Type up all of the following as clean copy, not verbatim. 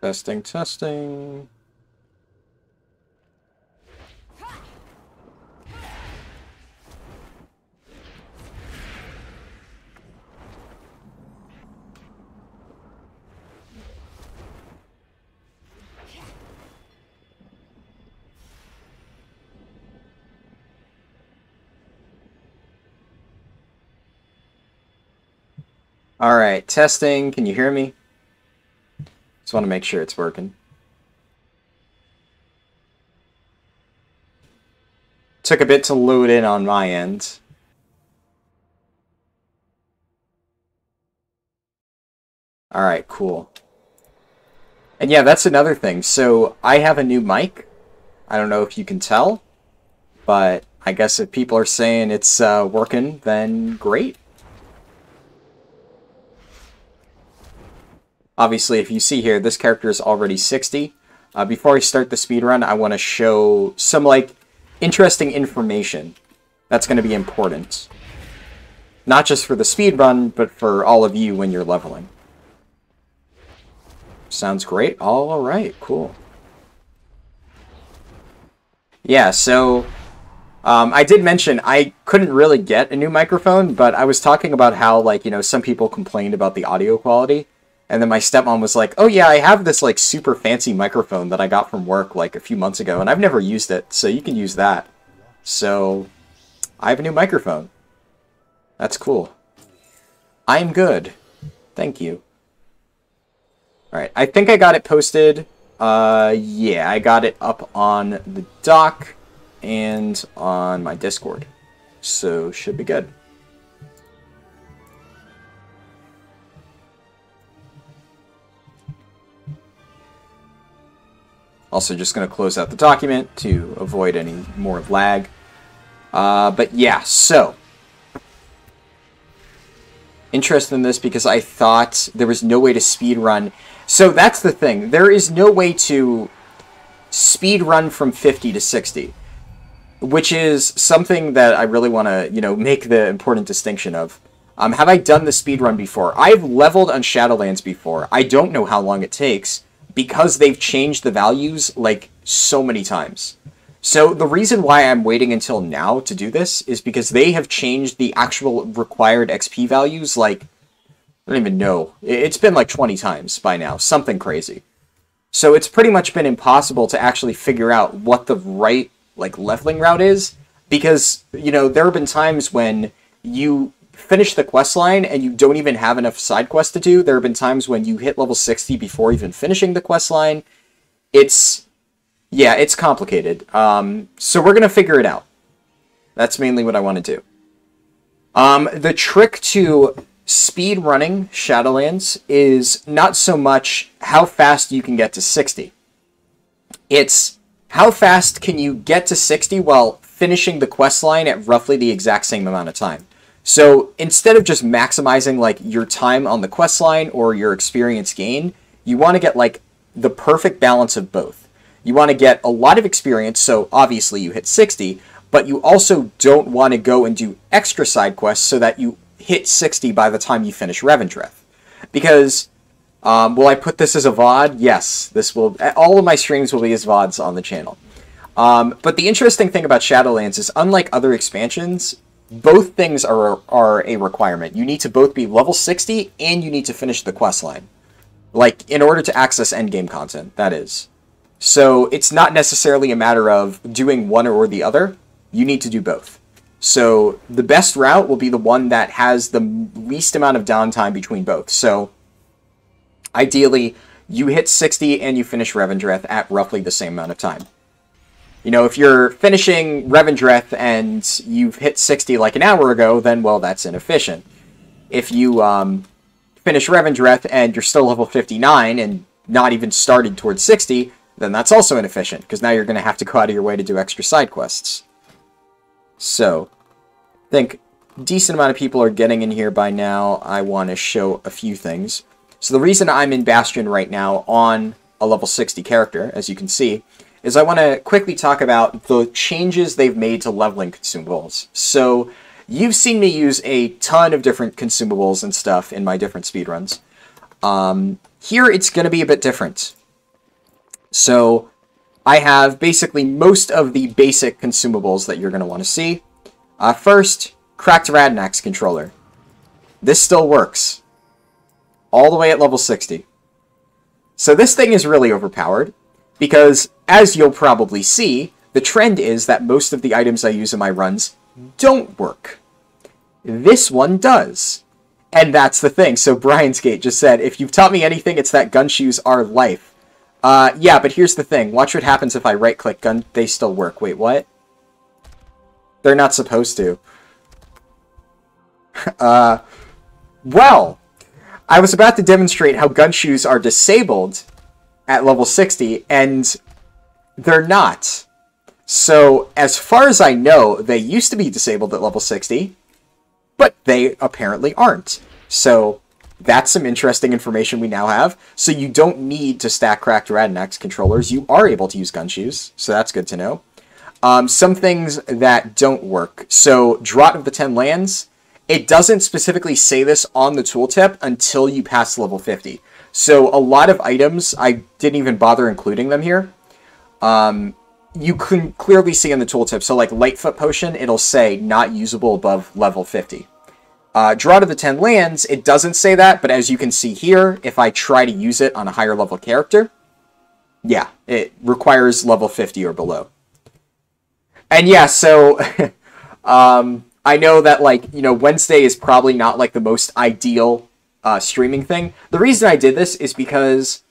Testing, testing. All right, testing. Can you hear me? Just want to make sure it's working. Took a bit to load in on my end. All right, cool. And yeah, that's another thing. So I have a new mic. I don't know if you can tell, but I guess if people are saying it's working, then great. Obviously, if you see here, this character is already 60. Before I start the speedrun, I want to show some, like, interesting information that's going to be important. Not just for the speedrun, but for all of you when you're leveling. Sounds great. All right, cool. Yeah, so I did mention I couldn't really get a new microphone, but I was talking about how, like, you know, some people complained about the audio quality. And then my stepmom was like, oh yeah, I have this like super fancy microphone that I got from work like a few months ago, and I've never used it, so you can use that. So, I have a new microphone. That's cool. I'm good. Thank you. Alright, I think I got it posted. Yeah, I got it up on the dock and on my Discord. So, should be good. Also, just going to close out the document to avoid any more lag. But yeah, so. Interested in this because I thought there was no way to speedrun. So that's the thing. There is no way to speedrun from 50 to 60. Which is something that I really want to, you know, make the important distinction of. Have I done the speedrun before? I've leveled on Shadowlands before. I don't know how long it takes, because they've changed the values, like, so many times. So the reason why I'm waiting until now to do this is because they have changed the actual required XP values, like, I don't even know. It's been like 20 times by now. Something crazy. So it's pretty much been impossible to actually figure out what the right, like, leveling route is, because, you know, there have been times when you finish the quest line and you don't even have enough side quests to do. There have been times when you hit level 60 before even finishing the quest line. Yeah, it's complicated. So we're going to figure it out. That's mainly what I want to do. The trick to speed running Shadowlands is not so much how fast you can get to 60. It's how fast can you get to 60 while finishing the quest line at roughly the exact same amount of time. So instead of just maximizing like your time on the quest line or your experience gain, you want to get like the perfect balance of both. You want to get a lot of experience, so obviously you hit 60, but you also don't want to go and do extra side quests so that you hit 60 by the time you finish Revendreth. Because, will I put this as a VOD? Yes, this will. All of my streams will be as VODs on the channel. But the interesting thing about Shadowlands is, unlike other expansions, both things are a requirement. You need to both be level 60 and you need to finish the quest line. Like, in order to access endgame content, that is. So, it's not necessarily a matter of doing one or the other. You need to do both. So, the best route will be the one that has the least amount of downtime between both. So, ideally, you hit 60 and you finish Revendreth at roughly the same amount of time. You know, if you're finishing Revendreth and you've hit 60 like an hour ago, then, well, that's inefficient. If you finish Revendreth and you're still level 59 and not even started towards 60, then that's also inefficient, because now you're going to have to go out of your way to do extra side quests. So, I think a decent amount of people are getting in here by now. I want to show a few things. So the reason I'm in Bastion right now on a level 60 character, as you can see, is I want to quickly talk about the changes they've made to leveling consumables. So, you've seen me use a ton of different consumables and stuff in my different speedruns. Here, it's going to be a bit different. So I have basically most of the basic consumables that you're going to want to see. First, Cracked Radnax controller. This still works. All the way at level 60. So this thing is really overpowered, because as you'll probably see, the trend is that most of the items I use in my runs don't work. This one does. And that's the thing. So Brian's Gate just said, if you've taught me anything, it's that gun shoes are life. Yeah, but here's the thing. Watch what happens if I right-click gun. They still work. Wait, what? They're not supposed to. Well, I was about to demonstrate how gun shoes are disabled at level 60, and they're not. So, as far as I know, they used to be disabled at level 60, but they apparently aren't. So, that's some interesting information we now have. So you don't need to stack Cracked Radnax controllers. You are able to use gun shoes, so that's good to know. Some things that don't work. So, Draught of the Ten Lands, it doesn't specifically say this on the tooltip until you pass level 50. So, a lot of items, I didn't even bother including them here. You can clearly see in the tooltip. So, like Lightfoot Potion, it'll say not usable above level 50. Draught of the Ten Lands, it doesn't say that, but as you can see here, if I try to use it on a higher level character, yeah, it requires level 50 or below. And yeah, so, I know that, like, you know, Wednesday is probably not, like, the most ideal streaming thing. The reason I did this is because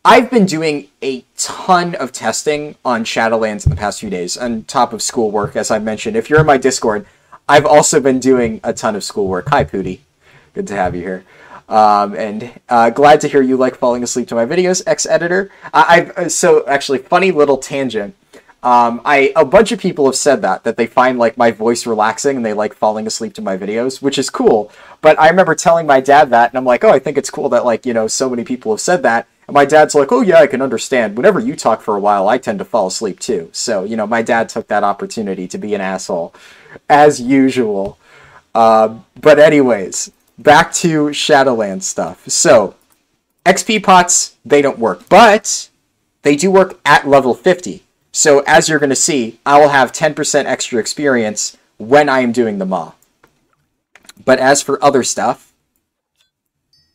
I've been doing a ton of testing on Shadowlands in the past few days, on top of schoolwork, as I mentioned. If you're in my Discord, I've also been doing a ton of schoolwork. Hi, Pootie. Good to have you here. Glad to hear you like falling asleep to my videos, ex-editor. So, actually, funny little tangent. A bunch of people have said that they find, like, my voice relaxing and they like falling asleep to my videos, which is cool. But I remember telling my dad that, and I'm like, oh, I think it's cool that, like, you know, so many people have said that. And my dad's like, oh, yeah, I can understand. Whenever you talk for a while, I tend to fall asleep, too. So, you know, my dad took that opportunity to be an asshole, as usual. But anyways, back to Shadowlands stuff. So, XP pots, they don't work, but they do work at level 50. So, as you're going to see, I will have 10% extra experience when I am doing the Maw. But as for other stuff,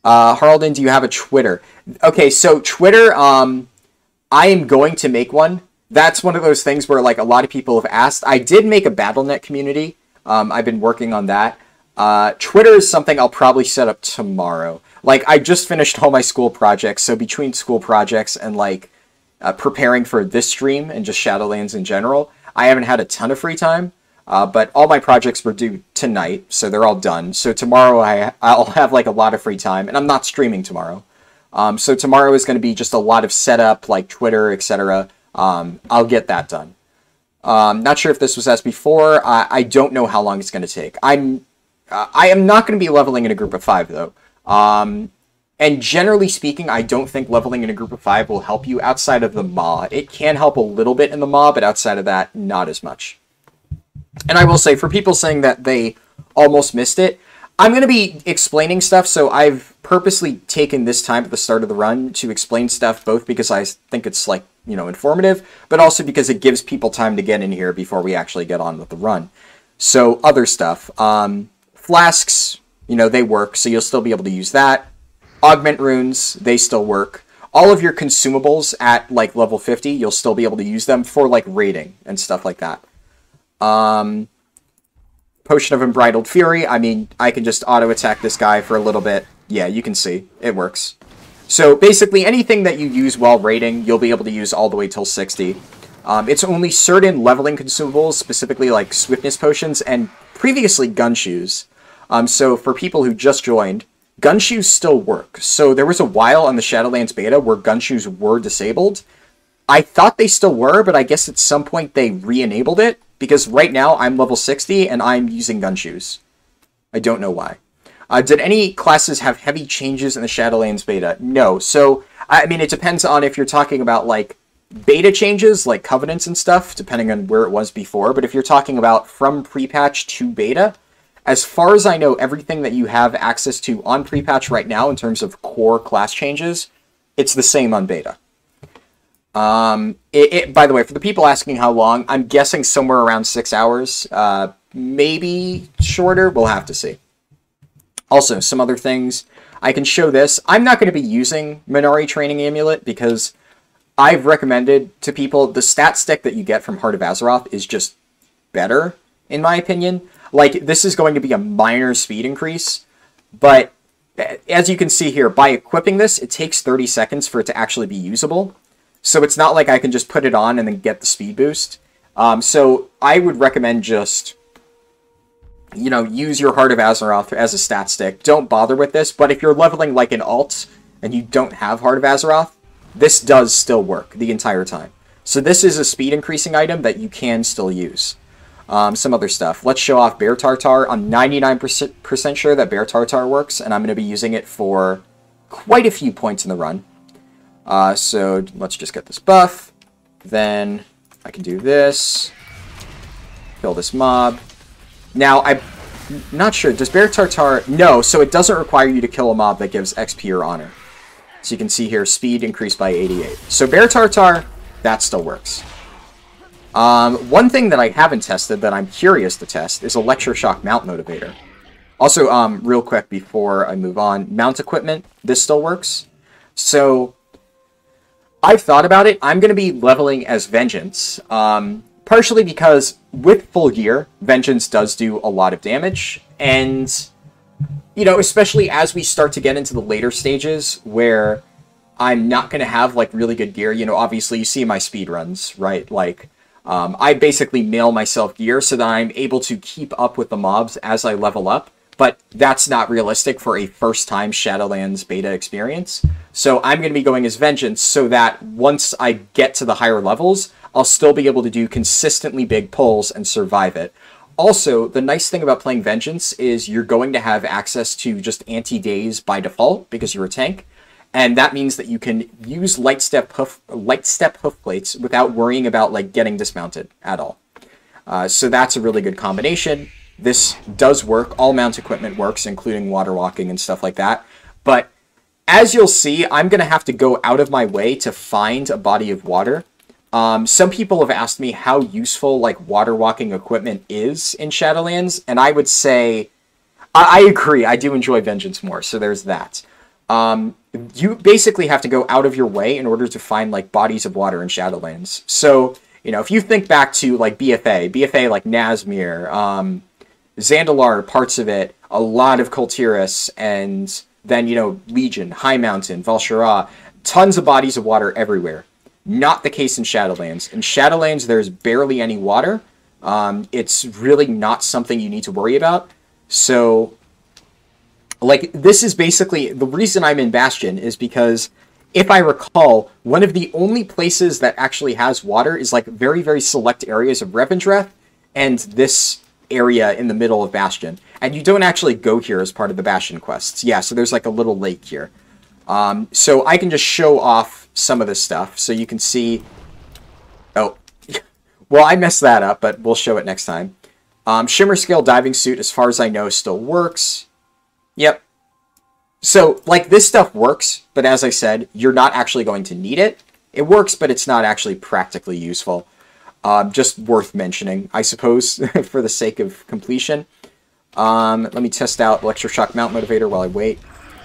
Haraldin, do you have a Twitter? Okay, so Twitter, I am going to make one. That's one of those things where, like, a lot of people have asked. I did make a Battle.net community. I've been working on that. Twitter is something I'll probably set up tomorrow. Like, I just finished all my school projects, so between school projects and, like, preparing for this stream and just Shadowlands in general, I haven't had a ton of free time, but all my projects were due tonight, so they're all done. So tomorrow I'll have, like, a lot of free time, and I'm not streaming tomorrow. So tomorrow is going to be just a lot of setup, like Twitter, etc. I'll get that done. Not sure if this was asked before. I don't know how long it's going to take. I am not going to be leveling in a group of 5, though. And generally speaking, I don't think leveling in a group of 5 will help you outside of the Maw. It can help a little bit in the Maw, but outside of that, not as much. And I will say, for people saying that they almost missed it, I'm going to be explaining stuff, so I've purposely taken this time at the start of the run to explain stuff, both because I think it's, like, you know, informative, but also because it gives people time to get in here before we actually get on with the run. So, other stuff. Flasks, you know, they work, so you'll still be able to use that. Augment runes, they still work. All of your consumables at, like, level 50, you'll still be able to use them for, like, raiding and stuff like that. Potion of Unbridled Fury, I mean, I can just auto-attack this guy for a little bit. Yeah, you can see. It works. So, basically, anything that you use while raiding, you'll be able to use all the way till 60. It's only certain leveling consumables, specifically, like, Swiftness Potions, and previously Gun Shoes. So, for people who just joined, Gun Shoes still work. So there was a while on the Shadowlands beta where Gun Shoes were disabled. I thought they still were, but I guess at some point they re-enabled it, because right now I'm level 60 and I'm using Gun Shoes. I don't know why. Did any classes have heavy changes in the Shadowlands beta? No. So, I mean, it depends on if you're talking about, like, beta changes, like Covenants and stuff, depending on where it was before. But if you're talking about from pre-patch to beta, as far as I know, everything that you have access to on pre-patch right now in terms of core class changes, it's the same on beta. By the way, for the people asking how long, I'm guessing somewhere around 6 hours. Maybe shorter. We'll have to see. Also, some other things. I can show this. I'm not going to be using Minari Training Amulet because I've recommended to people the stat stick that you get from Heart of Azeroth is just better, in my opinion. Like, this is going to be a minor speed increase, but as you can see here, by equipping this, it takes 30 seconds for it to actually be usable. So it's not like I can just put it on and then get the speed boost. So I would recommend just, you know, use your Heart of Azeroth as a stat stick. Don't bother with this, but if you're leveling like an alt and you don't have Heart of Azeroth, this does still work the entire time. So this is a speed increasing item that you can still use. Some other stuff. Let's show off Bear Tartar. I'm 99% sure that Bear Tartar works, and I'm going to be using it for quite a few points in the run. So let's just get this buff. Then I can do this. Kill this mob. Now, I'm not sure. Does Bear Tartar... No, so it doesn't require you to kill a mob that gives XP or honor. So you can see here, speed increased by 88. So Bear Tartar, that still works. One thing that I haven't tested that I'm curious to test is Electroshock Mount Motivator. Also, real quick before I move on, mount equipment, this still works. So, I've thought about it. I'm going to be leveling as Vengeance. Partially because with full gear, Vengeance does do a lot of damage. And, you know, especially as we start to get into the later stages where I'm not going to have, like, really good gear. You know, obviously you see my speed runs, right? Like, I basically mail myself gear so that I'm able to keep up with the mobs as I level up. But that's not realistic for a first-time Shadowlands beta experience. So I'm going to be going as Vengeance so that once I get to the higher levels, I'll still be able to do consistently big pulls and survive it. Also, the nice thing about playing Vengeance is you're going to have access to just anti-daze by default because you're a tank. And that means that you can use light step hoof plates without worrying about like getting dismounted at all. So that's a really good combination. This does work. All mount equipment works, including water walking and stuff like that. But as you'll see, I'm going to have to go out of my way to find a body of water. Some people have asked me how useful like water walking equipment is in Shadowlands, and I would say I agree. I do enjoy Vengeance more, so there's that. You basically have to go out of your way in order to find like bodies of water in Shadowlands. So, you know, if you think back to like BFA like Nazmir, Zandalar, parts of it, a lot of Kul Tiras, and then, you know, Legion, High Mountain, Val'sharah, tons of bodies of water everywhere. Not the case in Shadowlands. In Shadowlands, there's barely any water. It's really not something you need to worry about. So, like, this is basically... The reason I'm in Bastion is because, if I recall, one of the only places that actually has water is, like, very, very select areas of Revendreth, and this area in the middle of Bastion. And you don't actually go here as part of the Bastion quests. Yeah, so there's, like, a little lake here. So I can just show off some of this stuff, so you can see... Oh, well, I messed that up, but we'll show it next time. Shimmer Scale Diving Suit, as far as I know, still works. Yep. So, like, this stuff works, but as I said, you're not actually going to need it. It works, but it's not actually practically useful. Just worth mentioning, I suppose, for the sake of completion. Let me test out Electroshock Mount Motivator while I wait.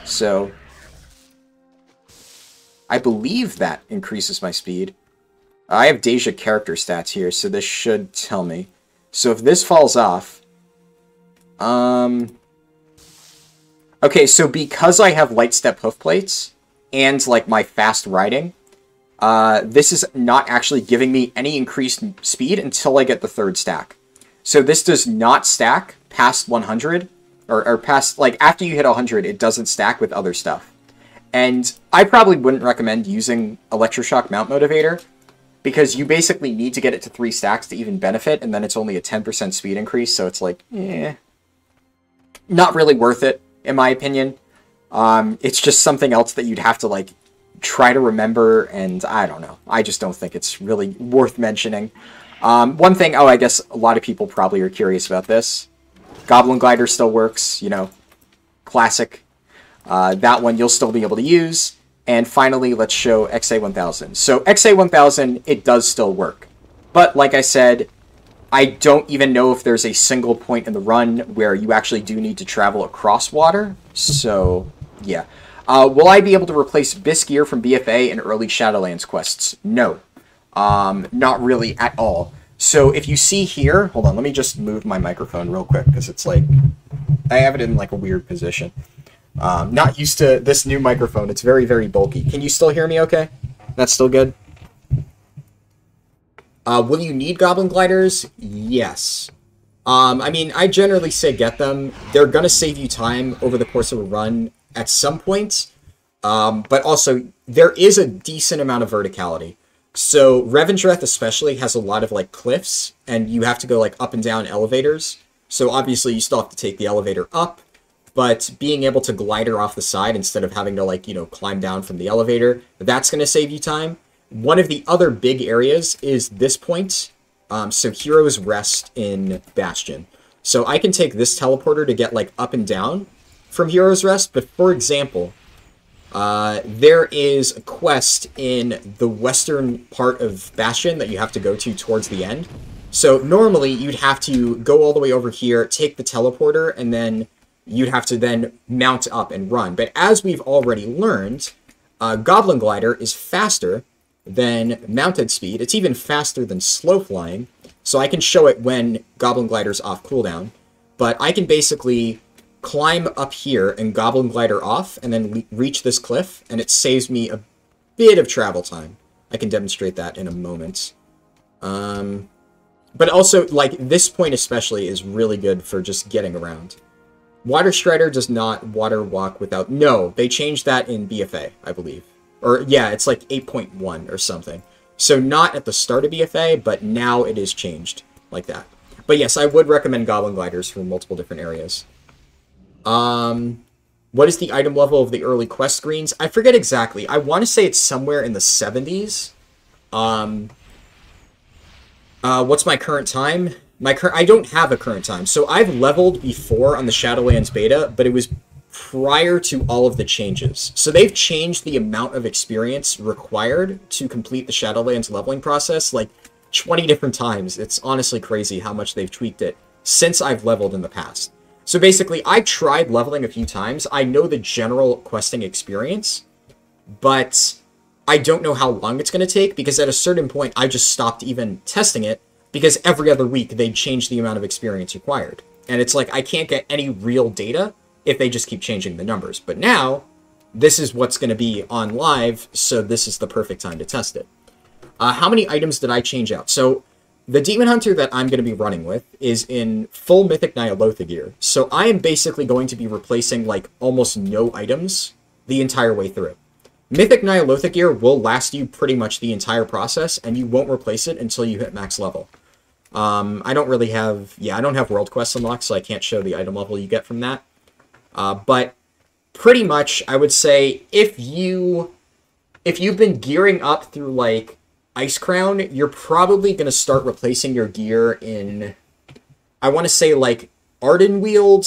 So, I believe that increases my speed. I have Deja character stats here, so this should tell me. So if this falls off... Okay, so because I have light step hoof plates and, like, my fast riding, this is not actually giving me any increased speed until I get the third stack. So this does not stack past 100, or past, like, after you hit 100, it doesn't stack with other stuff. And I probably wouldn't recommend using Electroshock Mount Motivator, because you basically need to get it to 3 stacks to even benefit, and then it's only a 10% speed increase, so it's like, not really worth it, in my opinion. It's just something else that you'd have to, like, try to remember, and I don't know. I just don't think it's really worth mentioning. One thing, I guess a lot of people probably are curious about this. Goblin Glider still works, you know, classic. That one you'll still be able to use. And finally, let's show XA1000. So XA1000, it does still work. But like I said, I don't even know if there's a single point in the run where you actually do need to travel across water. So, yeah. Will I be able to replace Bisque gear from BFA in early Shadowlands quests? No. Not really at all. So if you see here, hold on, let me just move my microphone real quick, because it's like, I have it in like a weird position. Not used to this new microphone. It's very, very bulky. Can you still hear me okay? That's still good? Will you need Goblin Gliders? Yes. I mean, I generally say get them. They're going to save you time over the course of a run at some point. But also, there is a decent amount of verticality. So, Revendreth especially has a lot of, like, cliffs, and you have to go, like, up and down elevators. So, obviously, you still have to take the elevator up, but being able to glider off the side instead of having to, like, you know, climb down from the elevator, that's going to save you time. One of the other big areas is this point, so Heroes Rest in Bastion. So I can take this teleporter to get, like, up and down from Heroes Rest, but for example, there is a quest in the western part of Bastion that you have to go to towards the end. So normally you'd have to go all the way over here, take the teleporter, and then you'd have to then mount up and run. But as we've already learned, Goblin Glider is faster than mounted speed. It's even faster than slow flying. So I can show it when Goblin Glider's off cooldown. But I can basically climb up here and Goblin Glider off and then reach this cliff, and it saves me a bit of travel time. I can demonstrate that in a moment. But also, like, this point especially is really good for just getting around. Water Strider does not water walk without... No, they changed that in BFA, I believe. Or, yeah, it's like 8.1 or something. So not at the start of BFA, but now it is changed like that. But yes, I would recommend Goblin Gliders for multiple different areas. What is the item level of the early quest screens? I forget exactly. I want to say it's somewhere in the 70s. What's my current time? I don't have a current time. So I've leveled before on the Shadowlands beta, but it was prior to all of the changes. So they've changed the amount of experience required to complete the Shadowlands leveling process like 20 different times. It's honestly crazy how much they've tweaked it since I've leveled in the past. So basically, I tried leveling a few times. I know the general questing experience, but I don't know how long it's going to take, because at a certain point, I just stopped even testing it, because every other week, they change the amount of experience required. And it's like, I can't get any real data if they just keep changing the numbers. But now, this is what's going to be on live, so this is the perfect time to test it. How many items did I change out? So, the Demon Hunter that I'm going to be running with is in full Mythic Ny'alotha gear. So I am basically going to be replacing, like, almost no items the entire way through. Mythic Ny'alotha gear will last you pretty much the entire process, and you won't replace it until you hit max level. I don't really have... Yeah, I don't have World Quests unlocked, so I can't show the item level you get from that. But pretty much, I would say, if you've been gearing up through, like, Icecrown, you're probably going to start replacing your gear in, I want to say, like, Ardenweald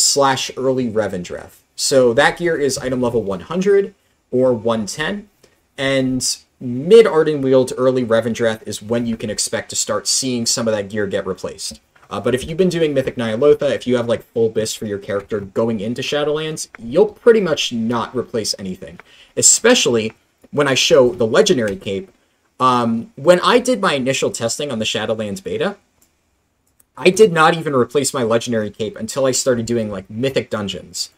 / early Revendreth. So that gear is item level 100 or 110, and mid-Ardenweald to early Revendreth is when you can expect to start seeing some of that gear get replaced. But if you've been doing Mythic Ny'alotha, if you have, like, full BIS for your character going into Shadowlands, you'll pretty much not replace anything. Especially when I show the Legendary Cape. When I did my initial testing on the Shadowlands beta, I did not even replace my Legendary Cape until I started doing, like, Mythic Dungeons.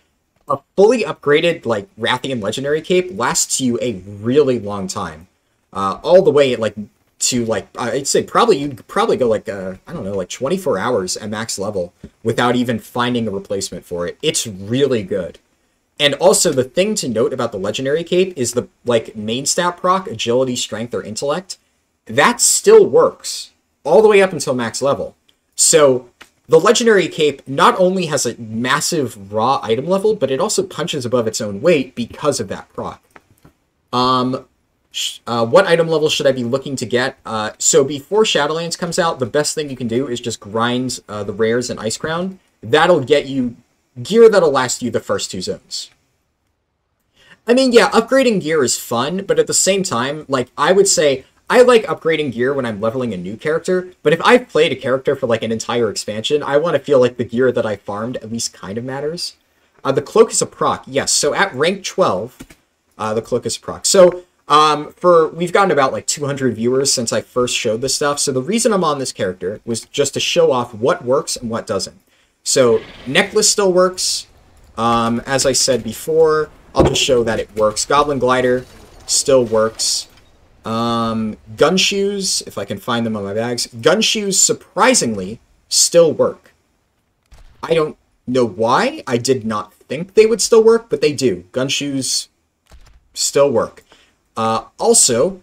A fully upgraded, like, Rathian Legendary Cape lasts you a really long time. All the way, like, to, like, I'd say you'd probably go, like, I don't know, like, 24 hours at max level without even finding a replacement for it. It's really good. And also, the thing to note about the Legendary Cape is the, like, main stat proc, Agility, Strength, or Intellect, that still works all the way up until max level. So, the Legendary Cape not only has a massive raw item level, but it also punches above its own weight because of that proc. What item level should I be looking to get? So, before Shadowlands comes out, the best thing you can do is just grind the rares and Icecrown. That'll get you gear that'll last you the first 2 zones. I mean, yeah, upgrading gear is fun, but at the same time, like, I would say I like upgrading gear when I'm leveling a new character, but if I've played a character for, like, an entire expansion, I want to feel like the gear that I farmed at least kind of matters. The cloak is a proc, yes. So at rank 12, the cloak is a proc. So, we've gotten about, like, 200 viewers since I first showed this stuff, so the reason I'm on this character was just to show off what works and what doesn't. So, necklace still works. As I said before, I'll just show that it works. Goblin Glider still works. Gun shoes, if I can find them on my bags. Gun shoes, surprisingly, still work. I don't know why. I did not think they would still work, but they do. Gun shoes still work. Also,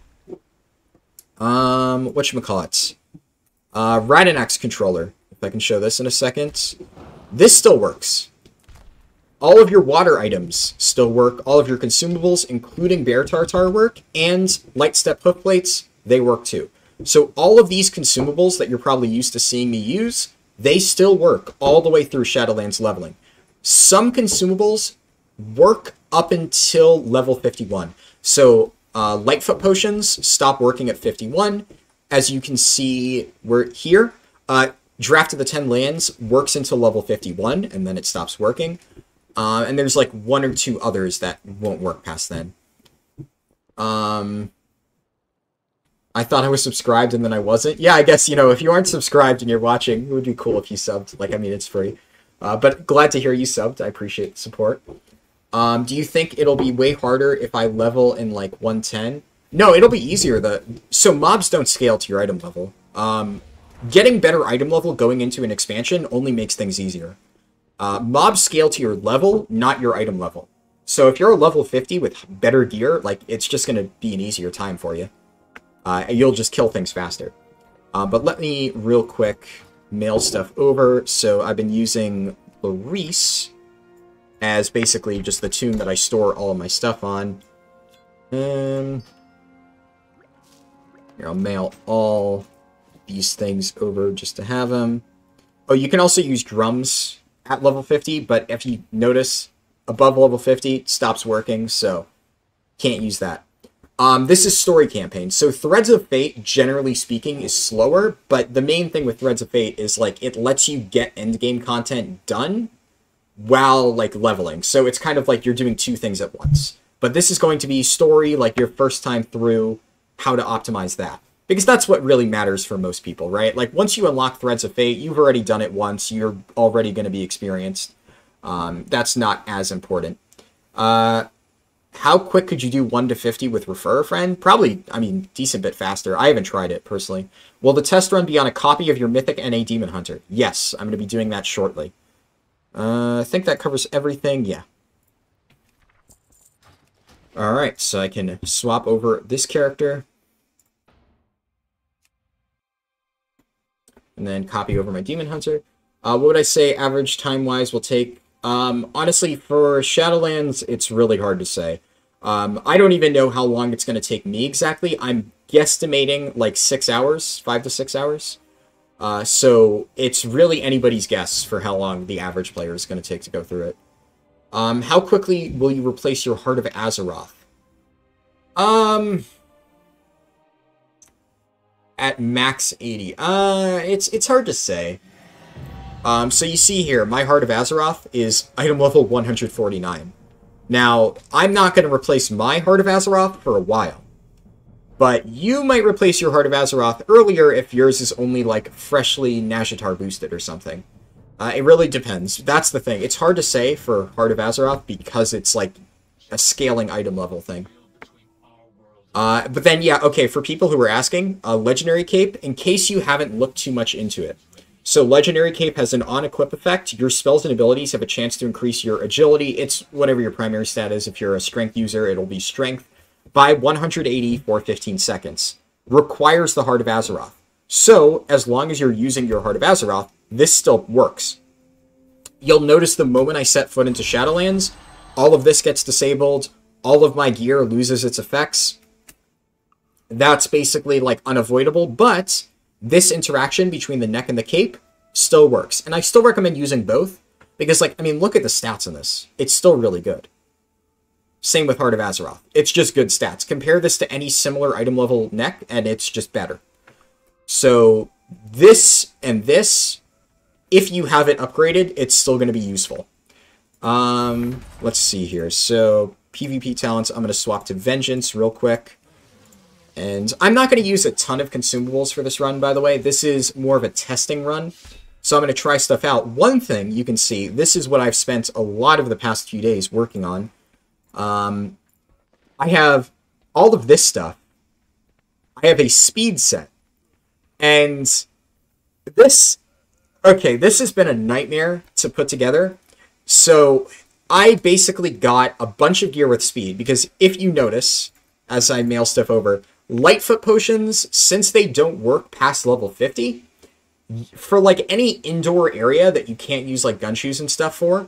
whatchamacallit? Radinax controller. If I can show this in a second. This still works. All of your water items still work. All of your consumables, including Bear Tartar, work. And Light Step hoof plates, they work too. So all of these consumables that you're probably used to seeing me use, they still work all the way through Shadowlands leveling. Some consumables work up until level 51. So Lightfoot potions stop working at 51. As you can see, we're here. Draft of the 10 Lands works until level 51, and then it stops working. And there's like one or two others that won't work past then. I thought I was subscribed and then I wasn't. Yeah, I guess, you know, if you aren't subscribed and you're watching, it would be cool if you subbed. Like, I mean, it's free. But glad to hear you subbed. I appreciate the support. Do you think it'll be way harder if I level in, like, 110? No, it'll be easier. So mobs don't scale to your item level. Getting better item level going into an expansion only makes things easier. Mobs scale to your level, not your item level. So if you're a level 50 with better gear, like, it's just going to be an easier time for you. You'll just kill things faster. But let me, real quick, mail stuff over. So I've been using Larice as basically just the tune that I store all of my stuff on. Here, I'll mail all these things over just to have them. Oh, you can also use drums at level 50, but if you notice, above level 50, it stops working, so can't use that. This is story campaign. So Threads of Fate, generally speaking, is slower, but the main thing with Threads of Fate is, like, it lets you get endgame content done while, like, leveling. So it's kind of like you're doing two things at once. But this is going to be story, like, your first time through, how to optimize that. Because that's what really matters for most people, right? Like, once you unlock Threads of Fate, you've already done it once, you're already going to be experienced. That's not as important. How quick could you do 1 to 50 with Refer a Friend? Probably, I mean, decent bit faster. I haven't tried it, personally. Will the test run be on a copy of your Mythic NA Demon Hunter? Yes, I'm going to be doing that shortly. I think that covers everything. Yeah. Alright, so I can swap over this character. And then copy over my Demon Hunter. What would I say average time-wise will take? Honestly, for Shadowlands, it's really hard to say. I don't even know how long it's going to take me exactly. I'm guesstimating like 6 hours, 5 to 6 hours. So it's really anybody's guess for how long the average player is going to take to go through it. How quickly will you replace your Heart of Azeroth? At max 80. It's hard to say. So you see here, my Heart of Azeroth is item level 149. Now, I'm not going to replace my Heart of Azeroth for a while. But you might replace your Heart of Azeroth earlier if yours is only, like, freshly Nazjatar boosted or something. It really depends. That's the thing. It's hard to say for Heart of Azeroth because it's, like, a scaling item level thing. But then, yeah, okay, for people who are asking, Legendary Cape, in case you haven't looked too much into it. So Legendary Cape has an on-equip effect. Your spells and abilities have a chance to increase your agility. It's whatever your primary stat is. If you're a strength user, it'll be strength. By 180 for 15 seconds. Requires the Heart of Azeroth. So, as long as you're using your Heart of Azeroth, this still works. You'll notice the moment I set foot into Shadowlands, all of this gets disabled, all of my gear loses its effects. That's basically, like, unavoidable, but this interaction between the neck and the cape still works. And I still recommend using both, because, like, I mean, look at the stats in this. It's still really good. Same with Heart of Azeroth. It's just good stats. Compare this to any similar item level neck, and it's just better. So this and this, if you have it upgraded, it's still going to be useful. Let's see here. So PvP talents, I'm going to swap to Vengeance real quick. And I'm not going to use a ton of consumables for this run, by the way. This is more of a testing run. So I'm going to try stuff out. One thing you can see, this is what I've spent a lot of the past few days working on. I have all of this stuff. I have a speed set. And this, okay, this has been a nightmare to put together. So I basically got a bunch of gear with speed, because if you notice, as I mail stuff over, Lightfoot potions, since they don't work past level 50, for like any indoor area that you can't use like gun shoes and stuff for,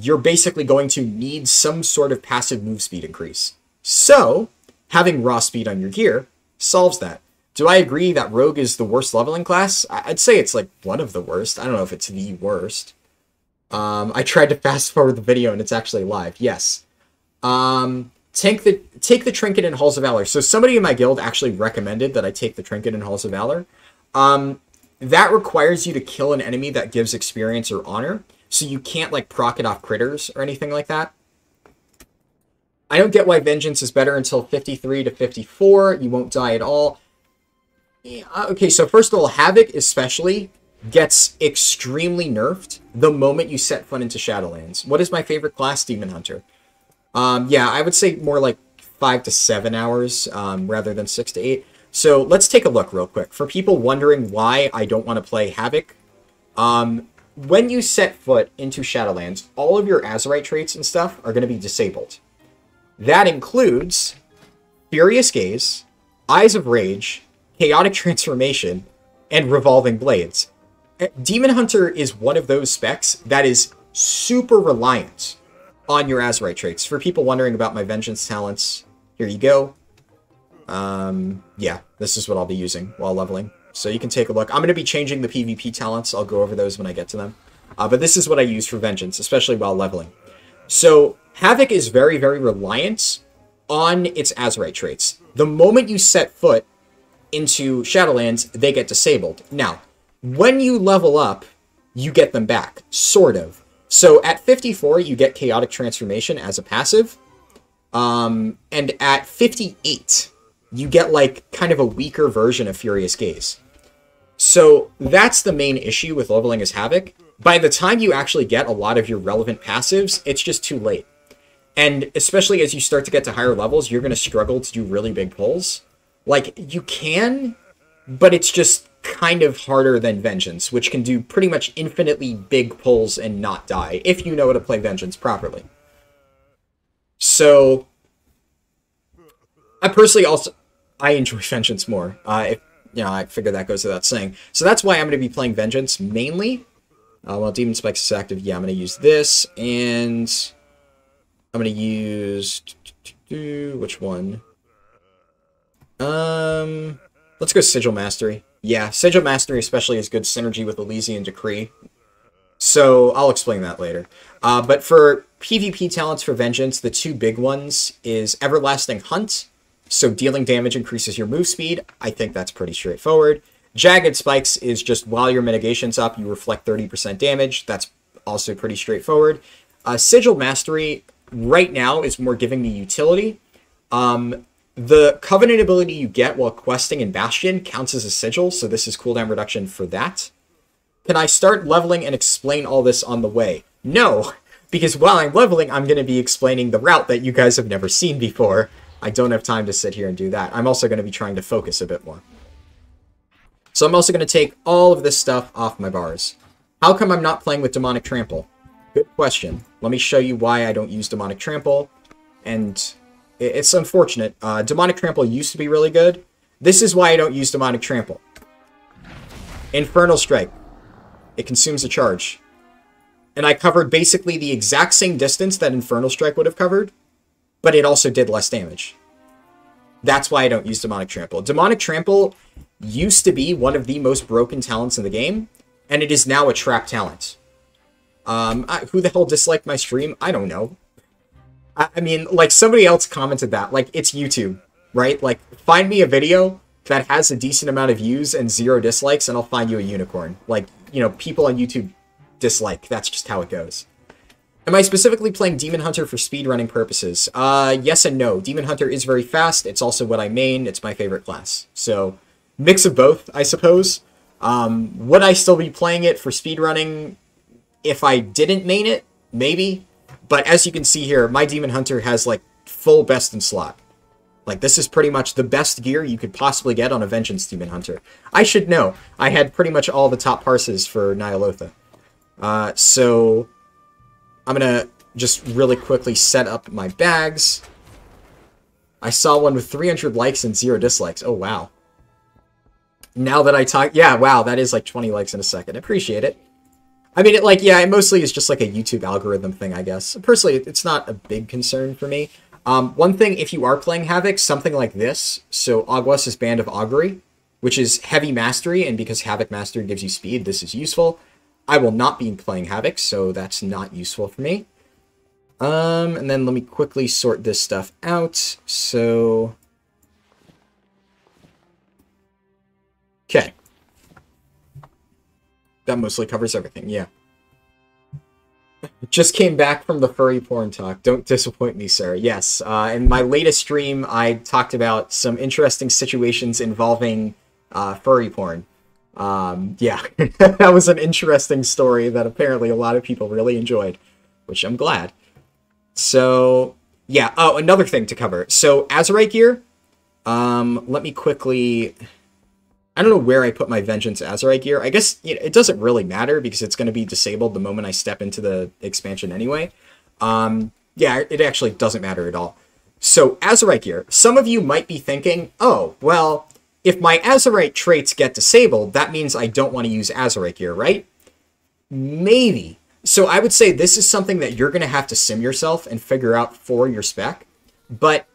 you're basically going to need some sort of passive move speed increase. So having raw speed on your gear solves that. Do I agree that Rogue is the worst leveling class? I'd say it's like one of the worst. I don't know if it's the worst. I tried to fast forward the video and it's actually live. Yes. Take the Trinket in Halls of Valor. So somebody in my guild actually recommended that I take the Trinket in Halls of Valor. That requires you to kill an enemy that gives experience or honor. So you can't like proc it off critters or anything like that. I don't get why Vengeance is better until 53 to 54. You won't die at all. Yeah, okay, so first of all, Havoc especially gets extremely nerfed the moment you set foot into Shadowlands. What is my favorite class? Demon Hunter. Yeah, I would say more like 5 to 7 hours rather than 6 to 8. So let's take a look real quick. For people wondering why I don't want to play Havoc, when you set foot into Shadowlands, all of your Azerite traits and stuff are going to be disabled. That includes Furious Gaze, Eyes of Rage, Chaotic Transformation, and Revolving Blades. Demon Hunter is one of those specs that is super reliant on your Azerite traits. For people wondering about my Vengeance talents, here you go. Yeah, this is what I'll be using while leveling. So you can take a look. I'm going to be changing the PvP talents. I'll go over those when I get to them. But this is what I use for Vengeance, especially while leveling. So Havoc is very, very reliant on its Azerite traits. The moment you set foot into Shadowlands, they get disabled. Now, when you level up, you get them back, sort of. So at 54, you get Chaotic Transformation as a passive. And at 58, you get like kind of a weaker version of Furious Gaze. So that's the main issue with leveling as Havoc. By the time you actually get a lot of your relevant passives, it's just too late. And especially as you start to get to higher levels, you're going to struggle to do really big pulls. Like, you can, but it's just kind of harder than Vengeance, which can do pretty much infinitely big pulls and not die, if you know how to play Vengeance properly. So, I personally also, I enjoy Vengeance more. I figure that goes without saying. So that's why I'm going to be playing Vengeance mainly. While Demon Spikes is active, yeah, I'm going to use this, and I'm going to use, which one? Let's go Sigil Mastery. Yeah, Sigil Mastery especially has good synergy with Elysian Decree. So I'll explain that later. But for PvP talents for Vengeance, the two big ones is Everlasting Hunt. So dealing damage increases your move speed. I think that's pretty straightforward. Jagged Spikes is just while your mitigation's up, you reflect 30% damage. That's also pretty straightforward. Sigil Mastery right now is more giving me utility. The Covenant ability you get while questing in Bastion counts as a sigil, so this is cooldown reduction for that. Can I start leveling and explain all this on the way? No, because while I'm leveling, I'm going to be explaining the route that you guys have never seen before. I don't have time to sit here and do that. I'm also going to be trying to focus a bit more. So I'm also going to take all of this stuff off my bars. How come I'm not playing with Demonic Trample? Good question. Let me show you why I don't use Demonic Trample. And it's unfortunate. Demonic Trample used to be really good. This is why I don't use Demonic Trample. Infernal Strike. It consumes a charge. And I covered basically the exact same distance that Infernal Strike would have covered, but it also did less damage. That's why I don't use Demonic Trample. Demonic Trample used to be one of the most broken talents in the game, and it is now a trap talent. Who the hell disliked my stream? I don't know. I mean, like, somebody else commented that. Like, it's YouTube, right? Like, find me a video that has a decent amount of views and 0 dislikes, and I'll find you a unicorn. Like, you know, people on YouTube dislike. That's just how it goes. Am I specifically playing Demon Hunter for speedrunning purposes? Yes and no. Demon Hunter is very fast. It's also what I main. It's my favorite class. So, mix of both, I suppose. Would I still be playing it for speedrunning if I didn't main it? Maybe. But as you can see here, my Demon Hunter has, like, full best in slot. Like, this is pretty much the best gear you could possibly get on a Vengeance Demon Hunter. I should know. I had pretty much all the top parses for Ny'alotha. So, I'm gonna just really quickly set up my bags. I saw one with 300 likes and 0 dislikes. Oh, wow. Now that I talk... Yeah, wow, that is like 20 likes in a second. Appreciate it. I mean, it mostly is just like a YouTube algorithm thing, I guess. Personally, it's not a big concern for me. One thing, if you are playing Havoc, something like this. So, Aguas' Band of Augury, which is heavy mastery, and because Havoc Mastery gives you speed, this is useful. I will not be playing Havoc, so that's not useful for me. And then let me quickly sort this stuff out. So... Okay. That mostly covers everything, yeah. Just came back from the furry porn talk. Don't disappoint me, sir. Yes, in my latest stream, I talked about some interesting situations involving furry porn. Yeah, that was an interesting story that apparently a lot of people really enjoyed, which I'm glad. So, yeah. Oh, another thing to cover. So, Azerite gear. Let me quickly... I don't know where I put my Vengeance Azerite gear. I guess it doesn't really matter because it's going to be disabled the moment I step into the expansion anyway. Yeah, it actually doesn't matter at all. So, Azerite gear. Some of you might be thinking, oh, well, if my Azerite traits get disabled, that means I don't want to use Azerite gear, right? Maybe. So I would say this is something that you're going to have to sim yourself and figure out for your spec. But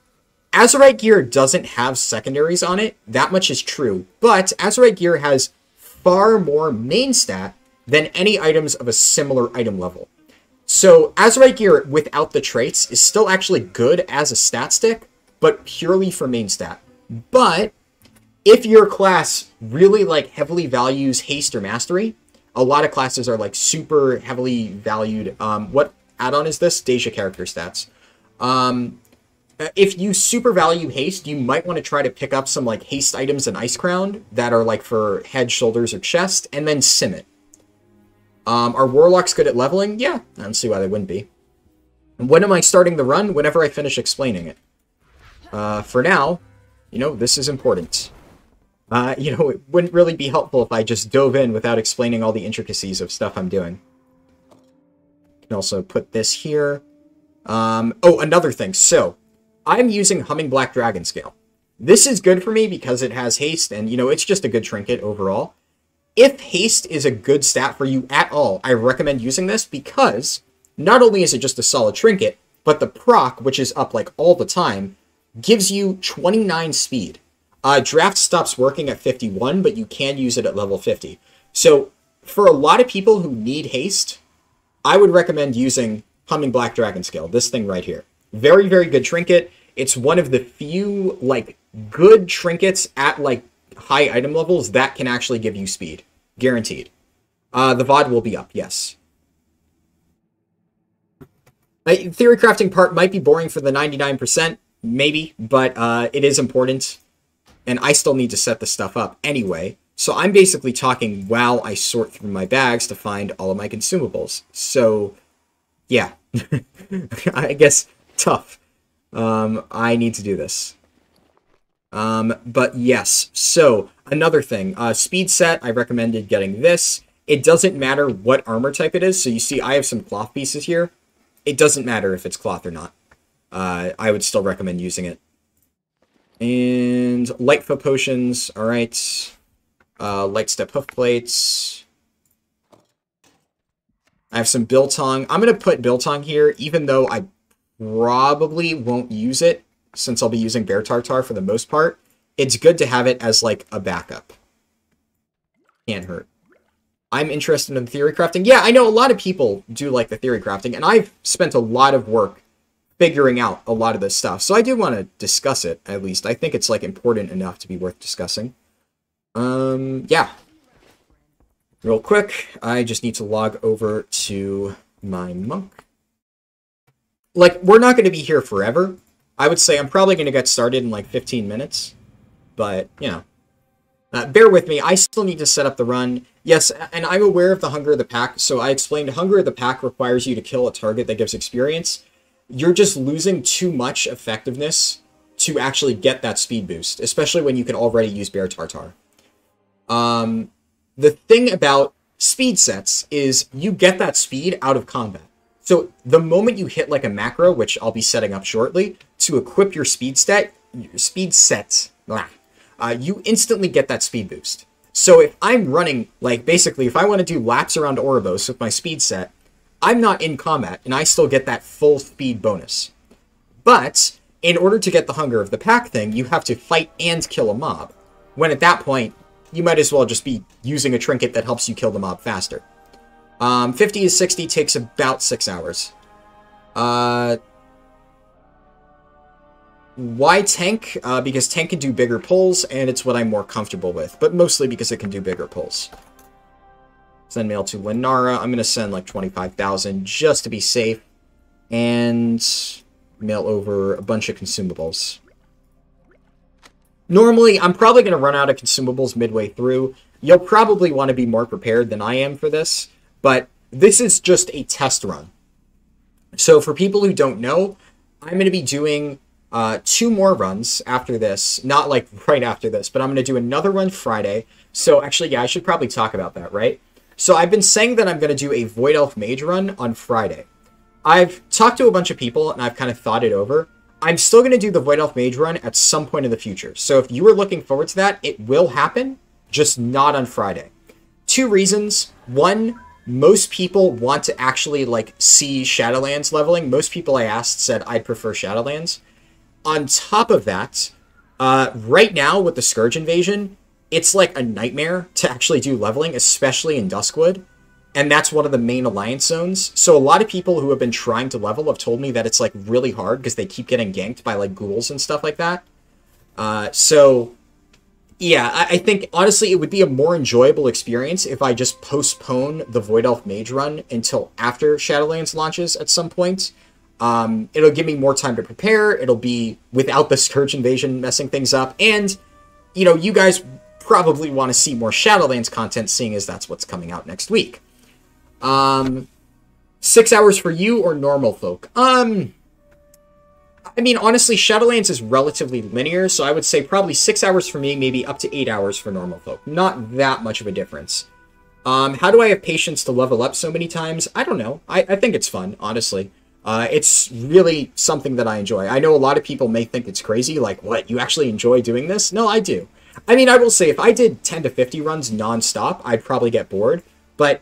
Azerite gear doesn't have secondaries on it. That much is true. But Azerite gear has far more main stat than any items of a similar item level. So Azerite gear without the traits is still actually good as a stat stick, but purely for main stat. But if your class really like heavily values haste or mastery, a lot of classes are like super heavily valued. What add-on is this? Deja character stats. If you super value haste, you might want to try to pick up some like haste items in Ice Crown that are like for head, shoulders, or chest, and then sim it. Are warlocks good at leveling? Yeah, I don't see why they wouldn't be. When am I starting the run? Whenever I finish explaining it. For now, you know, this is important. You know, it wouldn't really be helpful if I just dove in without explaining all the intricacies of stuff I'm doing. Can also put this here. Oh, another thing. So, I'm using Humming Black Dragon Scale. This is good for me because it has haste, and, you know, it's just a good trinket overall. If haste is a good stat for you at all, I recommend using this because not only is it just a solid trinket, but the proc, which is up like all the time, gives you 29 speed. Draft stops working at 51, but you can use it at level 50. So, for a lot of people who need haste, I would recommend using Humming Black Dragon Scale, this thing right here. Very, very good trinket. It's one of the few, like, good trinkets at, like, high item levels that can actually give you speed. Guaranteed. The VOD will be up, yes. Theory crafting part might be boring for the 99%, maybe, but it is important. And I still need to set this stuff up anyway. So I'm basically talking while I sort through my bags to find all of my consumables. So, yeah. I guess tough. I need to do this. But yes. So, another thing. Speed set, I recommended getting this. It doesn't matter what armor type it is. So you see I have some cloth pieces here. It doesn't matter if it's cloth or not. I would still recommend using it. And light foot potions, alright. Light step hoof plates. I have some biltong. I'm going to put biltong here, even though I probably won't use it, since I'll be using bear tartar for the most part. It's good to have it as, like, a backup. Can't hurt. I'm interested in theory crafting. Yeah, I know a lot of people do like the theory crafting, and I've spent a lot of work figuring out a lot of this stuff. So I do want to discuss it, at least. I think it's, like, important enough to be worth discussing. Yeah. Real quick, I just need to log over to my monk. Like, we're not going to be here forever. I would say I'm probably going to get started in, like, 15 minutes. But, you know. Bear with me, I still need to set up the run. Yes, and I'm aware of the Hunger of the Pack, so I explained Hunger of the Pack requires you to kill a target that gives experience. You're just losing too much effectiveness to actually get that speed boost, especially when you can already use Bear Tartar. The thing about speed sets is you get that speed out of combat. So the moment you hit like a macro, which I'll be setting up shortly, to equip your speed set, you instantly get that speed boost. So if I'm running, like, basically, if I want to do laps around Oribos with my speed set, I'm not in combat, and I still get that full speed bonus. But, in order to get the Hunger of the Pack thing, you have to fight and kill a mob. When at that point, you might as well just be using a trinket that helps you kill the mob faster. 50 to 60 takes about 6 hours. Why tank? Because tank can do bigger pulls, and it's what I'm more comfortable with. But mostly because it can do bigger pulls. Send mail to Linara. I'm going to send like 25,000 just to be safe. And mail over a bunch of consumables. Normally, I'm probably going to run out of consumables midway through. You'll probably want to be more prepared than I am for this. But this is just a test run. So for people who don't know, I'm going to be doing 2 more runs after this. Not like right after this, but I'm going to do another run Friday. So actually, yeah, I should probably talk about that, right? So I've been saying that I'm going to do a Void Elf Mage run on Friday. I've talked to a bunch of people, and I've kind of thought it over. I'm still going to do the Void Elf Mage run at some point in the future. So if you are looking forward to that, it will happen, just not on Friday. 2 reasons. 1, most people want to actually, like, see Shadowlands leveling. Most people I asked said I'd prefer Shadowlands. On top of that, right now with the Scourge Invasion, it's like a nightmare to actually do leveling, especially in Duskwood. And that's one of the main alliance zones. So a lot of people who have been trying to level have told me that it's like really hard because they keep getting ganked by like ghouls and stuff like that. So yeah, I think honestly it would be a more enjoyable experience if I just postpone the Void Elf Mage run until after Shadowlands launches at some point. It'll give me more time to prepare. It'll be without the Scourge Invasion messing things up. And, you know, you guys probably want to see more Shadowlands content, seeing as that's what's coming out next week. 6 hours for you or normal folk? I mean, honestly, Shadowlands is relatively linear, so I would say probably 6 hours for me, maybe up to 8 hours for normal folk. Not that much of a difference. How do I have patience to level up so many times? I don't know. I think it's fun, honestly. It's really something that I enjoy. I know a lot of people may think it's crazy, like, what, you actually enjoy doing this? No, I do. I mean, I will say, if I did 10 to 50 runs non-stop, I'd probably get bored. But,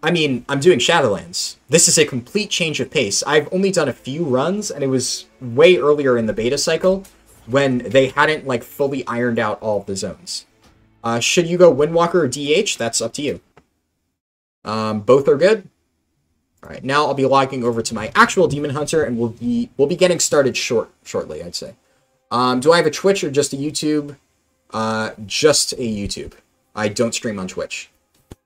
I mean, I'm doing Shadowlands. This is a complete change of pace. I've only done a few runs, and it was way earlier in the beta cycle, when they hadn't, like, fully ironed out all of the zones. Should you go Windwalker or DH? That's up to you. Both are good. All right, now I'll be logging over to my actual Demon Hunter, and we'll be getting started shortly, I'd say. Do I have a Twitch or just a YouTube? Just a YouTube. I don't stream on Twitch.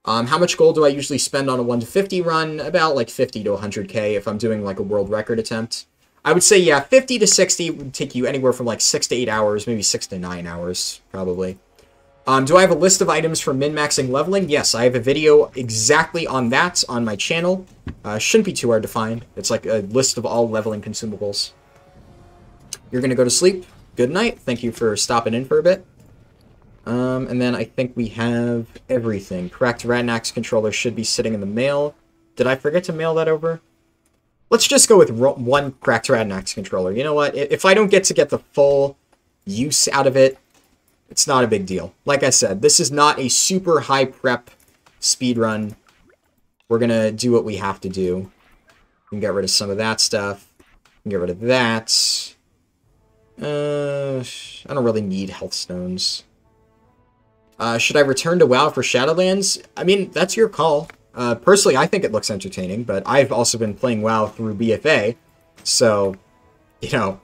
How much gold do I usually spend on a 1 to 50 run? About like 50 to 100k if I'm doing like a world record attempt. I would say, yeah, 50 to 60 would take you anywhere from like 6 to 8 hours, maybe 6 to 9 hours, probably. Do I have a list of items for min-maxing leveling? Yes, I have a video exactly on that on my channel. Shouldn't be too hard to find. It's like a list of all leveling consumables. You're going to go to sleep. Good night. Thank you for stopping in for a bit. And then I think we have everything. Cracked Radnax controller should be sitting in the mail. Did I forget to mail that over? Let's just go with 1 Cracked Radnax controller. You know what? If I don't get the full use out of it, it's not a big deal. Like I said, this is not a super high prep speed run. We're going to do what we have to do. We can get rid of some of that stuff. We can get rid of that. I don't really need health stones. Should I return to WoW for Shadowlands? I mean, that's your call. Personally, I think it looks entertaining, but I've also been playing WoW through BFA, so you know,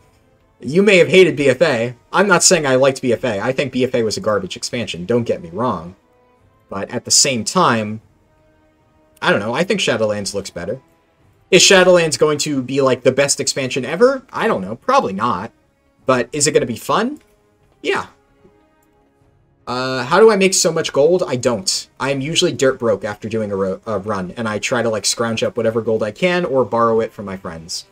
you may have hated BFA. I'm not saying I liked BFA. I think BFA was a garbage expansion, don't get me wrong. But at the same time, I don't know, I think Shadowlands looks better. Is Shadowlands going to be like the best expansion ever? I don't know, probably not. But is it going to be fun? Yeah. How do I make so much gold? I don't. I'm usually dirt broke after doing a run, and I try to like scrounge up whatever gold I can or borrow it from my friends.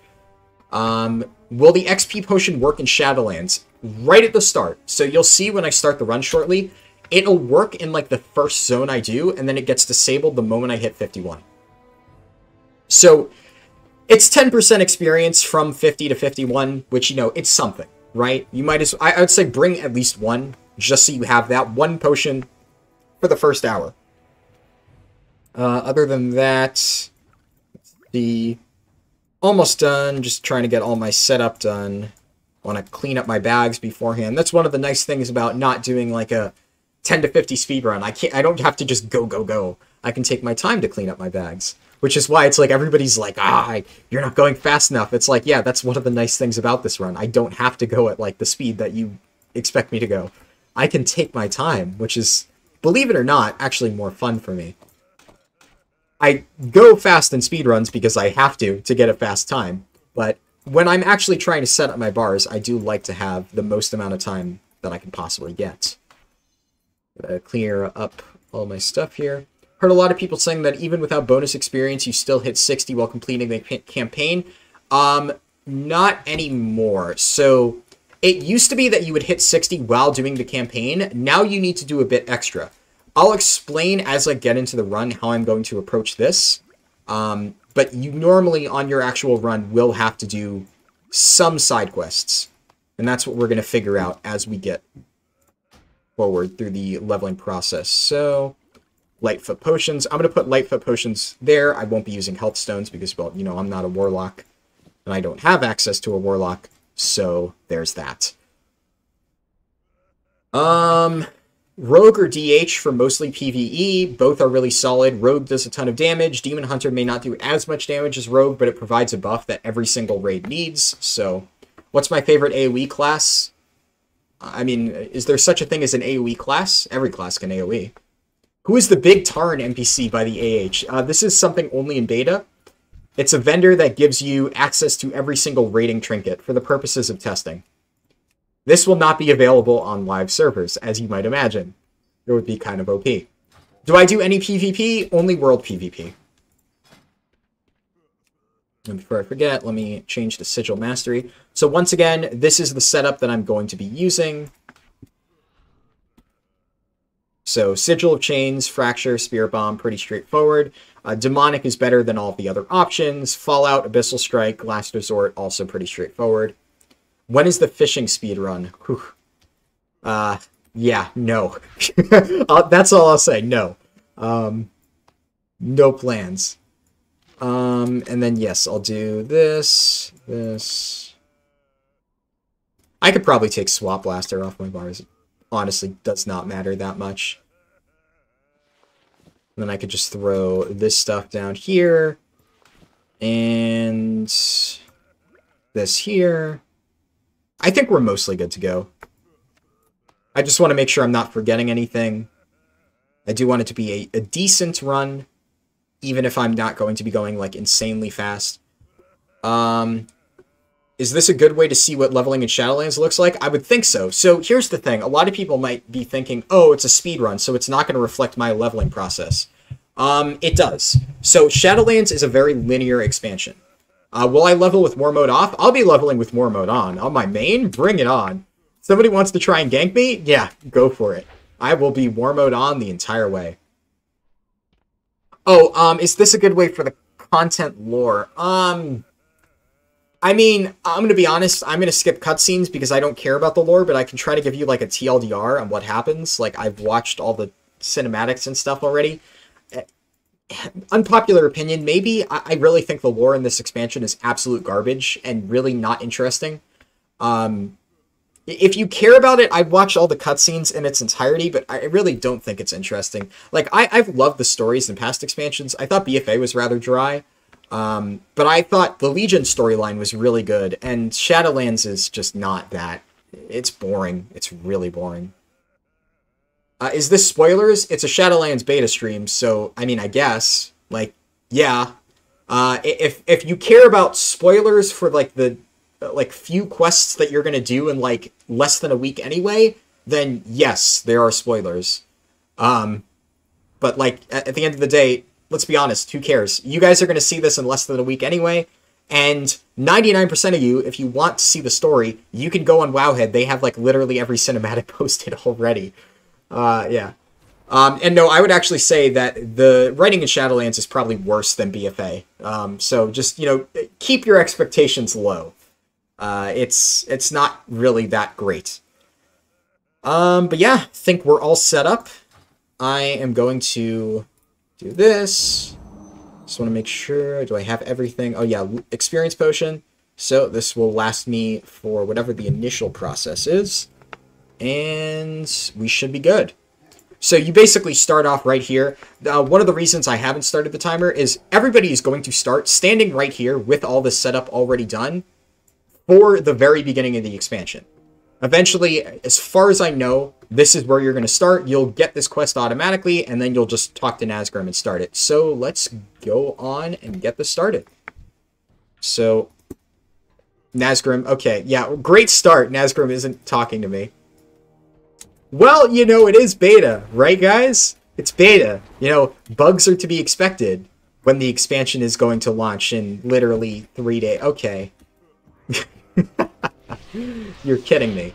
Will the XP potion work in Shadowlands? Right at the start. So you'll see when I start the run shortly, it'll work in like the first zone I do, and then it gets disabled the moment I hit 51. So it's 10% experience from 50 to 51, which, you know, it's something, right? You might as I would say bring at least one, just so you have that one potion for the first hour. Other than that, the almost done. Just trying to get all my setup done. Want to clean up my bags beforehand. That's one of the nice things about not doing like a 10 to 50 speed run. I don't have to just go. I can take my time to clean up my bags. Which is why it's like everybody's like, you're not going fast enough. It's like, yeah, that's one of the nice things about this run. I don't have to go at like the speed that you expect me to go. I can take my time, which is, believe it or not, actually more fun for me. I go fast in speed runs because I have to get a fast time. But when I'm actually trying to set up my bars, I do like to have the most amount of time that I can possibly get. Gotta clear up all my stuff here. Heard a lot of people saying that even without bonus experience, you still hit 60 while completing the campaign. Not anymore. So it used to be that you would hit 60 while doing the campaign. Now you need to do a bit extra. I'll explain as I get into the run how I'm going to approach this. But you normally, on your actual run, will have to do some side quests. And that's what we're going to figure out as we get forward through the leveling process. So, Lightfoot Potions. I'm going to put Lightfoot Potions there. I won't be using Health Stones because, well, you know, I'm not a Warlock. And I don't have access to a Warlock. So, there's that. Rogue or DH for mostly PvE. Both are really solid. Rogue does a ton of damage. Demon Hunter may not do as much damage as Rogue, but it provides a buff that every single raid needs. So, what's my favorite AoE class? I mean, is there such a thing as an AoE class? Every class can AoE. Who is the big Tarn NPC by the AH? This is something only in beta. It's a vendor that gives you access to every single raiding trinket for the purposes of testing. This will not be available on live servers, as you might imagine. It would be kind of OP. Do I do any PvP? Only world PvP. And before I forget, let me change to Sigil Mastery. So once again, this is the setup that I'm going to be using. So Sigil of Chains, Fracture, Spirit Bomb, pretty straightforward. Demonic is better than all of the other options. Fallout, Abyssal Strike, Last Resort, also pretty straightforward. When is the fishing speed run? Yeah, no. That's all I'll say, no. No plans. And then, yes, I'll do this. I could probably take Swap Blaster off my bars. It honestly does not matter that much. And then I could just throw this stuff down here. And this here. I think we're mostly good to go. I just want to make sure I'm not forgetting anything. I do want it to be a decent run, even if I'm not going to be going, like, insanely fast. Is this a good way to see what leveling in Shadowlands looks like? I would think so. So here's the thing. A lot of people might be thinking, oh, it's a speed run, so it's not going to reflect my leveling process. It does. So Shadowlands is a very linear expansion. Will I level with War Mode off? I'll be leveling with War Mode on. On my main? Bring it on. Somebody wants to try and gank me? Yeah, go for it. I will be War Mode on the entire way. Oh, is this a good way for the content lore? I mean, I'm going to be honest, I'm going to skip cutscenes because I don't care about the lore, but I can try to give you, like, a TLDR on what happens. Like, I've watched all the cinematics and stuff already. Unpopular opinion, maybe. I really think the lore in this expansion is absolute garbage and really not interesting. If you care about it, I've watched all the cutscenes in its entirety, but I really don't think it's interesting. Like, I've loved the stories in past expansions. I thought BFA was rather dry. But I thought the Legion storyline was really good, and Shadowlands is just not that. It's boring. It's really boring. Is this spoilers? It's a Shadowlands beta stream, so, I mean, I guess. Like, yeah. If you care about spoilers for, like, the few quests that you're gonna do in, like, less than a week anyway, then yes, there are spoilers. But, like, at the end of the day, let's be honest, who cares? You guys are gonna see this in less than a week anyway, and 99% of you, if you want to see the story, you can go on Wowhead. They have, like, literally every cinematic posted already. Yeah. And no, I would actually say that the writing in Shadowlands is probably worse than BFA. So just, you know, keep your expectations low. It's not really that great. But yeah, I think we're all set up. I am going to do this. Just want to make sure, do I have everything? Oh yeah, experience potion. So this will last me for whatever the initial process is. And we should be good. So you basically start off right here. One of the reasons I haven't started the timer is everybody is going to start standing right here with all this setup already done for the very beginning of the expansion. Eventually, as far as I know, this is where you're going to start. You'll get this quest automatically, and then you'll just talk to Nazgrim and start it. So let's go on and get this started. So, Nazgrim, okay, yeah, great start. Nazgrim isn't talking to me. Well, you know, it is beta, right, guys? It's beta. You know, bugs are to be expected when the expansion is going to launch in literally 3 days. Okay. You're kidding me.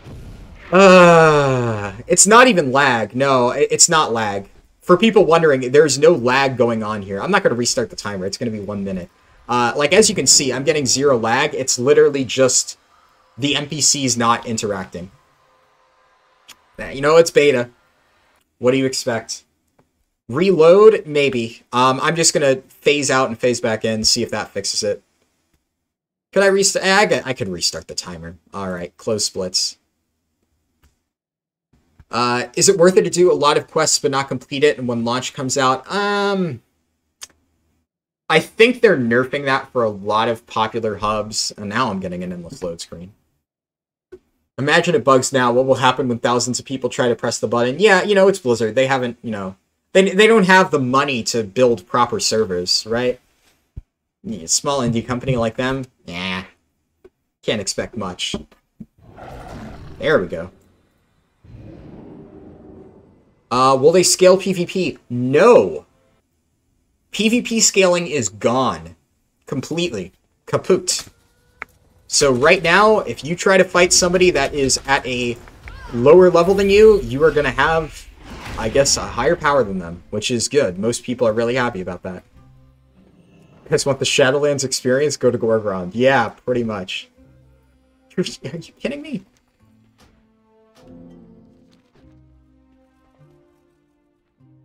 It's not even lag. No, it's not lag. For people wondering, there's no lag going on here. I'm not going to restart the timer. It's going to be 1 minute. Like, as you can see, I'm getting 0 lag. It's literally just the NPCs not interacting. You know, it's beta. What do you expect? Reload? Maybe. I'm just going to phase out and phase back in, see if that fixes it. Could I restart? I could restart the timer. Alright, close splits. Is it worth it to do a lot of quests but not complete it and when launch comes out? I think they're nerfing that for a lot of popular hubs, and now I'm getting an endless load screen. Imagine it bugs now. What will happen when thousands of people try to press the button? Yeah, you know, it's Blizzard. They haven't, you know... They don't have the money to build proper servers, right? A small indie company like them? Yeah. Can't expect much. There we go. Will they scale PvP? No! PvP scaling is gone. Completely. Kaput. So right now, if you try to fight somebody that is at a lower level than you, you are going to have, I guess, a higher power than them, which is good. Most people are really happy about that. You guys want the Shadowlands experience? Go to Gorgrond. Yeah, pretty much. Are you kidding me?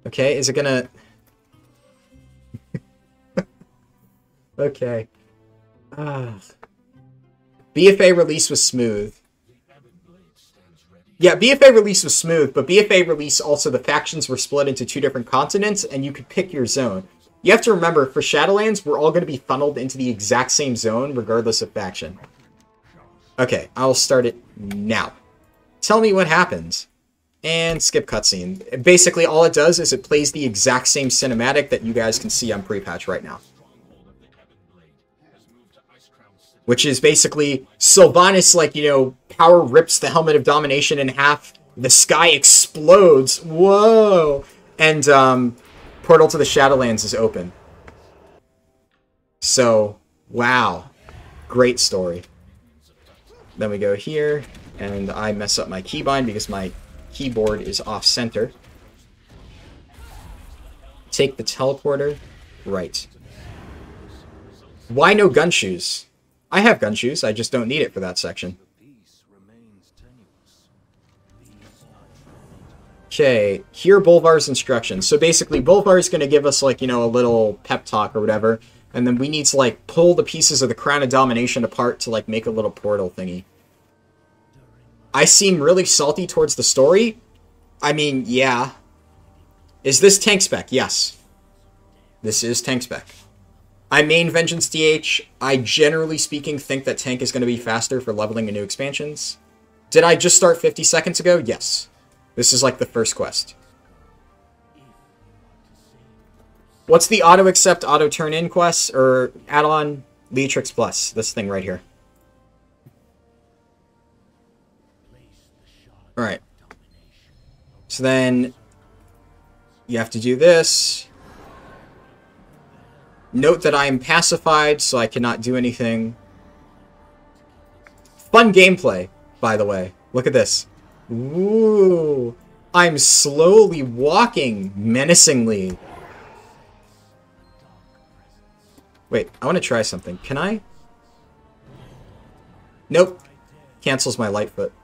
Okay, is it gonna... Okay. BFA release was smooth. Yeah, BFA release was smooth, but BFA release also the factions were split into 2 different continents, and you could pick your zone. You have to remember, for Shadowlands, we're all going to be funneled into the exact same zone, regardless of faction. Okay, I'll start it now. Tell me what happens. And skip cutscene. Basically, all it does is it plays the exact same cinematic that you guys can see on pre-patch right now. Which is basically Sylvanas, like, you know, power rips the Helmet of Domination in half. The sky explodes. Whoa! And, Portal to the Shadowlands is open. So, wow. Great story. Then we go here, and I mess up my keybind because my keyboard is off-center. Take the teleporter. Right. Why no gun shoes? I have gun shoes, I just don't need it for that section. Okay, hear Bolvar's instructions. So basically, Bolvar is going to give us, like, you know, a little pep talk or whatever, and then we need to, like, pull the pieces of the Crown of Domination apart to, like, make a little portal thingy. I seem really salty towards the story. I mean, yeah. Is this tank spec? Yes. This is tank spec. I main Vengeance DH. I generally speaking think that tank is going to be faster for leveling in new expansions. Did I just start 50 seconds ago? Yes. This is like the first quest. What's the auto accept, auto turn in quest or add-on? Leatrix Plus. This thing right here. Alright. So then you have to do this. Note that I am pacified, so I cannot do anything. Fun gameplay, by the way. Look at this. Ooh. I'm slowly walking menacingly. Wait, I want to try something. Can I? Nope. Cancels my Lightfoot.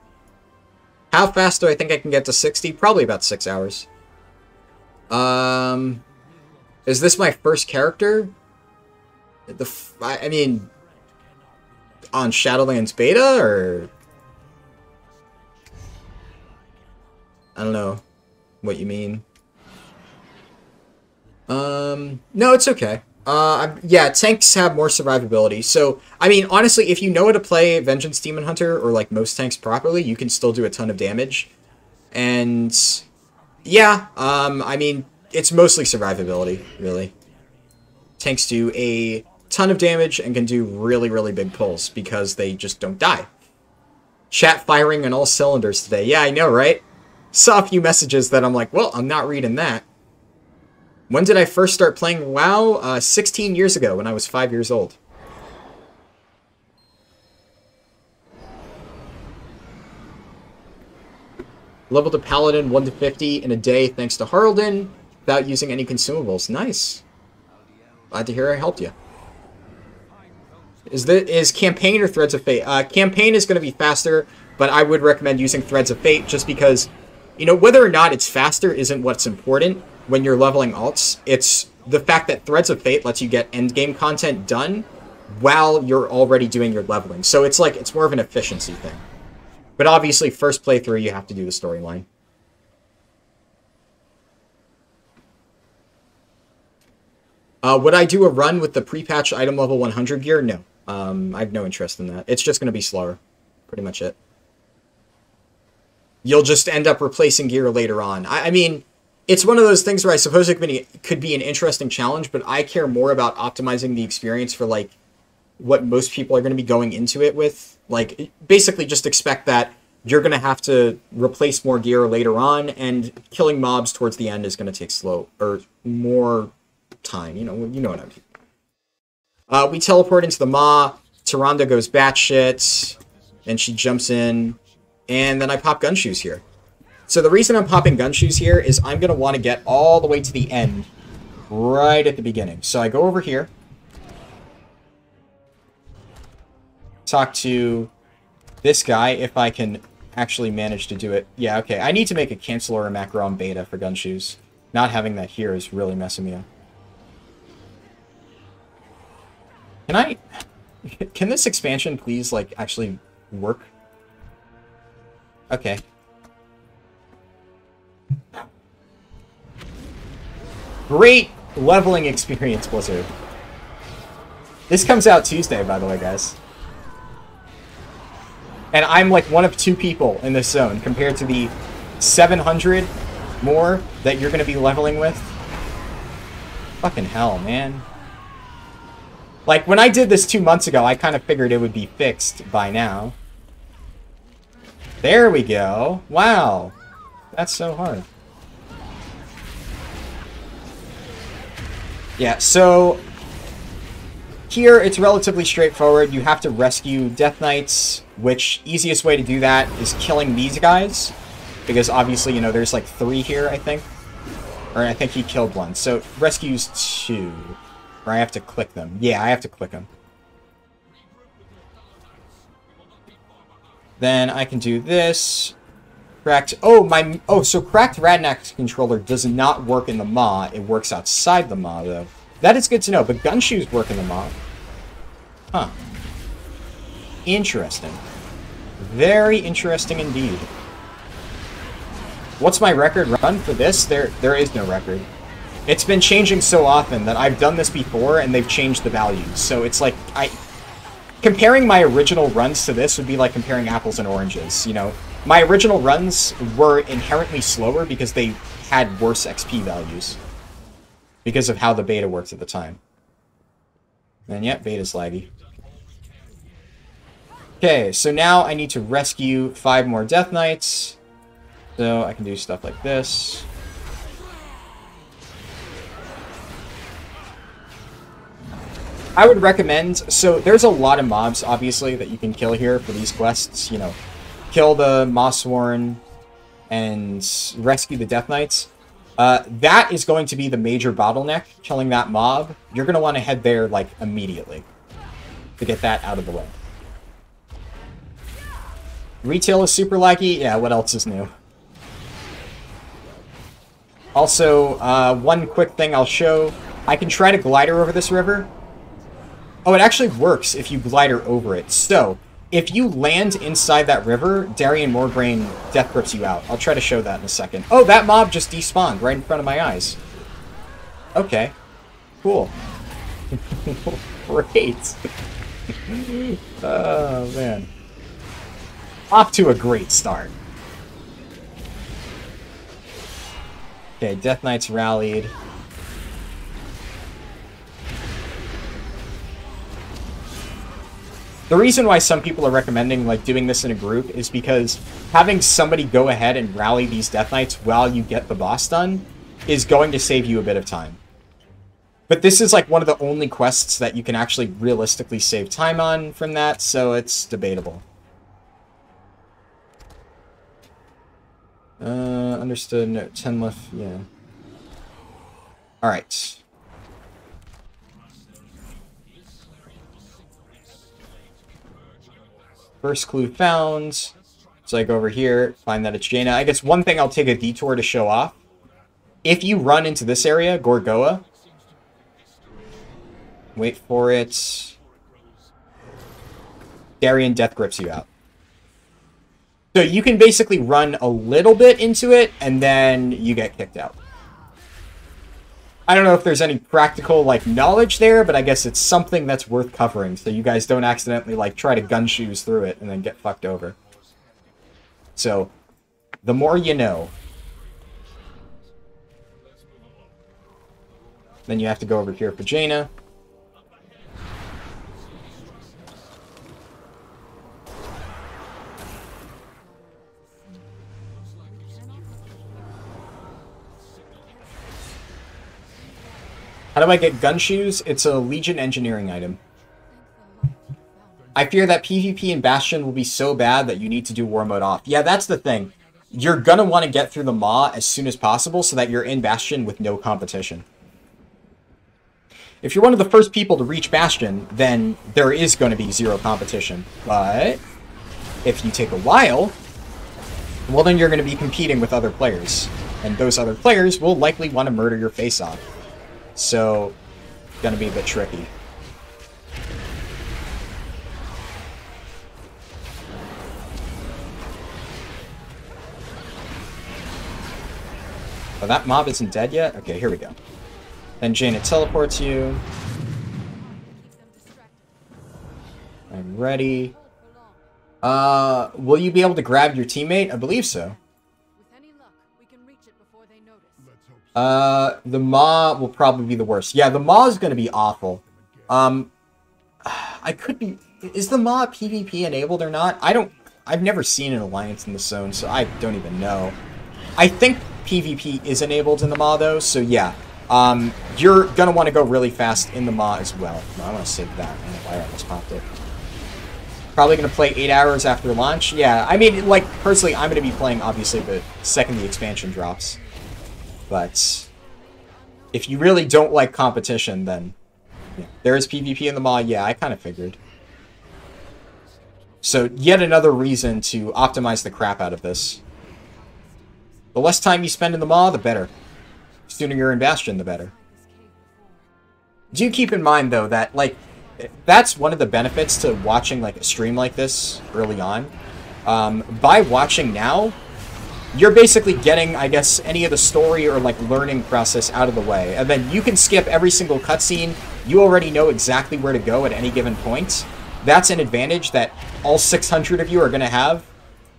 How fast do I think I can get to 60? Probably about 6 hours. Is this my first character? I mean, on Shadowlands beta, or... I don't know what you mean. No, it's okay. Yeah, tanks have more survivability. So, I mean, honestly, if you know how to play Vengeance Demon Hunter, or like most tanks properly, you can still do a ton of damage. And, yeah, I mean, it's mostly survivability, really. Tanks do a ton of damage and can do really, really big pulls because they just don't die. Chat firing on all cylinders today. Yeah, I know, right? Saw a few messages that I'm like, well, I'm not reading that. When did I first start playing WoW? 16 years ago, when I was 5 years old. Leveled a Paladin 1 to 50 in a day thanks to Harlden, without using any consumables. Nice. Glad to hear I helped you. Is Campaign or Threads of Fate? Campaign is going to be faster, but I would recommend using Threads of Fate just because, you know, whether or not it's faster isn't what's important when you're leveling alts. It's the fact that Threads of Fate lets you get endgame content done while you're already doing your leveling. So it's like, it's more of an efficiency thing. But obviously, first playthrough, you have to do the storyline. Would I do a run with the pre-patch item level 100 gear? No. I have no interest in that. It's just going to be slower. Pretty much it. You'll just end up replacing gear later on. I mean, it's one of those things where I suppose it could be an interesting challenge, but I care more about optimizing the experience for, like, what most people are going to be going into it with. Like, basically just expect that you're going to have to replace more gear later on, and killing mobs towards the end is going to take more time. You know what I mean. We teleport into the Maw. Tyrande goes batshit, and she jumps in, and then I pop Gunshoes here. So the reason I'm popping Gunshoes here is I'm going to want to get all the way to the end, right at the beginning. So I go over here, talk to this guy, if I can actually manage to do it. Yeah, okay. I need to make a cancel or a Macron beta for Gunshoes. Not having that here is really messing me up. Can this expansion please, like, actually work? Okay. Great leveling experience, Blizzard. This comes out Tuesday, by the way, guys. And I'm like one of 2 people in this zone compared to the 700 more that you're going to be leveling with. Fucking hell, man. Like, when I did this 2 months ago, I kind of figured it would be fixed by now. There we go. Wow. That's so hard. Yeah, so here it's relatively straightforward. You have to rescue Death Knights, which easiest way to do that is killing these guys. Because obviously, you know, there's like 3 here, I think. Or I think he killed 1. So rescues 2. Or I have to click them. Yeah, I have to click them. Then I can do this. Cracked. So cracked Radnax controller does not work in the Maw. It works outside the Maw, though. That is good to know. But Gunshoes work in the Maw. Huh. Interesting. Very interesting indeed. What's my record run for this? There is no record. It's been changing so often that I've done this before and they've changed the values. So it's like, comparing my original runs to this would be like comparing apples and oranges, you know? My original runs were inherently slower because they had worse XP values. Because of how the beta worked at the time. And yeah, beta's laggy. Okay, so now I need to rescue 5 more Death Knights. So I can do stuff like this. I would recommend, so there's a lot of mobs, obviously, that you can kill here for these quests. You know, kill the Mossworn and rescue the Death Knights. That is going to be the major bottleneck, killing that mob. You're going to want to head there, like, immediately to get that out of the way. Retail is super laggy. Yeah, what else is new? Also, one quick thing I'll show. I can try to glider over this river. Oh, it actually works if you glider over it. So, if you land inside that river, Darien Moorbrain death grips you out. I'll try to show that in a second. Oh, that mob just despawned right in front of my eyes. Okay. Cool. Great. Oh, man. Off to a great start. Okay, Death Knights rallied. The reason why some people are recommending like doing this in a group is because having somebody go ahead and rally these Death Knights while you get the boss done is going to save you a bit of time. But this is like one of the only quests that you can actually realistically save time on from that, so it's debatable. Understood. No, 10 left, yeah. Alright. First clue found. So I go over here, find that it's Jaina. I guess one thing I'll take a detour to show off. If you run into this area, Gorgoa, wait for it. Darien death grips you out. So you can basically run a little bit into it, and then you get kicked out. I don't know if there's any practical, like, knowledge there, but I guess it's something that's worth covering, so you guys don't accidentally, like, try to gun shoes through it and then get fucked over. So, the more you know. Then you have to go over here for Jaina. How do I get gun shoes? It's a Legion engineering item. I fear that PvP in Bastion will be so bad that you need to do war mode off. Yeah, that's the thing. You're gonna want to get through the Maw as soon as possible so that you're in Bastion with no competition. If you're one of the first people to reach Bastion, then there is going to be zero competition. But if you take a while, well then you're going to be competing with other players. And those other players will likely want to murder your face off. So, gonna be a bit tricky. Oh, that mob isn't dead yet? Okay, here we go. Then Jaina teleports you. I'm ready. Will you be able to grab your teammate? I believe so. The Maw will probably be the worst. Yeah, the Maw is going to be awful. I could be... Is the Maw PvP enabled or not? I've never seen an alliance in the zone, so I don't even know. I think PvP is enabled in the Maw, though, so yeah. You're going to want to go really fast in the Maw as well. No, I want to save that. I don't know why I almost popped it. Probably going to play 8 hours after launch. Yeah, I mean, like, personally, I'm going to be playing, obviously, the second the expansion drops. But if you really don't like competition, then yeah. There is PvP in the Maw. Yeah, I kind of figured. So yet another reason to optimize the crap out of this. The less time you spend in the Maw, the better. The sooner you're in Bastion, the better. Do keep in mind, though, that, like, that's one of the benefits to watching, like, a stream like this early on. By watching now, you're basically getting, I guess, any of the story or like learning process out of the way. And then you can skip every single cutscene. You already know exactly where to go at any given point. That's an advantage that all 600 of you are going to have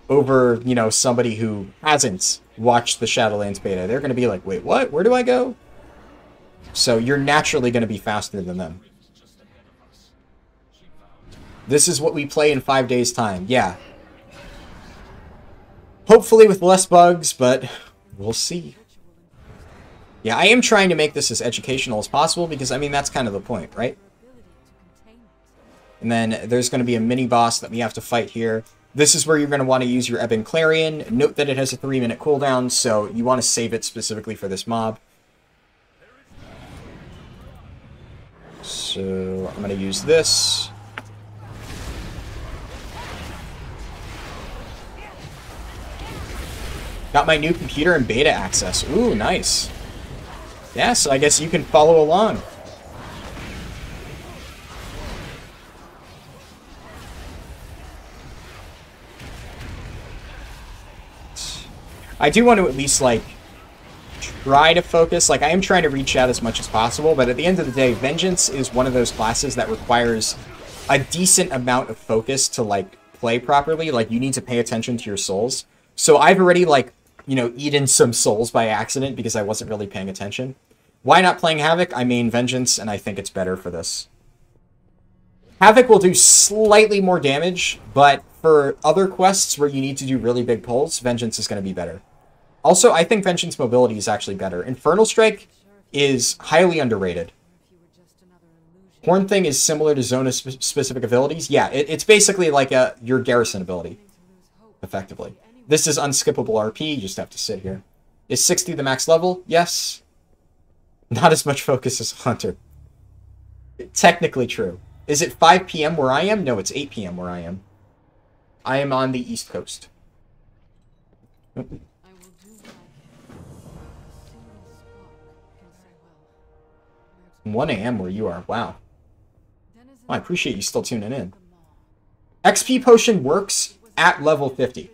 over, you know, somebody who hasn't watched the Shadowlands beta. They're going to be like, wait, what? Where do I go? So you're naturally going to be faster than them. This is what we play in 5 days' time. Yeah. Hopefully with less bugs, but we'll see. Yeah, I am trying to make this as educational as possible because, I mean, that's kind of the point, right? And then there's going to be a mini-boss that we have to fight here. This is where you're going to want to use your Ebon Clarion. Note that it has a 3-minute cooldown, so you want to save it specifically for this mob. So I'm going to use this. Got my new computer in beta access. Ooh, nice. Yeah, so I guess you can follow along. I do want to at least, like, try to focus. Like, I am trying to reach out as much as possible, but at the end of the day, Vengeance is one of those classes that requires a decent amount of focus to, like, play properly. Like, you need to pay attention to your souls. So I've already, like, you know, eaten some souls by accident because I wasn't really paying attention. Why not playing Havoc? I main Vengeance, and I think it's better for this. Havoc will do slightly more damage, but for other quests where you need to do really big pulls, Vengeance is going to be better. Also, I think Vengeance mobility is actually better. Infernal Strike is highly underrated. Horn Thing is similar to Zona-specific abilities. Yeah, it's basically like your Garrison ability, effectively. This is unskippable RP, you just have to sit here. Is 60 the max level? Yes. Not as much focus as Hunter. Technically true. Is it 5 p.m. where I am? No, it's 8 p.m. where I am. I am on the East Coast. 1 a.m. where you are. Wow. Well, I appreciate you still tuning in. XP Potion works at level 50.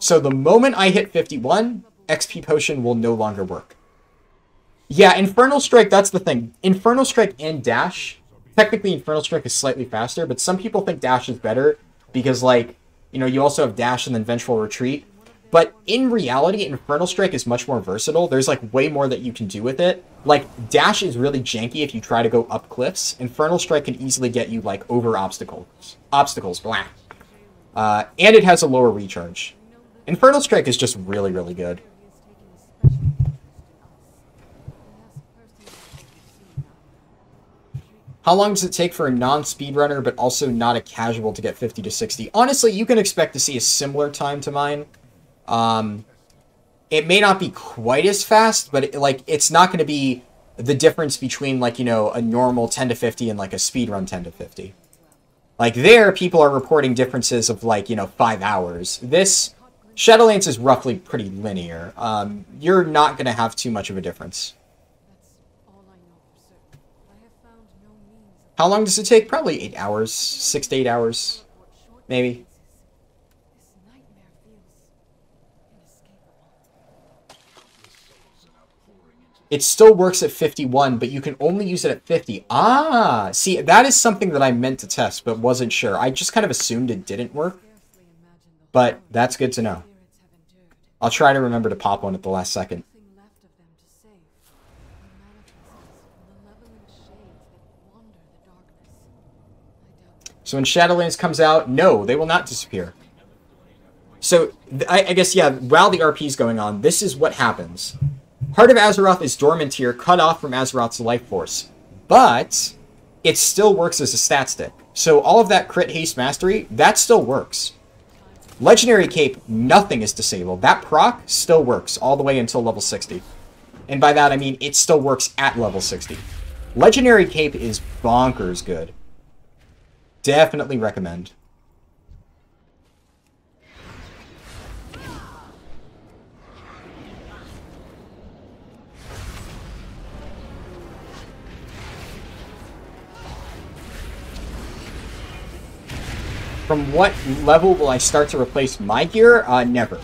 So the moment I hit 51, XP Potion will no longer work. Yeah, Infernal Strike, that's the thing. Infernal Strike and Dash, technically Infernal Strike is slightly faster, but some people think Dash is better because, like, you know, you also have Dash and then Vengeful Retreat. But in reality, Infernal Strike is much more versatile. There's, like, way more that you can do with it. Like, Dash is really janky if you try to go up cliffs. Infernal Strike can easily get you, like, over obstacles. Blah. And it has a lower recharge. Infernal Strike is just really, really good. How long does it take for a non-speedrunner, but also not a casual, to get 50 to 60? Honestly, you can expect to see a similar time to mine. It may not be quite as fast, but it's not going to be the difference between, like, you know, a normal 10 to 50 and, like, a speedrun 10 to 50. Like, there, people are reporting differences of, like, you know, 5 hours. This, Shadowlands is roughly pretty linear. You're not going to have too much of a difference. How long does it take? Probably 8 hours. 6 to 8 hours. Maybe. It still works at 51, but you can only use it at 50. Ah! See, that is something that I meant to test, but wasn't sure. I just kind of assumed it didn't work. But that's good to know. I'll try to remember to pop one at the last second. So when Shadowlands comes out, no, they will not disappear. So, I guess, yeah, while the RP is going on, this is what happens. Heart of Azeroth is dormant here, cut off from Azeroth's life force. But it still works as a stat stick. So all of that crit haste mastery, that still works. Legendary Cape, nothing is disabled. That proc still works all the way until level 60. And by that I mean it still works at level 60. Legendary Cape is bonkers good. Definitely recommend. From what level will I start to replace my gear? Never.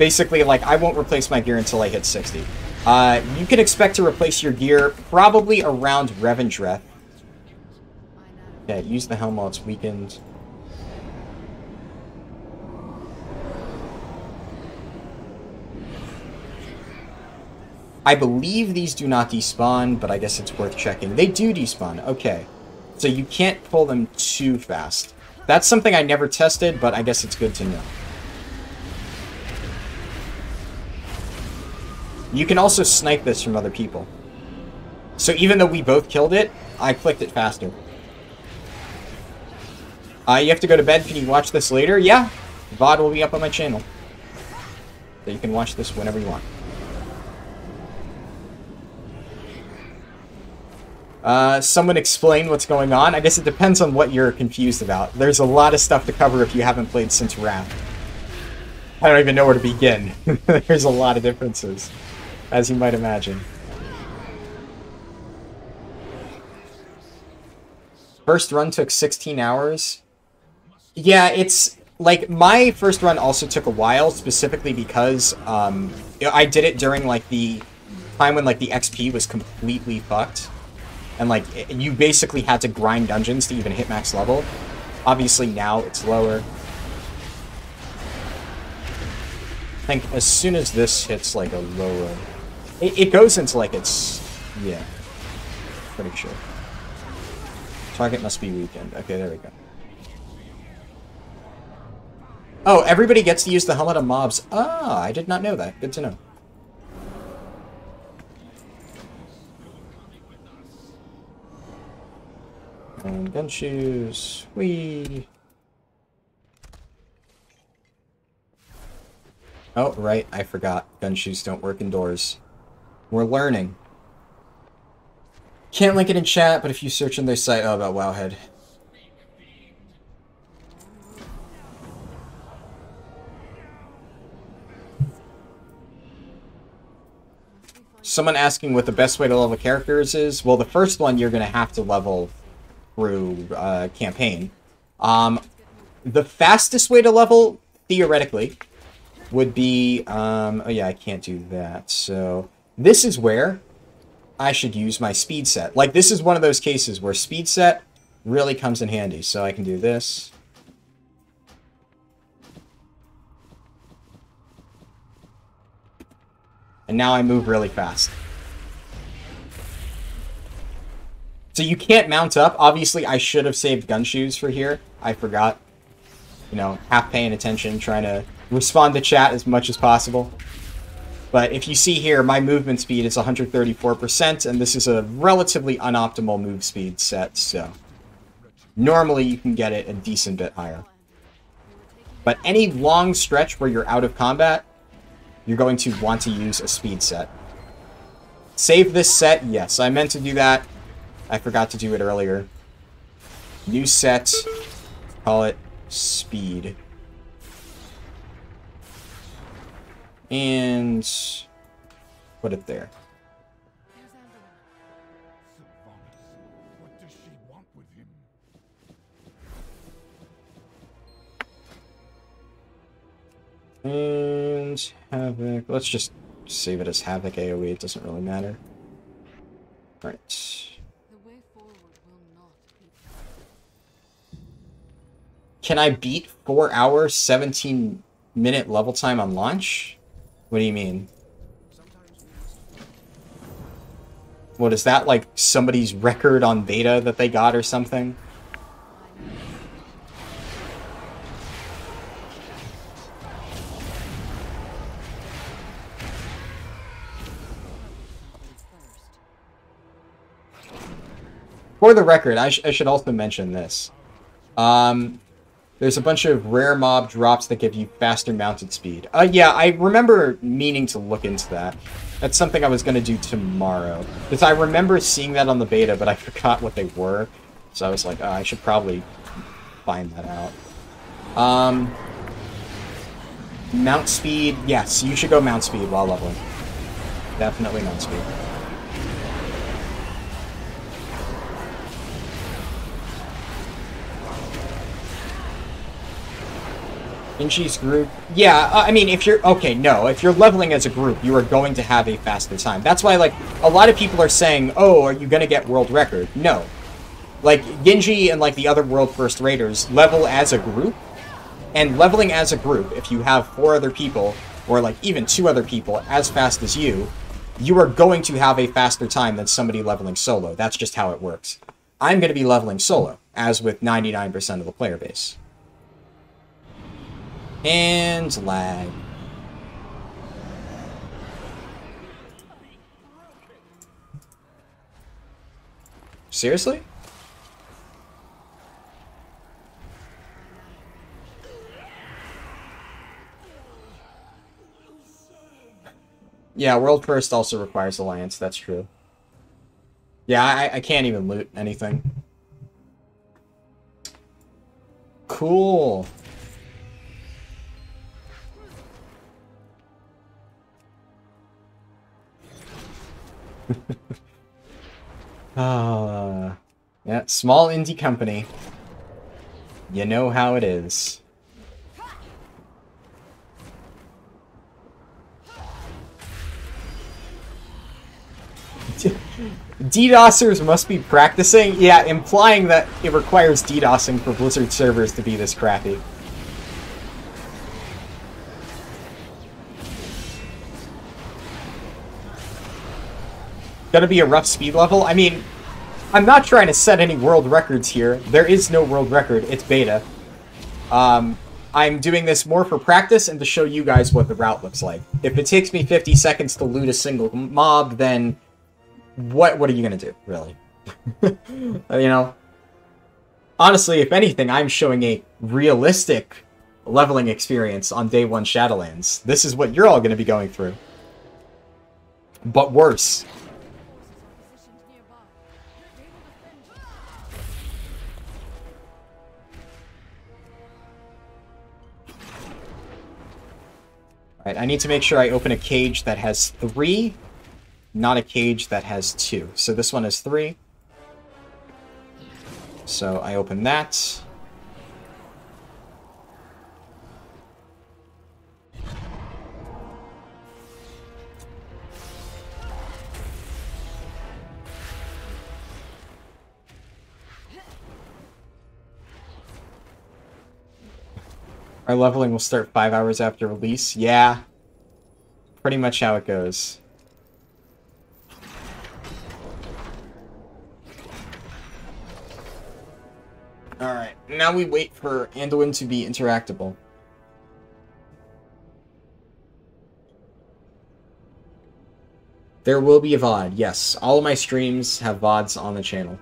Basically, like, I won't replace my gear until I hit 60. You can expect to replace your gear probably around Revendreth. Yeah, use the helm while it's weakened. I believe these do not despawn, but I guess it's worth checking. They do despawn, okay. So you can't pull them too fast. That's something I never tested, but I guess it's good to know. You can also snipe this from other people. So even though we both killed it, I clicked it faster. You have to go to bed. Can you watch this later? Yeah. VOD will be up on my channel. So you can watch this whenever you want. Someone explain what's going on. I guess it depends on what you're confused about. There's a lot of stuff to cover if you haven't played since Wrath. I don't even know where to begin. There's a lot of differences, as you might imagine. First run took 16 hours. Yeah, it's... Like, my first run also took a while, specifically because I did it during, like, the time when, like, the XP was completely fucked. And, like, you basically had to grind dungeons to even hit max level. Obviously, now it's lower. I think as soon as this hits, like, a lower... It goes into, like, it's... Yeah. Pretty sure. Target must be weakened. Okay, there we go. Oh, everybody gets to use the helmet on mobs. Ah, I did not know that. Good to know. And gun shoes. Whee! Oh, right, I forgot. Gun shoes don't work indoors. We're learning. Can't link it in chat, but if you search on their site... Oh, about Wowhead. Someone asking what the best way to level characters is. Well, the first one you're going to have to level through campaign. The fastest way to level, theoretically, would be... oh yeah, I can't do that. So this is where I should use my speed set. Like, this is one of those cases where speed set really comes in handy. So I can do this. And now I move really fast. So you can't mount up. Obviously, I should have saved gun shoes for here. I forgot. You know, half paying attention, trying to respond to chat as much as possible. But if you see here, my movement speed is 134%, and this is a relatively unoptimal move speed set, so... Normally, you can get it a decent bit higher. But any long stretch where you're out of combat, you're going to want to use a speed set. Save this set? Yes, I meant to do that. I forgot to do it earlier. New set. Call it speed. And put it there. And Havoc. Let's just save it as Havoc AoE. It doesn't really matter. Right. Can I beat 4 hour, 17-minute level time on launch? What do you mean? What is that, like somebody's record on beta that they got or something? For the record, I should also mention this. There's a bunch of rare mob drops that give you faster mounted speed. Yeah, I remember meaning to look into that. That's something I was going to do tomorrow. Because I remember seeing that on the beta, but I forgot what they were. So I was like, oh, I should probably find that out. Mount speed. Yes, you should go mount speed while leveling. Definitely mount speed. Genji's group. Yeah, I mean, if you're... Okay, no. If you're leveling as a group, you are going to have a faster time. That's why, like, a lot of people are saying, oh, are you going to get world record? No. Like, Genji and, like, the other world first raiders level as a group. And leveling as a group, if you have 4 other people, or, like, even 2 other people as fast as you are going to have a faster time than somebody leveling solo. That's just how it works. I'm going to be leveling solo, as with 99% of the player base. And lag. Seriously? Yeah, World First also requires Alliance, that's true. Yeah, I can't even loot anything. Cool. Yeah, small indie company. You know how it is. DDoSers must be practicing? Yeah, implying that it requires DDoSing for Blizzard servers to be this crappy. Gonna be a rough speed level? I mean, I'm not trying to set any world records here. There is no world record. It's beta. I'm doing this more for practice and to show you guys what the route looks like. If it takes me 50 seconds to loot a single mob, then what are you gonna do, really? You know? Honestly, if anything, I'm showing a realistic leveling experience on day 1 Shadowlands. This is what you're all gonna be going through. But worse. Alright, I need to make sure I open a cage that has 3, not a cage that has 2. So this one has 3. So I open that. Our leveling will start 5 hours after release. Yeah. Pretty much how it goes. Alright, now we wait for Anduin to be interactable. There will be a VOD, yes. All of my streams have VODs on the channel.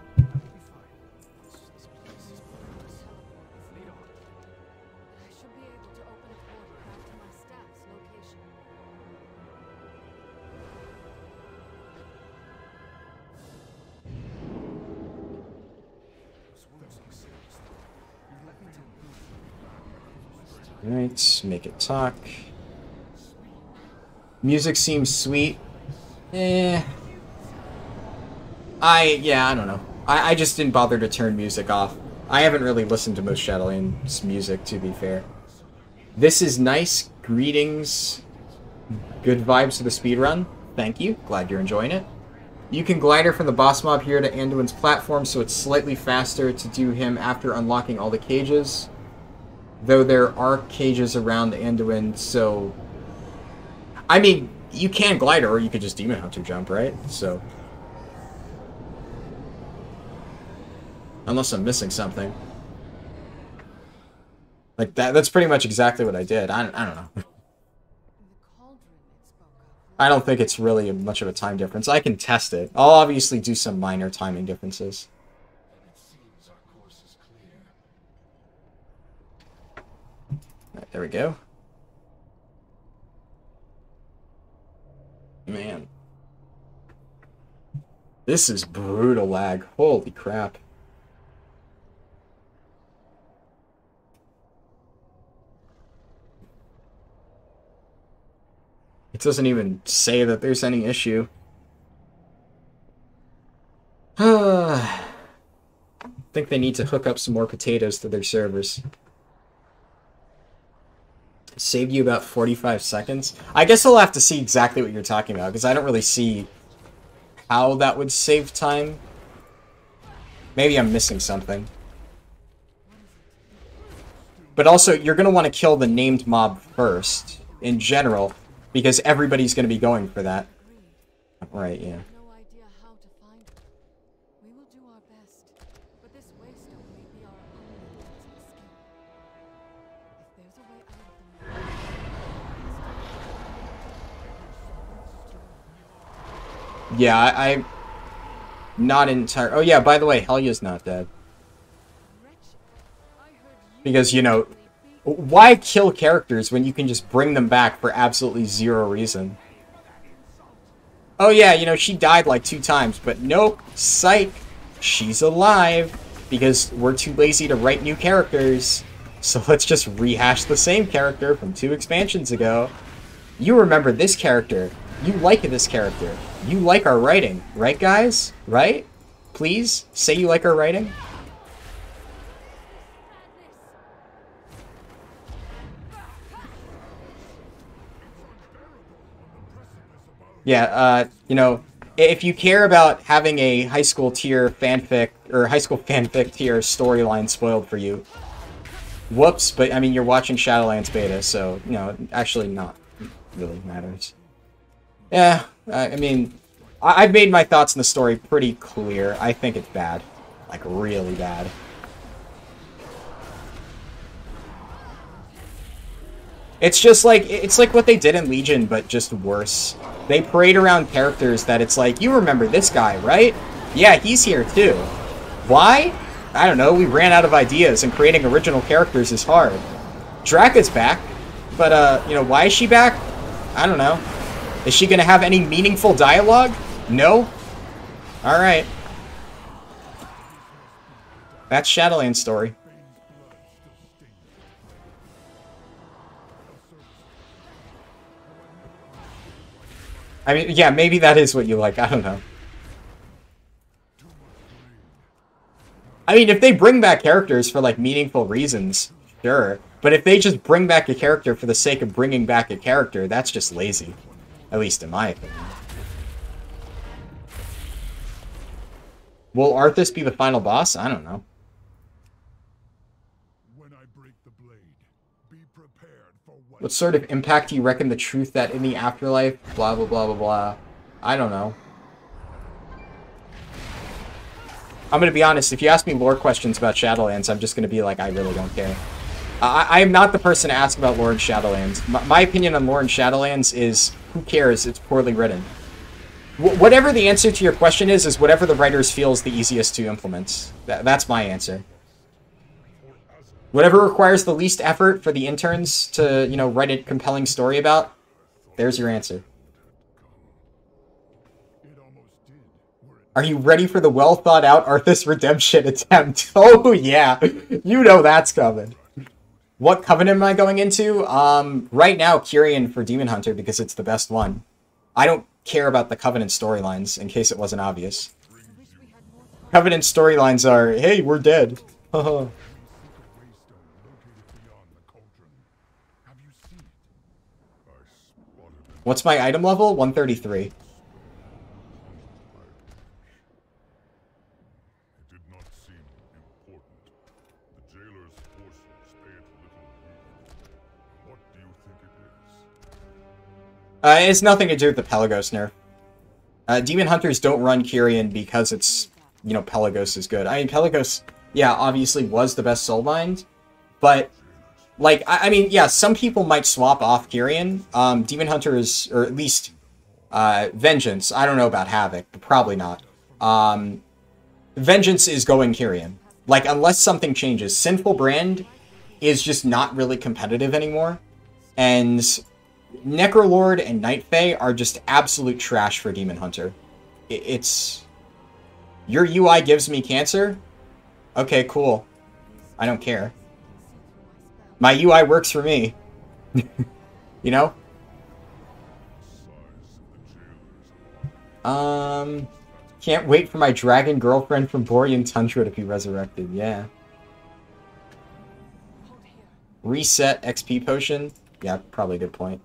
Alright, make it talk. Music seems sweet. Yeah, I don't know. I just didn't bother to turn music off. I haven't really listened to most Shadowlands music, to be fair. This is nice. Greetings. Good vibes to the speedrun. Thank you. Glad you're enjoying it. You can glider from the boss mob here to Anduin's platform, so it's slightly faster to do him after unlocking all the cages. Though there are cages around Anduin, so... I mean, you can glider, or you could just Demon Hunter jump, right? So... Unless I'm missing something. Like, that's pretty much exactly what I did. I don't know. I don't think it's really much of a time difference. I can test it. I'll obviously do some minor timing differences. Right, there we go. Man. This is brutal lag. Holy crap. It doesn't even say that there's any issue. I think they need to hook up some more potatoes to their servers. Saved you about 45 seconds? I guess I'll have to see exactly what you're talking about, because I don't really see how that would save time. Maybe I'm missing something. But also, you're going to want to kill the named mob first, in general, because everybody's going to be going for that. Right, yeah. No idea how to find it. We will do our best, but this waystone may be our only means of escape. If there's a way out of the Yeah, I'm not entirely... Oh yeah, by the way, Helya's not dead. Because, you know, why kill characters when you can just bring them back for absolutely zero reason? Oh yeah, you know, she died like 2 times, but nope, psych, she's alive, because we're too lazy to write new characters. So let's just rehash the same character from 2 expansions ago. You remember this character. You like this character. You like our writing, right guys? Right? Please, say you like our writing. Yeah, you know, if you care about having a high school tier fanfic, or high school fanfic tier storyline spoiled for you, whoops, but I mean, you're watching Shadowlands beta, so, you know, actually not really matters. Yeah, I mean, I've made my thoughts on the story pretty clear. I think it's bad. Like, really bad. It's just like, it's like what they did in Legion, but just worse. They parade around characters that it's like, you remember this guy, right? Yeah, he's here too. Why? I don't know, we ran out of ideas, and creating original characters is hard. Draka's back, but, you know, why is she back? I don't know. Is she gonna have any meaningful dialogue? No? Alright. That's Shadowlands' story. I mean, yeah, maybe that is what you like. I don't know. I mean, if they bring back characters for, like, meaningful reasons, sure. But if they just bring back a character for the sake of bringing back a character, that's just lazy. At least in my opinion. Will Arthas be the final boss? I don't know. What sort of impact do you reckon the truth that in the afterlife, blah, blah, blah, blah, blah. I don't know. I'm going to be honest, if you ask me lore questions about Shadowlands, I'm just going to be like, I really don't care. I am not the person to ask about lore in Shadowlands. My opinion on lore in Shadowlands is, who cares, it's poorly written. Whatever the answer to your question is whatever the writers feel is the easiest to implement. That's my answer. Whatever requires the least effort for the interns to, you know, write a compelling story about, there's your answer. Are you ready for the well-thought-out Arthas redemption attempt? Oh, yeah. You know that's coming. What Covenant am I going into? Right now, Kyrian for Demon Hunter, because it's the best one. I don't care about the Covenant storylines, in case it wasn't obvious. Covenant storylines are, hey, we're dead. Haha. What's my item level? 133. It did not seem important. The jailer's forces paid little heed. What do you think it is? It's nothing to do with the Pelagos nerf. Demon Hunters don't run Kyrian because it's, you know, Pelagos is good. I mean, Pelagos, yeah, obviously was the best soulbind, but... Like, I mean, yeah, some people might swap off Kyrian. Demon Hunters, or at least Vengeance. I don't know about Havoc, but probably not. Vengeance is going Kyrian. Like, unless something changes. Sinful Brand is just not really competitive anymore. And Necrolord and Night Fae are just absolute trash for Demon Hunter. It's... Your UI gives me cancer? Okay, cool. I don't care. My UI works for me. You know? Can't wait for my dragon girlfriend from Borean Tundra to be resurrected. Yeah. Reset XP potion. Yeah, probably a good point.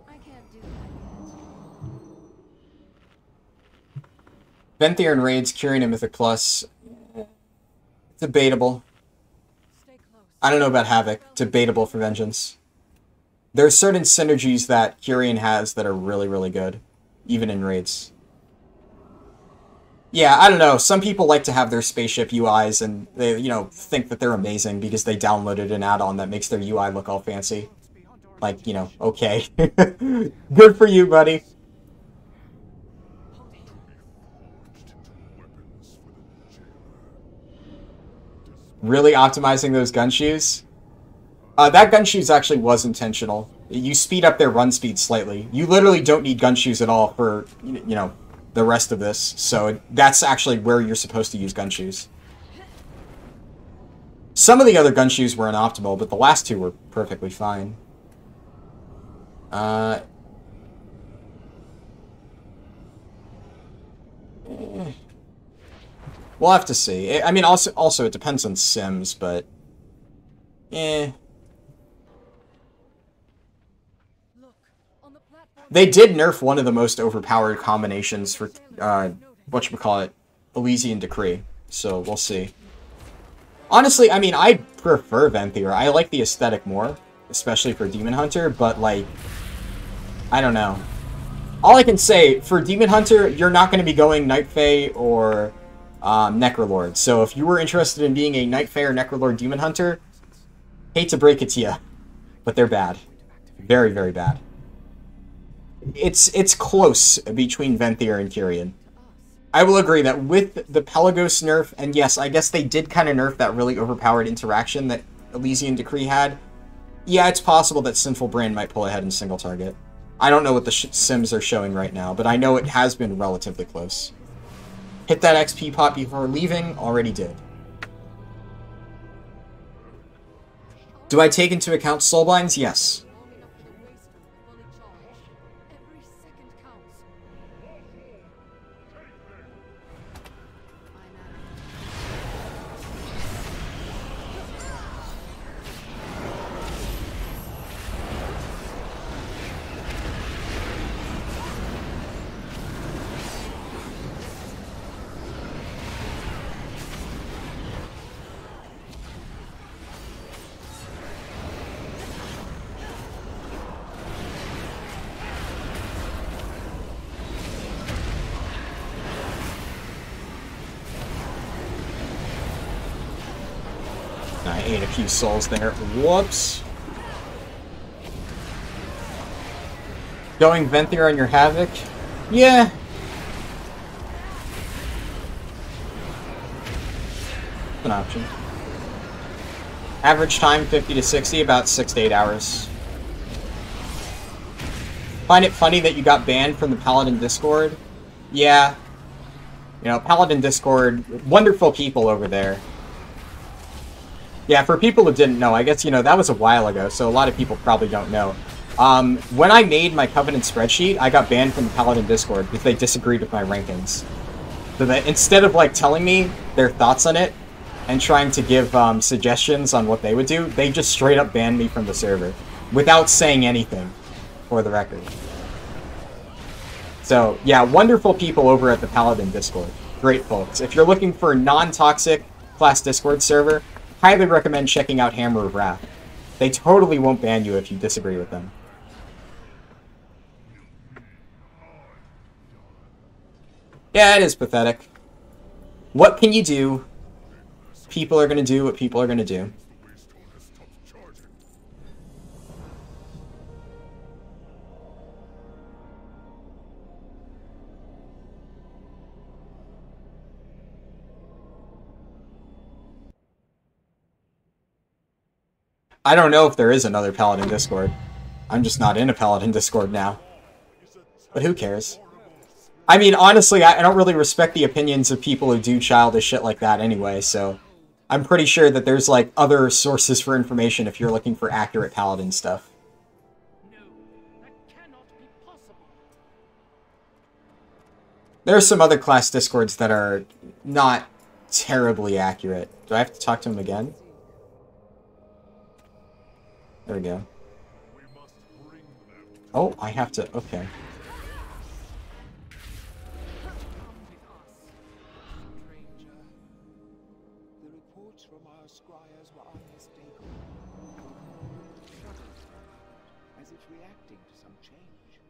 I can't do that yet. Venthyr and Raids, Kyrian and Mythic Plus. Debatable. Stay close. I don't know about Havoc. Debatable for Vengeance. There are certain synergies that Kyrian has that are really, really good. Even in Raids. Yeah, I don't know. Some people like to have their spaceship UIs and they, you know, think that they're amazing because they downloaded an add-on that makes their UI look all fancy. Like, you know, okay. Good for you, buddy. Really optimizing those gun shoes? That gun shoes actually was intentional. You speed up their run speed slightly. You literally don't need gun shoes at all for, you know, the rest of this. So that's actually where you're supposed to use gun shoes. Some of the other gun shoes were inoptimal, but the last two were perfectly fine. We'll have to see. I mean, also it depends on Sims, but Look, on the platform. they did nerf one of the most overpowered combinations for whatchamacallit, Elysian Decree. So we'll see. Honestly, I mean, I prefer Venthyr. I like the aesthetic more, especially for Demon Hunter, but like, I don't know. All I can say, for Demon Hunter, you're not going to be going Night Fae or Necrolord. So if you were interested in being a Night Fae or Necrolord Demon Hunter, hate to break it to you, but they're bad. Very, very bad. It's close between Venthyr and Kyrian. I will agree that with the Pelagos nerf, and yes, I guess they did kind of nerf that really overpowered interaction that Elysian Decree had. Yeah, it's possible that Sinful Brand might pull ahead in single target. I don't know what the Sims are showing right now, but I know it has been relatively close. Hit that XP pot before leaving, already did. Do I take into account soulblinds? Yes. Long enough for the waystone to fully charge. Every second counts. I'm out. I ate a few souls there. Whoops. Going Venthyr on your Havoc? Yeah. An option. Average time 50 to 60, about 6 to 8 hours. Find it funny that you got banned from the Paladin Discord? Yeah. You know, Paladin Discord, wonderful people over there. Yeah, for people who didn't know, I guess, you know, that was a while ago, so a lot of people probably don't know. When I made my Covenant spreadsheet, I got banned from the Paladin Discord because they disagreed with my rankings. So that instead of, like, telling me their thoughts on it and trying to give suggestions on what they would do, they just straight up banned me from the server without saying anything, for the record. So, yeah, wonderful people over at the Paladin Discord. Great folks. If you're looking for a non-toxic class Discord server, highly recommend checking out Hammer of Wrath. They totally won't ban you if you disagree with them. Yeah, it is pathetic. What can you do? People are gonna do what people are gonna do. I don't know if there is another Paladin Discord. I'm just not in a Paladin Discord now. But who cares? I mean, honestly, I don't really respect the opinions of people who do childish shit like that anyway, so I'm pretty sure that there's, like, other sources for information if you're looking for accurate Paladin stuff. No, that cannot be possible. There are some other class Discords that are not terribly accurate. Do I have to talk to him again? There we go. We must bring them. Oh, I have to... Okay. Stranger, the reports from our scryers were unmistakable. Shuddered, as if reacting to some change.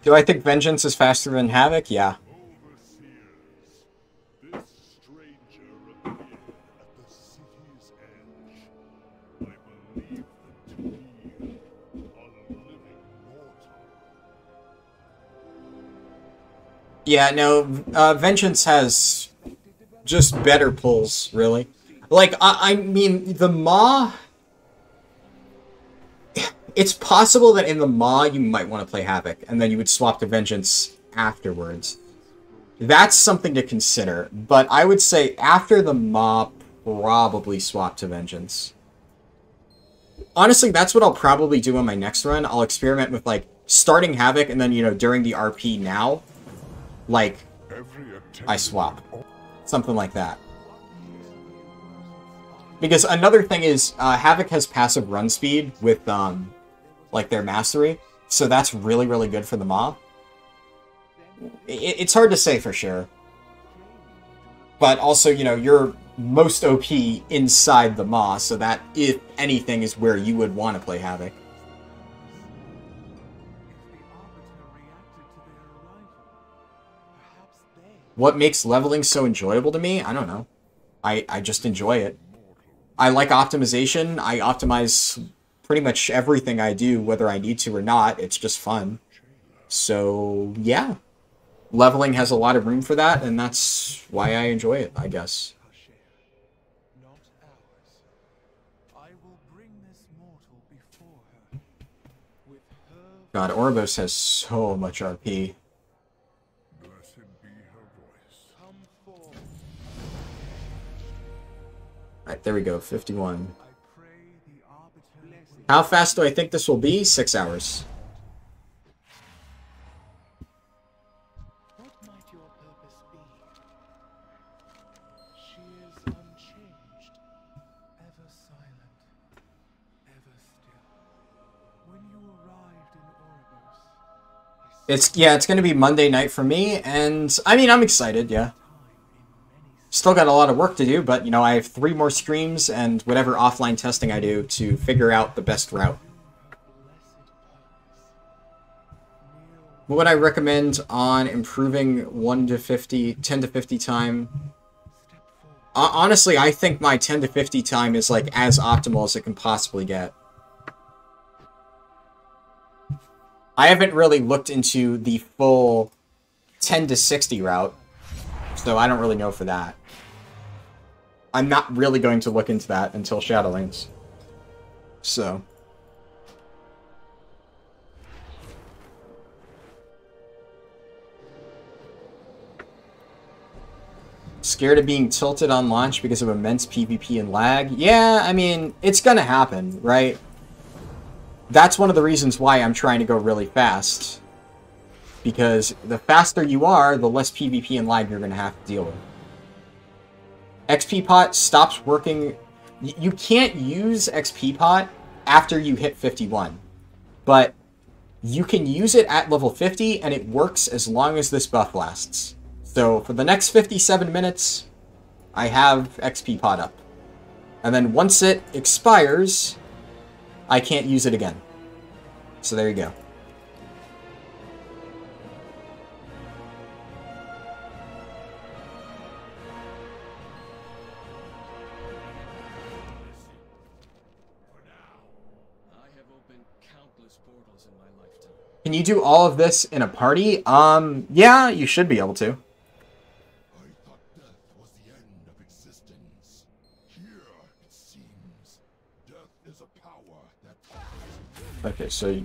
Do I think Vengeance is faster than Havoc? Yeah. Overseers, this stranger appeared at the city's edge. I believe them to be a living mortal. Yeah, no, Vengeance has just better pulls, really. Like, I mean, the Maw... It's possible that in the Maw you might want to play Havoc, and then you would swap to Vengeance afterwards. That's something to consider, but I would say after the Maw, probably swap to Vengeance. Honestly, that's what I'll probably do on my next run. I'll experiment with, like, starting Havoc, and then, you know, during the RP now, like, I swap. Something like that. Because another thing is, Havoc has passive run speed with, like, their mastery, so that's really, really good for the Maw. It's hard to say for sure. But also, you know, you're most OP inside the Maw, so that, if anything, is where you would want to play Havoc. What makes leveling so enjoyable to me? I don't know. I just enjoy it. I like optimization. I optimize pretty much everything I do, whether I need to or not. It's just fun. So, yeah. Leveling has a lot of room for that, and that's why I enjoy it, I guess. Not ours. I will bring this mortal before her. With her God, Oribos has so much RP. Blessed be her voice. come forth, Alright, there we go, 51. I pray the arbiter blessing. How fast do I think this will be? 6 hours. What might your purpose be? She is unchanged, ever silent, ever still. When you arrived in Oribos, It's going to be Monday night for me, and I mean, I'm excited, yeah. Still got a lot of work to do, but, you know, I have 3 more streams and whatever offline testing I do to figure out the best route. What would I recommend on improving 1 to 50, 10 to 50 time? Honestly, I think my 10 to 50 time is, like, as optimal as it can possibly get. I haven't really looked into the full 10 to 60 route, so I don't really know for that. I'm not really going to look into that until Shadowlands. So. Scared of being tilted on launch because of immense PvP and lag? Yeah, I mean, it's gonna happen, right? That's one of the reasons why I'm trying to go really fast. Because the faster you are, the less PvP and lag you're gonna have to deal with. XP pot stops working. You can't use XP pot after you hit 51. But you can use it at level 50, and it works as long as this buff lasts. So for the next 57 minutes, I have XP pot up. And then once it expires, I can't use it again. So there you go. Can you do all of this in a party? Yeah, you should be able to. I thought death was the end of existence. Here, it seems, death is a power that Okay, so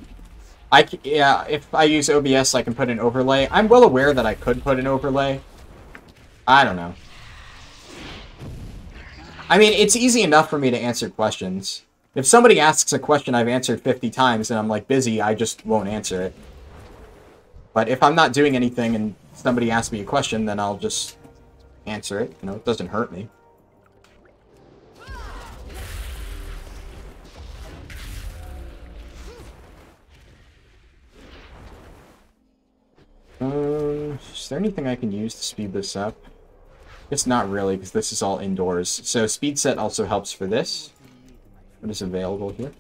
yeah, if I use OBS, I can put an overlay. I'm well aware that I could put an overlay. I don't know. I mean, it's easy enough for me to answer questions. If somebody asks a question I've answered 50 times and I'm, like, busy, I just won't answer it. But if I'm not doing anything and somebody asks me a question, then I'll just answer it. You know, it doesn't hurt me. Is there anything I can use to speed this up? It's not really, because this is all indoors. So speed set also helps for this. What is available here?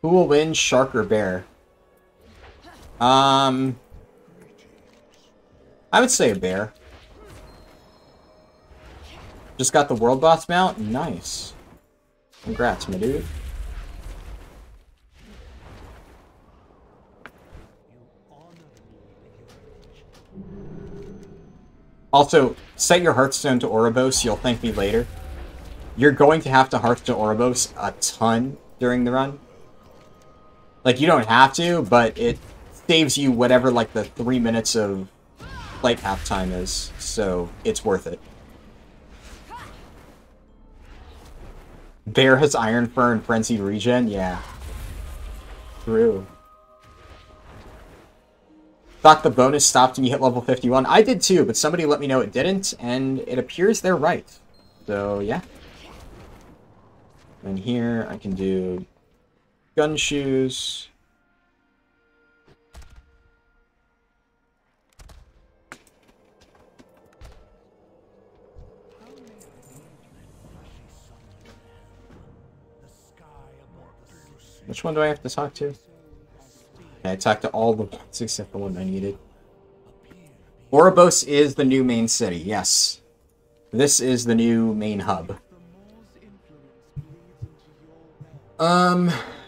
Who will win, shark or bear? I would say a bear. Just got the world boss mount? Nice. Congrats, my dude. Also, set your Hearthstone to Ouroboros, you'll thank me later. You're going to have to Hearthstone Ouroboros a ton during the run. Like, you don't have to, but it saves you whatever, like, the 3 minutes of light halftime is, so it's worth it. Bear has Iron Fur and Frenzy regen? Yeah. True. Thought the bonus stopped when you hit level 51. I did too, but somebody let me know it didn't, and it appears they're right. So, yeah. And here I can do gun shoes. Which one do I have to talk to? Okay, I talked to all the ones except the one I needed. Ouroboros is the new main city, yes. This is the new main hub.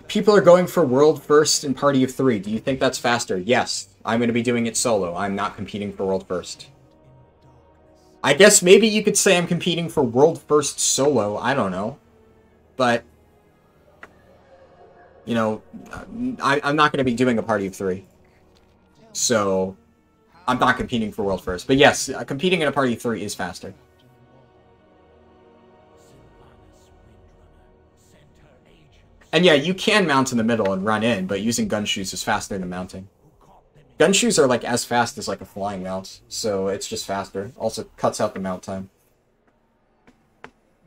People are going for world first in party of 3. Do you think that's faster? Yes. I'm going to be doing it solo. I'm not competing for world first. I guess maybe you could say I'm competing for world first solo. I don't know. But, you know, I'm not going to be doing a party of 3. So, I'm not competing for world first. But yes, competing in a party of 3 is faster. And yeah, you can mount in the middle and run in, but using gun shoes is faster than mounting. Gun shoes are like as fast as like a flying mount, so it's just faster. Also cuts out the mount time.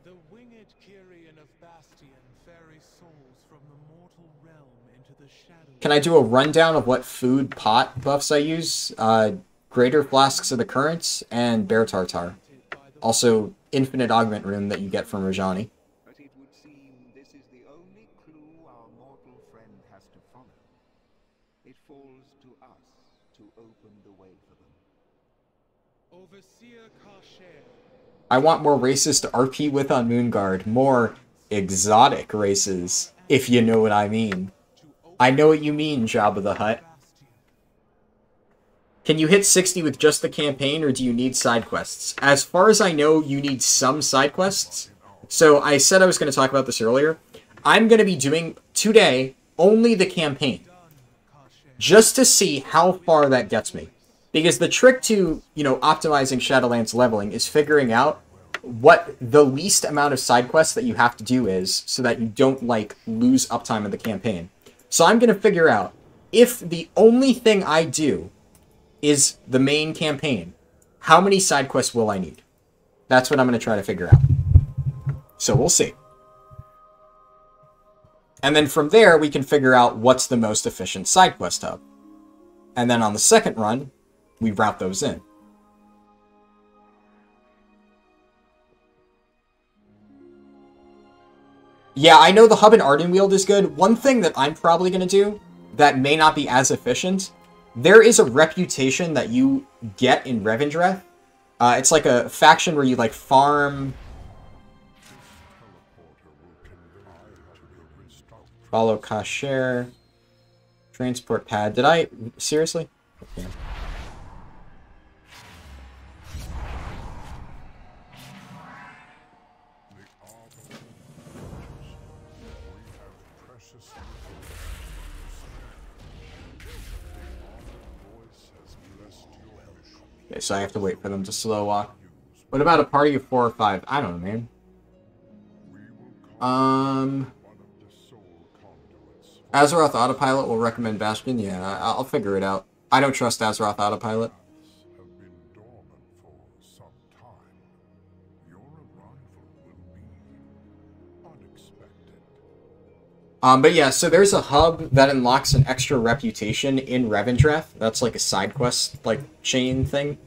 The winged Kyrian of Bastion ferry souls from the mortal realm into the shadow. Can I do a rundown of what food pot buffs I use? Greater Flasks of the Currents and Bear Tartar. Also, Infinite Augment Rune that you get from Rajani. But it would seem this is the only clue our mortal friend has to follow. It falls to us to open the way for them. Overseer Kasher. I want more races to RP with on Moonguard. More exotic races, if you know what I mean. I know what you mean, Jabba the Hutt. Can you hit 60 with just the campaign, or do you need side quests? As far as I know, you need some side quests. So I said I was going to talk about this earlier. I'm going to be doing, today, only the campaign. Just to see how far that gets me. Because the trick to, you know, optimizing Shadowlands leveling is figuring out what the least amount of side quests that you have to do is, so that you don't, like, lose uptime of the campaign. So I'm going to figure out, if the only thing I do is the main campaign, how many side quests will I need? That's what I'm going to try to figure out. So we'll see. And then from there, we can figure out what's the most efficient side quest hub. And then on the second run, we route those in. Yeah, I know the hub in Ardenweald is good. One thing that I'm probably going to do that may not be as efficient, there is a reputation that you get in Revendreth. It's like a faction where you, like, farm... Follow Kasher. Transport pad. Did I... Seriously? Okay. Okay, so I have to wait for them to slow walk. What about a party of 4 or 5? I don't know, man. Azeroth Autopilot will recommend Bastion? Yeah, I'll figure it out. I don't trust Azeroth Autopilot. But yeah, so there's a hub that unlocks an extra reputation in Revendreth. That's like a side quest, like, chain thing.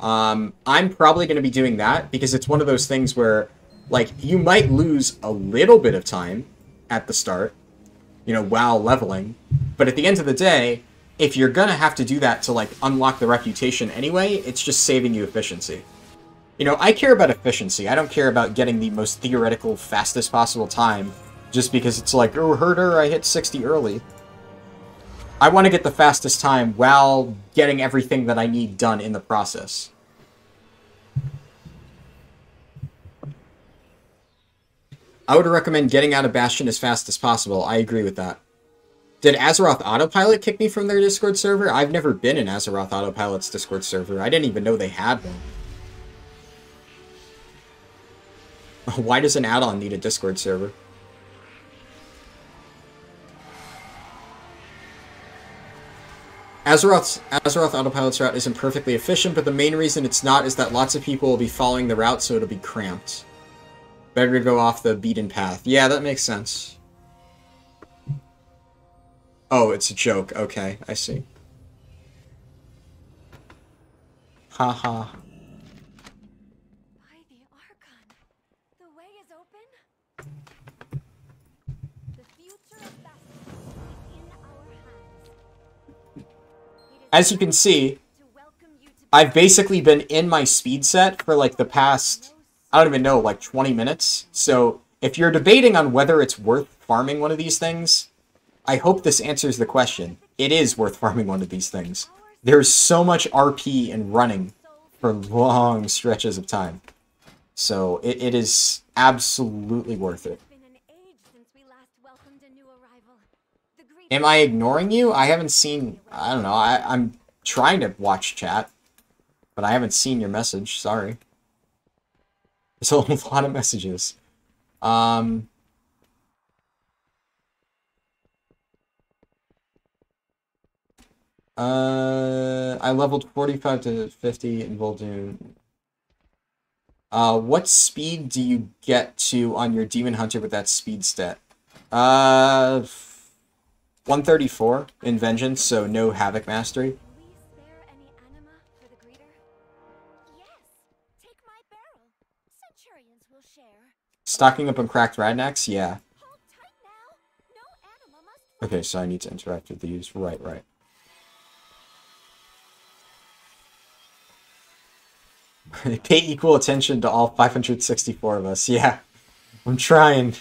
I'm probably going to be doing that because it's one of those things where, like, you might lose a little bit of time at the start, you know, while leveling. But at the end of the day, if you're going to have to do that to, like, unlock the reputation anyway, it's just saving you efficiency. You know, I care about efficiency. I don't care about getting the most theoretical, fastest possible time just because it's like, oh, herder, I hit 60 early. I want to get the fastest time while getting everything that I need done in the process. I would recommend getting out of Bastion as fast as possible. I agree with that. Did Azeroth Autopilot kick me from their Discord server? I've never been in Azeroth Autopilot's Discord server. I didn't even know they had one. Why does an add-on need a Discord server? Azeroth Autopilot's route isn't perfectly efficient, but the main reason it's not is that lots of people will be following the route, so it'll be cramped. Better to go off the beaten path. Yeah, that makes sense. Oh, it's a joke. Okay, I see. Haha. By the Archon, the way is open. The future of Bastion is in our hands. As you can see, To welcome you to I've basically been in my speed set for like the past, I don't even know, like 20 minutes. So if you're debating on whether it's worth farming one of these things, I hope this answers the question. It is worth farming one of these things. There's so much RP and running for long stretches of time. So it is absolutely worth it. It's been an age since we last welcomed a new arrival. The greet Am I ignoring you? I haven't seen, I don't know, I'm trying to watch chat, but I haven't seen your message, sorry. There's a lot of messages. I leveled 45 to 50 in Vol'jin. What speed do you get to on your Demon Hunter with that speed stat? 134 in Vengeance, so no Havoc Mastery. we spare any anima for the greeter? Yes. Take my barrel. Centurions will share. Stocking up on Cracked Radnax? Yeah. Hold tight now. No anima must Okay, so I need to interact with these. Right. Pay equal attention to all 564 of us. Yeah, I'm trying.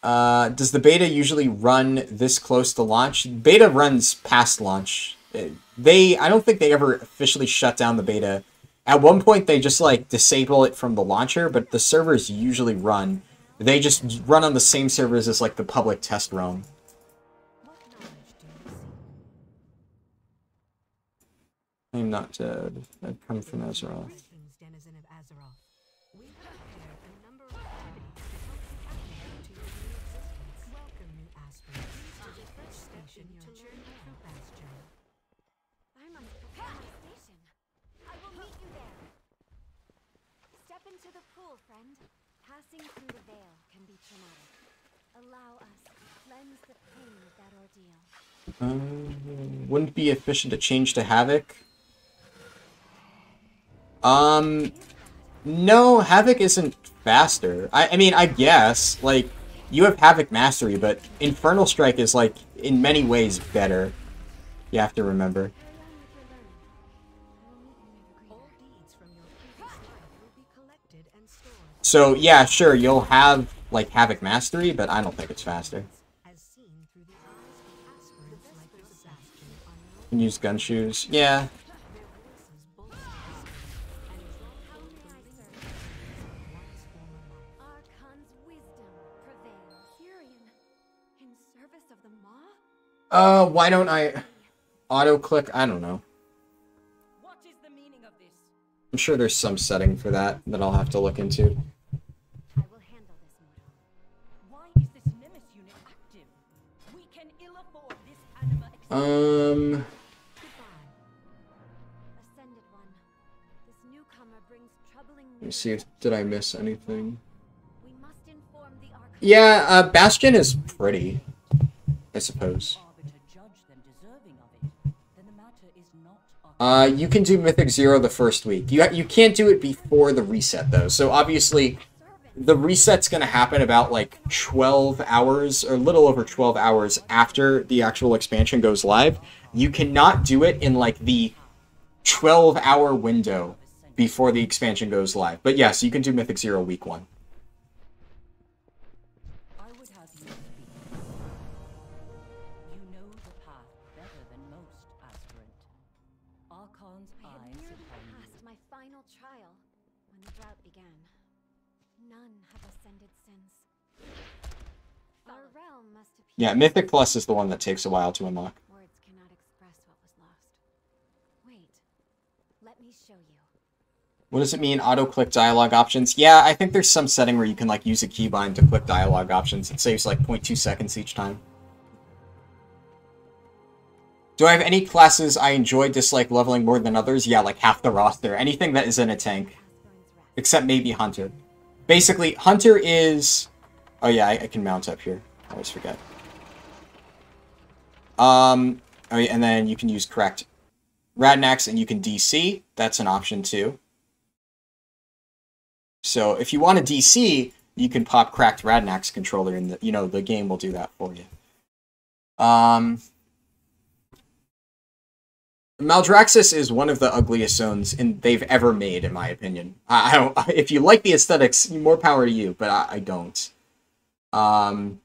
Does the beta usually run this close to launch? Beta runs past launch. I don't think they ever officially shut down the beta. At one point, they just, like, disable it from the launcher, but the servers usually run. They just run on the same servers as, like, the public test realm. What knowledge do you seek? I'm not dead. I've come from Azeroth. Greetings, denizen of Azeroth. We prepared a number of activities to help you acclimate to your new existence. Welcome, new aspirants, to the first station in your journey through Bastion. I must prepare my station. I will meet you there. Step into the pool, friend. Passing through the veil can be traumatic. Allow us to cleanse the pain of that ordeal. Wouldn't be efficient to change to Havoc. No, Havoc isn't faster. I mean, I guess, like, you have Havoc Mastery, but Infernal Strike is, like, in many ways better. You have to remember. All deeds from your previous life will be collected and stored. So, yeah, sure, you'll have, like, Havoc Mastery, but I don't think it's faster. As seen through the eyes of aspirants like yourself. You can use gun shoes. Yeah. Their voices bold and How may I serve? once former life. Archon's wisdom prevails. Tyrion, in service of the Maw? Why don't I auto-click? I don't know. What is the meaning of this? I'm sure there's some setting for that I'll have to look into. I will handle this, mortal. Why is this Nemesis unit active? We can ill afford this anima Um, Goodbye. Ascended One, this newcomer brings troubling let me news. see if, did I miss anything? We must inform the Yeah, Bastion is pretty, I suppose. Arbiter judge them deserving of it, then the matter is not You can do Mythic 0 the first week. You can't do it before the reset, though. So obviously, the reset's going to happen about, like, 12 hours, or a little over 12 hours after the actual expansion goes live. You cannot do it in, like, the 12-hour window before the expansion goes live. But yes, you can do Mythic 0 week 1. I would have you speak. You know the path better than most, aspirant. Archon's I had eyes nearly upon passed you. my final trial when the drought began. None have ascended since. Our realm must appear. Yeah, Mythic Plus is the one that takes a while to unlock. Words cannot express what was lost. Wait, let me show you. What does it mean, auto-click dialogue options? Yeah, I think there's some setting where you can, like, use a keybind to click dialogue options. It saves, like, 0.2 seconds each time. Do I have any classes I enjoy, dislike leveling more than others? Yeah, like half the roster. Anything that isn't a tank. Aspirant's rest. Except maybe Hunter. Basically, Hunter is... Oh yeah, I can mount up here. I always forget. Oh yeah, and then you can use correct Radnax and you can DC. That's an option too. So if you want a DC, you can pop cracked Radnax controller and the game will do that for you. Maldraxxus is one of the ugliest zones they've ever made, in my opinion. I don't. If you like the aesthetics, more power to you, but I don't. But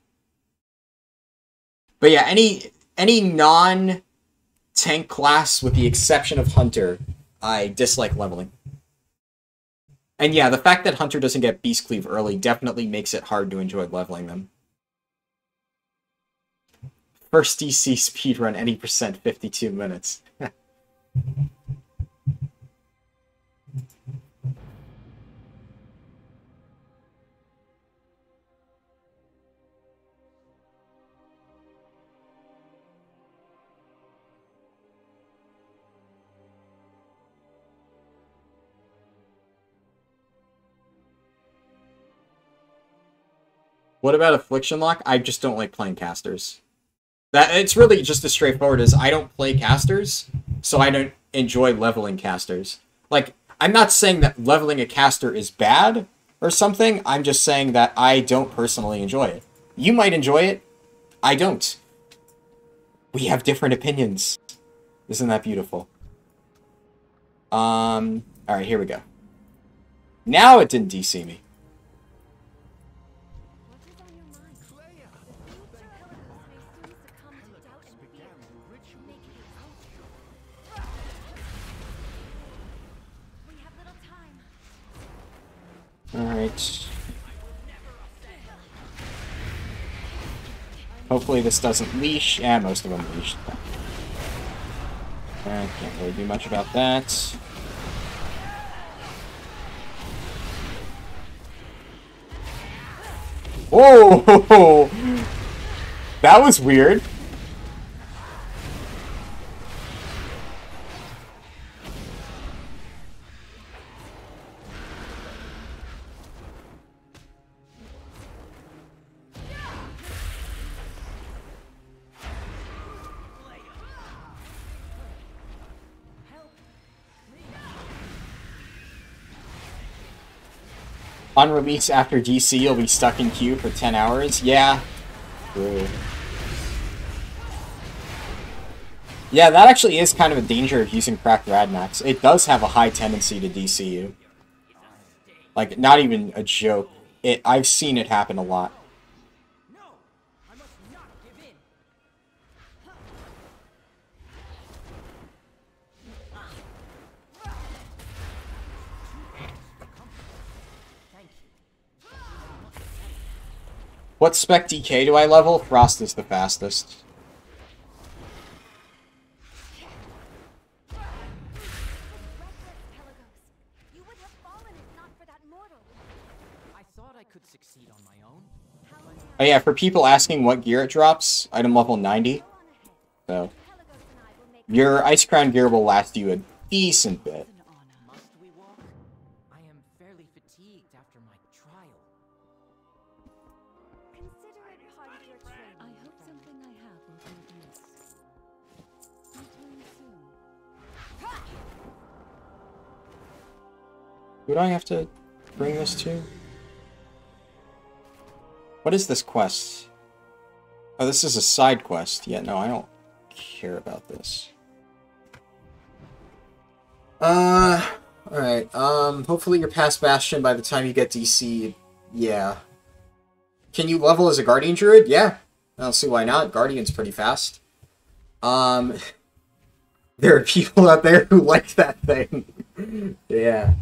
yeah, any non-tank class, with the exception of Hunter, I dislike leveling. And yeah, the fact that Hunter doesn't get Beast Cleave early definitely makes it hard to enjoy leveling them. First DC speedrun any percent, 52 minutes. What about Affliction Lock? I just don't like playing casters. It's really just as straightforward as I don't play casters, so I don't enjoy leveling casters. Like, I'm not saying that leveling a caster is bad or something, I'm just saying that I don't personally enjoy it. You might enjoy it, I don't. We have different opinions. Isn't that beautiful? Alright, here we go. Now it didn't DC me. What is on your mind? Future Helicos may soon succumb to doubt and fear. Make haste. We have little time. Alright. Hopefully this doesn't leash. Yeah, most of them leashed. I can't really do much about that. Whoa! That was weird. On release after DC, you'll be stuck in queue for 10 hours. Yeah. True. Yeah, that actually is kind of a danger of using cracked Radnax. It does have a high tendency to DC you. Like, not even a joke. I've seen it happen a lot. What spec DK do I level? Frost is the fastest. You would have fallen if not for that mortal. I thought I could succeed on my own. Oh yeah, for people asking what gear it drops, item level 90. So, your Ice Crown gear will last you a decent bit. Must we walk? I am fairly fatigued after my trial. Who do I have to bring this to? What is this quest? Oh, this is a side quest. Yeah, no, I don't care about this. Alright, hopefully you're past Bastion by the time you get DC. Yeah. Can you level as a Guardian Druid? Yeah. I don't see why not. Guardian's pretty fast. There are people out there who like that thing. Yeah.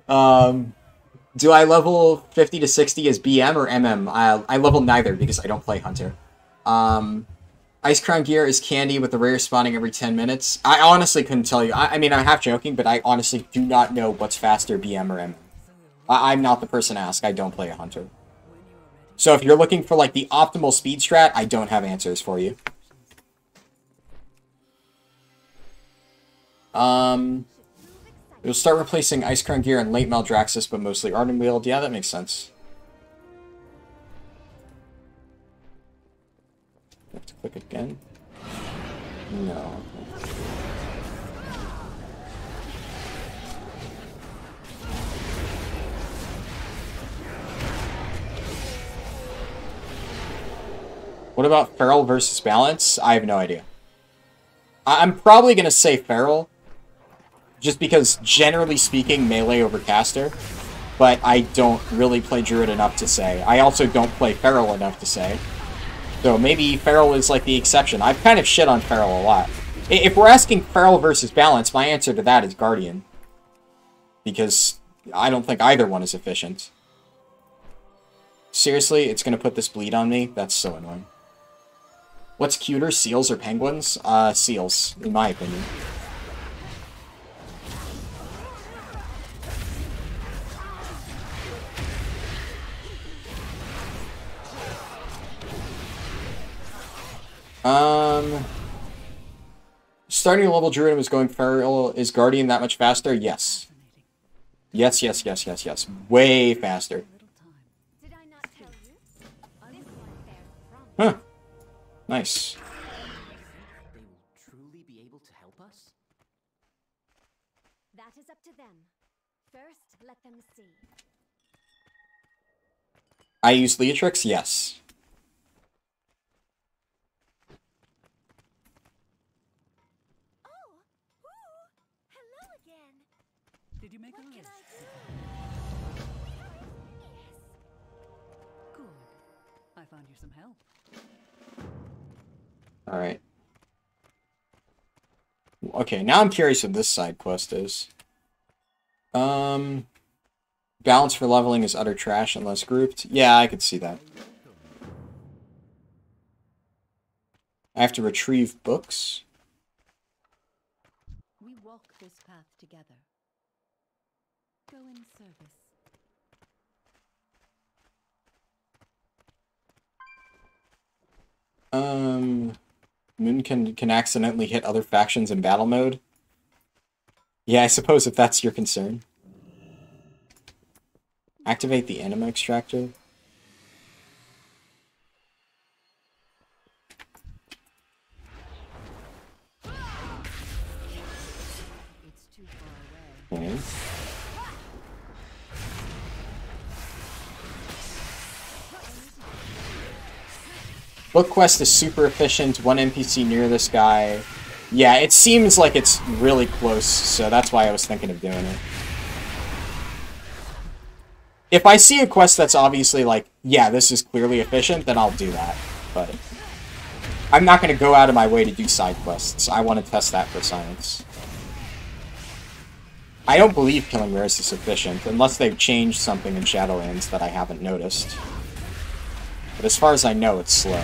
Do I level 50 to 60 as BM or MM? I level neither because I don't play Hunter. Ice Crown gear is candy with the rare spawning every 10 minutes. I honestly couldn't tell you. I mean, I'm half joking, but I honestly do not know what's faster, BM or MM. I'm not the person to ask. I don't play a Hunter. So if you're looking for, like, the optimal speed strat, I don't have answers for you. You'll start replacing Ice Crown gear in late Maldraxxus, but mostly Ardenweald. Yeah, that makes sense. I have to click again? No. What about Feral versus Balance? I have no idea. I'm probably going to say Feral, just because, generally speaking, melee over caster, but I don't really play Druid enough to say. I also don't play Feral enough to say. So maybe Feral is like the exception. I've kind of shit on Feral a lot. If we're asking Feral versus Balance, my answer to that is Guardian. Because I don't think either one is efficient. Seriously, it's going to put this bleed on me? That's so annoying. What's cuter, seals or penguins? Seals, in my opinion. Starting a level Druid and was going Feral. Is Guardian that much faster? Yes. Yes, yes, yes, yes, yes. Way faster. Did I not tell you? This one bears promise. Huh. Nice. They will truly be able to help us? That is up to them. First, let them see. I use Leatrix? Yes. Oh! Ooh! Hello again! Did you make a What can list? I do? Yes. Good. I found you some help. Alright. Okay, now I'm curious what this side quest is. Balance for leveling is utter trash unless grouped. Yeah, I could see that. I have to retrieve books. We walk this path together. Go in service. Moon can accidentally hit other factions in battle mode. Yeah, I suppose if that's your concern. Activate the anima extractor. It's too far away. Okay. Book quest is super efficient. One NPC near this guy. Yeah, it seems like it's really close, so that's why I was thinking of doing it. If I see a quest that's obviously like, yeah, this is clearly efficient, then I'll do that. But I'm not going to go out of my way to do side quests. I want to test that for science. I don't believe killing rares is efficient, unless they've changed something in Shadowlands that I haven't noticed. But as far as I know, it's slow.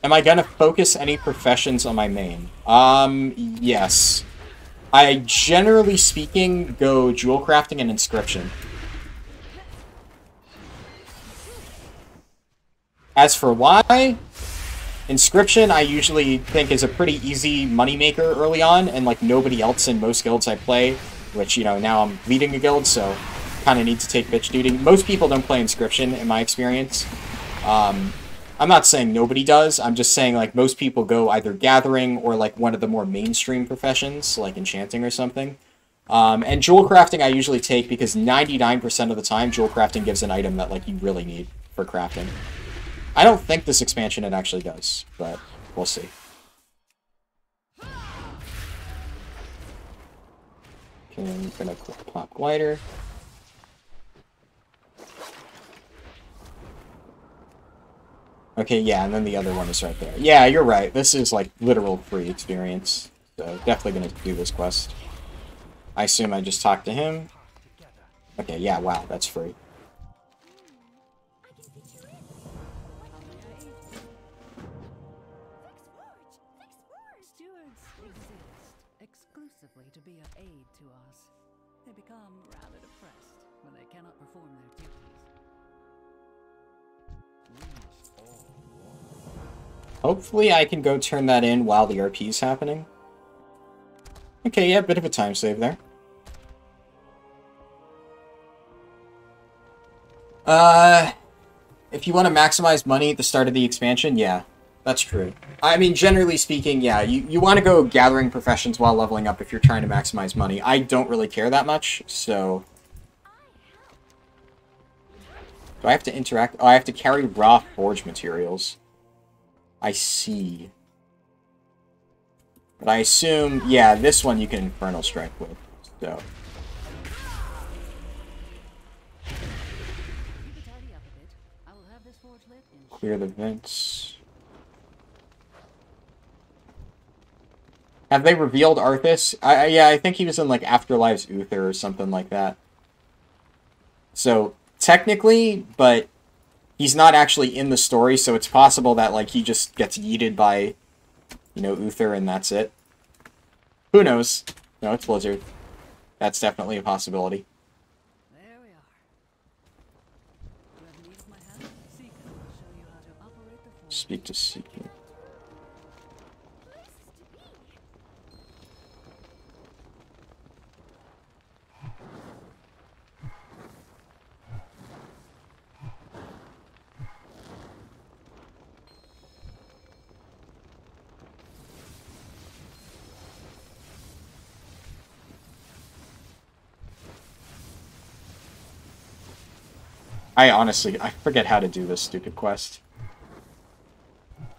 Am I gonna focus any professions on my main? Yes. I, generally speaking, go jewel crafting and inscription. As for why, Inscription, I usually think is a pretty easy moneymaker early on, and like nobody else in most guilds I play, which, you know, now I'm leading a guild, so kind of need to take bitch duty. Most people don't play Inscription, in my experience. I'm not saying nobody does, I'm just saying, like, most people go either gathering or, like, one of the more mainstream professions, like enchanting or something. And jewel crafting I usually take because 99% of the time, jewel crafting gives an item that, like, you really need for crafting. I don't think this expansion it actually does, but we'll see. Okay, I'm gonna pop glider. Okay, yeah, and then the other one is right there. Yeah, you're right. This is, like, literal free experience. So, definitely gonna do this quest. I assume I just talked to him. Okay, yeah, wow, that's free. Stewards exist exclusively to be of aid to us. They become rather depressed when they cannot perform their duties. Hopefully I can go turn that in while the RP is happening. Okay, yeah, bit of a time save there. If you want to maximize money at the start of the expansion, yeah, that's true. I mean, generally speaking, yeah, you want to go gathering professions while leveling up if you're trying to maximize money. I don't really care that much, so... Do I have to interact? Oh, I have to carry raw forge materials. I see. But I assume, yeah, this one you can Infernal Strike with, so... Clear the vents. Have they revealed Arthas? Yeah, I think he was in, like, Afterlife's Uther or something like that. So, technically, but he's not actually in the story, so it's possible that, like, he just gets yeeted by, you know, Uther and that's it. Who knows? No, it's Blizzard. That's definitely a possibility. There we are. You have need of my help? Seeker will show you how to operate the forge. Speak to Seeker. I forget how to do this stupid quest.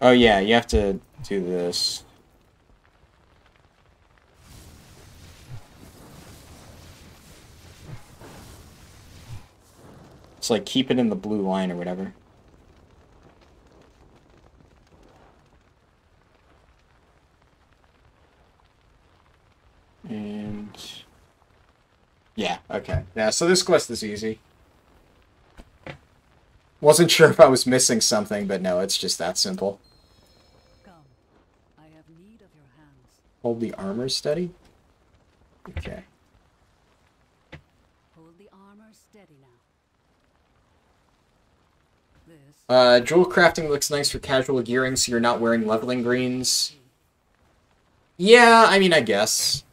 Oh yeah, you have to do this. It's like keep it in the blue line or whatever. And... yeah, okay. Yeah, so this quest is easy. Wasn't sure if I was missing something, but no, it's just that simple. Come. I have need of your hands. Hold the armor steady? Okay. Hold the armor steady now. This Jewel crafting looks nice for casual gearing, so you're not wearing leveling greens. Yeah, I mean, I guess.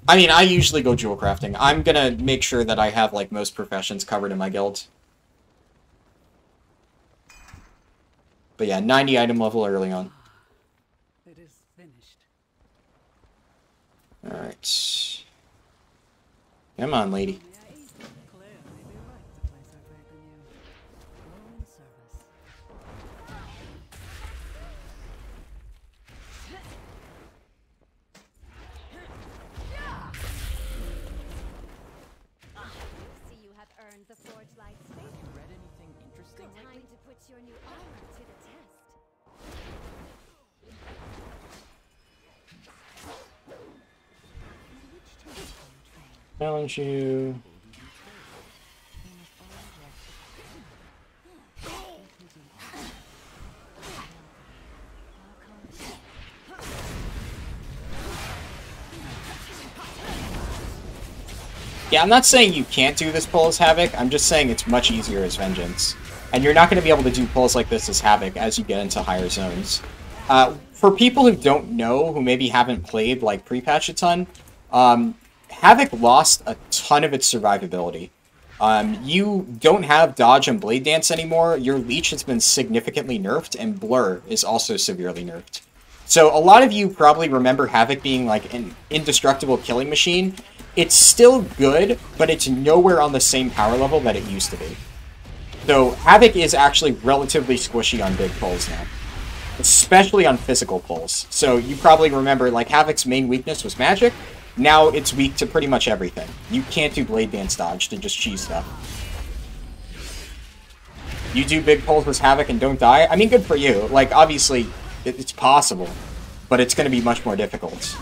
I mean, I usually go jewel crafting. I'm gonna make sure that I have, like, most professions covered in my guild. But yeah, 90 item level early on. it is finished. Alright. Come on, lady. Claire may be right to place her faith in you. Go in service. See you have earned the forge light space. Have you read anything interesting Time lately? to put your new armor to the test. Challenge you. Yeah, I'm not saying you can't do this pull as Havoc, I'm just saying it's much easier as Vengeance. And you're not going to be able to do pulls like this as Havoc as you get into higher zones. For people who don't know, who maybe haven't played like pre-patch a ton, Havoc lost a ton of its survivability. You don't have Dodge and Blade Dance anymore, your Leech has been significantly nerfed, and Blur is also severely nerfed. So a lot of you probably remember Havoc being like an indestructible killing machine. It's still good, but it's nowhere on the same power level that it used to be. So Havoc is actually relatively squishy on big pulls now. Especially on physical pulls. So you probably remember, like, Havoc's main weakness was magic. Now it's weak to pretty much everything. You can't do Blade Dance dodge to just cheese stuff. You do big pulls with Havoc and don't die? I mean, good for you. Like, obviously, it's possible. But it's going to be much more difficult.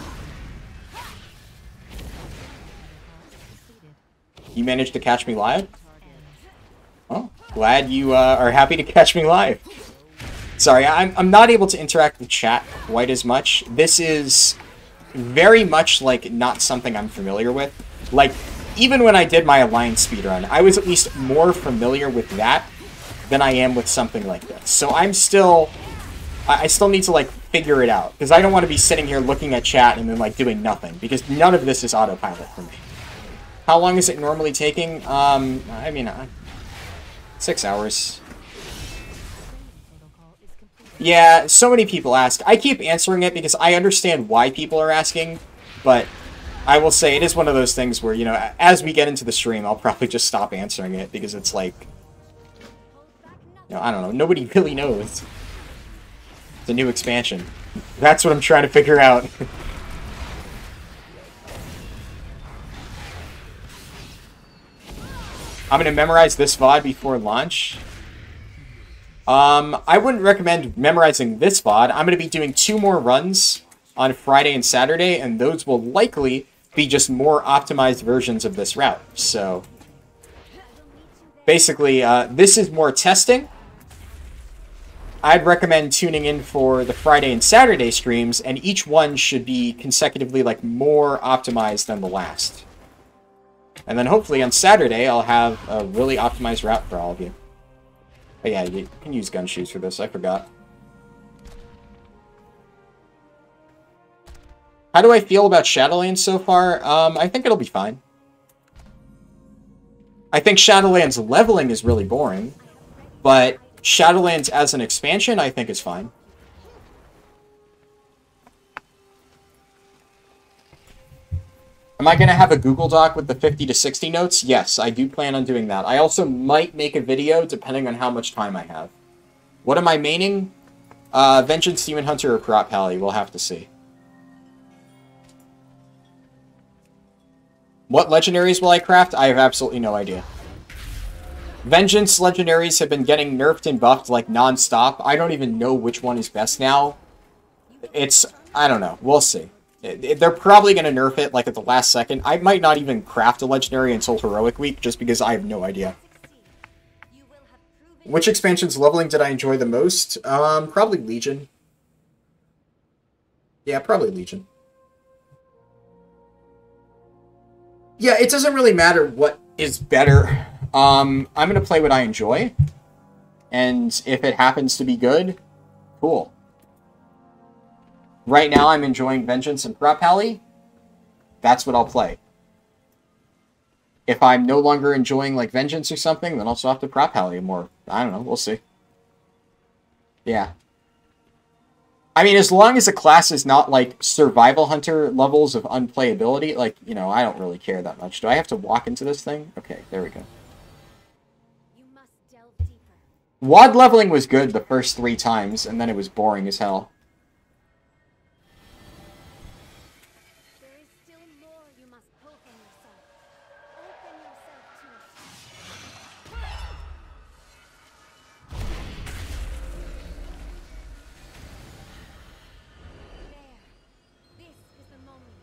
You managed to catch me live? Oh, glad you are happy to catch me live. Sorry, I'm not able to interact with chat quite as much. This is very much, like, not something I'm familiar with. Like, even when I did my Alliance speedrun, I was at least more familiar with that than I am with something like this. So I still need to, like, figure it out. Because I don't want to be sitting here looking at chat and then, like, doing nothing. Because none of this is autopilot for me. How long is it normally taking? I mean, 6 hours. Yeah, so many people ask. I keep answering it because I understand why people are asking, but I will say it is one of those things where, you know, as we get into the stream, I'll probably just stop answering it because it's like, you know, I don't know, nobody really knows. It's a new expansion. That's what I'm trying to figure out. I'm going to memorize this VOD before launch. I wouldn't recommend memorizing this VOD. I'm going to be doing 2 more runs on Friday and Saturday, and those will likely be just more optimized versions of this route. So, basically, this is more testing. I'd recommend tuning in for the Friday and Saturday streams, and each one should be consecutively, like, more optimized than the last. And then hopefully on Saturday, I'll have a really optimized route for all of you. Oh yeah, you can use gun shoes for this, I forgot. How do I feel about Shadowlands so far? I think it'll be fine. I think Shadowlands leveling is really boring, but Shadowlands as an expansion, I think is fine. Am I going to have a Google Doc with the 50 to 60 notes? Yes, I do plan on doing that. I also might make a video depending on how much time I have. What am I maining? Vengeance, Demon Hunter, or Prot Pally? We'll have to see. What legendaries will I craft? I have absolutely no idea. Vengeance legendaries have been getting nerfed and buffed like non-stop. I don't even know which one is best now. I don't know. We'll see. They're probably going to nerf it, like, at the last second. I might not even craft a legendary until Heroic Week, just because I have no idea. Which expansion's leveling did I enjoy the most? Probably Legion. Yeah, probably Legion. Yeah, it doesn't really matter what is better. I'm going to play what I enjoy. And if it happens to be good, cool. Right now, I'm enjoying Vengeance and Prot Pally. That's what I'll play. If I'm no longer enjoying, like, Vengeance or something, then I'll swap to Prot Pally more. I don't know. We'll see. Yeah. I mean, as long as a class is not, like, Survival Hunter levels of unplayability, like, you know, I don't really care that much. Do I have to walk into this thing? Okay, there we go. WoD leveling was good the first 3 times, and then it was boring as hell.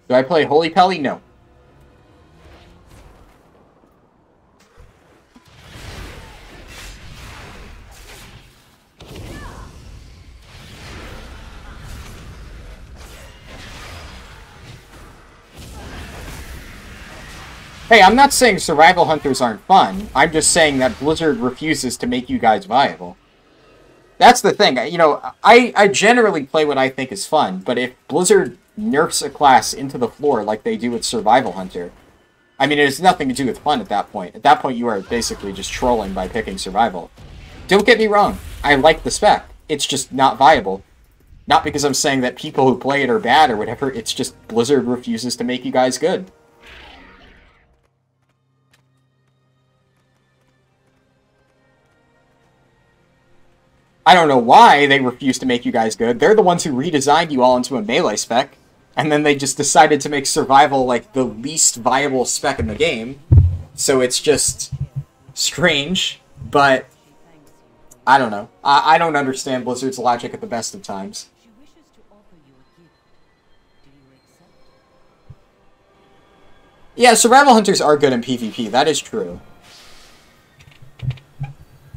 Do I play Holy Pally? No. Hey, I'm not saying survival hunters aren't fun. I'm just saying that Blizzard refuses to make you guys viable. That's the thing. You know, I generally play what I think is fun, but if Blizzard nerfs a class into the floor like they do with Survival Hunter, I mean, it has nothing to do with fun at that point. At that point, you are basically just trolling by picking Survival. Don't get me wrong. I like the spec. It's just not viable. Not because I'm saying that people who play it are bad or whatever. It's just Blizzard refuses to make you guys good. I don't know why they refuse to make you guys good. They're the ones who redesigned you all into a melee spec, and then they just decided to make survival like the least viable spec in the game. So it's just strange, but I don't know. I don't understand Blizzard's logic at the best of times. She wishes to offer you a gift. Do you accept? Yeah, survival hunters are good in PvP. That is true.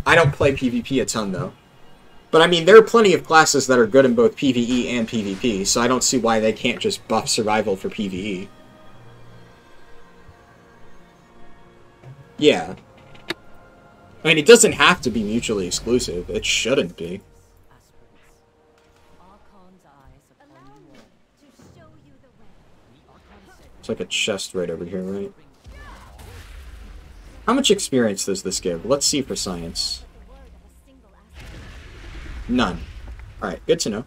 I don't play PvP a ton, though. But I mean, there are plenty of classes that are good in both PvE and PvP, so I don't see why they can't just buff survival for PvE. Yeah. I mean, it doesn't have to be mutually exclusive. It shouldn't be. Archon's eyes upon Allow you me all. to show you the way. The Archon said It's like a chest right over here, right? How much experience does this give? Let's see for science. The word of a single aspect. None. Alright, good to know.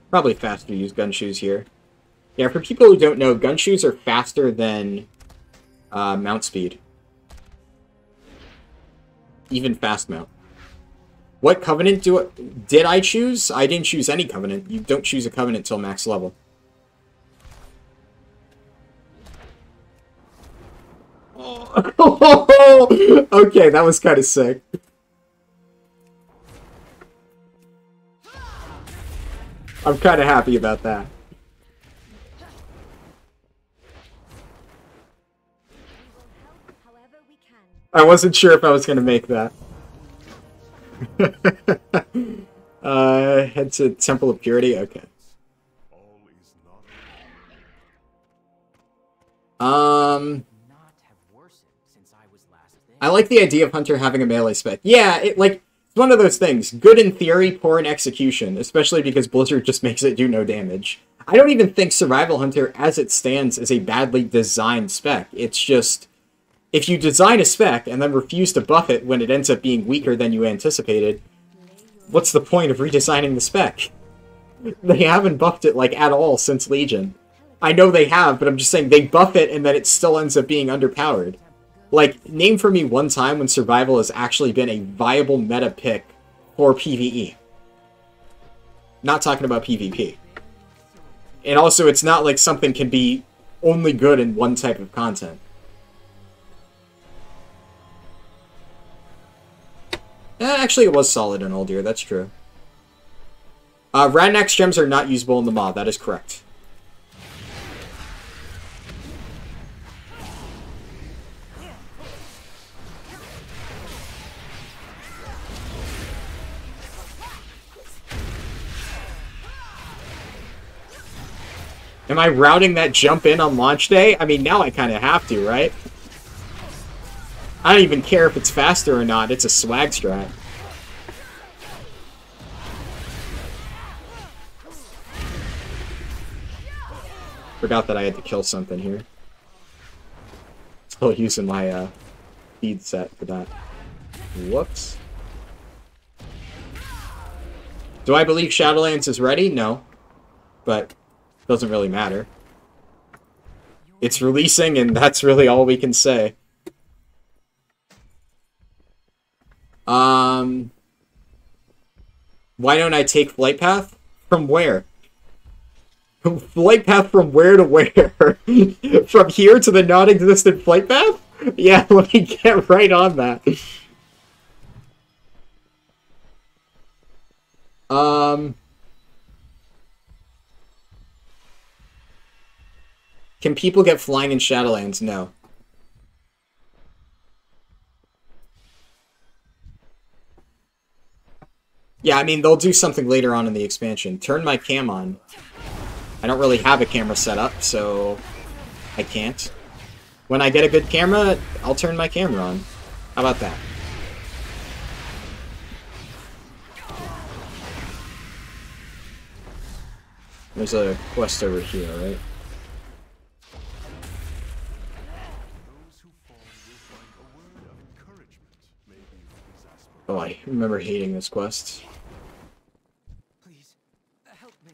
Probably faster to use Gunshoes here. Yeah, for people who don't know, Gunshoes are faster than mount speed. Even fast mount. What Covenant did I choose? I didn't choose any Covenant. You don't choose a Covenant till max level. Oh. Okay, that was kind of sick. I'm kind of happy about that. However we can. I wasn't sure if I was going to make that. Head to Temple of Purity? Okay. Not have worsened since I was last there. I like the idea of Hunter having a melee spec. Yeah, it's one of those things. Good in theory, poor in execution, especially because Blizzard just makes it do no damage. I don't even think Survival Hunter, as it stands, is a badly designed spec. It's just, if you design a spec and then refuse to buff it when it ends up being weaker than you anticipated, what's the point of redesigning the spec? They haven't buffed it, at all since Legion. I know they have, but I'm just saying they buff it and then it still ends up being underpowered. Name for me one time when Survival has actually been a viable meta pick for PvE. Not talking about PvP. And also, it's not like something can be only good in one type of content. Actually, it was solid in Uldir, that's true. Radnax gems are not usable in the mod, that is correct. Am I routing that jump in on launch day? I mean, now I kind of have to, right? I don't even care if it's faster or not. It's a swag strat. Forgot that I had to kill something here. Still using my feed set for that. Whoops. Do I believe Shadowlands is ready? No. But doesn't really matter. It's releasing, and that's really all we can say. Why don't I take Flight Path? From where? Flight Path from where to where? From here to the non-existent Flight Path? Yeah, let me get right on that. Can people get flying in Shadowlands? No. Yeah, I mean, they'll do something later on in the expansion. Turn my cam on. I don't really have a camera set up, so I can't. When I get a good camera, I'll turn my camera on. How about that? There's a quest over here, right? Oh, I remember hating this quest. Please, help me.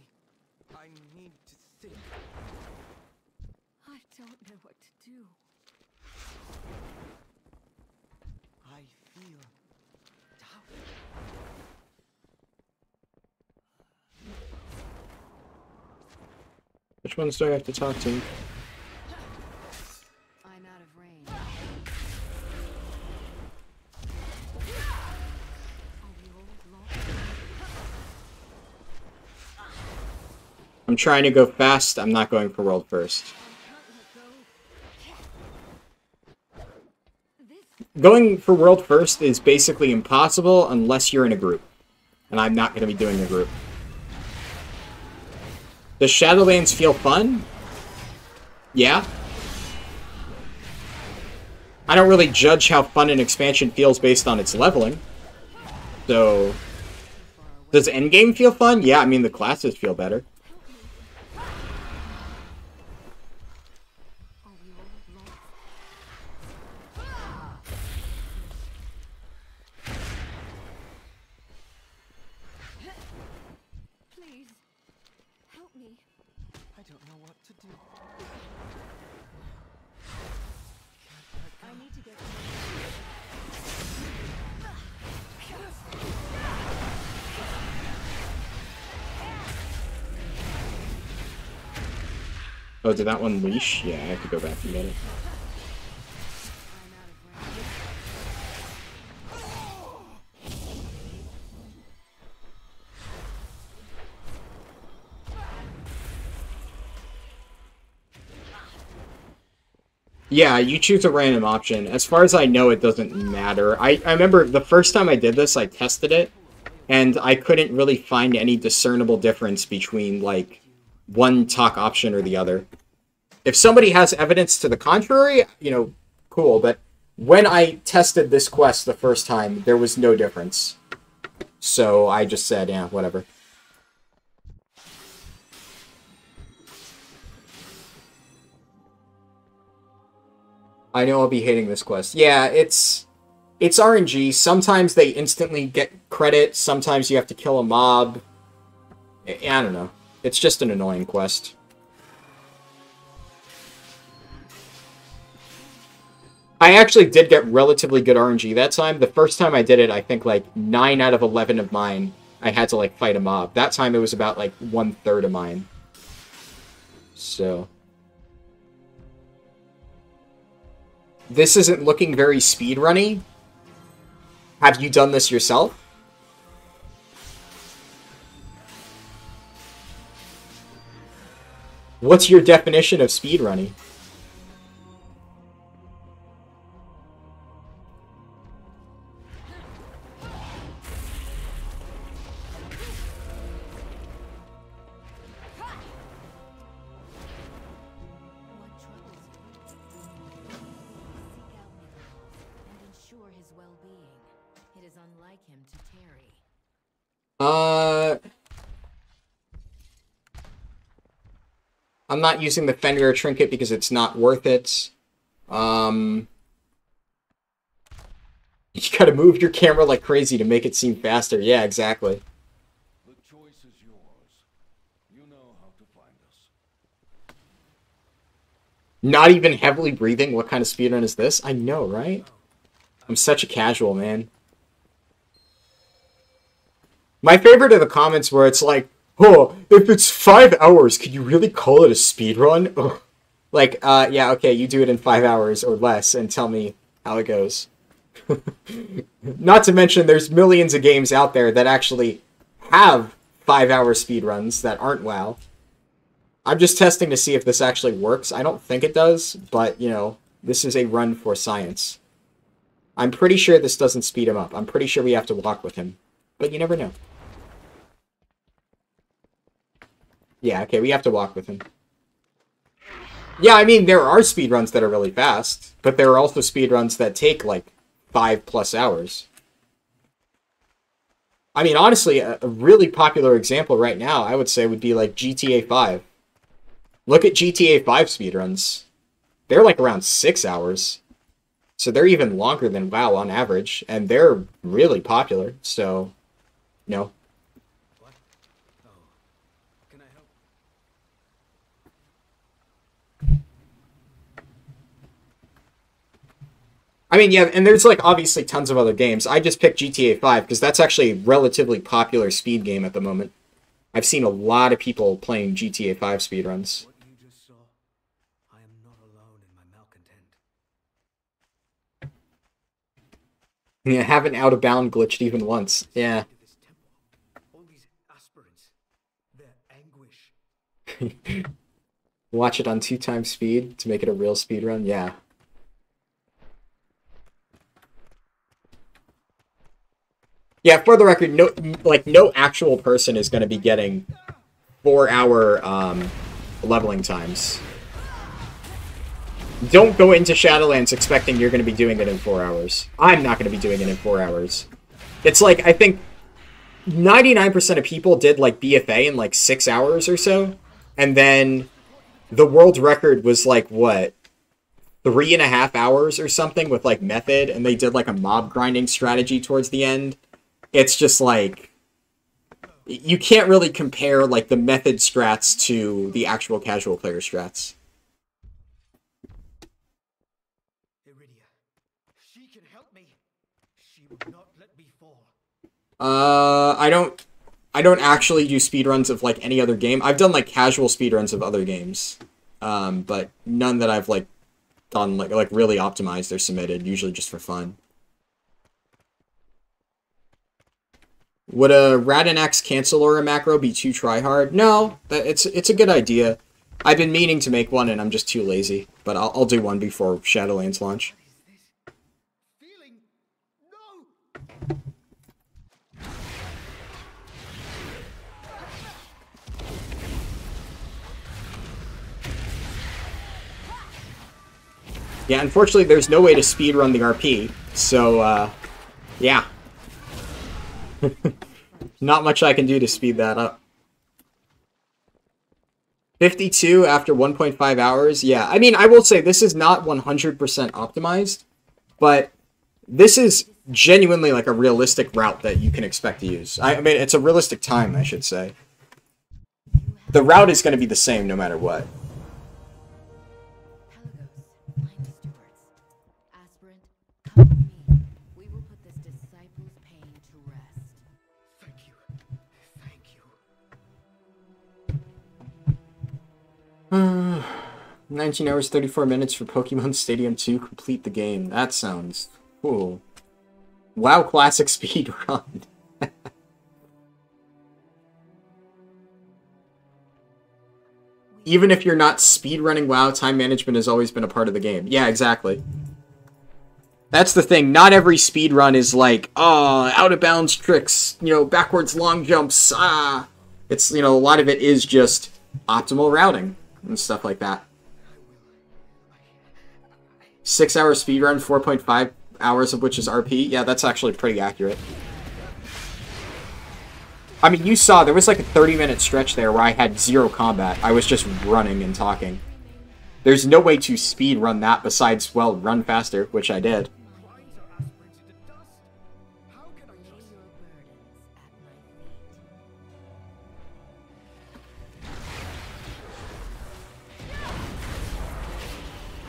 I need to think. I don't know what to do. I feel doubt. Which ones do I have to talk to? I'm out of range. I'm trying to go fast. I'm not going for world first. Going for world first is basically impossible unless you're in a group. And I'm not going to be doing a group. Does Shadowlands feel fun? Yeah. I don't really judge how fun an expansion feels based on its leveling. So, does endgame feel fun? Yeah, I mean, the classes feel better. Please, help me. I don't know what to do. I need to get Oh, did that one leash? Yeah, I have to go back and get it. Yeah, you choose a random option. As far as I know, it doesn't matter. I remember the first time I did this, I tested it, and I couldn't really find any discernible difference between, like, one talk option or the other. If somebody has evidence to the contrary, you know, cool, but when I tested this quest the first time, there was no difference. So I just said, yeah, whatever. I know I'll be hating this quest. Yeah, it's RNG. Sometimes they instantly get credit. Sometimes you have to kill a mob. I don't know. It's just an annoying quest. I actually did get relatively good RNG that time. The first time I did it, I think like 9 out of 11 of mine, I had to like fight a mob. That time it was about like 1/3 of mine. So... This isn't looking very speedrunny. Have you done this yourself? What's your definition of speedrunny? I'm not using the Fenrir trinket because it's not worth it. You gotta move your camera like crazy to make it seem faster. Yeah, exactly. The choice is yours. You know how to find us. Not even heavily breathing? What kind of speedrun is this? I know, right? I'm such a casual, man. My favorite are the comments where it's like, oh, if it's 5 hours, could you really call it a speedrun? Ugh. Like, yeah, okay, you do it in 5 hours or less and tell me how it goes. Not to mention, there's millions of games out there that actually have 5-hour speedruns that aren't WoW. I'm just testing to see if this actually works. I don't think it does, but, you know, this is a run for science. I'm pretty sure this doesn't speed him up. I'm pretty sure we have to walk with him. But you never know. Yeah, okay, we have to walk with him. Yeah, I mean, there are speedruns that are really fast, but there are also speedruns that take, like, 5+ hours. I mean, honestly, a really popular example right now, I would say, would be, like, GTA 5. Look at GTA 5 speedruns. They're, like, around 6 hours. So they're even longer than WoW on average, and they're really popular, so, you know. What? Oh. Can I help? I mean, yeah, and there's, like, obviously tons of other games. I just picked GTA 5 because that's actually a relatively popular speed game at the moment. I've seen a lot of people playing GTA 5 speedruns. What you just saw, I am not alone in my malcontent. Yeah, haven't out of bound glitched even once. Yeah. To this temple, all these aspirants, their anguish. Watch it on 2x speed to make it a real speed run. Yeah. Yeah, for the record, no actual person is going to be getting 4-hour leveling times. Don't go into Shadowlands expecting you're going to be doing it in 4 hours. I'm not going to be doing it in 4 hours. It's like, I think 99% of people did like BFA in like 6 hours or so. And then the world record was like, what? 3.5 hours or something with like method. And they did like a mob grinding strategy towards the end. It's just like, you can't really compare like the method strats to the actual casual player strats. Iridia, she can help me. She would not let me fall. I don't actually do speedruns of like any other game. I've done like casual speedruns of other games. But none that I've like done like really optimized or submitted, usually just for fun. Would a Radinax cancel aura macro be too tryhard? No, it's a good idea. I've been meaning to make one and I'm just too lazy, but I'll do one before Shadowlands launch. Feeling? No! Yeah, unfortunately there's no way to speedrun the RP, so yeah. Not much I can do to speed that up. 52 after 1.5 hours? Yeah, I mean, I will say this is not 100% optimized, but this is genuinely like a realistic route that you can expect to use. I mean, it's a realistic time, I should say. The route is going to be the same no matter what. Pelagos, find the stewards. Aspirant, come with me. We will put this disciple's pain to rest. Thank you. Thank you. 19 hours, 34 minutes for Pokemon Stadium 2. Complete the game. That sounds cool. WoW Classic speedrun. Even if you're not speedrunning WoW, time management has always been a part of the game. Yeah, exactly. That's the thing. Not every speedrun is like, oh, out-of-bounds tricks, you know, backwards long jumps, ah. It's, you know, a lot of it is just optimal routing and stuff like that. 6-hour speedrun, 4.5 hours of which is RP. Yeah, that's actually pretty accurate. I mean, you saw there was like a 30-minute stretch there where I had 0 combat. I was just running and talking. There's no way to speed run that besides, well, run faster, which I did.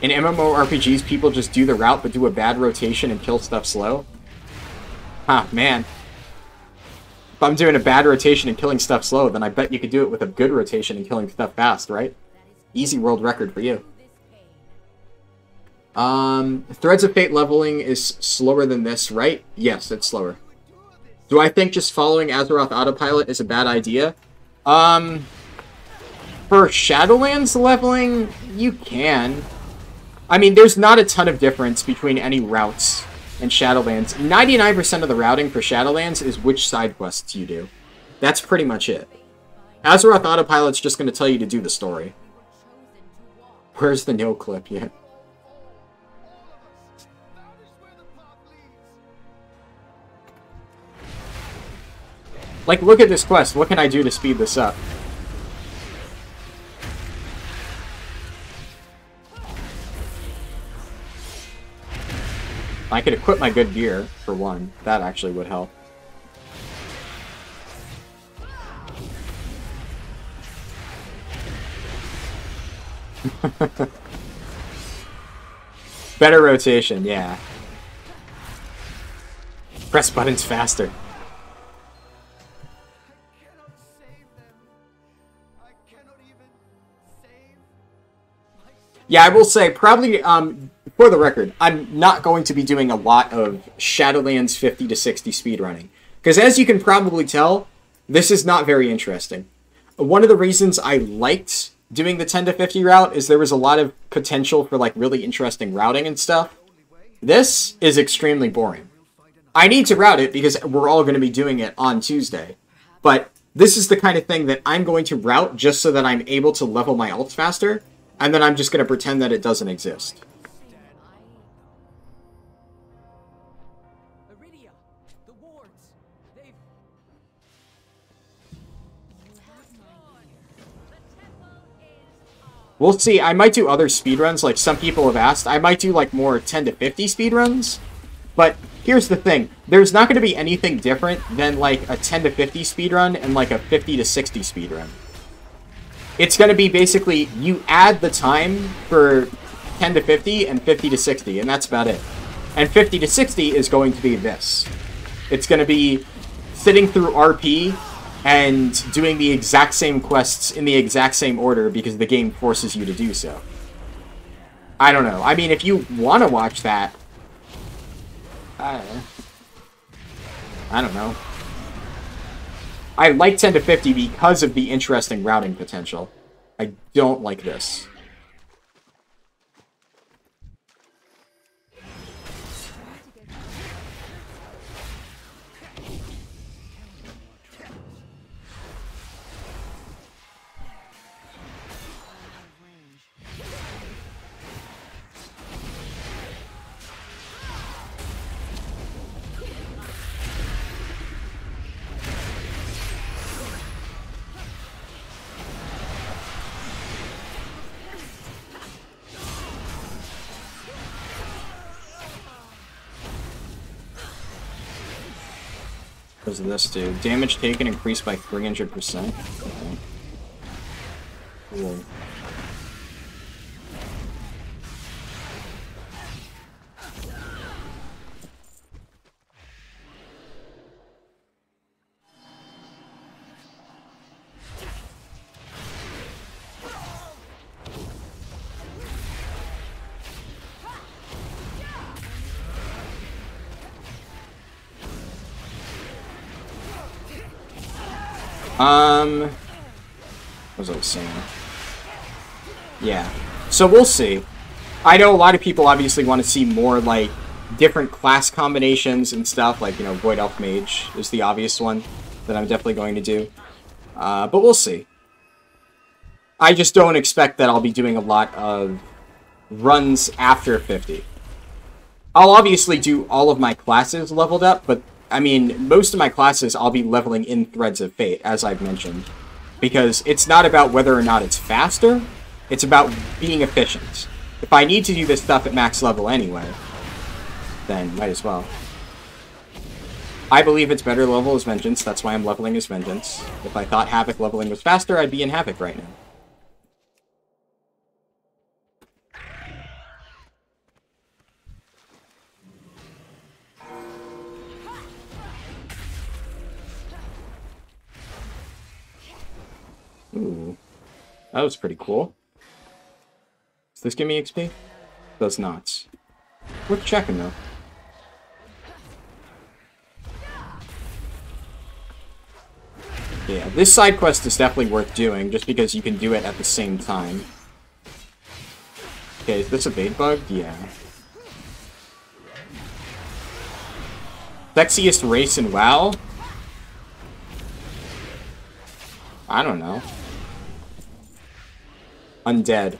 In MMORPGs, people just do the route but do a bad rotation and kill stuff slow. Huh, man. If I'm doing a bad rotation and killing stuff slow, then I bet you could do it with a good rotation and killing stuff fast, right? Easy world record for you. Threads of Fate leveling is slower than this, right? Yes, it's slower. Do I think just following Azeroth Autopilot is a bad idea? For Shadowlands leveling, you can. I mean, there's not a ton of difference between any routes and Shadowlands. 99% of the routing for Shadowlands is which side quests you do. That's pretty much it. Azeroth Autopilot's just going to tell you to do the story. Where's the no clip yet? Like, look at this quest. What can I do to speed this up? I could equip my good gear, for one. That actually would help. Better rotation, yeah. Press buttons faster. Yeah, I will say, probably, for the record, I'm not going to be doing a lot of Shadowlands 50 to 60 speedrunning. Because as you can probably tell, this is not very interesting. One of the reasons I liked doing the 10 to 50 route is there was a lot of potential for, like, really interesting routing and stuff. This is extremely boring. I need to route it because we're all going to be doing it on Tuesday. But this is the kind of thing that I'm going to route just so that I'm able to level my ults faster. And then I'm just going to pretend that it doesn't exist. Iridia, the wards, they've... We'll see. I might do other speedruns, like some people have asked. I might do like more 10 to 50 speedruns. But here's the thing. There's not going to be anything different than like a 10 to 50 speedrun and like a 50 to 60 speedrun. It's going to be basically, you add the time for 10 to 50 and 50 to 60, and that's about it. And 50 to 60 is going to be this. It's going to be sitting through RP and doing the exact same quests in the exact same order because the game forces you to do so. I don't know. I mean, if you want to watch that, I don't know. I like 10 to 50 because of the interesting routing potential. I don't like this. What does this do? Damage taken increased by 300%. Okay. Cool. What was I saying? Yeah. So we'll see. I know a lot of people obviously want to see more, like, different class combinations and stuff, like, you know, Void Elf Mage is the obvious one that I'm definitely going to do. But we'll see. I just don't expect that I'll be doing a lot of runs after 50. I'll obviously do all of my classes leveled up, but I mean, most of my classes I'll be leveling in Threads of Fate, as I've mentioned. Because it's not about whether or not it's faster, it's about being efficient. If I need to do this stuff at max level anyway, then might as well. I believe it's better level as Vengeance, that's why I'm leveling as Vengeance. If I thought Havoc leveling was faster, I'd be in Havoc right now. Ooh, that was pretty cool. Does this give me XP? Does not. Worth checking though. Yeah, this side quest is definitely worth doing, just because you can do it at the same time. Okay, is this a bait bug? Yeah. Sexiest race in WoW? I don't know. Undead.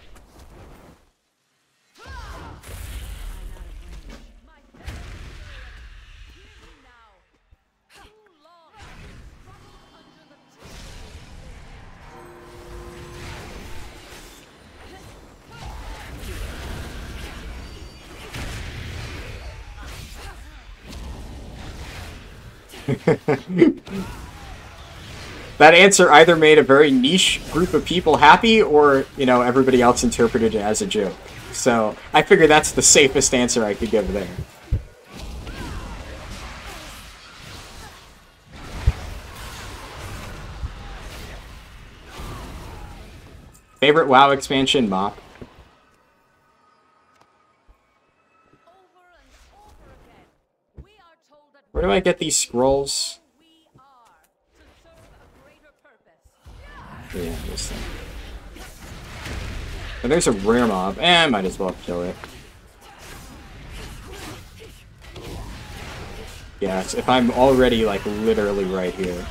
That answer either made a very niche group of people happy or, you know, everybody else interpreted it as a joke. So I figure that's the safest answer I could give there. Favorite WoW expansion, Mop? Where do I get these scrolls? Yeah, this thing. Oh, there's a rare mob. I might as well kill it. Yes, if I'm already, like, literally right here.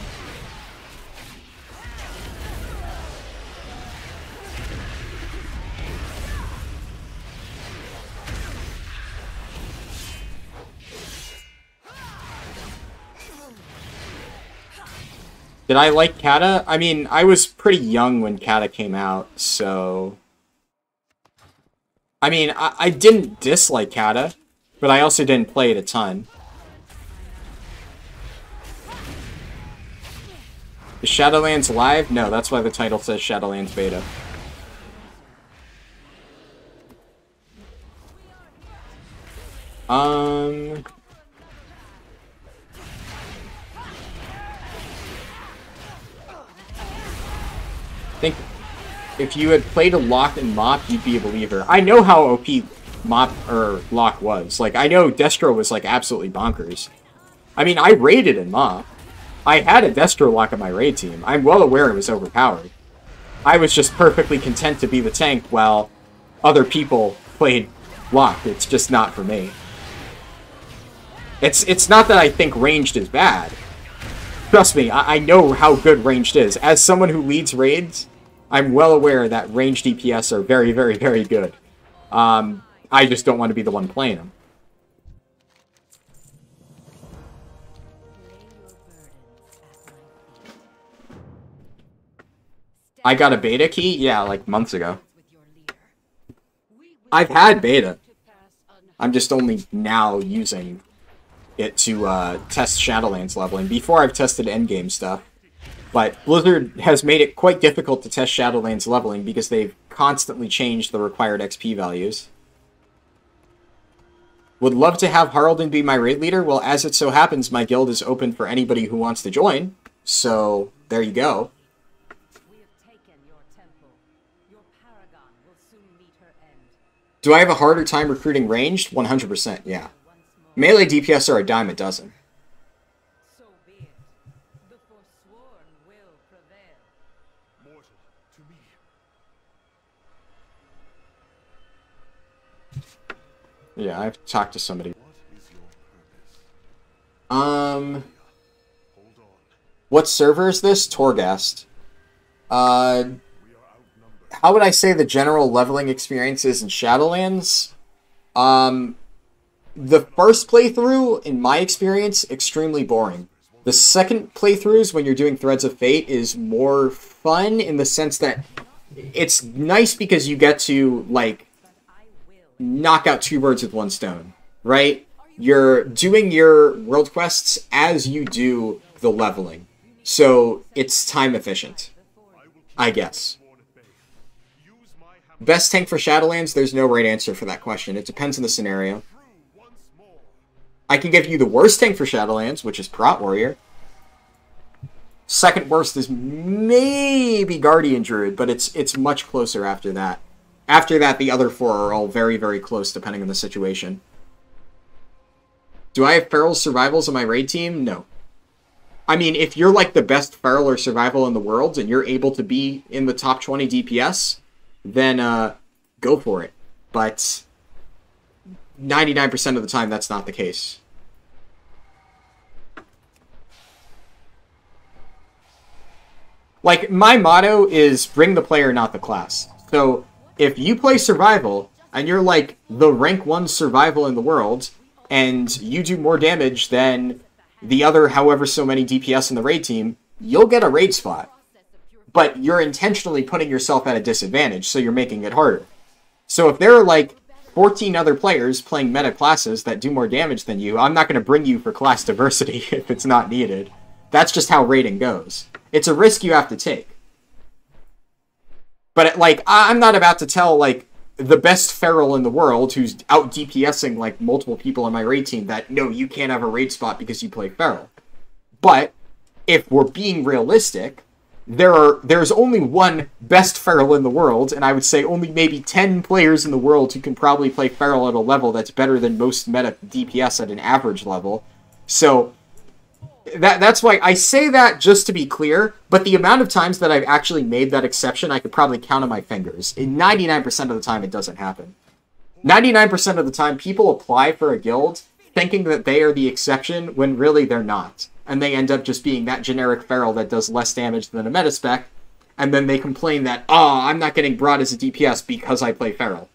Did I like Kata? I mean, I was pretty young when Kata came out, so... I mean, I didn't dislike Kata, but I also didn't play it a ton. Is Shadowlands live? No, that's why the title says Shadowlands Beta. I think if you had played a Locke and Mop, you'd be a believer. I know how OP Mop or Locke was. Like, I know Destro was like absolutely bonkers. I mean, I raided in Mop. I had a Destro Locke on my raid team. I'm well aware it was overpowered. I was just perfectly content to be the tank while other people played Locke. It's just not for me. It's not that I think ranged is bad. Trust me, I know how good ranged is. As someone who leads raids, I'm well aware that ranged DPS are very, very, very good. I just don't want to be the one playing them. I got a beta key? Yeah, like months ago. I've had beta. I'm just only now using it to test Shadowlands leveling. Before I've tested endgame stuff. But Blizzard has made it quite difficult to test Shadowlands leveling because they've constantly changed the required XP values. Would love to have Haraldin be my raid leader. Well, as it so happens, my guild is open for anybody who wants to join. So, there you go. Do I have a harder time recruiting ranged? 100%, yeah. Melee DPS are a dime a dozen. So be it. The Forsworn will prevail. Mortal to me. Yeah, I've talked to somebody. What is your purpose? Hold on. What server is this? Torghast. How would I say the general leveling experience is in Shadowlands? The first playthrough, in my experience, extremely boring. The second playthroughs, when you're doing Threads of Fate, is more fun in the sense that it's nice because you get to, like, knock out two birds with one stone, right? You're doing your world quests as you do the leveling. So, it's time efficient, I guess. Best tank for Shadowlands? There's no right answer for that question. It depends on the scenario. I can give you the worst tank for Shadowlands, which is Prot Warrior. Second worst is maybe Guardian Druid, but it's much closer after that. After that, the other four are all very, very close, depending on the situation. Do I have Feral Survivals on my raid team? No. I mean, if you're like the best Feral or Survival in the world, and you're able to be in the top 20 DPS, then go for it. But 99% of the time, that's not the case. Like, my motto is bring the player, not the class. So, if you play survival, and you're like the rank 1 survival in the world, and you do more damage than the other however so many DPS in the raid team, you'll get a raid spot. But you're intentionally putting yourself at a disadvantage, so you're making it harder. So if there are like 14 other players playing meta classes that do more damage than you, I'm not going to bring you for class diversity if it's not needed. That's just how raiding goes. It's a risk you have to take. But, like, I'm not about to tell, like, the best feral in the world who's out DPSing, like, multiple people on my raid team that, no, you can't have a raid spot because you play feral. But, if we're being realistic, there's only one best feral in the world, and I would say only maybe 10 players in the world who can probably play feral at a level that's better than most meta DPS at an average level. So, that's why I say that just to be clear, but the amount of times that I've actually made that exception, I could probably count on my fingers. In 99% of the time, it doesn't happen. 99% of the time, people apply for a guild thinking that they are the exception when really they're not. And they end up just being that generic feral that does less damage than a meta spec, and then they complain that, oh, I'm not getting brought as a DPS because I play feral.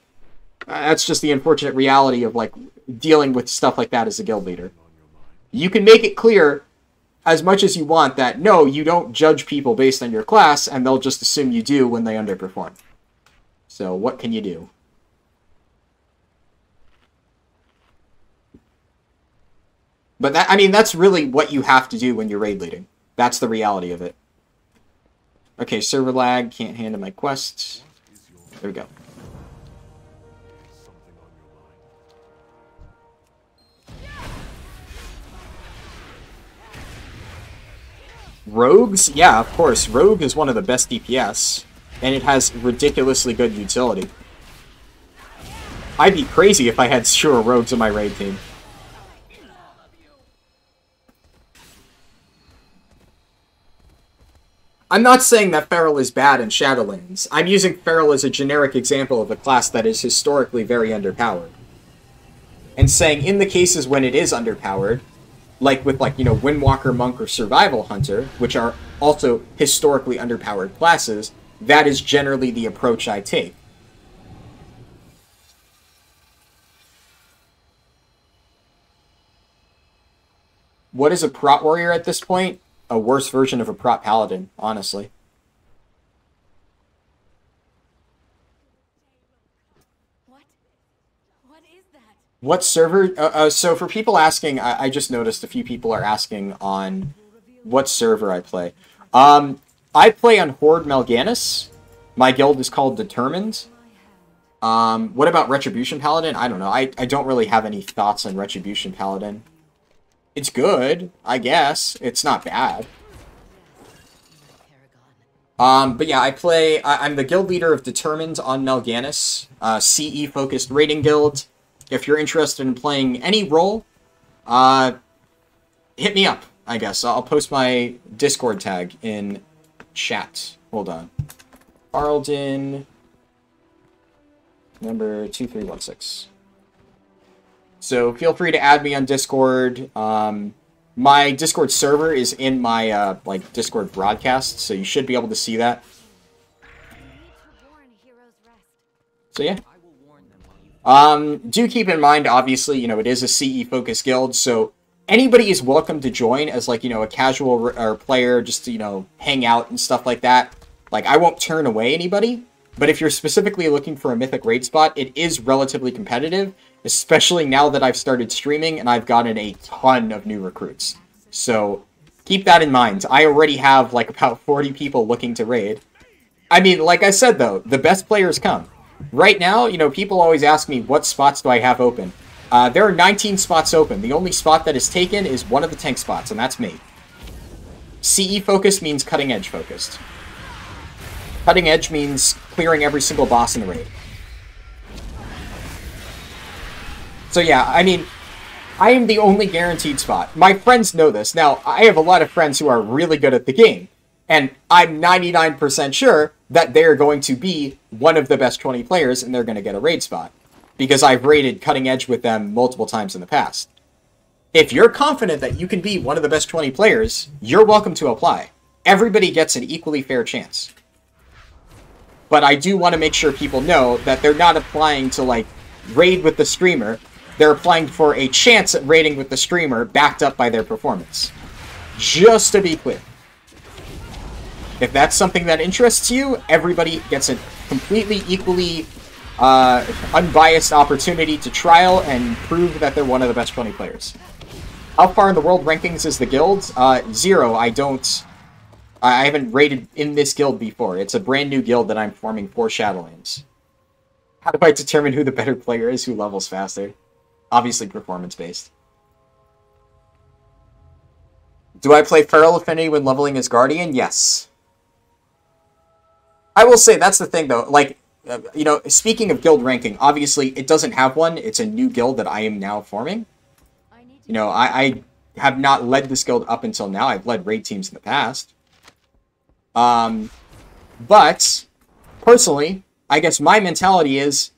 That's just the unfortunate reality of, like, dealing with stuff like that as a guild leader. You can make it clear as much as you want that, no, you don't judge people based on your class, and they'll just assume you do when they underperform. So, what can you do? But that, I mean, that's really what you have to do when you're raid leading. That's the reality of it. Okay, server lag, can't handle my quests. There we go. Rogues? Yeah, of course. Rogue is one of the best DPS, and it has ridiculously good utility. I'd be crazy if I had Shura Rogues on my raid team. I'm not saying that Feral is bad in Shadowlands. I'm using Feral as a generic example of a class that is historically very underpowered. And saying in the cases when it is underpowered, like with, like, you know, Windwalker Monk or Survival Hunter, which are also historically underpowered classes, that is generally the approach I take. What is a Prot Warrior at this point? A worse version of a Prot Paladin, honestly. What server? So for people asking, I just noticed a few people are asking on what server I play. I play on Horde Mal'Ganis. My guild is called Determined. What about Retribution Paladin? I don't know. I don't really have any thoughts on Retribution Paladin. It's good, I guess. It's not bad. But yeah, I'm the guild leader of Determined on Mal'Ganis, CE-focused raiding guild. If you're interested in playing any role, hit me up, I guess. I'll post my Discord tag in chat. Hold on. Arlden, number 2316. So feel free to add me on Discord. My Discord server is in my like Discord broadcast, so you should be able to see that. So yeah. Do keep in mind, obviously, you know, it is a CE-focused guild, so anybody is welcome to join as, like, you know, a casual or player, just to, you know, hang out and stuff like that. Like, I won't turn away anybody, but if you're specifically looking for a Mythic raid spot, it is relatively competitive, especially now that I've started streaming and I've gotten a ton of new recruits. So, keep that in mind. I already have, like, about 40 people looking to raid. I mean, like I said, though, the best players come. Right now, you know, people always ask me, what spots do I have open? There are 19 spots open. The only spot that is taken is one of the tank spots, and that's me. CE focused means cutting edge focused. Cutting edge means clearing every single boss in the raid. So yeah, I mean, I am the only guaranteed spot. My friends know this. Now, I have a lot of friends who are really good at the game, and I'm 99% sure that they're going to be one of the best 20 players and they're going to get a raid spot. Because I've raided cutting edge with them multiple times in the past. If you're confident that you can be one of the best 20 players, you're welcome to apply. everybody gets an equally fair chance. But I do want to make sure people know that they're not applying to, like, raid with the streamer. They're applying for a chance at raiding with the streamer backed up by their performance. Just to be clear. If that's something that interests you, everybody gets a completely equally unbiased opportunity to trial and prove that they're one of the best 20 players. How far in the world rankings is the guild? 0. I haven't raided in this guild before. It's a brand new guild that I'm forming for Shadowlands. How do I determine who the better player is, who levels faster? Obviously performance-based. Do I play Feral Affinity when leveling as Guardian? Yes. I will say, that's the thing though, like, you know, speaking of guild ranking, obviously it doesn't have one. It's a new guild that I am now forming. You know, I have not led this guild up until now. I've led raid teams in the past. But, personally, I guess my mentality is,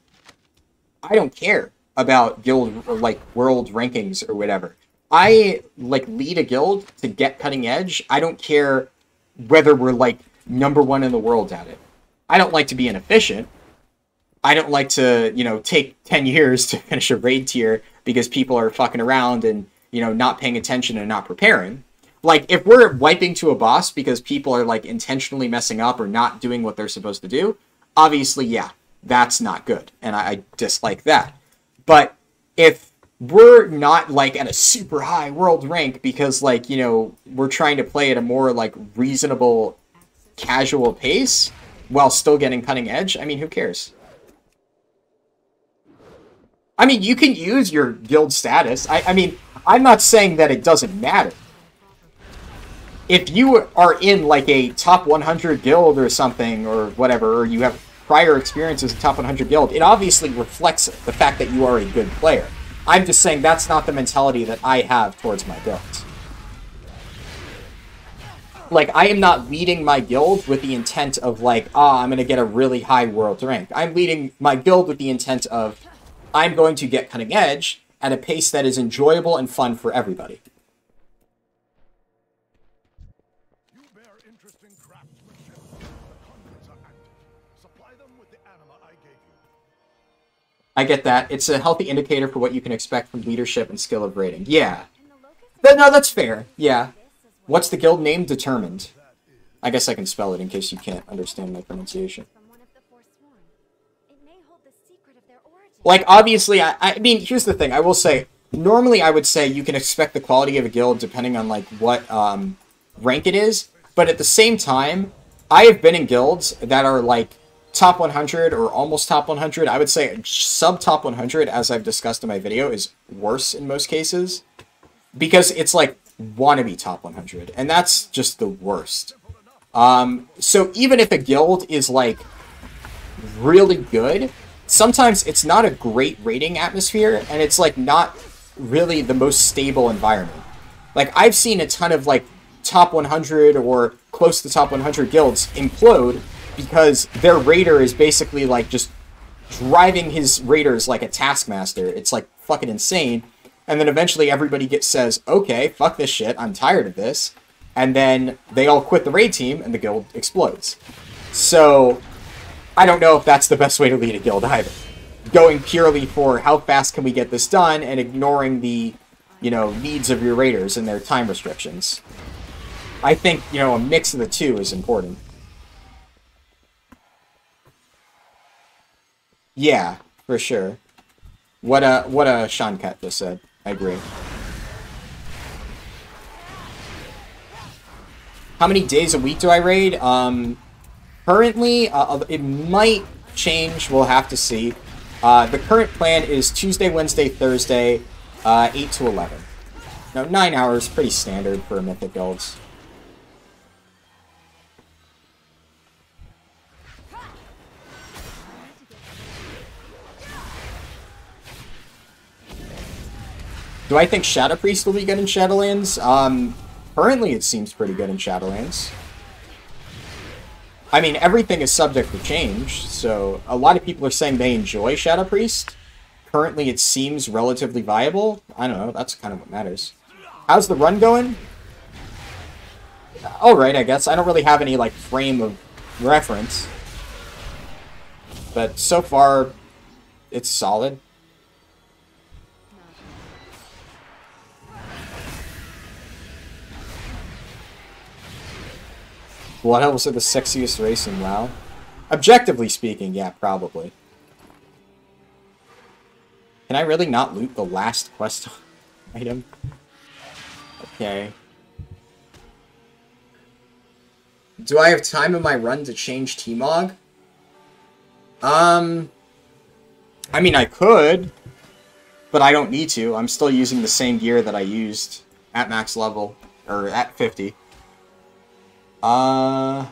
I don't care about guild, or, like, world rankings or whatever. I, like, lead a guild to get cutting edge. I don't care whether we're, like, #1 in the world at it. I don't like to be inefficient. I don't like to, you know, take 10 years to finish a raid tier because people are fucking around and, you know, not paying attention and not preparing. Like, if we're wiping to a boss because people are, like, intentionally messing up or not doing what they're supposed to do, obviously, yeah, that's not good. And I dislike that. But if we're not, like, at a super high world rank because, like, you know, we're trying to play at a more, like, reasonable, casual pace while still getting cutting edge, I mean, who cares? I mean, you can use your guild status. I mean, I'm not saying that it doesn't matter. If you are in, like, a top 100 guild or something, or whatever, or you have prior experience as a top 100 guild, it obviously reflects the fact that you are a good player. I'm just saying that's not the mentality that I have towards my guilds. Like, I am not leading my guild with the intent of, like, I'm going to get a really high world rank. I'm leading my guild with the intent of, I'm going to get cutting edge at a pace that is enjoyable and fun for everybody. You bear interest in craftsmanship. The conduits are active. Supply them with the anima I gave you. I get that. It's a healthy indicator for what you can expect from leadership and skill of raiding. Yeah. No, that's fair. Yeah. What's the guild name? Determined. I guess I can spell it in case you can't understand my pronunciation. Like, obviously, I mean, here's the thing. I will say, normally I would say you can expect the quality of a guild depending on, like, what rank it is. But at the same time, I have been in guilds that are, like, top 100 or almost top 100. I would say sub-top 100, as I've discussed in my video, is worse in most cases. Because it's, like, wannabe top 100. And that's just the worst. So even if a guild is, like, really good, sometimes it's not a great raiding atmosphere, and it's, like, not really the most stable environment. Like, I've seen a ton of, like, top 100 or close to top 100 guilds implode because their raider is basically, like, just driving his raiders like a taskmaster. It's, like, fucking insane. And then eventually everybody says, okay, fuck this shit, I'm tired of this. And then they all quit the raid team, and the guild explodes. So, I don't know if that's the best way to lead a guild either. Going purely for how fast can we get this done, and ignoring the, you know, needs of your raiders and their time restrictions. I think, you know, a mix of the two is important. Yeah, for sure. What a Sean Cat just said. I agree. How many days a week do I raid? Currently, it might change. We'll have to see. The current plan is Tuesday, Wednesday, Thursday, 8 to 11. Now, 9 hours, pretty standard for Mythic guilds. Do I think Shadow Priest will be good in Shadowlands? Currently it seems pretty good in Shadowlands. I mean, everything is subject to change, so a lot of people are saying they enjoy Shadow Priest. Currently it seems relatively viable. I don't know, that's kind of what matters. How's the run going? alright, I guess. I don't really have any, like, frame of reference. But so far, it's solid. Blood Elves are the sexiest race in WoW? Objectively speaking, yeah, probably. Can I really not loot the last quest item? Okay. Do I have time in my run to change T-Mog? I mean, I could, but I don't need to. I'm still using the same gear that I used at max level, or at 50. I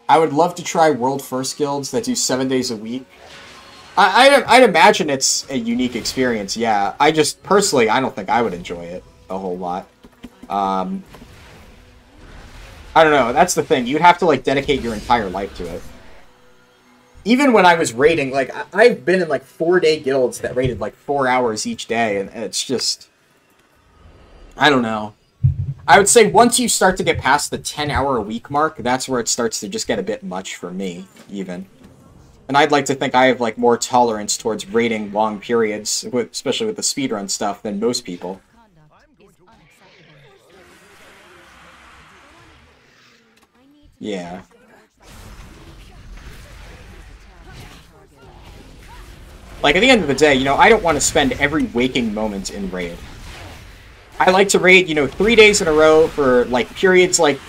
would love to try World First guilds that do 7 days a week. I'd imagine it's a unique experience, yeah. I just, personally, I don't think I would enjoy it a whole lot. I don't know, that's the thing. You'd have to, like, dedicate your entire life to it. Even when I was raiding, like, I've been in, like, 4-day guilds that raided, like, 4 hours each day, and it's just... I don't know. I would say once you start to get past the 10-hour-a-week mark, that's where it starts to just get a bit much for me, even. And I'd like to think I have, like, more tolerance towards raiding long periods, especially with the speedrun stuff, than most people. Yeah. Like, at the end of the day, you know, I don't want to spend every waking moment in raid. I like to raid, you know, 3 days in a row for, like, periods, like,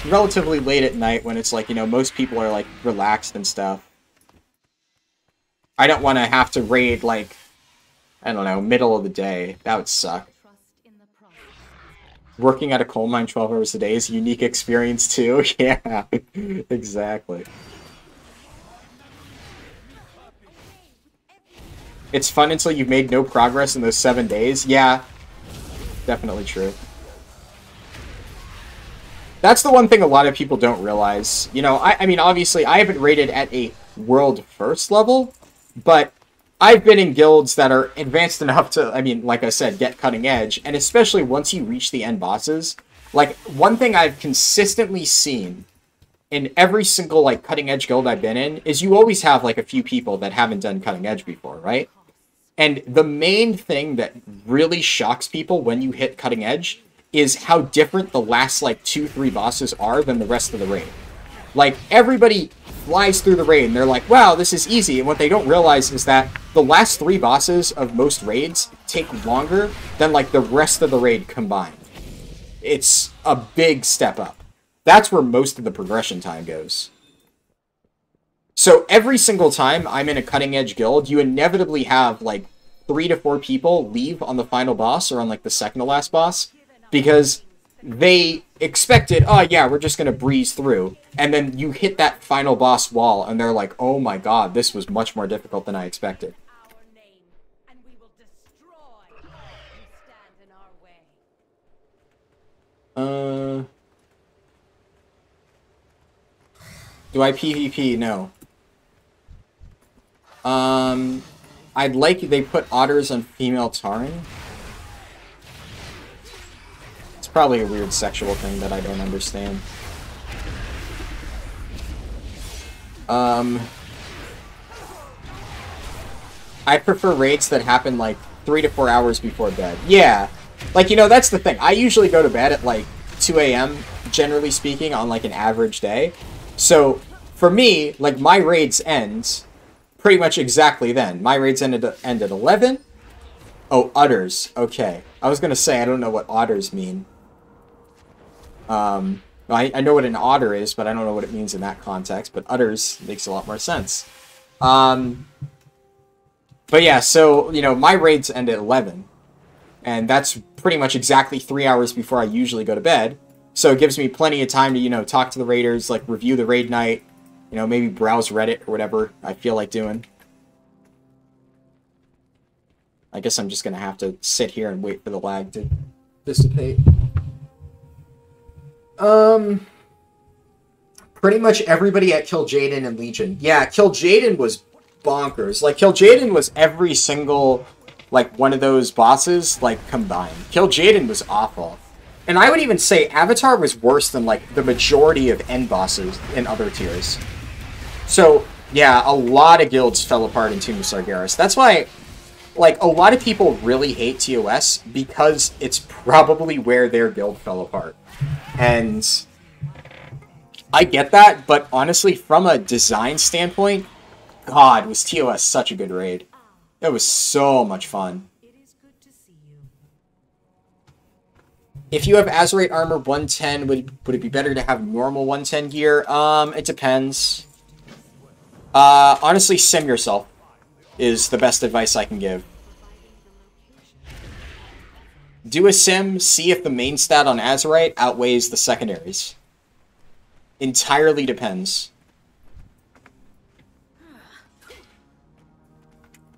relatively late at night when it's, like, you know, most people are, like, relaxed and stuff. I don't want to have to raid, like, I don't know, middle of the day. That would suck. Working at a coal mine 12 hours a day is a unique experience, too. Yeah, exactly. It's fun until you've made no progress in those 7 days. Yeah, definitely true. That's the one thing a lot of people don't realize. You know, I mean, obviously, I haven't raided at a world first level, but I've been in guilds that are advanced enough to, I mean, like I said, get cutting edge, and especially once you reach the end bosses, like, one thing I've consistently seen in every single, like, cutting edge guild I've been in is you always have, like, a few people that haven't done cutting edge before, right? And the main thing that really shocks people when you hit cutting edge is how different the last, like, 2-3 bosses are than the rest of the raid. Like, everybody flies through the raid, and they're like, wow, this is easy. And what they don't realize is that the last 3 bosses of most raids take longer than, like, the rest of the raid combined. It's a big step up. That's where most of the progression time goes. So every single time I'm in a cutting edge guild, you inevitably have, like, 3 to 4 people leave on the final boss or on, like, the second to last boss because they expected, oh yeah, we're just gonna breeze through. And then you hit that final boss wall and they're like, oh my god, this was much more difficult than I expected. Do I PvP? No. I'd like they put otters on female Tauren. It's probably a weird sexual thing that I don't understand. I prefer raids that happen like 3 to 4 hours before bed. Yeah. Like, you know, that's the thing. I usually go to bed at like 2 a.m., generally speaking, on like an average day. So, for me, like, my raids end pretty much exactly then. My raids end at 11. Oh, udders. Okay. I was gonna say, I don't know what otters mean. I know what an otter is, but I don't know what it means in that context. But udders makes a lot more sense. But yeah, so, you know, my raids end at 11. And that's pretty much exactly 3 hours before I usually go to bed. So it gives me plenty of time to, you know, talk to the raiders, like, review the raid night, you know, maybe browse Reddit or whatever I feel like doing. I guess I'm just gonna have to sit here and wait for the lag to dissipate. Pretty much everybody at Kil'jaeden and Legion. Yeah, Kil'jaeden was bonkers. Like, Kil'jaeden was every single, like, one of those bosses, like, combined. Kil'jaeden was awful. And I would even say Avatar was worse than, like, the majority of end bosses in other tiers. So, yeah, a lot of guilds fell apart in Tomb of Sargeras. That's why, like, a lot of people really hate TOS because it's probably where their guild fell apart. And I get that, but honestly, from a design standpoint, God, was TOS such a good raid. It was so much fun. If you have Azerite armor 110, would it be better to have normal 110 gear? It depends. Honestly, sim yourself is the best advice I can give. Do a sim, see if the main stat on Azerite outweighs the secondaries. Entirely depends.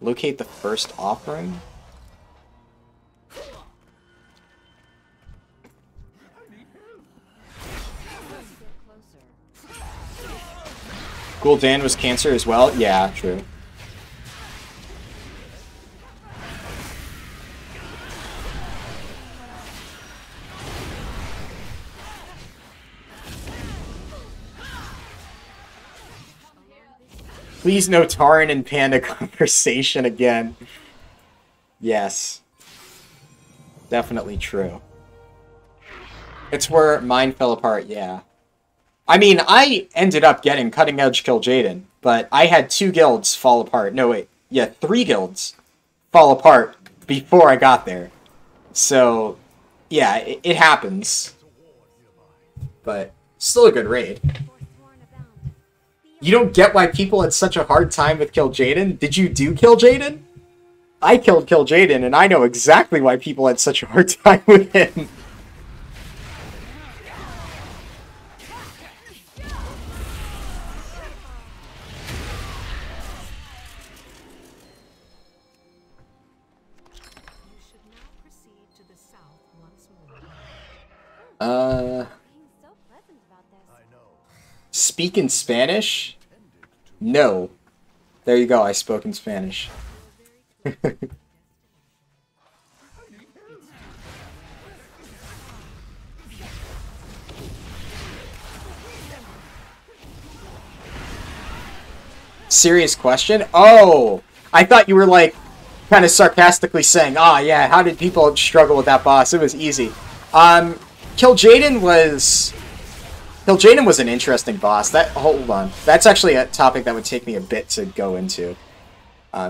Locate the first offering? Gul'dan was cancer as well? Yeah, true. Please no Taran and Panda conversation again. Yes. Definitely true. It's where mine fell apart, yeah. I mean, I ended up getting Cutting Edge Kil'jaeden, but I had 2 guilds fall apart. No, wait. Yeah, 3 guilds fall apart before I got there. So, yeah, it happens. But, still a good raid. You don't get why people had such a hard time with Kil'jaeden? Did you do Kil'jaeden? I killed Kil'jaeden, and I know exactly why people had such a hard time with him. Speak in Spanish? No. There you go, I spoke in Spanish. Serious question? Oh! I thought you were, like, kind of sarcastically saying, ah, yeah, how did people struggle with that boss? It was easy. Kil'jaeden was an interesting boss. Hold on. That's actually a topic that would take me a bit to go into.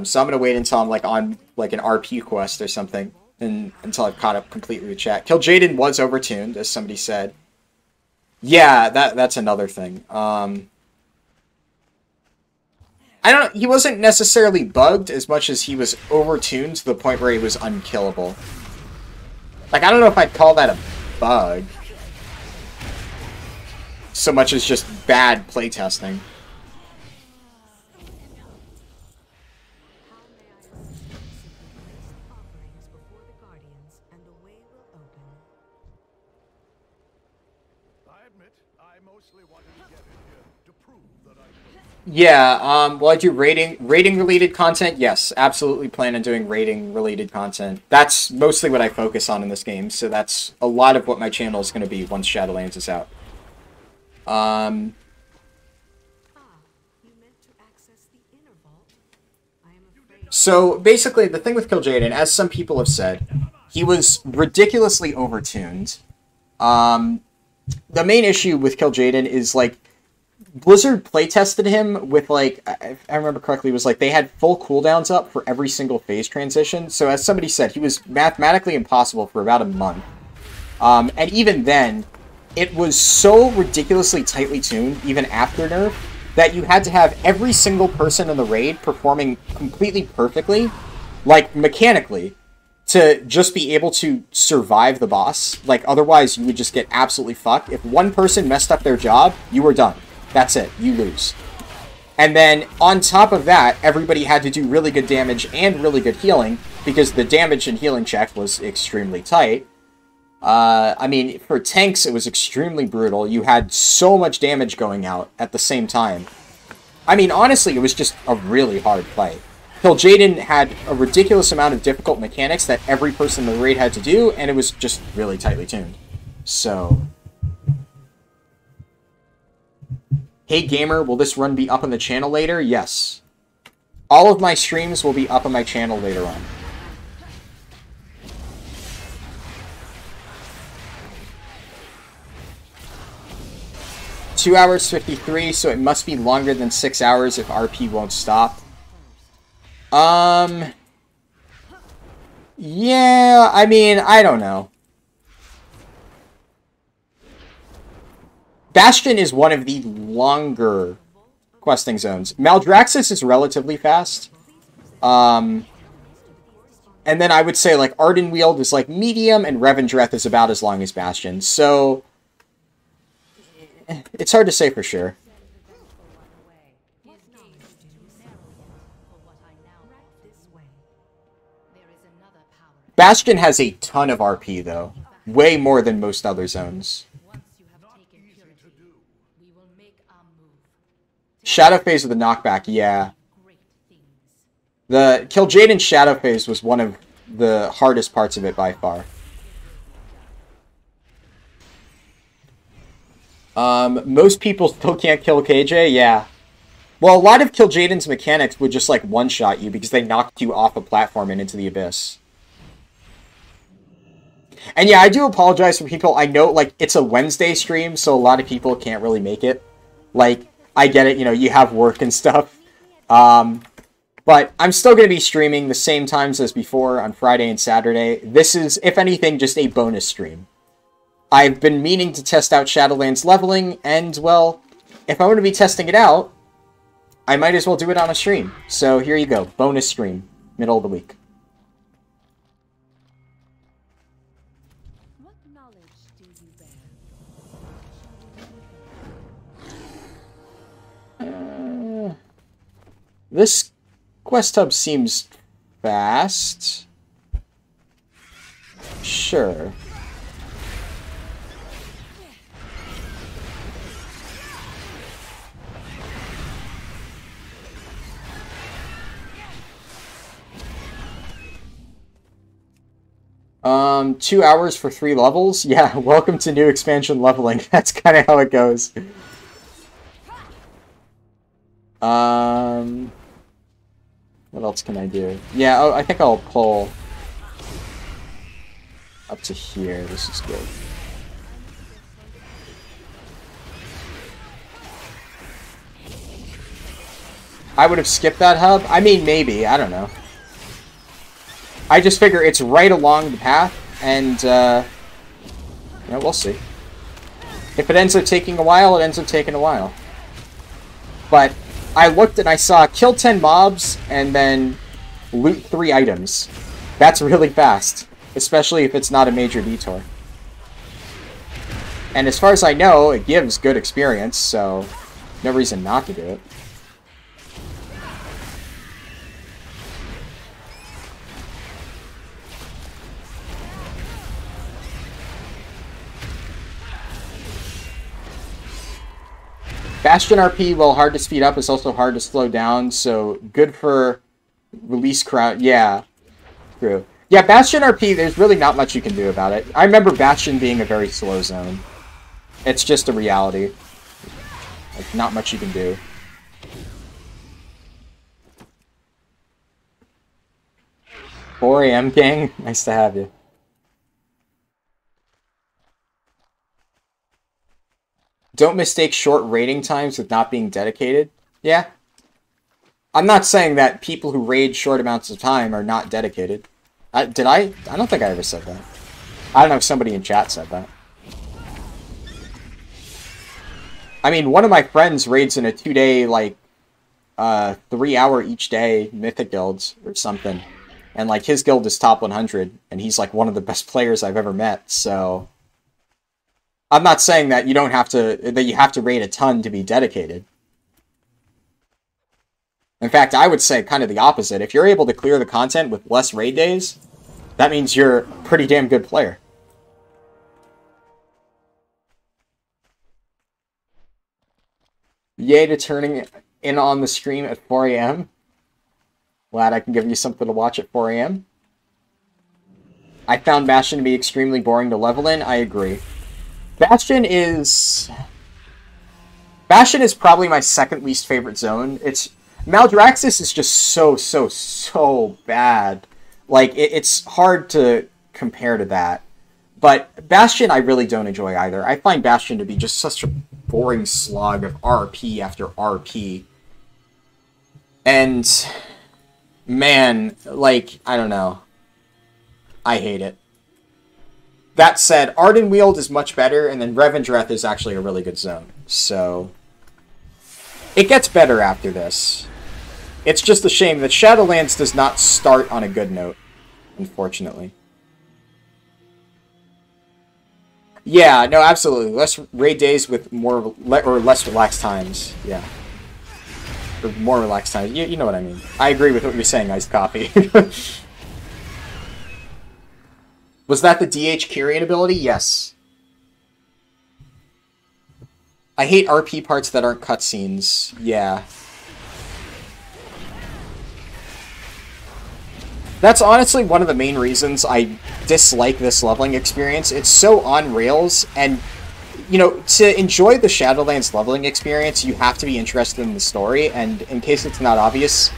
So I'm gonna wait until I'm like on like an RP quest or something, and until I've caught up completely with chat. Kil'jaeden was overtuned, as somebody said. Yeah, that's another thing. I don't know. He wasn't necessarily bugged as much as he was overtuned to the point where he was unkillable. Like, I don't know if I'd call that a bug so much as just bad playtesting. Yeah, well, I do rating-related content. Yes, absolutely plan on doing rating-related content. That's mostly what I focus on in this game, so that's a lot of what my channel is going to be once Shadowlands is out. So, basically, the thing with Kil'jaeden, as some people have said, he was ridiculously overtuned. The main issue with Kil'jaeden is, like, Blizzard playtested him with, like, if I remember correctly, it was like they had full cooldowns up for every single phase transition. So as somebody said, he was mathematically impossible for about a month. And even then, it was so ridiculously tightly tuned, even after nerf, that you had to have every single person in the raid performing completely perfectly, like, mechanically, to just be able to survive the boss. Like, otherwise, you would just get absolutely fucked. If one person messed up their job, you were done. That's it. You lose. And then, on top of that, everybody had to do really good damage and really good healing, because the damage and healing check was extremely tight. I mean, for tanks, it was extremely brutal. You had so much damage going out at the same time. I mean, honestly, it was just a really hard fight. Kil'jaeden had a ridiculous amount of difficult mechanics that every person in the raid had to do, and it was just really tightly tuned. So, hey gamer, will this run be up on the channel later? Yes. All of my streams will be up on my channel later on. Two hours 53, so it must be longer than 6 hours if RP won't stop. Yeah, I mean, I don't know. Bastion is one of the longer questing zones. Maldraxxus is relatively fast. And then I would say, like, Ardenweald is, like, medium, and Revendreth is about as long as Bastion. So, it's hard to say for sure. Bastion has a ton of RP, though. Way more than most other zones. Shadow Phase with the knockback, yeah. The Kil'jaeden Shadow Phase was one of the hardest parts of it by far. Most people still can't kill KJ, yeah. Well, a lot of Kil'jaeden's mechanics would just, like, one-shot you because they knocked you off a platform and into the abyss. And yeah, I do apologize for people. I know, like, it's a Wednesday stream, so a lot of people can't really make it. Like, I get it, you know, you have work and stuff. But I'm still going to be streaming the same times as before on Friday and Saturday. This is, if anything, just a bonus stream. I've been meaning to test out Shadowlands leveling, and, well, if I'm going to be testing it out, I might as well do it on a stream. So here you go, bonus stream, middle of the week. What knowledge do you bear? This quest hub seems fast. Sure. Um, 2 hours for 3 levels? Yeah, welcome to new expansion leveling. That's kind of how it goes. What else can I do? Yeah, oh, I think I'll pull up to here. This is good. I would have skipped that hub? I mean, maybe. I don't know. I just figure it's right along the path, and, yeah, we'll see. If it ends up taking a while, it ends up taking a while. But I looked and I saw kill 10 mobs, and then loot 3 items. That's really fast, especially if it's not a major detour. And as far as I know, it gives good experience, so no reason not to do it. Bastion RP, while hard to speed up, is also hard to slow down, so good for release crowd. Yeah, true. Yeah, Bastion RP, there's really not much you can do about it. I remember Bastion being a very slow zone. It's just a reality. Like, not much you can do. "4 AM gang? Nice to have you. Don't mistake short raiding times with not being dedicated." Yeah. I'm not saying that people who raid short amounts of time are not dedicated. Did I? I don't think I ever said that. I don't know if somebody in chat said that. I mean, one of my friends raids in a 2-day, like, 3-hour each day Mythic guilds or something. And, like, his guild is top 100, and he's, like, one of the best players I've ever met, so... I'm not saying that you don't have to, that you have to raid a ton to be dedicated. In fact, I would say kind of the opposite. If you're able to clear the content with less raid days, that means you're a pretty damn good player. Yay to turning in on the stream at 4 AM. Glad I can give you something to watch at 4 AM. I found Bastion to be extremely boring to level in. I agree. Bastion is probably my second least favorite zone. Maldraxxus is just so bad. Like, it's hard to compare to that. But Bastion I really don't enjoy either. I find Bastion to be just such a boring slog of RP after RP. And, man, like, I don't know. I hate it. That said, Ardenweald is much better, and then Revendreth is actually a really good zone. So, it gets better after this. It's just a shame that Shadowlands does not start on a good note, unfortunately. Yeah, no, absolutely. Less raid days with more or less relaxed times. Yeah. Or more relaxed times. You know what I mean. I agree with what you're saying, Iced Coffee. Was that the DH Kyrian ability? Yes. I hate RP parts that aren't cutscenes. Yeah. That's honestly one of the main reasons I dislike this leveling experience. It's so on rails, and, you know, to enjoy the Shadowlands leveling experience, you have to be interested in the story, and in case it's not obvious,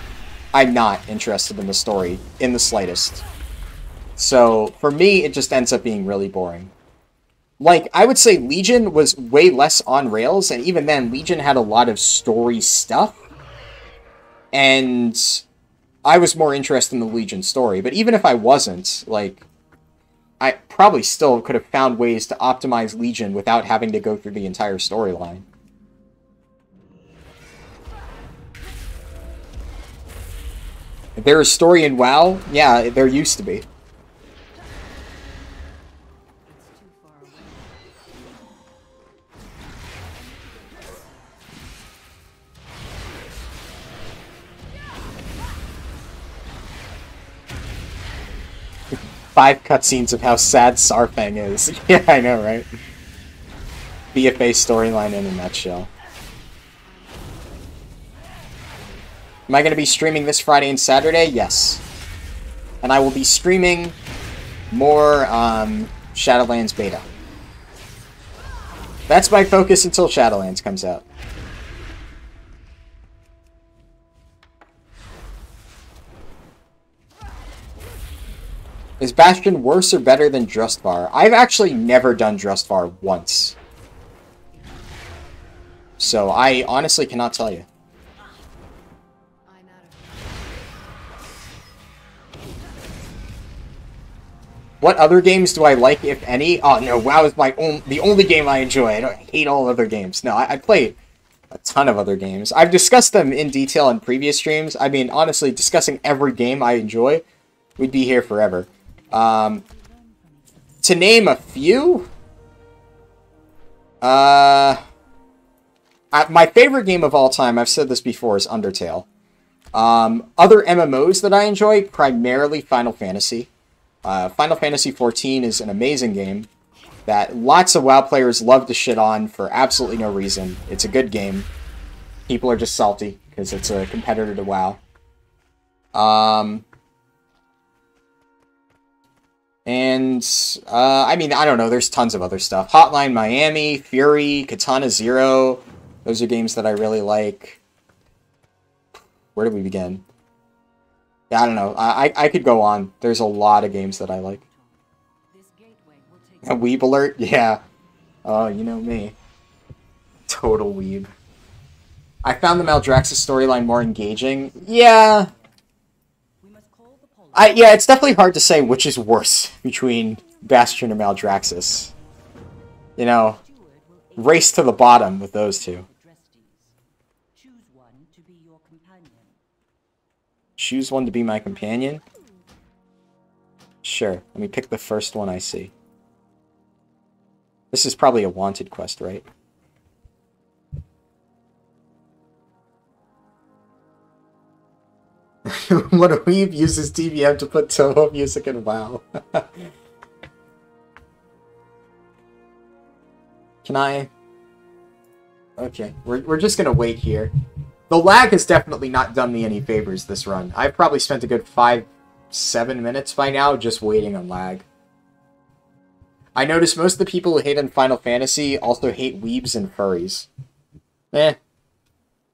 I'm not interested in the story in the slightest. So, for me, it just ends up being really boring. Like, I would say Legion was way less on rails, and even then, Legion had a lot of story stuff, and I was more interested in the Legion story. But even if I wasn't, like, I probably still could have found ways to optimize Legion without having to go through the entire storyline. There is story in WoW? Yeah, there used to be. 5 cutscenes of how sad Saurfang is. Yeah, I know, right? BFA storyline in a nutshell. Am I going to be streaming this Friday and Saturday? Yes. And I will be streaming more Shadowlands beta. That's my focus until Shadowlands comes out. Is Bastion worse or better than Drustvar? I've actually never done Drustvar once. So I honestly cannot tell you. What other games do I like, if any? Oh no, WoW is the only game I enjoy. I hate all other games. No, I play a ton of other games. I've discussed them in detail in previous streams. I mean, honestly, discussing every game I enjoy, we'd be here forever. To name a few, my favorite game of all time, I've said this before, is Undertale. Other MMOs that I enjoy, primarily Final Fantasy. Final Fantasy XIV is an amazing game that lots of WoW players love to shit on for absolutely no reason. It's a good game. People are just salty because it's a competitor to WoW. I mean, I don't know, there's tons of other stuff. Hotline Miami, Fury, Katana Zero. Those are games that I really like. Where do we begin? Yeah, I don't know. I could go on. There's a lot of games that I like. A Weeb Alert? Yeah. Oh, you know me. Total weeb. I found the Maldraxxus storyline more engaging. Yeah. Yeah, it's definitely hard to say which is worse between Bastion and Maldraxxus. You know, race to the bottom with those two. Choose one to be my companion? Sure, let me pick the first one I see. This is probably a wanted quest, right? What a weeb uses DBM to put Toho music in WoW. Can I? Okay, we're just gonna wait here. The lag has definitely not done me any favors this run. I've probably spent a good 5-7 minutes by now just waiting on lag. I notice most of the people who hate on Final Fantasy also hate weebs and furries.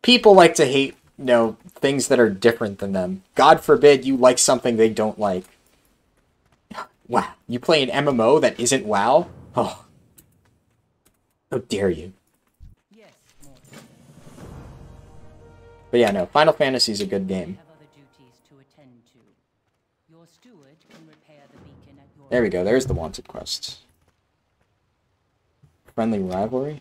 People like to hate, things that are different than them. God forbid you like something they don't like. Wow, you play an MMO that isn't WoW? Oh. How dare you. But yeah, no, Final Fantasy's a good game. There we go, there's the wanted quest. Friendly rivalry?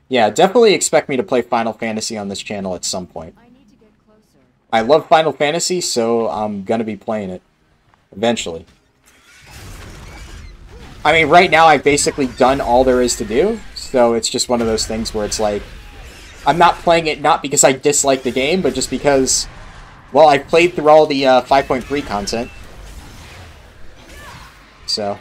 Yeah, definitely expect me to play Final Fantasy on this channel at some point. I love Final Fantasy, so I'm gonna be playing it. Eventually. I mean, right now I've basically done all there is to do, so it's just one of those things where it's like, I'm not playing it not because I dislike the game, but just because, well, I've played through all the 5.3 content. So.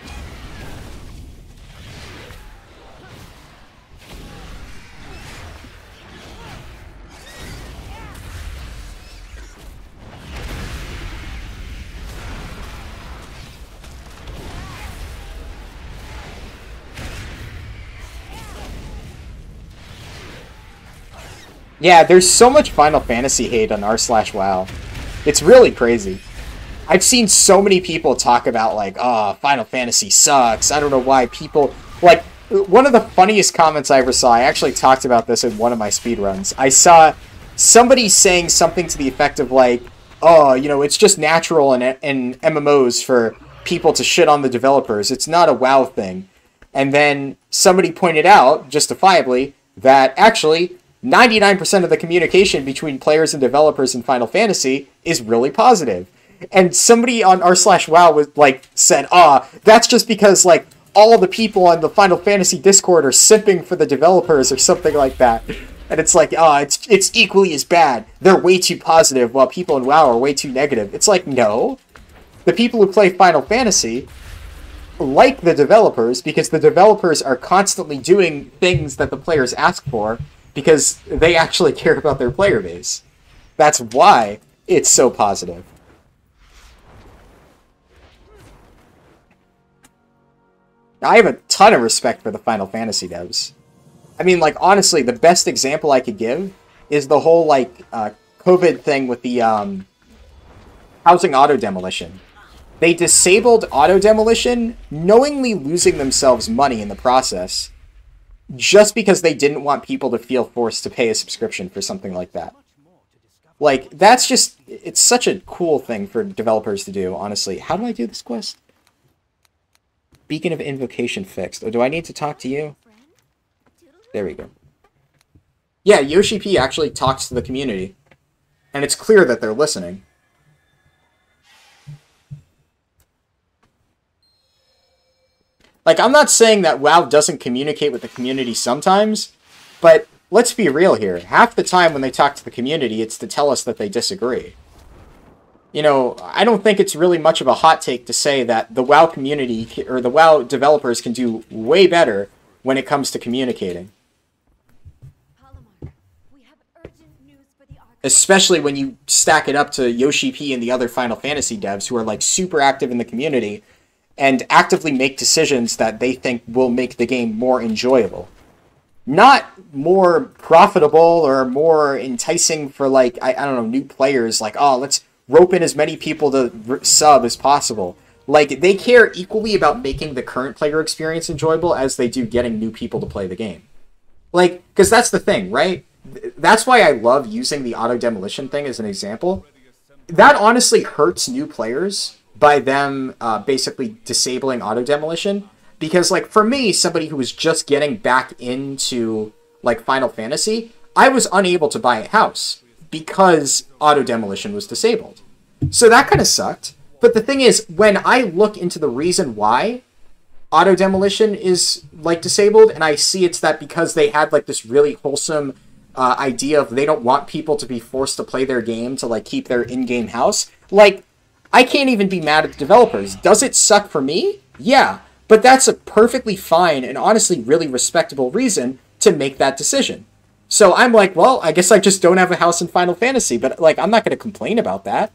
Yeah, there's so much Final Fantasy hate on r/WoW. It's really crazy. I've seen so many people talk about, like, oh, Final Fantasy sucks. I don't know why people... Like, one of the funniest comments I ever saw, I actually talked about this in one of my speedruns. I saw somebody saying something to the effect of, like, oh, it's just natural in MMOs for people to shit on the developers. It's not a WoW thing. And then somebody pointed out, justifiably, that actually... 99% of the communication between players and developers in Final Fantasy is really positive. And somebody on r/WoW was said, that's just because all the people on the Final Fantasy Discord are simping for the developers or something like that. And it's like, it's equally as bad. They're way too positive while people in WoW are way too negative. It's like, no. The people who play Final Fantasy like the developers because the developers are constantly doing things that the players ask for, because they actually care about their player base. That's why it's so positive. I have a ton of respect for the Final Fantasy devs. I mean, honestly, the best example I could give is the whole, COVID thing with the, housing auto-demolition. They disabled auto-demolition, knowingly losing themselves money in the process, just because they didn't want people to feel forced to pay a subscription for something like that. That's just... It's such a cool thing for developers to do, honestly. How do I do this quest? Beacon of Invocation fixed. Oh, do I need to talk to you? There we go. Yeah, Yoshi P actually talks to the community. And it's clear that they're listening. I'm not saying that WoW doesn't communicate with the community sometimes, but let's be real here. Half the time when they talk to the community, it's to tell us that they disagree. I don't think it's really much of a hot take to say that the WoW community, or the WoW developers, can do way better when it comes to communicating. Especially when you stack it up to Yoshi P and the other Final Fantasy devs who are, super active in the community, and actively make decisions that they think will make the game more enjoyable. Not more profitable or more enticing for, I don't know, new players. Let's rope in as many people to sub as possible. They care equally about making the current player experience enjoyable as they do getting new people to play the game. Because that's the thing, right? That's why I love using the auto-demolition thing as an example. That honestly hurts new players by them basically disabling auto-demolition. Because, for me, somebody who was just getting back into, Final Fantasy, I was unable to buy a house because auto-demolition was disabled. So that kind of sucked. But the thing is, when I look into the reason why auto-demolition is, disabled, and I see it's that because they had, this really wholesome idea of they don't want people to be forced to play their game to, keep their in-game house, I can't even be mad at the developers. Does it suck for me? Yeah. But that's a perfectly fine and honestly really respectable reason to make that decision. So I'm like, well, I guess I just don't have a house in Final Fantasy, but like, I'm not going to complain about that.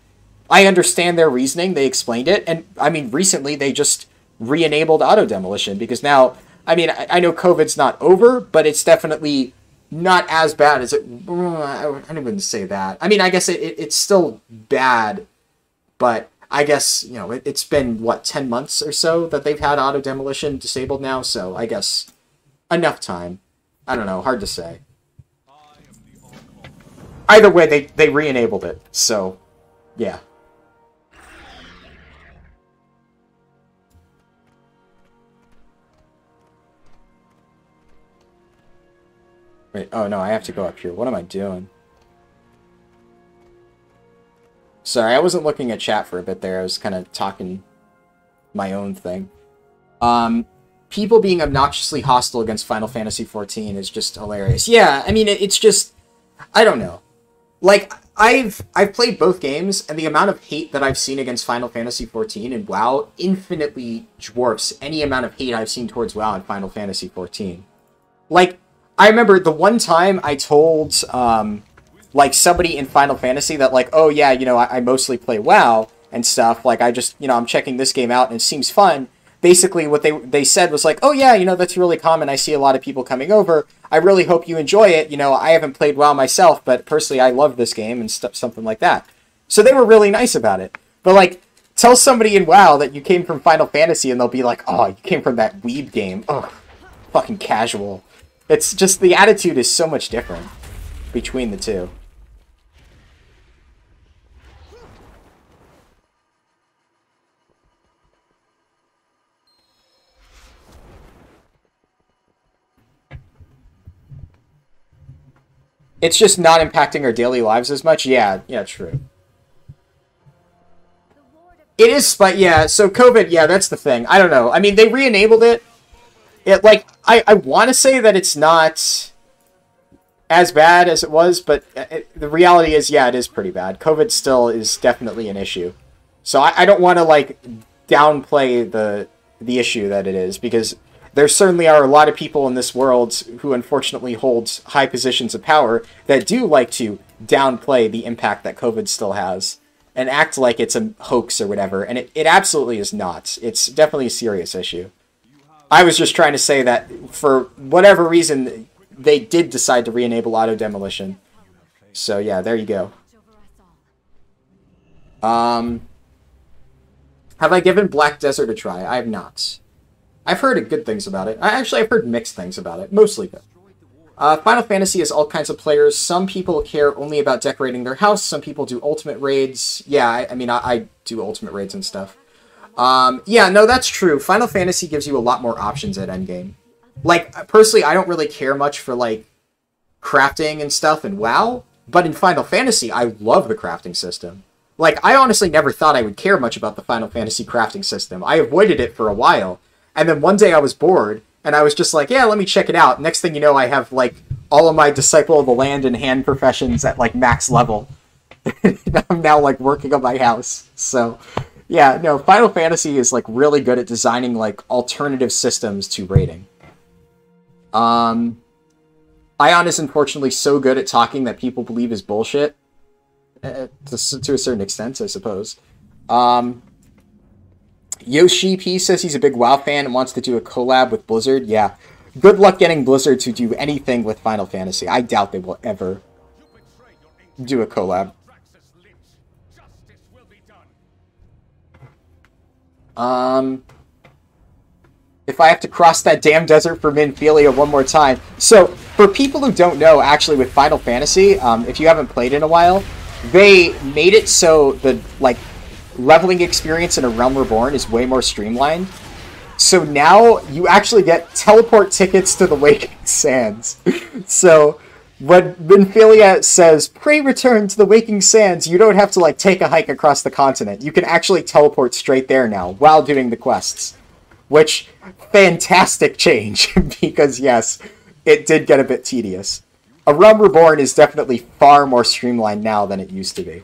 I understand their reasoning. They explained it. And I mean, recently they just re-enabled auto demolition because now, I mean, I know COVID's not over, but it's definitely not as bad as it. I wouldn't say that. I mean, I guess it's still bad, but I guess, you know, it's been, what, 10 months or so that they've had auto demolition disabled now. So I guess enough time. I don't know. Hard to say. Either way, they re-enabled it. So, yeah. Wait, oh no, I have to go up here. What am I doing? Sorry, I wasn't looking at chat for a bit there. I was kind of talking my own thing. People being obnoxiously hostile against Final Fantasy XIV is just hilarious. Yeah, I mean, it's just... I don't know. Like, I've played both games, and the amount of hate that I've seen against Final Fantasy XIV and WoW infinitely dwarfs any amount of hate I've seen towards WoW in Final Fantasy XIV. Like, I remember the one time I told, like, somebody in Final Fantasy that, like, oh, yeah, you know, I mostly play WoW and stuff. Like, I just, you know, I'm checking this game out and it seems fun. Basically, what they said was like, oh, yeah, you know, that's really common. I see a lot of people coming over. I really hope you enjoy it. You know, I haven't played WoW myself, but personally, I love this game and something like that. So they were really nice about it. But, like, tell somebody in WoW that you came from Final Fantasy and they'll be like, oh, you came from that weeb game. Oh, fucking casual. It's just, the attitude is so much different between the two. It's just not impacting our daily lives as much? Yeah, true. It is, but yeah, so COVID, yeah, that's the thing. I don't know. I mean, they re-enabled it. Like, I want to say that it's not as bad as it was, but the reality is, yeah, it is pretty bad. COVID still is definitely an issue. So I don't want to, like, downplay the issue that it is, because there certainly are a lot of people in this world who unfortunately hold high positions of power that do like to downplay the impact that COVID still has and act like it's a hoax or whatever. And it absolutely is not. It's definitely a serious issue. I was just trying to say that for whatever reason, they did decide to re-enable auto demolition. So yeah, there you go. Have I given Black Desert a try? I have not. I've heard good things about it. I've heard mixed things about it. Mostly good. Final Fantasy has all kinds of players. Some people care only about decorating their house. Some people do ultimate raids. Yeah, I mean, I do ultimate raids and stuff. Yeah, no, that's true. Final Fantasy gives you a lot more options at endgame. Like, personally, I don't really care much for, like, crafting and stuff in WoW. But in Final Fantasy, I love the crafting system. Like, I honestly never thought I would care much about the Final Fantasy crafting system. I avoided it for a while. And then one day I was bored, and I was just like, yeah, let me check it out. Next thing you know, I have, like, all of my Disciple of the Land and hand professions at, like, max level. I'm now, like, working on my house. So, yeah, no, Final Fantasy is, like, really good at designing, like, alternative systems to raiding. Ion is unfortunately so good at talking that people believe is bullshit. To a certain extent, I suppose. Yoshi P says he's a big WoW fan and wants to do a collab with Blizzard. Yeah. Good luck getting Blizzard to do anything with Final Fantasy. I doubt they will ever do a collab. If I have to cross that damn desert for Minfilia one more time. So, for people who don't know, actually, with Final Fantasy, if you haven't played in a while, they made it so the, like, leveling experience in A Realm Reborn is way more streamlined. So now you actually get teleport tickets to the Waking Sands. So when Minfilia says, "Pray return to the Waking Sands," you don't have to, like, take a hike across the continent. You can actually teleport straight there now while doing the quests. Which, fantastic change, because yes, it did get a bit tedious. A Realm Reborn is definitely far more streamlined now than it used to be.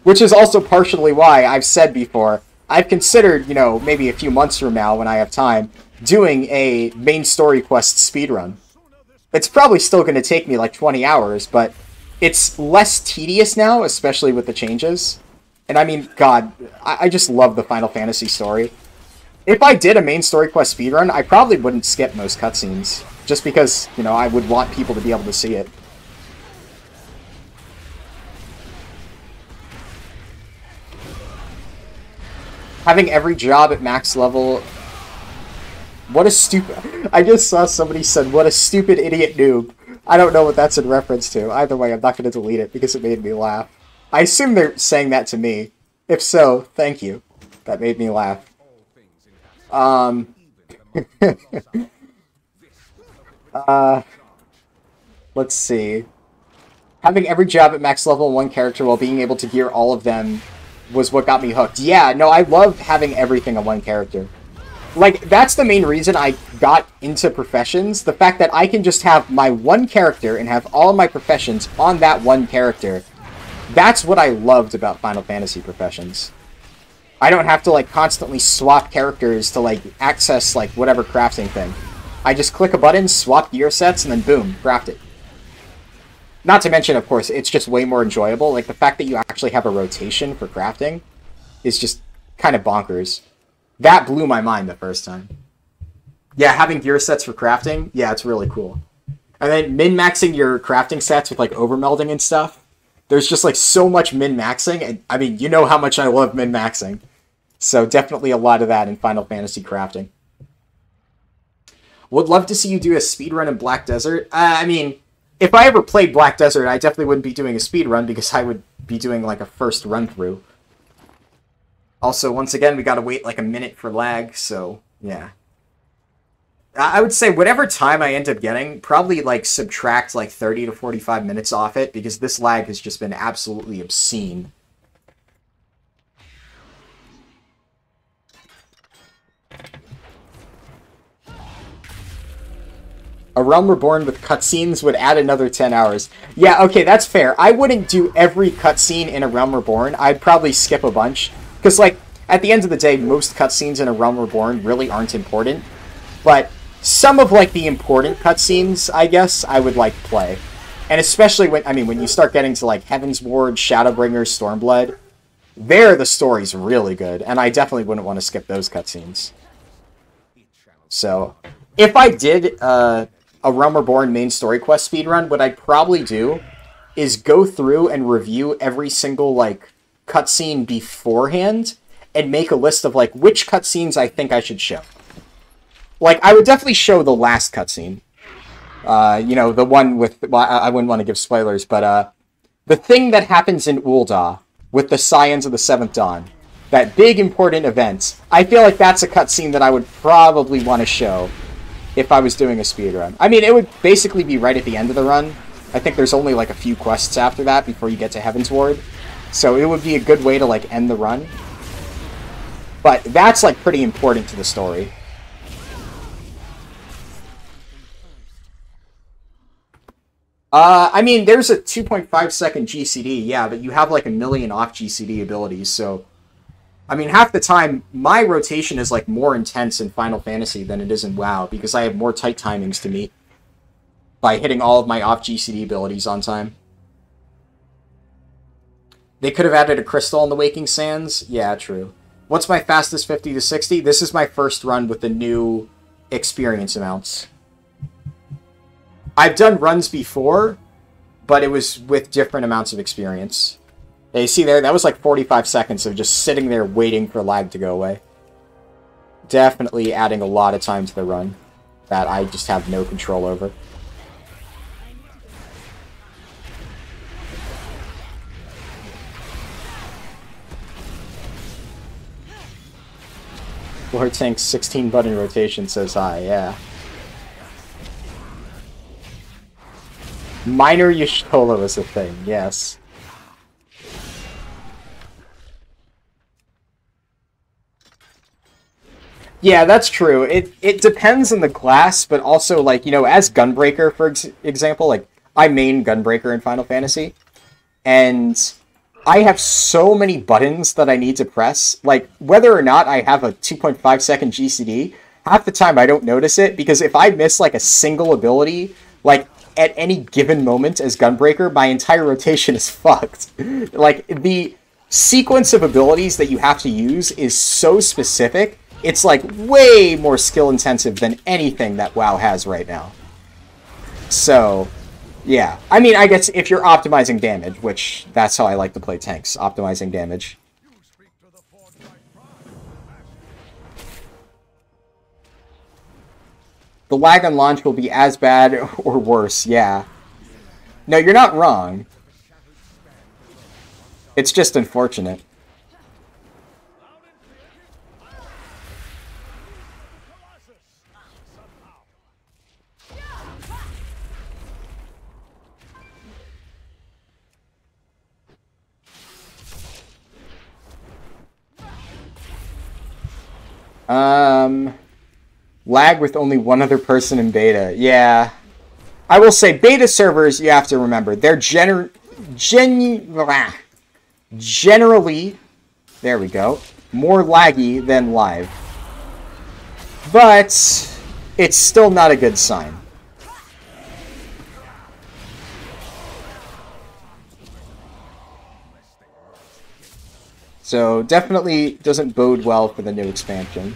Which is also partially why I've said before, I've considered, you know, maybe a few months from now when I have time, doing a main story quest speedrun. It's probably still going to take me like 20 hours, but it's less tedious now, especially with the changes. And I mean, God, I just love the Final Fantasy story. If I did a main story quest speedrun, I probably wouldn't skip most cutscenes, just because, you know, I would want people to be able to see it. Having every job at max level... What a stupid... I just saw somebody said, what a stupid idiot noob. I don't know what that's in reference to. Either way, I'm not going to delete it because it made me laugh. I assume they're saying that to me. If so, thank you. That made me laugh. Let's see. Having every job at max level in one character while being able to gear all of them was what got me hooked. Yeah, no, I love having everything on one character. Like, that's the main reason I got into professions. The fact that I can just have my one character and have all of my professions on that one character. That's what I loved about Final Fantasy professions. I don't have to, like, constantly swap characters to, like, access, like, whatever crafting thing. I just click a button, swap gear sets, and then boom, craft it. Not to mention, of course, it's just way more enjoyable. Like, the fact that you actually have a rotation for crafting is just kind of bonkers. That blew my mind the first time. Yeah, having gear sets for crafting, yeah, it's really cool. And then min-maxing your crafting sets with, like, overmelding and stuff. There's just, like, so much min-maxing, and, I mean, you know how much I love min-maxing. So, definitely a lot of that in Final Fantasy crafting. Would love to see you do a speedrun in Black Desert. I mean, if I ever played Black Desert, I definitely wouldn't be doing a speedrun, because I would be doing, like, a first run-through. Also, once again, we gotta wait, like, a minute for lag, so, yeah. I would say whatever time I end up getting, probably, like, subtract, like, 30 to 45 minutes off it, because this lag has just been absolutely obscene. A Realm Reborn with cutscenes would add another 10 hours. Yeah, okay, that's fair. I wouldn't do every cutscene in a Realm Reborn. I'd probably skip a bunch. Because, like, at the end of the day, most cutscenes in a Realm Reborn really aren't important. But some of, like, the important cutscenes, I guess, I would, like, play. And especially when, I mean, when you start getting to, like, Heaven's Ward, Shadowbringer, Stormblood, there the story's really good. And I definitely wouldn't want to skip those cutscenes. So, if I did a Realm Reborn main story quest speedrun, what I'd probably do is go through and review every single, like, cutscene beforehand and make a list of, like, which cutscenes I think I should show. Like, I would definitely show the last cutscene. You know, the one with... Well, I wouldn't want to give spoilers, but, the thing that happens in Ul'dah with the Scions of the Seventh Dawn. That big, important event. I feel like that's a cutscene that I would probably want to show if I was doing a speedrun. I mean, it would basically be right at the end of the run. I think there's only, like, a few quests after that before you get to Heaven's Ward. So it would be a good way to, like, end the run. But that's, like, pretty important to the story. I mean, there's a 2.5 second GCD, yeah, but you have, like, 1 million off GCD abilities, so... I mean, half the time, my rotation is, like, more intense in Final Fantasy than it is in WoW, because I have more tight timings to meet by hitting all of my off GCD abilities on time. They could have added a crystal in the Waking Sands? Yeah, true. What's my fastest 50 to 60? This is my first run with the new experience amounts. I've done runs before, but it was with different amounts of experience. Yeah, you see there, that was like 45 seconds of just sitting there waiting for lag to go away. Definitely adding a lot of time to the run that I just have no control over. Lord Tank's 16 button rotation says hi, yeah. Minor Y'shtola is a thing, yes. Yeah, that's true. It depends on the class, but also, like, you know, as Gunbreaker, for example, like, I main Gunbreaker in Final Fantasy, and I have so many buttons that I need to press. Like, whether or not I have a 2.5 second GCD, half the time I don't notice it, because if I miss like a single ability, like at any given moment as Gunbreaker, my entire rotation is fucked. Like, the sequence of abilities that you have to use is so specific, it's like way more skill intensive than anything that WoW has right now. So, yeah. I mean, I guess if you're optimizing damage, which that's how I like to play tanks, optimizing damage. The lag on launch will be as bad or worse, yeah. No, you're not wrong. It's just unfortunate. Lag with only one other person in beta. Yeah. I will say, beta servers, you have to remember, they're generally, there we go, more laggy than live. But it's still not a good sign. So definitely doesn't bode well for the new expansion.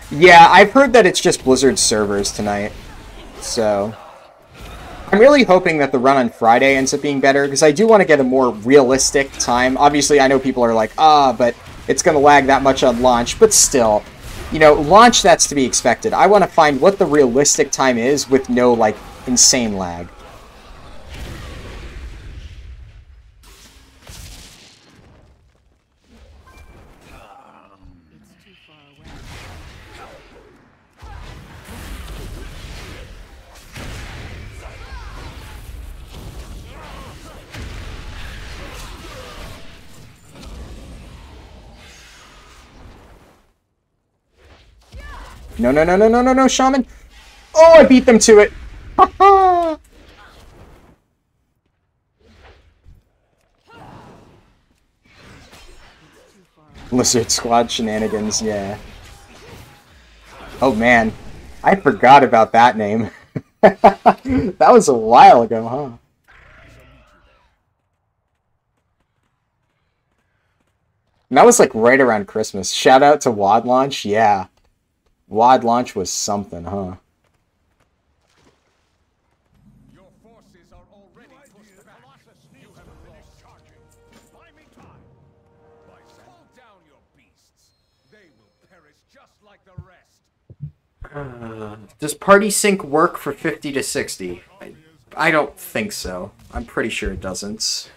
Yeah, I've heard that it's just Blizzard servers tonight, so I'm really hoping that the run on Friday ends up being better, because I do want to get a more realistic time. Obviously, I know people are like, but it's going to lag that much on launch, but still, you know, launch, that's to be expected. I want to find what the realistic time is with no, like, insane lag. No, no, no, no, no, no, no, Shaman! Oh, I beat them to it! Ha-ha! Lizard Squad shenanigans, yeah. Oh, man. I forgot about that name. That was a while ago, huh? And that was, like, right around Christmas. Shout out to WoD Launch, yeah. WoD Launch was something, huh? Your forces are already pushed back. You have lost charging. Buy me time. Hold down your beasts. They will perish just like the rest. Does Party Sync work for 50 to 60? I don't think so. I'm pretty sure it doesn't.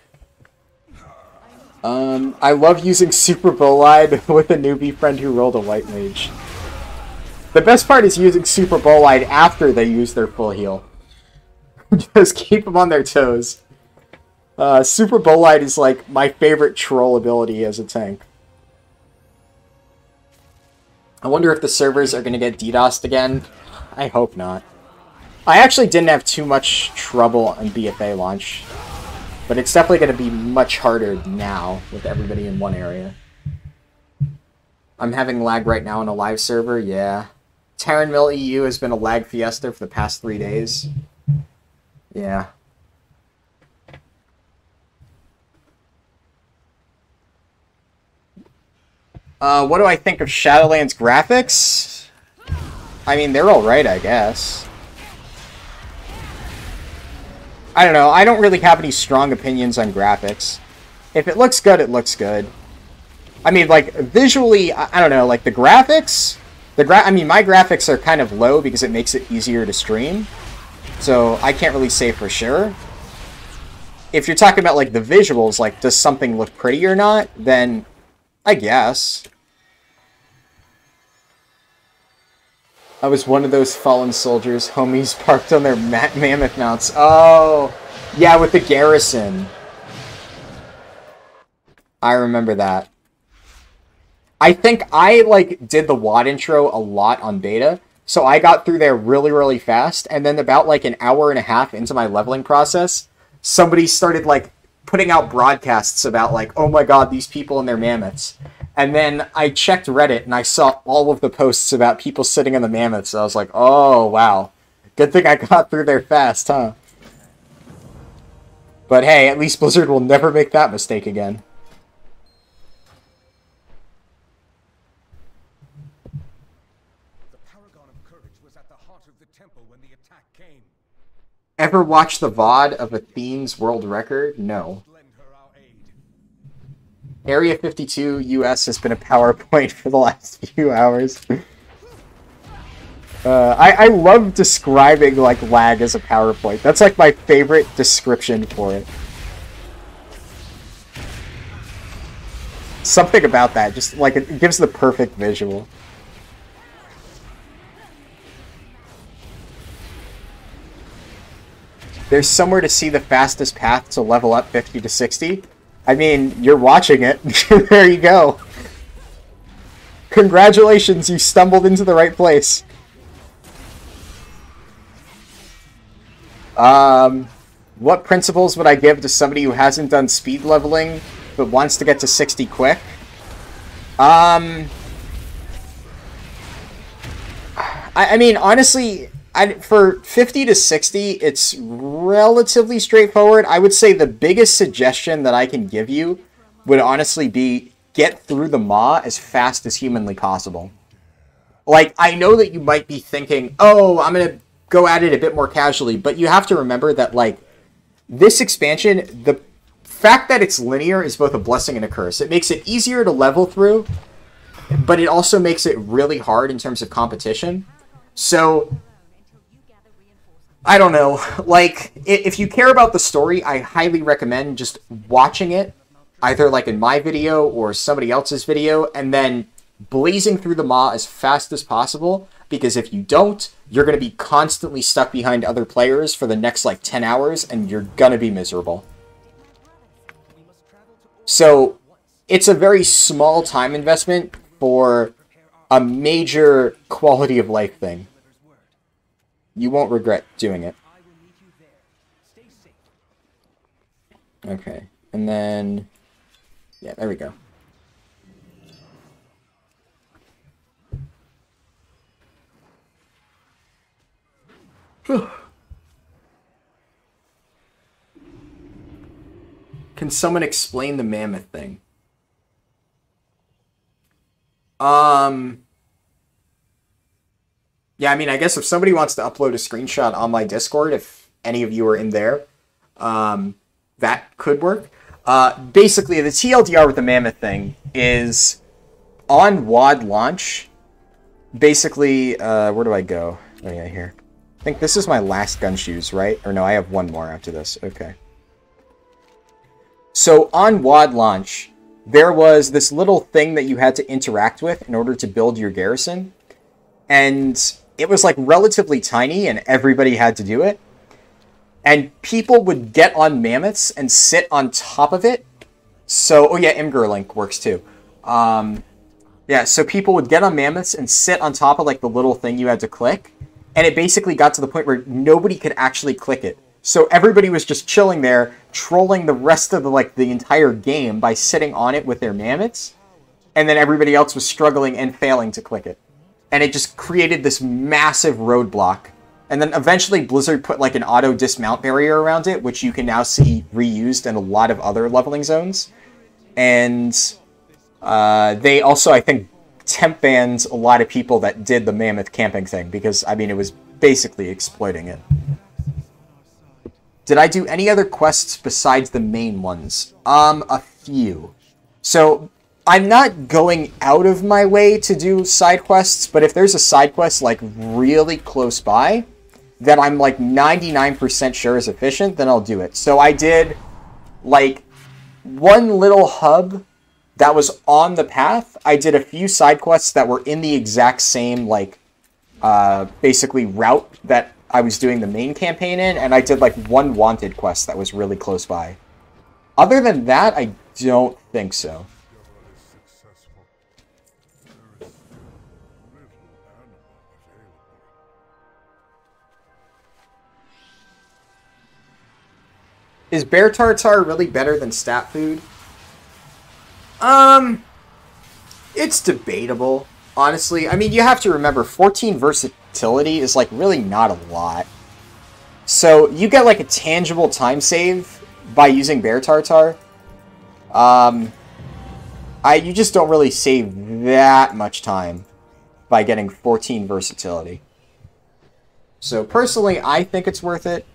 I love using Super Bolide with a newbie friend who rolled a White Mage. The best part is using Super Bolide after they use their full heal. Just keep them on their toes. Super Bolide is like my favorite troll ability as a tank. I wonder if the servers are going to get DDoSed again. I hope not. I actually didn't have too much trouble on BFA launch. But it's definitely going to be much harder now with everybody in one area. I'm having lag right now on a live server, yeah. Terran Mill EU has been a lag fiesta for the past 3 days. Yeah. What do I think of Shadowlands graphics? I mean, they're alright, I guess. I don't know, I don't really have any strong opinions on graphics. If it looks good, it looks good. I mean, like, visually, I don't know, like, the graphics... I mean, my graphics are kind of low because it makes it easier to stream. So, I can't really say for sure. If you're talking about, like, the visuals, like, does something look pretty or not, then I guess. I was one of those fallen soldiers homies parked on their mammoth mounts. Oh, yeah, with the garrison. I remember that. I think I, like, did the WoD intro a lot on beta, so I got through there really, really fast, and then about, like, an hour and a half into my leveling process, somebody started, like, putting out broadcasts about, like, oh my god, these people and their mammoths. And then I checked Reddit and I saw all of the posts about people sitting on the mammoths. I was like, oh, wow. Good thing I got through there fast, huh? But hey, at least Blizzard will never make that mistake again. The Paragon of Courage was at the heart of the temple when the attack came. Ever watch the VOD of Athene's world record? No. Lend her our aid. Area 52 US has been a PowerPoint for the last few hours. I love describing like lag as a PowerPoint. That's like my favorite description for it. Something about that, just like it gives the perfect visual. There's somewhere to see the fastest path to level up 50 to 60. I mean, you're watching it. There you go. Congratulations, you stumbled into the right place. What principles would I give to somebody who hasn't done speed leveling but wants to get to 60 quick? I mean, honestly, for 50 to 60, it's relatively straightforward. I would say the biggest suggestion that I can give you would honestly be get through the Maw as fast as humanly possible. Like, I know that you might be thinking, oh, I'm going to go at it a bit more casually, but you have to remember that, like, this expansion, the fact that it's linear is both a blessing and a curse. It makes it easier to level through, but it also makes it really hard in terms of competition. So, I don't know. Like, if you care about the story, I highly recommend just watching it, either like in my video or somebody else's video, and then blazing through the Maw as fast as possible, because if you don't, you're going to be constantly stuck behind other players for the next, like, 10 hours, and you're going to be miserable. So, it's a very small time investment for a major quality of life thing. You won't regret doing it. Okay, and then... yeah, there we go. Can someone explain the mammoth thing? Yeah, I mean, I guess if somebody wants to upload a screenshot on my Discord, if any of you are in there, that could work. Basically, the TLDR with the mammoth thing is on WoD launch. Basically, where do I go? Oh, yeah, here. I think this is my last gun shoes, right? Or no, I have one more after this. Okay. So on WoD launch, there was this little thing that you had to interact with in order to build your garrison. And it was like relatively tiny and everybody had to do it. And people would get on mammoths and sit on top of it. So, oh yeah, Imgurlink works too. Yeah, so people would get on mammoths and sit on top of like the little thing you had to click. And it basically got to the point where nobody could actually click it. So everybody was just chilling there, trolling the rest of the entire game by sitting on it with their mammoths. And then everybody else was struggling and failing to click it. And it just created this massive roadblock. And then eventually Blizzard put like an auto dismount barrier around it, which you can now see reused in a lot of other leveling zones. And they also, I think, temp banned a lot of people that did the mammoth camping thing, because, I mean, it was basically exploiting it. Did I do any other quests besides the main ones? A few. So, I'm not going out of my way to do side quests, but if there's a side quest, like, really close by, that I'm, like, 99% sure is efficient, then I'll do it. So I did, like, one little hub that was on the path. I did a few side quests that were in the exact same, like, basically route that I was doing the main campaign in, and I did, like, one wanted quest that was really close by. Other than that, I don't think so. Is bear tartar really better than stat food? It's debatable, honestly. I mean, you have to remember, 14 versatility is, like, really not a lot. So, you get, like, a tangible time save by using Bear Tartar. You just don't really save that much time by getting 14 versatility. So, personally, I think it's worth it.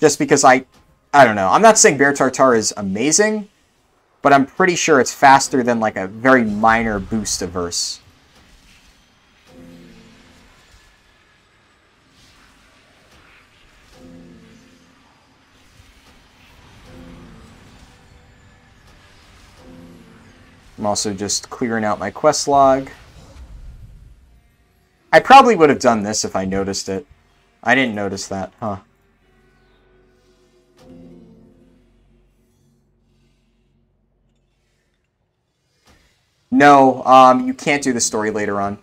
Just because I don't know. I'm not saying Bear Tartar is amazing, but I'm pretty sure it's faster than, like, a very minor boost of verse. I'm also just clearing out my quest log. I probably would have done this if I noticed it. I didn't notice that, huh? No, you can't do the story later on.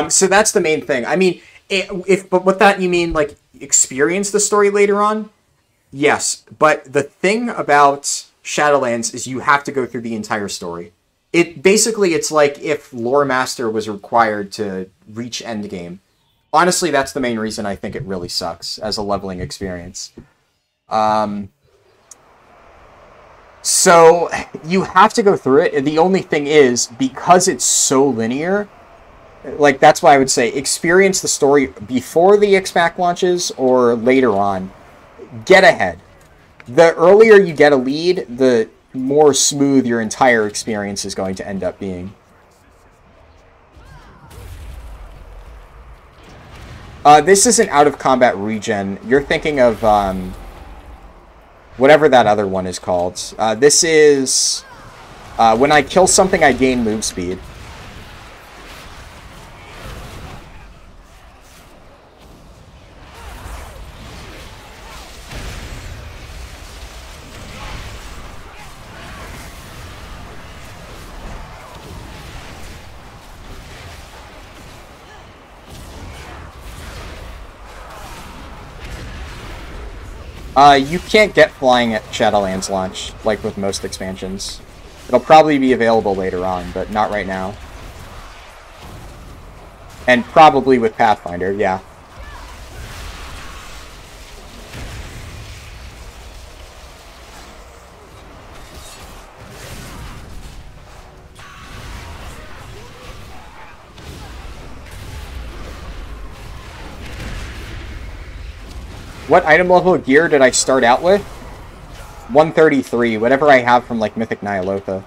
So that's the main thing. I mean, but with that you mean, like, experience the story later on? Yes, but the thing about Shadowlands is you have to go through the entire story. It's like if Lore Master was required to reach endgame. Honestly, that's the main reason I think it really sucks as a leveling experience. So, you have to go through it. The only thing is, because it's so linear, like, that's why I would say experience the story before the X-Pack launches or later on. Get ahead. The earlier you get a lead, the more smooth your entire experience is going to end up being. This isn't out-of-combat regen. You're thinking of, whatever that other one is called. This is... when I kill something, I gain move speed. You can't get flying at Shadowlands launch, like with most expansions. It'll probably be available later on, but not right now. And probably with Pathfinder, yeah. What item level of gear did I start out with? 133, whatever I have from, like, Mythic Ny'alotha.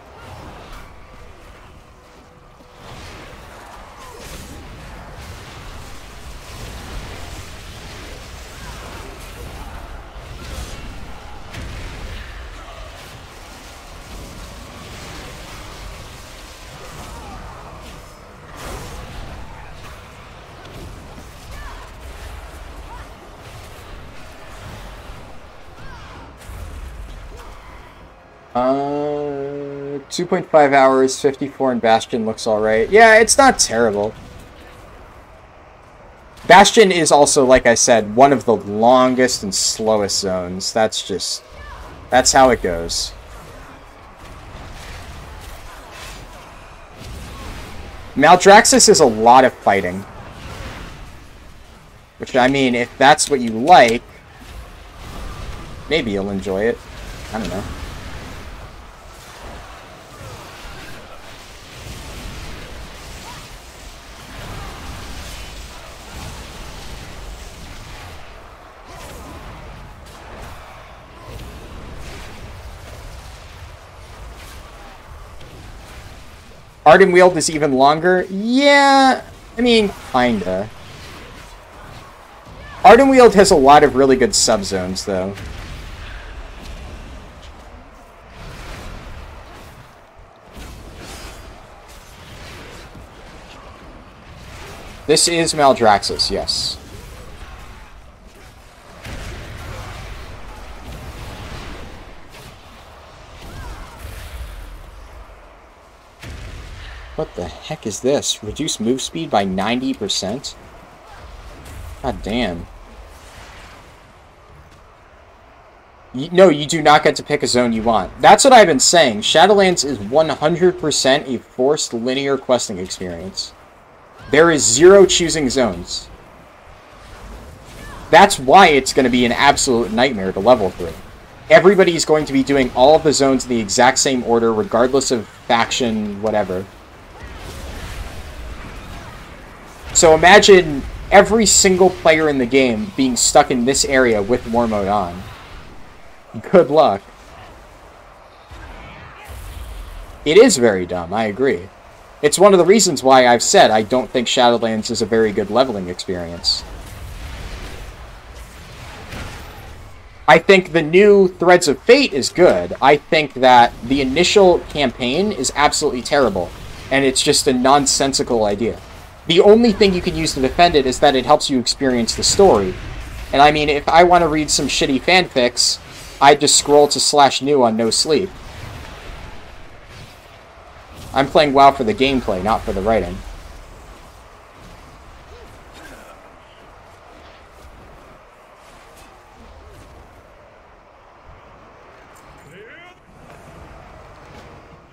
Uh, 2.5 hours, 54 in Bastion looks alright. Yeah, it's not terrible. Bastion is also, like I said, one of the longest and slowest zones. That's how it goes. Maldraxxus is a lot of fighting. Which, I mean, if that's what you like, maybe you'll enjoy it. I don't know. Ardenweald is even longer? Yeah, I mean, kinda. Ardenweald has a lot of really good subzones, though. This is Maldraxxus, yes. What the heck is this? Reduce move speed by 90%? God damn. No, you do not get to pick a zone you want. That's what I've been saying. Shadowlands is 100% a forced linear questing experience. There is zero choosing zones. That's why it's going to be an absolute nightmare to level through. Everybody's going to be doing all of the zones in the exact same order, regardless of faction, whatever. So imagine every single player in the game being stuck in this area with war mode on. Good luck. It is very dumb, I agree. It's one of the reasons why I've said I don't think Shadowlands is a very good leveling experience. I think the new Threads of Fate is good. I think that the initial campaign is absolutely terrible, and it's just a nonsensical idea. The only thing you can use to defend it is that it helps you experience the story. And I mean, if I want to read some shitty fanfics, I'd just scroll to /new on No Sleep. I'm playing WoW for the gameplay, not for the writing.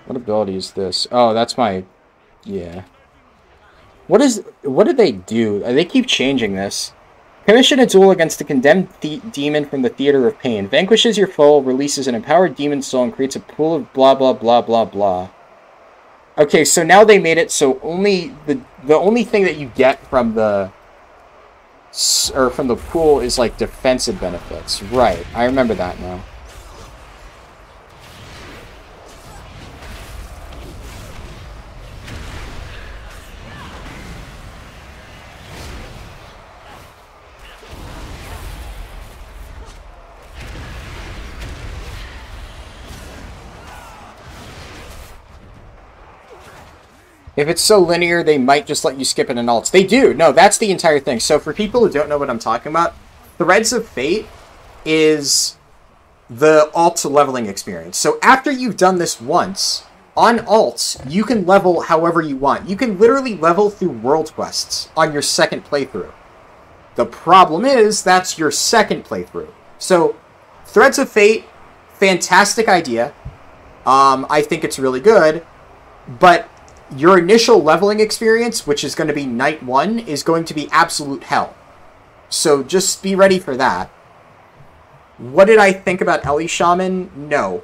What ability is this? Oh, that's my... yeah. What did they do? They keep changing this. Commission a duel against a condemned demon from the Theater of Pain. Vanquishes your foe, releases an empowered demon soul, and creates a pool of blah blah blah blah blah. Okay, so now they made it so only the only thing that you get from the pool is like defensive benefits. Right, I remember that now. If it's so linear, they might just let you skip it in alts. They do. No, that's the entire thing. So for people who don't know what I'm talking about, Threads of Fate is the alt leveling experience. So after you've done this once, on alts, you can level however you want. You can literally level through world quests on your second playthrough. The problem is, that's your second playthrough. So Threads of Fate, fantastic idea. I think it's really good, but your initial leveling experience, which is going to be night 1, is going to be absolute hell. So just be ready for that. What did I think about Ellie Shaman? No.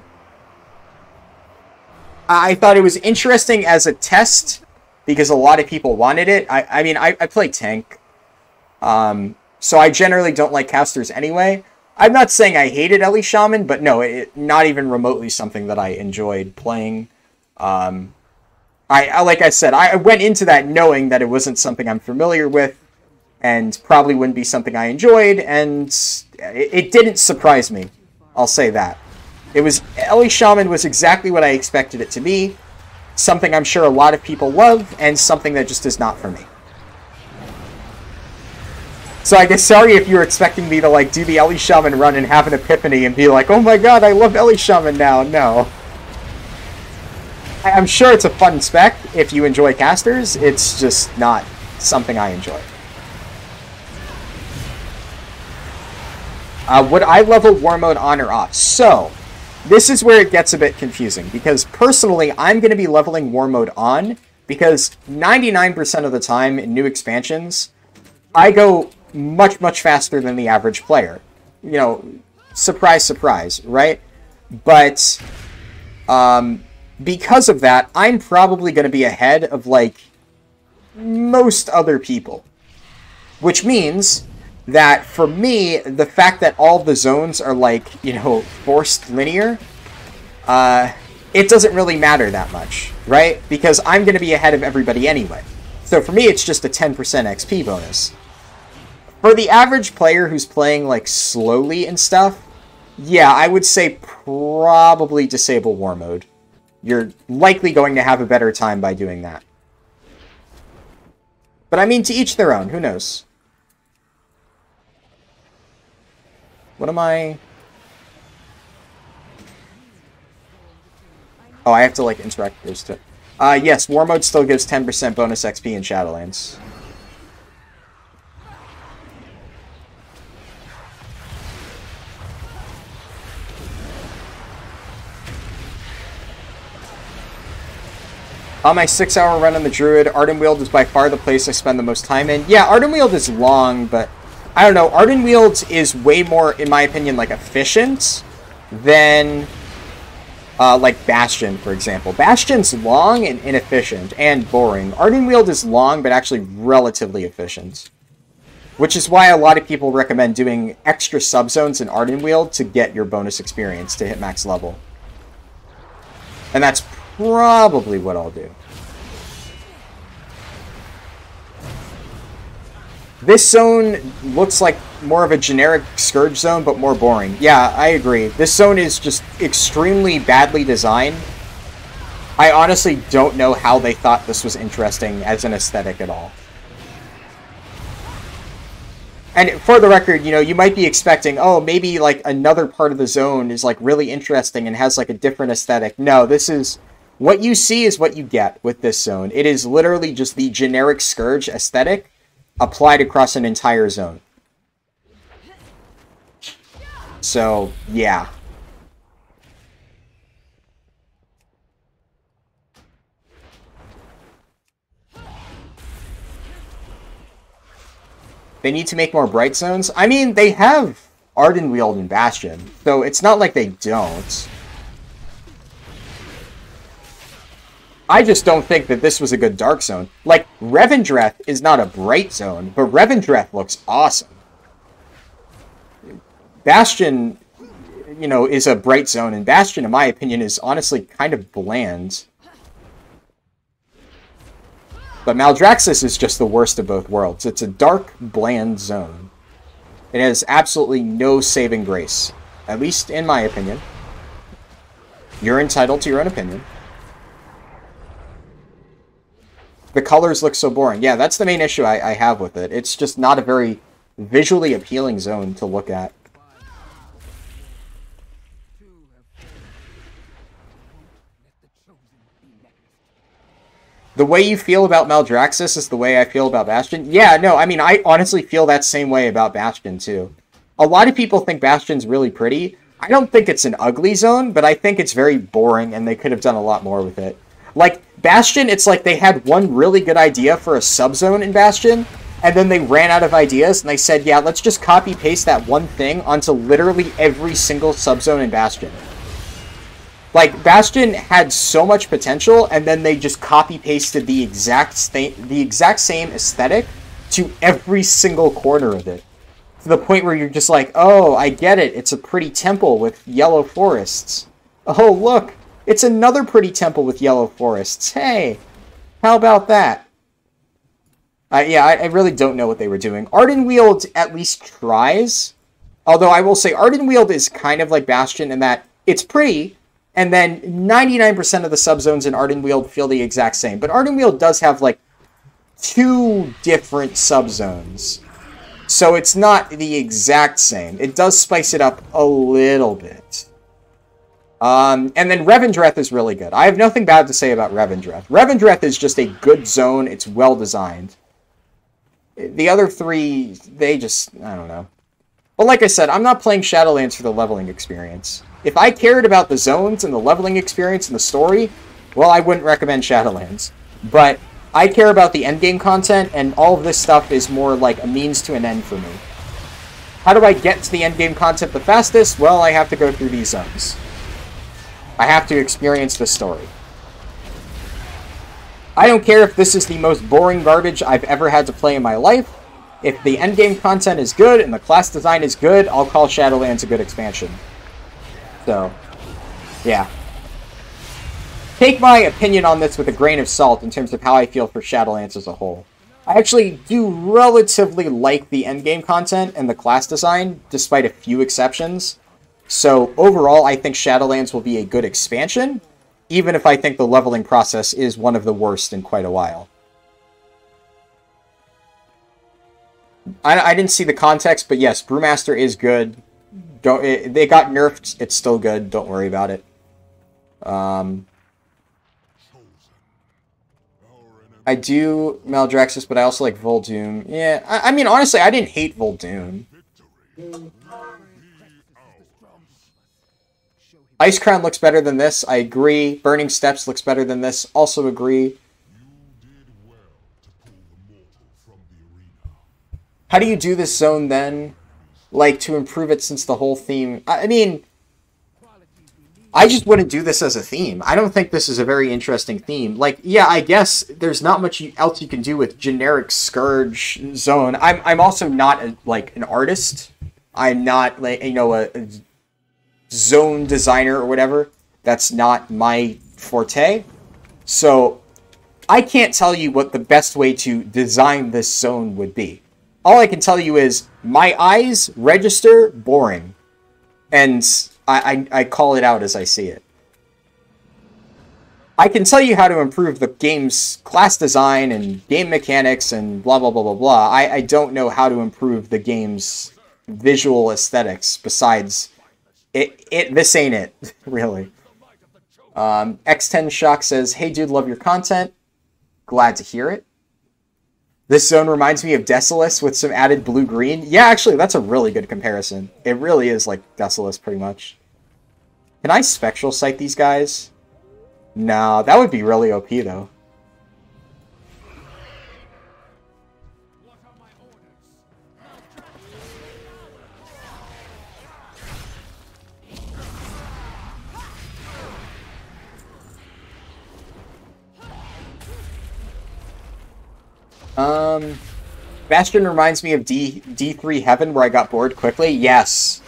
I thought it was interesting as a test, because a lot of people wanted it. I mean, I play tank. So I generally don't like casters anyway. I'm not saying I hated Ellie Shaman, but no, not even remotely something that I enjoyed playing. Like I said, I went into that knowing that it wasn't something I'm familiar with, and probably wouldn't be something I enjoyed, and it didn't surprise me. I'll say that. Ellie Shaman was exactly what I expected it to be, something I'm sure a lot of people love, and something that just is not for me. So I guess sorry if you were expecting me to like do the Ellie Shaman run and have an epiphany and be like, oh my god, I love Ellie Shaman now. No. I'm sure it's a fun spec if you enjoy casters. It's just not something I enjoy. Would I level War Mode on or off? So, this is where it gets a bit confusing, because personally, I'm going to be leveling War Mode on, because 99% of the time in new expansions, I go much, much faster than the average player. You know, surprise, surprise, right? But, because of that, I'm probably going to be ahead of, like, most other people. Which means that, for me, the fact that all the zones are, like, you know, forced linear, it doesn't really matter that much, right? Because I'm going to be ahead of everybody anyway. So for me, it's just a 10% XP bonus. For the average player who's playing, like, slowly and stuff, yeah, I would say probably disable War Mode. You're likely going to have a better time by doing that. But I mean, to each their own. Who knows? What am I... Oh, I have to, like, interact with those two. Yes, War Mode still gives 10% bonus XP in Shadowlands. On my 6-hour run on the Druid, Ardenweald is by far the place I spend the most time in. Yeah, Ardenweald is long, but I don't know. Ardenweald is way more, in my opinion, like efficient than like Bastion, for example. Bastion's long and inefficient and boring. Ardenweald is long, but actually relatively efficient. Which is why a lot of people recommend doing extra subzones in Ardenweald to get your bonus experience to hit max level. And that's probably what I'll do. This zone looks like more of a generic Scourge zone, but more boring. Yeah, I agree. This zone is just extremely badly designed. I honestly don't know how they thought this was interesting as an aesthetic at all. And for the record, you know, you might be expecting, oh, maybe like another part of the zone is like really interesting and has like a different aesthetic. No, this is... What you see is what you get with this zone. It is literally just the generic Scourge aesthetic applied across an entire zone. So, yeah. They need to make more bright zones. I mean, they have Ardenweald and Bastion, so it's not like they don't. I just don't think that this was a good dark zone. Like, Revendreth is not a bright zone, but Revendreth looks awesome. Bastion, you know, is a bright zone, and Bastion, in my opinion, is honestly kind of bland. But Maldraxxus is just the worst of both worlds. It's a dark, bland zone. It has absolutely no saving grace. At least in my opinion. You're entitled to your own opinion. The colors look so boring. Yeah, that's the main issue I have with it. It's just not a very visually appealing zone to look at. The way you feel about Maldraxxus is the way I feel about Bastion. Yeah, no, I mean, I honestly feel that same way about Bastion, too. A lot of people think Bastion's really pretty. I don't think it's an ugly zone, but I think it's very boring, and they could have done a lot more with it. Like, Bastion, it's like they had one really good idea for a subzone in Bastion, and then they ran out of ideas, and they said, yeah, let's just copy-paste that one thing onto literally every single subzone in Bastion. Like, Bastion had so much potential, and then they just copy-pasted the exact same aesthetic to every single corner of it. To the point where you're just like, oh, I get it, it's a pretty temple with yellow forests. Oh, look! It's another pretty temple with yellow forests. Hey, how about that? Yeah, I really don't know what they were doing. Ardenweald at least tries. Although I will say Ardenweald is kind of like Bastion in that it's pretty, and then 99% of the subzones in Ardenweald feel the exact same. But Ardenweald does have, like, 2 different subzones. So it's not the exact same. It does spice it up a little bit. And then Revendreth is really good. I have nothing bad to say about Revendreth. Revendreth is just a good zone. It's well designed. The other 3, they just, I don't know. But like I said, I'm not playing Shadowlands for the leveling experience. If I cared about the zones and the leveling experience and the story, well, I wouldn't recommend Shadowlands. But I care about the endgame content, and all of this stuff is more like a means to an end for me. How do I get to the endgame content the fastest? Well, I have to go through these zones. I have to experience the story. I don't care if this is the most boring garbage I've ever had to play in my life. If the endgame content is good and the class design is good, I'll call Shadowlands a good expansion. So, yeah. Take my opinion on this with a grain of salt in terms of how I feel for Shadowlands as a whole. I actually do relatively like the endgame content and the class design, despite a few exceptions. So, overall, I think Shadowlands will be a good expansion, even if I think the leveling process is one of the worst in quite a while. I didn't see the context, but yes, Brewmaster is good. They got nerfed, it's still good, don't worry about it. I do Maldraxxus, but I also like Voldoom. Yeah, I mean, honestly, I didn't hate Voldoom. Ice Crown looks better than this. I agree. Burning Steps looks better than this. Also agree. How do you do this zone then? Like, to improve it since the whole theme... I mean, I just wouldn't do this as a theme. I don't think this is a very interesting theme. Like, yeah, I guess there's not much else you can do with generic Scourge zone. I'm also not, like, an artist. I'm not, like, you know, a zone designer or whatever. That's not my forte. So, I can't tell you what the best way to design this zone would be. All I can tell you is, my eyes register boring. And I call it out as I see it. I can tell you how to improve the game's class design and game mechanics and blah, blah, blah, blah, blah. I don't know how to improve the game's visual aesthetics besides... This ain't it, really. X10 Shock says, hey dude, love your content. Glad to hear it. This zone reminds me of Desolace with some added blue-green. Yeah, actually, that's a really good comparison. It really is like Desolace, pretty much. Can I Spectral Sight these guys? No, that would be really OP, though. Bastion reminds me of D3 Heaven, where I got bored quickly. Yes.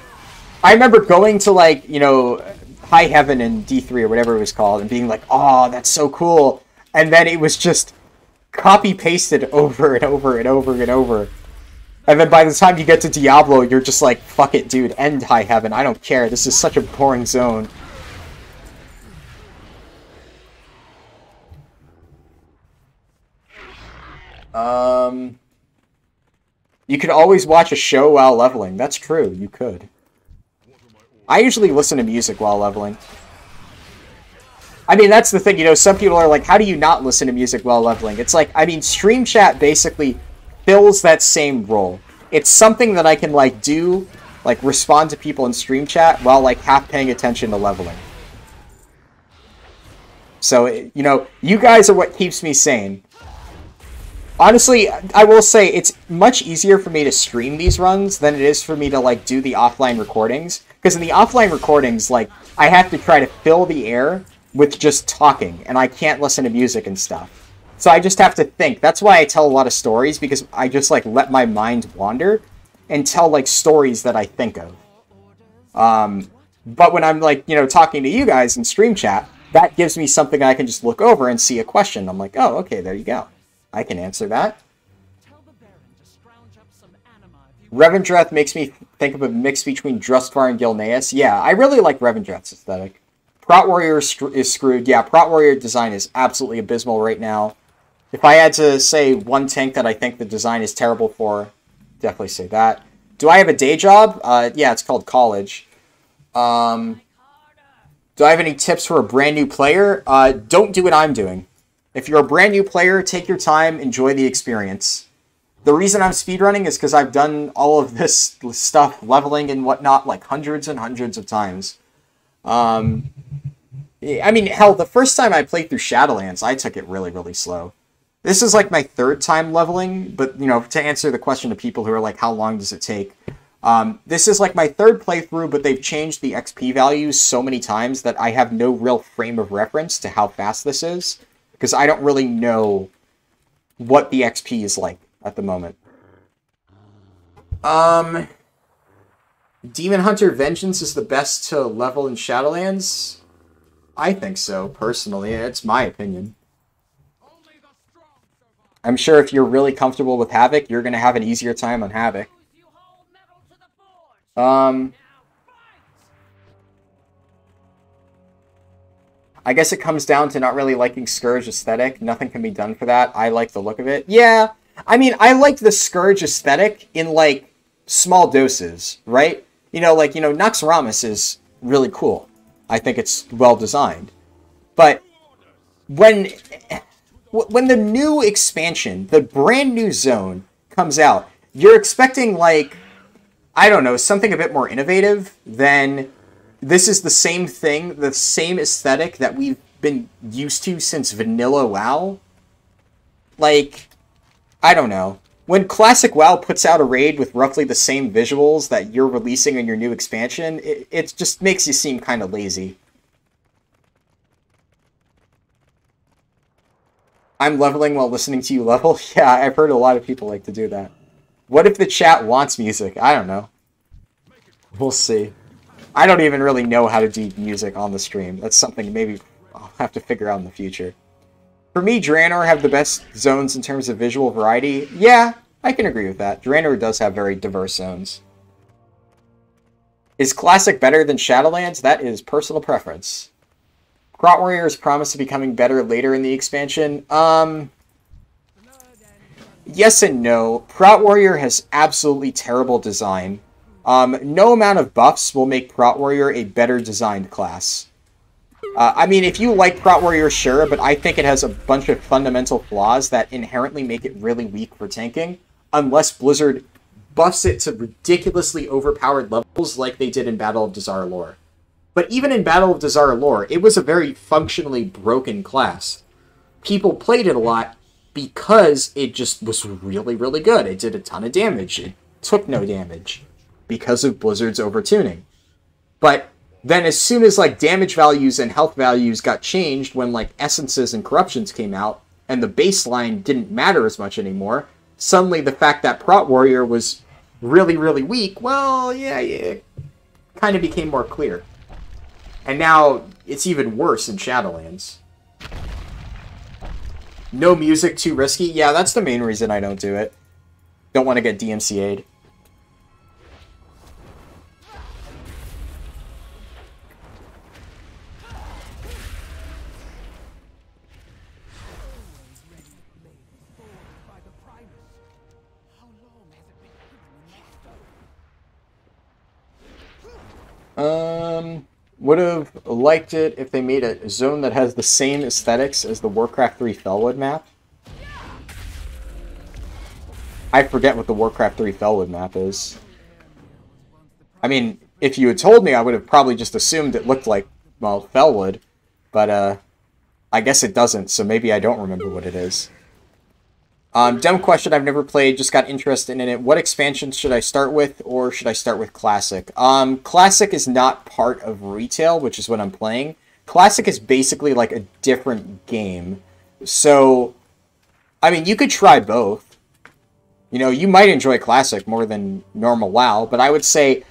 I remember going to, like, you know, High Heaven in D3 or whatever it was called, and being like, oh, that's so cool. And then it was just copy-pasted over and over and over and over. And then by the time you get to Diablo, you're just like, fuck it, dude, end High Heaven. I don't care. This is such a boring zone. You could always watch a show while leveling. That's true, you could. I usually listen to music while leveling. I mean, that's the thing, you know, some people are like, how do you not listen to music while leveling? It's like, I mean, stream chat basically fills that same role. It's something that I can, like, do, like, respond to people in stream chat while, like, half paying attention to leveling. So, you know, you guys are what keeps me sane. Honestly, I will say it's much easier for me to stream these runs than it is for me to, like, do the offline recordings. Because in the offline recordings, like, I have to try to fill the air with just talking, and I can't listen to music and stuff. So I just have to think. That's why I tell a lot of stories, because I just, like, let my mind wander and tell, like, stories that I think of. But when I'm, like, you know, talking to you guys in stream chat, that gives me something I can just look over and see a question. I'm like, oh, okay, there you go. I can answer that. Revendreth makes me think of a mix between Drustvar and Gilneas. Yeah, I really like Revendreth's aesthetic. Prot Warrior is screwed. Yeah, Prot Warrior design is absolutely abysmal right now. If I had to say one tank that I think the design is terrible for, definitely say that. Do I have a day job? Yeah, it's called college. Do I have any tips for a brand new player? Don't do what I'm doing. If you're a brand new player, take your time, enjoy the experience. The reason I'm speedrunning is because I've done all of this stuff, leveling and whatnot, like hundreds and hundreds of times. I mean, hell, the first time I played through Shadowlands, I took it really, really slow. This is like my third time leveling, but, you know, to answer the question to people who are like, how long does it take? This is like my third playthrough, but they've changed the XP values so many times that I have no real frame of reference to how fast this is. Because I don't really know what the XP is like at the moment. Demon Hunter Vengeance is the best to level in Shadowlands? I think so, personally. It's my opinion. I'm sure if you're really comfortable with Havoc, you're going to have an easier time on Havoc. I guess it comes down to not really liking Scourge aesthetic. Nothing can be done for that. I like the look of it. Yeah, I mean, I like the Scourge aesthetic in, like, small doses, right? You know, like, you know, Naxxramas is really cool. I think it's well designed. But when the new expansion, the brand new zone comes out, you're expecting, like, I don't know, something a bit more innovative than this is the same thing, the same aesthetic that we've been used to since Vanilla WoW. Like, I don't know. When Classic WoW puts out a raid with roughly the same visuals that you're releasing in your new expansion, it just makes you seem kind of lazy. I'm leveling while listening to you level? Yeah, I've heard a lot of people like to do that. What if the chat wants music? I don't know. We'll see. I don't even really know how to do music on the stream. That's something maybe I'll have to figure out in the future. For me, Draenor have the best zones in terms of visual variety. Yeah, I can agree with that. Draenor does have very diverse zones. Is Classic better than Shadowlands? That is personal preference. Krot Warriors promise to becoming better later in the expansion. Yes and no. Krot Warrior has absolutely terrible design. No amount of buffs will make Krot Warrior a better designed class. I mean, if you like Krot Warrior, sure, but I think it has a bunch of fundamental flaws that inherently make it really weak for tanking, unless Blizzard buffs it to ridiculously overpowered levels like they did in Battle of Dazar'alor. But even in Battle of Dazar'alor, it was a very functionally broken class. People played it a lot because it just was really, really good. It did a ton of damage. It took no damage because of Blizzard's overtuning. But then as soon as like damage values and health values got changed when like essences and corruptions came out and the baseline didn't matter as much anymore, suddenly the fact that Krot Warrior was really, really weak, well, yeah, it kind of became more clear. And now it's even worse in Shadowlands. No music, too risky? Yeah, that's the main reason I don't do it. Don't want to get DMCA'd. Would have liked it if they made a zone that has the same aesthetics as the Warcraft 3 Felwood map. I forget what the Warcraft 3 Felwood map is. I mean, if you had told me, I would have probably just assumed it looked like, well, Felwood. But, I guess it doesn't, so maybe I don't remember what it is. Dumb question, I've never played, just got interested in it. What expansions should I start with, or should I start with Classic? Classic is not part of Retail, which is what I'm playing. Classic is basically like a different game. So, I mean, you could try both. You know, you might enjoy Classic more than normal WoW, but I would say,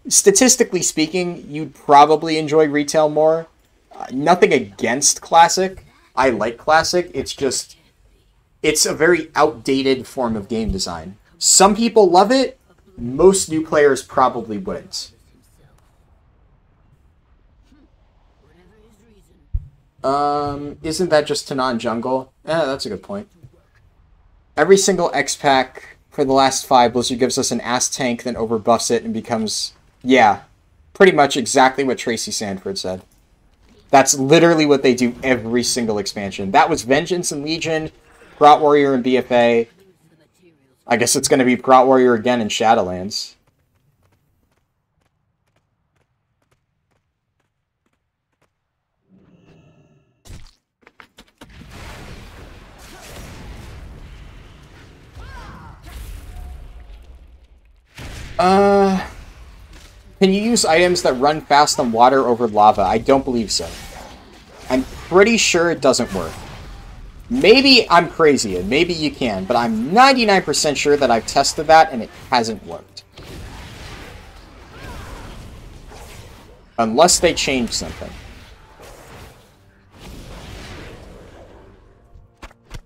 statistically speaking, you'd probably enjoy Retail more. Nothing against Classic. I like Classic, it's just... it's a very outdated form of game design. Some people love it. Most new players probably wouldn't. Isn't that just Tanan Jungle? Yeah, that's a good point. Every single X-Pack for the last 5, Blizzard gives us an ass tank, then overbuffs it and becomes... yeah, pretty much exactly what Tracy Sanford said. That's literally what they do every single expansion. That was Vengeance and Legion... Krot Warrior and BFA. I guess it's going to be Krot Warrior again in Shadowlands. Can you use items that run fast on water over lava? I don't believe so. I'm pretty sure it doesn't work. Maybe I'm crazy, and maybe you can, but I'm 99% sure that I've tested that and it hasn't worked. Unless they change something.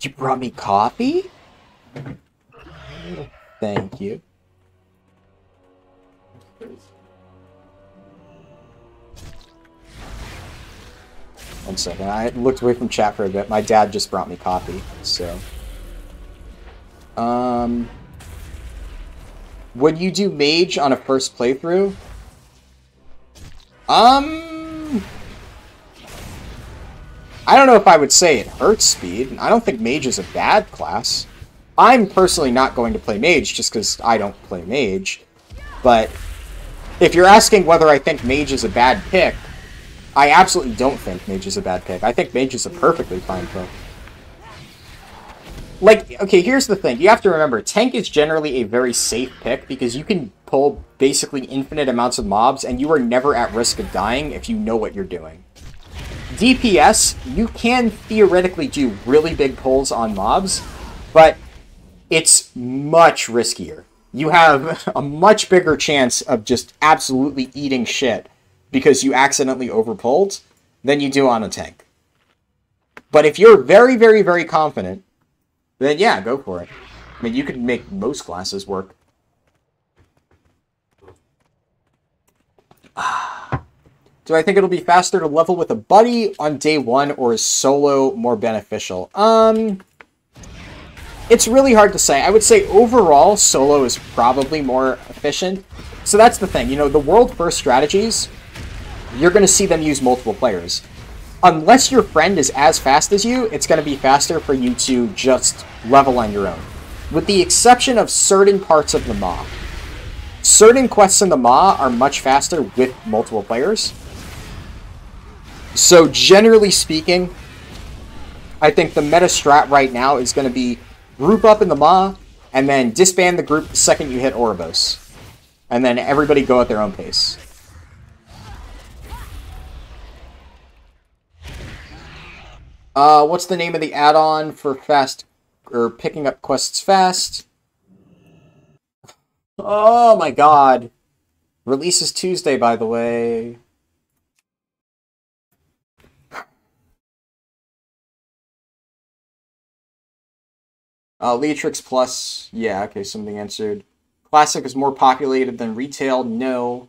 You brought me coffee? Thank you. One second, I looked away from chat for a bit. My dad just brought me coffee, so... would you do Mage on a first playthrough? I don't know if I would say it hurts speed. I don't think Mage is a bad class. I'm personally not going to play Mage just because I don't play Mage. But if you're asking whether I think Mage is a bad pick, I absolutely don't think Mage is a bad pick. I think Mage is a perfectly fine pick. Like, okay, here's the thing. You have to remember, Tank is generally a very safe pick because you can pull basically infinite amounts of mobs and you are never at risk of dying if you know what you're doing. DPS, you can theoretically do really big pulls on mobs, but it's much riskier. You have a much bigger chance of just absolutely eating shit because you accidentally overpulled than you do on a tank. But if you're very, very, very confident, then yeah, go for it. I mean, you could make most classes work. Do I think it'll be faster to level with a buddy on day one, or is solo more beneficial? It's really hard to say. I would say overall, solo is probably more efficient. So that's the thing. You know, the world-first strategies, you're going to see them use multiple players. Unless your friend is as fast as you, it's going to be faster for you to just level on your own. With the exception of certain parts of the Maw. Certain quests in the Maw are much faster with multiple players. So generally speaking, I think the meta strat right now is going to be group up in the Maw, and then disband the group the second you hit Oribos. And then everybody go at their own pace. What's the name of the add-on for fast, or picking up quests fast? Oh my god. Releases Tuesday, by the way. Leatrix Plus. Yeah, okay, something answered. Classic is more populated than retail. No.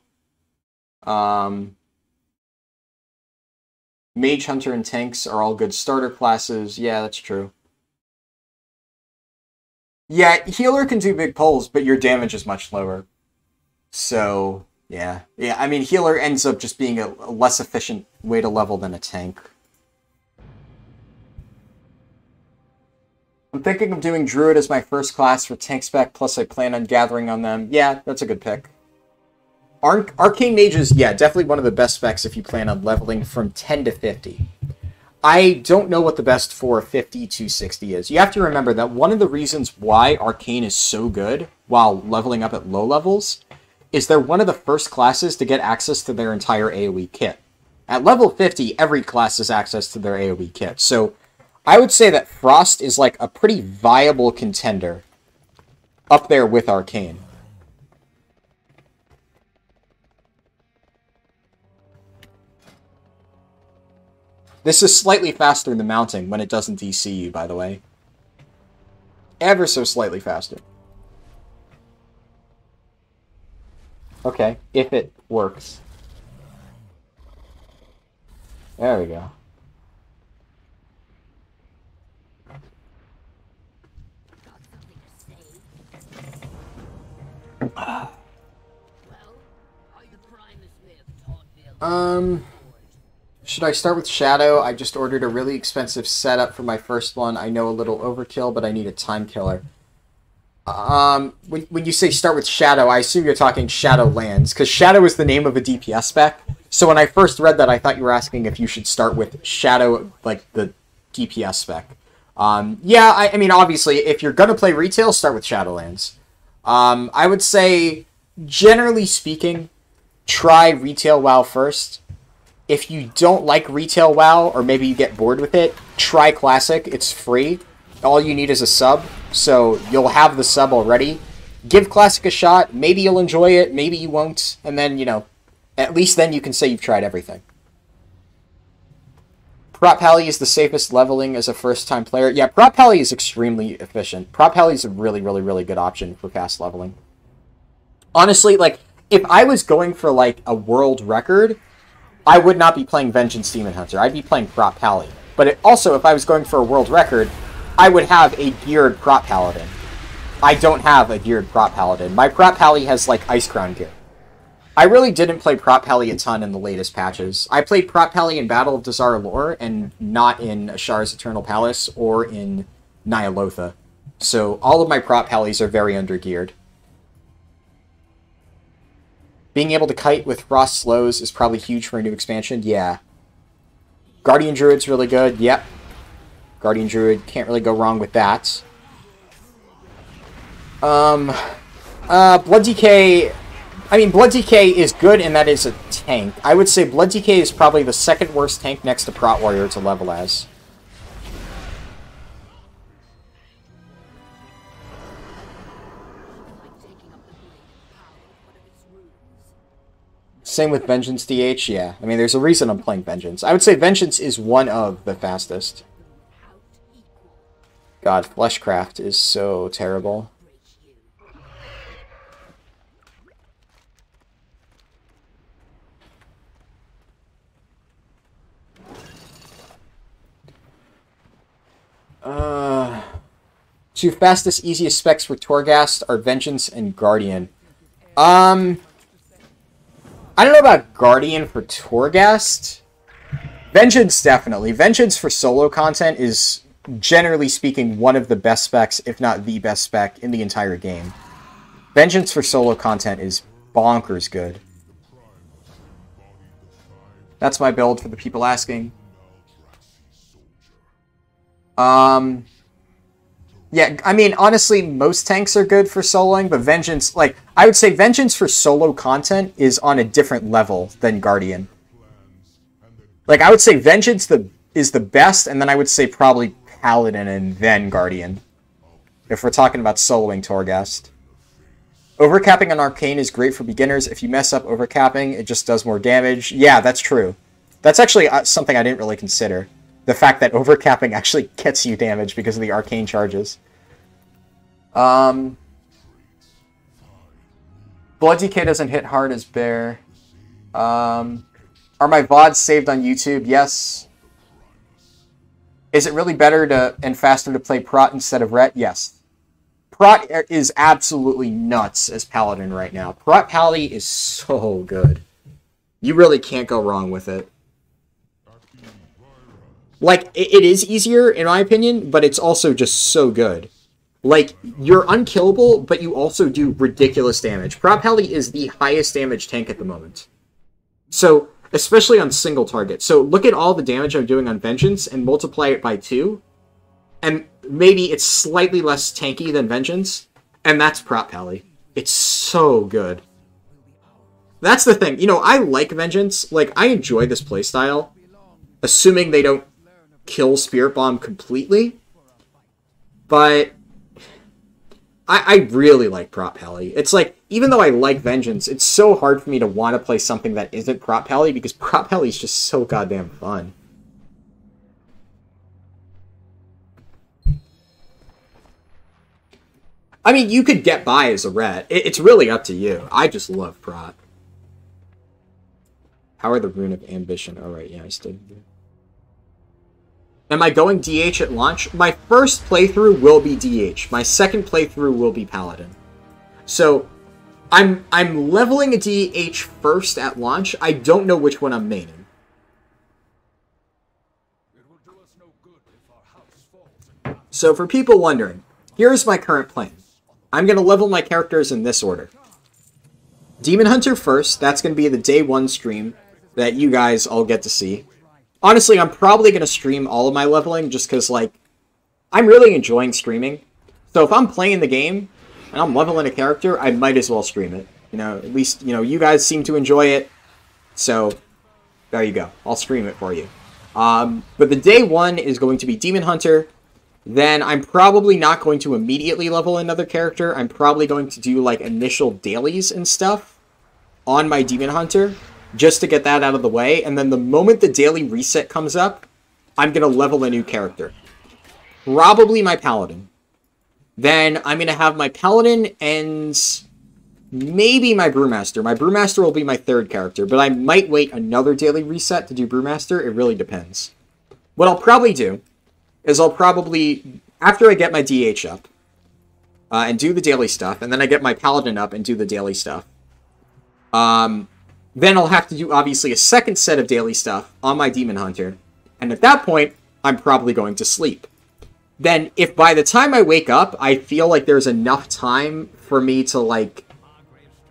Mage, Hunter, and Tanks are all good starter classes. Yeah, that's true. Yeah, Healer can do big pulls, but your damage is much lower. So, yeah. Yeah, I mean, Healer ends up just being a less efficient way to level than a tank. I'm thinking of doing Druid as my first class for tank spec, plus I plan on gathering on them. Yeah, that's a good pick. Arcane Mage is, yeah, definitely one of the best specs if you plan on leveling from 10 to 50. I don't know what the best for 50 to 60 is. You have to remember that one of the reasons why Arcane is so good while leveling up at low levels is they're one of the first classes to get access to their entire AoE kit. At level 50, every class has access to their AoE kit. So I would say that Frost is like a pretty viable contender up there with Arcane. This is slightly faster than mounting when it doesn't DC you, by the way. Ever so slightly faster. Okay, if it works. There we go. Should I start with Shadow? I just ordered a really expensive setup for my first one. I know a little overkill, but I need a time killer. When you say start with Shadow, I assume you're talking Shadowlands, because Shadow is the name of a DPS spec. So when I first read that, I thought you were asking if you should start with Shadow, like the DPS spec. Yeah, I mean, obviously, if you're going to play retail, start with Shadowlands. I would say, generally speaking, try retail WoW first. If you don't like retail WoW, or maybe you get bored with it, try Classic. It's free. All you need is a sub, so you'll have the sub already. Give Classic a shot. Maybe you'll enjoy it, maybe you won't. And then, you know, at least then you can say you've tried everything. Prot Pally is the safest leveling as a first-time player. Yeah, Prot Pally is extremely efficient. Prot Pally is a really, really, really good option for fast leveling. Honestly, like, if I was going for, like, a world record, I would not be playing Vengeance Demon Hunter. I'd be playing Prot Pally. But also, if I was going for a world record, I would have a geared Prot Paladin. I don't have a geared Prot Paladin. My Prot Pally has, like, Ice Crown gear. I really didn't play Prot Pally a ton in the latest patches. I played Prot Pally in Battle of Dazara Lore, and not in Ashar's Eternal Palace or in Nyalotha. So all of my Prot Pallies are very under-geared. Being able to kite with Frost Slows is probably huge for a new expansion. Yeah. Guardian Druid's really good. Yep. Guardian Druid, can't really go wrong with that. Blood DK... I mean, Blood DK is good in that it's a tank. I would say Blood DK is probably the second worst tank next to Prot Warrior to level as. Same with Vengeance DH, yeah. I mean, there's a reason I'm playing Vengeance. I would say Vengeance is one of the fastest. God, Fleshcraft is so terrible. Two fastest, easiest specs for Torghast are Vengeance and Guardian. I don't know about Guardian for Torghast. Vengeance, definitely. Vengeance for solo content is, generally speaking, one of the best specs, if not the best spec, in the entire game. Vengeance for solo content is bonkers good. That's my build for the people asking. Yeah, I mean, honestly, most tanks are good for soloing, but Vengeance, like, I would say Vengeance for solo content is on a different level than Guardian. Like, I would say Vengeance is the best, and then I would say probably Paladin and then Guardian. If we're talking about soloing Torghast. Overcapping on Arcane is great for beginners. If you mess up overcapping, it just does more damage. Yeah, that's true. That's actually something I didn't really consider. The fact that overcapping actually gets you damage because of the arcane charges. Blood DK doesn't hit hard as Bear. Are my VODs saved on YouTube? Yes. Is it really better and faster to play Prot instead of Ret? Yes. Prot is absolutely nuts as Paladin right now. Prot Pally is so good. You really can't go wrong with it. Like, it is easier, in my opinion, but it's also just so good. Like, you're unkillable, but you also do ridiculous damage. Prot Pally is the highest damage tank at the moment. So, especially on single target. So, look at all the damage I'm doing on Vengeance and multiply it by 2. And maybe it's slightly less tanky than Vengeance. And that's Prot Pally. It's so good. That's the thing. You know, I like Vengeance. Like, I enjoy this playstyle. Assuming they don't kill Spirit Bomb completely. But I really like Prot Pally. It's like, even though I like Vengeance, it's so hard for me to want to play something that isn't Prot Pally because Prot Pally is just so goddamn fun. I mean, you could get by as a Ret. It's really up to you. I just love Prot. How are the Rune of Ambition? Alright, yeah, I still do. Am I going DH at launch? My first playthrough will be DH. My second playthrough will be Paladin. So, I'm leveling a DH first at launch. I don't know which one I'm maining. So, for people wondering, here's my current plan. I'm going to level my characters in this order. Demon Hunter first. That's going to be the day 1 stream that you guys all get to see. Honestly, I'm probably going to stream all of my leveling just because, like, I'm really enjoying streaming. So if I'm playing the game and I'm leveling a character, I might as well stream it. You know, at least, you know, you guys seem to enjoy it. So, there you go. I'll stream it for you. But the day 1 is going to be Demon Hunter. Then I'm probably not going to immediately level another character. I'm probably going to do, like, initial dailies and stuff on my Demon Hunter, just to get that out of the way. And then the moment the daily reset comes up, I'm going to level a new character. Probably my Paladin. Then I'm going to have my Paladin and maybe my Brewmaster. My Brewmaster will be my 3rd character, but I might wait another daily reset to do Brewmaster. It really depends. What I'll probably do is I'll probably, after I get my DH up, and do the daily stuff, and then I get my Paladin up and do the daily stuff, then I'll have to do, obviously, a second set of daily stuff on my Demon Hunter. And at that point, I'm probably going to sleep. Then, if by the time I wake up, I feel like there's enough time for me to, like,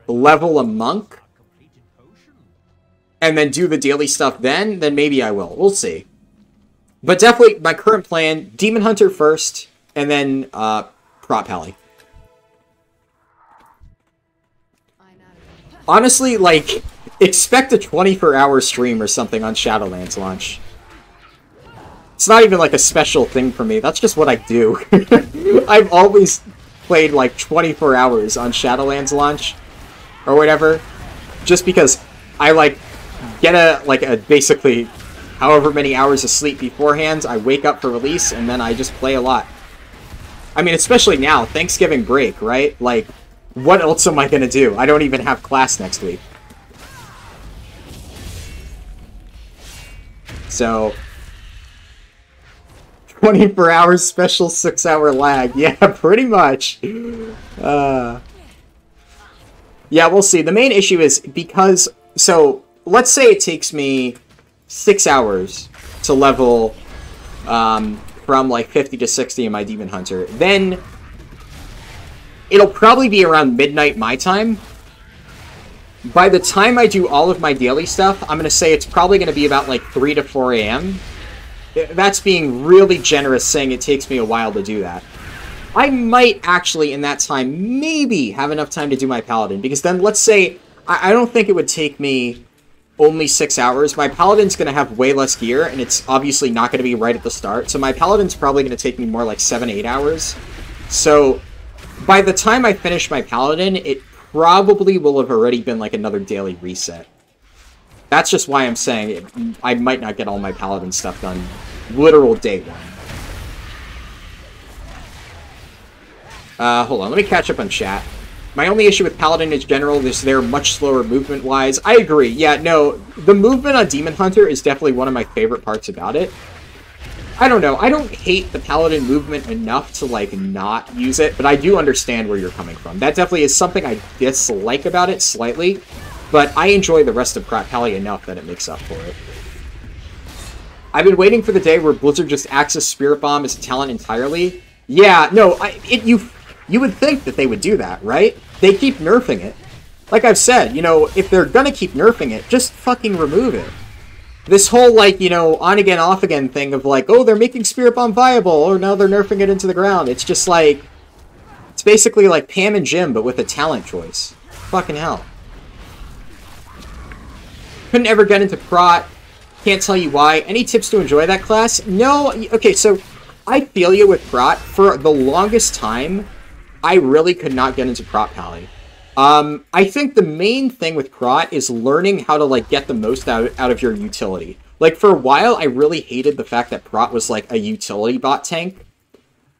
level a monk, and then do the daily stuff then maybe I will. We'll see. But definitely, my current plan, Demon Hunter first, and then Prot Pally. Honestly, like, expect a 24-hour stream or something on Shadowlands launch. It's not even like a special thing for me. That's just what I do. I've always played like 24 hours on Shadowlands launch or whatever, just because I like get a basically however many hours of sleep beforehand. I wake up for release and then I just play a lot. I mean, especially now, Thanksgiving break, right? Like, what else am I gonna do? I don't even have class next week. So 24 hours special 6-hour lag. Yeah, pretty much. Yeah, we'll see. The main issue is because... So, let's say it takes me 6 hours to level from like 50 to 60 in my Demon Hunter. Then it'll probably be around midnight my time. By the time I do all of my daily stuff, I'm going to say it's probably going to be about like 3 to 4 a.m. That's being really generous, saying it takes me a while to do that. I might actually, in that time, maybe have enough time to do my Paladin. Because then, let's say, I don't think it would take me only 6 hours. My Paladin's going to have way less gear, and it's obviously not going to be right at the start. So my Paladin's probably going to take me more like 7-8 hours. So by the time I finish my Paladin, it probably will have already been like another daily reset. That's just why I'm saying I might not get all my Paladin stuff done literal day one. Hold on, let me catch up on chat. My only issue with Paladin in general is they're much slower movement-wise. I agree. Yeah, no, the movement on Demon Hunter is definitely one of my favorite parts about it. I don't know. I don't hate the Paladin movement enough to, like, not use it, but I do understand where you're coming from. That definitely is something I dislike about it slightly, but I enjoy the rest of Prot Pally enough that it makes up for it. I've been waiting for the day where Blizzard just axes Spirit Bomb as a talent entirely. Yeah, no, you would think that they would do that, right? They keep nerfing it. Like I've said, you know, if they're gonna keep nerfing it, just fucking remove it. This whole, like, you know, on-again, off-again thing of, like, oh, they're making Spirit Bomb viable, or now they're nerfing it into the ground. It's just, like, it's basically like Pam and Jim, but with a talent choice. Fucking hell. Couldn't ever get into Prot. Can't tell you why. Any tips to enjoy that class? No. Okay, so I feel you with Prot. For the longest time, I really could not get into Prot Pally. I think the main thing with Prot is learning how to, like, get the most out of your utility. Like, for a while, I really hated the fact that Prot was, like, a utility bot tank.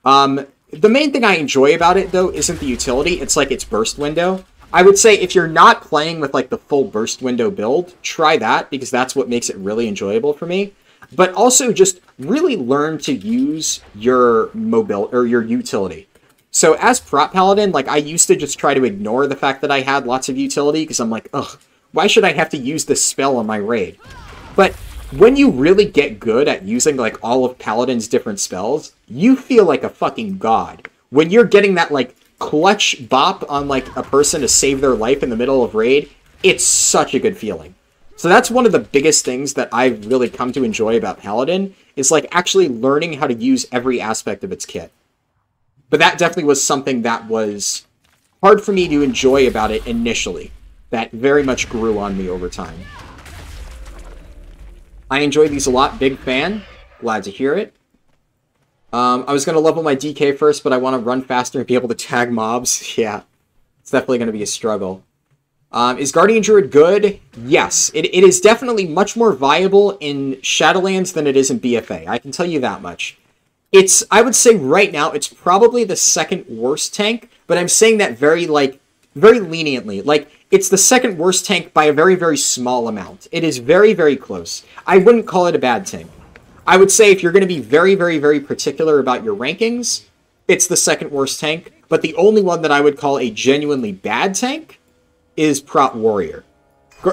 The main thing I enjoy about it, though, isn't the utility. It's, like, its burst window. I would say if you're not playing with, like, the full burst window build, try that, because that's what makes it really enjoyable for me. But also just really learn to use your your utility. So as Prot Paladin, like, I used to just try to ignore the fact that I had lots of utility, because I'm like, ugh, why should I have to use this spell on my raid? But when you really get good at using, like, all of Paladin's different spells, you feel like a fucking god. When you're getting that, like, clutch bop on, like, a person to save their life in the middle of raid, it's such a good feeling. So that's one of the biggest things that I've really come to enjoy about Paladin, is, like, actually learning how to use every aspect of its kit. But that definitely was something that was hard for me to enjoy about it initially. That very much grew on me over time. I enjoy these a lot. Big fan. Glad to hear it. I was going to level my DK first, but I want to run faster and be able to tag mobs. Yeah, it's definitely going to be a struggle. Is Guardian Druid good? Yes. It is definitely much more viable in Shadowlands than it is in BFA. I can tell you that much. I would say right now, it's probably the second worst tank, but I'm saying that very leniently. Like, it's the second worst tank by a very, very small amount. It is very, very close. I wouldn't call it a bad tank. I would say if you're going to be very, very, very particular about your rankings, it's the second worst tank, but the only one that I would call a genuinely bad tank is Prot Warrior.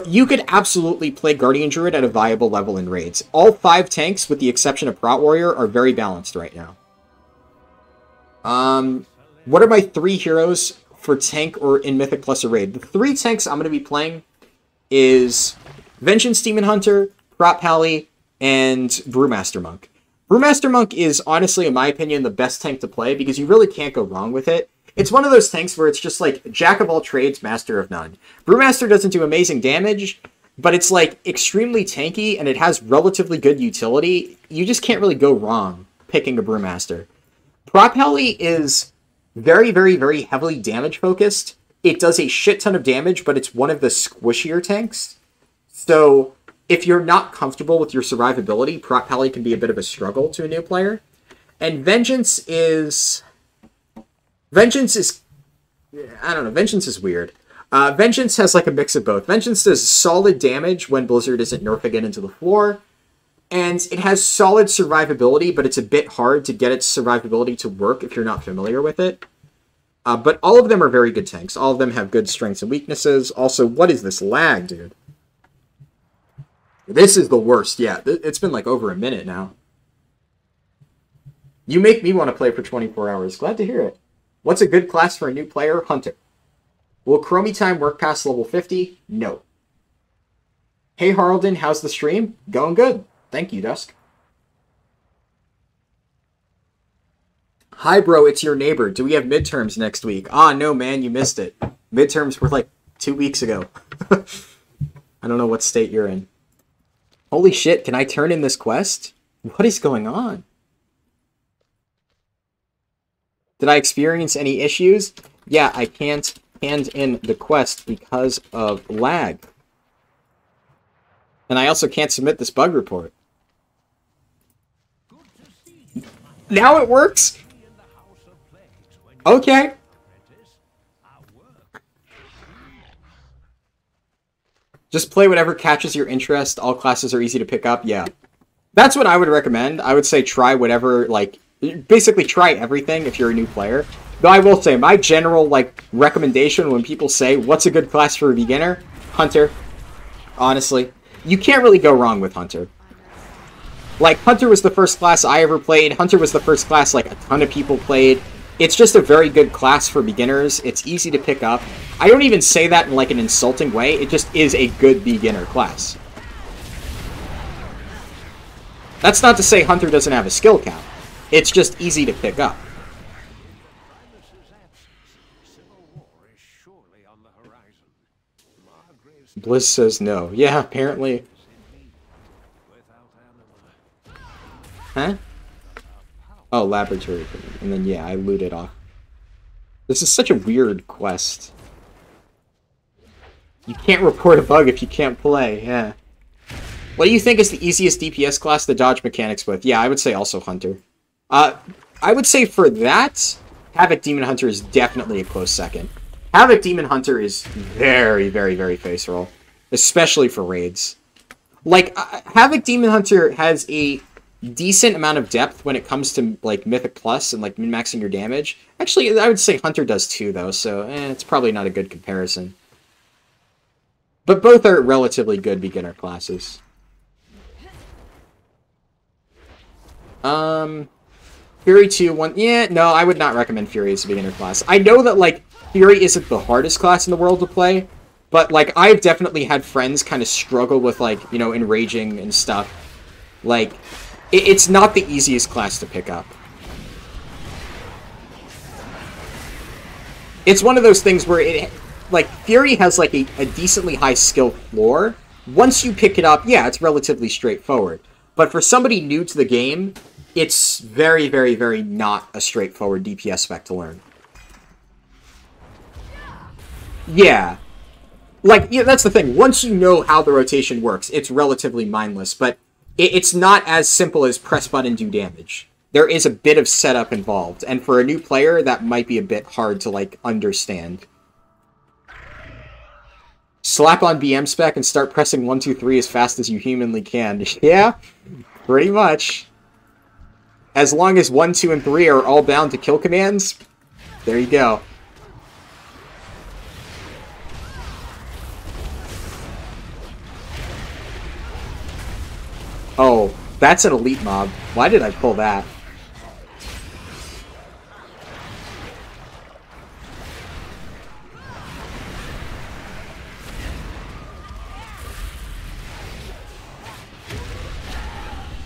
You could absolutely play Guardian Druid at a viable level in raids. All 5 tanks, with the exception of Prot Warrior, are very balanced right now. What are my 3 heroes for tank or in Mythic Plus a raid? The 3 tanks I'm going to be playing is Vengeance Demon Hunter, Prot Pally, and Brewmaster Monk. Brewmaster Monk is honestly, in my opinion, the best tank to play because you really can't go wrong with it. It's one of those tanks where it's just like jack of all trades, master of none. Brewmaster doesn't do amazing damage, but it's like extremely tanky and it has relatively good utility. You just can't really go wrong picking a Brewmaster. Prot Pally is very, very, very heavily damage focused. It does a shit ton of damage, but it's one of the squishier tanks. So if you're not comfortable with your survivability, Prot Pally can be a bit of a struggle to a new player. And Vengeance is... I don't know, Vengeance is weird. Vengeance has like a mix of both. Vengeance does solid damage when Blizzard isn't nerfing it into the floor, and it has solid survivability, but it's a bit hard to get its survivability to work if you're not familiar with it. But all of them are very good tanks. All of them have good strengths and weaknesses. Also, what is this lag, dude? This is the worst, yeah. It's been like over a minute now. You make me want to play for 24 hours. Glad to hear it. What's a good class for a new player? Hunter. Will Chromie Time work past level 50? No. Hey Harlden, how's the stream? Going good. Thank you, Dusk. Hi bro, it's your neighbor. Do we have midterms next week? Ah, no man, you missed it. Midterms were like 2 weeks ago. I don't know what state you're in. Holy shit, can I turn in this quest? What is going on? Did I experience any issues? Yeah, I can't hand in the quest because of lag. And I also can't submit this bug report. Now it works? Okay. Just play whatever catches your interest. All classes are easy to pick up. Yeah. That's what I would recommend. I would say try whatever, like... Basically, try everything if you're a new player. Though I will say, my general like recommendation when people say, what's a good class for a beginner? Hunter. Honestly. You can't really go wrong with Hunter. Like, Hunter was the first class I ever played. Hunter was the first class like a ton of people played. It's just a very good class for beginners. It's easy to pick up. I don't even say that in like an insulting way. It just is a good beginner class. That's not to say Hunter doesn't have a skill cap. It's just easy to pick up. Bliss says no. Yeah, apparently. Huh? Oh, laboratory equipment. And then, yeah, I looted off. This is such a weird quest. You can't report a bug if you can't play, yeah. What do you think is the easiest DPS class to dodge mechanics with? Yeah, I would say also Hunter. I would say for that, Havoc Demon Hunter is definitely a close second. Havoc Demon Hunter is very, very, very face roll. Especially for raids. Like, Havoc Demon Hunter has a decent amount of depth when it comes to, like, Mythic Plus and, like, min-maxing your damage. Actually, I would say Hunter does too, though, so it's probably not a good comparison. But both are relatively good beginner classes. Fury 2, 1... Yeah, no, I would not recommend Fury as a beginner class. I know that, like, Fury isn't the hardest class in the world to play, but, like, I've definitely had friends kind of struggle with, like, you know, enraging and stuff. Like, it's not the easiest class to pick up. It's one of those things where it... Like, Fury has, like, a decently high skill floor. Once you pick it up, yeah, it's relatively straightforward. But for somebody new to the game, it's very, very, very not a straightforward DPS spec to learn. Yeah. Like, yeah, that's the thing. Once you know how the rotation works, it's relatively mindless. But it's not as simple as press button, do damage. There is a bit of setup involved. And for a new player, that might be a bit hard to, like, understand. Slap on BM spec and start pressing 1, 2, 3 as fast as you humanly can. Yeah, pretty much. As long as 1, 2, and 3 are all bound to kill commands, there you go. Oh, that's an elite mob. Why did I pull that?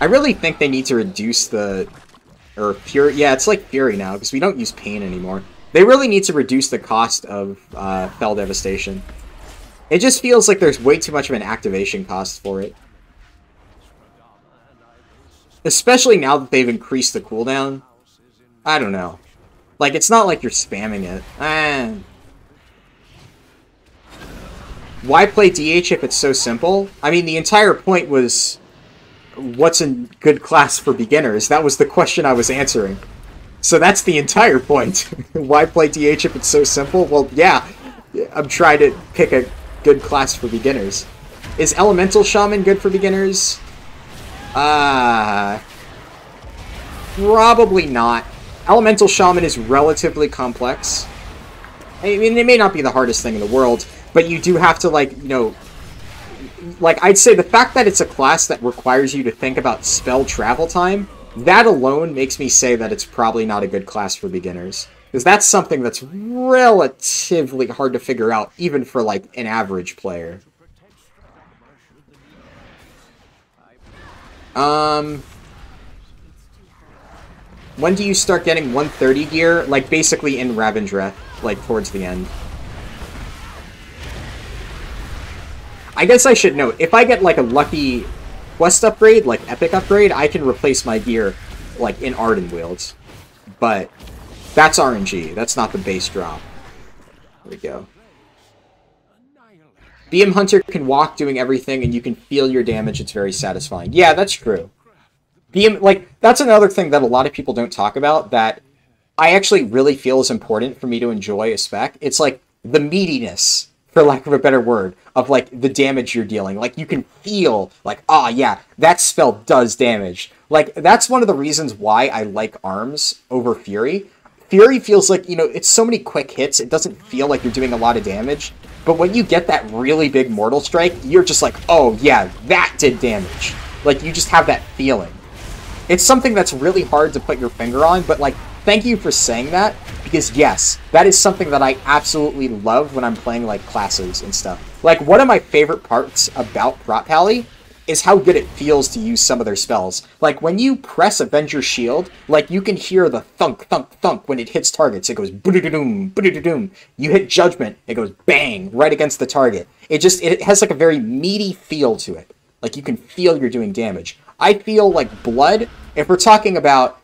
I really think they need to reduce the... Or Fury... Yeah, it's like Fury now, because we don't use Pain anymore. They really need to reduce the cost of Fell Devastation. It just feels like there's way too much of an activation cost for it. Especially now that they've increased the cooldown. I don't know. Like, it's not like you're spamming it. Why play DH if it's so simple? I mean, the entire point was... What's a good class for beginners? That was the question I was answering. So that's the entire point. Why play DH if it's so simple? Well, yeah. I'm trying to pick a good class for beginners. Is Elemental Shaman good for beginners? Probably not. Elemental Shaman is relatively complex. I mean, it may not be the hardest thing in the world, but you do have to, like, you know... Like, I'd say the fact that it's a class that requires you to think about spell travel time, that alone makes me say that it's probably not a good class for beginners. Because that's something that's relatively hard to figure out, even for, like, an average player. When do you start getting 130 gear? Like, basically in Ravendreth, like, towards the end. I guess I should note, if I get, like, a lucky quest upgrade, like epic upgrade, I can replace my gear, like, in Ardenweald. But that's RNG. That's not the base drop. There we go. BM Hunter can walk doing everything, and you can feel your damage. It's very satisfying. Yeah, that's true. BM, like, that's another thing that a lot of people don't talk about, that I actually really feel is important for me to enjoy a spec. It's, like, the meatiness, for lack of a better word, of, like, the damage you're dealing. Like, you can feel, like, ah, yeah, that spell does damage. Like, that's one of the reasons why I like Arms over Fury. Fury feels like, you know, it's so many quick hits, it doesn't feel like you're doing a lot of damage. But when you get that really big Mortal Strike, you're just like, oh, yeah, that did damage. Like, you just have that feeling. It's something that's really hard to put your finger on, but, like, thank you for saying that, because, yes, that is something that I absolutely love when I'm playing, like, classes and stuff. Like, one of my favorite parts about Prot Pally is how good it feels to use some of their spells. Like, when you press Avenger Shield, like, you can hear the thunk, thunk, thunk when it hits targets. It goes boo-doo-doo-doom, boo-doo-doo-doom. You hit Judgment, it goes bang, right against the target. It has, like, a very meaty feel to it. Like, you can feel you're doing damage. I feel like Blood, if we're talking about...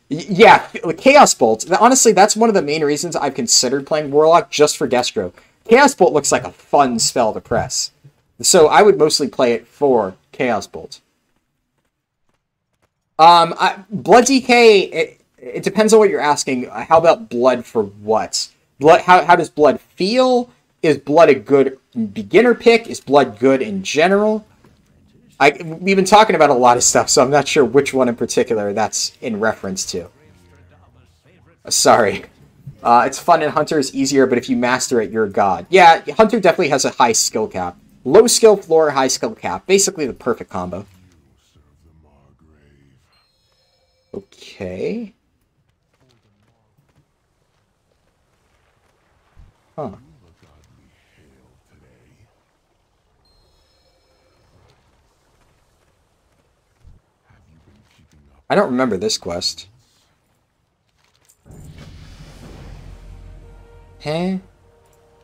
Yeah, Chaos Bolt, honestly, that's one of the main reasons I've considered playing Warlock just for Destro. Chaos Bolt looks like a fun spell to press. So I would mostly play it for Chaos Bolt. Blood DK, it depends on what you're asking. How about Blood for what? Blood, how does Blood feel? Is Blood a good beginner pick? Is Blood good in general? We've been talking about a lot of stuff, so I'm not sure which one in particular that's in reference to. Sorry. It's fun and Hunter is easier, but if you master it, you're a god. Yeah, Hunter definitely has a high skill cap. Low skill floor, high skill cap. Basically the perfect combo. Okay. Huh. I don't remember this quest. Huh?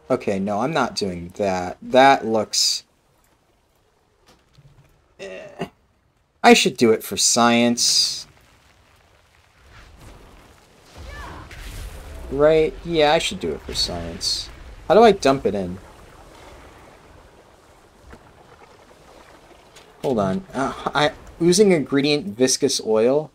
Okay, no, I'm not doing that. That looks... I should do it for science. Right? Yeah, I should do it for science. How do I dump it in? Hold on. Oozing ingredient viscous oil.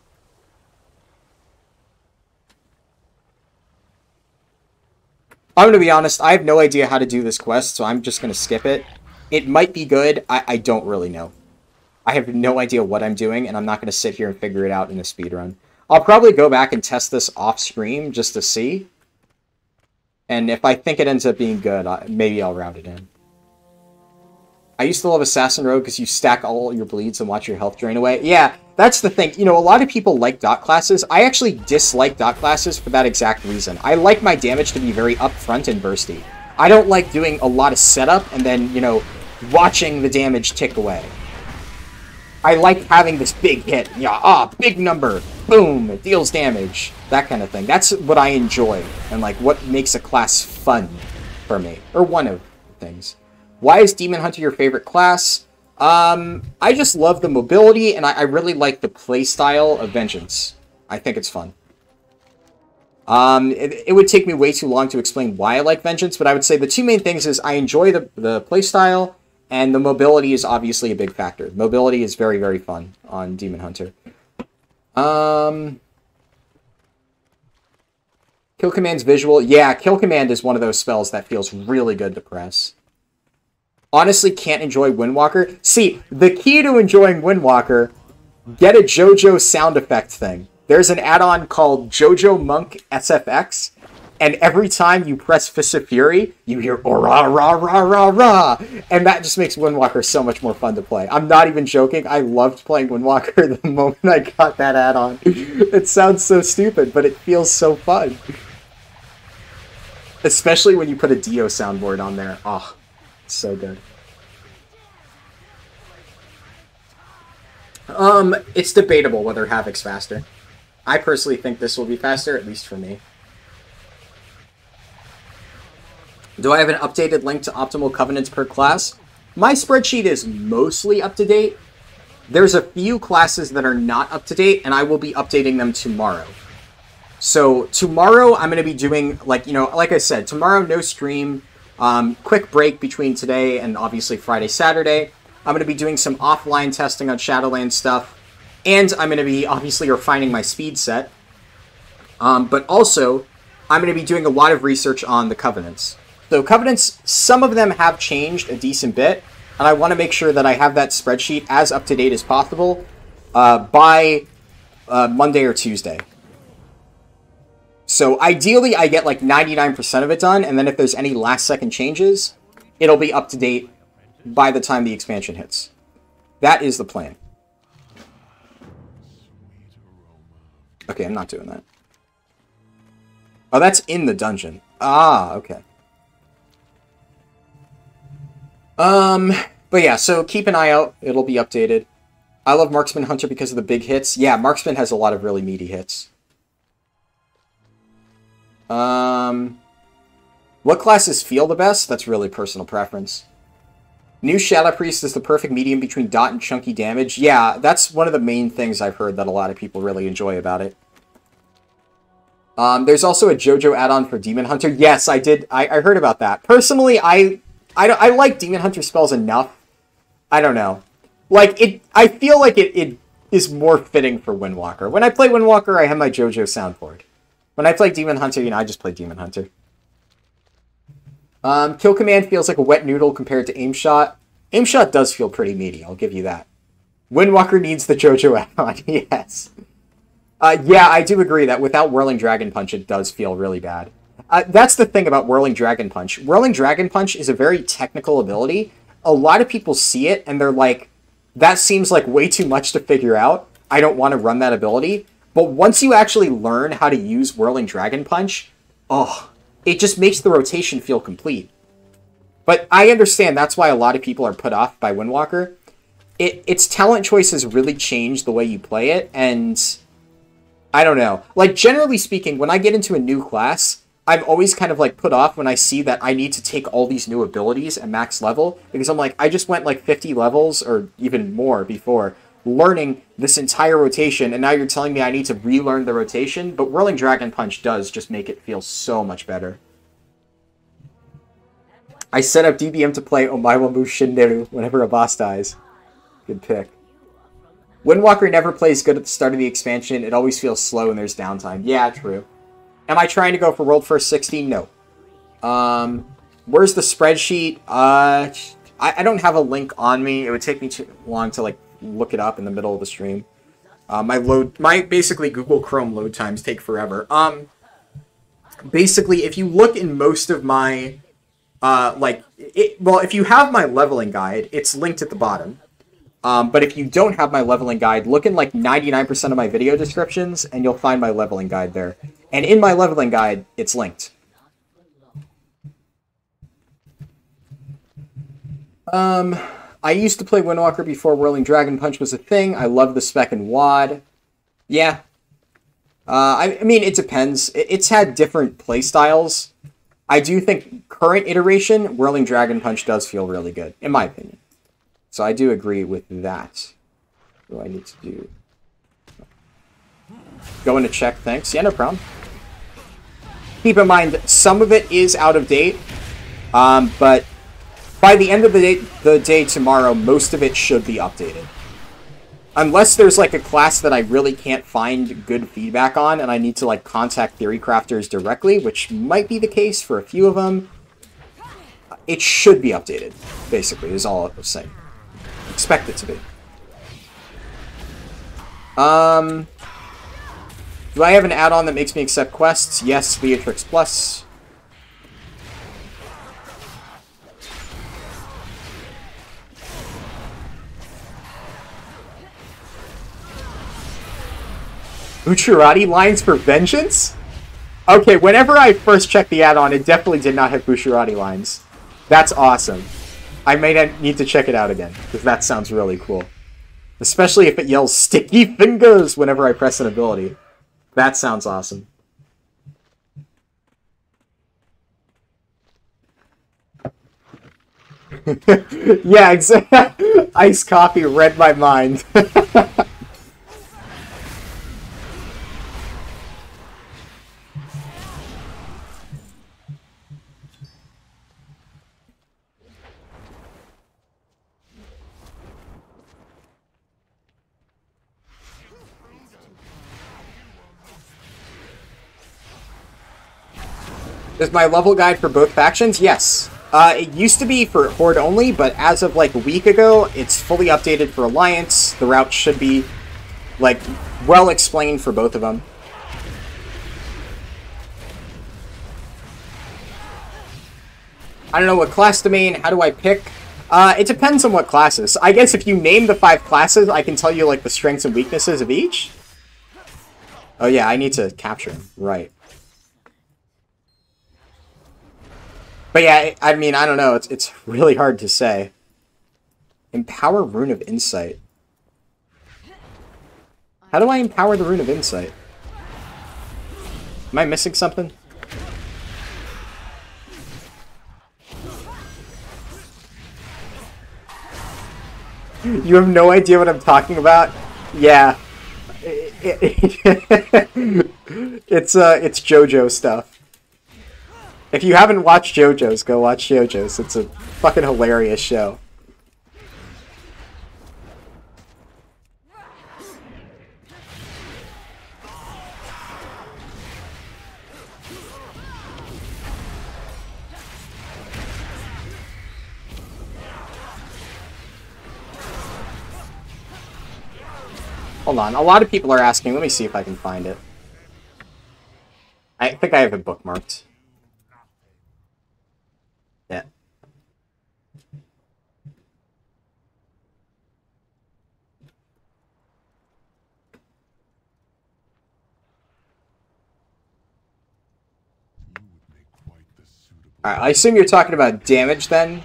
I'm going to be honest, I have no idea how to do this quest, so I'm just going to skip it. It might be good, I don't really know. I have no idea what I'm doing, and I'm not going to sit here and figure it out in a speedrun. I'll probably go back and test this off-stream just to see. And if I think it ends up being good, maybe I'll route it in. I used to love Assassin Rogue because you stack all your bleeds and watch your health drain away. Yeah, that's the thing. You know, a lot of people like dot classes. I actually dislike dot classes for that exact reason. I like my damage to be very upfront and bursty. I don't like doing a lot of setup and then, you know, watching the damage tick away. I like having this big hit. Yeah, big number. Boom, it deals damage. That kind of thing. That's what I enjoy, and like what makes a class fun for me. Or one of the things. Why is Demon Hunter your favorite class? I just love the mobility, and I really like the playstyle of Vengeance. I think it's fun. It would take me way too long to explain why I like Vengeance, but I would say the two main things is I enjoy the playstyle, and the mobility is obviously a big factor. Mobility is very, very fun on Demon Hunter. Kill Command's visual. Yeah, Kill Command is one of those spells that feels really good to press. Honestly, can't enjoy Windwalker. See, the key to enjoying Windwalker, get a JoJo sound effect thing. There's an add-on called JoJo Monk SFX, and every time you press Fist of Fury, you hear "Ora ra ra ra ra," and that just makes Windwalker so much more fun to play. I'm not even joking. I loved playing Windwalker the moment I got that add-on. It sounds so stupid, but it feels so fun. Especially when you put a Dio soundboard on there. Oh, so good. It's debatable whether Havoc's faster. I personally think this will be faster, at least for me. Do I have an updated link to optimal covenants per class? My spreadsheet is mostly up to date. There's a few classes that are not up to date, and I will be updating them tomorrow. So tomorrow I'm going to be doing, like I said, tomorrow no stream. Quick break between today and obviously Friday, Saturday. I'm going to be doing some offline testing on Shadowlands stuff. And I'm going to be obviously refining my speed set. But also, I'm going to be doing a lot of research on the Covenants. So Covenants, some of them have changed a decent bit. And I want to make sure that I have that spreadsheet as up to date as possible by Monday or Tuesday. So ideally, I get like 99% of it done, and then if there's any last-second changes, it'll be up to date by the time the expansion hits. That is the plan. Okay, I'm not doing that. Oh, that's in the dungeon. Ah, okay. But yeah, so keep an eye out. It'll be updated. I love Marksman Hunter because of the big hits. Yeah, Marksman has a lot of really meaty hits. What classes feel the best? That's really personal preference. New Shadow Priest is the perfect medium between dot and chunky damage. Yeah, that's one of the main things I've heard that a lot of people really enjoy about it. There's also a JoJo add-on for Demon Hunter. Yes, I did. I heard about that. Personally, I like Demon Hunter spells enough. I don't know. Like, I feel like it is more fitting for Windwalker. When I play Windwalker, I have my JoJo soundboard. When I play Demon Hunter, I just play Demon Hunter. Kill Command feels like a wet noodle compared to Aim Shot. Aim Shot does feel pretty meaty, I'll give you that. Windwalker needs the JoJo add-on, yes. Yeah, I do agree that without Whirling Dragon Punch, it does feel really bad. That's the thing about Whirling Dragon Punch. Whirling Dragon Punch is a very technical ability. A lot of people see it, and they're like, that seems like way too much to figure out. I don't want to run that ability. But once you actually learn how to use Whirling Dragon Punch, oh, it just makes the rotation feel complete. But I understand that's why a lot of people are put off by Windwalker. Its talent choices really change the way you play it, and I don't know. Like, generally speaking, when I get into a new class, I'm always kind of like put off when I see that I need to take all these new abilities at max level, because I'm like, I just went like 50 levels, or even more before, learning this entire rotation, and now you're telling me I need to relearn the rotation, but Whirling Dragon Punch does just make it feel so much better. I set up DBM to play Omaiwamu Shinderu whenever a boss dies. Good pick. Windwalker never plays good at the start of the expansion. It always feels slow and there's downtime. Yeah, true. Am I trying to go for World First 16? No. Where's the spreadsheet? I don't have a link on me. It would take me too long to, like, look it up in the middle of the stream. My basically Google Chrome load times take forever. Basically, if you look in most of my, if you have my leveling guide, it's linked at the bottom. But if you don't have my leveling guide, look in like 99% of my video descriptions, and you'll find my leveling guide there. And in my leveling guide, it's linked. I used to play Windwalker before Whirling Dragon Punch was a thing. I love the spec and WAD. Yeah. I mean, it depends. It's had different playstyles. I do think current iteration, Whirling Dragon Punch does feel really good, in my opinion. So I do agree with that. What do I need to do? Go into check, thanks. Yeah, no problem. Keep in mind, some of it is out of date, but by the end of the day tomorrow, most of it should be updated. Unless there's like a class that I really can't find good feedback on, and I need to like contact Theory Crafters directly, which might be the case for a few of them, it should be updated, basically, is all I was saying. Expect it to be. Do I have an add-on that makes me accept quests? Yes, Beatrix Plus. Bucciarati lines for vengeance? Okay, whenever I first checked the add-on, it definitely did not have Bucciarati lines. That's awesome. I may need to check it out again, because that sounds really cool. Especially if it yells sticky fingers whenever I press an ability. That sounds awesome. Yeah, exactly. Iced coffee read my mind. Is my level guide for both factions? Yes. It used to be for Horde only, but as of like a week ago, it's fully updated for Alliance. The route should be, like, well explained for both of them. I don't know what class domain, how do I pick? It depends on what classes. I guess if you name the 5 classes, I can tell you, like, the strengths and weaknesses of each. Oh yeah, I need to capture them. Right. But yeah, I mean, I don't know. It's really hard to say. Empower Rune of Insight. How do I empower the Rune of Insight? Am I missing something? You have no idea what I'm talking about? Yeah. It's JoJo stuff. If you haven't watched JoJo's, go watch JoJo's. It's a fucking hilarious show. Hold on, a lot of people are asking. Let me see if I can find it. I think I have it bookmarked. Yeah. Alright, I assume you're talking about damage then?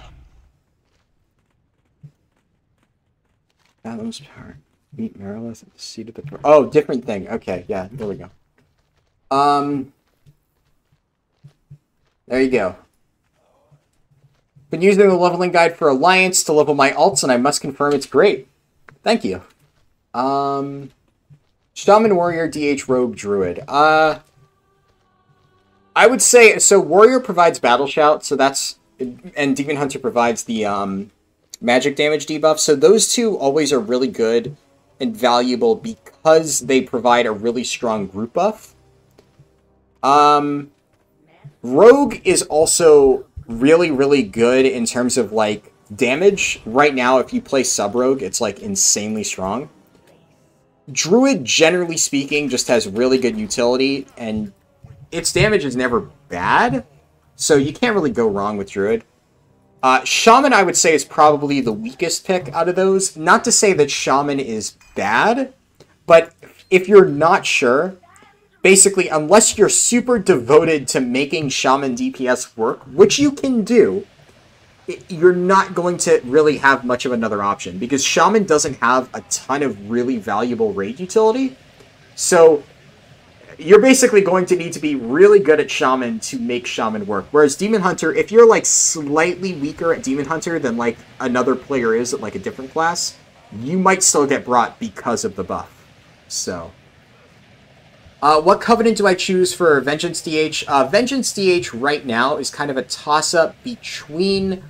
Fathom's power. Meet Marilith at the seat of the door. Oh, different thing. Okay, yeah, there we go. There you go. Been using the leveling guide for Alliance to level my alts, and I must confirm it's great. Thank you. Shaman, Warrior, DH, Rogue, Druid. I would say, so Warrior provides Battle Shout, so that's, and Demon Hunter provides the magic damage debuff, so those two always are really good and valuable because they provide a really strong group buff. Rogue is also really, really good in terms of, like, damage. Right now, if you play Sub-Rogue, it's, like, insanely strong. Druid, generally speaking, just has really good utility, and its damage is never bad, so you can't really go wrong with Druid. Shaman, I would say, is probably the weakest pick out of those. Not to say that Shaman is bad, but if you're not sure, basically, unless you're super devoted to making Shaman DPS work, which you can do, you're not going to really have much of another option because Shaman doesn't have a ton of really valuable raid utility. So you're basically going to need to be really good at Shaman to make Shaman work. Whereas Demon Hunter, if you're like slightly weaker at Demon Hunter than like another player is at like a different class, you might still get brought because of the buff. So, what Covenant do I choose for Vengeance DH? Vengeance DH right now is kind of a toss-up between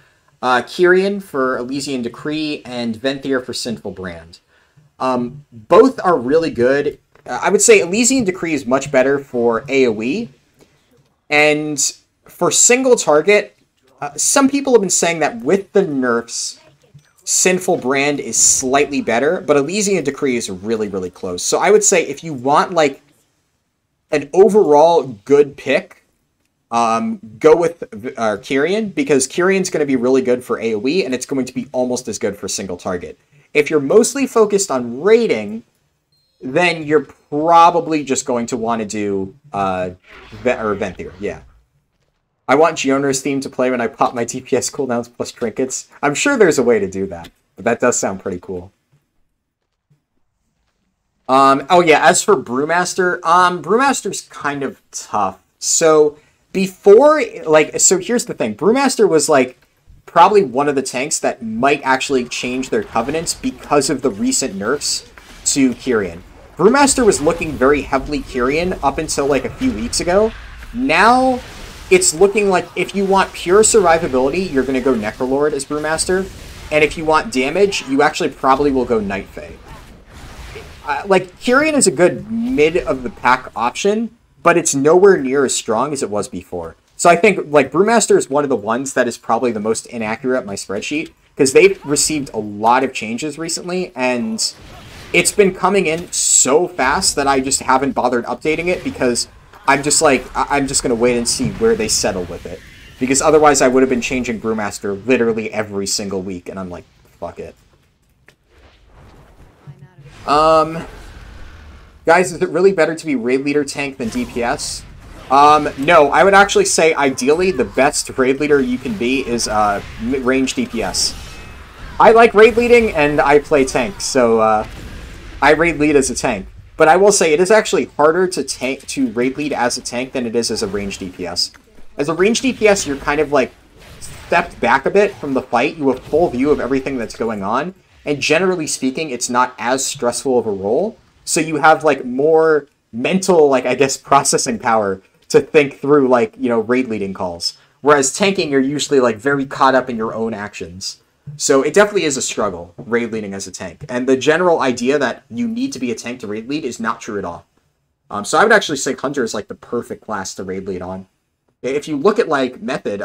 Kyrian for Elysian Decree and Venthyr for Sinful Brand. Both are really good. I would say Elysian Decree is much better for AoE. And for single target, some people have been saying that with the nerfs, Sinful Brand is slightly better, but Elysian Decree is really, really close. So I would say if you want, like, an overall good pick, go with Kyrian, because Kyrian's going to be really good for AoE, and it's going to be almost as good for single target. If you're mostly focused on raiding, then you're probably just going to want to do Venthyr, yeah. I want Gionor's theme to play when I pop my DPS cooldowns plus trinkets. I'm sure there's a way to do that, but that does sound pretty cool. Oh yeah, as for Brewmaster, Brewmaster's kind of tough. So before, like, so here's the thing. Brewmaster was like probably one of the tanks that might actually change their covenants because of the recent nerfs to Kyrian. Brewmaster was looking very heavily Kyrian up until like a few weeks ago. Now it's looking like if you want pure survivability, you're going to go Necrolord as Brewmaster. And if you want damage, you actually probably will go Night Fae. Like, Kyrian is a good mid-of-the-pack option, but it's nowhere near as strong as it was before. So I think, like, Brewmaster is one of the ones that is probably the most inaccurate in my spreadsheet, because they've received a lot of changes recently, and it's been coming in so fast that I just haven't bothered updating it, because I'm just like, I'm just going to wait and see where they settle with it. Because otherwise I would have been changing Brewmaster literally every single week, and I'm like, fuck it. Guys, is it really better to be Raid Leader tank than DPS? No, I would actually say ideally the best Raid Leader you can be is range DPS. I like Raid Leading and I play tank, so I Raid Lead as a tank. But I will say it is actually harder to Raid Lead as a tank than it is as a range DPS. As a range DPS, you're kind of like stepped back a bit from the fight. You have full view of everything that's going on. And generally speaking, it's not as stressful of a role. So you have, like, more mental, like, I guess, processing power to think through, like, you know, raid leading calls. Whereas tanking, you're usually, like, very caught up in your own actions. So it definitely is a struggle, raid leading as a tank. And the general idea that you need to be a tank to raid lead is not true at all. So I would actually say Hunter is, like, the perfect class to raid lead on. If you look at, like, Method,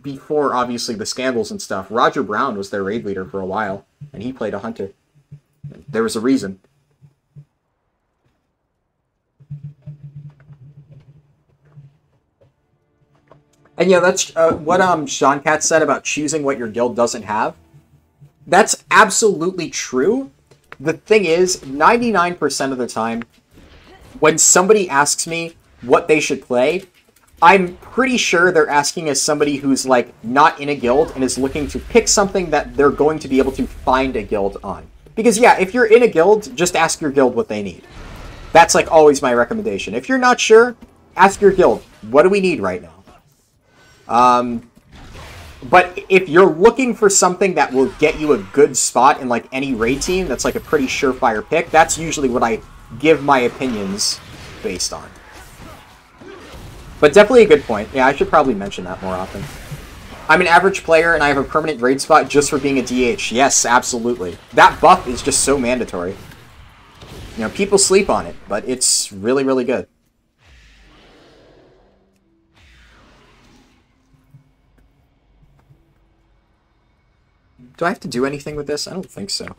before, obviously, the scandals and stuff, Roger Brown was their raid leader for a while, and he played a Hunter. There was a reason. And yeah, that's what Sean Katz said about choosing what your guild doesn't have. That's absolutely true. The thing is, 99% of the time, when somebody asks me what they should play, I'm pretty sure they're asking as somebody who's, like, not in a guild and is looking to pick something that they're going to be able to find a guild on. Because, yeah, if you're in a guild, just ask your guild what they need. That's, like, always my recommendation. If you're not sure, ask your guild, what do we need right now? But if you're looking for something that will get you a good spot in, like, any raid team, that's, like, a pretty surefire pick, that's usually what I give my opinions based on. But definitely a good point. Yeah, I should probably mention that more often. I'm an average player, and I have a permanent raid spot just for being a DH. Yes, absolutely. That buff is just so mandatory. You know, people sleep on it, but it's really, really good. Do I have to do anything with this? I don't think so. I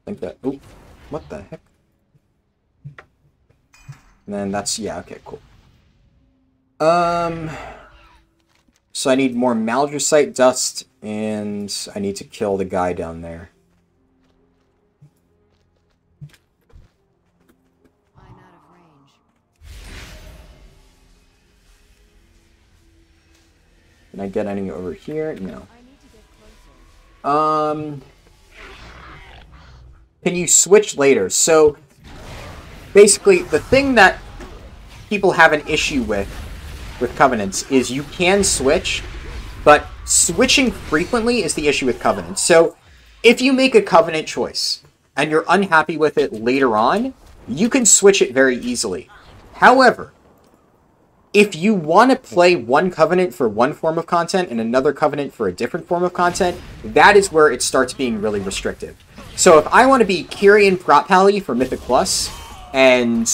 think that... Oh, what the heck? And then that's... Yeah, okay, cool. So I need more Maldrasite dust, and I need to kill the guy down there. I'm out of range. Can I get any over here? No. I need to get closer. Can you switch later? So, basically, the thing that people have an issue with Covenants is you can switch, but switching frequently is the issue with Covenants. So, if you make a Covenant choice, and you're unhappy with it later on, you can switch it very easily. However, if you want to play one Covenant for one form of content and another Covenant for a different form of content, that is where it starts being really restrictive. So if I want to be Kyrian Prop Pally for Mythic Plus, and,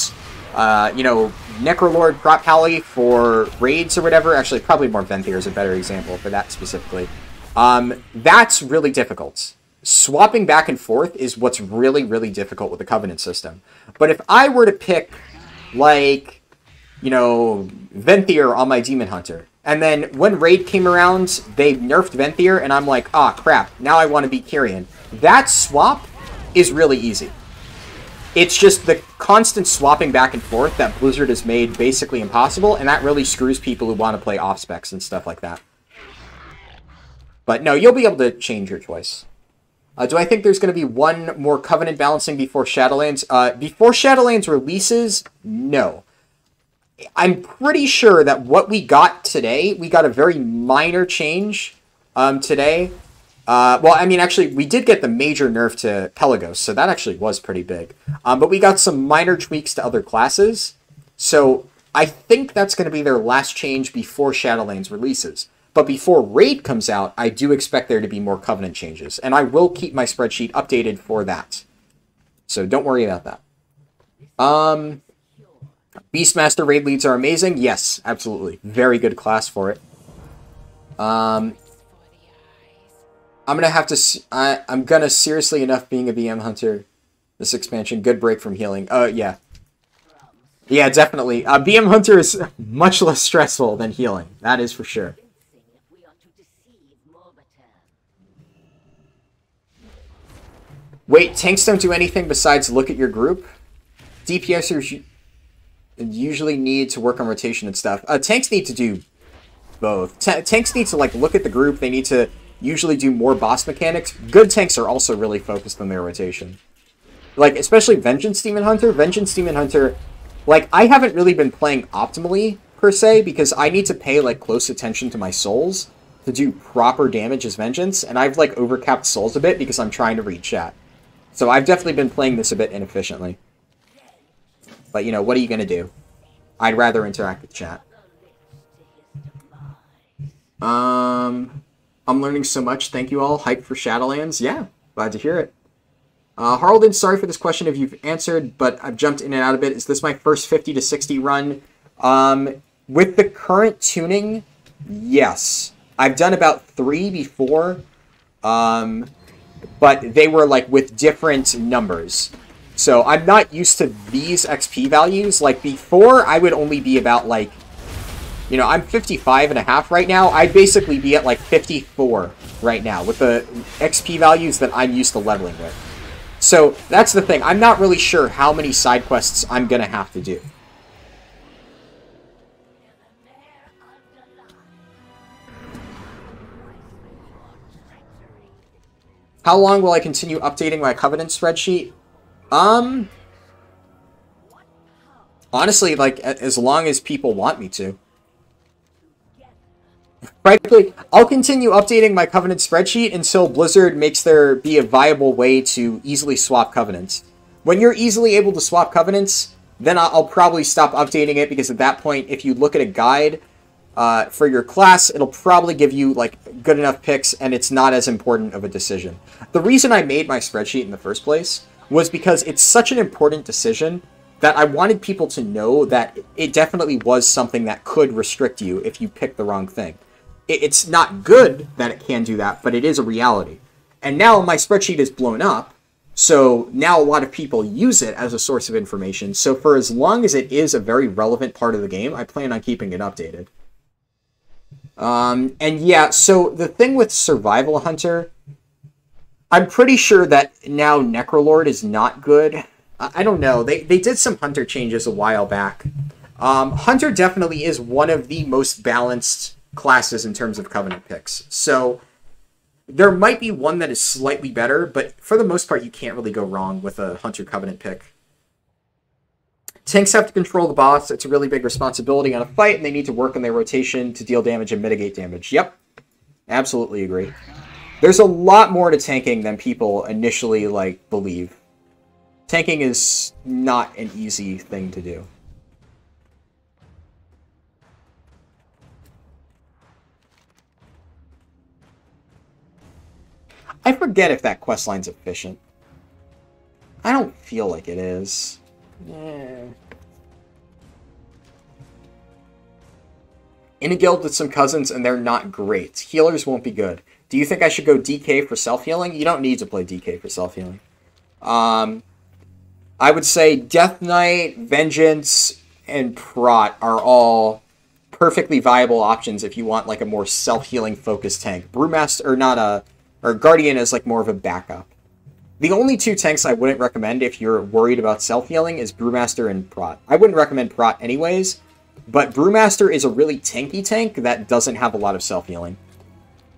Necrolord Prop Pally for raids or whatever, actually probably more Venthyr is a better example for that specifically, that's really difficult. Swapping back and forth is what's really, really difficult with the Covenant system. But if I were to pick, like, Venthyr on my Demon Hunter, and then when Raid came around, they nerfed Venthyr, and I'm like, ah, crap, now I want to be Kyrian. That swap is really easy. It's just the constant swapping back and forth that Blizzard has made basically impossible, and that really screws people who want to play off-specs and stuff like that. But no, you'll be able to change your choice. Do I think there's going to be one more Covenant balancing before Shadowlands? Before Shadowlands releases, no. I'm pretty sure that what we got today, we got a very minor change today. Well, I mean, actually, we did get the major nerf to Pelagos, so that actually was pretty big. But we got some minor tweaks to other classes. So I think that's going to be their last change before Shadowlands releases. But before Raid comes out, I do expect there to be more Covenant changes. And I will keep my spreadsheet updated for that. So don't worry about that. Beastmaster raid leads are amazing. Yes, absolutely. Very good class for it. I'm gonna have to. I'm gonna seriously enough being a BM hunter. This expansion, good break from healing. Yeah. Yeah, definitely. BM hunter is much less stressful than healing. That is for sure. Wait, tanks don't do anything besides look at your group? DPSers usually need to work on rotation and stuff. Tanks need to do both. Tanks need to look at the group. They need to usually do more boss mechanics. Good tanks are also really focused on their rotation. Especially Vengeance Demon Hunter. Vengeance Demon Hunter, I haven't really been playing optimally, per se, because I need to pay, close attention to my souls to do proper damage as Vengeance, and I've, overcapped souls a bit because I'm trying to read chat. So I've definitely been playing this a bit inefficiently. But, what are you going to do? I'd rather interact with chat. I'm learning so much. Thank you all. Hype for Shadowlands. Yeah, glad to hear it. Harlden, sorry for this question if you've answered, but I've jumped in and out a bit. Is this my first 50 to 60 run? With the current tuning, yes. I've done about 3 before, but they were, with different numbers. So I'm not used to these XP values. Before, I would only be about, I'm 55.5 right now. I'd basically be at, 54 right now with the XP values that I'm used to leveling with. So that's the thing. I'm not really sure how many side quests I'm going to have to do. How long will I continue updating my Covenant spreadsheet? Honestly, as long as people want me to. Frankly, I'll continue updating my Covenant spreadsheet until Blizzard makes there be a viable way to easily swap Covenants. When you're easily able to swap Covenants, then I'll probably stop updating it, because at that point, if you look at a guide for your class, it'll probably give you, good enough picks, and it's not as important of a decision. The reason I made my spreadsheet in the first place was because it's such an important decision that I wanted people to know that it definitely was something that could restrict you if you pick the wrong thing. It's not good that it can do that, but it is a reality. And now my spreadsheet is blown up, so now a lot of people use it as a source of information. So for as long as it is a very relevant part of the game, I plan on keeping it updated. And yeah, so the thing with Survival Hunter, I'm pretty sure that now Necrolord is not good. I don't know. They did some Hunter changes a while back. Hunter definitely is one of the most balanced classes in terms of Covenant picks. So there might be one that is slightly better, but for the most part, you can't really go wrong with a Hunter Covenant pick. Tanks have to control the boss. It's a really big responsibility on a fight, and they need to work on their rotation to deal damage and mitigate damage. Yep. Absolutely agree. There's a lot more to tanking than people initially, like, believe. Tanking is not an easy thing to do. I forget if that questline's efficient. I don't feel like it is. In a guild with some cousins, and they're not great. Healers won't be good. Do you think I should go DK for self-healing? You don't need to play DK for self-healing. I would say Death Knight, Vengeance, and Prot are all perfectly viable options if you want like a more self-healing focused tank. Brewmaster, or Guardian is like more of a backup. The only two tanks I wouldn't recommend if you're worried about self-healing is Brewmaster and Prot. I wouldn't recommend Prot anyways, but Brewmaster is a really tanky tank that doesn't have a lot of self-healing.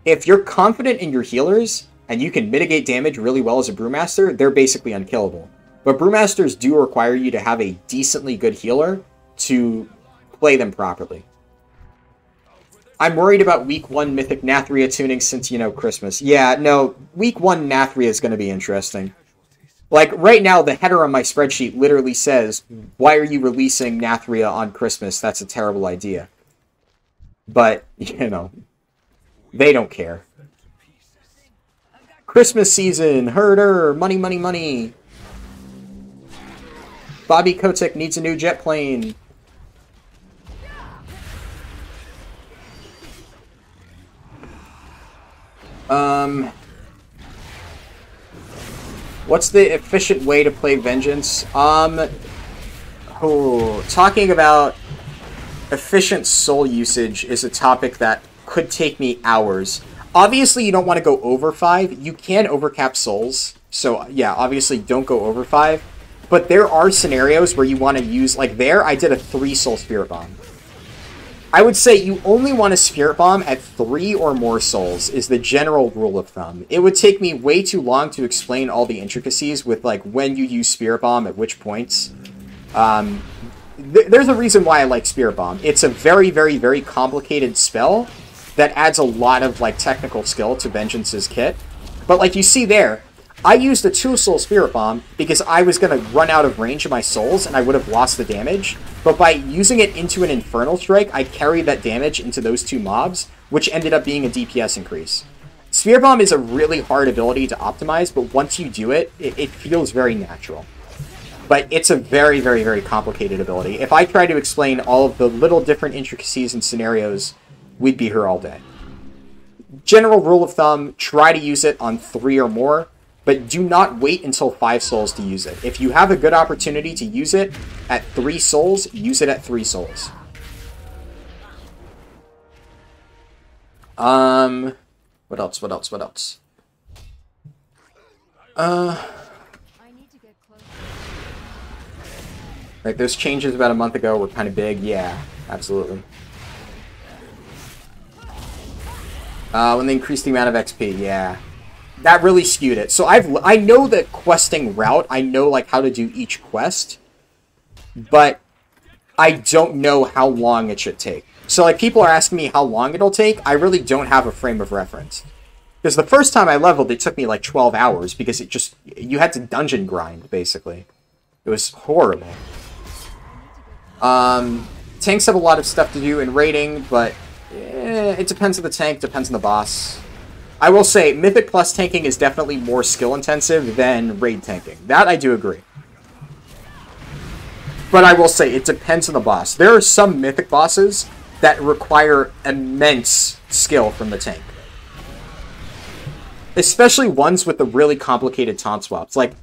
If you're confident in your healers, and you can mitigate damage really well as a Brewmaster, they're basically unkillable. But Brewmasters do require you to have a decently good healer to play them properly. I'm worried about Week 1 Mythic Nathria tuning since, you know, Christmas. Yeah, no, Week 1 Nathria is going to be interesting. Like, right now, the header on my spreadsheet literally says, why are you releasing Nathria on Christmas? That's a terrible idea. But, you know, they don't care. Christmas season, herder, money, money, money. Bobby Kotick needs a new jet plane. What's the efficient way to play Vengeance? Talking about efficient soul usage is a topic that could take me hours. Obviously, you don't want to go over 5. You can overcap souls. So, yeah, obviously don't go over 5. But there are scenarios where you want to use, like there, I did a 3-soul Spirit Bomb. I would say you only want a Spirit Bomb at 3 or more souls is the general rule of thumb. It would take me way too long to explain all the intricacies with like when you use Spirit Bomb at which points. There's a reason why I like Spirit Bomb. It's a very, very, very complicated spell that adds a lot of like technical skill to Vengeance's kit. But like you see there, I used a 2-soul Spirit Bomb because I was going to run out of range of my souls and I would have lost the damage. But by using it into an Infernal Strike, I carried that damage into those 2 mobs, which ended up being a DPS increase. Spirit Bomb is a really hard ability to optimize, but once you do it, it feels very natural. But it's a very, very, very complicated ability. If I tried to explain all of the little different intricacies and scenarios, we'd be here all day. General rule of thumb, try to use it on 3 or more. But do not wait until 5 souls to use it. If you have a good opportunity to use it at 3 souls, use it at 3 souls. What else? Like those changes about a month ago were kind of big. Yeah, absolutely. When they increased the amount of XP, yeah. That really skewed it. So I know the questing route. I know like how to do each quest, but I don't know how long it should take. So like people are asking me how long it'll take. I really don't have a frame of reference. Because the first time I leveled, it took me like 12 hours because you had to dungeon grind basically. It was horrible. Tanks have a lot of stuff to do in raiding, but it depends on the tank, depends on the boss. I will say, Mythic Plus tanking is definitely more skill-intensive than raid tanking. That I do agree. But I will say, it depends on the boss. There are some Mythic bosses that require immense skill from the tank. Especially ones with the really complicated taunt swaps. Like,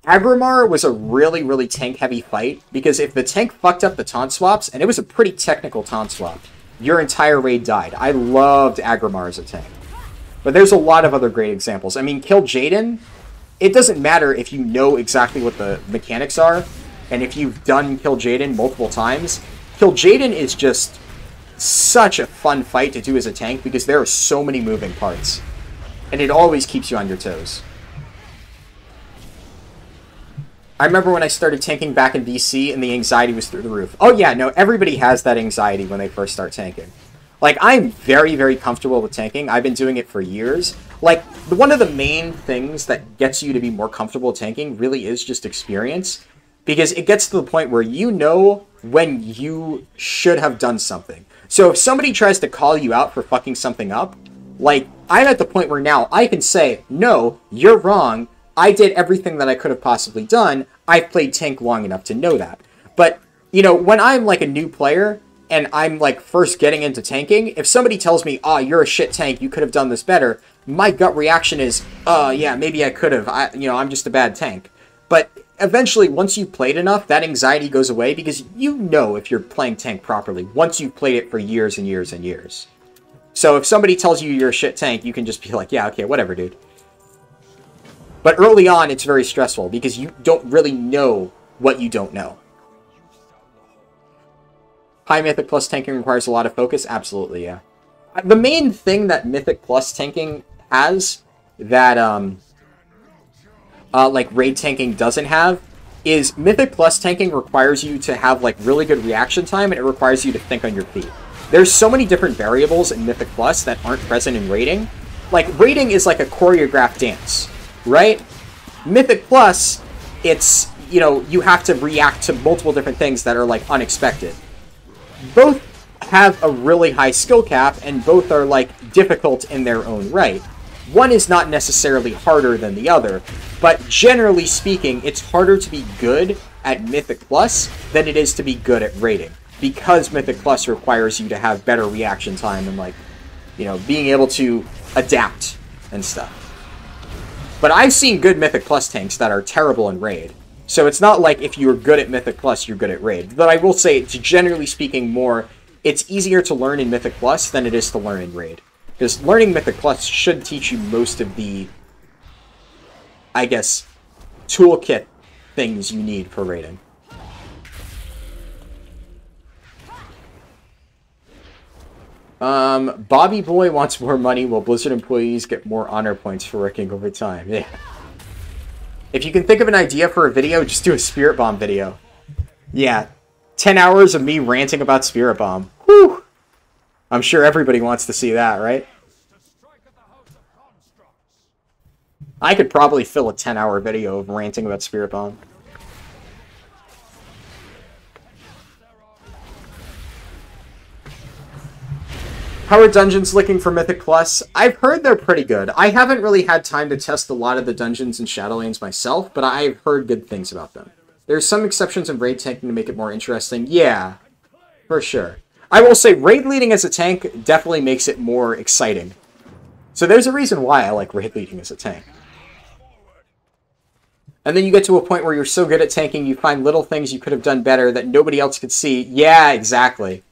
Agrimar was a really, really tank-heavy fight, because if the tank fucked up the taunt swaps, and it was a pretty technical taunt swap, your entire raid died. I loved Agrimar as a tank. But there's a lot of other great examples. I mean, Kill Jaden, it doesn't matter if you know exactly what the mechanics are, and if you've done Kill Jaden multiple times. Kill Jaden is just such a fun fight to do as a tank because there are so many moving parts. And it always keeps you on your toes. I remember when I started tanking back in VC and the anxiety was through the roof. Oh yeah, no, everybody has that anxiety when they first start tanking. Like, I'm very, very comfortable with tanking. I've been doing it for years. Like, one of the main things that gets you to be more comfortable tanking really is just experience. Because it gets to the point where you know when you should have done something. So if somebody tries to call you out for fucking something up, like, I'm at the point where now I can say, no, you're wrong. I did everything that I could have possibly done. I've played tank long enough to know that. But, you know, when I'm like a new player and I'm like first getting into tanking, if somebody tells me, oh, you're a shit tank, you could have done this better, my gut reaction is, yeah, maybe I could have. I'm just a bad tank. But eventually, once you've played enough, that anxiety goes away because you know if you're playing tank properly once you've played it for years and years and years. So if somebody tells you you're a shit tank, you can just be like, yeah, okay, whatever, dude. But early on, it's very stressful because you don't really know what you don't know. High Mythic Plus tanking requires a lot of focus? Absolutely, yeah. The main thing that Mythic Plus tanking has that, like, Raid tanking doesn't have is Mythic Plus tanking requires you to have, like, really good reaction time, and it requires you to think on your feet. There's so many different variables in Mythic Plus that aren't present in raiding. Like, raiding is like a choreographed dance, right? Mythic Plus, it's, you know, you have to react to multiple different things that are, like, unexpected. Both have a really high skill cap, and both are, like, difficult in their own right. One is not necessarily harder than the other, but generally speaking, it's harder to be good at Mythic Plus than it is to be good at raiding. Because Mythic Plus requires you to have better reaction time and, like, you know, being able to adapt and stuff. But I've seen good Mythic Plus tanks that are terrible in raid. So it's not like if you're good at Mythic Plus, you're good at raid. But I will say, it's generally speaking it's easier to learn in Mythic Plus than it is to learn in raid. Because learning Mythic Plus should teach you most of the, I guess, toolkit things you need for raiding. Bobby Boy wants more money while Blizzard employees get more honor points for working overtime. Yeah. If you can think of an idea for a video, just do a Spirit Bomb video. Yeah. 10 hours of me ranting about Spirit Bomb. Whew! I'm sure everybody wants to see that, right? I could probably fill a 10-hour video of ranting about Spirit Bomb. How are dungeons looking for Mythic Plus? I've heard they're pretty good. I haven't really had time to test a lot of the dungeons in Shadowlands myself, but I've heard good things about them. There's some exceptions in raid tanking to make it more interesting. Yeah, for sure. I will say raid leading as a tank definitely makes it more exciting. So there's a reason why I like raid leading as a tank. And then you get to a point where you're so good at tanking, you find little things you could have done better that nobody else could see. Yeah, exactly.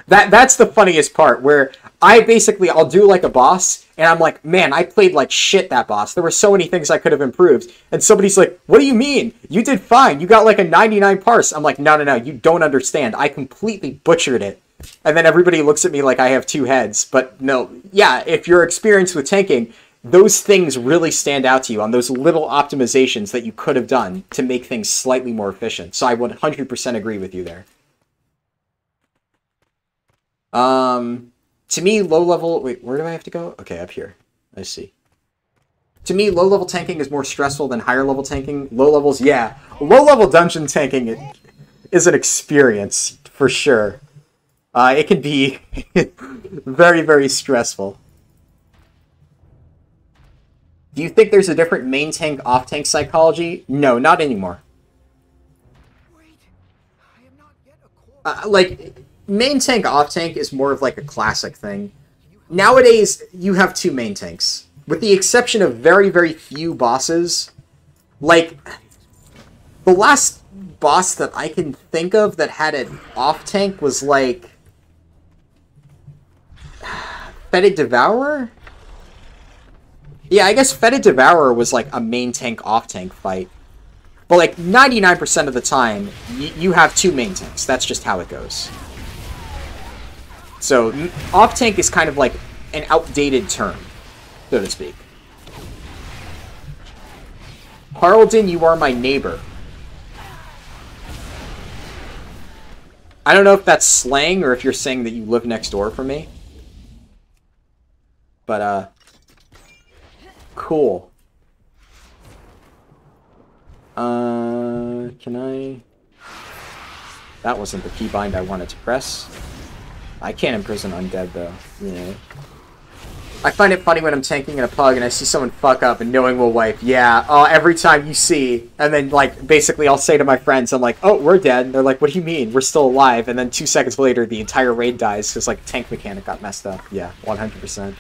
That's the funniest part, where I'll do like a boss, and I'm like, man, I played like shit that boss. There were so many things I could have improved. And somebody's like, what do you mean? You did fine. You got like a 99 parse. I'm like, no, you don't understand. I completely butchered it. And then everybody looks at me like I have two heads. But no, yeah, if you're experienced with tanking, those things really stand out to you on those little optimizations that you could have done to make things slightly more efficient. So I 100% agree with you there. To me, low-level... Wait, where do I have to go? Okay, up here. I see. To me, low-level tanking is more stressful than higher-level tanking. Low levels, yeah. Low-level dungeon tanking is an experience, for sure. It can be very, very stressful. Do you think there's a different main tank, off-tank psychology? No, not anymore. Like... Main tank, off tank is more of like a classic thing. Nowadays, you have two main tanks. With the exception of very, very few bosses. Like, the last boss that I can think of that had an off tank was like... Fetid Devourer? Yeah, I guess Fetid Devourer was like a main tank, off tank fight. But like 99% of the time, you have two main tanks. That's just how it goes. So, off-tank is kind of like an outdated term, so to speak. Harldin, you are my neighbor. I don't know if that's slang or if you're saying that you live next door from me. But, cool. Can I... That wasn't the keybind I wanted to press. I can't imprison undead, though. Yeah. I find it funny when I'm tanking in a pug and I see someone fuck up and knowing will wipe. Yeah, every time you see, and then, like, basically I'll say to my friends, I'm like, oh, we're dead. And they're like, what do you mean? We're still alive. And then 2 seconds later, the entire raid dies because, like, tank mechanic got messed up. Yeah, 100%.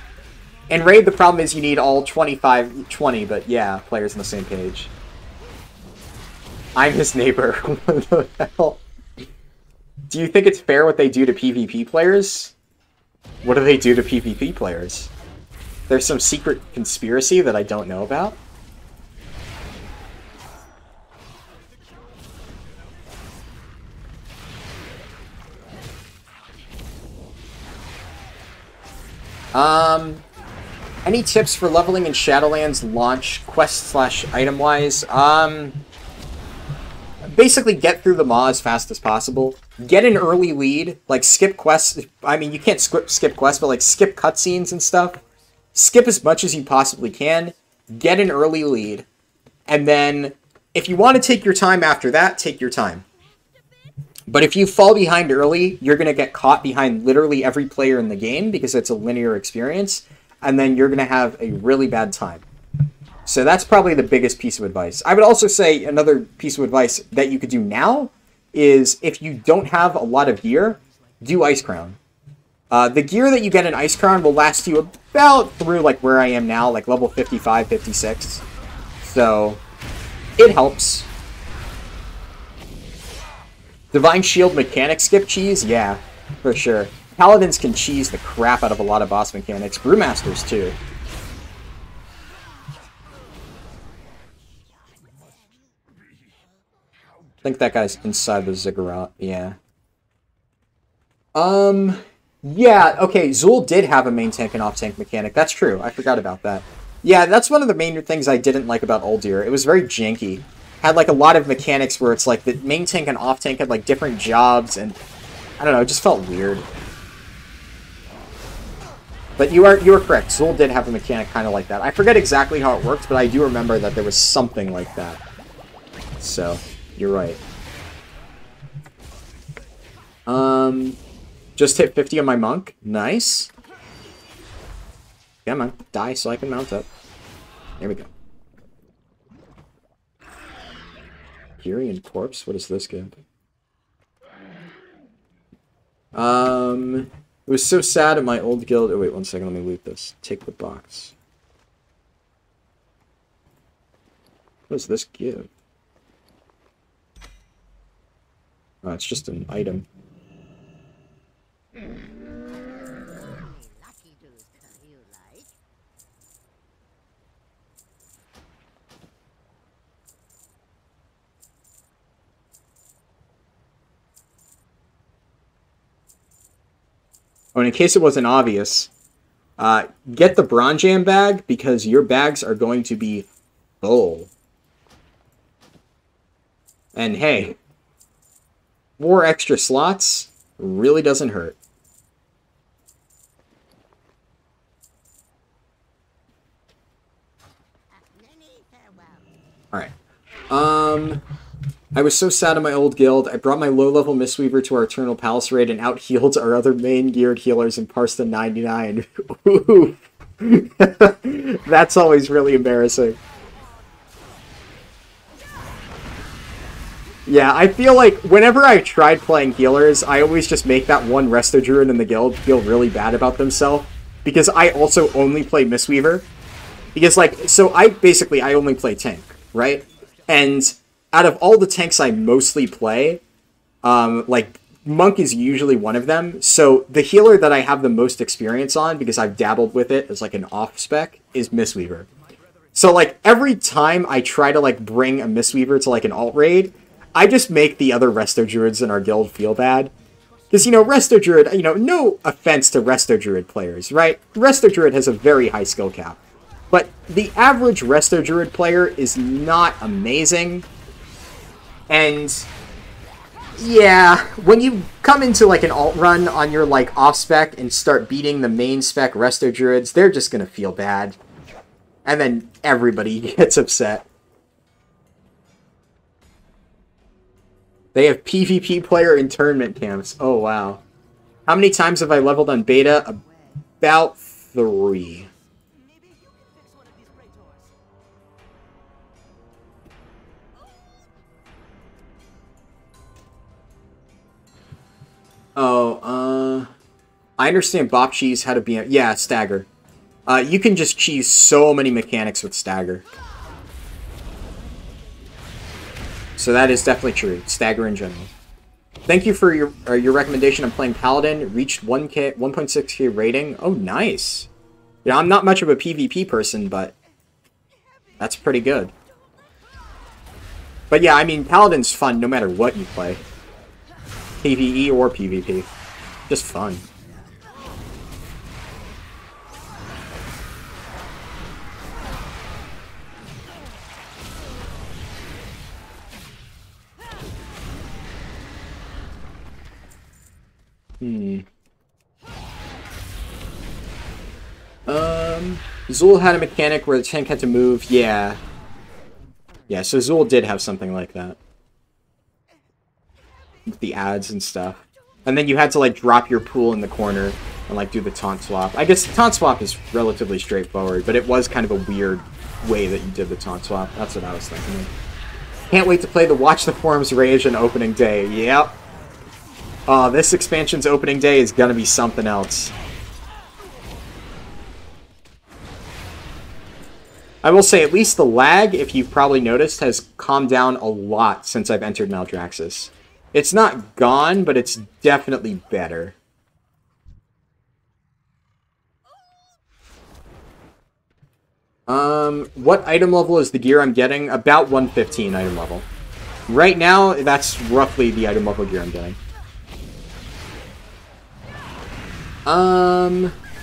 In raid, the problem is you need all 20, but yeah, players on the same page. I'm his neighbor. What the hell? Do you think it's fair what they do to PvP players? What do they do to PvP players? There's some secret conspiracy that I don't know about? Any tips for leveling in Shadowlands launch quest/item-wise? Basically get through the maw as fast as possible. Get an early lead, like skip quests. I mean, you can't skip quests, but like skip cutscenes and stuff. Skip as much as you possibly can. Get an early lead. And then, if you want to take your time after that, take your time. But if you fall behind early, you're going to get caught behind literally every player in the game because it's a linear experience. And then you're going to have a really bad time. So that's probably the biggest piece of advice. I would also say another piece of advice that you could do now is if you don't have a lot of gear, do Ice Crown. The gear that you get in Ice Crown will last you about through like where I am now, like level 55, 56. So it helps. Divine Shield mechanic skip cheese? Yeah, for sure. Paladins can cheese the crap out of a lot of boss mechanics. Brewmasters too. I think that guy's inside the ziggurat, yeah. Yeah, okay, Zul did have a main tank and off tank mechanic. That's true, I forgot about that. Yeah, that's one of the main things I didn't like about Uldir. It was very janky. Had like a lot of mechanics where it's like the main tank and off tank had like different jobs and I don't know, it just felt weird. But you are correct, Zul did have a mechanic kind of like that. I forget exactly how it worked, but I do remember that there was something like that. So, you're right. Just hit 50 on my monk. Nice. Come on, die so I can mount up. There we go. Kyrian Corpse? What does this give? It was so sad at my old guild. Oh, wait, 1 second. Let me loot this. Take the box. What does this give? Oh, it's just an item. Oh, and in case it wasn't obvious, get the Bronjam bag because your bags are going to be full. And hey, 4 extra slots really doesn't hurt. Alright. I was so sad in my old guild. I brought my low-level Mistweaver to our Eternal Palace raid and out-healed our other main geared healers and parsed the 99. Ooh. That's always really embarrassing. Yeah, I feel like whenever I tried playing healers, I always just make that one Resto Druid in the guild feel really bad about themselves. Because I also only play Mistweaver. Because, like, so I only play tank, right? And out of all the tanks I mostly play, like, Monk is usually one of them. So the healer that I have the most experience on, because I've dabbled with it as, like, an off-spec, is Mistweaver. So, like, every time I try to, like, bring a Mistweaver to, like, an alt raid, I just make the other Resto Druids in our guild feel bad. Because, you know, Resto Druid, you know, no offense to Resto Druid players, right? Resto Druid has a very high skill cap. But the average Resto Druid player is not amazing. And yeah, when you come into like an alt run on your like off spec and start beating the main spec Resto Druids, they're just gonna feel bad. And then everybody gets upset. They have PvP player internment camps. Oh, wow. How many times have I leveled on beta? About 3. Oh, I understand Bop Cheese how to be... Yeah, Stagger. You can just cheese so many mechanics with Stagger. So that is definitely true. Stagger in general. Thank you for your recommendation. I'm playing Paladin. Reached 1.6k rating. Oh, nice. Yeah, I'm not much of a PvP person, but that's pretty good. But yeah, I mean, Paladin's fun no matter what you play. PvE or PvP. Just fun. Zul had a mechanic where the tank had to move. Yeah. Yeah, so Zul did have something like that. With the ads and stuff. And then you had to, like, drop your pool in the corner and, like, do the taunt swap. I guess the taunt swap is relatively straightforward, but it was kind of a weird way that you did the taunt swap. That's what I was thinking. Can't wait to play the Watch the Forums Rage on opening day. Yep. This expansion's opening day is gonna be something else. I will say, at least the lag, if you've probably noticed, has calmed down a lot since I've entered Maldraxxus. It's not gone, but it's definitely better. What item level is the gear I'm getting? About 115 item level. Right now, that's roughly the item level gear I'm getting.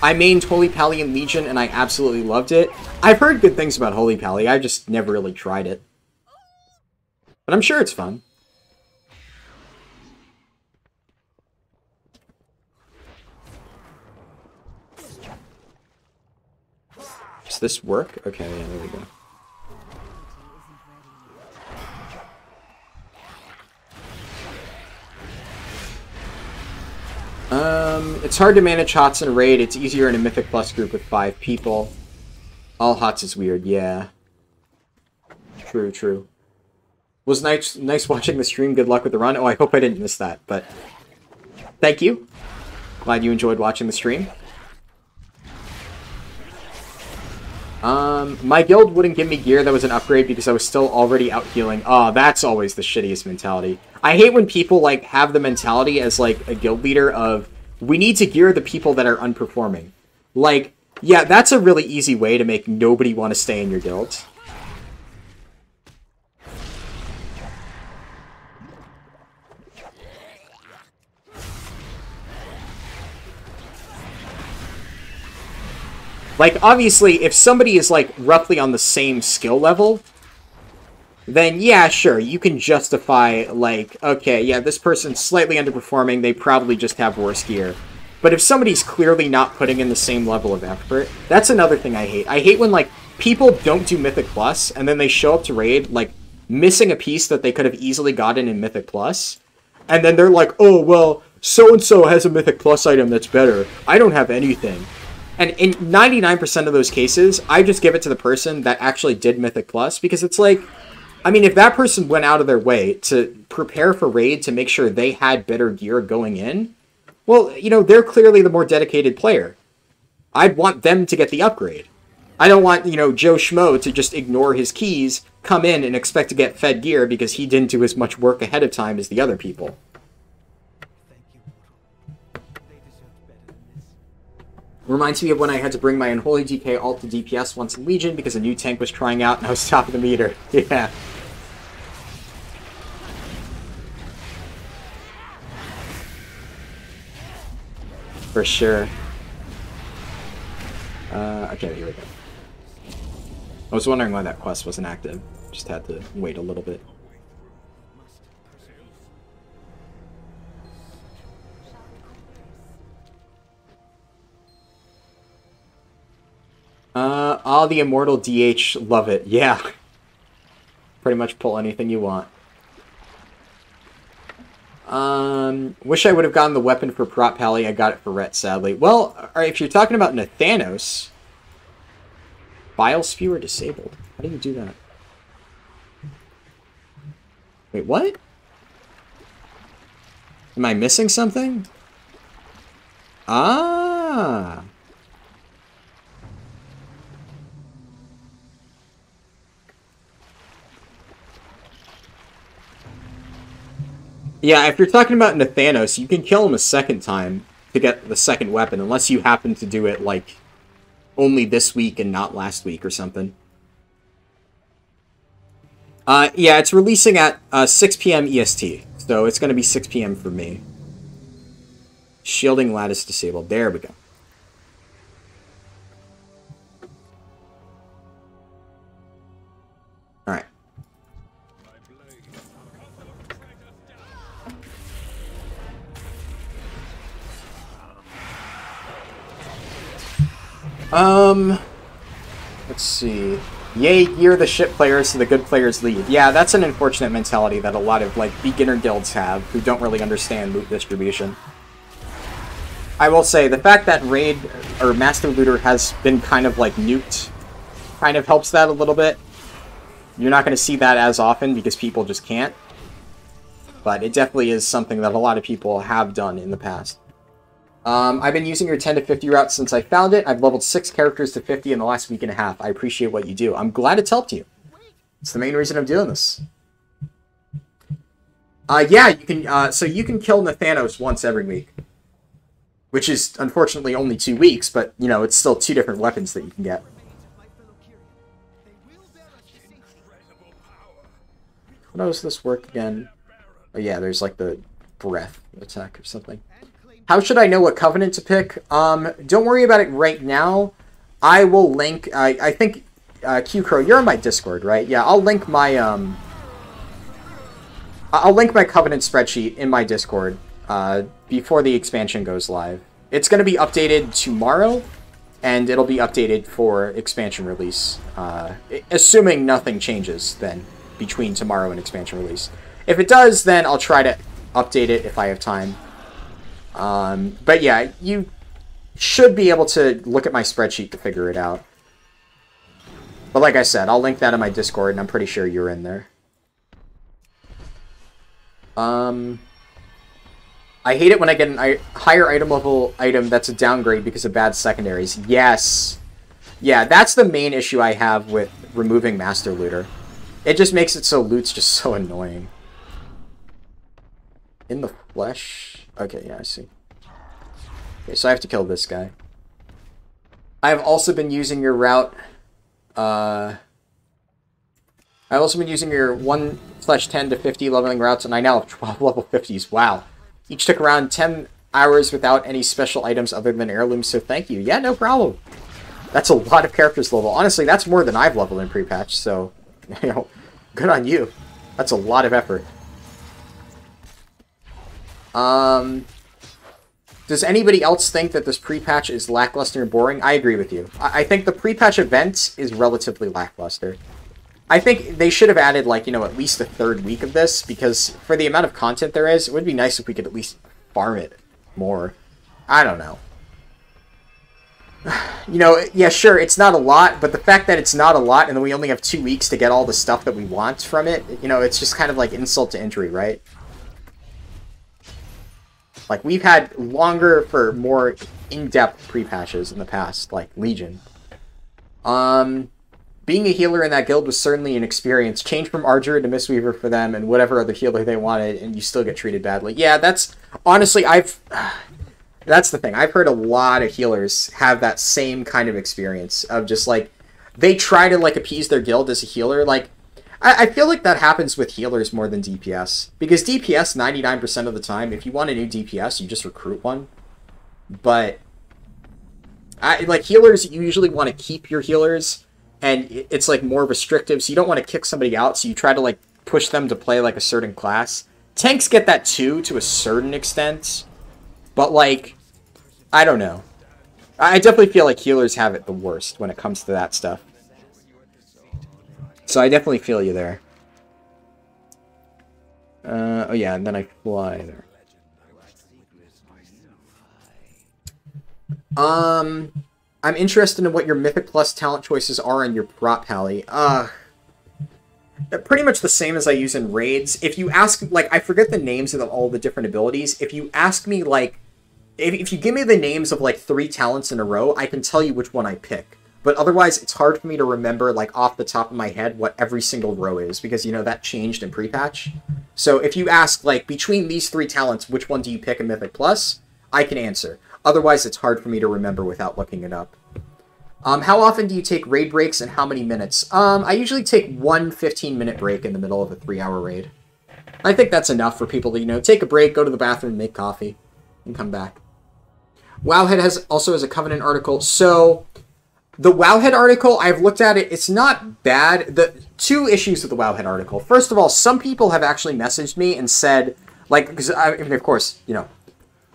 I mained Holy Pally in Legion, and I absolutely loved it. I've heard good things about Holy Pally, I've just never really tried it. But I'm sure it's fun. Does this work? Okay, yeah, there we go. It's hard to manage HOTS in a raid. It's easier in a Mythic Plus group with 5 people. All HOTS is weird, yeah. True, true. Was nice watching the stream. Good luck with the run. Oh, I hope I didn't miss that, but thank you. Glad you enjoyed watching the stream. My guild wouldn't give me gear that was an upgrade because I was still already out healing. Oh, that's always the shittiest mentality. I hate when people, like, have the mentality as, like, a guild leader of, we need to gear the people that are unperforming. Like, yeah, that's a really easy way to make nobody want to stay in your guild. Like, obviously, if somebody is, like, roughly on the same skill level, then, yeah, sure, you can justify, like, okay, yeah, this person's slightly underperforming, they probably just have worse gear. But if somebody's clearly not putting in the same level of effort, that's another thing I hate. I hate when, like, people don't do Mythic Plus, and then they show up to raid, like, missing a piece that they could have easily gotten in Mythic Plus, and then they're like, oh, well, so-and-so has a Mythic Plus item that's better. I don't have anything. And in 99% of those cases, I just give it to the person that actually did Mythic Plus, because it's like, I mean, if that person went out of their way to prepare for raid to make sure they had better gear going in, well, you know, they're clearly the more dedicated player. I'd want them to get the upgrade. I don't want, you know, Joe Schmo to just ignore his keys, come in and expect to get fed gear because he didn't do as much work ahead of time as the other people. Reminds me of when I had to bring my Unholy DK alt to DPS once in Legion because a new tank was trying out and I was top of the meter. Yeah. For sure. Okay, here we go. I was wondering why that quest wasn't active. Just had to wait a little bit. The Immortal DH, love it. Yeah. Pretty much pull anything you want. Wish I would have gotten the weapon for Prot Pally. I got it for Rhett, sadly. Well, alright, if you're talking about Nathanos, Bile Spewer disabled. How do you do that? Wait, what? Am I missing something? Ah. Yeah, if you're talking about Nathanos, you can kill him a second time to get the second weapon, unless you happen to do it, like, only this week and not last week or something. Yeah, it's releasing at 6 p.m. EST, so it's going to be 6 p.m. for me. Shielding lattice disabled. There we go. Alright. Let's see. Yay, you're the shit players, so the good players leave. Yeah, that's an unfortunate mentality that a lot of, like, beginner guilds have, who don't really understand loot distribution. I will say, the fact that Raid, or Master Looter, has been kind of, like, nuked, kind of helps that a little bit. You're not going to see that as often, because people just can't. But it definitely is something that a lot of people have done in the past. I've been using your 10 to 50 route since I found it. I've leveled 6 characters to 50 in the last week and a half. I appreciate what you do. I'm glad it's helped you. It's the main reason I'm doing this. Yeah, you can, so you can kill Nathanos once every week. Which is, unfortunately, only 2 weeks, but, you know, it's still 2 different weapons that you can get. How does this work again? Oh yeah, there's like the breath attack or something. How should I know what Covenant to pick? Don't worry about it right now. I will link, I think, Q-Crow, you're on my Discord, right? Yeah, I'll link my, Covenant spreadsheet in my Discord, before the expansion goes live. It's going to be updated tomorrow, and it'll be updated for expansion release, assuming nothing changes, then, between tomorrow and expansion release. If it does, then I'll try to update it if I have time. But yeah, you should be able to look at my spreadsheet to figure it out. But like I said, I'll link that in my Discord, and I'm pretty sure you're in there. I hate it when I get a higher item level item that's a downgrade because of bad secondaries. Yes. Yeah, that's the main issue I have with removing Master Looter. It just makes it so loot's just so annoying. In the flesh... Okay, yeah, I see. Okay, so I have to kill this guy. I've also been using your route... I've also been using your 1/10 to 50 leveling routes, and I now have 12 level 50s. Wow. Each took around 10 hours without any special items other than heirlooms, so thank you. Yeah, no problem. That's a lot of characters level. Honestly, that's more than I've leveled in pre-patch, so... You know, good on you. That's a lot of effort. Does anybody else think that this pre-patch is lackluster and boring? I agree with you. I think the pre-patch event is relatively lackluster. I think they should have added, like, you know, at least a 3rd week of this, because for the amount of content there is, it would be nice if we could at least farm it more. I don't know. You know, yeah, sure, it's not a lot, but the fact that it's not a lot and then we only have 2 weeks to get all the stuff that we want from it, you know, it's just kind of like insult to injury, right? Like, we've had longer for more in-depth pre-patches in the past, like Legion. Being a healer in that guild was certainly an experience. Change from Archer to Mistweaver for them and whatever other healer they wanted, and you still get treated badly. Yeah, that's... Honestly, that's the thing. I've heard a lot of healers have that same kind of experience of just, like, they try to, like, appease their guild as a healer. Like, I feel like that happens with healers more than DPS. Because DPS, 99% of the time, if you want a new DPS, you just recruit one. but like healers, you usually want to keep your healers, and it's like more restrictive, so you don't want to kick somebody out, so you try to like push them to play like a certain class. Tanks get that too, to a certain extent, but like, I don't know. I definitely feel like healers have it the worst when it comes to that stuff. So I definitely feel you there. Oh yeah, and then I fly there. I'm interested in what your Mythic Plus talent choices are in your prop pally. Pretty much the same as I use in raids. If you ask, like, I forget the names of all the different abilities. If you ask me, like, if you give me the names of, like, 3 talents in a row, I can tell you which one I pick. But otherwise, it's hard for me to remember, like, off the top of my head what every single row is, because, you know, that changed in pre-patch. So if you ask, like, between these 3 talents, which one do you pick in Mythic Plus, I can answer. Otherwise, it's hard for me to remember without looking it up. How often do you take raid breaks and how many minutes? I usually take one 15-minute break in the middle of a 3-hour raid. I think that's enough for people to, you know, take a break, go to the bathroom, make coffee, and come back. Wowhead also has a Covenant article. So, the Wowhead article, I've looked at it. It's not bad. The 2 issues with the Wowhead article. First of all, some people have actually messaged me and said, like, because, I mean, of course, you know,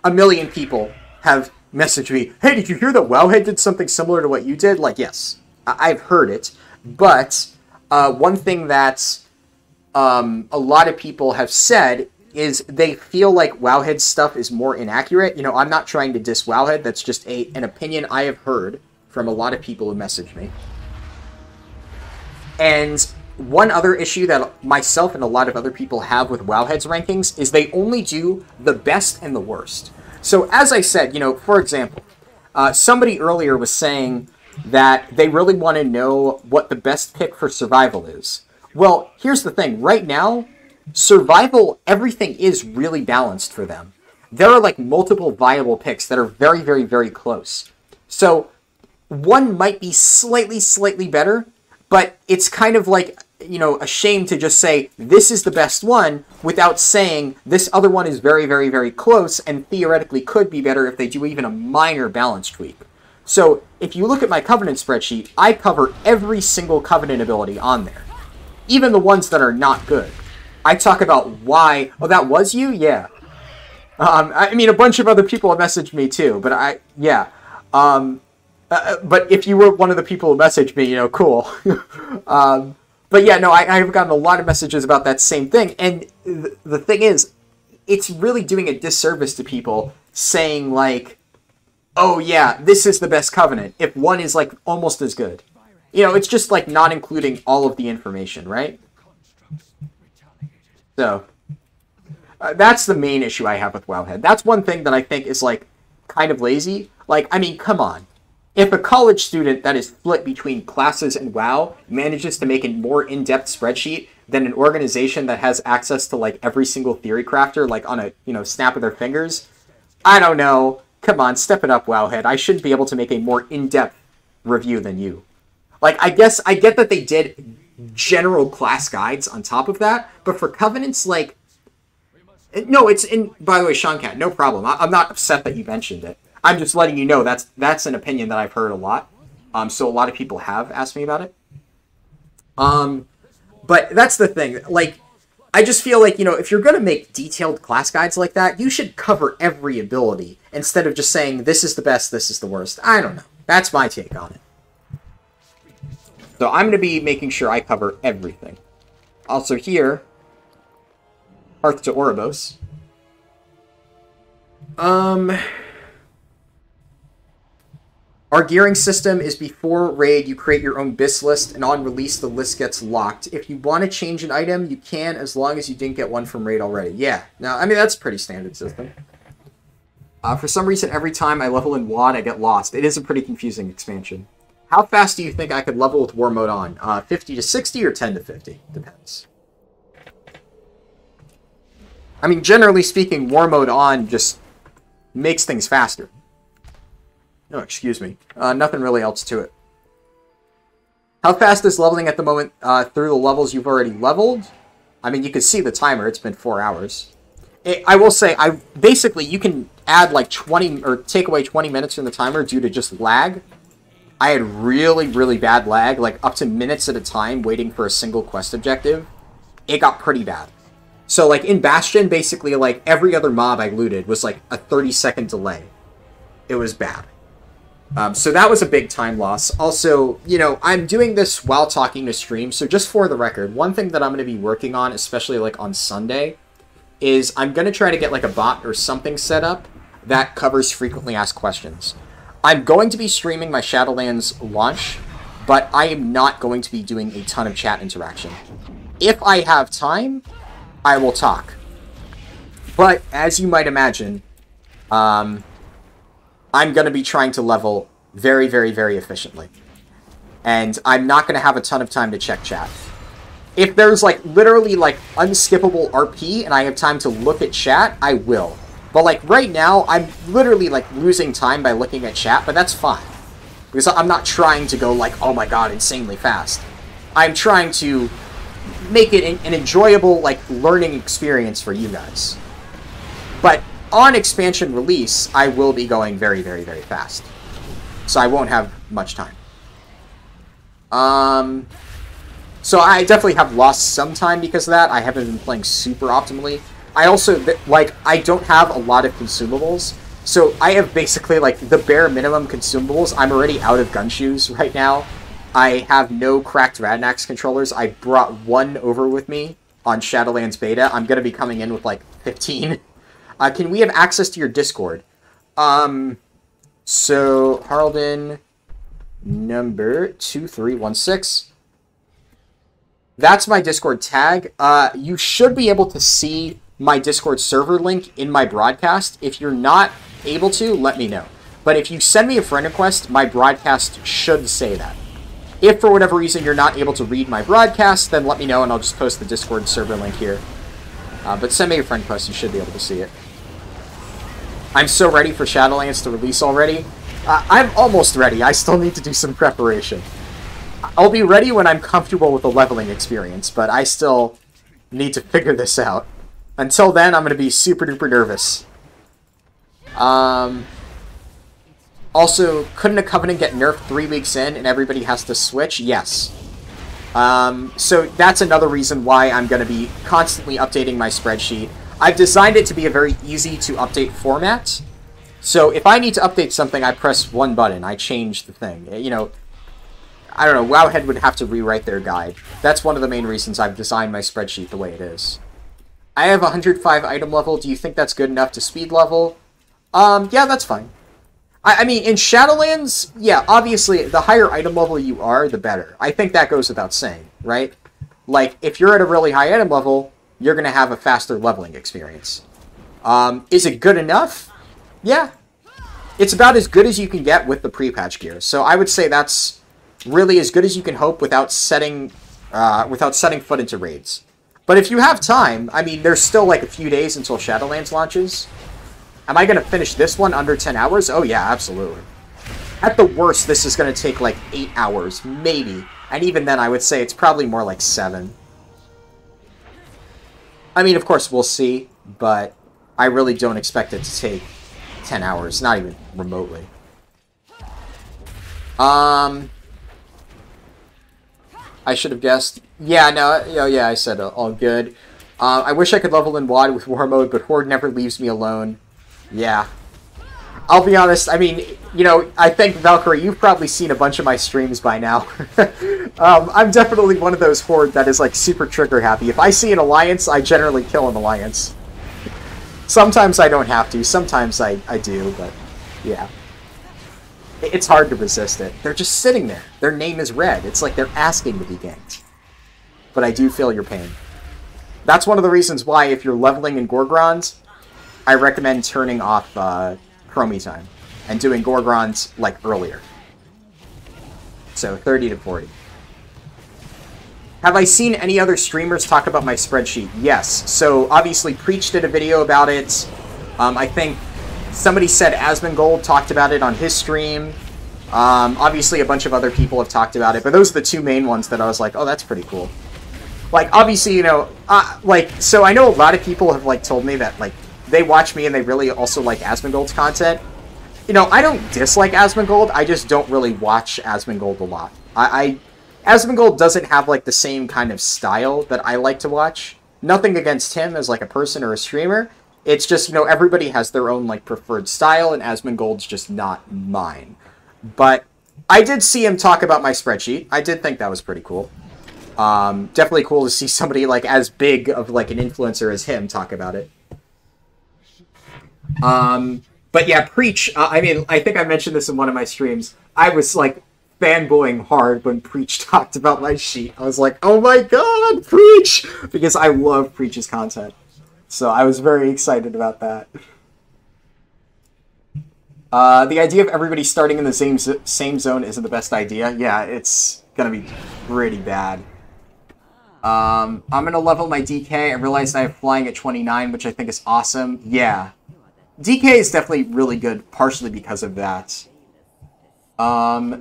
a million people have messaged me, hey, did you hear that Wowhead did something similar to what you did? Like, yes, I've heard it. But one thing that a lot of people have said is they feel like Wowhead's stuff is more inaccurate. You know, I'm not trying to diss Wowhead. That's just an opinion I have heard from a lot of people who message me. And one other issue that myself and a lot of other people have with Wowhead's rankings is they only do the best and the worst. So as I said, you know, for example, somebody earlier was saying that they really want to know what the best pick for survival is. Well, here's the thing. Right now, survival, everything is really balanced for them. There are like multiple viable picks that are very, very, very close. So one might be slightly better, but it's kind of like, you know, a shame to just say this is the best one without saying this other one is very, very, very close and theoretically could be better if they do even a minor balance tweak. So if you look at my Covenant spreadsheet, I cover every single Covenant ability on there, even the ones that are not good. I talk about why. Oh, that was you? Yeah. I mean, a bunch of other people have messaged me too, but yeah. But if you were one of the people who messaged me, you know, cool. But yeah, no, I have gotten a lot of messages about that same thing. And the thing is, it's really doing a disservice to people saying like, oh yeah, this is the best Covenant, if one is like almost as good. You know, it's just like not including all of the information, right? So, that's the main issue I have with Wowhead. That's one thing that I think is like kind of lazy. Like, I mean, come on. If a college student that is split between classes and WoW manages to make a more in-depth spreadsheet than an organization that has access to like every single theory crafter, like on a, you know, snap of their fingers, I don't know. Come on, step it up, Wowhead. I shouldn't be able to make a more in-depth review than you. Like, I guess I get that they did general class guides on top of that, but for Covenants, like, no, it's in. By the way, Sean Cat, no problem. I'm not upset that you mentioned it. I'm just letting you know that's an opinion that I've heard a lot. So a lot of people have asked me about it. But that's the thing. Like, I just feel like, you know, if you're going to make detailed class guides like that, you should cover every ability instead of just saying this is the best, this is the worst. I don't know. That's my take on it. So I'm going to be making sure I cover everything. Also here, Hearth to Oribos. Our gearing system is before raid, you create your own BIS list, and on release, the list gets locked. If you want to change an item, you can, as long as you didn't get one from raid already. Yeah, no, I mean, that's a pretty standard system. For some reason, every time I level in WoD, I get lost. It is a pretty confusing expansion. How fast do you think I could level with War Mode on? 50 to 60 or 10 to 50? Depends. I mean, generally speaking, War Mode on just makes things faster. No, excuse me. Nothing really else to it. How fast is leveling at the moment through the levels you've already leveled? I mean, you can see the timer. It's been 4 hours. I will say, basically, you can add like 20 or take away 20 minutes from the timer due to just lag. I had really, really bad lag, like up to minutes at a time waiting for a single quest objective. It got pretty bad. So like in Bastion, basically like every other mob I looted was like a 30-second delay. It was bad. So that was a big time loss. Also, you know, I'm doing this while talking to stream, so just for the record, one thing that I'm going to be working on, especially like on Sunday, is I'm going to try to get like a bot or something set up that covers frequently asked questions. I'm going to be streaming my Shadowlands launch, but I am not going to be doing a ton of chat interaction. If I have time, I will talk. But as you might imagine, I'm going to be trying to level very, very, very efficiently. And I'm not going to have a ton of time to check chat. If there's, like, literally, like, unskippable RP and I have time to look at chat, I will. But, like, right now, I'm literally, like, losing time by looking at chat, but that's fine. Because I'm not trying to go, like, oh my god, insanely fast. I'm trying to make it an enjoyable, like, learning experience for you guys. But on expansion release, I will be going very, very, very fast. So I won't have much time. So I definitely have lost some time because of that. I haven't been playing super optimally. I also, like, I don't have a lot of consumables. So I have basically, like, the bare minimum consumables. I'm already out of Gunshoes right now. I have no cracked Radnax controllers. I brought one over with me on Shadowlands Beta. I'm going to be coming in with, like, 15. Can we have access to your Discord? So, Haraldin, number 2316. That's my Discord tag. You should be able to see my Discord server link in my broadcast. If you're not able to, let me know. But if you send me a friend request, my broadcast should say that. If for whatever reason you're not able to read my broadcast, then let me know and I'll just post the Discord server link here. But send me a friend request, you should be able to see it. I'm so ready for Shadowlands to release already. I'm almost ready. I still need to do some preparation. I'll be ready when I'm comfortable with the leveling experience, but I still need to figure this out. Until then, I'm going to be super duper nervous. Also, couldn't a Covenant get nerfed 3 weeks in and everybody has to switch? Yes. So that's another reason why I'm going to be constantly updating my spreadsheet. I've designed it to be a very easy to update format. So if I need to update something, I press one button. I change the thing. You know, I don't know, Wowhead would have to rewrite their guide. That's one of the main reasons I've designed my spreadsheet the way it is. I have 105 item level. Do you think that's good enough to speed level? Yeah, that's fine. I mean, in Shadowlands, yeah, obviously, the higher item level you are, the better. I think that goes without saying, right? Like, if you're at a really high item level, you're going to have a faster leveling experience. Is it good enough? Yeah. It's about as good as you can get with the pre-patch gear. So I would say that's really as good as you can hope without setting foot into raids. But if you have time, I mean, there's still like a few days until Shadowlands launches. Am I going to finish this one under 10 hours? Oh yeah, absolutely. At the worst, this is going to take like 8 hours, maybe. And even then, I would say it's probably more like 7. I mean, of course, we'll see, but I really don't expect it to take 10 hours, not even remotely. I should have guessed. Yeah, no, yeah, I said all good. I wish I could level in WoD with War Mode, but Horde never leaves me alone. Yeah. I'll be honest, I mean, you know, I think, Valkyrie, you've probably seen a bunch of my streams by now. I'm definitely one of those Horde that is, like, super trigger happy. If I see an alliance, I generally kill an alliance. Sometimes I don't have to, sometimes I do, but, yeah. It's hard to resist it. They're just sitting there. Their name is red. It's like they're asking to be ganked. But I do feel your pain. That's one of the reasons why, if you're leveling in Gorgrons, I recommend turning off Chromie time and doing Gorgrons like earlier. So 30 to 40. Have I seen any other streamers talk about my spreadsheet? Yes. So obviously Preach did a video about it. I think somebody said Asmongold talked about it on his stream. Obviously a bunch of other people have talked about it, but those are the two main ones that I was like, oh, that's pretty cool. Like, obviously, you know, like, so I know a lot of people have, like, told me that, like, they watch me and they really also like Asmongold's content. You know, I don't dislike Asmongold, I just don't really watch Asmongold a lot. Asmongold doesn't have, like, the same kind of style that I like to watch. Nothing against him as, like, a person or a streamer. It's just, you know, everybody has their own, like, preferred style, and Asmongold's just not mine. But I did see him talk about my spreadsheet. I did think that was pretty cool. Definitely cool to see somebody, like, as big of, like, an influencer as him talk about it. But yeah, Preach, I mean, I think I mentioned this in one of my streams. I was, like, fanboying hard when Preach talked about my sheet. I was like, oh my god, Preach! Because I love Preach's content. So I was very excited about that. The idea of everybody starting in the same zone isn't the best idea. Yeah, it's gonna be pretty bad. I'm gonna level my DK. I realized I have flying at 29, which I think is awesome. Yeah. DK is definitely really good, partially because of that.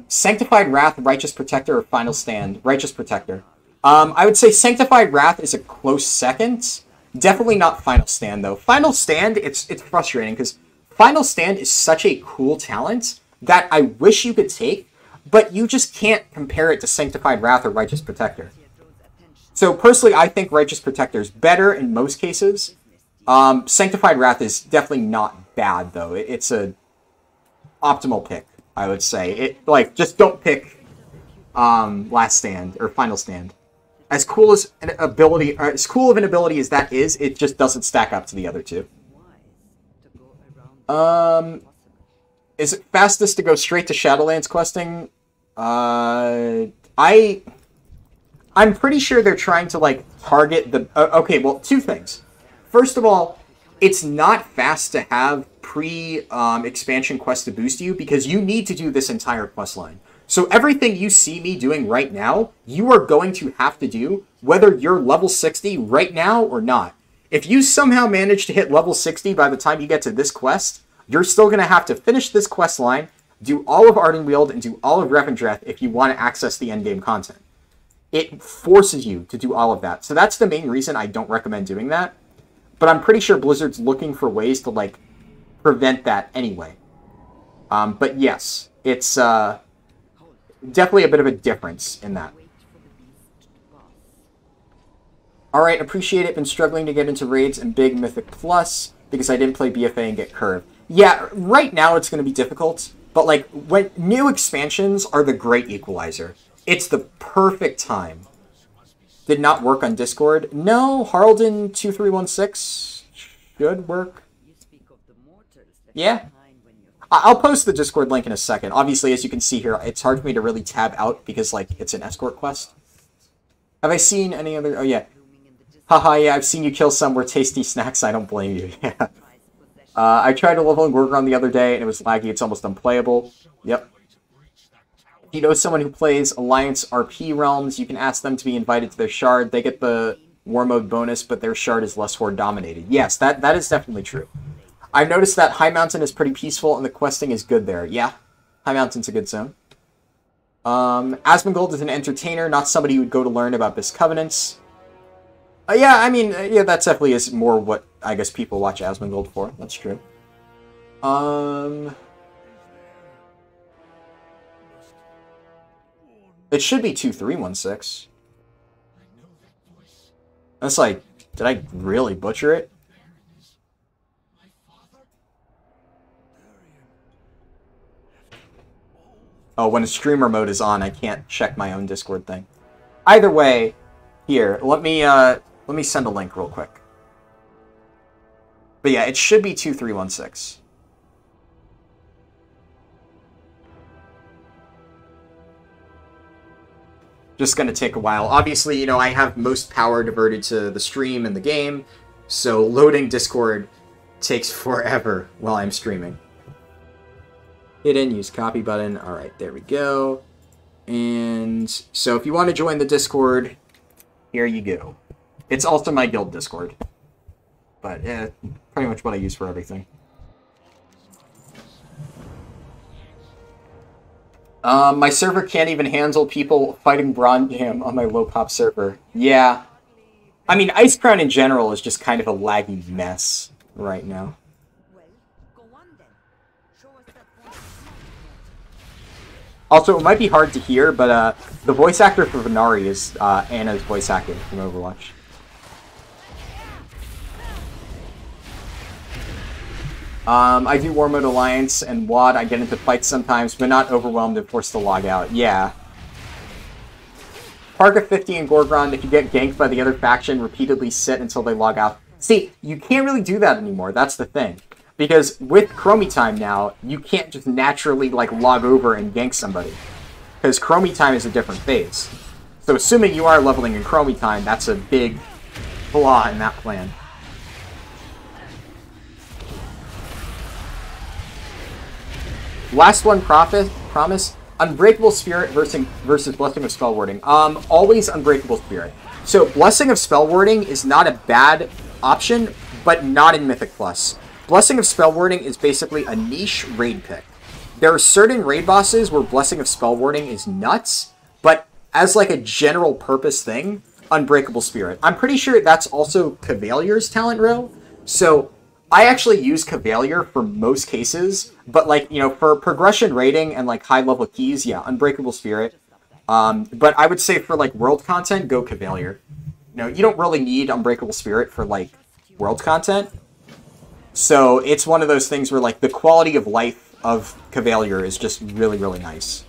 Sanctified Wrath, Righteous Protector, or Final Stand? Righteous Protector. I would say Sanctified Wrath is a close second. Definitely not Final Stand, though. Final Stand, it's frustrating, because Final Stand is such a cool talent that I wish you could take, but you just can't compare it to Sanctified Wrath or Righteous Protector. So, personally, I think Righteous Protector is better in most cases. Sanctified Wrath is definitely not bad, though. It's a optimal pick, I would say. Just don't pick Last Stand or Final Stand. As cool as an ability, or as cool of an ability as that is, it just doesn't stack up to the other two. Is it fastest to go straight to Shadowlands questing? I'm pretty sure they're trying to, like, target the... okay, well, two things. First of all, it's not fast to have pre-expansion quests to boost you, because you need to do this entire quest line. So everything you see me doing right now, you are going to have to do, whether you're level 60 right now or not. If you somehow manage to hit level 60 by the time you get to this quest, you're still going to have to finish this quest line, do all of Ardenweald, and do all of Revendreth if you want to access the endgame content. It forces you to do all of that. So that's the main reason I don't recommend doing that. But I'm pretty sure Blizzard's looking for ways to, like, prevent that anyway. But yes, it's definitely a bit of a difference in that. Alright, appreciate it. Been struggling to get into raids and big Mythic Plus because I didn't play BFA and get curved. Yeah, right now it's going to be difficult. But, like, when new expansions are the great equalizer. It's the perfect time. Did not work on Discord. No, Harlden2316 should work. Yeah. I'll post the Discord link in a second. Obviously, as you can see here, it's hard for me to really tab out because, like, it's an escort quest. Have I seen any other... oh, yeah. Haha, yeah, I've seen you kill some were tasty snacks. I don't blame you. Yeah. I tried to level in Gorgon the other day, and it was laggy. It's almost unplayable. Yep. If you know someone who plays Alliance RP Realms, you can ask them to be invited to their shard. They get the War Mode bonus, but their shard is less Horde-dominated. Yes, that is definitely true. I've noticed that High Mountain is pretty peaceful, and the questing is good there. Yeah, High Mountain's a good zone. Asmongold is an entertainer, not somebody who would go to learn about Bis Covenants. Yeah, I mean, yeah, that definitely is more what I guess people watch Asmongold for. That's true. It should be 2316. That's like, did I really butcher it? Oh, when streamer mode is on, I can't check my own Discord thing. Either way, here, let me send a link real quick. But yeah, it should be 2316. Just going to take a while. Obviously, you know, I have most power diverted to the stream and the game, so loading Discord takes forever while I'm streaming. Hit in, use copy button. Alright, there we go. And so if you want to join the Discord, here you go. It's also my guild Discord. But pretty much what I use for everything. My server can't even handle people fighting Bronze Jam on my low pop server. Yeah. I mean, Icecrown in general is just kind of a laggy mess. right now. Well, go on then. Show us that one. Also, it might be hard to hear, but the voice actor for Venari is Anna's voice actor from Overwatch. I do War Mode Alliance and WoD. I get into fights sometimes, but not overwhelmed and forced to log out. Yeah. Parka 50 and Gorgron, if you get ganked by the other faction, repeatedly sit until they log out. See, you can't really do that anymore. That's the thing. Because with Chromie Time now, you can't just naturally like log over and gank somebody. Because Chromie Time is a different phase. So assuming you are leveling in Chromie Time, that's a big flaw in that plan. Last one, promise. Unbreakable Spirit versus Blessing of Spell Warding. Always Unbreakable Spirit. So Blessing of Spell Warding is not a bad option, but not in Mythic Plus. Blessing of Spell Warding is basically a niche raid pick. There are certain raid bosses where Blessing of Spell Warding is nuts, but as like a general purpose thing, Unbreakable Spirit. I'm pretty sure that's also Cavalier's talent row. So I actually use Cavalier for most cases, but like, you know, for progression rating and like high level keys, yeah, Unbreakable Spirit. But I would say for like world content, go Cavalier. You know, you don't really need Unbreakable Spirit for like world content. So it's one of those things where like the quality of life of Cavalier is just really, really nice.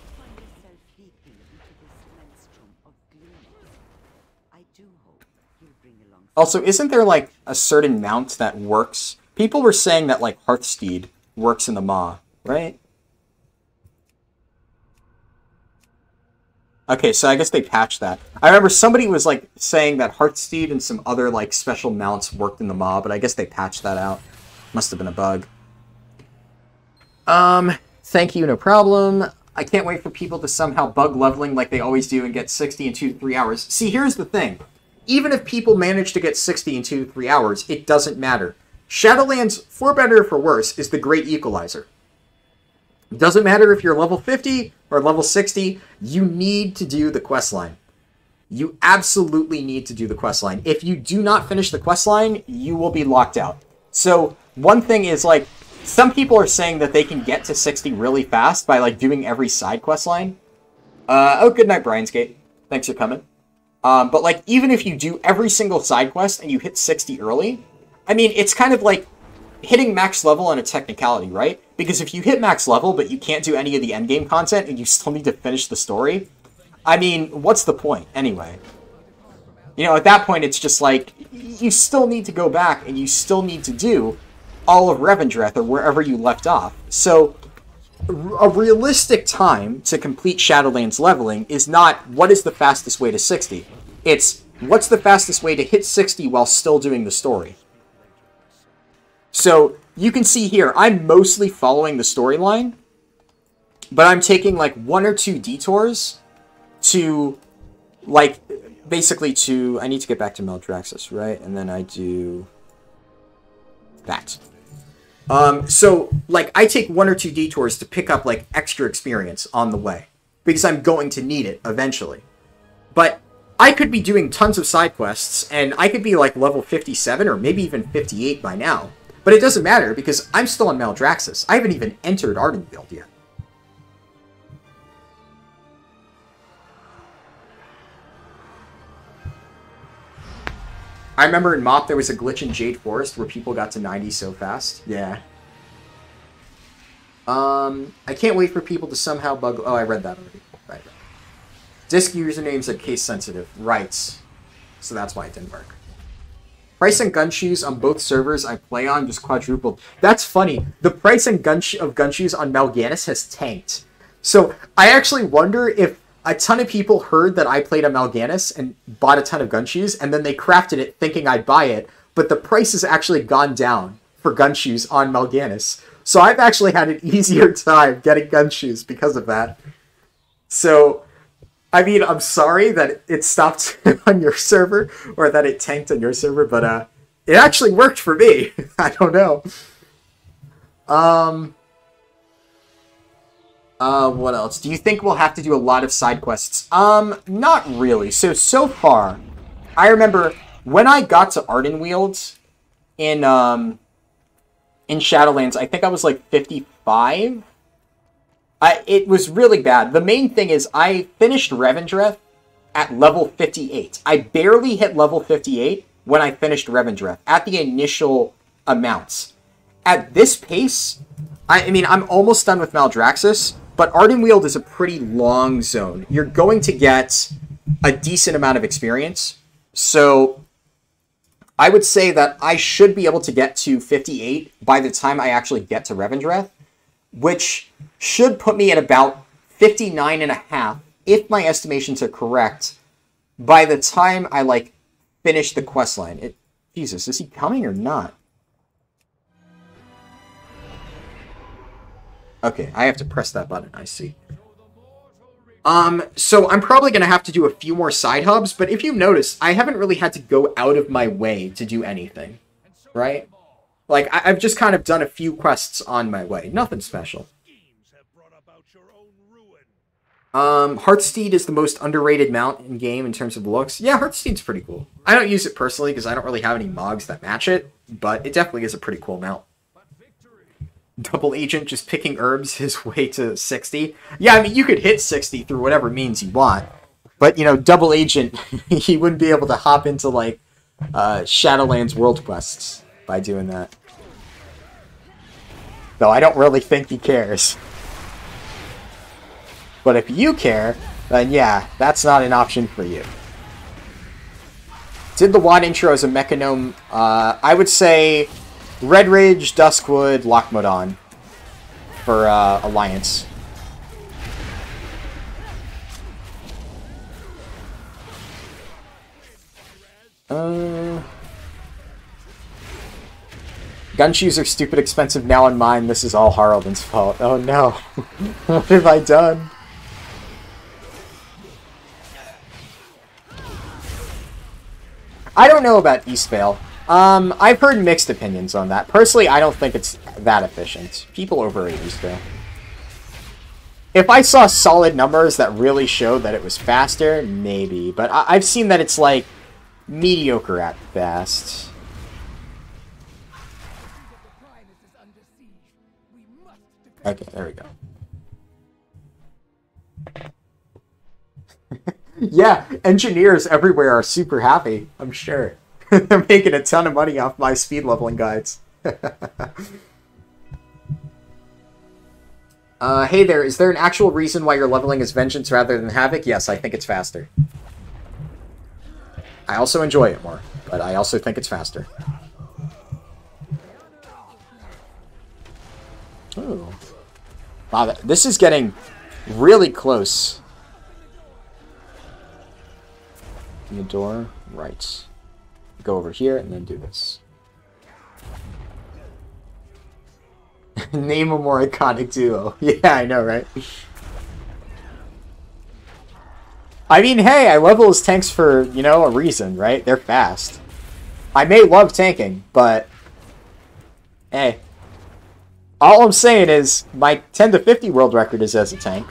Also, isn't there like a certain mount that works? People were saying that like Hearthsteed works in the Maw, right? Okay, so I guess they patched that. I remember somebody was like saying that Hearthsteed and some other like special mounts worked in the Maw, but I guess they patched that out. Must have been a bug. Thank you, no problem. I can't wait for people to somehow bug leveling like they always do and get 60 in 2 to 3 hours. See, here's the thing. Even if people manage to get 60 in 2 to 3 hours, it doesn't matter. Shadowlands, for better or for worse, is the great equalizer. It doesn't matter if you're level 50 or level 60, you need to do the questline. You absolutely need to do the questline. If you do not finish the questline, you will be locked out. So, one thing is, like, some people are saying that they can get to 60 really fast by, like, doing every side questline. Oh, good night, Brian's Gate. Thanks for coming. But, like, even if you do every single side quest and you hit 60 early, I mean, it's kind of like hitting max level on a technicality, right? Because if you hit max level, but you can't do any of the endgame content and you still need to finish the story, I mean, what's the point, anyway? You know, at that point, it's just like, you still need to go back and you still need to do all of Revendreth or wherever you left off. So, a realistic time to complete Shadowlands leveling is not, what is the fastest way to 60? It's, what's the fastest way to hit 60 while still doing the story? So, you can see here, I'm mostly following the storyline, but I'm taking like 1 or 2 detours to, like, basically to, I need to get back to Maldraxxus, right? And then I do that. So, like, I take 1 or 2 detours to pick up, like, extra experience on the way, because I'm going to need it eventually. But I could be doing tons of side quests, and I could be, like, level 57 or maybe even 58 by now. But it doesn't matter, because I'm still on Maldraxxus. I haven't even entered Ardenweald yet. I remember in MoP there was a glitch in Jade Forest where people got to 90 so fast. Yeah. I can't wait for people to somehow bug... Oh, I read that already. Right. Disk usernames are case sensitive. Right. So that's why it didn't work. Price and gun shoes on both servers I play on just quadrupled. That's funny. The price and gun shoes on Mal'Ganis has tanked. So I actually wonder if a ton of people heard that I played on Mal'Ganis and bought a ton of gun shoes, and then they crafted it thinking I'd buy it, but the price has actually gone down for gun shoes on Mal'Ganis. So I've actually had an easier time getting gun shoes because of that. So, I mean, I'm sorry that it stopped on your server, or that it tanked on your server, but it actually worked for me. I don't know. What else? Do you think we'll have to do a lot of side quests? Not really. So far, I remember when I got to Ardenweald in in Shadowlands. I think I was like 55. It was really bad. The main thing is I finished Revendreth at level 58. I barely hit level 58 when I finished Revendreth at the initial amounts. At this pace, I mean, I'm almost done with Maldraxxus, but Ardenweald is a pretty long zone. You're going to get a decent amount of experience. So I would say that I should be able to get to 58 by the time I actually get to Revendreth, which should put me at about 59 and a half, if my estimations are correct, by the time I, like, finish the questline. Jesus, is he coming or not? Okay, I have to press that button, I see. So I'm probably going to have to do a few more side hubs, but if you've noticed, I haven't really had to go out of my way to do anything, right? Like, I've just kind of done a few quests on my way. Nothing special. Heartsteed is the most underrated mount in game in terms of looks. Yeah, Heartsteed's pretty cool. I don't use it personally because I don't really have any Mogs that match it, but it definitely is a pretty cool mount. Double Agent just picking herbs his way to 60. Yeah, I mean, you could hit 60 through whatever means you want. But, you know, Double Agent, he wouldn't be able to hop into, like, Shadowlands world quests by doing that. Though I don't really think he cares. But if you care, then yeah, that's not an option for you. Did the WoD intro as a Mechanome? I would say Redridge, Duskwood, Lochmodon for Alliance. Gunshoes are stupid expensive now in mine. This is all Haraldin's fault. Oh no. What have I done? I don't know about Eastvale. I've heard mixed opinions on that. Personally, I don't think it's that efficient. People overrate Eastvale. If I saw solid numbers that really showed that it was faster, maybe. But I've seen that it's, like, mediocre at best. Okay, there we go. Yeah, engineers everywhere are super happy, I'm sure. They're making a ton of money off my speed leveling guides. Hey there, is there an actual reason why you're leveling as Vengeance rather than Havoc? Yes, I think it's faster. I also enjoy it more, but I also think it's faster. Ooh. Wow, this is getting really close. In the door, right. Go over here and then do this. Name a more iconic duo. Yeah, I know, right? I mean, hey, I level as tanks for, you know, a reason, right? They're fast. I may love tanking, but hey. All I'm saying is my 10 to 50 world record is as a tank.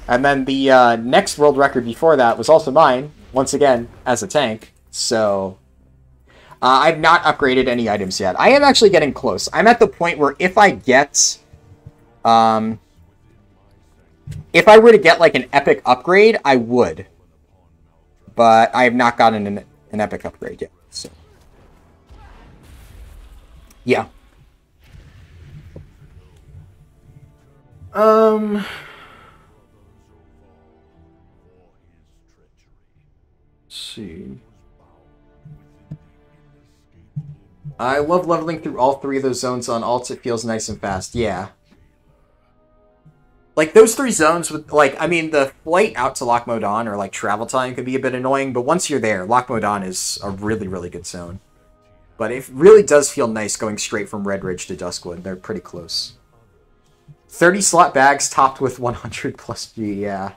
And then the next world record before that was also mine, once again, as a tank. So I've not upgraded any items yet. I am actually getting close. I'm at the point where if I get... if I were to get, like, an epic upgrade, I would. But I have not gotten an epic upgrade yet, so... Yeah. Let's see. I love leveling through all three of those zones on alts. It feels nice and fast. Yeah. Like, those three zones with, like, I mean, the flight out to Lochmodon or, like, travel time can be a bit annoying, but once you're there, Lochmodon is a really, really good zone. But it really does feel nice going straight from Redridge to Duskwood. They're pretty close. 30 slot bags topped with 100 plus G, yeah.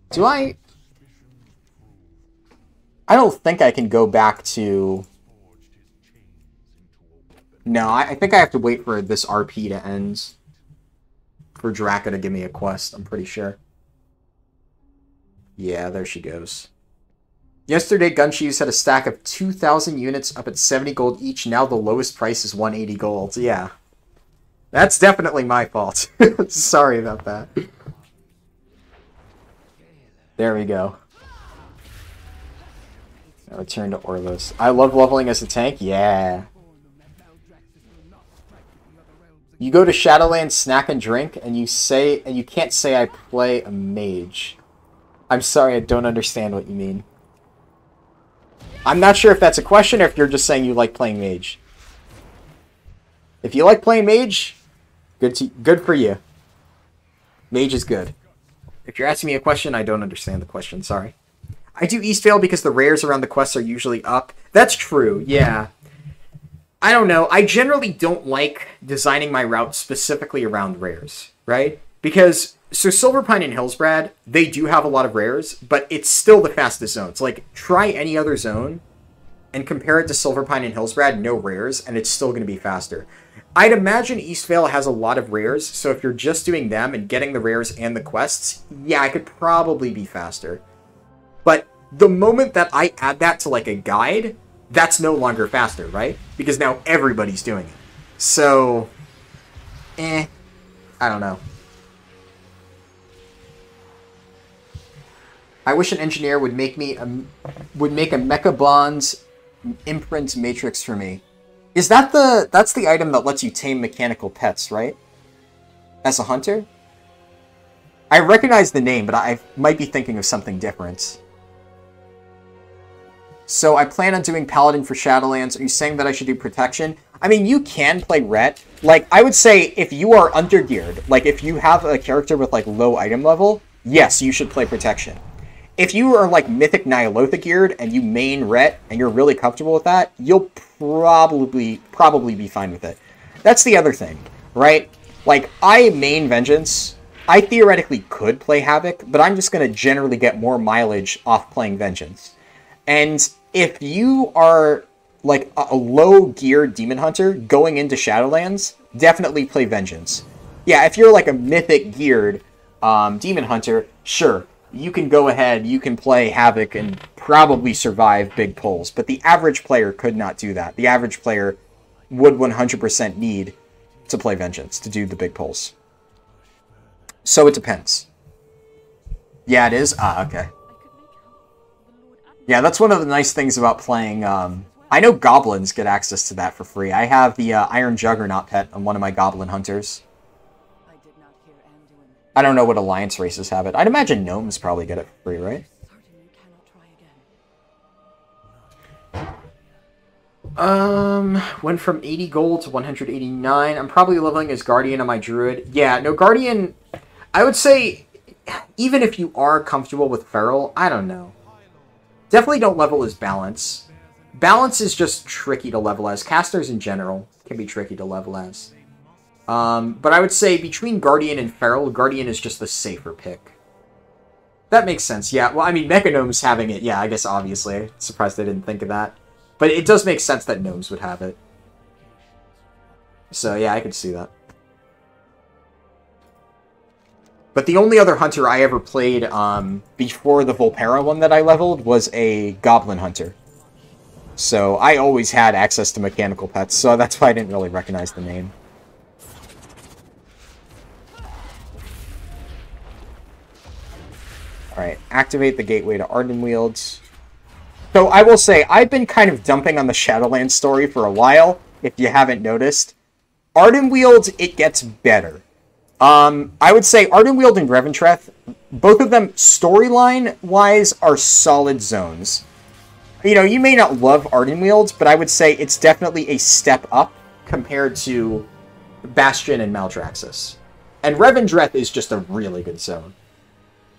Do I don't think I can go back to... No, I think I have to wait for this RP to end. For Draka to give me a quest, I'm pretty sure. Yeah, there she goes. Yesterday, Gunshoes had a stack of 2,000 units up at 70 gold each. Now the lowest price is 180 gold. Yeah. That's definitely my fault. Sorry about that. There we go. Now return to Orlos. I love leveling as a tank. Yeah. You go to Shadowlands, snack and drink, and you can't say I play a mage. I'm sorry, I don't understand what you mean. I'm not sure if that's a question or if you're just saying you like playing mage. If you like playing mage, good for you. Mage is good. If you're asking me a question, I don't understand the question, sorry. I do Eastvale because the rares around the quests are usually up. That's true, yeah. I don't know. I generally don't like designing my route specifically around rares, right? Because, so Silverpine and Hillsbrad, they do have a lot of rares, but it's still the fastest zones. Like, try any other zone and compare it to Silverpine and Hillsbrad, no rares, and it's still going to be faster. I'd imagine Eastvale has a lot of rares, so if you're just doing them and getting the rares and the quests, yeah, I could probably be faster. But the moment that I add that to, like, a guide, that's no longer faster, right? Because now everybody's doing it. So, I don't know. I wish an engineer would make a Mecha Bonds imprint matrix for me. Is that that's the item that lets you tame mechanical pets, right? As a hunter? I recognize the name, but I might be thinking of something different. So I plan on doing Paladin for Shadowlands. Are you saying that I should do Protection? I mean, you can play Ret. Like, I would say if you are undergeared, like if you have a character with like low item level, yes, you should play Protection. If you are like Mythic Nyalotha geared and you main Ret and you're really comfortable with that, you'll probably be fine with it. That's the other thing, right? Like, I main Vengeance. I theoretically could play Havoc, but I'm just going to generally get more mileage off playing Vengeance. And if you are like a low-geared Demon Hunter going into Shadowlands, definitely play Vengeance. Yeah, if you're like a Mythic-geared Demon Hunter, sure, you can go ahead, you can play Havoc and probably survive big pulls. But the average player could not do that. The average player would 100% need to play Vengeance to do the big pulls. So it depends. Yeah, it is? Ah, okay. Yeah, that's one of the nice things about playing, I know Goblins get access to that for free. I have the Iron Juggernaut pet on one of my Goblin Hunters. I don't know what Alliance races have it. I'd imagine Gnomes probably get it for free, right? Went from 80 gold to 189. I'm probably leveling as Guardian on my Druid. Yeah, no, Guardian, I would say, even if you are comfortable with Feral, I don't know. Definitely don't level as Balance. Balance is just tricky to level as. Casters in general can be tricky to level as. But I would say between Guardian and Feral, Guardian is just the safer pick. That makes sense, yeah. Well, I mean, Mechagnomes having it, yeah, I guess obviously. Surprised I didn't think of that. But it does make sense that Gnomes would have it. So, yeah, I could see that. But the only other hunter I ever played before the Volpera one that I leveled was a Goblin Hunter. So I always had access to mechanical pets, so that's why I didn't really recognize the name. Alright, activate the gateway to Ardenweald. So I will say, I've been kind of dumping on the Shadowlands story for a while, if you haven't noticed. Ardenweald, it gets better. I would say Ardenweald and Revendreth, both of them storyline-wise are solid zones. You know, you may not love Ardenweald, but I would say it's definitely a step up compared to Bastion and Maldraxxus. And Revendreth is just a really good zone.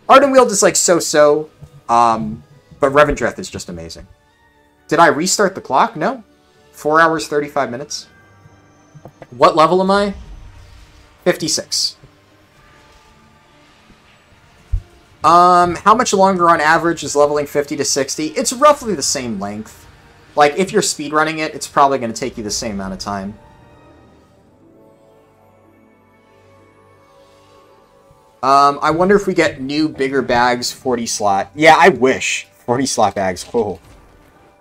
Ardenweald is like so-so, but Revendreth is just amazing. Did I restart the clock? No. 4 hours, 35 minutes. What level am I? 56. How much longer on average is leveling 50 to 60? It's roughly the same length. Like, if you're speedrunning it, it's probably going to take you the same amount of time. I wonder if we get new, bigger bags, 40 slot. Yeah, I wish. 40 slot bags. Cool.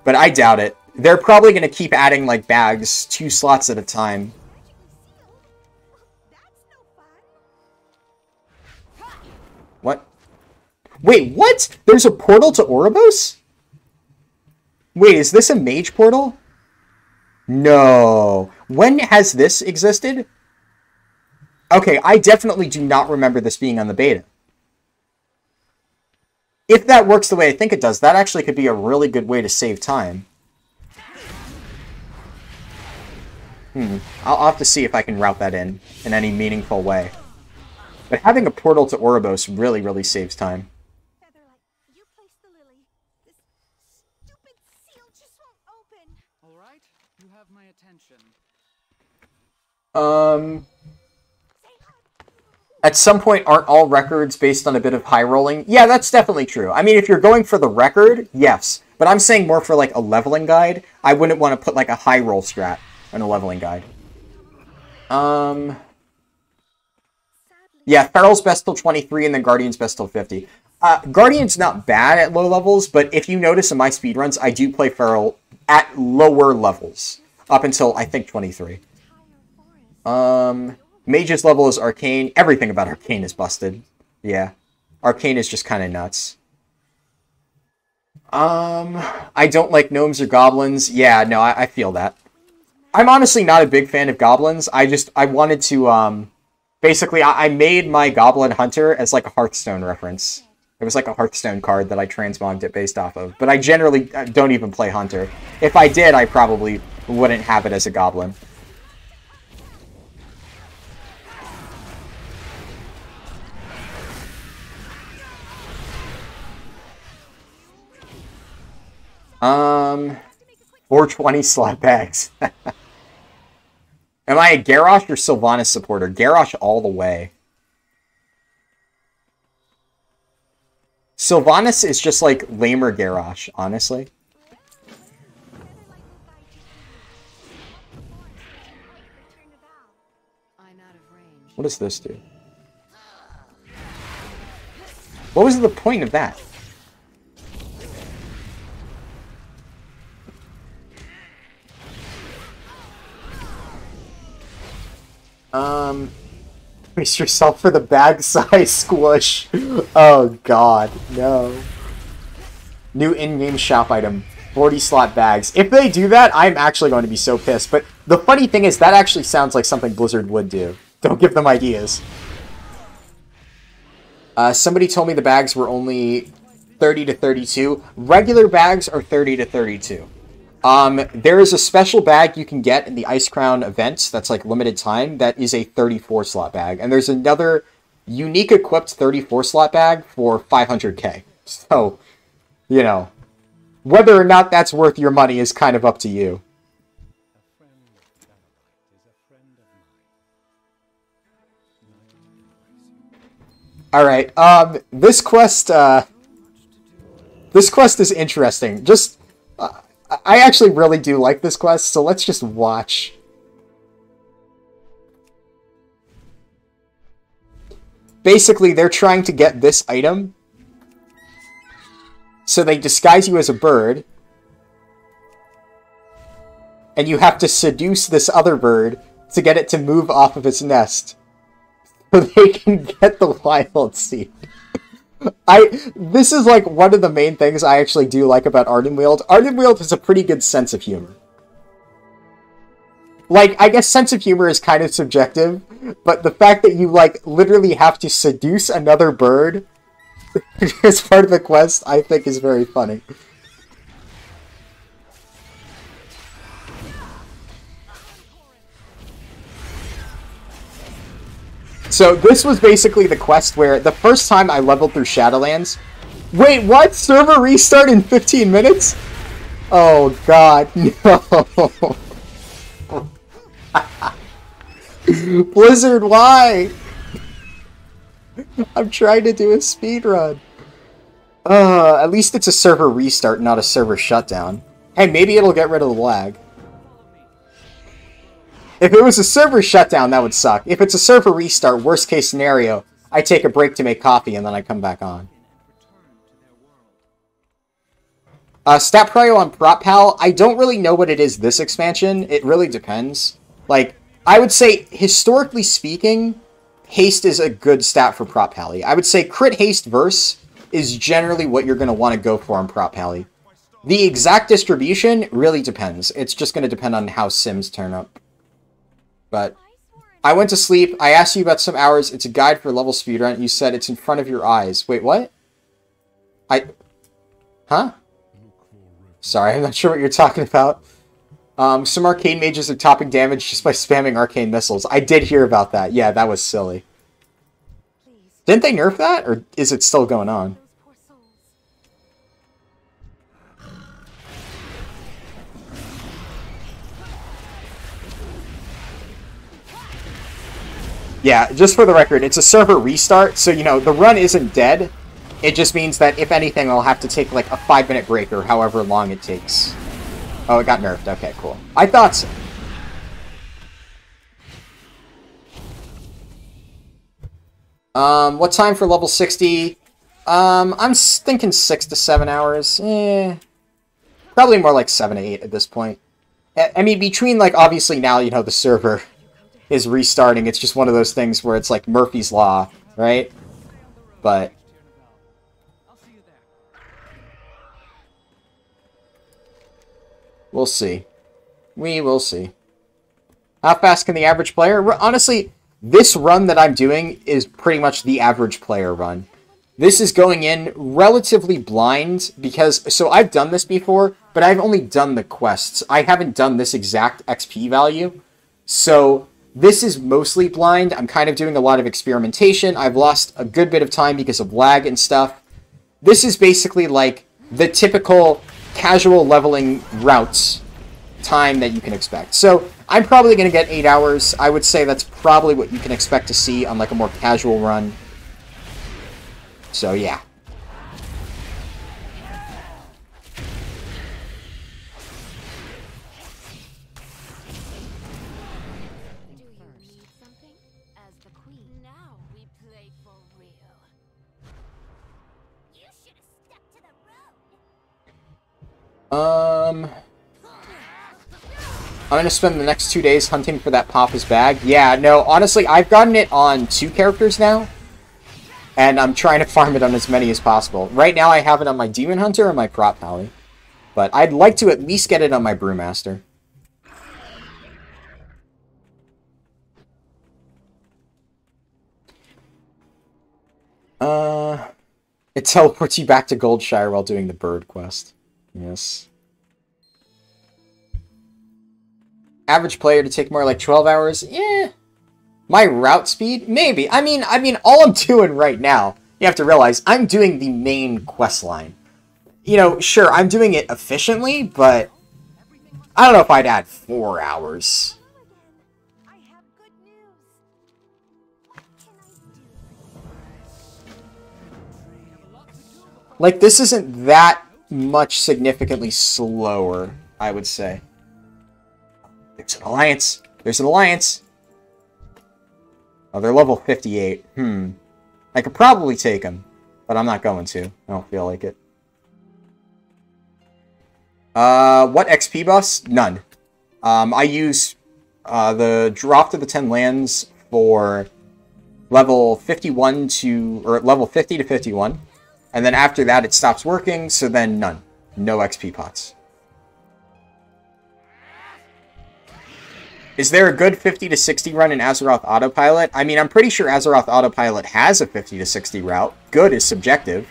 But I doubt it. They're probably going to keep adding, like, bags 2 slots at a time. What? Wait, what? There's a portal to Oribos? Wait, is this a mage portal? No. When has this existed? Okay, I definitely do not remember this being on the beta. If that works the way I think it does, that actually could be a really good way to save time. I'll have to see if I can route that in any meaningful way. But having a portal to Oribos really, really saves time. Featherlight, you placed the lily. This stupid seal just won't open. All right, you have my attention. At some point, aren't all records based on a bit of high rolling? Yeah, that's definitely true. I mean, if you're going for the record, yes. But I'm saying more for, like, a leveling guide. I wouldn't want to put, like, a high roll strat in a leveling guide. Yeah, Feral's best till 23, and then Guardian's best till 50. Guardian's not bad at low levels, but if you notice in my speedruns, I do play Feral at lower levels. Up until, I think, 23. Mage's level is Arcane. Everything about Arcane is busted. Yeah. Arcane is just kind of nuts. I don't like gnomes or goblins. Yeah, no, I feel that. I'm honestly not a big fan of goblins. I wanted to, basically, I made my Goblin Hunter as, like, a Hearthstone reference. It was like a Hearthstone card that I transmogged it based off of. But I generally don't even play Hunter. If I did, I probably wouldn't have it as a Goblin. Um, 420 slot bags. Am I a Garrosh or Sylvanas supporter? Garrosh all the way. Sylvanas is just like lamer Garrosh, honestly. What does this do? What was the point of that? Brace yourself for the bag size squish. Oh god, no. New in-game shop item. 40 slot bags. If they do that, I'm actually going to be so pissed. But the funny thing is, that actually sounds like something Blizzard would do. Don't give them ideas. Somebody told me the bags were only 30 to 32. Regular bags are 30 to 32. There is a special bag you can get in the Ice Crown events that's like limited time that is a 34 slot bag. And there's another unique equipped 34 slot bag for 500k. So, you know, whether or not that's worth your money is kind of up to you. Alright, this quest is interesting. Just, I actually really do like this quest, so let's just watch. Basically, they're trying to get this item. So they disguise you as a bird. And you have to seduce this other bird to get it to move off of its nest. So they can get the wild seed. This is like one of the main things I actually do like about Ardenweald. Ardenweald has a pretty good sense of humor. Like, I guess sense of humor is kind of subjective, but the fact that you, like, literally have to seduce another bird as part of the quest, I think is very funny. So this was basically the quest where the first time I leveled through Shadowlands... Wait, what? Server restart in 15 minutes? Oh god, no. Blizzard, why? I'm trying to do a speedrun. At least it's a server restart, not a server shutdown. Hey, maybe it'll get rid of the lag. If it was a server shutdown, that would suck. If it's a server restart, worst case scenario, I take a break to make coffee and then I come back on. Stat prio on Prop Pal, I don't really know what it is this expansion. It really depends. Like, I would say, historically speaking, haste is a good stat for Prop Pally. I would say crit haste verse is generally what you're going to want to go for on Prop Pally. The exact distribution really depends. It's just going to depend on how sims turn up. But I went to sleep. I asked you about some hours. It's a guide for level speedrun. You said it's in front of your eyes. Wait, what? Huh? Sorry, I'm not sure what you're talking about. Some arcane mages are topping damage just by spamming arcane missiles. I did hear about that. Yeah, that was silly. Didn't they nerf that? Or is it still going on? Yeah, just for the record, it's a server restart, so, you know, the run isn't dead. It just means that, if anything, I'll have to take, like, a 5-minute break or however long it takes. Oh, it got nerfed. Okay, cool. I thought so. What time for level 60? I'm thinking 6 to 7 hours. Probably more like 7 to 8 at this point. I mean, between, like, obviously now, you know, the server is restarting. It's just one of those things where it's like Murphy's Law, right? But we'll see. We will see. How fast can the average player? Honestly, this run that I'm doing is pretty much the average player run. This is going in relatively blind because, so I've done this before, but I've only done the quests. I haven't done this exact XP value. So this is mostly blind. I'm kind of doing a lot of experimentation. I've lost a good bit of time because of lag and stuff. This is basically like the typical casual leveling routes time that you can expect. So I'm probably going to get 8 hours. I would say that's probably what you can expect to see on like a more casual run. So yeah. I'm gonna spend the next 2 days hunting for that Papa's bag. Yeah, no, honestly, I've gotten it on 2 characters now, and I'm trying to farm it on as many as possible. Right now, I have it on my Demon Hunter and my Prop Pally, but I'd like to at least get it on my Brewmaster. It teleports you back to Goldshire while doing the bird quest. Yes. Average player to take more like 12 hours? Yeah. My route speed? Maybe. I mean, all I'm doing right now, you have to realize, I'm doing the main quest line. You know, sure, I'm doing it efficiently, but I don't know if I'd add 4 hours. Like, this isn't that much significantly slower, I would say. There's an alliance. There's an alliance. Oh, they're level 58. I could probably take them, but I'm not going to. I don't feel like it. What XP buffs? None. I use the Drop to the 10 Lands for level 51 to, or level 50 to 51. And then after that, it stops working, so then none. No XP pots. Is there a good 50 to 60 run in Azeroth Autopilot? I mean, I'm pretty sure Azeroth Autopilot has a 50 to 60 route. Good is subjective.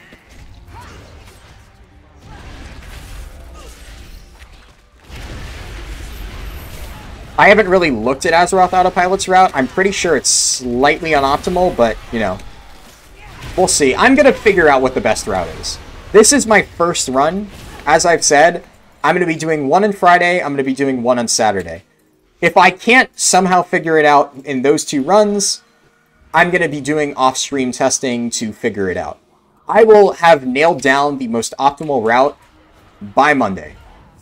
I haven't really looked at Azeroth Autopilot's route. I'm pretty sure it's slightly unoptimal, but, you know, we'll see. I'm going to figure out what the best route is. This is my first run. As I've said, I'm going to be doing one on Friday. I'm going to be doing one on Saturday. If I can't somehow figure it out in those 2 runs, I'm going to be doing off-stream testing to figure it out. I will have nailed down the most optimal route by Monday.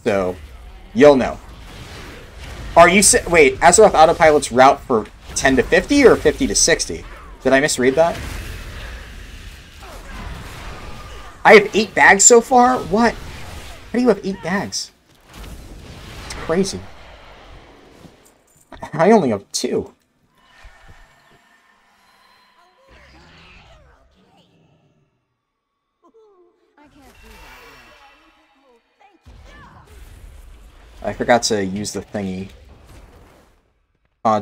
So, you'll know. Are you... Wait, Azeroth Autopilot's route for 10 to 50 or 50 to 60? Did I misread that? I have 8 bags so far? What? How do you have 8 dags? It's crazy. I only have 2. I forgot to use the thingy.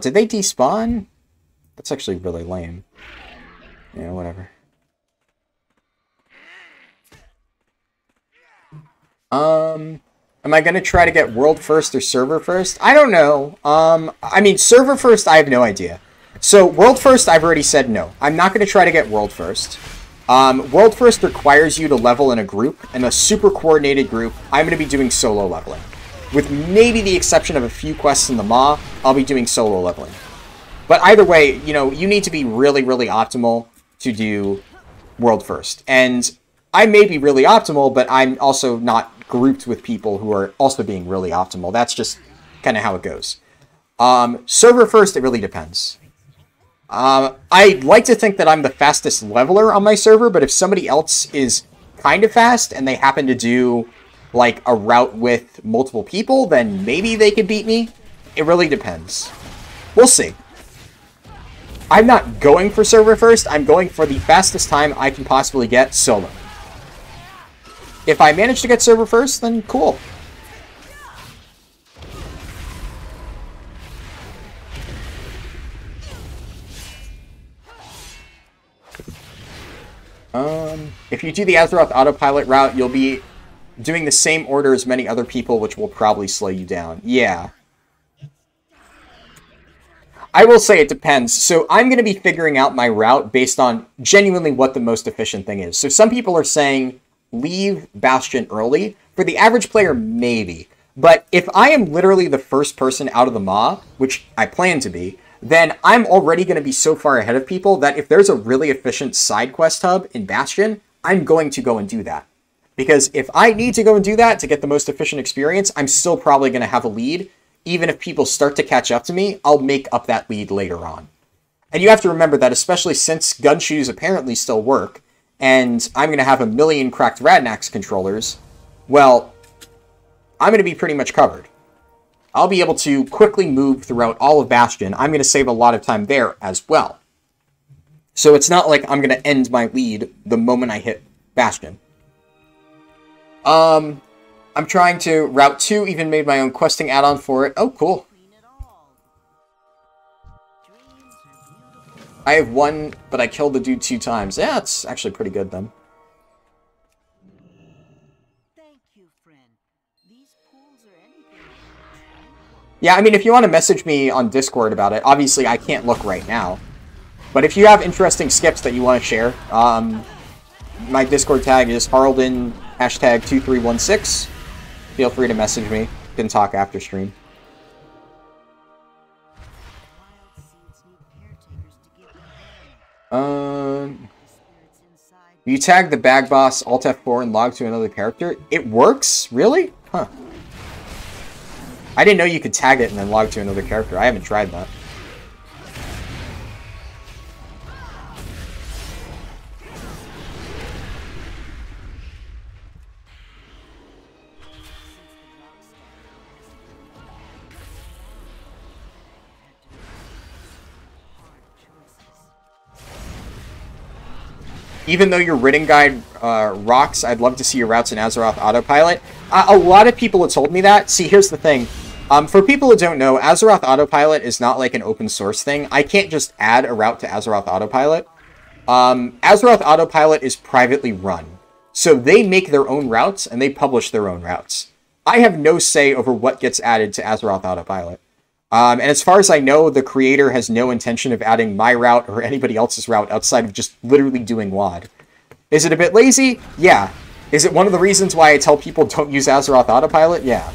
Did they despawn? That's actually really lame. Yeah, whatever. Am I gonna try to get world first or server first? I don't know. I mean, server first, I have no idea. So, world first, I've already said no. I'm not gonna try to get world first. World first requires you to level in a group, in a super coordinated group. I'm gonna be doing solo leveling. With maybe the exception of a few quests in the Maw, I'll be doing solo leveling. But either way, you know, you need to be really, really optimal to do world first. And I may be really optimal, but I'm also not grouped with people who are also being really optimal. That's just kind of how it goes. Server first, it really depends. I like to think that I'm the fastest leveler on my server, but if somebody else is kind of fast and they happen to do like a route with multiple people, then maybe they could beat me. It really depends. We'll see. I'm not going for server first. I'm going for the fastest time I can possibly get solo. If I manage to get server first, then cool. If you do the Azeroth autopilot route, you'll be doing the same order as many other people, which will probably slow you down. Yeah. I will say it depends. So I'm going to be figuring out my route based on genuinely what the most efficient thing is. So some people are saying leave Bastion early. For the average player, maybe. But if I am literally the first person out of the Maw, which I plan to be, then I'm already going to be so far ahead of people that if there's a really efficient side quest hub in Bastion, I'm going to go and do that. Because if I need to go and do that to get the most efficient experience, I'm still probably going to have a lead. Even if people start to catch up to me, I'll make up that lead later on. And you have to remember that, especially since Gunshoes apparently still work, and I'm going to have 1 million cracked Radnax controllers, well, I'm going to be pretty much covered. I'll be able to quickly move throughout all of Bastion. I'm going to save a lot of time there as well. So it's not like I'm going to end my lead the moment I hit Bastion. I'm trying to Route 2, even made my own questing add-on for it. Oh, cool. I have 1, but I killed the dude 2 times. Yeah, it's actually pretty good then. Yeah, I mean, if you want to message me on Discord about it, obviously I can't look right now. But if you have interesting skips that you want to share, my Discord tag is Harlden #2316. Feel free to message me. You can talk after stream. You tag the bag boss, Alt F4, and log to another character. It works? Really? Huh. I didn't know you could tag it and then log to another character. I haven't tried that. Even though your written guide rocks, I'd love to see your routes in Azeroth Autopilot. A lot of people have told me that. See, here's the thing. For people who don't know, Azeroth Autopilot is not like an open source thing. I can't just add a route to Azeroth Autopilot. Azeroth Autopilot is privately run. So they make their own routes, and they publish their own routes. I have no say over what gets added to Azeroth Autopilot. And as far as I know, the creator has no intention of adding my route or anybody else's route outside of just literally doing WoD. Is it a bit lazy? Yeah. Is it one of the reasons why I tell people don't use Azeroth Autopilot? Yeah.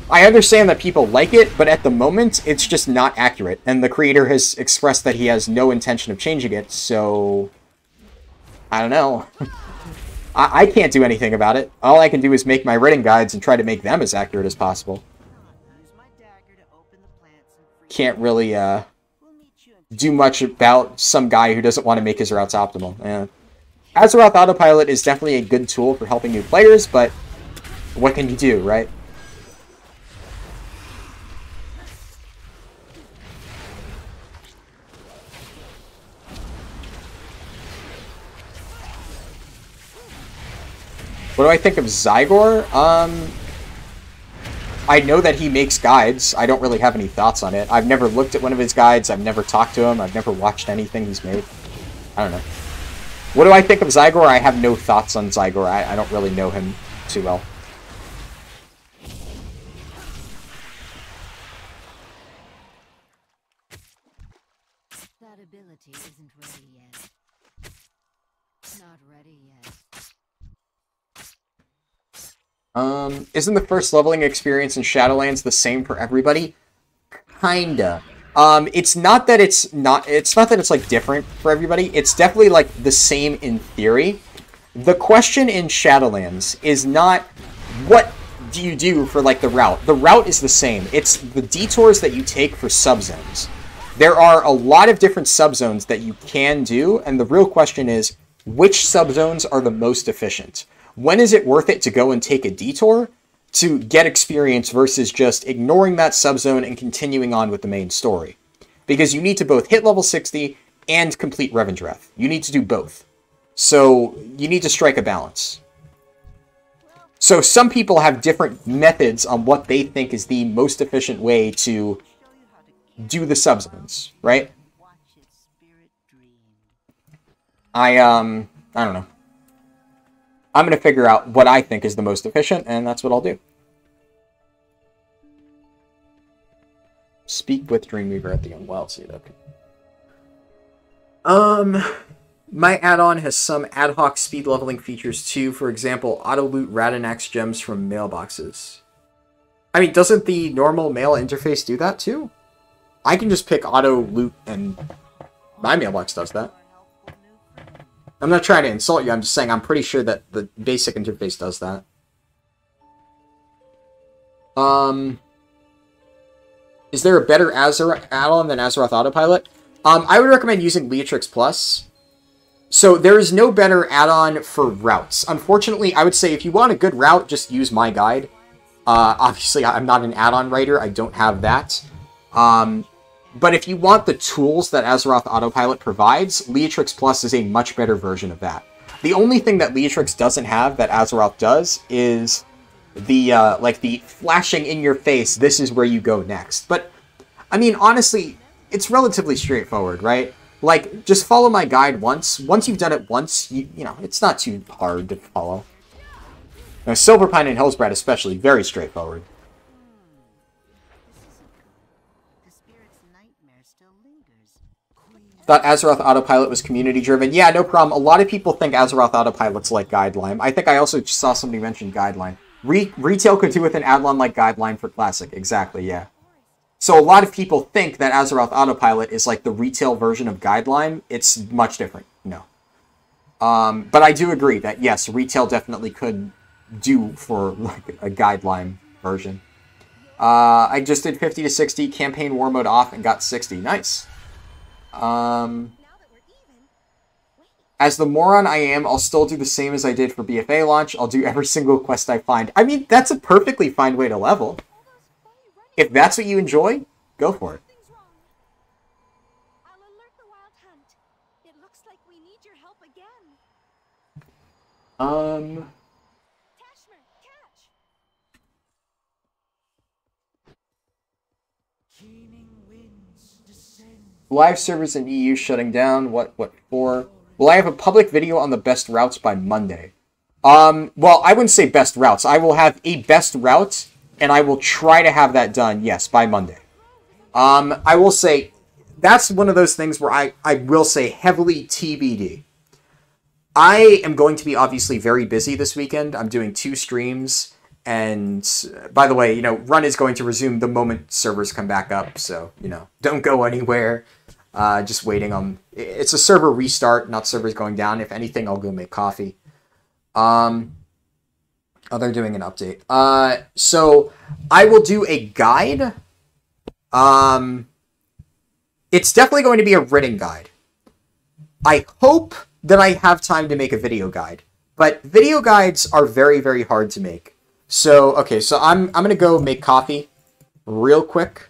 I understand that people like it, but at the moment, it's just not accurate. And the creator has expressed that he has no intention of changing it, so I don't know. I can't do anything about it. All I can do is make my written guides and try to make them as accurate as possible. Can't really do much about some guy who doesn't want to make his routes optimal. Yeah. Azeroth Autopilot is definitely a good tool for helping new players, but what can you do, right? What do I think of Zygor? I know that he makes guides. I don't really have any thoughts on it. I've never looked at one of his guides. I've never talked to him. I've never watched anything he's made. I don't know. What do I think of Zygor? I have no thoughts on Zygor. I don't really know him too well. That ability isn't ready yet. Not ready yet. Isn't the first leveling experience in Shadowlands the same for everybody? Kinda. It's not that it's like different for everybody. It's definitely like the same in theory. The question in Shadowlands is not what do you do for like the route. The route is the same. It's the detours that you take for subzones. There are a lot of different subzones that you can do, and the real question is which subzones are the most efficient. When is it worth it to go and take a detour to get experience versus just ignoring that subzone and continuing on with the main story? Because you need to both hit level 60 and complete Revendreth. You need to do both. So you need to strike a balance. So some people have different methods on what they think is the most efficient way to do the subzones, right? I don't know. I'm going to figure out what I think is the most efficient, and that's what I'll do. Speak with Dreamweaver at the Unwild Seed, okay. My add-on has some ad hoc speed leveling features too. For example, auto-loot Radanax gems from mailboxes. I mean, doesn't the normal mail interface do that too? I can just pick auto-loot and my mailbox does that. I'm not trying to insult you, I'm just saying I'm pretty sure that the basic interface does that. Is there a better Azeroth add-on than Azeroth Autopilot? I would recommend using Leatrix Plus. So there is no better add-on for routes. Unfortunately, I would say if you want a good route, just use my guide. Obviously, I'm not an add-on writer. I don't have that. But if you want the tools that Azeroth Autopilot provides, Leatrix Plus is a much better version of that. The only thing that Leatrix doesn't have that Azeroth does is the, like, the flashing in your face, this is where you go next. But, I mean, honestly, it's relatively straightforward, right? Like, just follow my guide once. Once you've done it once, you know, it's not too hard to follow. Now, Silverpine and Hellsbrad especially, very straightforward. Thought Azeroth Autopilot was community-driven. Yeah, no problem. A lot of people think Azeroth Autopilot's like Guideline. I think I also saw somebody mention Guideline. Retail could do with an add-on like Guideline for Classic. Exactly, yeah. So a lot of people think that Azeroth Autopilot is like the retail version of Guideline. It's much different. No. But I do agree that, yes, retail definitely could do for like a Guideline version. I just did 50 to 60, campaign war mode off, and got 60. Nice. As the moron I am, I'll still do the same as I did for BFA launch. I'll do every single quest I find. I mean, that's a perfectly fine way to level. If that's what you enjoy, go for it. I'll alert the Wild Hunt. It looks like we need your help again. Tashmer, catch. Live servers in EU shutting down. What for? Will I have a public video on the best routes by Monday? Well, I wouldn't say best routes. I will have a best route, and I will try to have that done, yes, by Monday. I will say, that's one of those things where I will say heavily TBD. I am going to be obviously very busy this weekend. I'm doing 2 streams, and by the way, you know, Run is going to resume the moment servers come back up, so, you know, don't go anywhere. Just waiting on... It's a server restart, not servers going down. If anything, I'll go make coffee. Oh, they're doing an update. So, I will do a guide. It's definitely going to be a written guide. I hope that I have time to make a video guide. But video guides are very, very hard to make. So, okay, so I'm gonna go make coffee real quick.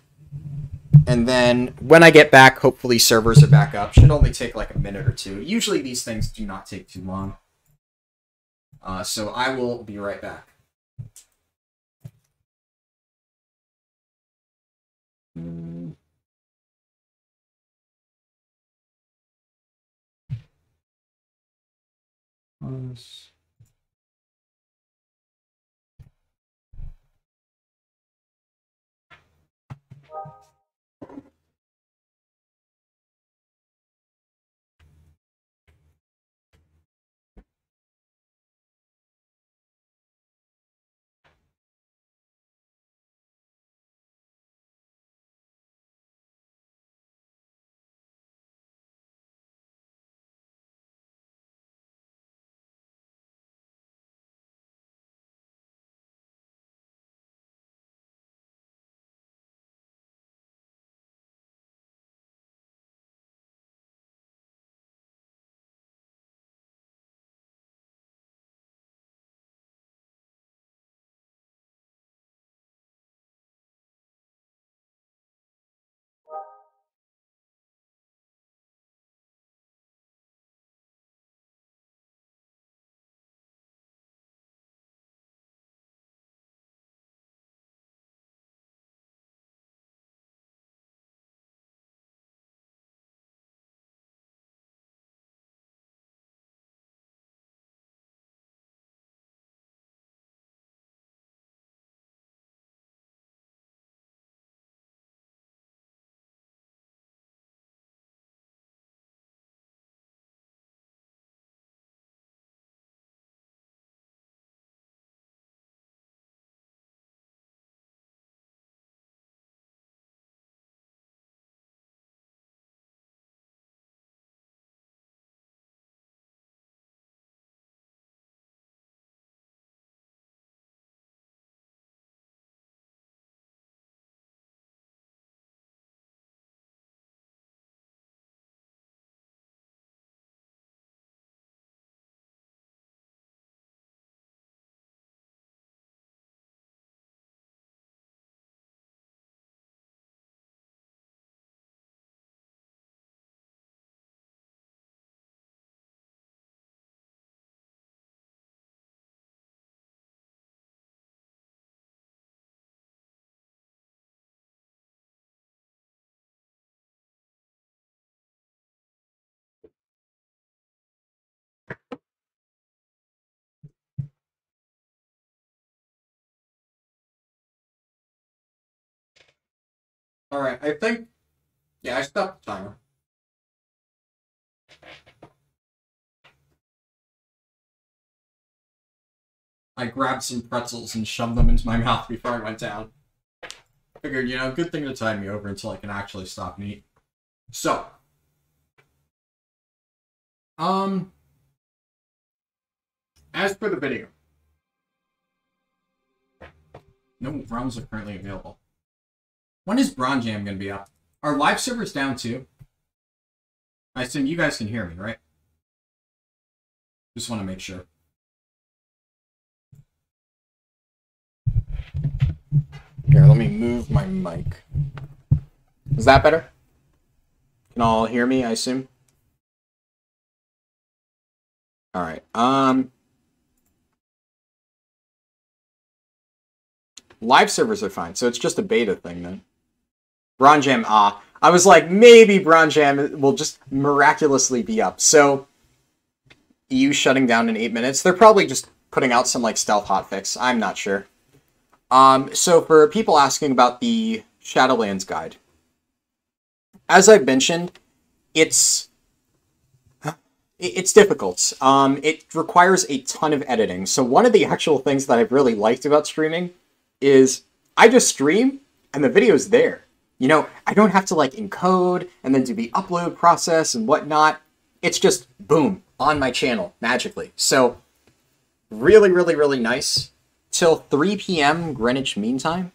And then when I get back, hopefully servers are back up. Should only take like a minute or two. Usually these things do not take too long. So I will be right back. Alright, I think... Yeah, I stopped the timer. I grabbed some pretzels and shoved them into my mouth before I went down. Figured, you know, good thing to tide me over until I can actually stop and eat. So. As for the video. No realms are currently available. When is Bron Jam going to be up? Are live servers down too? I assume you guys can hear me, right? Just want to make sure. Here, let me move my mic. Is that better? Can all hear me, I assume? Alright, live servers are fine, so it's just a beta thing then. Bron Jam, I was like, maybe Bron Jam will just miraculously be up. So, EU shutting down in 8 minutes. They're probably just putting out some like stealth hotfix. I'm not sure. So for people asking about the Shadowlands guide, as I've mentioned, it's difficult. It requires a ton of editing. So one of the actual things that I've really liked about streaming is I just stream and the video's there. You know, I don't have to like encode and then do the upload process and whatnot. It's just boom on my channel magically. So really, really, really nice. Till 3 p.m. Greenwich Mean Time.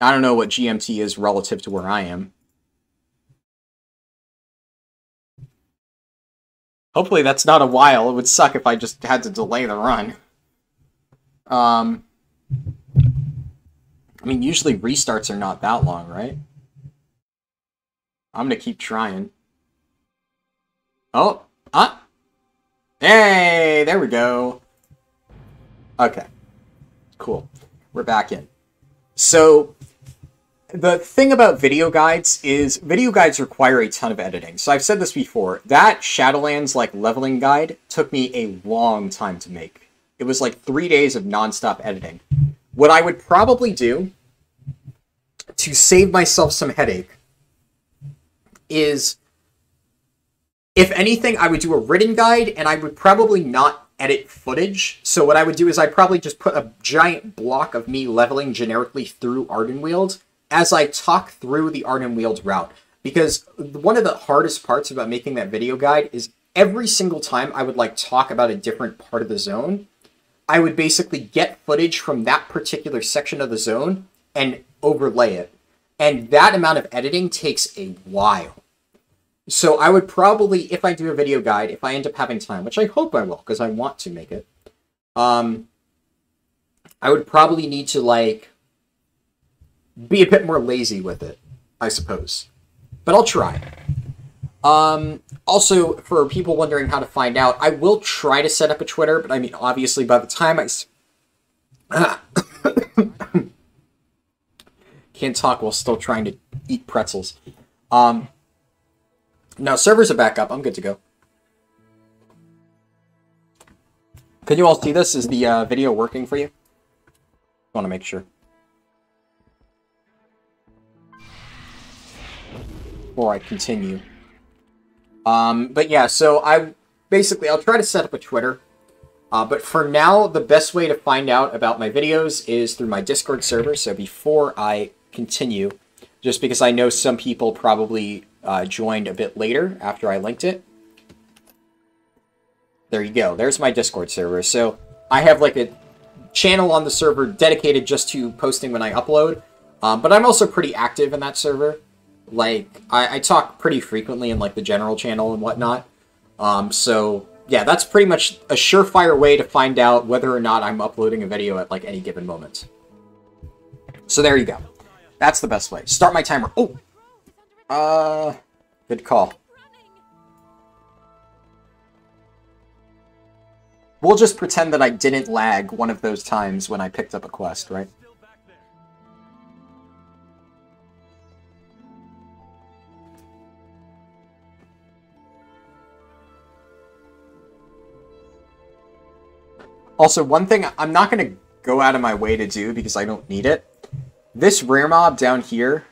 I don't know what GMT is relative to where I am. Hopefully that's not a while. It would suck if I just had to delay the run. I mean, usually restarts are not that long, right? I'm gonna keep trying. Oh, hey, there we go. Okay, cool. We're back in. So, the thing about video guides is video guides require a ton of editing. So I've said this before. That Shadowlands like leveling guide took me a long time to make. It was like 3 days of nonstop editing. What I would probably do to save myself some headache is, if anything, I would do a written guide, and I would probably not edit footage. So what I would do is I'd probably just put a giant block of me leveling generically through Ardenweald as I talk through the Ardenweald route. Because one of the hardest parts about making that video guide is every single time I would like talk about a different part of the zone, I would basically get footage from that particular section of the zone and overlay it. And that amount of editing takes a while. So I would probably, if I do a video guide, if I end up having time, which I hope I will, because I want to make it, I would probably need to, like, be a bit more lazy with it, I suppose. But I'll try. Also, for people wondering how to find out, I will try to set up a Twitter, but I mean, obviously, by the time I... Can't talk while still trying to eat pretzels. Now, servers are back up. I'm good to go. Can you all see this? Is the video working for you? I want to make sure. Before I continue. But yeah, so I'll try to set up a Twitter. But for now, the best way to find out about my videos is through my Discord server. So before I continue, just because I know some people probably joined a bit later after I linked it. There you go. There's my Discord server. So I have like a channel on the server dedicated just to posting when I upload. But I'm also pretty active in that server. Like, I talk pretty frequently in, like, the general channel and whatnot. So, yeah, that's pretty much a surefire way to find out whether or not I'm uploading a video at, like, any given moment. So there you go. That's the best way. Start my timer. Oh! Good call. We'll just pretend that I didn't lag one of those times when I picked up a quest, right? Also, one thing I'm not going to go out of my way to do because I don't need it. This rare mob down here.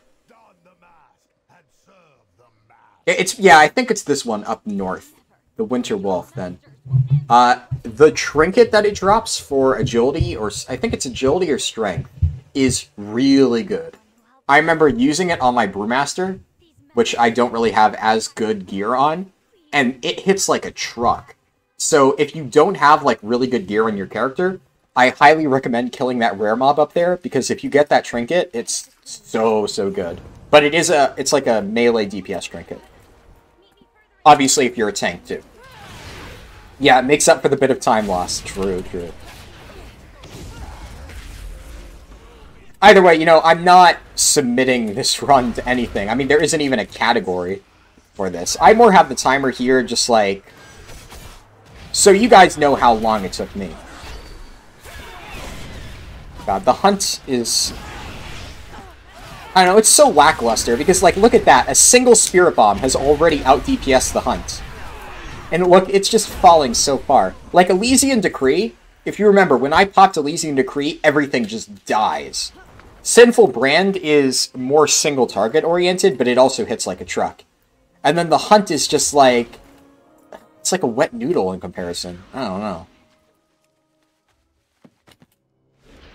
Yeah, I think it's this one up north. The Winter Wolf, then. The trinket that it drops for agility, or I think it's agility or strength, is really good. I remember using it on my Brewmaster, which I don't really have as good gear on, and it hits like a truck. So if you don't have like really good gear on your character, I highly recommend killing that rare mob up there, because if you get that trinket, it's so good. But it's like a melee DPS trinket. Obviously, if you're a tank too. Yeah, it makes up for the bit of time lost. True. Either way, you know, I'm not submitting this run to anything. I mean, there isn't even a category for this. I more have the timer here just like, so you guys know how long it took me. God, the hunt is... I don't know, it's so lackluster, because, like, look at that. A single Spirit Bomb has already out-DPS'd the hunt. And look, it's just falling so far. Like, Elysian Decree, if you remember, when I popped Elysian Decree, everything just dies. Sinful Brand is more single-target oriented, but it also hits like a truck. And then the hunt is just like... It's like a wet noodle in comparison. I don't know.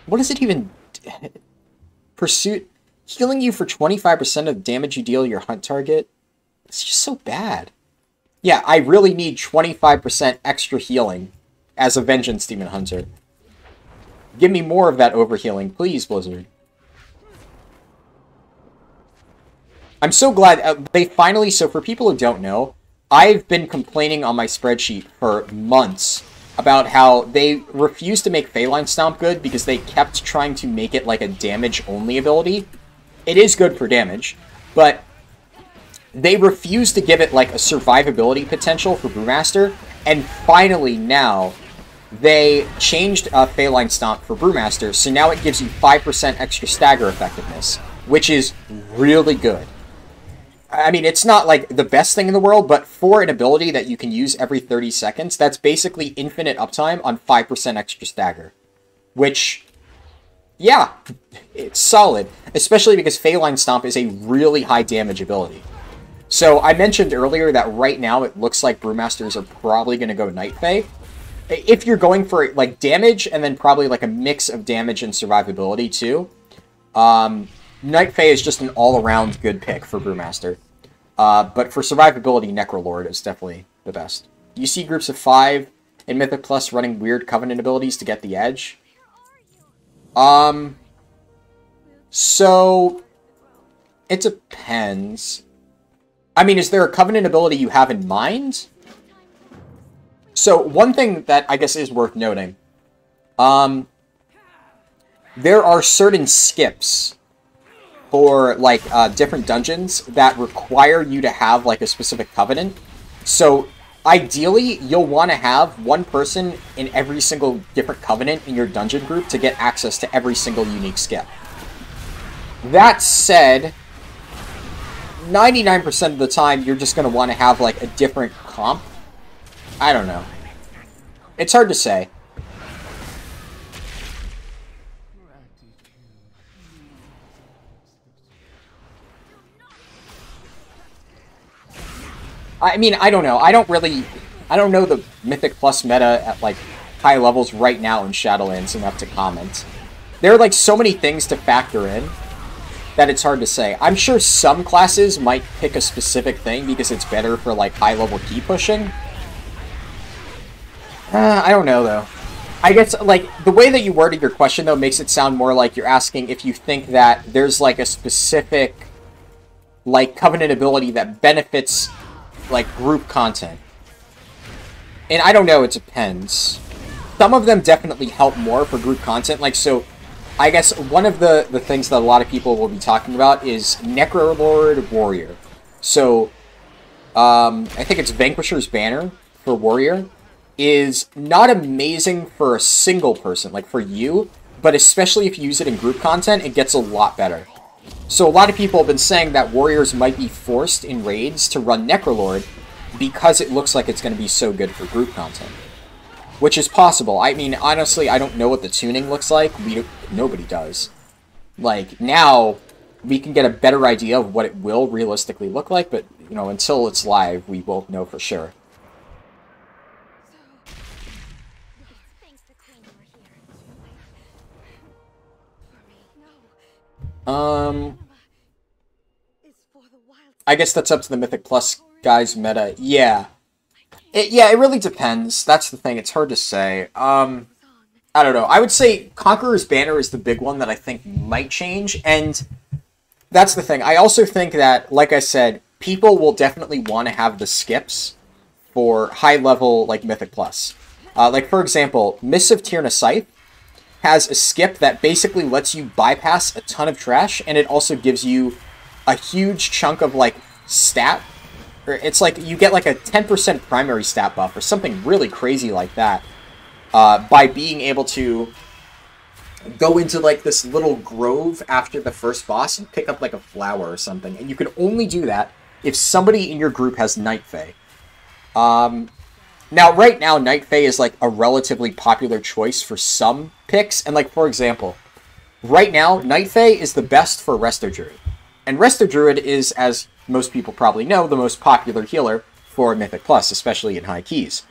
What does it even... Pursuit... Healing you for 25% of the damage you deal your hunt target? It's just so bad. Yeah, I really need 25% extra healing as a Vengeance Demon Hunter. Give me more of that overhealing, please, Blizzard. I'm so glad they finally... So for people who don't know, I've been complaining on my spreadsheet for months about how they refused to make Phalanx Stomp good because they kept trying to make it like a damage-only ability. It is good for damage, but they refused to give it like a survivability potential for Brewmaster, and finally now they changed Phalanx Stomp for Brewmaster, so now it gives you 5% extra stagger effectiveness, which is really good. I mean, it's not like the best thing in the world, but for an ability that you can use every 30 seconds, that's basically infinite uptime on 5% extra stagger. Which, yeah, it's solid. Especially because Phalanx Stomp is a really high damage ability. So I mentioned earlier that right now it looks like Brewmasters are probably going to go Night Fae. If you're going for like damage and then probably like a mix of damage and survivability too, Night Fae is just an all-around good pick for Brewmaster. But for survivability, Necrolord is definitely the best. You see groups of 5 in Mythic Plus running weird Covenant abilities to get the edge. So it depends. I mean, is there a Covenant ability you have in mind? So one thing that I guess is worth noting, there are certain skips for like different dungeons that require you to have like a specific covenant. So ideally, you'll want to have one person in every single different covenant in your dungeon group to get access to every single unique skip. That said, 99% of the time, you're just going to want to have like a different comp. I don't know. It's hard to say. I mean, I don't know. I don't know the Mythic Plus meta at, like, high levels right now in Shadowlands enough to comment. There are, like, so many things to factor in that it's hard to say. I'm sure some classes might pick a specific thing because it's better for, like, high-level key pushing. I don't know, though. I guess, like, the way that you worded your question, though, makes it sound more like you're asking if you think that there's, like, a specific, like, Covenant ability that benefits like group content. And I don't know, it depends. Some of them definitely help more for group content. Like, so I guess one of the things that a lot of people will be talking about is Necrolord Warrior. So I think it's Vanquisher's Banner for Warrior is not amazing for a single person, like for you, but especially if you use it in group content, it gets a lot better. So a lot of people have been saying that warriors might be forced in raids to run Necrolord because it looks like it's going to be so good for group content. Which is possible. I mean, honestly, I don't know what the tuning looks like. Nobody does. Like, now, we can get a better idea of what it will realistically look like, but, you know, until it's live, we won't know for sure. I guess that's up to the Mythic Plus guys meta. Yeah. It really depends. That's the thing. It's hard to say. I don't know. I would say Conqueror's Banner is the big one that I think might change, and that's the thing. I also think that, like I said, people will definitely want to have the skips for high-level, like, Mythic Plus. Like, for example, Mists of Tyrna Scythe has a skip that basically lets you bypass a ton of trash, and it also gives you a huge chunk of, like, stat. Or it's like you get, like, a 10% primary stat buff or something really crazy like that by being able to go into, like, this little grove after the first boss and pick up, like, a flower or something. And you can only do that if somebody in your group has Night Fae. Now, right now, Night Fae is, like, a relatively popular choice for some picks. And, like, for example, right now, Night Fae is the best for Resto Druid. And Resto Druid is, as most people probably know, the most popular healer for Mythic Plus, especially in high keys.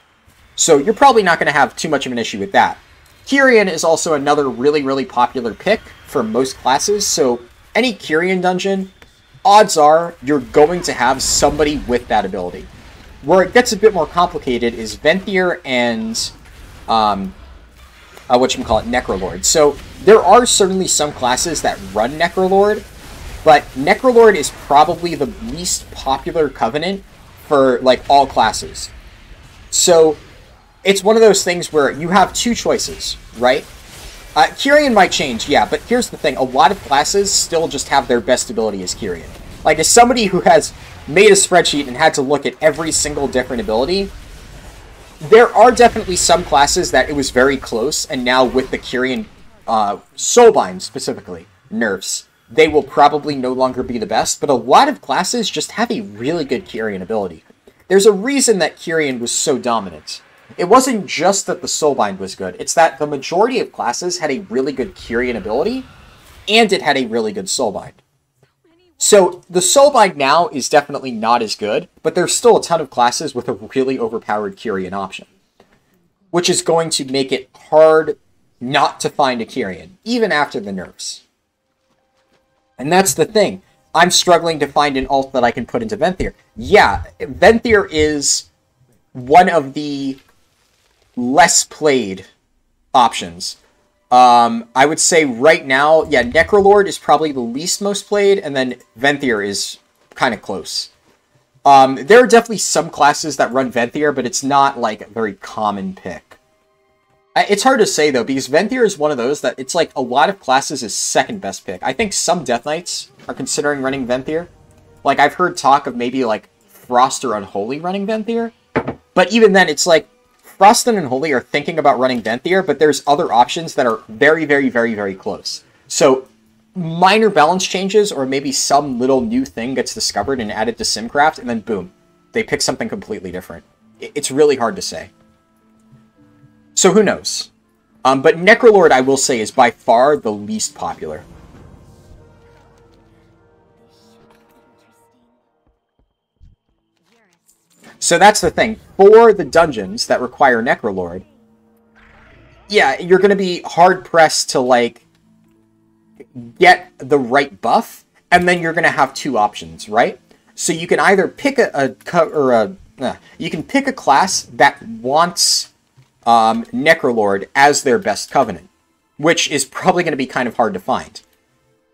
So you're probably not going to have too much of an issue with that. Kyrian is also another really, really popular pick for most classes. So any Kyrian dungeon, odds are you're going to have somebody with that ability. Where it gets a bit more complicated is Venthyr and Necrolord. So there are certainly some classes that run Necrolord, but Necrolord is probably the least popular covenant for, like, all classes. So it's one of those things where you have two choices, right? Kyrian might change, yeah, but here's the thing. A lot of classes still just have their best ability as Kyrian. Like, as somebody who has made a spreadsheet and had to look at every single different ability, there are definitely some classes that it was very close, and now with the Kyrian Soulbind, specifically, nerfs, they will probably no longer be the best, but a lot of classes just have a really good Kyrian ability. There's a reason that Kyrian was so dominant. It wasn't just that the Soulbind was good, it's that the majority of classes had a really good Kyrian ability, and it had a really good Soulbind. So, the Soulbind now is definitely not as good, but there's still a ton of classes with a really overpowered Kyrian option. Which is going to make it hard not to find a Kyrian, even after the nerfs. And that's the thing. I'm struggling to find an ult that I can put into Venthyr. Yeah, Venthyr is one of the less played options. I would say right now, yeah, Necrolord is probably the least most played, and then Venthyr is kind of close. There are definitely some classes that run Venthyr, but it's not, like, a very common pick. It's hard to say, though, because Venthyr is one of those that it's like a lot of classes is second best pick. I think some Death Knights are considering running Venthyr. Like, I've heard talk of maybe, like, Frost or Unholy running Venthyr. But even then, it's like, Frost and Unholy are thinking about running Venthyr, but there's other options that are very, very, very, very close. So, minor balance changes, or maybe some little new thing gets discovered and added to Simcraft, and then boom, they pick something completely different. It's really hard to say. So who knows? But Necrolord, I will say, is by far the least popular. So that's the thing. For the dungeons that require Necrolord, yeah, you're going to be hard-pressed to, like, get the right buff, and then you're going to have two options, right? So you can either pick you can pick a class that wants Necrolord as their best covenant, which is probably going to be kind of hard to find.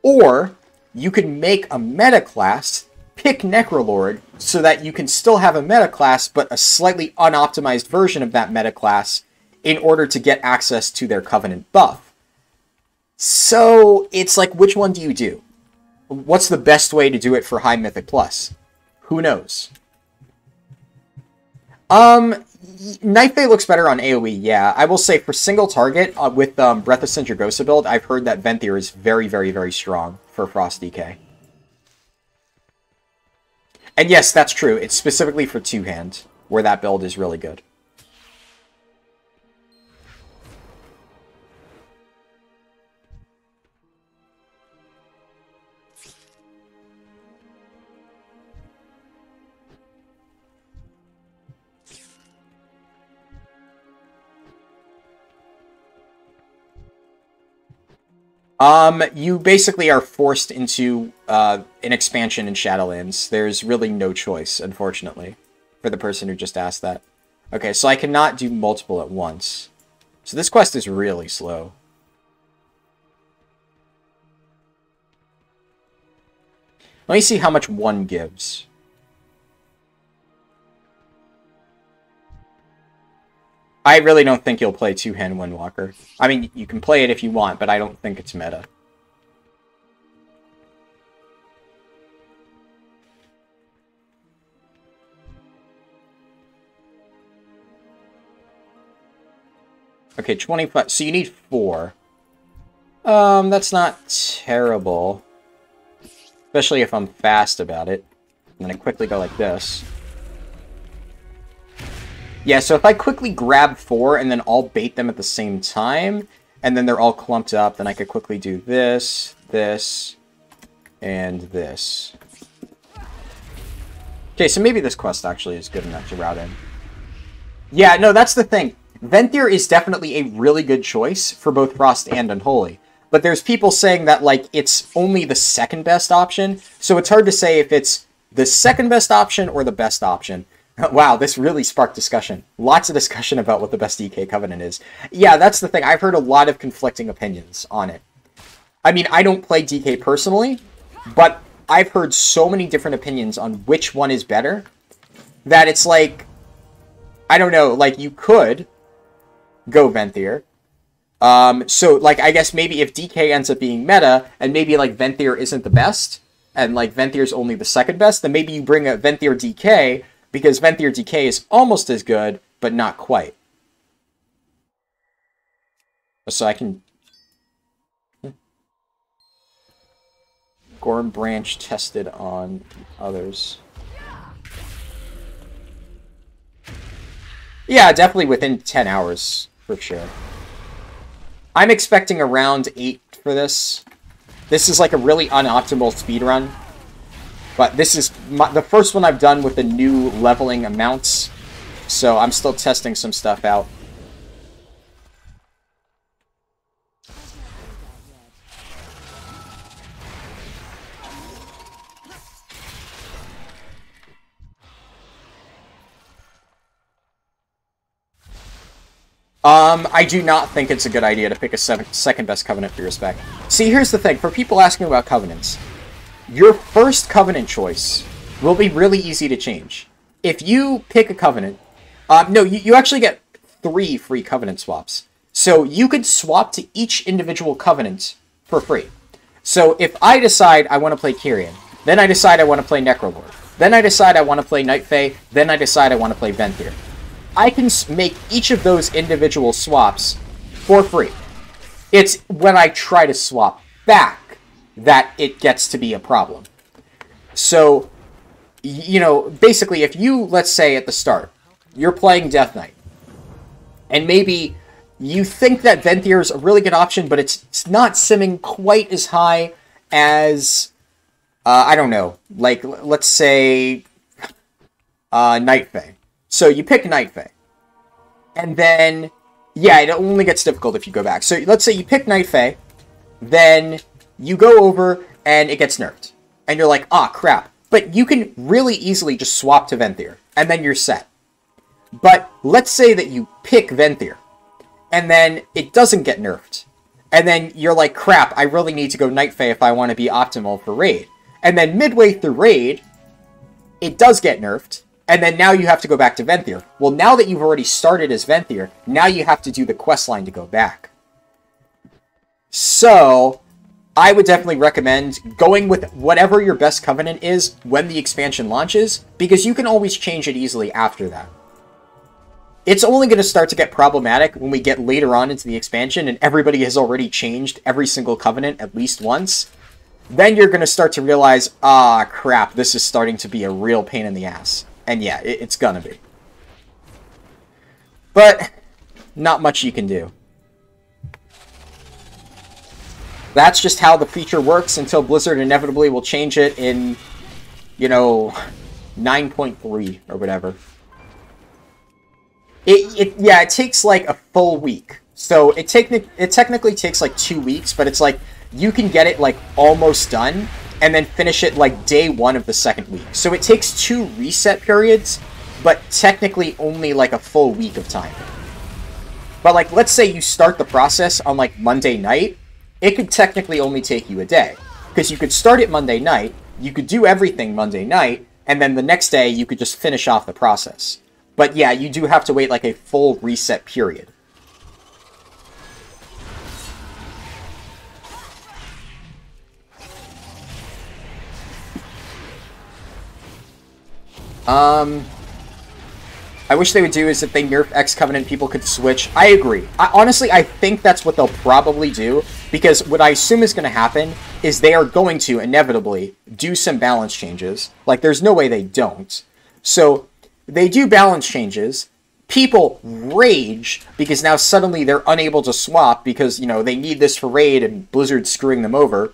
Or you can make a meta class, pick Necrolord, so that you can still have a meta class, but a slightly unoptimized version of that meta class in order to get access to their covenant buff. So it's like, which one do you do? What's the best way to do it for High Mythic Plus? Who knows? Knife Bay looks better on AoE, yeah. I will say for single target, with Breath of Sindragosa build, I've heard that Venthyr is very, very, very strong for Frost DK. And yes, that's true. It's specifically for two-hand, where that build is really good. You basically are forced into an expansion in Shadowlands. There's really no choice, unfortunately, for the person who just asked that. Okay, so I cannot do multiple at once. So this quest is really slow. Let me see how much one gives. I really don't think you'll play two-hand Windwalker. I mean, you can play it if you want, but I don't think it's meta. Okay, 25. So you need 4. That's not terrible. Especially if I'm fast about it. And then I quickly go like this. Yeah, so if I quickly grab 4 and then all bait them at the same time, and then they're all clumped up, then I could quickly do this, this, and this. Okay, so maybe this quest actually is good enough to route in. Yeah, no, that's the thing. Venthyr is definitely a really good choice for both Frost and Unholy. But there's people saying that, like, it's only the second best option, so it's hard to say if it's the second best option or the best option. Wow, this really sparked discussion. Lots of discussion about what the best DK Covenant is. Yeah, that's the thing. I've heard a lot of conflicting opinions on it. I mean, I don't play DK personally, but I've heard so many different opinions on which one is better that it's like, I don't know, like, you could go Venthyr. So, like, I guess maybe if DK ends up being meta, and maybe, like, Venthyr isn't the best, and, like, Ventyr's only the second best, then maybe you bring a Venthyr DK, because Venthyr DK is almost as good, but not quite. So I can... Gorm Branch tested on others. Yeah, definitely within 10 hours, for sure. I'm expecting around 8 for this. This is like a really unoptimal speedrun. But this is the first one I've done with the new leveling amounts. So I'm still testing some stuff out. I do not think it's a good idea to pick a second best Covenant for your spec. See, here's the thing. For people asking about Covenants, your first Covenant choice will be really easy to change. If you pick a Covenant... no, you actually get 3 free Covenant swaps. So you could swap to each individual Covenant for free. So if I decide I want to play Kyrian, then I decide I want to play Necrolord, then I decide I want to play Night Fae, then I decide I want to play Venthyr. I can make each of those individual swaps for free. It's when I try to swap back that it gets to be a problem. So, you know, basically, if you, let's say at the start, you're playing Death Knight, and maybe you think that Venthyr is a really good option, but it's not simming quite as high as, I don't know, like, let's say, Night Fae. So you pick Night Fae. And then, yeah, it only gets difficult if you go back. So let's say you pick Night Fae, then you go over and it gets nerfed. And you're like, ah, crap. But you can really easily just swap to Venthyr, and then you're set. But let's say that you pick Venthyr, and then it doesn't get nerfed. And then you're like, crap, I really need to go Night Fae if I want to be optimal for Raid. And then midway through Raid, it does get nerfed. And then now you have to go back to Venthyr. Well, now that you've already started as Venthyr, now you have to do the quest line to go back. So, I would definitely recommend going with whatever your best Covenant is when the expansion launches, because you can always change it easily after that. It's only going to start to get problematic when we get later on into the expansion and everybody has already changed every single Covenant at least once. Then you're going to start to realize, ah, crap, this is starting to be a real pain in the ass. And yeah, it's gonna be. But, not much you can do. That's just how the feature works until Blizzard inevitably will change it in, you know, 9.3 or whatever. It takes like a full week. So it technically takes like 2 weeks, but it's like, you can get it like almost done, and then finish it like day 1 of the second week. So it takes 2 reset periods, but technically only like a full week of time. But like, let's say you start the process on like Monday night, it could technically only take you a day. Because you could start it Monday night, you could do everything Monday night, and then the next day you could just finish off the process. But yeah, you do have to wait like a full reset period. I wish they would do is if they nerf X-Covenant, people could switch. I agree. Honestly, I think that's what they'll probably do, because what I assume is going to happen is they are going to, inevitably, do some balance changes. Like, there's no way they don't. So, they do balance changes, people rage, because now suddenly they're unable to swap, because, you know, they need this for Raid, and Blizzard's screwing them over.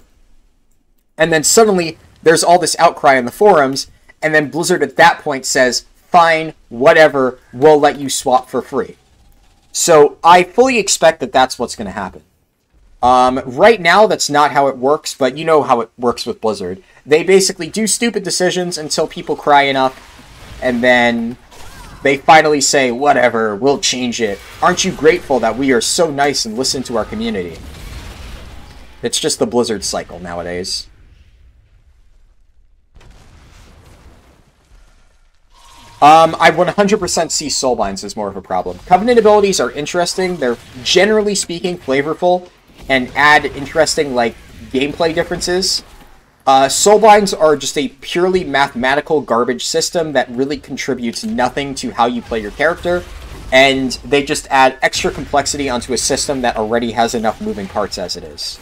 And then suddenly, there's all this outcry in the forums, and then Blizzard at that point says, fine, whatever, we'll let you swap for free. So I fully expect that that's what's going to happen. Right now, that's not how it works, but you know how it works with Blizzard. They basically do stupid decisions until people cry enough, and then they finally say, whatever, we'll change it. Aren't you grateful that we are so nice and listen to our community? It's just the Blizzard cycle nowadays. I 100% see Soulbinds as more of a problem. Covenant abilities are interesting. They're, generally speaking, flavorful and add interesting, like, gameplay differences. Soulbinds are just a purely mathematical garbage system that really contributes nothing to how you play your character, and they just add extra complexity onto a system that already has enough moving parts as it is.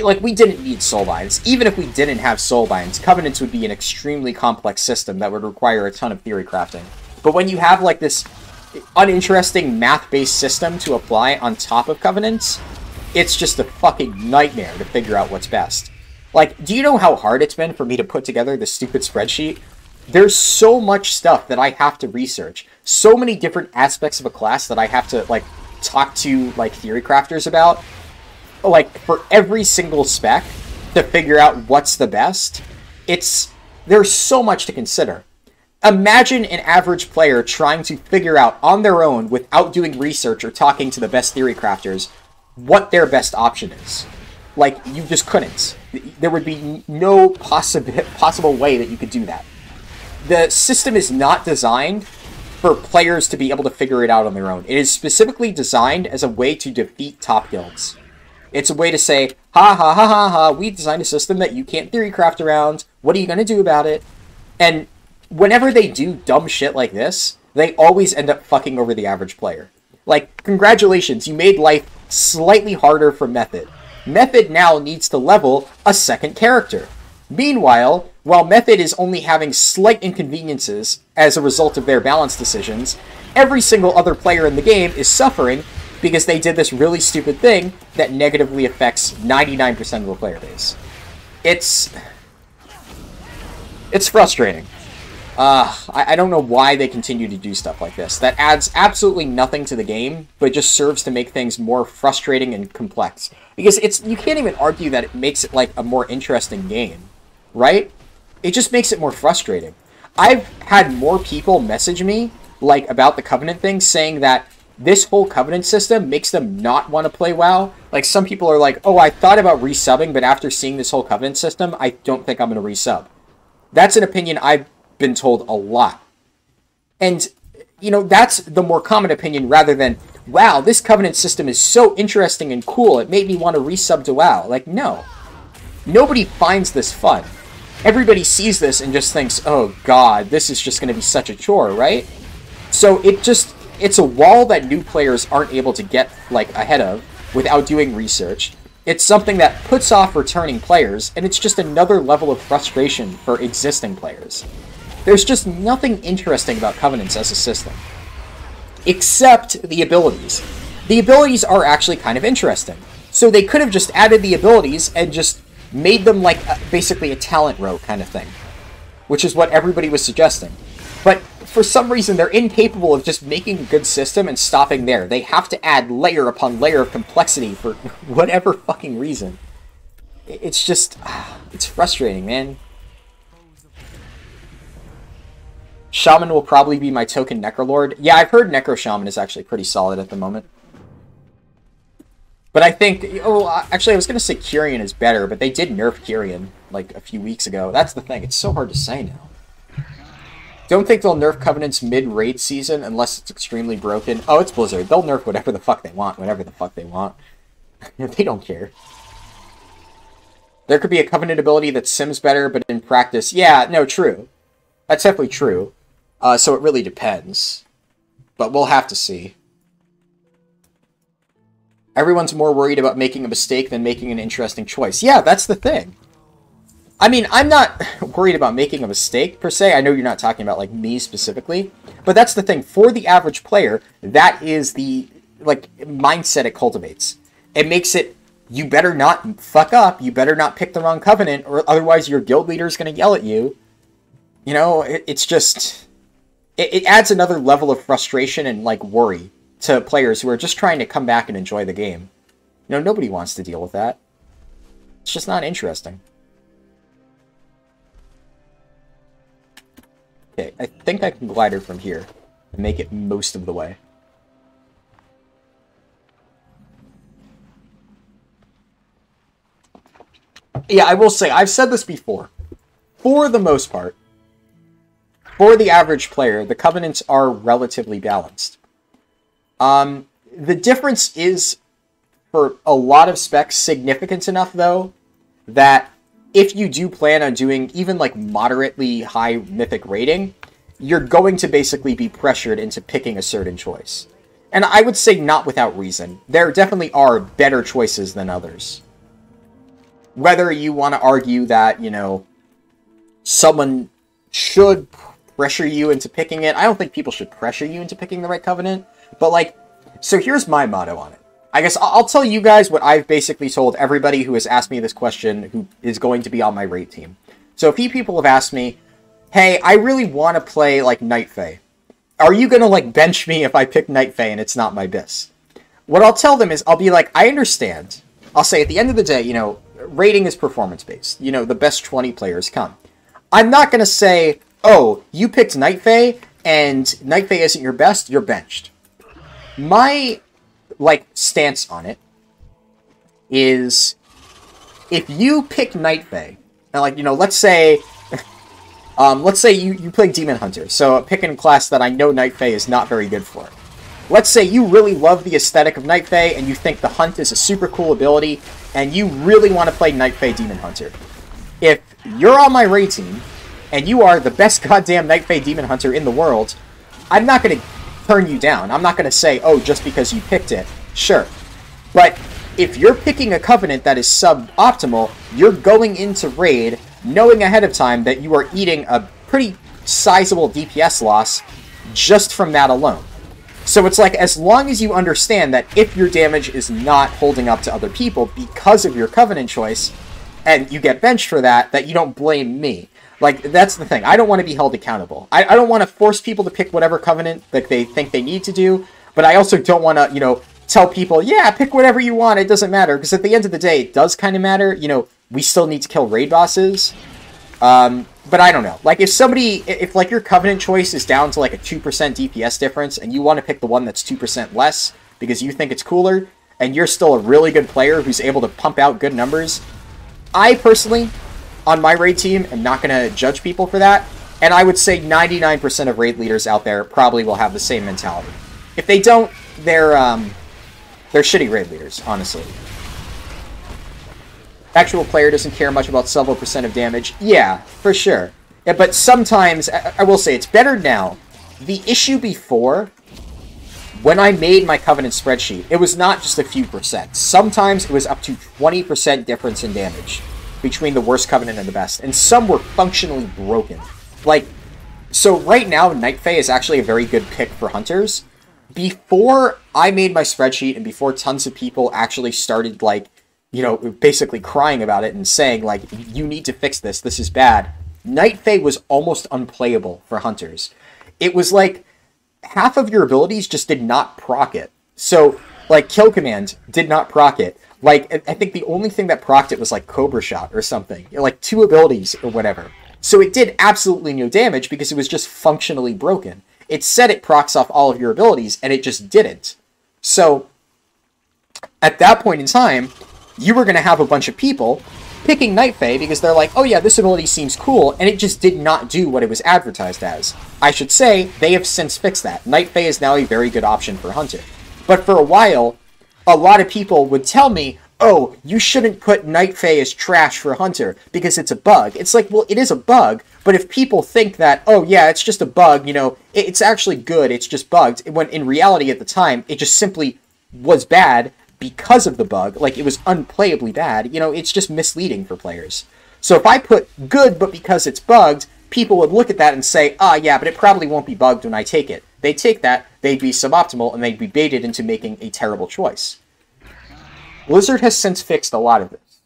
Like, we didn't need Soulbinds. Even if we didn't have Soulbinds, Covenants would be an extremely complex system that would require a ton of theory crafting. But when you have, like, this uninteresting math-based system to apply on top of Covenants, it's just a fucking nightmare to figure out what's best. Like, do you know how hard it's been for me to put together this stupid spreadsheet? There's so much stuff that I have to research. So many different aspects of a class that I have to, like, talk to, like, theory crafters about. Like, for every single spec to figure out what's the best. There's so much to consider. Imagine an average player trying to figure out on their own, without doing research or talking to the best theory crafters, what their best option is. Like, you just couldn't. There would be no possible way that you could do that. The system is not designed for players to be able to figure it out on their own. It is specifically designed as a way to defeat top guilds. It's a way to say, ha ha ha ha ha, we designed a system that you can't theory craft around, what are you going to do about it? And whenever they do dumb shit like this, they always end up fucking over the average player. Like, congratulations, you made life slightly harder for Method. Method now needs to level a second character. Meanwhile, while Method is only having slight inconveniences as a result of their balance decisions, every single other player in the game is suffering because they did this really stupid thing that negatively affects 99% of the player base. It's frustrating. I don't know why they continue to do stuff like this. That adds absolutely nothing to the game, but just serves to make things more frustrating and complex. Because you can't even argue that it makes it like a more interesting game, right? It just makes it more frustrating. I've had more people message me like about the Covenant thing, saying that this whole Covenant system makes them not want to play WoW. Like, some people are like, oh, I thought about resubbing, but after seeing this whole Covenant system, I don't think I'm going to resub. That's an opinion I've been told a lot. And, you know, that's the more common opinion rather than, wow, this Covenant system is so interesting and cool, it made me want to resub to WoW. Like, no. Nobody finds this fun. Everybody sees this and just thinks, oh god, this is just going to be such a chore, right? So it's a wall that new players aren't able to get, like, ahead of without doing research. It's something that puts off returning players, and it's just another level of frustration for existing players. There's just nothing interesting about Covenants as a system. Except the abilities. The abilities are actually kind of interesting. So they could have just added the abilities and just made them like basically a talent row kind of thing. Which is what everybody was suggesting. But for some reason, they're incapable of just making a good system and stopping there. They have to add layer upon layer of complexity for whatever fucking reason. It's just... it's frustrating, man. Shaman will probably be my token Necrolord. Yeah, I've heard Necro Shaman is actually pretty solid at the moment. But I think... oh, actually, I was going to say Kyrian is better, but they did nerf Kyrian, like, a few weeks ago. That's the thing. It's so hard to say now. Don't think they'll nerf Covenants mid-raid season unless it's extremely broken. Oh, it's Blizzard. They'll nerf whatever the fuck they want, whenever the fuck they want. They don't care. There could be a Covenant ability that sims better, but in practice... yeah, no, true. That's definitely true. So it really depends. But we'll have to see. Everyone's more worried about making a mistake than making an interesting choice. Yeah, that's the thing. I mean, I'm not worried about making a mistake, per se. I know you're not talking about, like, me specifically. But that's the thing. For the average player, that is the, like, mindset it cultivates. It makes it, you better not fuck up. You better not pick the wrong Covenant, or otherwise your guild leader is going to yell at you. You know, it's just... It adds another level of frustration and, like, worry to players who are just trying to come back and enjoy the game. You know, nobody wants to deal with that. It's just not interesting. Okay, I think I can glide her from here and make it most of the way. Yeah, I will say, I've said this before. For the most part, for the average player, the Covenants are relatively balanced. The difference is, for a lot of specs, significant enough, though, that if you do plan on doing even, like, moderately high Mythic rating, you're going to basically be pressured into picking a certain choice. And I would say not without reason. There definitely are better choices than others. Whether you want to argue that, you know, someone should pressure you into picking it, I don't think people should pressure you into picking the right Covenant. But, like, so here's my motto on it. I guess I'll tell you guys what I've basically told everybody who has asked me this question who is going to be on my raid team. So a few people have asked me, hey, I really want to play, like, Night Fae. Are you going to, like, bench me if I pick Night Fae and it's not my bis? What I'll tell them is, I'll be like, I understand. I'll say, at the end of the day, you know, rating is performance-based. You know, the best 20 players come. I'm not going to say, oh, you picked Night Fae, and Night Fae isn't your best, you're benched. My, like, stance on it is, if you pick Night Fae, and, like, you know, let's say you play Demon Hunter, so pick a class that I know Night Fae is not very good for. Let's say you really love the aesthetic of Night Fae, and you think the Hunt is a super cool ability, and you really want to play Night Fae Demon Hunter. If you're on my raid team, and you are the best goddamn Night Fae Demon Hunter in the world, I'm not going to turn you down. I'm not going to say, oh, just because you picked it. Sure. But if you're picking a Covenant that is suboptimal, you're going into raid knowing ahead of time that you are eating a pretty sizable DPS loss just from that alone. So it's like, as long as you understand that if your damage is not holding up to other people because of your Covenant choice, and you get benched for that, that you don't blame me. Like, that's the thing. I don't want to be held accountable. I don't want to force people to pick whatever Covenant that they think they need to do, but I also don't want to, you know, tell people, yeah, pick whatever you want, it doesn't matter. Because at the end of the day, it does kind of matter. You know, we still need to kill raid bosses. But I don't know. Like, if like your Covenant choice is down to like a 2% DPS difference, and you want to pick the one that's 2% less because you think it's cooler, and you're still a really good player who's able to pump out good numbers, I personally, on my raid team, am not going to judge people for that. And I would say 99% of raid leaders out there probably will have the same mentality. If they don't, they're shitty raid leaders, honestly. Actual player doesn't care much about several percent of damage. Yeah, for sure. Yeah, but sometimes, I will say, it's better now. The issue before, when I made my Covenant spreadsheet, it was not just a few percent. Sometimes it was up to 20% difference in damage between the worst Covenant and the best. And some were functionally broken. Like, so right now, Night Fae is actually a very good pick for Hunters. Before I made my spreadsheet and before tons of people actually started, like, you know, basically crying about it and saying, like, you need to fix this, this is bad, Night Fae was almost unplayable for Hunters. It was like, half of your abilities just did not proc it. So, like, Kill Command did not proc it. Like, I think the only thing that procced it was, like, Cobra Shot or something. Like, 2 abilities or whatever. So it did absolutely no damage because it was just functionally broken. It said it procs off all of your abilities, and it just didn't. So, at that point in time, you were going to have a bunch of people picking Night Fae because they're like, oh yeah, this ability seems cool, and it just did not do what it was advertised as. I should say, they have since fixed that. Night Fae is now a very good option for Hunter. But for a while, a lot of people would tell me, oh, you shouldn't put Night Fae as trash for Hunter because it's a bug. It's like, well, it is a bug, but if people think that, oh yeah, it's just a bug, you know, it's actually good, it's just bugged, when in reality at the time, it just simply was bad because of the bug, like it was unplayably bad, you know, it's just misleading for players. So if I put good, but because it's bugged, people would look at that and say, ah, yeah, but it probably won't be bugged when I take it. They'd take that, they'd be suboptimal, and they'd be baited into making a terrible choice. Blizzard has since fixed a lot of this.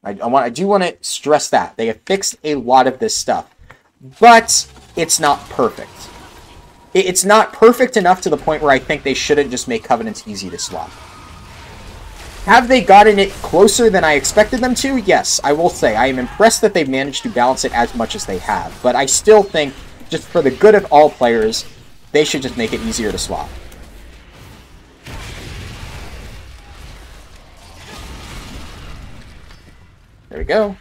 I do want to stress that. They have fixed a lot of this stuff. But it's not perfect. It's not perfect enough to the point where I think they shouldn't just make Covenants easy to swap. Have they gotten it closer than I expected them to? Yes, I will say. I am impressed that they've managed to balance it as much as they have. But I still think, just for the good of all players, they should just make it easier to swap. There we go.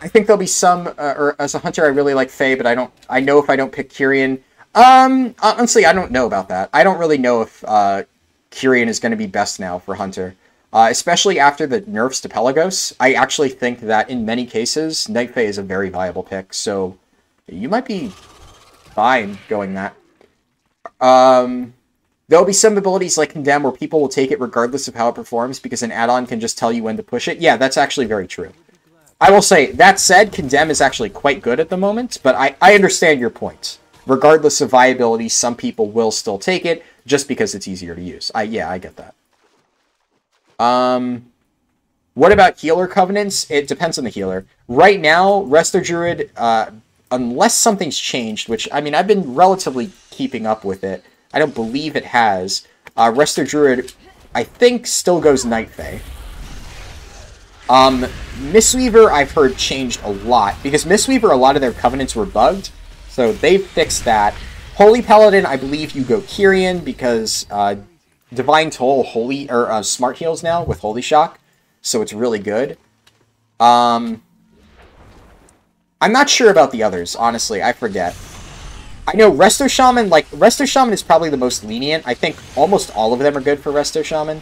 I think there'll be some, or as a hunter, I really like Faye, but I know if I don't pick Kyrian. Honestly, I don't know about that. I don't really know if Kyrian is going to be best now for hunter. Especially after the nerfs to Pelagos, I actually think that in many cases, Night Fae is a very viable pick, so you might be fine going that. There'll be some abilities like Condemn where people will take it regardless of how it performs because an add-on can just tell you when to push it. Yeah, that's actually very true. I will say, that said, Condemn is actually quite good at the moment, but I understand your point. Regardless of viability, some people will still take it just because it's easier to use. Yeah, I get that. What about healer covenants? It depends on the healer. Right now, Resto Druid, unless something's changed, which, I mean, I've been relatively keeping up with it. I don't believe it has. Resto Druid, I think, still goes Night Fae. Mistweaver, I've heard, changed a lot. Because Mistweaver, a lot of their covenants were bugged. So they've fixed that. Holy Paladin, I believe you go Kyrian because Divine Toll Holy or Smart Heals now with Holy Shock. So it's really good. I'm not sure about the others, honestly. I forget. I know Resto Shaman, Resto Shaman is probably the most lenient. I think almost all of them are good for Resto Shaman.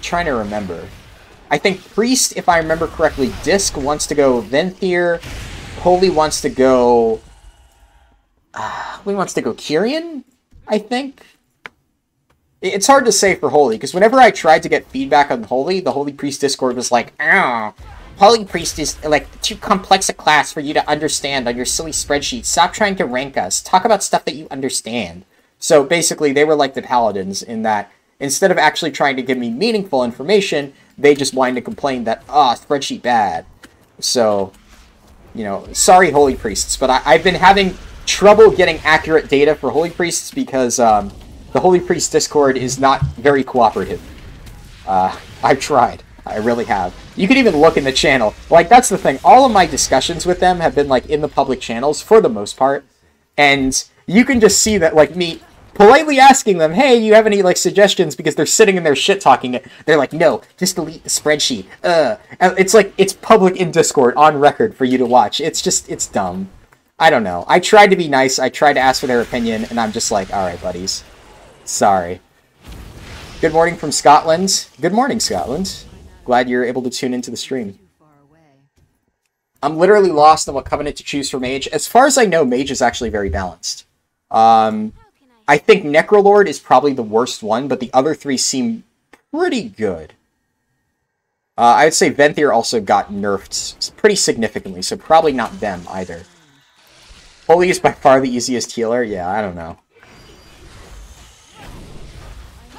Trying to remember. I think Priest, if I remember correctly, Disc wants to go Venthyr. Holy wants to go... Holy wants to go Kyrian, I think? It's hard to say for Holy, because whenever I tried to get feedback on Holy, the Holy Priest Discord was like, "Oh, Holy Priest is, like, too complex a class for you to understand on your silly spreadsheet. Stop trying to rank us. Talk about stuff that you understand." So basically, they were like the Paladins in that instead of actually trying to give me meaningful information, they just wanted to complain that, spreadsheet bad. So, you know, sorry, Holy Priests, but I've been having trouble getting accurate data for Holy Priests because the Holy Priest Discord is not very cooperative. I've tried. I really have. You can even look in the channel. Like, that's the thing. All of my discussions with them have been, like, in the public channels for the most part. And you can just see that, like, me politely asking them, hey, you have any, like, suggestions? Because they're sitting in there shit-talking it. They're like, no, just delete the spreadsheet. And it's like, it's public in Discord, on record, for you to watch. It's just, it's dumb. I don't know. I tried to be nice. I tried to ask for their opinion, and I'm just like, alright, buddies. Sorry. Good morning from Scotland. Good morning, Scotland. Glad you're able to tune into the stream. I'm literally lost on what covenant to choose for Mage. As far as I know, Mage is actually very balanced. I think Necrolord is probably the worst one, but the other three seem pretty good. I would say Venthyr also got nerfed pretty significantly, so probably not them either. Holy is by far the easiest healer? Yeah, I don't know.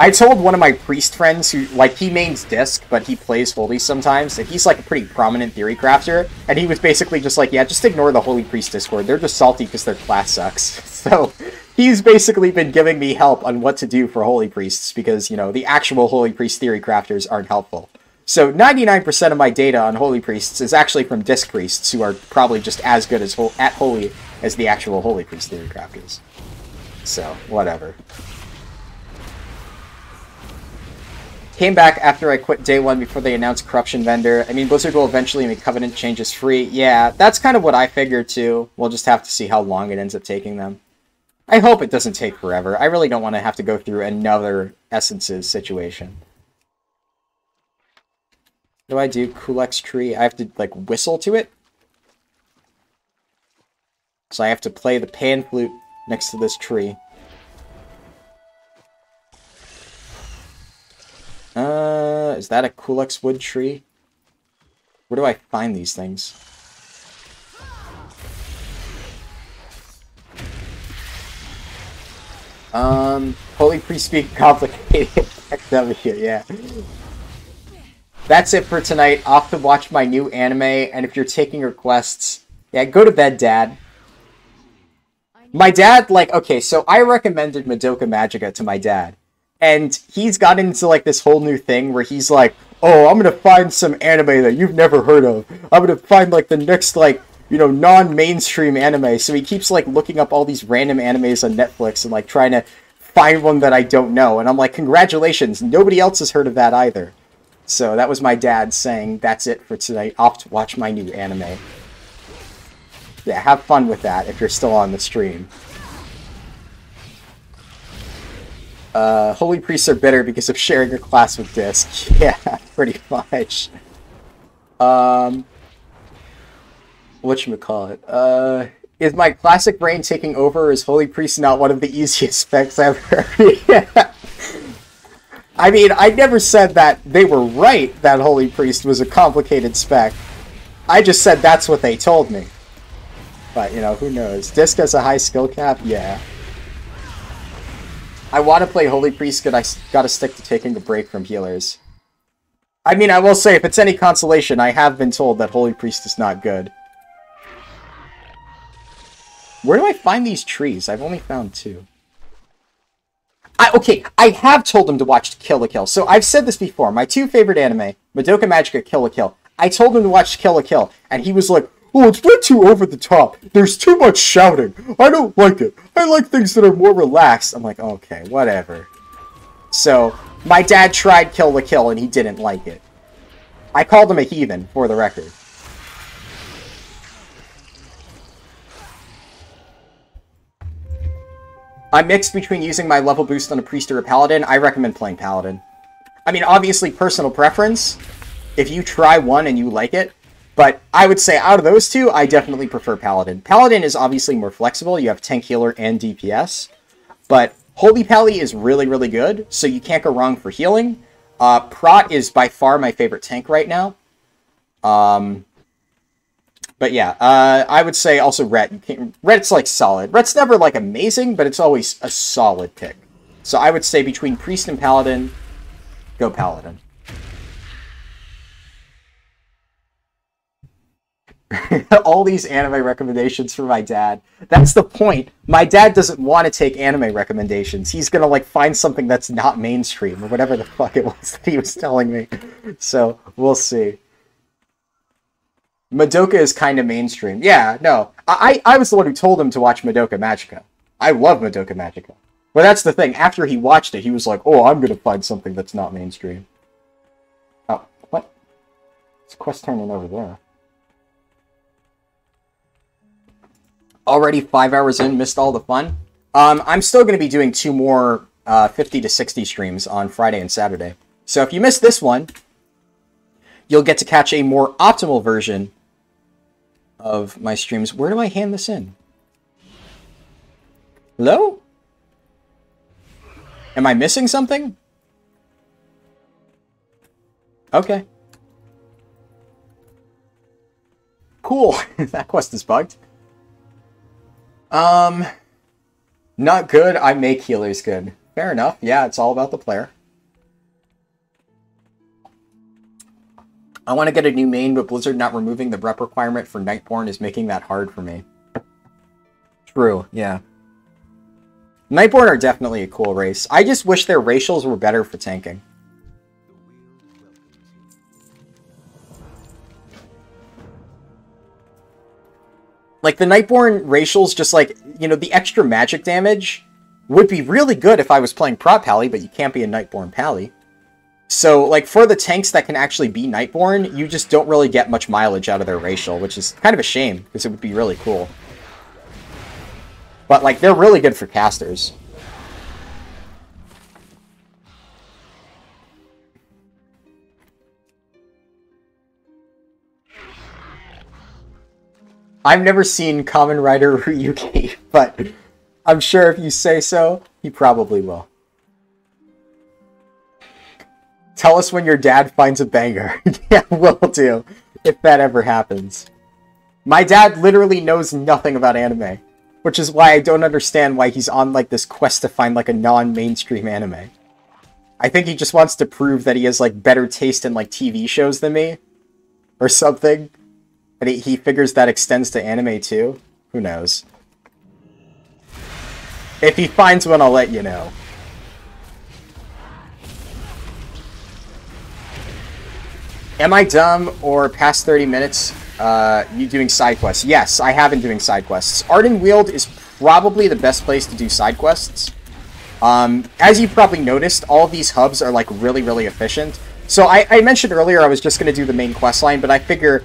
I told one of my priest friends who, like, he mains Disc, but he plays Holy sometimes, and he's, like, a pretty prominent theory crafter, and he was basically just like, yeah, just ignore the Holy Priest Discord. They're just salty because their class sucks. So, he's basically been giving me help on what to do for Holy Priests, because, you know, the actual Holy Priest theory crafters aren't helpful. So, 99% of my data on Holy Priests is actually from Disc Priests, who are probably just as good as at Holy as the actual Holy Priest theory crafters. So, whatever. Came back after I quit day one before they announced Corruption Vendor. I mean, Blizzard will eventually make Covenant changes free. Yeah, that's kind of what I figured too. We'll just have to see how long it ends up taking them. I hope it doesn't take forever. I really don't want to have to go through another Essences situation. What do I do? Kulex tree. I have to, like, whistle to it? So I have to play the pan flute next to this tree. Is that a Kulex wood tree? Where do I find these things? Holy Priest speak complicated. XW, yeah. That's it for tonight. Off to watch my new anime, and if you're taking requests, yeah, go to bed, Dad. My dad, like, okay, so I recommended Madoka Magica to my dad. And he's got into, like, this whole new thing where he's like, oh, I'm gonna find some anime that you've never heard of. I'm gonna find, like, the next, like, you know, non-mainstream anime. So he keeps, like, looking up all these random animes on Netflix and, like, trying to find one that I don't know. And I'm like, congratulations, nobody else has heard of that either. So that was my dad saying, that's it for tonight. Off to watch my new anime. Yeah, have fun with that if you're still on the stream. Holy priests are bitter because of sharing your class with Disc. Yeah, pretty much. Whatchamacallit? Is my classic brain taking over? Or is Holy Priest not one of the easiest specs I've heard? Yeah. I mean, I never said that they were right that Holy Priest was a complicated spec. I just said that's what they told me. But, you know, who knows? Disc has a high skill cap? Yeah. I want to play Holy Priest, but I gotta stick to taking a break from healers. I mean, I will say, if it's any consolation, I have been told that Holy Priest is not good. Where do I find these trees? I've only found 2. Okay, I have told him to watch Kill la Kill. So I've said this before. My 2 favorite anime, Madoka Magica, Kill la Kill. I told him to watch Kill la Kill, and he was like, oh, it's way too over the top. There's too much shouting. I don't like it. I like things that are more relaxed. I'm like, okay, whatever. So, my dad tried Kill la Kill, and he didn't like it. I called him a heathen, for the record. I'm mixed between using my level boost on a priest or a paladin. I recommend playing paladin. I mean, obviously, personal preference. If you try one and you like it. But I would say out of those 2, I definitely prefer paladin. Paladin is obviously more flexible. You have tank, healer, and DPS. But Holy Pally is really, really good. So you can't go wrong for healing. Prot is by far my favorite tank right now. But yeah, I would say also Ret. Ret's like solid. Ret's never like amazing, but it's always a solid pick. So I would say between Priest and Paladin, go Paladin. All these anime recommendations for my dad. That's the point. My dad doesn't want to take anime recommendations. He's gonna like find something that's not mainstream or whatever the fuck it was that he was telling me. So we'll see. Madoka is kind of mainstream. Yeah, no. I was the one who told him to watch Madoka Magica. I love Madoka Magica. But that's the thing. After he watched it, he was like, oh, I'm going to find something that's not mainstream. Oh, what? It's quest turning over there. Already 5 hours in, missed all the fun. I'm still going to be doing 2 more 50 to 60 streams on Friday and Saturday. So if you missed this one, you'll get to catch a more optimal version of my streams. Where do I hand this in? Hello? Am I missing something? Okay. Cool. That quest is bugged. Not good. I make healers good. Fair enough. Yeah, it's all about the player. I want to get a new main, but Blizzard not removing the rep requirement for Nightborne is making that hard for me. True, yeah. Nightborne are definitely a cool race. I just wish their racials were better for tanking. Like, the Nightborne racials, just like, you know, the extra magic damage would be really good if I was playing Prot Pally, but you can't be a Nightborne Pally. So, like, for the tanks that can actually be Nightborne, you just don't really get much mileage out of their racial, which is kind of a shame, because it would be really cool. But, like, they're really good for casters. I've never seen Kamen Rider Ryuki, but I'm sure if you say so, he probably will. Tell us when your dad finds a banger. Yeah, will do, if that ever happens. My dad literally knows nothing about anime, which is why I don't understand why he's on, like, this quest to find, like, a non-mainstream anime. I think he just wants to prove that he has, like, better taste in, like, TV shows than me, or something. And he figures that extends to anime, too. Who knows? If he finds one, I'll let you know. Am I dumb or past 30 minutes you doing side quests? Yes, I have been doing side quests. Arden Weald is probably the best place to do side quests. As you've probably noticed, all of these hubs are like really, really efficient. So I mentioned earlier I was just going to do the main quest line, but I figure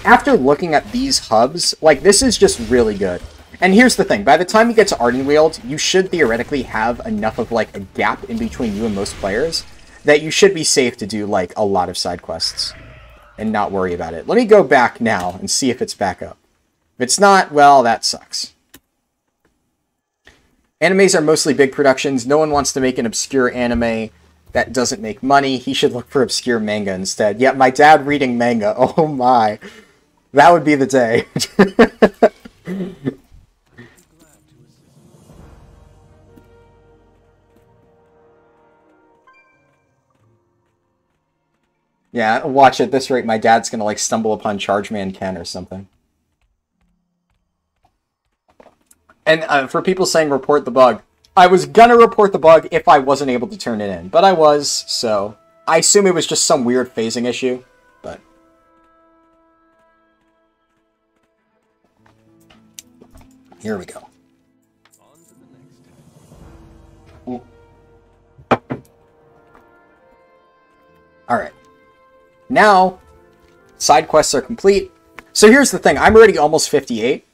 after looking at these hubs, like, this is just really good. And here's the thing, by the time you get to Ardenweald, you should theoretically have enough of, like, a gap in between you and most players that you should be safe to do, like, a lot of side quests and not worry about it. Let me go back now and see if it's back up. If it's not, well, that sucks. Animes are mostly big productions. No one wants to make an obscure anime that doesn't make money. He should look for obscure manga instead. Yeah, my dad reading manga. Oh my. That would be the day. Yeah, watch at this rate, my dad's gonna, like, stumble upon Chargeman Ken or something. And for people saying report the bug, I was gonna report the bug if I wasn't able to turn it in, but I was, so I assume it was just some weird phasing issue, but... Here we go. Alright. Now, side quests are complete. So here's the thing, I'm already almost 58.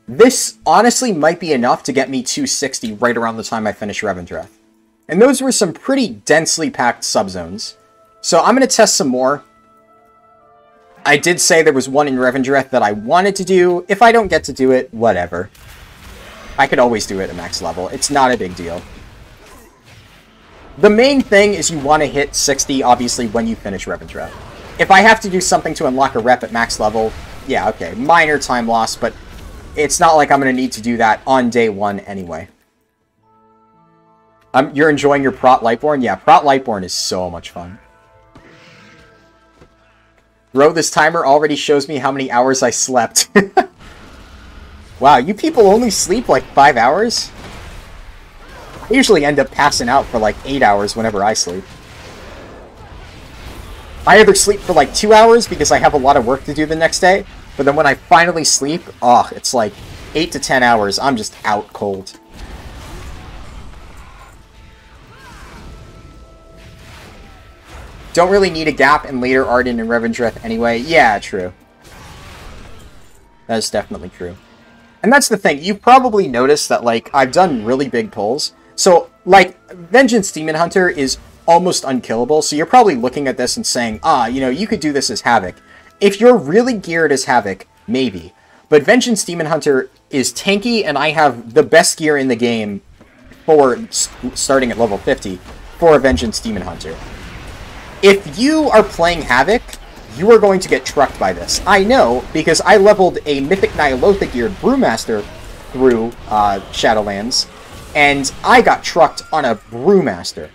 This honestly might be enough to get me 260 right around the time I finish Revendreth. And those were some pretty densely packed subzones. So I'm going to test some more. I did say there was one in Revendreth that I wanted to do. If I don't get to do it, whatever. I could always do it at max level. It's not a big deal. The main thing is you want to hit 60, obviously, when you finish Revendreth. If I have to do something to unlock a rep at max level, yeah, okay, minor time loss, but it's not like I'm going to need to do that on day one anyway. You're enjoying your Prot Lightborn? Yeah, Prot Lightborn is so much fun. Bro, this timer already shows me how many hours I slept. Wow, you people only sleep like 5 hours? I usually end up passing out for like 8 hours whenever I sleep. I either sleep for like 2 hours because I have a lot of work to do the next day, but then when I finally sleep, oh, it's like 8 to 10 hours. I'm just out cold. Don't really need a gap in later Arden and Revendreth anyway. Yeah, true. That is definitely true. And that's the thing. You've probably noticed that, like, I've done really big pulls. So, like, Vengeance Demon Hunter is almost unkillable, so you're probably looking at this and saying, ah, you know, you could do this as Havoc. If you're really geared as Havoc, maybe. But Vengeance Demon Hunter is tanky, and I have the best gear in the game for starting at level 50 for a Vengeance Demon Hunter. If you are playing Havoc, you are going to get trucked by this. I know, because I leveled a Mythic Ny'alotha geared Brewmaster through Shadowlands, and I got trucked on a Brewmaster.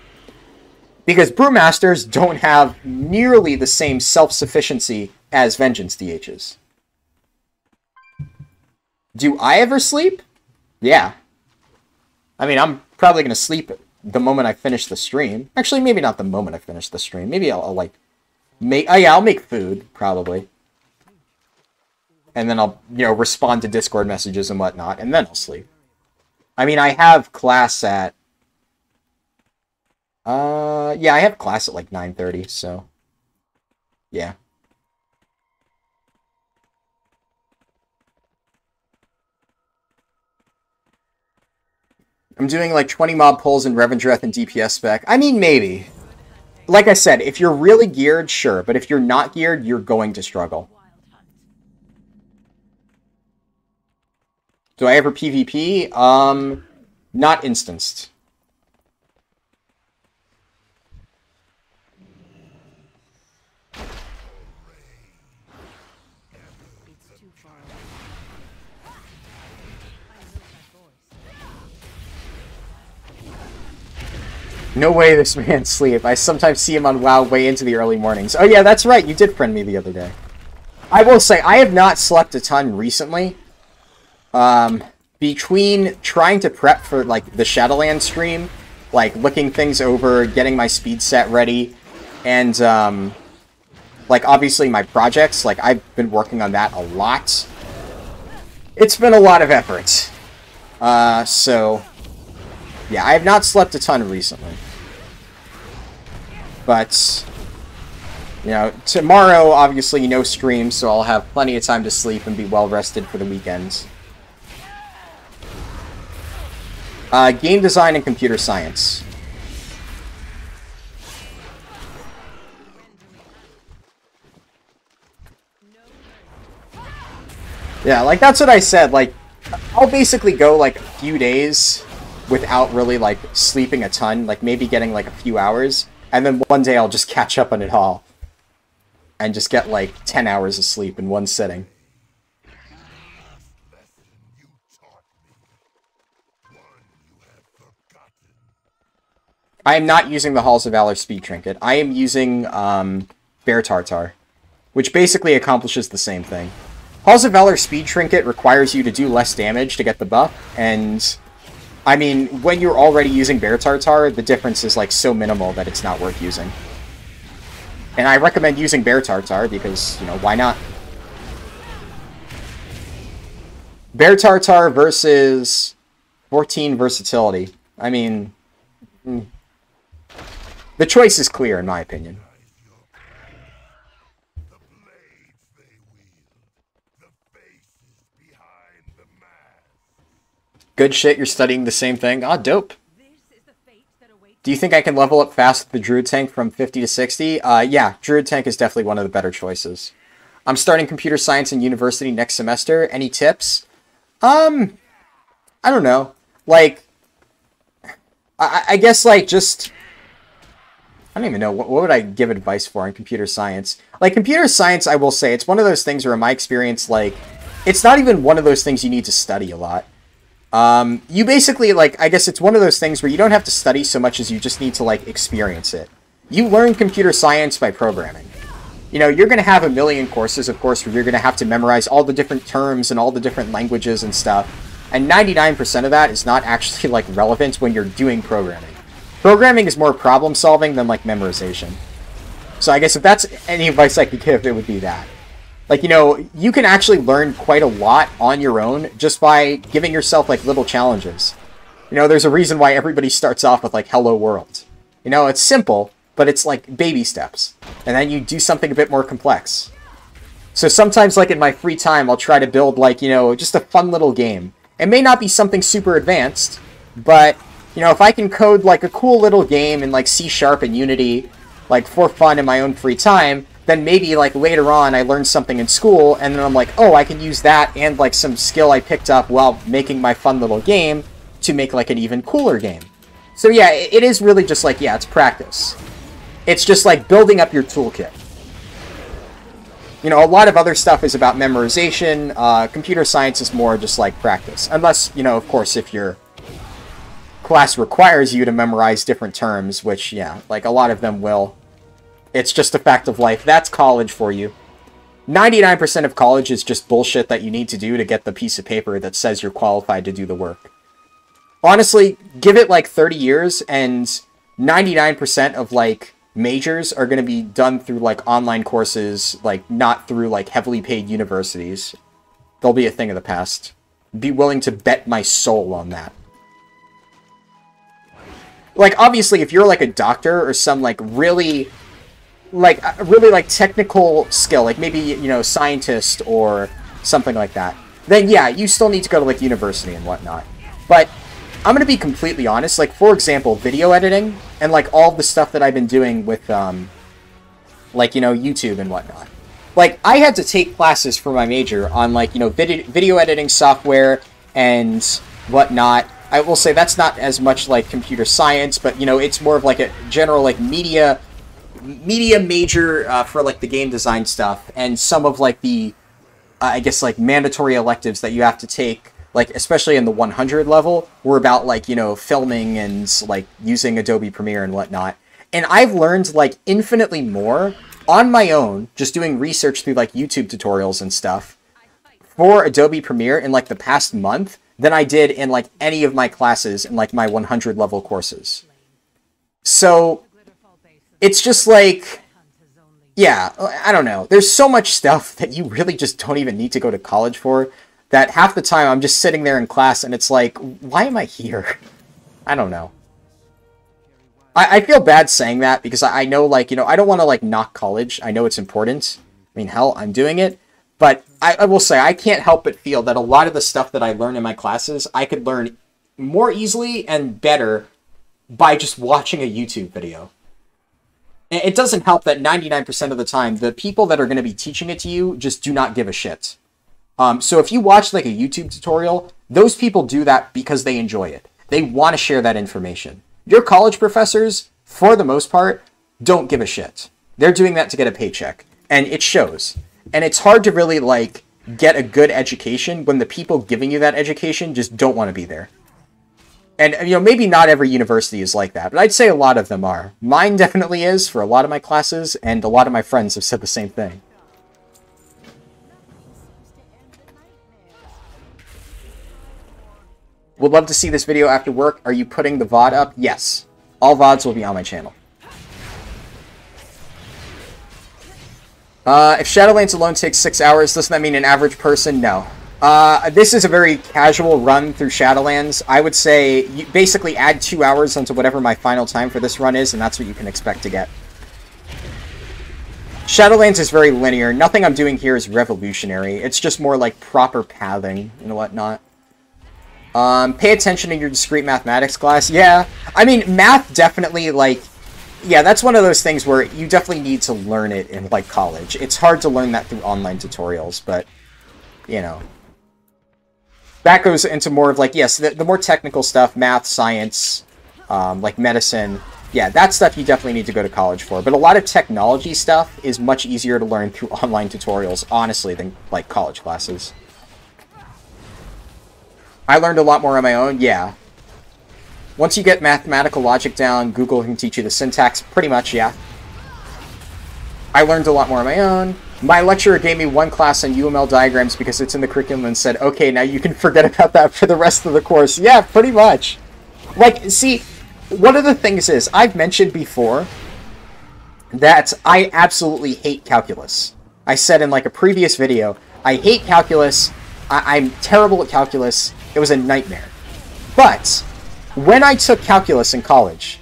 Because Brewmasters don't have nearly the same self-sufficiency as Vengeance DHs. Do I ever sleep? Yeah. I mean, I'm probably going to sleep the moment I finish the stream. Actually, maybe not the moment I finish the stream. Maybe I'll like, make... Oh yeah, I'll make food, probably. And then I'll, you know, respond to Discord messages and whatnot, and then I'll sleep. I mean, I have class at... yeah, I have class at like 9:30, so... Yeah. I'm doing like 20 mob pulls in Revendreth and DPS spec. I mean, maybe. Like I said, if you're really geared, sure. But if you're not geared, you're going to struggle. Do I ever PvP? Not instanced. No way this man sleep. I sometimes see him on WoW way into the early mornings. Oh yeah, that's right. You did friend me the other day. I will say, I have not slept a ton recently. Between trying to prep for, like, the Shadowlands stream, like, looking things over, getting my speed set ready, and, like, obviously my projects, like, I've been working on that a lot. It's been a lot of effort. So... yeah, I have not slept a ton recently. But You know, tomorrow, obviously, no stream, so I'll have plenty of time to sleep and be well-rested for the weekends. Game design and computer science. Yeah, like, that's what I said. Like, I'll basically go, like, a few days without really, like, sleeping a ton. Like, maybe getting, like, a few hours. And then one day I'll just catch up on it all. And just get, like, 10 hours of sleep in one sitting. I am not using the Halls of Valor speed trinket. I am using, Bear Tartar, which basically accomplishes the same thing. Halls of Valor speed trinket requires you to do less damage to get the buff, and I mean, when you're already using Bear Tartar, the difference is like so minimal that it's not worth using. And I recommend using Bear Tartar because, you know, why not? Bear Tartar versus 14 versatility. I mean, the choice is clear in my opinion. Good shit, you're studying the same thing. Ah, dope. Do you think I can level up fast with the Druid Tank from 50 to 60? Yeah, Druid Tank is definitely one of the better choices. I'm starting computer science in university next semester. Any tips? I don't know. Like, I guess, like, just... I don't even know. What would I give advice for in computer science? Like, computer science, I will say, it's one of those things where, in my experience, like, it's not even one of those things you need to study a lot. You basically, like, I guess it's one of those things where you don't have to study so much as you just need to, like, experience it. You learn computer science by programming. You know, you're going to have a million courses, of course, where you're going to have to memorize all the different terms and all the different languages and stuff. And 99% of that is not actually, like, relevant when you're doing programming. Programming is more problem-solving than, like, memorization. So I guess if that's any advice I could give, it would be that. Like, you know, you can actually learn quite a lot on your own just by giving yourself, like, little challenges. You know, there's a reason why everybody starts off with, like, Hello World. You know, it's simple, but it's, like, baby steps. And then you do something a bit more complex. So sometimes, like, in my free time, I'll try to build, like, you know, just a fun little game. It may not be something super advanced, but, you know, if I can code, like, a cool little game in, like, C# and Unity, like, for fun in my own free time, then maybe, like, later on I learned something in school, and then I'm like, oh, I can use that and, like, some skill I picked up while making my fun little game to make, like, an even cooler game. So, yeah, it is really just, like, yeah, it's practice. It's just, like, building up your toolkit. You know, a lot of other stuff is about memorization. Computer science is more just, like, practice. Unless, you know, of course, if your class requires you to memorize different terms, which, yeah, like, a lot of them will. It's just a fact of life. That's college for you. 99% of college is just bullshit that you need to do to get the piece of paper that says you're qualified to do the work. Honestly, give it like 30 years and 99% of like majors are going to be done through like online courses, like not through like heavily paid universities. They'll be a thing of the past. Be willing to bet my soul on that. Like, obviously, if you're like a doctor or some like really technical skill, like maybe, you know, scientist or something like that, then yeah, you still need to go to like university and whatnot. But I'm gonna be completely honest, like, for example, video editing and like all the stuff that I've been doing with like, you know, YouTube and whatnot, like, I had to take classes for my major on like, you know, video editing software and whatnot. I will say that's not as much like computer science, but, you know, it's more of like a general like media major for like the game design stuff, and some of like the I guess like mandatory electives that you have to take, like especially in the 100 level, were about like, you know, filming and like using Adobe Premiere and whatnot. And I've learned like infinitely more on my own just doing research through like YouTube tutorials and stuff for Adobe Premiere in like the past month than I did in like any of my classes in like my 100 level courses. So it's just like, yeah, I don't know. There's so much stuff that you really just don't even need to go to college for, that half the time I'm just sitting there in class and it's like, why am I here? I don't know. I feel bad saying that because I know, like, you know, I don't want to, like, knock college. I know it's important. I mean, hell, I'm doing it. But I will say, I can't help but feel that a lot of the stuff that I learn in my classes, I could learn more easily and better by just watching a YouTube video. It doesn't help that 99% of the time, the people that are going to be teaching it to you just do not give a shit. So if you watch, like, a YouTube tutorial, those people do that because they enjoy it. They want to share that information. Your college professors, for the most part, don't give a shit. They're doing that to get a paycheck. And it shows. And it's hard to really, like, get a good education when the people giving you that education just don't want to be there. And, you know, maybe not every university is like that, but I'd say a lot of them are. Mine definitely is for a lot of my classes, and a lot of my friends have said the same thing. Would love to see this video after work. Are you putting the VOD up? Yes. All VODs will be on my channel. If Shadowlands alone takes 6 hours, doesn't that mean an average person? No. This is a very casual run through Shadowlands. I would say you basically add 2 hours onto whatever my final time for this run is, and that's what you can expect to get. Shadowlands is very linear. Nothing I'm doing here is revolutionary. It's just more like proper pathing and whatnot. Pay attention to your discrete mathematics class. Yeah, I mean, math definitely, like, yeah, that's one of those things where you definitely need to learn it in, like, college. It's hard to learn that through online tutorials, but, you know. That goes into more of, like, yes, the more technical stuff, math, science, like medicine, yeah, that stuff you definitely need to go to college for. But a lot of technology stuff is much easier to learn through online tutorials, honestly, than, like, college classes. I learned a lot more on my own, yeah. Once you get mathematical logic down, Google can teach you the syntax, pretty much, yeah. I learned a lot more on my own. My lecturer gave me one class on UML diagrams because it's in the curriculum and said, okay, now you can forget about that for the rest of the course. Yeah, pretty much. Like, see, one of the things is, I've mentioned before that I absolutely hate calculus. I said in, like, a previous video, I hate calculus, I'm terrible at calculus, it was a nightmare. But when I took calculus in college,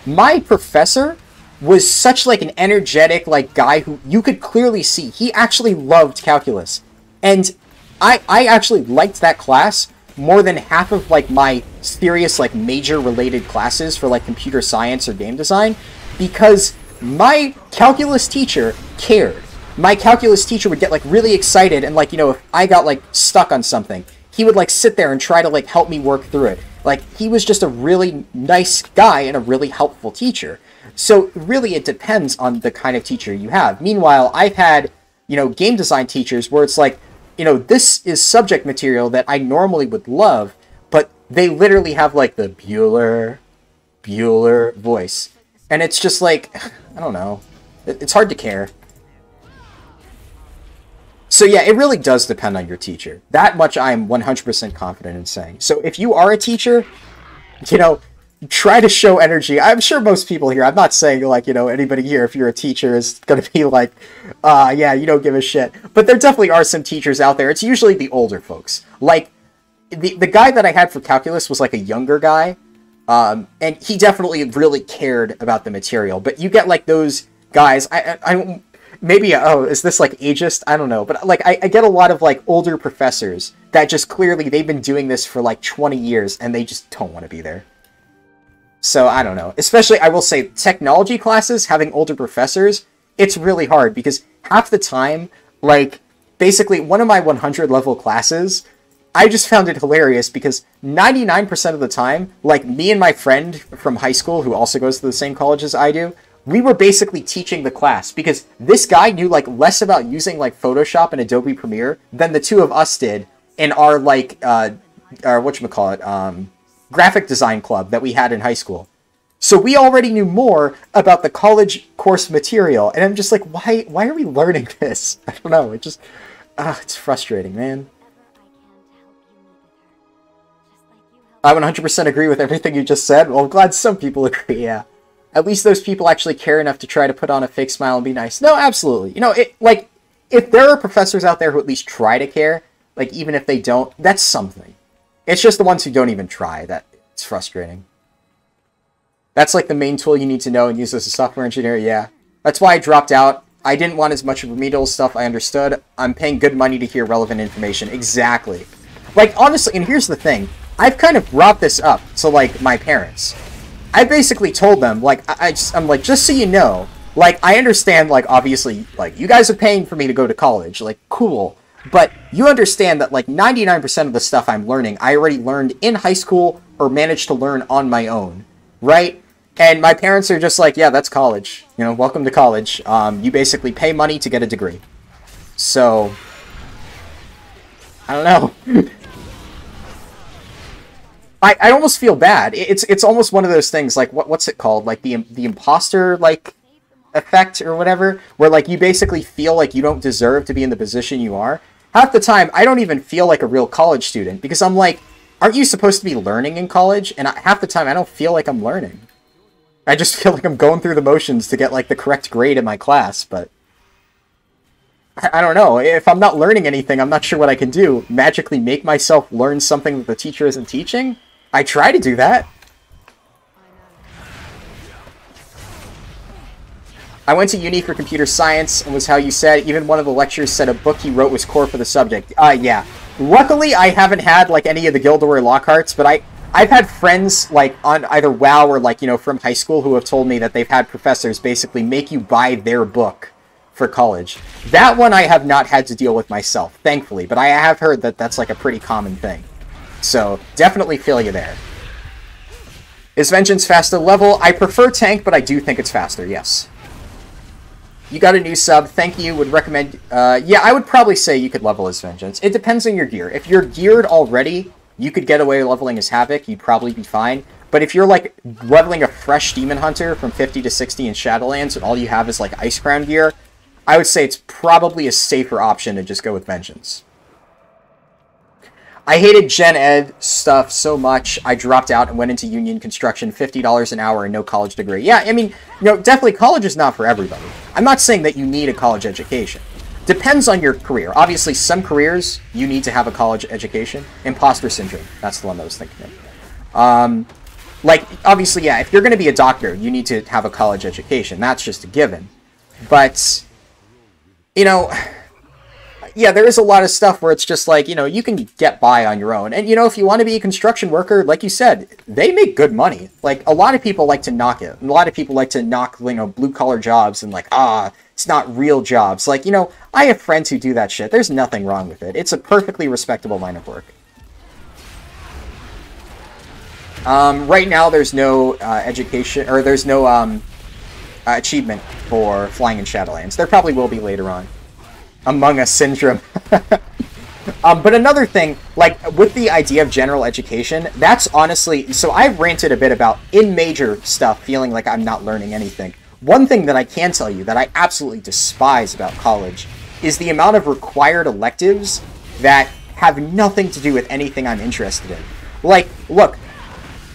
my professor was such, like, an energetic, like, guy who you could clearly see he actually loved calculus. And I actually liked that class more than half of, like, my serious, like, major related classes for, like, computer science or game design, because my calculus teacher cared. My calculus teacher would get, like, really excited, and, like, you know, if I got, like, stuck on something, he would, like, sit there and try to, like, help me work through it. Like, he was just a really nice guy and a really helpful teacher. So, really, it depends on the kind of teacher you have. Meanwhile, I've had, you know, game design teachers where it's like, you know, this is subject material that I normally would love, but they literally have, like, the Bueller voice. And it's just like, I don't know. It's hard to care. So yeah, it really does depend on your teacher. That much I am 100% confident in saying. So if you are a teacher, you know, try to show energy. I'm sure most people here, I'm not saying, like, you know, anybody here, if you're a teacher, is going to be like, yeah, you don't give a shit. But there definitely are some teachers out there. It's usually the older folks. Like, the guy that I had for calculus was, like, a younger guy. And he definitely really cared about the material. But you get, like, those guys, I don't... Maybe, oh, is this, like, ageist? I don't know. But, like, I get a lot of, like, older professors that just clearly, they've been doing this for, like, 20 years, and they just don't want to be there. So, I don't know. Especially, I will say, technology classes, having older professors, it's really hard, because half the time, like, basically, one of my 100 level classes, I just found it hilarious, because 99% of the time, like, me and my friend from high school, who also goes to the same college as I do, we were basically teaching the class, because this guy knew, like, less about using, like, Photoshop and Adobe Premiere than the two of us did in our, like, our whatchamacallit, graphic design club that we had in high school. So we already knew more about the college course material, and I'm just like, why are we learning this? I don't know, it just, it's frustrating, man. I 100% agree with everything you just said. Well, I'm glad some people agree, yeah. At least those people actually care enough to try to put on a fake smile and be nice. No, absolutely. You know, like, if there are professors out there who at least try to care, like, even if they don't, that's something. It's just the ones who don't even try that it's frustrating. That's like the main tool you need to know and use as a software engineer. Yeah. That's why I dropped out. I didn't want as much remedial stuff. I understood. I'm paying good money to hear relevant information. Exactly. Like, honestly, and here's the thing. I've kind of brought this up to, like, my parents. I basically told them, like, I'm like, just so you know, like, I understand, like, obviously, like, you guys are paying for me to go to college. Like, cool. But you understand that, like, 99% of the stuff I'm learning, I already learned in high school or managed to learn on my own. Right? And my parents are just like, yeah, that's college. You know, welcome to college. You basically pay money to get a degree. So, I don't know. I almost feel bad. It's almost one of those things, like, what's it called? Like, the imposter, like, effect or whatever, where, like, you basically feel like you don't deserve to be in the position you are. Half the time, I don't even feel like a real college student, because I'm like, aren't you supposed to be learning in college? And half the time, I don't feel like I'm learning. I just feel like I'm going through the motions to get, like, the correct grade in my class, but I don't know. If I'm not learning anything, I'm not sure what I can do. Magically make myself learn something that the teacher isn't teaching? I try to do that. I went to uni for computer science, and was how you said, even one of the lecturers said a book he wrote was core for the subject. Yeah. Luckily, I haven't had, like, any of the Guild-Aware Lockharts, but I've had friends, like, on either WoW or, like, you know, from high school who have told me that they've had professors basically make you buy their book for college. That one I have not had to deal with myself, thankfully, but I have heard that that's, like, a pretty common thing. So, definitely feel you there. Is Vengeance faster level? I prefer tank, but I do think it's faster, yes. You got a new sub, thank you, would recommend... yeah, I would probably say you could level as Vengeance. It depends on your gear. If you're geared already, you could get away leveling as Havoc, you'd probably be fine. But if you're, like, leveling a fresh Demon Hunter from 50 to 60 in Shadowlands, and all you have is, like, Ice Crown gear, I would say it's probably a safer option to just go with Vengeance. I hated Gen Ed stuff so much, I dropped out and went into union construction, $50 an hour and no college degree. Yeah, I mean, you know, definitely college is not for everybody. I'm not saying that you need a college education. Depends on your career. Obviously, some careers, you need to have a college education. Imposter syndrome, that's the one that I was thinking of. Like, obviously, yeah, if you're going to be a doctor, you need to have a college education. That's just a given. But, you know... Yeah, there is a lot of stuff where it's just like, you know, you can get by on your own. And, you know, if you want to be a construction worker, like you said, they make good money. Like, a lot of people like to knock it. A lot of people like to knock, you know, blue-collar jobs and like, it's not real jobs. Like, you know, I have friends who do that shit. There's nothing wrong with it. It's a perfectly respectable line of work. Right now, there's no education, or there's no achievement for flying in Shadowlands. There probably will be later on. Among Us syndrome. But another thing, like, with the idea of general education, that's honestly... So I've ranted a bit about in-major stuff, feeling like I'm not learning anything. One thing that I can tell you that I absolutely despise about college is the amount of required electives that have nothing to do with anything I'm interested in. Like, look,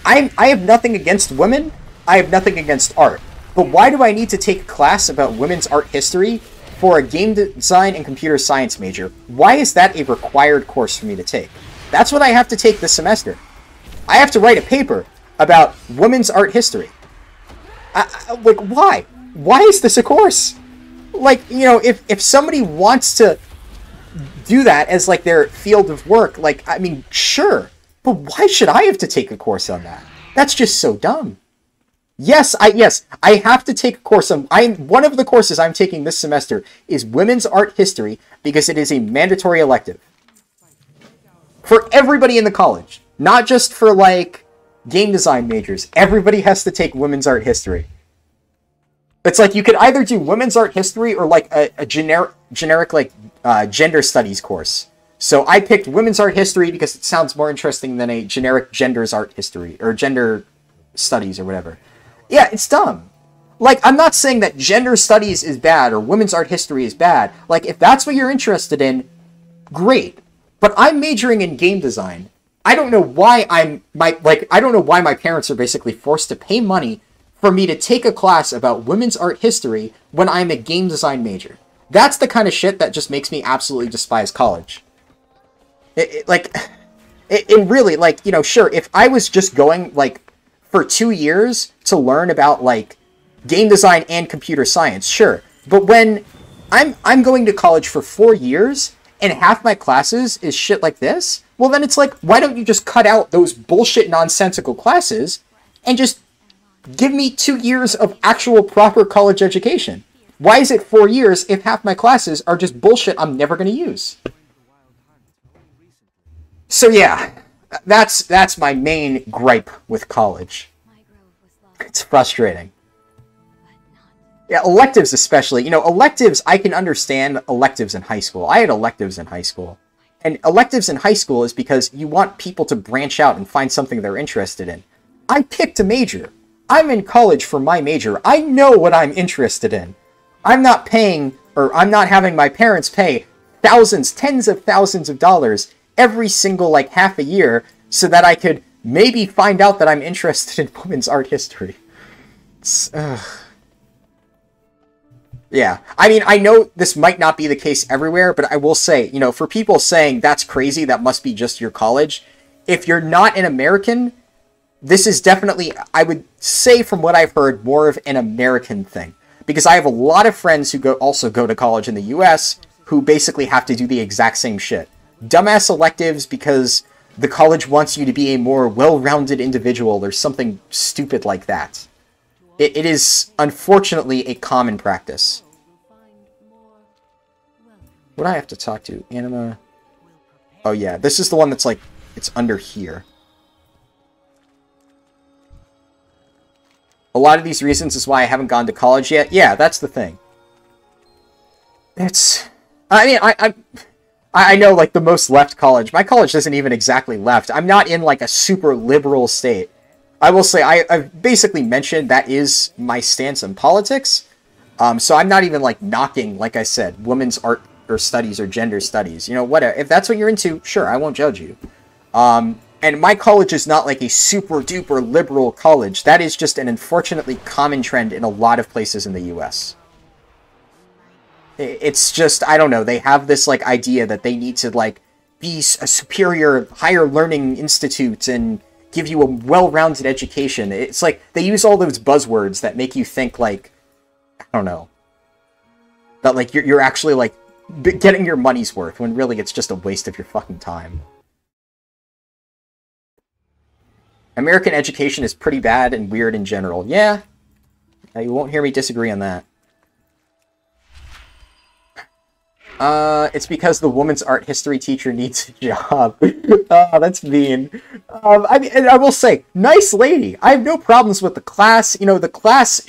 I have nothing against women, I have nothing against art, but why do I need to take a class about women's art history for a game design and computer science major? Why is that a required course for me to take? That's what I have to take this semester. I have to write a paper about women's art history. Like, why? Why is this a course? Like, you know, if somebody wants to do that as, like, their field of work, like, I mean, sure. But why should I have to take a course on that? That's just so dumb. Yes, I have to take a course on... One of the courses I'm taking this semester is Women's Art History because it is a mandatory elective. For everybody in the college. Not just for, like, game design majors. Everybody has to take Women's Art History. It's like you could either do Women's Art History or, like, a generic like, gender studies course. So I picked Women's Art History because it sounds more interesting than a generic gender's art history, or gender studies, or whatever. Yeah, it's dumb. Like, I'm not saying that gender studies is bad or women's art history is bad. Like, if that's what you're interested in, great. But I'm majoring in game design. I don't know why I don't know why my parents are basically forced to pay money for me to take a class about women's art history when I'm a game design major. That's the kind of shit that just makes me absolutely despise college. It really, like, you know, sure, if I was just going, like, for 2 years to learn about, like, game design and computer science, sure. But when I'm going to college for 4 years and half my classes is shit like this, well then it's like, why don't you just cut out those bullshit nonsensical classes and just give me 2 years of actual proper college education? Why is it 4 years if half my classes are just bullshit I'm never going to use? So yeah, that's my main gripe with college. It's frustrating. Yeah, electives especially. You know, electives, I can understand electives in high school. I had electives in high school. And electives in high school is because you want people to branch out and find something they're interested in. I picked a major. I'm in college for my major. I know what I'm interested in. I'm not paying, or I'm not having my parents pay thousands, tens of thousands of dollars every single, like, half a year so that I could maybe find out that I'm interested in women's art history. Yeah, I mean, I know this might not be the case everywhere, but I will say, you know, for people saying that's crazy, that must be just your college, if you're not an American, this is definitely, I would say from what I've heard, more of an American thing. Because I have a lot of friends who also go to college in the US who basically have to do the exact same shit. Dumbass electives because the college wants you to be a more well-rounded individual or something stupid like that. It is, unfortunately, a common practice. What do I have to talk to? Anima? Oh yeah, this is the one that's like, it's under here. A lot of these reasons is why I haven't gone to college yet. Yeah, that's the thing. It's... I mean, I know, like, the most left college. My college isn't even exactly left. I'm not in, like, a super liberal state. I will say, I've basically mentioned that is my stance on politics. So I'm not even, like, knocking, like I said, women's art or studies or gender studies. You know, whatever. If that's what you're into, sure, I won't judge you. And my college is not, like, a super-duper liberal college. That is just an unfortunately common trend in a lot of places in the U.S. It's just, I don't know, they have this, like, idea that they need to, like, be a superior, higher learning institute and give you a well-rounded education. It's like, they use all those buzzwords that make you think, like, I don't know, that, like, you're actually, like, getting your money's worth, when really it's just a waste of your fucking time. American education is pretty bad and weird in general. Yeah, you won't hear me disagree on that. It's because the woman's art history teacher needs a job. Oh, that's mean. I mean, and I will say, nice lady. I have no problems with the class. You know, the class,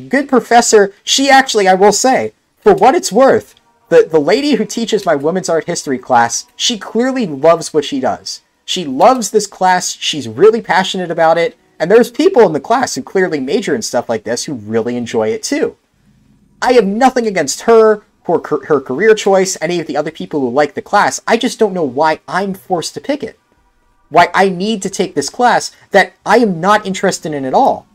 good professor. She actually, I will say, for what it's worth, the lady who teaches my women's art history class, she clearly loves what she does. She loves this class. She's really passionate about it. And there's people in the class who clearly major in stuff like this who really enjoy it too. I have nothing against her, her career choice, any of the other people who like the class. I just don't know why I'm forced to pick it. Why I need to take this class that I am not interested in at all.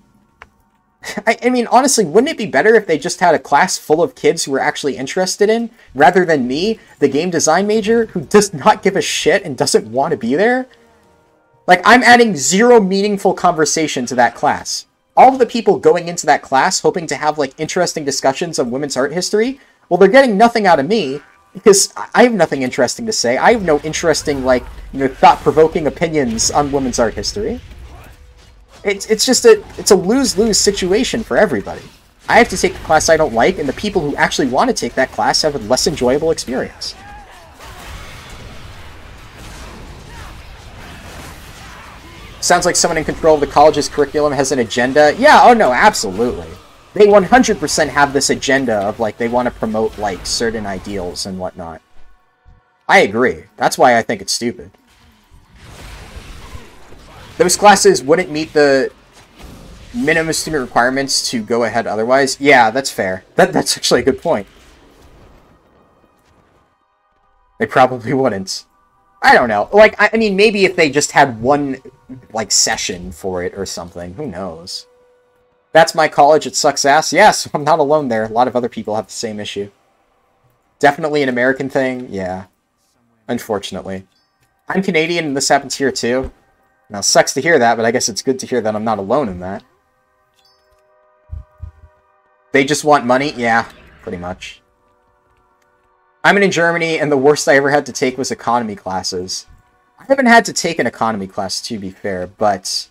I mean, honestly, wouldn't it be better if they just had a class full of kids who were actually interested in, rather than me, the game design major, who does not give a shit and doesn't want to be there? Like, I'm adding zero meaningful conversation to that class. All of the people going into that class hoping to have, like, interesting discussions on women's art history, well, they're getting nothing out of me, because I have nothing interesting to say. I have no interesting, like, thought-provoking opinions on women's art history. It's just a lose-lose situation for everybody. I have to take the class I don't like, and the people who actually want to take that class have a less enjoyable experience. Sounds like someone in control of the college's curriculum has an agenda. Yeah, oh no, absolutely. They 100% have this agenda of, like, they want to promote, like, certain ideals and whatnot. I agree. That's why I think it's stupid. Those classes wouldn't meet the minimum student requirements to go ahead otherwise. Yeah, that's fair. That's actually a good point. They probably wouldn't. I don't know. Like, I mean, maybe if they just had one, like, session for it or something. Who knows? That's my college. It sucks ass. Yes, I'm not alone there. A lot of other people have the same issue. Definitely an American thing. Yeah. Unfortunately. I'm Canadian and this happens here too. Now, sucks to hear that, but I guess it's good to hear that I'm not alone in that. They just want money? Yeah, pretty much. I'm in Germany, and the worst I ever had to take was economy classes. I haven't had to take an economy class, to be fair, but...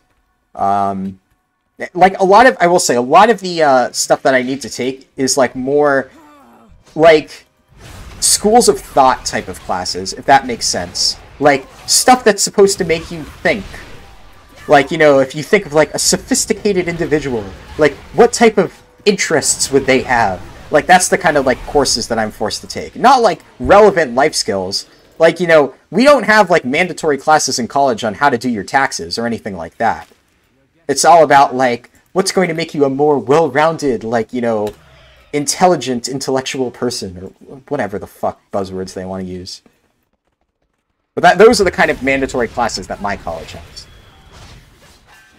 like, I will say, a lot of the stuff that I need to take is, like, more, like, schools of thought type of classes, if that makes sense. Like, stuff that's supposed to make you think. Like, you know, if you think of, like, a sophisticated individual, like, what type of interests would they have? Like, that's the kind of, like, courses that I'm forced to take. Not, like, relevant life skills. Like, you know, we don't have, like, mandatory classes in college on how to do your taxes or anything like that. It's all about, like, what's going to make you a more well-rounded, like, you know, intelligent, intellectual person, or whatever the fuck buzzwords they want to use. But those are the kind of mandatory classes that my college has.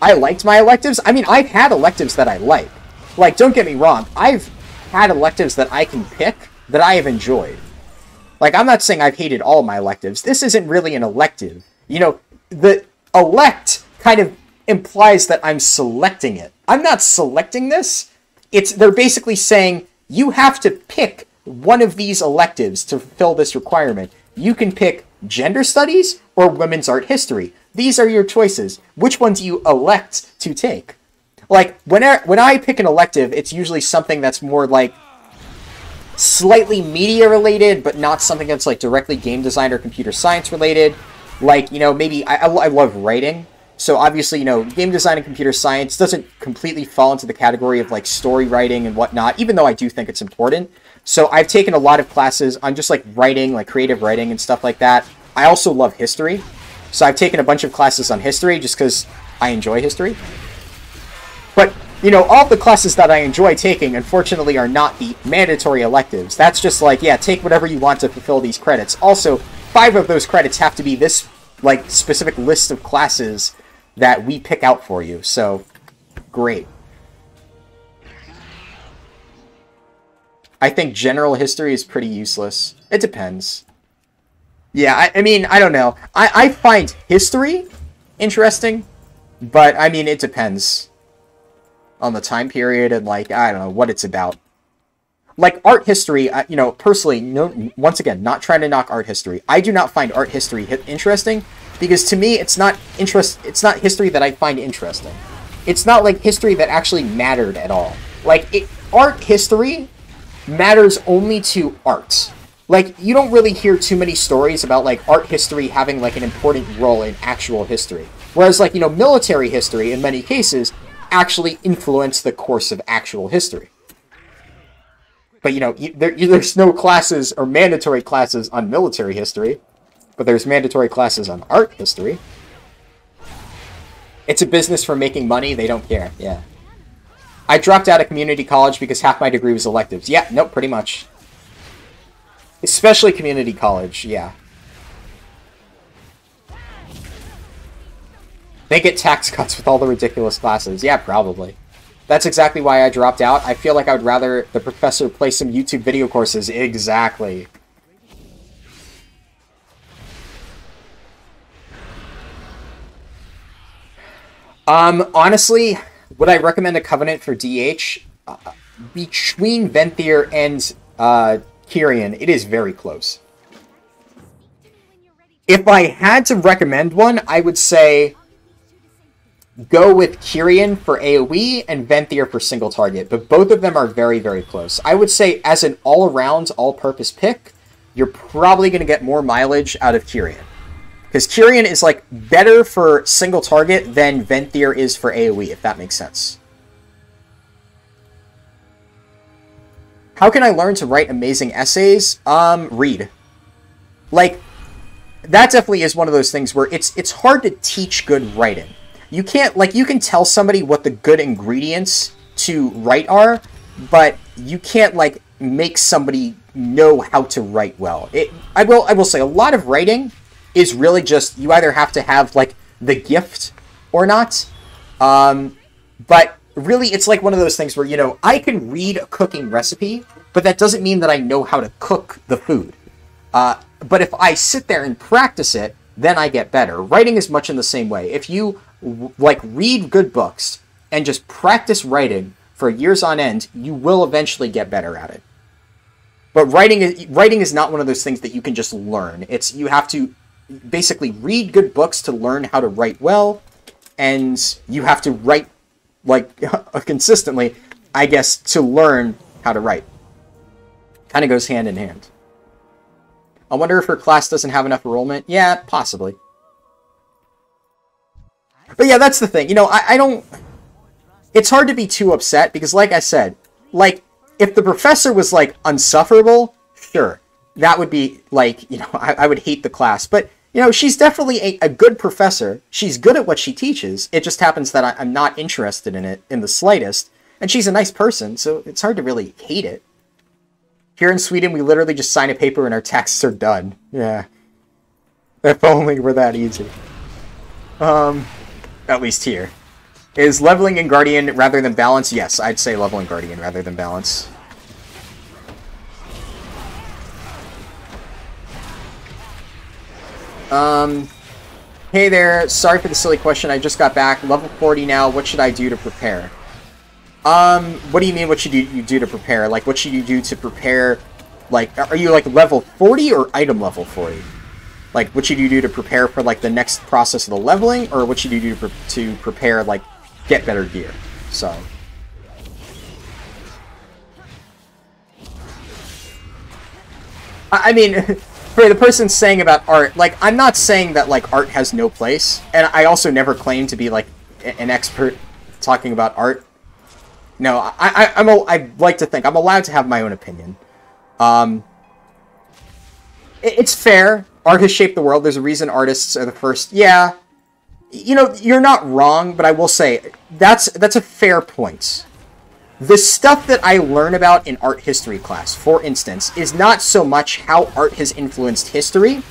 I liked my electives. I mean, I've had electives that I like. Like, don't get me wrong. I've had electives that I can pick that I have enjoyed. Like, I'm not saying I've hated all my electives. This isn't really an elective. You know, the elect kind of implies that I'm selecting it. I'm not selecting this. They're basically saying, you have to pick one of these electives to fulfill this requirement. You can pick gender studies or women's art history. These are your choices. Which one do you elect to take? Like, when I pick an elective, it's usually something that's more, like, slightly media related, but not something that's, like, directly game design or computer science related. Like, you know, maybe I love writing. So obviously, you know, game design and computer science doesn't completely fall into the category of, like, story writing and whatnot, even though I do think it's important. So I've taken a lot of classes on just, like, writing, like, creative writing and stuff like that. I also love history. So I've taken a bunch of classes on history just because I enjoy history. But, you know, all the classes that I enjoy taking, unfortunately, are not the mandatory electives. That's just like, yeah, take whatever you want to fulfill these credits. Also, 5 of those credits have to be this, like, specific list of classes that we pick out for you. So, great. I think general history is pretty useless. It depends. Yeah, I mean, I don't know. I find history interesting, but, I mean, it depends on the time period and, like, I don't know, what it's about. Like, art history, you know, personally, no, once again, not trying to knock art history. I do not find art history interesting, because to me, it's not history that I find interesting. It's not, like, history that actually mattered at all. Like, art history matters only to art. Like, you don't really hear too many stories about, like, art history having, like, an important role in actual history. Whereas, like, you know, military history, in many cases, actually influence the course of actual history. But, you know, there's no classes or mandatory classes on military history, but there's mandatory classes on art history. It's a business for making money. They don't care. Yeah. I dropped out of community college because half my degree was electives. Yeah, nope, pretty much. Especially community college, yeah. They get tax cuts with all the ridiculous classes. Yeah, probably. That's exactly why I dropped out. I feel like I would rather the professor play some YouTube video courses. Exactly. Honestly, would I recommend a Covenant for DH? Between Venthyr and Kyrian, it is very close. If I had to recommend one, I would say go with Kyrian for AoE and Venthyr for single target, but both of them are very, very close. I would say as an all-around, all-purpose pick, you're probably going to get more mileage out of Kyrian. Because Kyrian is, like, better for single target than Venthyr is for AoE, if that makes sense. How can I learn to write amazing essays? Read. Like, that definitely is one of those things where it's hard to teach good writing. You can't, like, you can tell somebody what the good ingredients to write are, but you can't, like, make somebody know how to write well. I will say, a lot of writing is really just, you either have to have, like, the gift or not. But really, it's like one of those things where, you know, I can read a cooking recipe, but that doesn't mean that I know how to cook the food. But if I sit there and practice it, then I get better. Writing is much in the same way. If you, like, read good books and just practice writing for years on end, you will eventually get better at it. But writing is not one of those things that you can just learn. You have to basically read good books to learn how to write well, and you have to write like consistently, I guess, to learn how to write. Kind of goes hand in hand. I wonder if her class doesn't have enough enrollment. Yeah, possibly. But yeah, that's the thing. You know, I don't... It's hard to be too upset because, like I said, like, if the professor was, like, insufferable, sure. That would be, like, you know, I would hate the class. But, you know, she's definitely a good professor. She's good at what she teaches. It just happens that I'm not interested in it in the slightest. And she's a nice person, so it's hard to really hate it. Here in Sweden, we literally just sign a paper and our taxes are done. Yeah. If only were that easy. At least here. Is leveling in Guardian rather than balance? Yes, I'd say leveling Guardian rather than balance. Hey there, sorry for the silly question, I just got back. Level 40 now, what should I do to prepare? What do you mean what should you do to prepare? Like, what should you do to prepare, like, are you, like, level 40 or item level 40? Like, what should you do to prepare for, like, the next process of the leveling, or what should you do to prepare, like, get better gear? So... I mean, for the person saying about art, like, I'm not saying that, like, art has no place, and I also never claim to be, like, an expert talking about art. No, I like to think I'm allowed to have my own opinion. It's fair. Art has shaped the world. There's a reason artists are the first. Yeah, you know, you're not wrong, but I will say that's a fair point. The stuff that I learn about in art history class, for instance, is not so much how art has influenced history.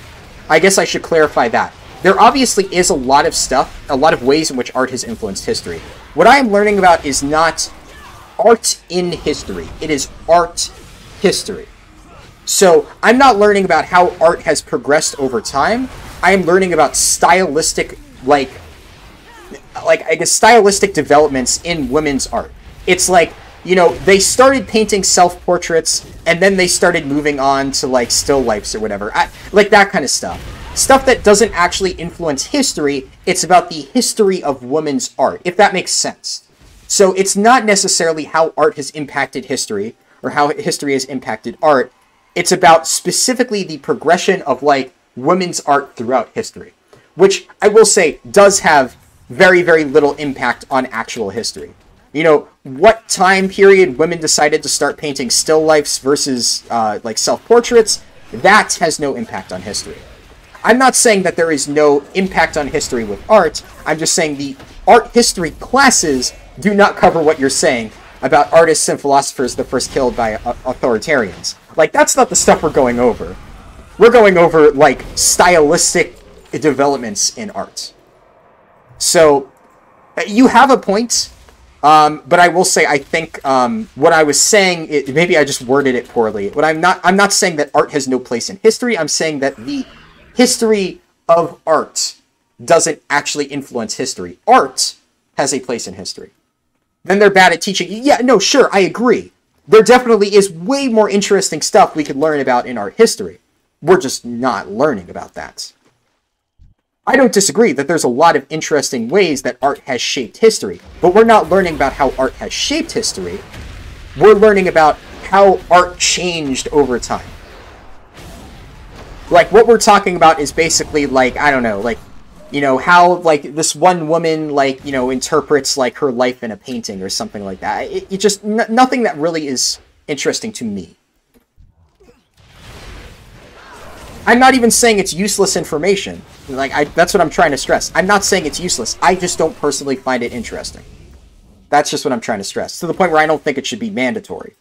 I guess I should clarify that. There obviously is a lot of stuff, a lot of ways in which art has influenced history. What I am learning about is not art in history. It is art history. So I'm not learning about how art has progressed over time. I am learning about stylistic, like I guess stylistic developments in women's art. It's like, you know, they started painting self-portraits, and then they started moving on to, like, still lifes or whatever. Like, that kind of stuff. Stuff that doesn't actually influence history, it's about the history of women's art, if that makes sense. So it's not necessarily how art has impacted history, or how history has impacted art. It's about specifically the progression of, like, women's art throughout history. Which, I will say, does have very, very little impact on actual history. You know, what time period women decided to start painting still lifes versus, like, self-portraits, that has no impact on history. I'm not saying that there is no impact on history with art. I'm just saying the art history classes do not cover what you're saying about artists and philosophers that first killed by authoritarians. Like, that's not the stuff we're going over. We're going over, like, stylistic developments in art. So, you have a point. But I will say, I think what I was saying, maybe I just worded it poorly. But I'm not saying that art has no place in history. I'm saying that the history of art doesn't actually influence history. Art has a place in history. Then they're bad at teaching. Yeah, no, sure, I agree. There definitely is way more interesting stuff we could learn about in art history. We're just not learning about that. I don't disagree that there's a lot of interesting ways that art has shaped history, but we're not learning about how art has shaped history. We're learning about how art changed over time. Like, what we're talking about is basically, like, I don't know, like, you know, how, like, this one woman, like, you know, interprets, like, her life in a painting or something like that. It just, nothing that really is interesting to me. I'm not even saying it's useless information. Like, that's what I'm trying to stress. I'm not saying it's useless. I just don't personally find it interesting. That's just what I'm trying to stress. To the point where I don't think it should be mandatory.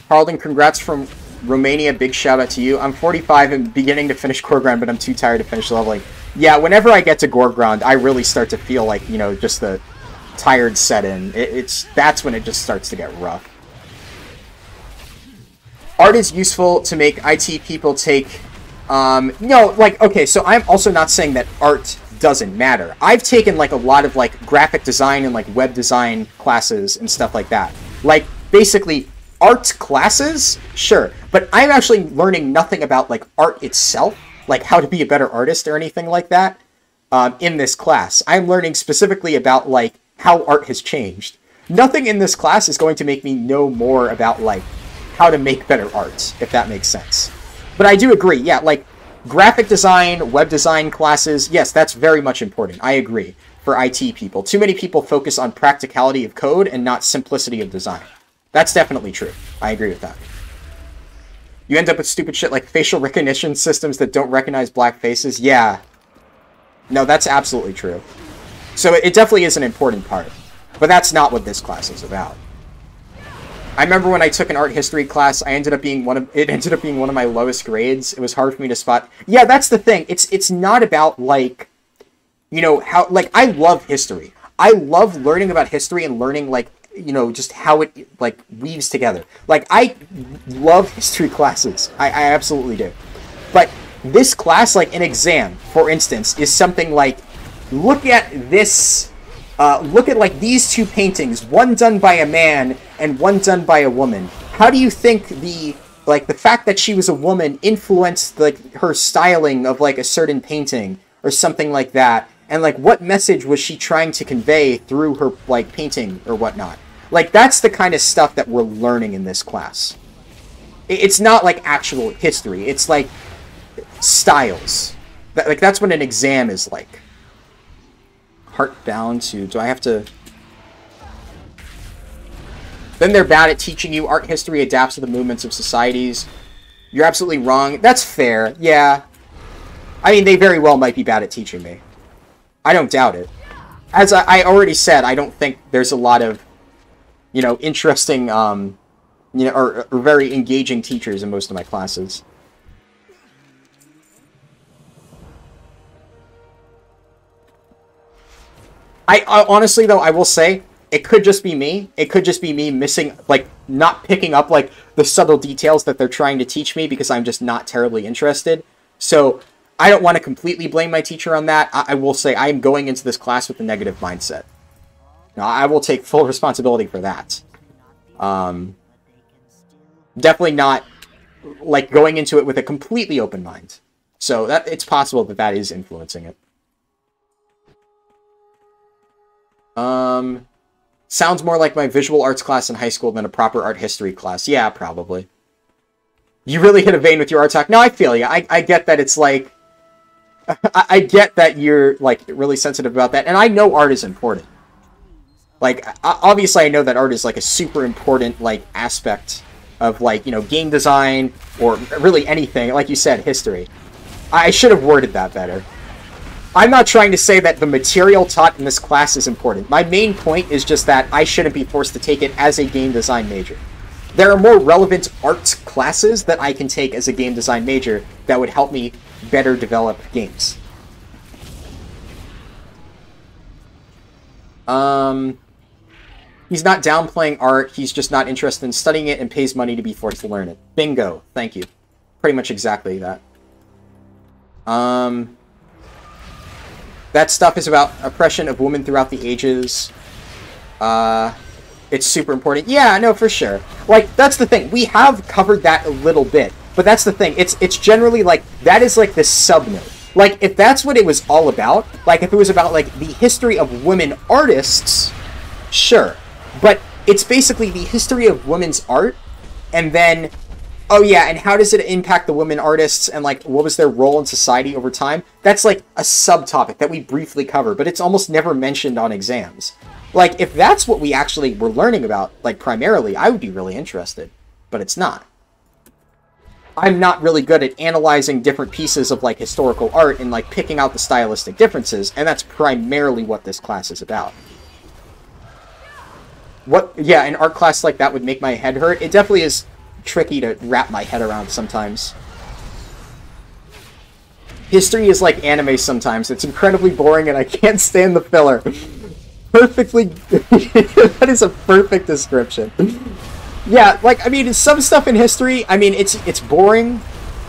Harlden, congrats from Romania. Big shout out to you. I'm 45 and beginning to finish Gorground, but I'm too tired to finish leveling. Yeah, whenever I get to Gorground, I really start to feel like, you know, just the tired set in. That's when it just starts to get rough. Art is useful to make IT people take No, like, okay, so I'm also not saying that art doesn't matter. I've taken, like, a lot of, like, graphic design and, like, web design classes and stuff like that. Like, basically, art classes, sure, but I'm actually learning nothing about, like, art itself, like how to be a better artist or anything like that, in this class. I'm learning specifically about, like, how art has changed. Nothing in this class is going to make me know more about, like, how to make better art, if that makes sense. But I do agree, yeah, like, graphic design, web design classes, yes, that's very much important. I agree, for IT people. Too many people focus on practicality of code and not simplicity of design. That's definitely true. I agree with that. You end up with stupid shit like facial recognition systems that don't recognize black faces. Yeah. No, that's absolutely true. So it definitely is an important part. But that's not what this class is about. I remember when I took an art history class, it ended up being one of my lowest grades. It was hard for me to spot. Yeah, that's the thing. It's not about, like, you know, how, like, I love history. I love learning about history and learning, like, you know, just how it, like, weaves together. Like, I love history classes. I absolutely do. But this class, like, an exam, for instance, is something like, look at this, look at, like, these two paintings, one done by a man and one done by a woman. How do you think the fact that she was a woman influenced, like, her styling of, like, a certain painting or something like that? And, like, what message was she trying to convey through her, like, painting or whatnot? Like, that's the kind of stuff that we're learning in this class. It's not, like, actual history. It's, like, styles. Like, that's what an exam is like. Heartbound to... Do I have to... Then they're bad at teaching you. Art history adapts to the movements of societies. You're absolutely wrong. That's fair. Yeah. I mean, they very well might be bad at teaching me. I don't doubt it. As I already said, I don't think there's a lot of, you know, interesting, you know, or very engaging teachers in most of my classes. I honestly, though, I will say, it could just be me. It could just be me missing, like, not picking up, like, the subtle details that they're trying to teach me because I'm just not terribly interested. So, I don't want to completely blame my teacher on that. I will say I am going into this class with a negative mindset. Now, I will take full responsibility for that. Definitely not, like, going into it with a completely open mind. So, it's possible that that is influencing it. Sounds more like my visual arts class in high school than a proper art history class. Yeah, probably. You really hit a vein with your art talk. No, I feel you. I get that it's like... I get that you're, like, really sensitive about that. And I know art is important. Like, obviously I know that art is, like, a super important, like, aspect of, like, you know, game design or really anything. Like you said, history. I should have worded that better. I'm not trying to say that the material taught in this class is important. My main point is just that I shouldn't be forced to take it as a game design major. There are more relevant art classes that I can take as a game design major that would help me better develop games. He's not downplaying art, he's just not interested in studying it and pays money to be forced to learn it. Bingo. Thank you. Pretty much exactly that. That stuff is about oppression of women throughout the ages. It's super important. Yeah, no, for sure. Like, that's the thing. We have covered that a little bit. But that's the thing. It's generally, like, that is, like, the sub-note. Like, if that's what it was all about, like, if it was about, like, the history of women artists, sure. But it's basically the history of women's art, and then, oh yeah, and how does it impact the women artists, and, like, what was their role in society over time? That's, like, a subtopic that we briefly cover, but it's almost never mentioned on exams. Like, if that's what we actually were learning about, like, primarily, I would be really interested. But it's not. I'm not really good at analyzing different pieces of, like, historical art and, like, picking out the stylistic differences, and that's primarily what this class is about. Yeah, an art class like that would make my head hurt. It definitely is tricky to wrap my head around sometimes. History is like anime sometimes. It's incredibly boring and I can't stand the filler. Perfectly... That is a perfect description. Yeah, like, I mean, some stuff in history, I mean, it's boring.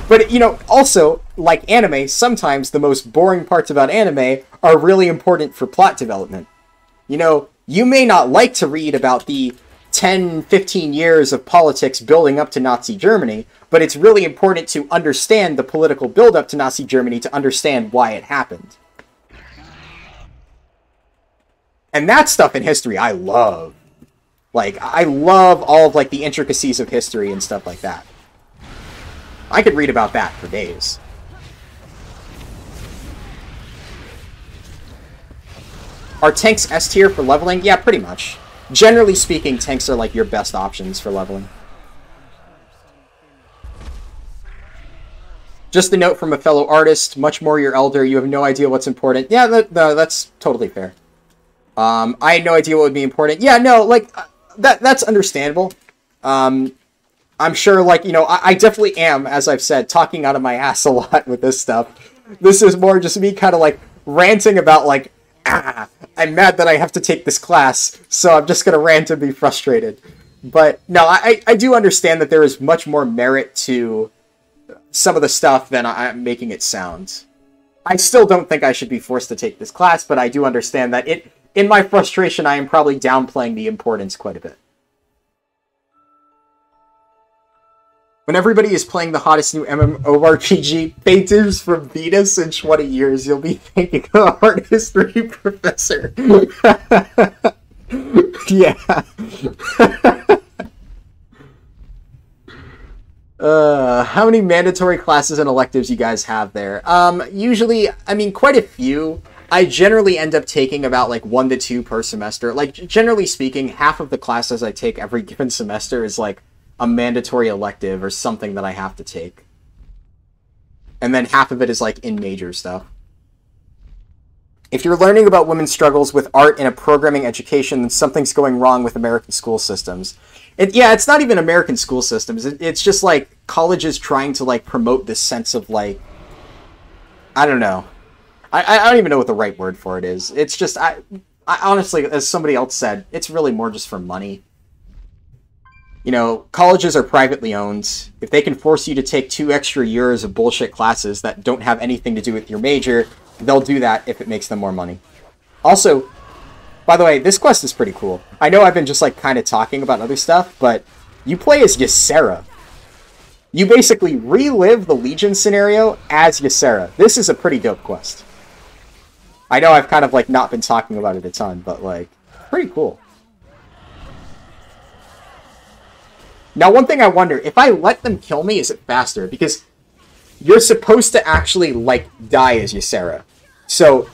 But, you know, also, like anime, sometimes the most boring parts about anime are really important for plot development. You know, you may not like to read about the 10, 15 years of politics building up to Nazi Germany, but it's really important to understand the political build-up to Nazi Germany to understand why it happened. And that stuff in history I love. Like, I love all of, like, the intricacies of history and stuff like that. I could read about that for days. Are tanks S tier for leveling? Yeah, pretty much. Generally speaking, tanks are like your best options for leveling. Just a note from a fellow artist, much more you're elder, you have no idea what's important. Yeah, no, that's totally fair. I had no idea what would be important. Yeah, no, like, that's understandable. I'm sure, like, you know, I definitely am, as I've said, talking out of my ass a lot with this stuff. This is more just me kind of, like, ranting about, like, I'm mad that I have to take this class, so I'm just going to rant and be frustrated. But, no, I do understand that there is much more merit to some of the stuff than I'm making it sound. I still don't think I should be forced to take this class, but I do understand that in my frustration, I am probably downplaying the importance quite a bit. When everybody is playing the hottest new MMORPG, painters from Venus in 20 years, you'll be thanking a art history professor. Yeah. How many mandatory classes and electives you guys have there? Usually, I mean, quite a few. I generally end up taking about, like, 1 to 2 per semester. Like, generally speaking, half of the classes I take every given semester is, like, a mandatory elective or something that I have to take. And then half of it is, like, in major stuff. If you're learning about women's struggles with art in a programming education, then something's going wrong with American school systems. Yeah, it's not even American school systems. It's just, like, colleges trying to, like, promote this sense of, like, I don't know. I don't even know what the right word for it is. It's just, I honestly, as somebody else said, it's really more just for money. You know, colleges are privately owned. If they can force you to take 2 extra years of bullshit classes that don't have anything to do with your major, they'll do that if it makes them more money. Also, by the way, this quest is pretty cool. I know I've been just, like, kind of talking about other stuff, but you play as Ysera. You basically relive the Legion scenario as Ysera. This is a pretty dope quest. I know I've kind of, like, not been talking about it a ton, but, like, pretty cool. Now, one thing I wonder, if I let them kill me, is it faster? Because you're supposed to actually, like, die as Ysera. So,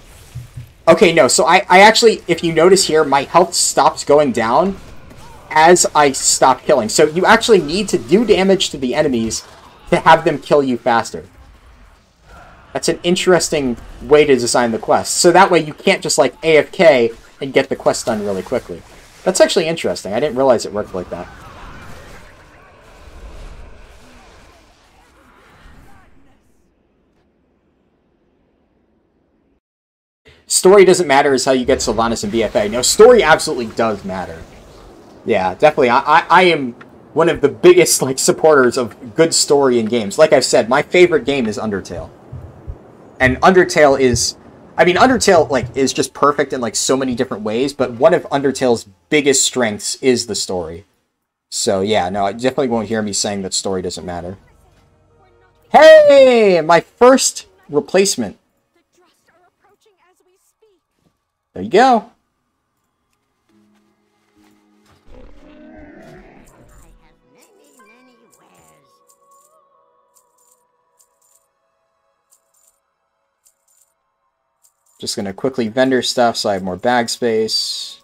okay, no, so I actually, if you notice here, my health stops going down as I stop killing. So you actually need to do damage to the enemies to have them kill you faster. That's an interesting way to design the quest. So that way you can't just, like, AFK and get the quest done really quickly. That's actually interesting. I didn't realize it worked like that. Story doesn't matter is how you get Sylvanas and BFA. No, story absolutely does matter. Yeah, definitely. I am one of the biggest, like, supporters of good story in games. Like I've said, my favorite game is Undertale. And Undertale is... I mean, Undertale, like, is just perfect in, like, so many different ways, but one of Undertale's biggest strengths is the story. So, yeah, no, I definitely won't hear me saying that story doesn't matter. Hey! My first replacement. There you go. Just gonna quickly vendor stuff so I have more bag space.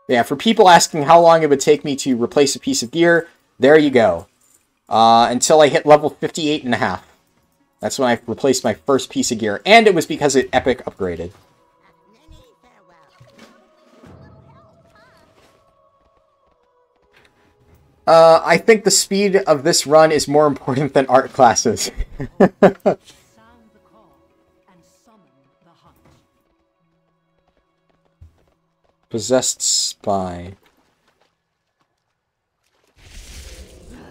Yeah, for people asking how long it would take me to replace a piece of gear, there you go. Until I hit level 58.5. That's when I replaced my first piece of gear, and it was because it Epic upgraded. I think the speed of this run is more important than art classes. Possessed Spy.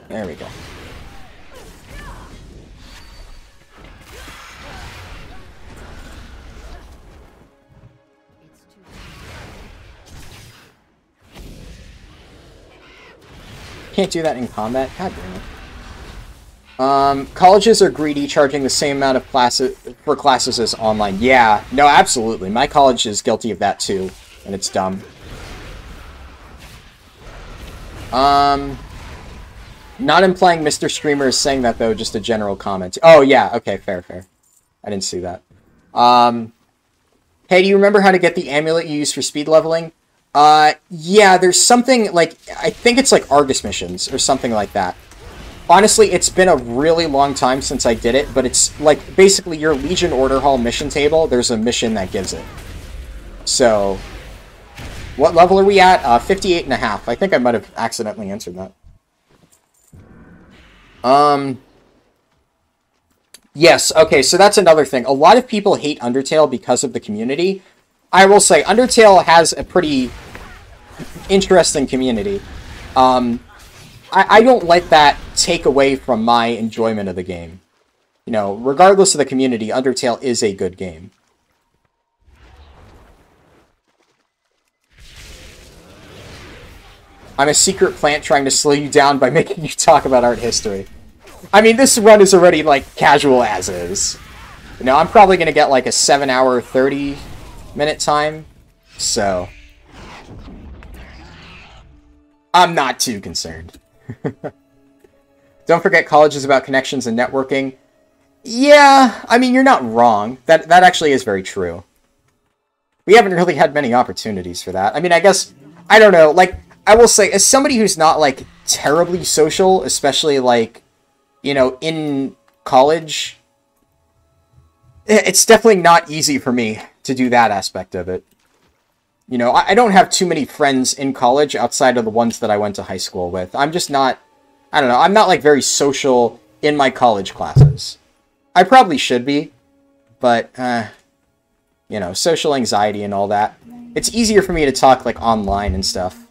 There we go. can't do that in combat? God damn it. Colleges are greedy, charging the same amount of classes as online. Yeah, no, absolutely. My college is guilty of that too, and it's dumb. Not implying Mr. Streamer is saying that, though, just a general comment. Oh, yeah, okay, fair. I didn't see that. Hey, do you remember how to get the amulet you use for speed leveling? Yeah, there's something, like, I think it's like Argus missions, or something like that. Honestly, it's been a really long time since I did it, but it's, like, basically your Legion Order Hall mission table, there's a mission that gives it. So, what level are we at? 58.5. I think I might have accidentally answered that. Yes, okay, so that's another thing. A lot of people hate Undertale because of the community. I will say, Undertale has a pretty interesting community. I don't let that take away from my enjoyment of the game. You know, regardless of the community, Undertale is a good game. I'm a secret plant trying to slow you down by making you talk about art history. I mean, this run is already, like, casual as is. You know, I'm probably going to get, like, a 7-hour, 30-minute time. So, I'm not too concerned. Don't forget college is about connections and networking. Yeah, I mean, you're not wrong. That actually is very true. We haven't really had many opportunities for that. I mean, I guess, I don't know, like, I will say, as somebody who's not, like, terribly social, especially, like, you know, in college, it's definitely not easy for me to do that aspect of it. You know, I don't have too many friends in college outside of the ones that I went to high school with. I'm just not, I don't know, I'm not, like, very social in my college classes. I probably should be, but, you know, social anxiety and all that. It's easier for me to talk, like, online and stuff.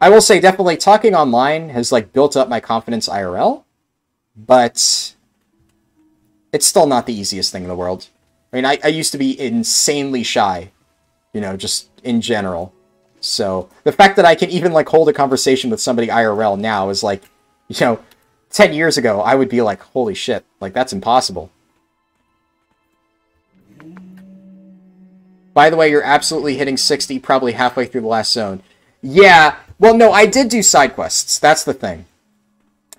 I will say, definitely, talking online has, like, built up my confidence IRL, but it's still not the easiest thing in the world. I mean, I used to be insanely shy, you know, just in general. So, the fact that I can even, like, hold a conversation with somebody IRL now is, like, you know, 10 years ago, I would be like, holy shit, like, that's impossible. By the way, you're absolutely hitting 60, probably halfway through the last zone. Yeah, well, no, I did do side quests. That's the thing.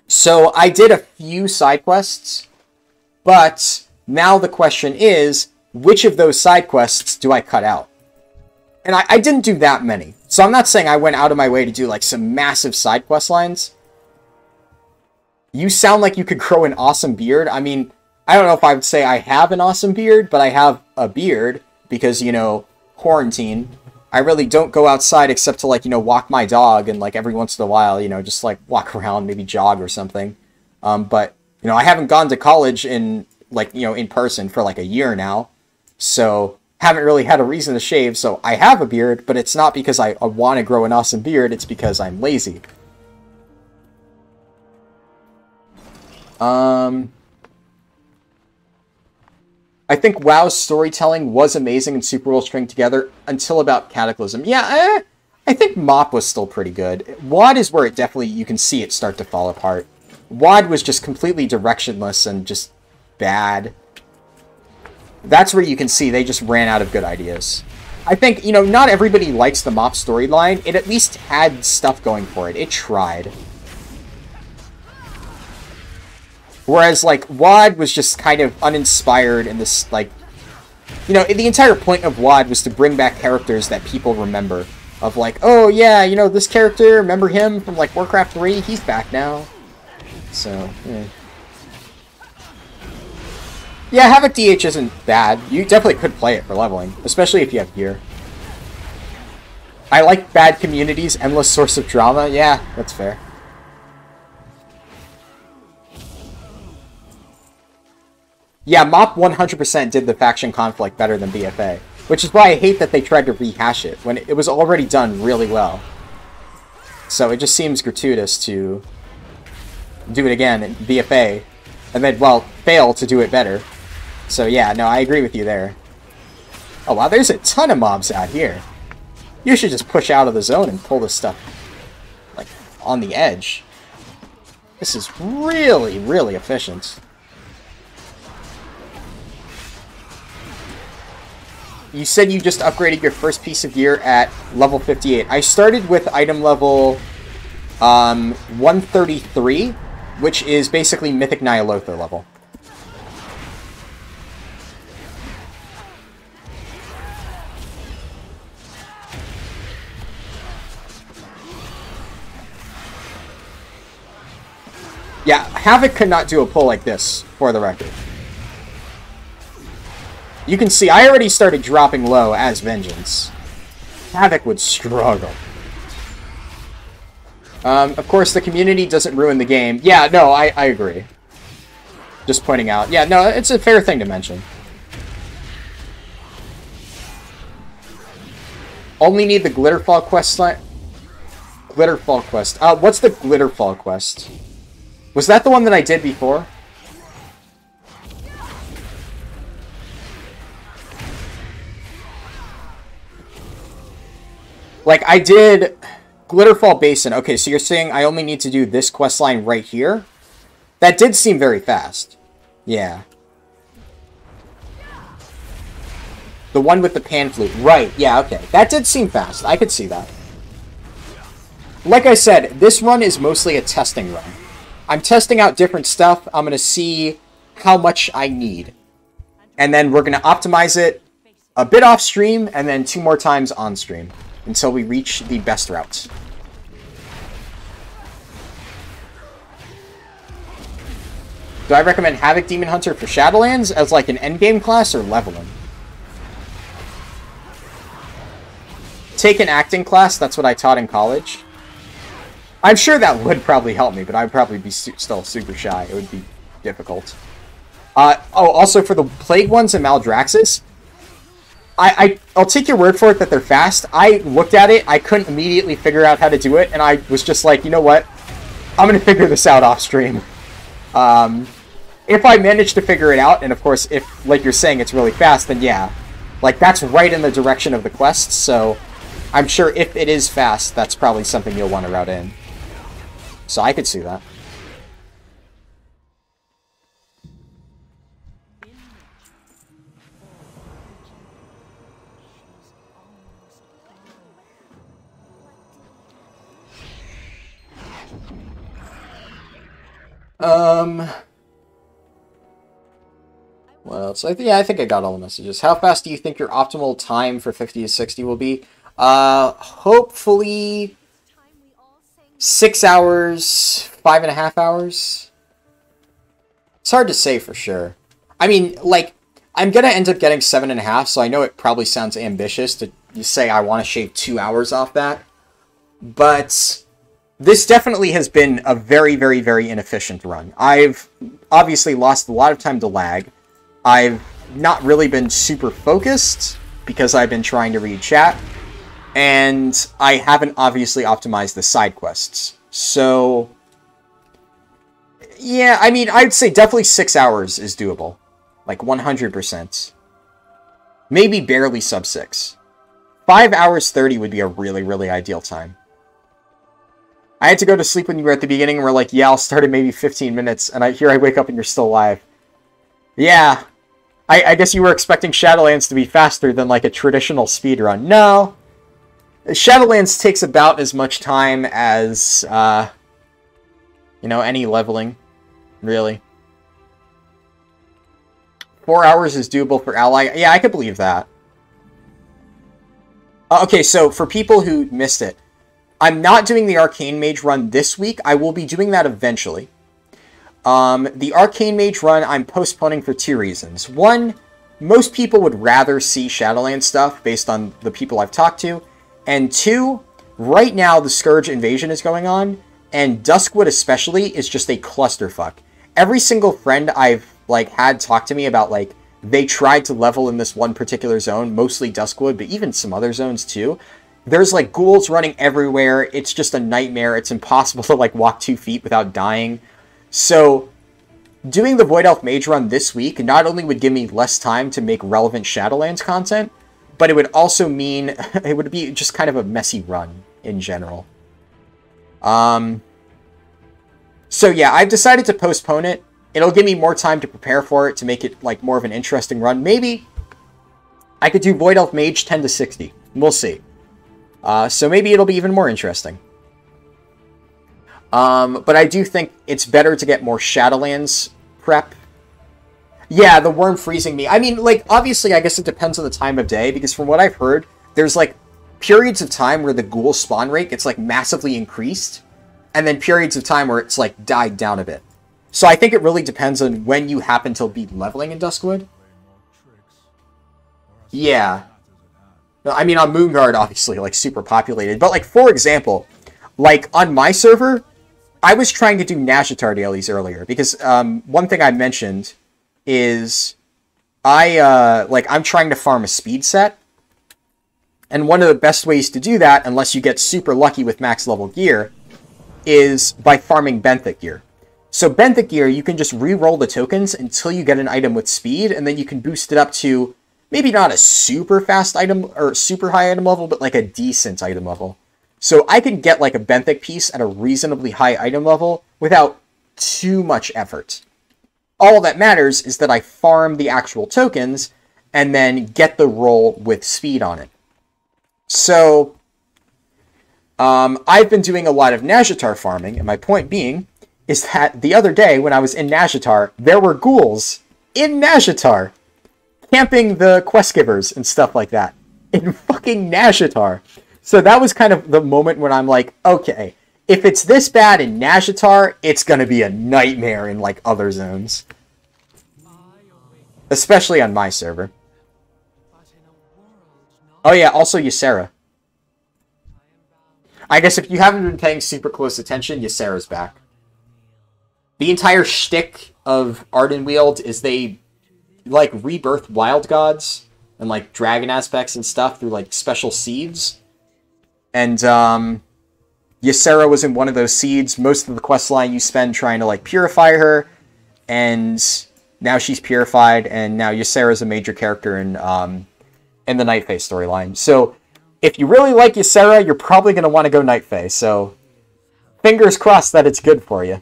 So, I did a few side quests, but now the question is, which of those side quests do I cut out? And I didn't do that many. So, I'm not saying I went out of my way to do, like, some massive side quest lines. You sound like you could grow an awesome beard. I mean, I don't know if I would say I have an awesome beard, but I have a beard because, you know, quarantine. I really don't go outside except to, like, you know, walk my dog and, like, every once in a while, you know, just, like, walk around, maybe jog or something. But, you know, I haven't gone to college in, like, you know, in person for, like, a year now. So, haven't really had a reason to shave. So, I have a beard, but it's not because I want to grow an awesome beard. It's because I'm lazy. I think WoW's storytelling was amazing and super well stringed together until about Cataclysm. Yeah, I think MoP was still pretty good. WoD is where it definitely, you can see it start to fall apart. WoD was just completely directionless and just bad. That's where you can see they just ran out of good ideas. I think, you know, not everybody likes the MoP storyline. It at least had stuff going for it. It tried. Whereas, like, WoD was just kind of uninspired in this, like... You know, the entire point of WoD was to bring back characters that people remember. Of, like, oh, yeah, you know, this character, remember him from, like, Warcraft 3? He's back now. So, yeah. Yeah, Havoc DH isn't bad. You definitely could play it for leveling. Especially if you have gear. I like bad communities, endless source of drama. Yeah, that's fair. Yeah, MoP 100% did the faction conflict better than BFA. Which is why I hate that they tried to rehash it, when it was already done really well. So it just seems gratuitous to do it again in BFA, and then, well, fail to do it better. So yeah, no, I agree with you there. Oh wow, there's a ton of mobs out here. You should just push out of the zone and pull this stuff, like, on the edge. This is really, really efficient. You said you just upgraded your first piece of gear at level 58. I started with item level 133, which is basically Mythic Ny'alotha level. Yeah, Havoc could not do a pull like this, for the record. You can see, I already started dropping low as Vengeance. Havoc would struggle. Of course, the community doesn't ruin the game. Yeah, no, I agree. Just pointing out. Yeah, no, it's a fair thing to mention. Only need the Glitterfall quest line. Glitterfall quest. What's the Glitterfall quest? Was that the one that I did before? Like, I did Glitterfall Basin. Okay, so you're saying I only need to do this questline right here? That did seem very fast. Yeah. The one with the pan flute. Right, yeah, okay. That did seem fast. I could see that. Like I said, this run is mostly a testing run. I'm testing out different stuff. I'm going to see how much I need. And then we're going to optimize it a bit off stream and then 2 more times on stream until we reach the best routes. Do I recommend Havoc Demon Hunter for Shadowlands as like an endgame class or leveling? Take an acting class, that's what I taught in college. I'm sure that would probably help me, but I'd probably be still super shy. It would be difficult. Oh, also for the Plague ones and Maldraxxus, I'll take your word for it that they're fast. I looked at it, I couldn't immediately figure out how to do it, and I was just like, you know what? I'm going to figure this out off stream. If I manage to figure it out, and of course, if, like you're saying, it's really fast, then yeah. Like, that's right in the direction of the quest, so I'm sure if it is fast, that's probably something you'll want to route in. So I could see that. Well, so I think I got all the messages. How fast do you think your optimal time for 50 to 60 will be? Hopefully 6 hours, 5.5 hours. It's hard to say for sure. I mean, like, I'm gonna end up getting 7.5, so I know it probably sounds ambitious to say I want to shave 2 hours off that. But this definitely has been a very, very, very inefficient run. I've obviously lost a lot of time to lag. I've not really been super focused because I've been trying to read chat. And I haven't obviously optimized the side quests. So, yeah, I mean, I'd say definitely 6 hours is doable. Like, 100%. Maybe barely sub 6. 5 hours 30 would be a really, really ideal time. I had to go to sleep when you were at the beginning and we're like, yeah, I'll start in maybe 15 minutes. And I wake up and you're still alive. Yeah. I guess you were expecting Shadowlands to be faster than, like, a traditional speedrun. No. Shadowlands takes about as much time as, you know, any leveling. Really. 4 hours is doable for Ally. Yeah, I could believe that. Okay, so for people who missed it, I'm not doing the Arcane Mage run this week. I will be doing that eventually. The Arcane Mage run I'm postponing for 2 reasons. One, most people would rather see Shadowlands stuff based on the people I've talked to. And 2, right now the Scourge invasion is going on, and Duskwood especially is just a clusterfuck. Every single friend I've, like, had talk to me about, like, they tried to level in this one particular zone, mostly Duskwood, but even some other zones too. There's, like, ghouls running everywhere. It's just a nightmare. It's impossible to, like, walk 2 feet without dying. So, doing the Void Elf Mage run this week not only would give me less time to make relevant Shadowlands content, but it would also mean it would be just kind of a messy run in general. So yeah, I've decided to postpone it. It'll give me more time to prepare for it, to make it like more of an interesting run. Maybe I could do Void Elf Mage 10 to 60. We'll see. So maybe it'll be even more interesting. But I do think it's better to get more Shadowlands prep. Yeah, the worm freezing me. I mean, like, obviously, I guess it depends on the time of day, because from what I've heard, there's, like, periods of time where the ghoul spawn rate gets, like, massively increased, and then periods of time where it's, like, died down a bit. So I think it really depends on when you happen to be leveling in Duskwood. Yeah. I mean, on Moonguard, obviously, like, super populated. But, like, for example, like, on my server, I was trying to do Nashatar dailies earlier, because one thing I mentioned is I'm trying to farm a speed set. And one of the best ways to do that, unless you get super lucky with max level gear, is by farming Benthic gear. So Benthic gear, you can just re-roll the tokens until you get an item with speed, and then you can boost it up to maybe not a super fast item or super high item level, but like a decent item level. So I can get like a Benthic piece at a reasonably high item level without too much effort. All that matters is that I farm the actual tokens and then get the roll with speed on it. So I've been doing a lot of Nashatar farming, and my point being is that the other day when I was in Nashatar, there were ghouls in Nashatar camping the quest givers and stuff like that in fucking Nashatar. So that was kind of the moment when I'm like, okay, if it's this bad in Nashatar, it's going to be a nightmare in, like, other zones. Especially on my server. Oh yeah, also Ysera. I guess if you haven't been paying super close attention, Ysera's back. The entire shtick of Ardenweald is they, like, rebirth wild gods and, like, dragon aspects and stuff through, like, special seeds. And, Ysera was in one of those seeds. Most of the quest line you spend trying to, like, purify her. And now she's purified, and now Ysera is a major character in the Night Fae storyline. So, if you really like Ysera, you're probably going to want to go Night Fae. So, fingers crossed that it's good for you.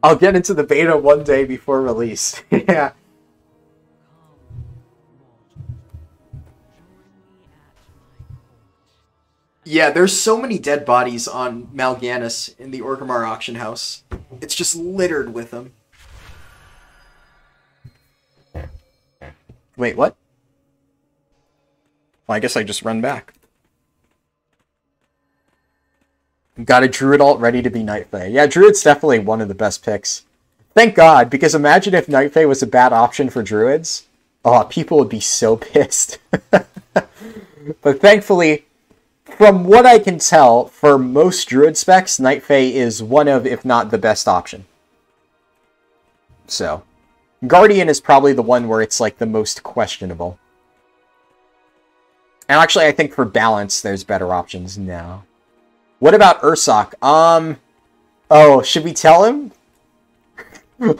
I'll get into the beta one day before release. Yeah. Yeah, there's so many dead bodies on Mal'Ganis in the Orgrimmar auction house. It's just littered with them. Wait, what? Well, I guess I just run back. Got a Druid alt ready to be Night Fae. Yeah, Druid's definitely one of the best picks. Thank God, because imagine if Night Fae was a bad option for Druids. Oh, people would be so pissed. But thankfully, from what I can tell, for most Druid specs, Night Fae is one of, if not the best option. So, Guardian is probably the one where it's like the most questionable. And actually, I think for balance, there's better options now. What about Ursoc? Oh, should we tell him?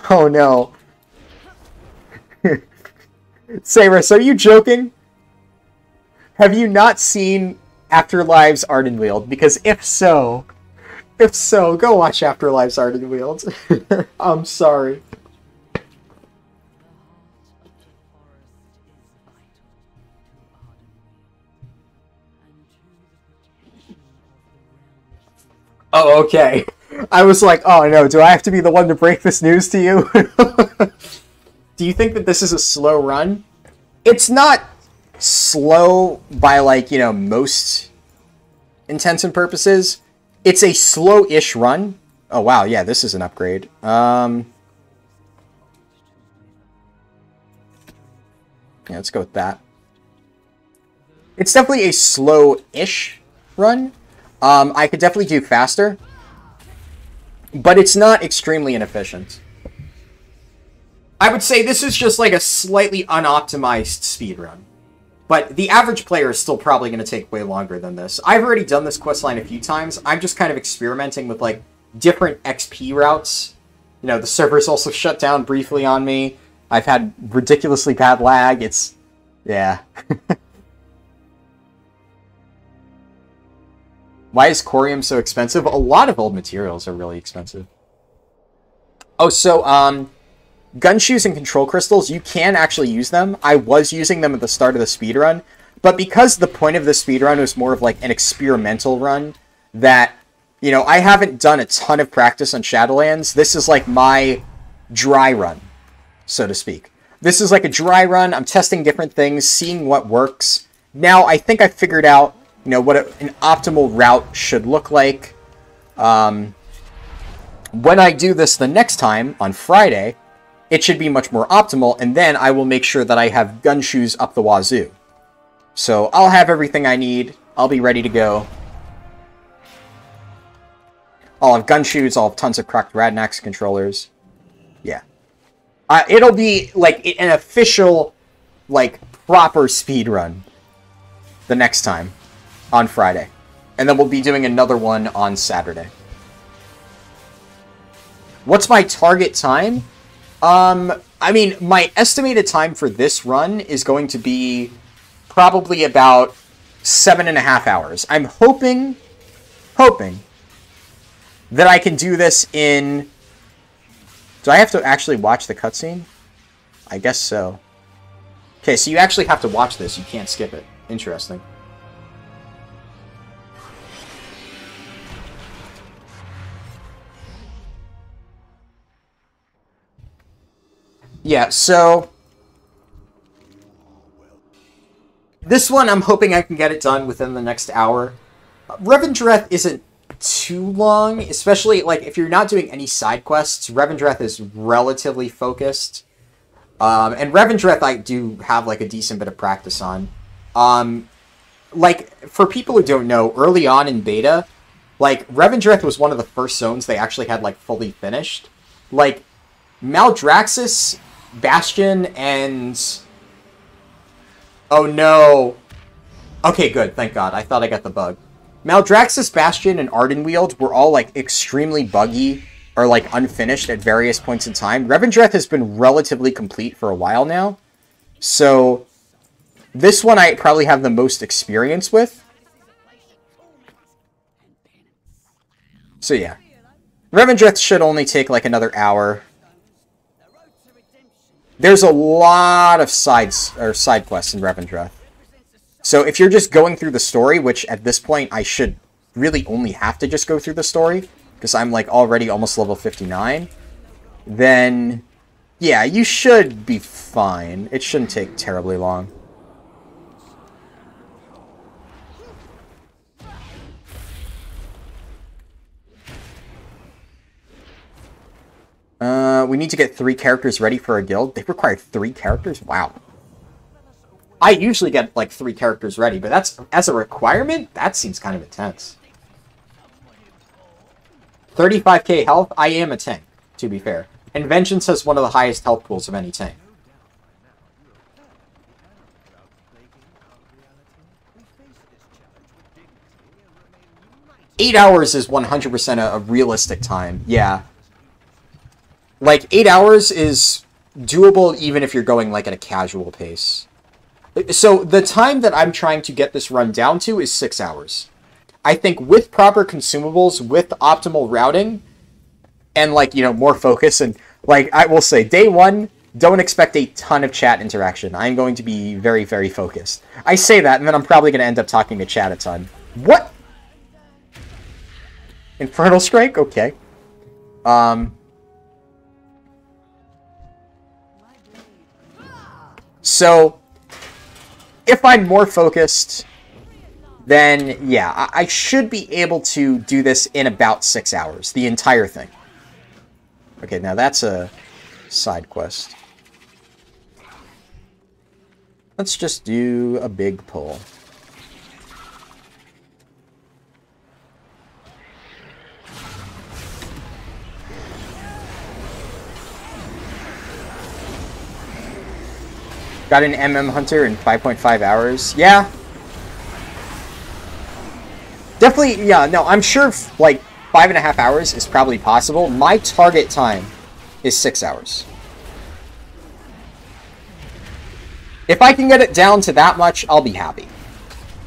Oh no. Saris, are you joking? Have you not seen Afterlives Ardenweald? Because if so, go watch Afterlives Ardenweald. I'm sorry. Oh, okay. I was like, oh no, do I have to be the one to break this news to you? Do you think that this is a slow run? It's not slow by, like, you know, most intents and purposes. It's a slow-ish run. Oh wow, yeah, this is an upgrade. Yeah, let's go with that. It's definitely a slow-ish run. I could definitely do faster, but it's not extremely inefficient. I would say this is just like a slightly unoptimized speedrun, but the average player is still probably going to take way longer than this. I've already done this questline a few times. I'm just kind of experimenting with, like, different XP routes. You know, the server's also shut down briefly on me. I've had ridiculously bad lag. It's... yeah. Why is corium so expensive? A lot of old materials are really expensive. Oh, so, gun shoes and control crystals, you can actually use them. I was using them at the start of the speedrun, but because the point of the speedrun was more of like an experimental run, that, you know, I haven't done a ton of practice on Shadowlands. This is like my dry run, so to speak. This is like a dry run. I'm testing different things, seeing what works. Now, I think I figured out, you know, what an optimal route should look like. When I do this the next time, on Friday, it should be much more optimal, and then I will make sure that I have gun shoes up the wazoo. So I'll have everything I need. I'll be ready to go. I'll have gun shoes. I'll have tons of cracked Radnax controllers. Yeah. It'll be, like, an official, like, proper speed run the next time on Friday. And then we'll be doing another one on Saturday. What's my target time? I mean, my estimated time for this run is going to be probably about 7.5 hours. I'm hoping that I can do this in... Do I have to actually watch the cutscene? I guess so. Okay, so you actually have to watch this. You can't skip it. Interesting. Yeah, so... this one, I'm hoping I can get it done within the next hour. Revendreth isn't too long, especially, like, if you're not doing any side quests. Revendreth is relatively focused. And Revendreth I do have, like, a decent bit of practice on. Like, for people who don't know, early on in beta, like, Revendreth was one of the first zones they actually had, like, fully finished. Like, Maldraxxus, Bastion, and... oh no! Okay, good, thank God. I thought I got the bug. Maldraxxus, Bastion, and Ardenweald were all, like, extremely buggy or, like, unfinished at various points in time. Revendreth has been relatively complete for a while now. So, this one I probably have the most experience with. So, yeah. Revendreth should only take, like, another hour. There's a lot of side quests in Revendreth. So if you're just going through the story, which at this point I should really only have to just go through the story, because I'm like already almost level 59, then yeah, you should be fine. It shouldn't take terribly long. We need to get 3 characters ready for a guild. They require 3 characters? Wow. I usually get, like, 3 characters ready, but that's, as a requirement, that seems kind of intense. 35k health? I am a tank, to be fair. And Vengeance has one of the highest health pools of any tank. Eight hours is 100% a realistic time, yeah. Like, 8 hours is doable even if you're going, like, at a casual pace. So, the time that I'm trying to get this run down to is 6 hours. I think with proper consumables, with optimal routing, and, like, you know, more focus, and, like, I will say, day 1, don't expect a ton of chat interaction. I'm going to be very, very focused. I say that, and then I'm probably going to end up talking to chat a ton. What? Infernal Strike? Okay. So, if I'm more focused, then, yeah, I should be able to do this in about 6 hours, the entire thing. Okay, now that's a side quest. Let's just do a big pull. Got an MM Hunter in 5.5 hours. Yeah. Definitely, yeah, no, I'm sure, like, 5.5 hours is probably possible. My target time is 6 hours. If I can get it down to that much, I'll be happy.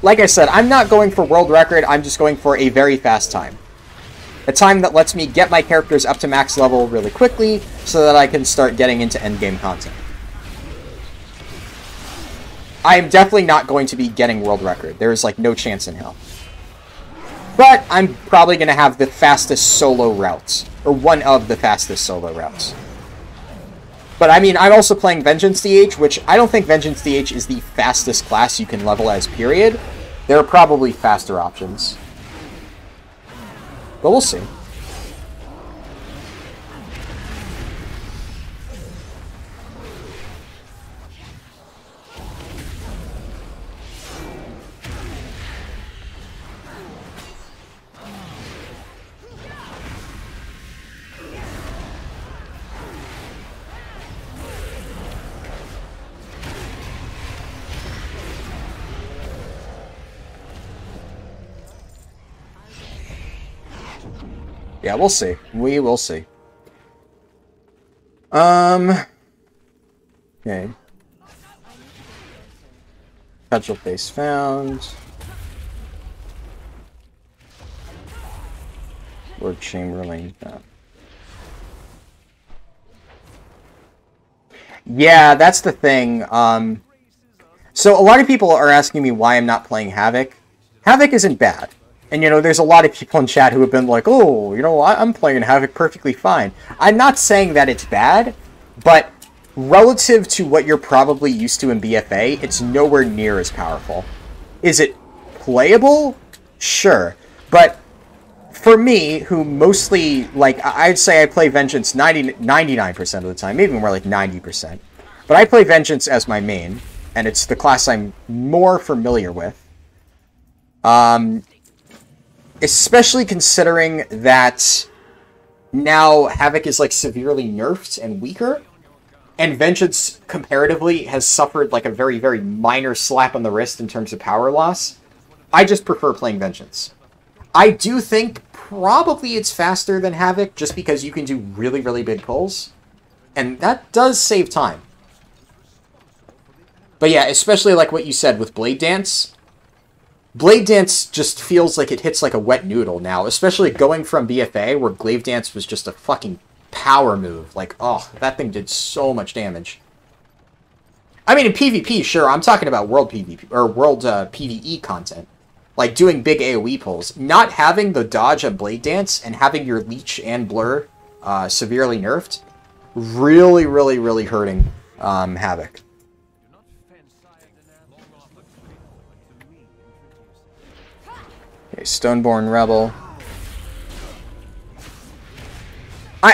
Like I said, I'm not going for world record, I'm just going for a very fast time. A time that lets me get my characters up to max level really quickly, so that I can start getting into endgame content. I am definitely not going to be getting world record. There is, like, no chance in hell. But I'm probably going to have the fastest solo routes. Or one of the fastest solo routes. But, I mean, I'm also playing Vengeance DH, which I don't think Vengeance DH is the fastest class you can level as, period. There are probably faster options. But we'll see. Yeah, we'll see. We will see. Okay. Cudgel face found. Lord Chamberlain. Yeah, that's the thing. So a lot of people are asking me why I'm not playing Havoc. Havoc isn't bad. And, you know, there's a lot of people in chat who have been like, oh, you know, I'm playing Havoc perfectly fine. I'm not saying that it's bad, but relative to what you're probably used to in BFA, it's nowhere near as powerful. Is it playable? Sure. But for me, who mostly, like, I'd say I play Vengeance 99% of the time, maybe more like 90%. But I play Vengeance as my main, and it's the class I'm more familiar with. Especially considering that now Havoc is, like, severely nerfed and weaker, and Vengeance, comparatively, has suffered, like, a very, very minor slap on the wrist in terms of power loss. I just prefer playing Vengeance. I do think probably it's faster than Havoc, just because you can do really, really big pulls, and that does save time. But yeah, especially like what you said with Blade Dance. Blade Dance just feels like it hits like a wet noodle now, especially going from BFA, where Glaive Dance was just a fucking power move. Like, oh, that thing did so much damage. I mean, in PvP, sure, I'm talking about world PvP, or world PvE content. Like, doing big AoE pulls. Not having the dodge of Blade Dance, and having your Leech and Blur severely nerfed, really, really, really hurting Havoc. Okay, Stoneborn Rebel.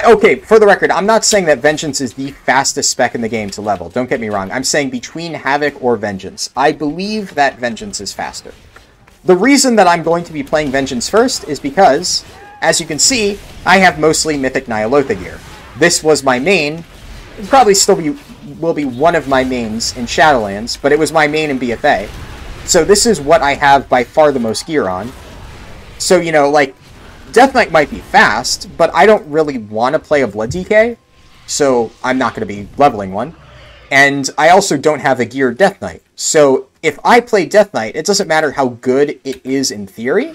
Okay, for the record, I'm not saying that Vengeance is the fastest spec in the game to level. Don't get me wrong. I'm saying between Havoc or Vengeance. I believe that Vengeance is faster. The reason that I'm going to be playing Vengeance first is because, as you can see, I have mostly Mythic Nyalotha gear. This was my main. It probably still will be one of my mains in Shadowlands, but it was my main in BFA. So this is what I have by far the most gear on. So, you know, like, Death Knight might be fast, but I don't really want to play a Blood DK, so I'm not going to be leveling one. And I also don't have a geared Death Knight. So if I play Death Knight, it doesn't matter how good it is in theory.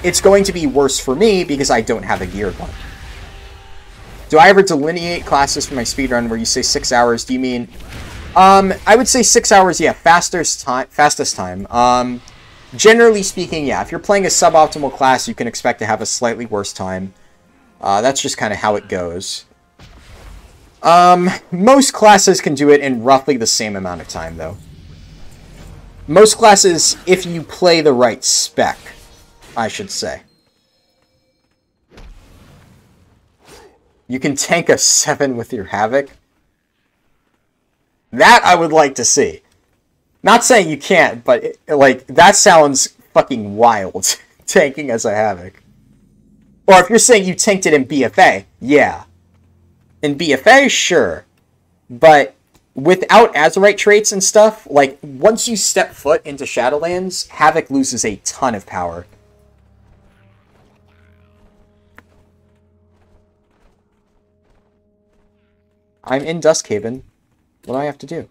It's going to be worse for me because I don't have a geared one. Do I ever delineate classes for my speedrun where you say 6 hours? Do you mean... I would say 6 hours, yeah, fastest time. Generally speaking, yeah, if you're playing a suboptimal class, you can expect to have a slightly worse time. That's just kind of how it goes. Most classes can do it in roughly the same amount of time, though. Most classes, if you play the right spec, I should say. You can tank a 7 with your Havoc. That I would like to see. Not saying you can't, but, like, that sounds fucking wild, tanking as a Havoc. Or if you're saying you tanked it in BFA, yeah. In BFA, sure. But without Azerite traits and stuff, like, once you step foot into Shadowlands, Havoc loses a ton of power. I'm in Duskhaven. What do I have to do?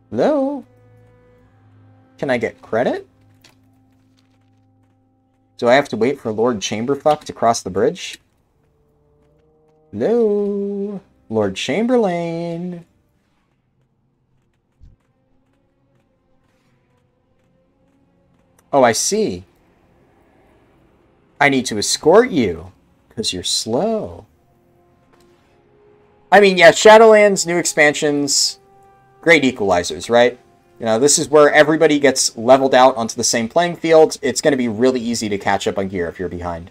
Hello? Can I get credit? Do I have to wait for Lord Chamberfuck to cross the bridge? Hello? Lord Chamberlain? Oh, I see. I need to escort you, because you're slow. I mean, yeah, Shadowlands, new expansions, great equalizers, right? You know, this is where everybody gets leveled out onto the same playing field. It's going to be really easy to catch up on gear if you're behind.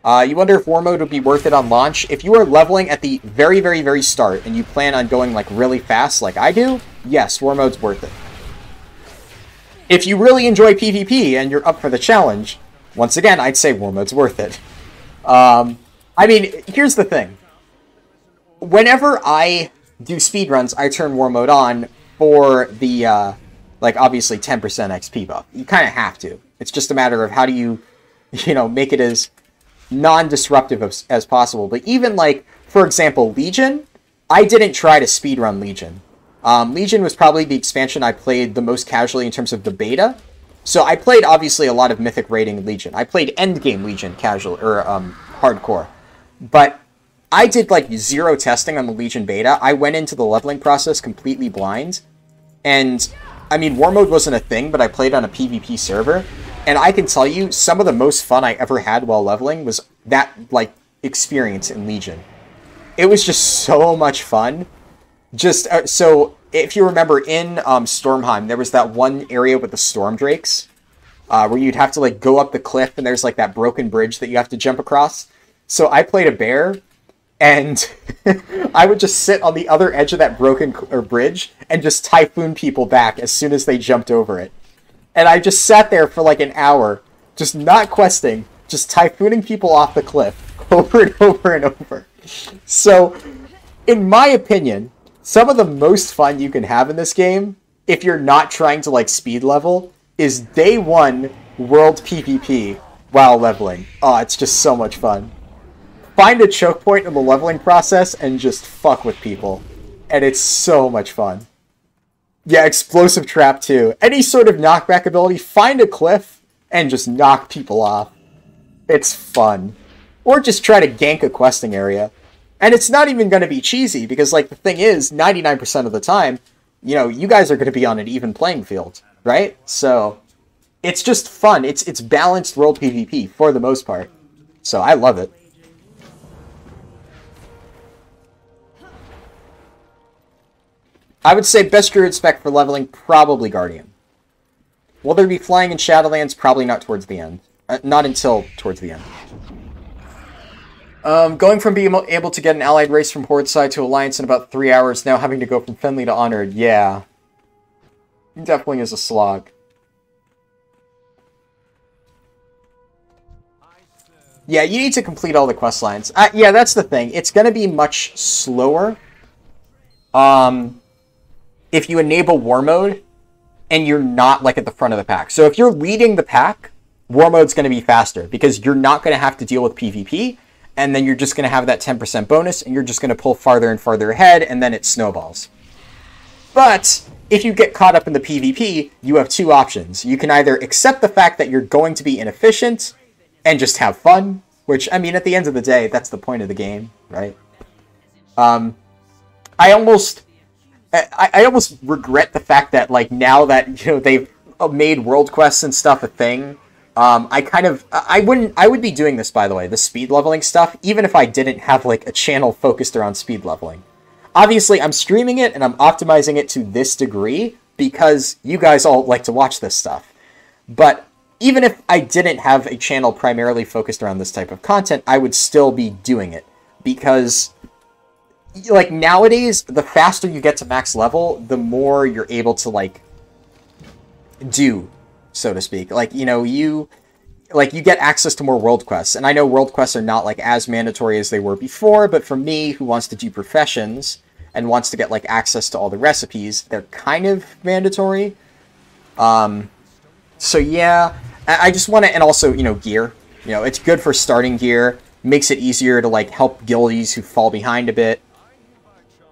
You wonder if War Mode would be worth it on launch. If you are leveling at the very, very, very start, and you plan on going, like, really fast like I do, yes, War Mode's worth it. If you really enjoy PvP and you're up for the challenge, once again, I'd say War Mode's worth it. I mean, here's the thing. Whenever I do speedruns, I turn War Mode on for the, like, obviously 10% XP buff. You kind of have to. It's just a matter of how do you, you know, make it as non-disruptive as possible. But even, like, for example, Legion, I didn't try to speedrun Legion. Legion was probably the expansion I played the most casually in terms of the beta. So I played, obviously, a lot of Mythic rating Legion. I played Endgame Legion casual, or hardcore. But I did, like, zero testing on the Legion beta. I went into the leveling process completely blind. And, I mean, War Mode wasn't a thing, but I played on a PvP server. And I can tell you, some of the most fun I ever had while leveling was that, like, experience in Legion. It was just so much fun. Just, so, if you remember, in Stormheim, there was that one area with the Storm Drakes, where you'd have to, like, go up the cliff, and there's, like, that broken bridge that you have to jump across. So I played a bear, and I would just sit on the other edge of that broken bridge and just typhoon people back as soon as they jumped over it. And I just sat there for like an hour, just not questing, just typhooning people off the cliff over and over and over. So, in my opinion, some of the most fun you can have in this game, if you're not trying to like speed level, is day one world PvP while leveling. Oh, it's just so much fun. Find a choke point in the leveling process and just fuck with people. And it's so much fun. Yeah, Explosive Trap too. Any sort of knockback ability, find a cliff and just knock people off. It's fun. Or just try to gank a questing area. And it's not even going to be cheesy, because like the thing is, 99% of the time, you know, you guys are going to be on an even playing field, right? So, it's just fun. It's balanced world PvP for the most part. So, I love it. I would say best druid spec for leveling, probably Guardian. Will there be flying in Shadowlands? Probably not towards the end. Not until towards the end. Going from being able to get an allied race from Horde side to Alliance in about 3 hours, now having to go from Friendly to Honored, yeah. It definitely is a slog. Yeah, you need to complete all the quest lines. Yeah, that's the thing. It's going to be much slower. If you enable War Mode, and you're not, like, at the front of the pack. So if you're leading the pack, War Mode's going to be faster, because you're not going to have to deal with PvP, and then you're just going to have that 10% bonus, and you're just going to pull farther and farther ahead, and then it snowballs. But if you get caught up in the PvP, you have two options. You can either accept the fact that you're going to be inefficient, and just have fun, which, I mean, at the end of the day, that's the point of the game, right? I almost regret the fact that, like, now that, you know, they've made world quests and stuff a thing, I would be doing this, by the way, the speed leveling stuff, even if I didn't have, like, a channel focused around speed leveling. Obviously, I'm streaming it, and I'm optimizing it to this degree, because you guys all like to watch this stuff. But even if I didn't have a channel primarily focused around this type of content, I would still be doing it, because, like, nowadays, the faster you get to max level, the more you're able to, like, do, so to speak. Like, you know, you get access to more world quests. And I know world quests are not, like, as mandatory as they were before, but for me, who wants to do professions and wants to get, like, access to all the recipes, they're kind of mandatory. So, yeah, I just want to, and also, you know, gear. You know, it's good for starting gear, makes it easier to, like, help guildies who fall behind a bit.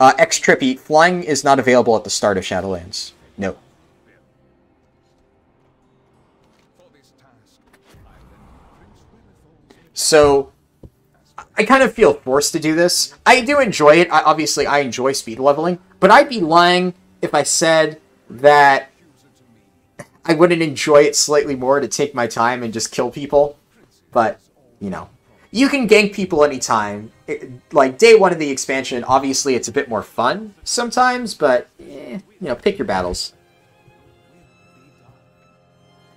X Trippy, flying is not available at the start of Shadowlands. No. So, I kind of feel forced to do this. I do enjoy it. Obviously, I enjoy speed leveling. But I'd be lying if I said that I wouldn't enjoy it slightly more to take my time and just kill people. But, you know. You can gank people anytime. Like, day one of the expansion, obviously it's a bit more fun sometimes, but, you know, pick your battles.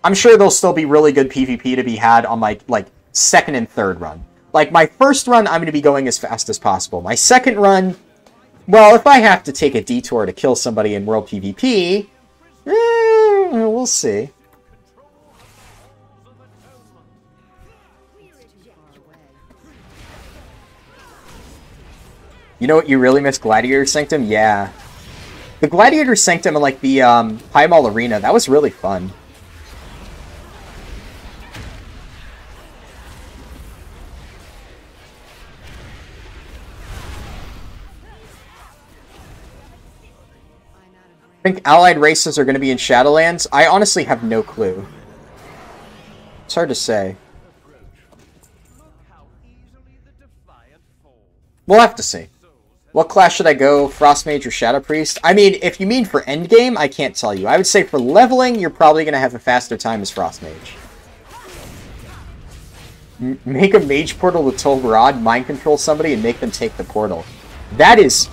I'm sure there'll still be really good PvP to be had on my, like, second and third run. Like, my first run, I'm going to be going as fast as possible. My second run, well, if I have to take a detour to kill somebody in World PvP, we'll see. You know what you really miss? Gladiator Sanctum? Yeah. The Gladiator Sanctum and, like, the High Mall Arena, that was really fun. I think allied races are going to be in Shadowlands. I honestly have no clue. It's hard to say. We'll have to see. What class should I go? Frost Mage or Shadow Priest? I mean, if you mean for endgame, I can't tell you. I would say for leveling, you're probably going to have a faster time as Frost Mage. Make a Mage Portal with Tolbarad, mind control somebody, and make them take the portal. That is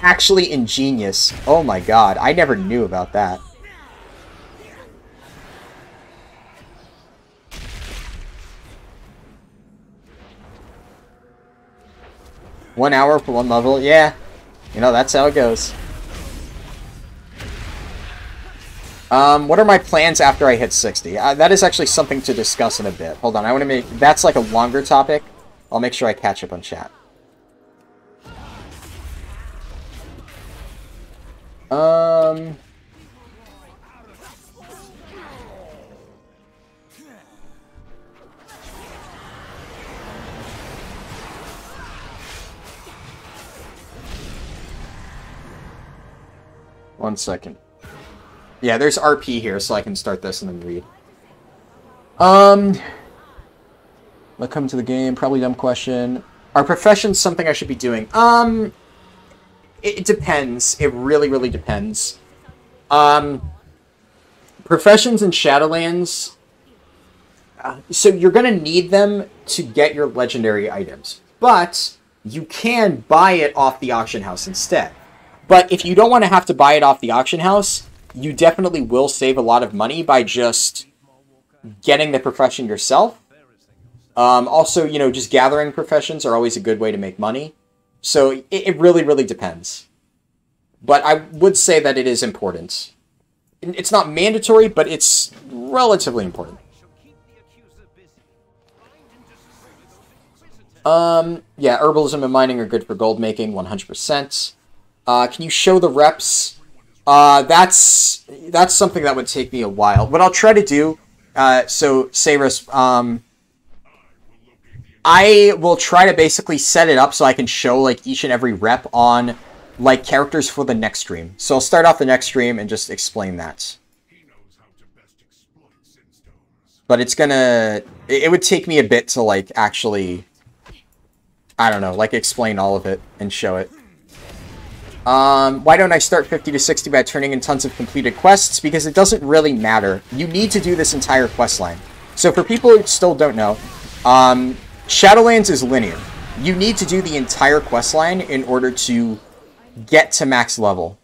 actually ingenious. Oh my god, I never knew about that. One hour for one level? Yeah. You know, that's how it goes. What are my plans after I hit 60? That is actually something to discuss in a bit. Hold on, I want to make... That's like a longer topic. I'll make sure I catch up on chat. 1 second. Yeah, there's RP here, so I can start this and then read. Welcome to the game. Probably dumb question. Are professions something I should be doing? It depends. It really, really depends. Professions in Shadowlands... so you're going to need them to get your legendary items. But you can buy it off the auction house instead. But if you don't want to have to buy it off the auction house, you definitely will save a lot of money by just getting the profession yourself. Also, you know, just gathering professions are always a good way to make money. So it really, really depends. But I would say that it is important. It's not mandatory, but it's relatively important. Yeah, herbalism and mining are good for gold making, 100%. Can you show the reps? That's something that would take me a while. What I'll try to do, so Sayrus, I will try to basically set it up so I can show like each and every rep on like characters for the next stream. So I'll start off the next stream and just explain that. But it's gonna, it would take me a bit to like actually, I don't know, like explain all of it and show it. Why don't I start 50 to 60 by turning in tons of completed quests? Because it doesn't really matter. You need to do this entire quest line. So for people who still don't know, Shadowlands is linear. You need to do the entire quest line in order to get to max level.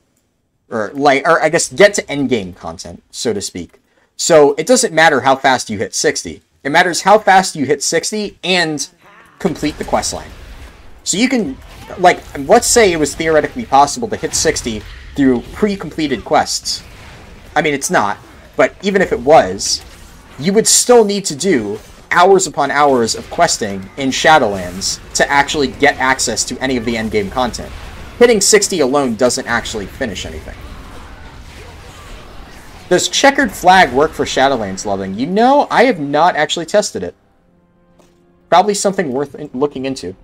Or I guess get to endgame content, so to speak. So it doesn't matter how fast you hit 60. It matters how fast you hit 60 and complete the quest line. So you can, like, let's say it was theoretically possible to hit 60 through pre-completed quests. I mean, it's not, but even if it was, you would still need to do hours upon hours of questing in Shadowlands to actually get access to any of the endgame content. Hitting 60 alone doesn't actually finish anything. Does Checkered Flag work for Shadowlands leveling? You know, I have not actually tested it. Probably something worth looking into.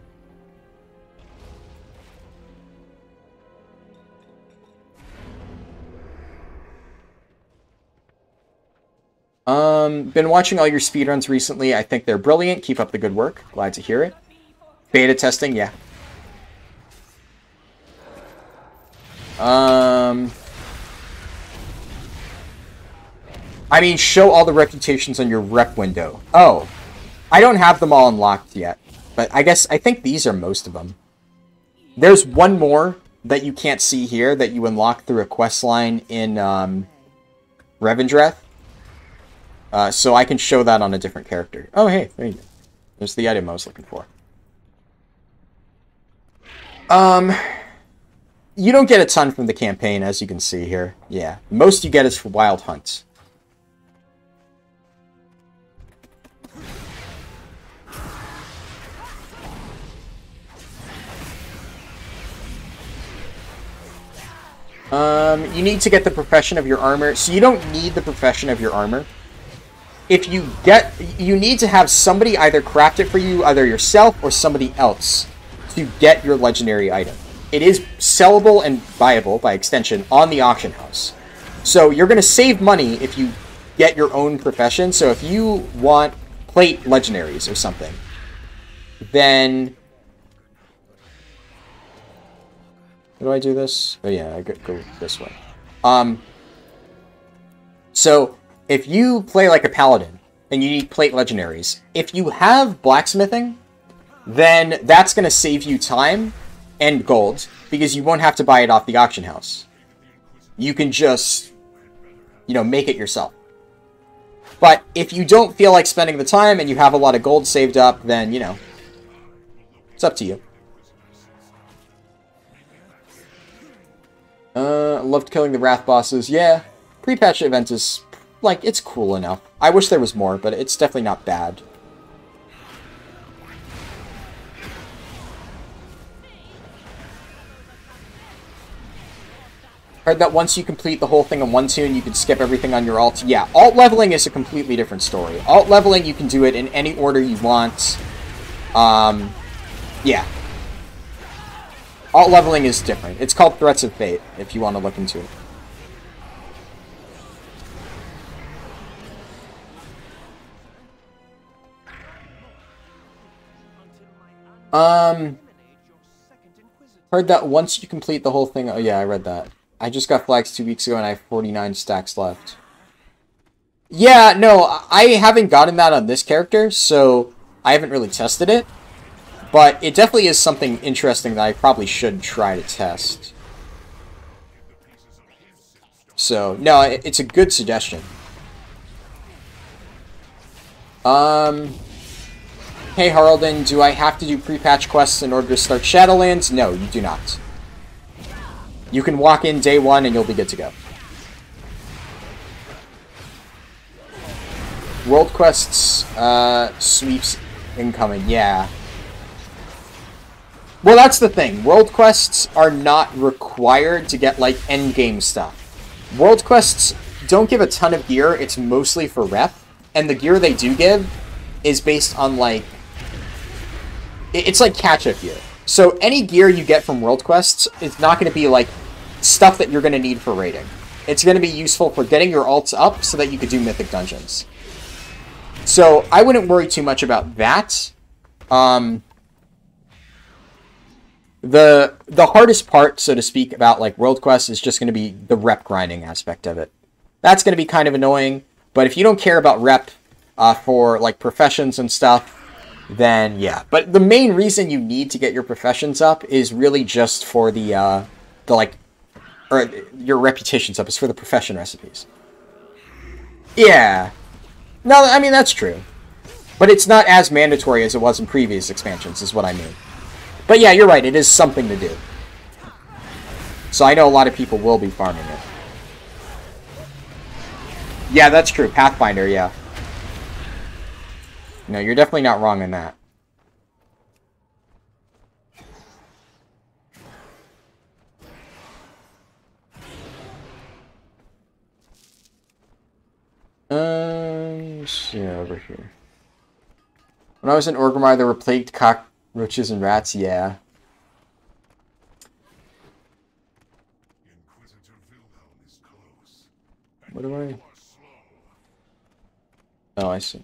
Been watching all your speedruns recently. I think they're brilliant. Keep up the good work. Glad to hear it. Beta testing, yeah. I mean, show all the reputations on your rep window. Oh, I don't have them all unlocked yet, but I think these are most of them. There's one more that you can't see here that you unlock through a quest line in Revendreth. So I can show that on a different character. Oh, hey, there you go. There's the item I was looking for. You don't get a ton from the campaign, as you can see here. Yeah, most you get is for Wild Hunt. You need to get the profession of your armor. So you don't need the profession of your armor. If you get... You need to have somebody either craft it for you, either yourself or somebody else, to get your legendary item. It is sellable and viable, by extension, on the auction house. So you're going to save money if you get your own profession. So if you want plate legendaries or something, then... How do I do this? Oh yeah, I go this way. So if you play like a paladin and you need plate legendaries, if you have blacksmithing, then that's going to save you time and gold because you won't have to buy it off the auction house. You can just, you know, make it yourself. But if you don't feel like spending the time and you have a lot of gold saved up, then, you know, it's up to you. Loved killing the Wrath bosses. Yeah, pre-patch event is, like, it's cool enough. I wish there was more, but it's definitely not bad. Heard that once you complete the whole thing on one tune, you can skip everything on your alt. Yeah, alt leveling is a completely different story. Alt leveling, you can do it in any order you want. Yeah. Alt leveling is different. It's called Threats of Fate, if you want to look into it. Heard that once you complete the whole thing... Oh, yeah, I read that. I just got flags 2 weeks ago, and I have 49 stacks left. Yeah, no, I haven't gotten that on this character, so I haven't really tested it. But it definitely is something interesting that I probably should try to test. So, no, it's a good suggestion. Hey Haraldin, do I have to do pre-patch quests in order to start Shadowlands? No, you do not. You can walk in day one and you'll be good to go. World quests, sweeps incoming, yeah. Well, that's the thing. World quests are not required to get, like, endgame stuff. World quests don't give a ton of gear. It's mostly for rep. And the gear they do give is based on, like... It's like catch-up gear. So any gear you get from world quests is not going to be, like, stuff that you're going to need for raiding. It's going to be useful for getting your alts up so that you could do mythic dungeons. So I wouldn't worry too much about that. The hardest part, so to speak, about, like, world quests is just going to be the rep grinding aspect of it. That's going to be kind of annoying, but if you don't care about rep for, like, professions and stuff, then yeah. But the main reason you need to get your professions up is really just for the like, or your reputations up, is for the profession recipes. Yeah. No, I mean, that's true. But it's not as mandatory as it was in previous expansions, is what I mean. But yeah, you're right, it is something to do. So I know a lot of people will be farming it. Yeah, that's true. Pathfinder, yeah. No, you're definitely not wrong in that. Yeah, over here. When I was in Orgrimmar, there were plagued cockroaches and rats, yeah. What do I... Oh, I see.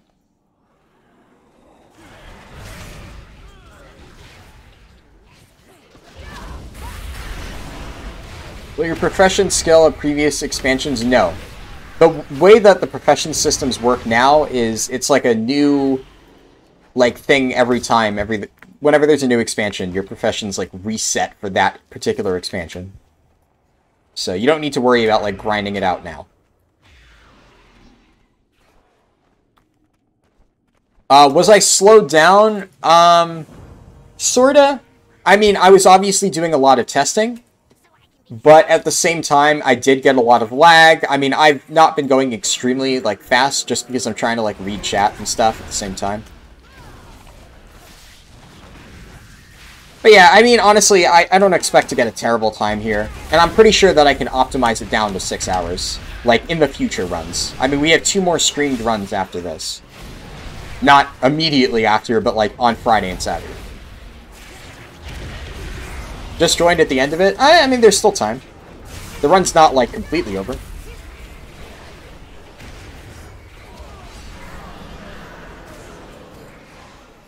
Will your profession scale of previous expansions? No. The way that the profession systems work now is it's like a new thing every time, whenever there's a new expansion, your profession's like reset for that particular expansion. So you don't need to worry about like grinding it out now. Was I slowed down? Sorta. I mean, I was obviously doing a lot of testing, but at the same time, I did get a lot of lag. I mean, I've not been going extremely, like, fast, just because I'm trying to, like, read chat and stuff at the same time. But yeah, I mean, honestly, I don't expect to get a terrible time here. And I'm pretty sure that I can optimize it down to 6 hours, like, in the future runs. I mean, we have 2 more streamed runs after this. Not immediately after, but, like, on Friday and Saturday. Just joined at the end of it? I mean, there's still time. The run's not, like, completely over.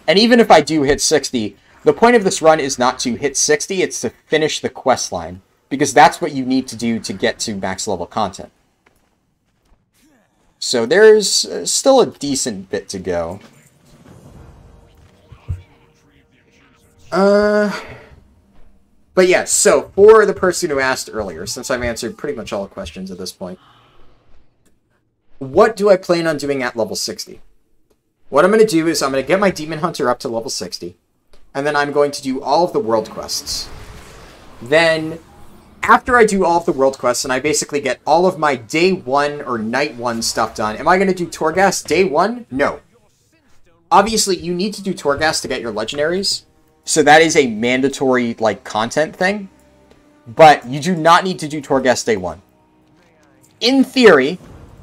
And even if I do hit 60, the point of this run is not to hit 60, it's to finish the quest line. Because that's what you need to do to get to max level content. So there's still a decent bit to go. But yeah, so for the person who asked earlier, since I've answered pretty much all the questions at this point, what do I plan on doing at level 60? What I'm going to do is I'm going to get my Demon Hunter up to level 60, and then I'm going to do all of the world quests. Then, after I do all of the world quests, and I basically get all of my day 1 or night 1 stuff done, am I going to do Torghast day 1? No. Obviously, you need to do Torghast to get your legendaries, so that is a mandatory, like, content thing. But you do not need to do Torghast day 1. In theory,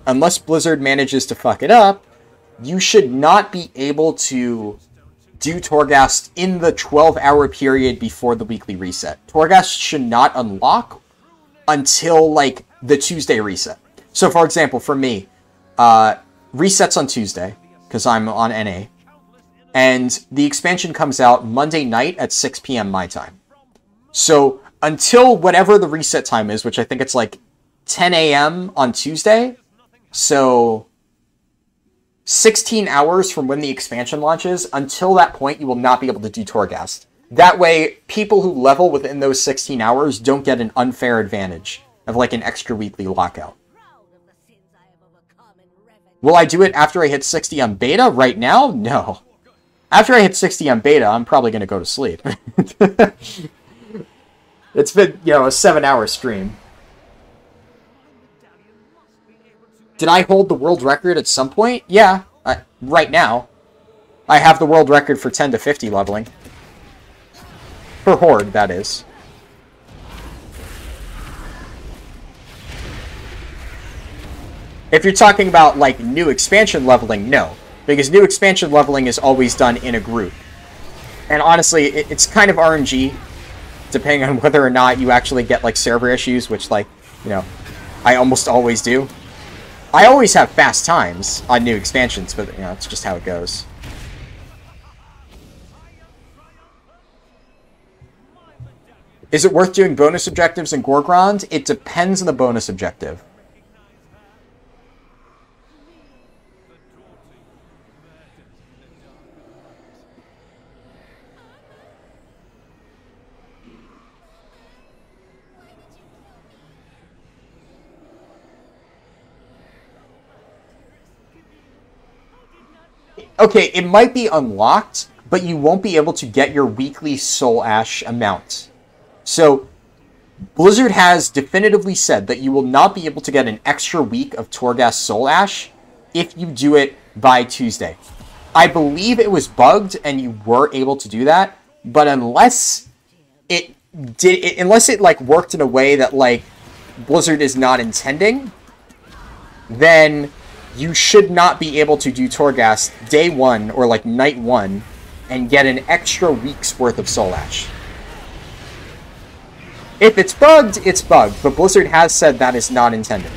unless Blizzard manages to fuck it up, you should not be able to do Torghast in the 12-hour period before the weekly reset. Torghast should not unlock until, like, the Tuesday reset. So, for example, for me, resets on Tuesday, because I'm on NA. And the expansion comes out Monday night at 6 p.m. my time. So until whatever the reset time is, which I think it's like 10 a.m. on Tuesday, so 16 hours from when the expansion launches, until that point you will not be able to do Torghast. That way, people who level within those 16 hours don't get an unfair advantage of like an extra weekly lockout. Will I do it after I hit 60 on beta? Right now? No. After I hit 60 on beta, I'm probably going to go to sleep. It's been, you know, a 7-hour stream. Did I hold the world record at some point? Yeah, right now. I have the world record for 10 to 50 leveling. For Horde, that is. If you're talking about, like, new expansion leveling, no. Because new expansion leveling is always done in a group. And honestly, it's kind of RNG, depending on whether or not you actually get, like, server issues, which, like, you know, I almost always do. I always have fast times on new expansions, but, you know, it's just how it goes. Is it worth doing bonus objectives in Gorgrond? It depends on the bonus objective. Okay, it might be unlocked, but you won't be able to get your weekly Soul Ash amount. So, Blizzard has definitively said that you will not be able to get an extra week of Torghast Soul Ash if you do it by Tuesday. I believe it was bugged and you were able to do that, but unless it like worked in a way that like Blizzard is not intending, then you should not be able to do Torghast day 1 or like night 1 and get an extra week's worth of Soul Ash. If it's bugged, it's bugged, but Blizzard has said that is not intended.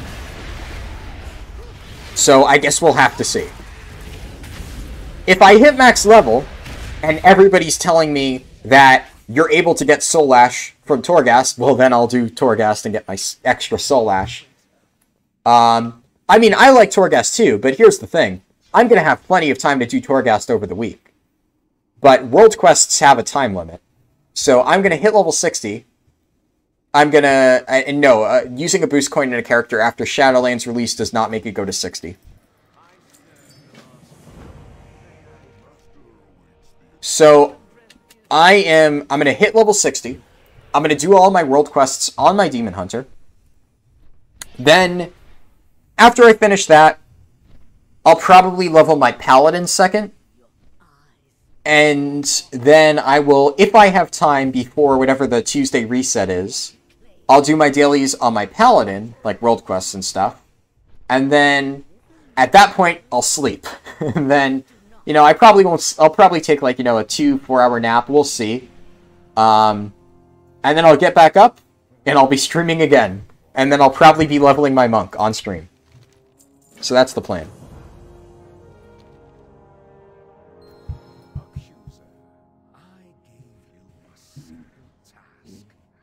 So I guess we'll have to see. if I hit max level, and everybody's telling me that you're able to get Soul Ash from Torghast, well, then I'll do Torghast and get my extra Soul Ash. I mean, I like Torghast too, but here's the thing. I'm going to have plenty of time to do Torghast over the week. But World Quests have a time limit. So I'm going to hit level 60. I'm going to... using a boost coin in a character after Shadowlands release does not make it go to 60. So I'm going to hit level 60. I'm going to do all my World Quests on my Demon Hunter. Then, after I finish that, I'll probably level my Paladin second. And then I will, if I have time before whatever the Tuesday reset is, I'll do my dailies on my Paladin, like World Quests and stuff. And then, at that point, I'll sleep. And then, you know, I'll probably take like, you know, a 2-4 hour nap, we'll see. And then I'll get back up, and I'll be streaming again. And then I'll probably be leveling my monk on stream. So that's the plan.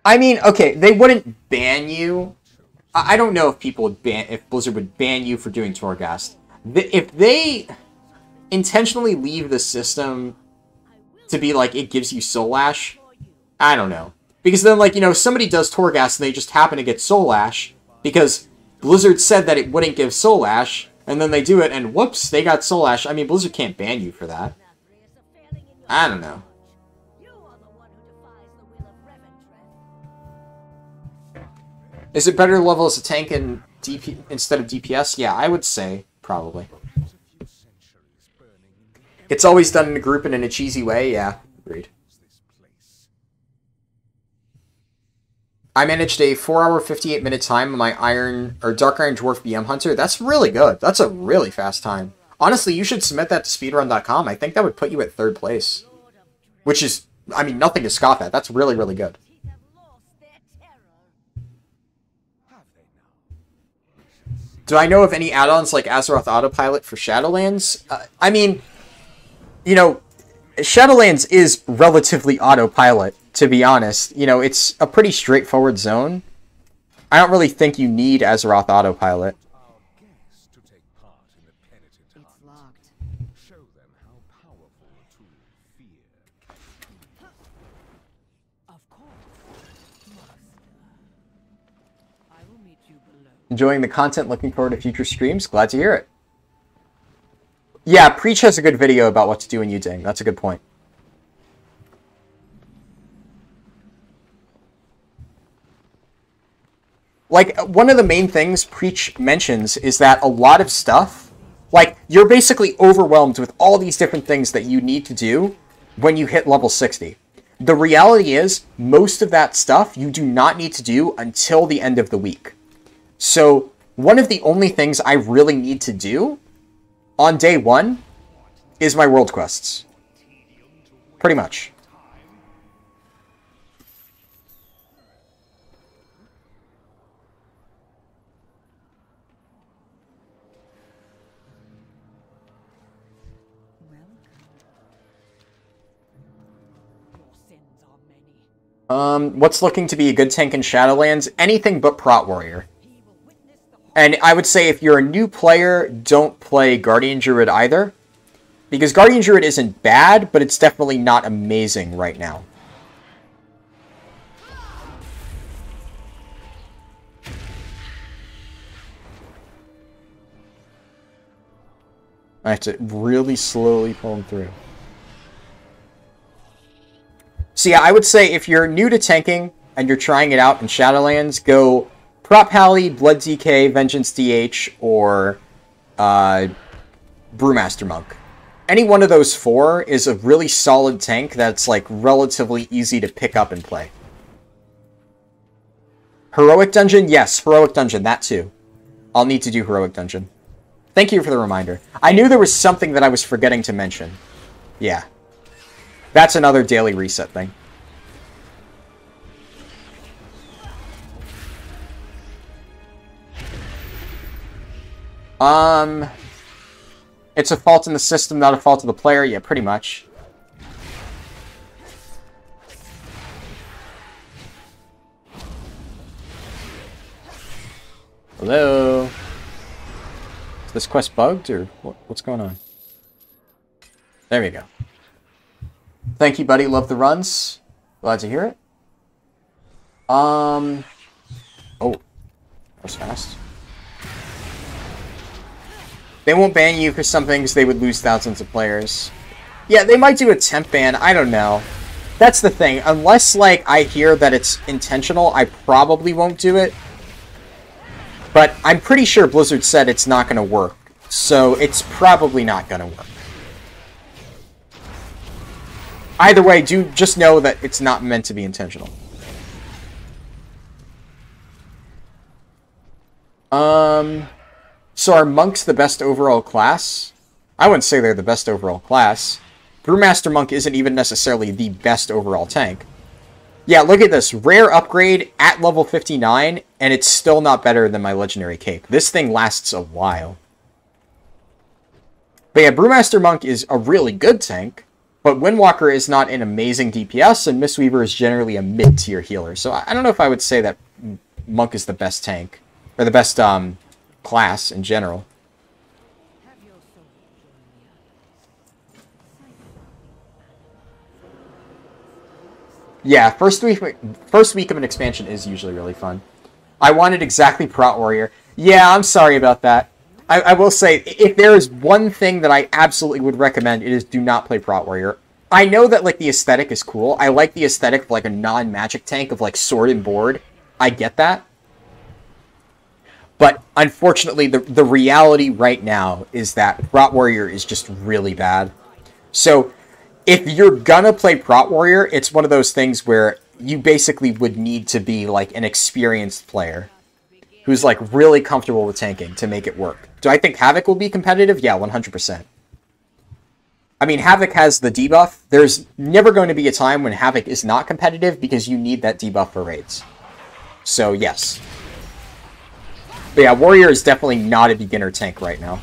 I mean, okay, they wouldn't ban you. I don't know if if Blizzard would ban you for doing Torghast. If they intentionally leave the system to be like, it gives you Soul Ash, I don't know. Because then, like, you know, somebody does Torghast and they just happen to get Soul Ash because Blizzard said that it wouldn't give Soul Ash, and then they do it, and whoops, they got Soul Ash. I mean, Blizzard can't ban you for that. I don't know. Is it better to level as a tank in instead of DPS? Yeah, I would say, probably. It's always done in a group and in a cheesy way, yeah, agreed. I managed a 4-hour, 58-minute time on my Dark Iron Dwarf BM Hunter. That's really good. That's a really fast time. Honestly, you should submit that to speedrun.com. I think that would put you at 3rd place. Which is, I mean, nothing to scoff at. That's really, really good. Do I know of any add-ons like Azeroth Autopilot for Shadowlands? I mean, you know, Shadowlands is relatively autopilot, to be honest. You know, it's a pretty straightforward zone. I don't really think you need Azeroth Autopilot. It's locked. Show them how powerful a tool fear. Of course. I will meet you below. Enjoying the content, looking forward to future streams. Glad to hear it. Yeah, Preach has a good video about what to do in Yuding. That's a good point. Like, one of the main things Preach mentions is that a lot of stuff, like, you're basically overwhelmed with all these different things that you need to do when you hit level 60. The reality is, most of that stuff you do not need to do until the end of the week. So, one of the only things I really need to do on day 1 is my world quests. Pretty much. What's looking to be a good tank in Shadowlands? Anything but Prot Warrior. And I would say if you're a new player, don't play Guardian Druid either. Because Guardian Druid isn't bad, but it's definitely not amazing right now. I have to really slowly pull him through. So yeah, I would say if you're new to tanking and you're trying it out in Shadowlands, go Prot Pally, Blood DK, Vengeance DH, or Brewmaster Monk. Any one of those 4 is a really solid tank that's like relatively easy to pick up and play. Heroic Dungeon? Yes, Heroic Dungeon, that too. I'll need to do Heroic Dungeon. Thank you for the reminder. I knew there was something that I was forgetting to mention. Yeah. That's another daily reset thing. It's a fault in the system, not a fault of the player. Yeah, pretty much. Hello? Is this quest bugged, or what's going on? There we go. Thank you, buddy. Love the runs. Glad to hear it. Oh. That was fast. They won't ban you for some things. They would lose thousands of players. Yeah, they might do a temp ban. I don't know. That's the thing. Unless, like, I hear that it's intentional, I probably won't do it. But I'm pretty sure Blizzard said it's not going to work. So it's probably not going to work. Either way, just know that it's not meant to be intentional. So are monks the best overall class? I wouldn't say they're the best overall class. Brewmaster Monk isn't even necessarily the best overall tank. Yeah, look at this. Rare upgrade at level 59, and it's still not better than my Legendary Cape. This thing lasts a while. But yeah, Brewmaster Monk is a really good tank, but Windwalker is not an amazing DPS, and Mistweaver is generally a mid-tier healer. So I don't know if I would say that Monk is the best tank, or the best class in general. Yeah, first week of an expansion is usually really fun. I wanted exactly Prot Warrior. Yeah, I'm sorry about that. I will say, if there is one thing that I absolutely would recommend, it is do not play Prot Warrior. I know that, like, the aesthetic is cool. I like the aesthetic of, like, a non-magic tank of, like, sword and board. I get that. But, unfortunately, the reality right now is that Prot Warrior is just really bad. So, if you're gonna play Prot Warrior, it's one of those things where you basically would need to be, like, an experienced player who's, like, really comfortable with tanking to make it work. Do I think Havoc will be competitive? Yeah, 100%. I mean, Havoc has the debuff. There's never going to be a time when Havoc is not competitive because you need that debuff for raids. So, yes. But yeah, Warrior is definitely not a beginner tank right now.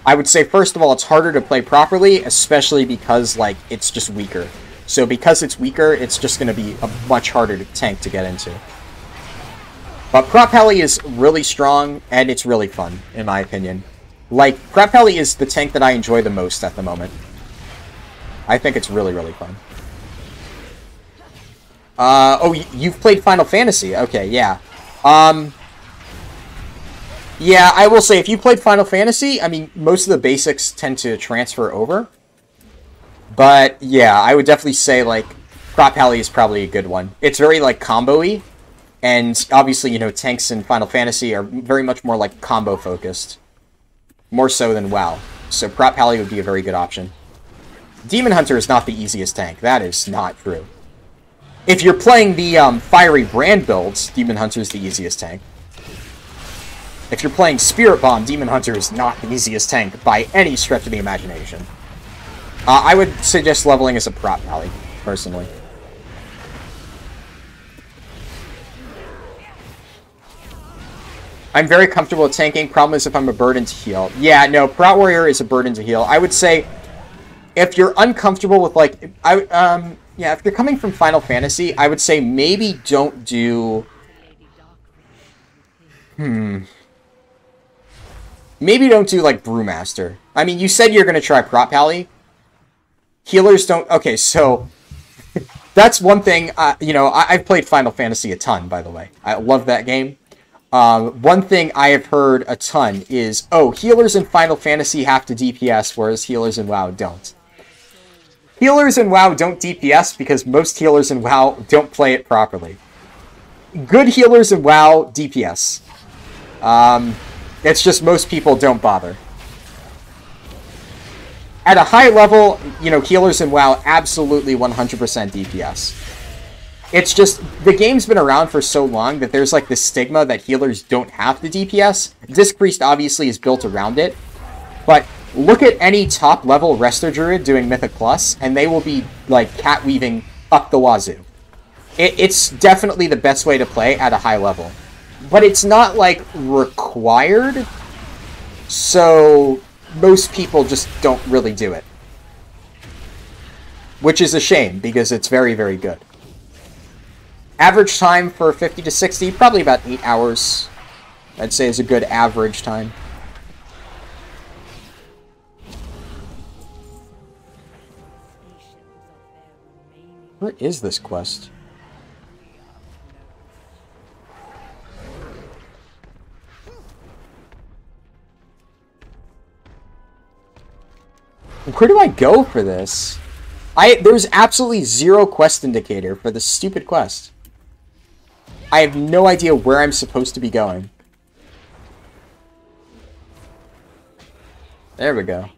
I would say, first of all, it's harder to play properly, especially because, like, it's just weaker. So because it's weaker, it's just going to be a much harder tank to get into. But Prot Pally is really strong, and it's really fun, in my opinion. Like, Prot Pally is the tank that I enjoy the most at the moment. I think it's really, really fun. Oh, you've played Final Fantasy? Okay, yeah. Yeah, I will say, if you played Final Fantasy, I mean, most of the basics tend to transfer over. But, yeah, I would definitely say, like, Prot Pally is probably a good one. It's very, like, combo-y. And, obviously, you know, tanks in Final Fantasy are very much more, like, combo-focused. More so than WoW. So, Prot Pally would be a very good option. Demon Hunter is not the easiest tank. That is not true. If you're playing the Fiery Brand builds, Demon Hunter is the easiest tank. If you're playing Spirit Bomb, Demon Hunter is not the easiest tank by any stretch of the imagination. I would suggest leveling as a Prot Pally, personally. I'm very comfortable with tanking. Problem is if I'm a burden to heal. Yeah, no, Prot Warrior is a burden to heal. I would say, if you're uncomfortable with, like, yeah, if you're coming from Final Fantasy, I would say maybe don't do... Maybe don't do, like, Brewmaster. I mean, you said you're going to try Prot Pally. Healers don't... Okay, so... That's one thing, you know, I've played Final Fantasy a ton, by the way. I love that game. One thing I have heard a ton is, oh, healers in Final Fantasy have to DPS, whereas healers in WoW don't. Healers in WoW don't DPS because most healers in WoW don't play it properly. Good healers in WoW DPS. It's just most people don't bother. At a high level, you know, healers in WoW absolutely 100% DPS. It's just, the game's been around for so long that there's, like, this stigma that healers don't have the DPS. Disc Priest obviously is built around it. But look at any top-level Resto Druid doing Mythic Plus, and they will be, like, cat-weaving up the wazoo. It's definitely the best way to play at a high level. But it's not, like, required. So, most people just don't really do it. Which is a shame, because it's very, very good. Average time for 50 to 60, probably about 8 hours. I'd say is a good average time. Where is this quest? Where do I go for this? There's absolutely zero quest indicator for this stupid quest. I have no idea where I'm supposed to be going. There we go.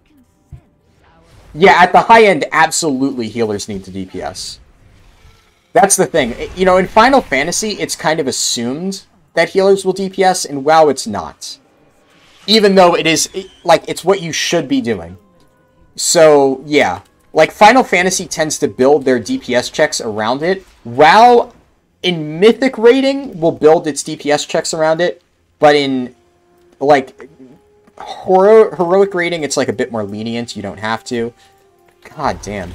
Yeah, at the high end, absolutely healers need to DPS. That's the thing. You know, in Final Fantasy, it's kind of assumed that healers will DPS, and WoW, it's not. Even though it is, like, it's what you should be doing. So, yeah. Like, Final Fantasy tends to build their DPS checks around it. WoW, in Mythic rating, will build its DPS checks around it. But in, like, Heroic rating, it's, like, a bit more lenient. You don't have to. God damn.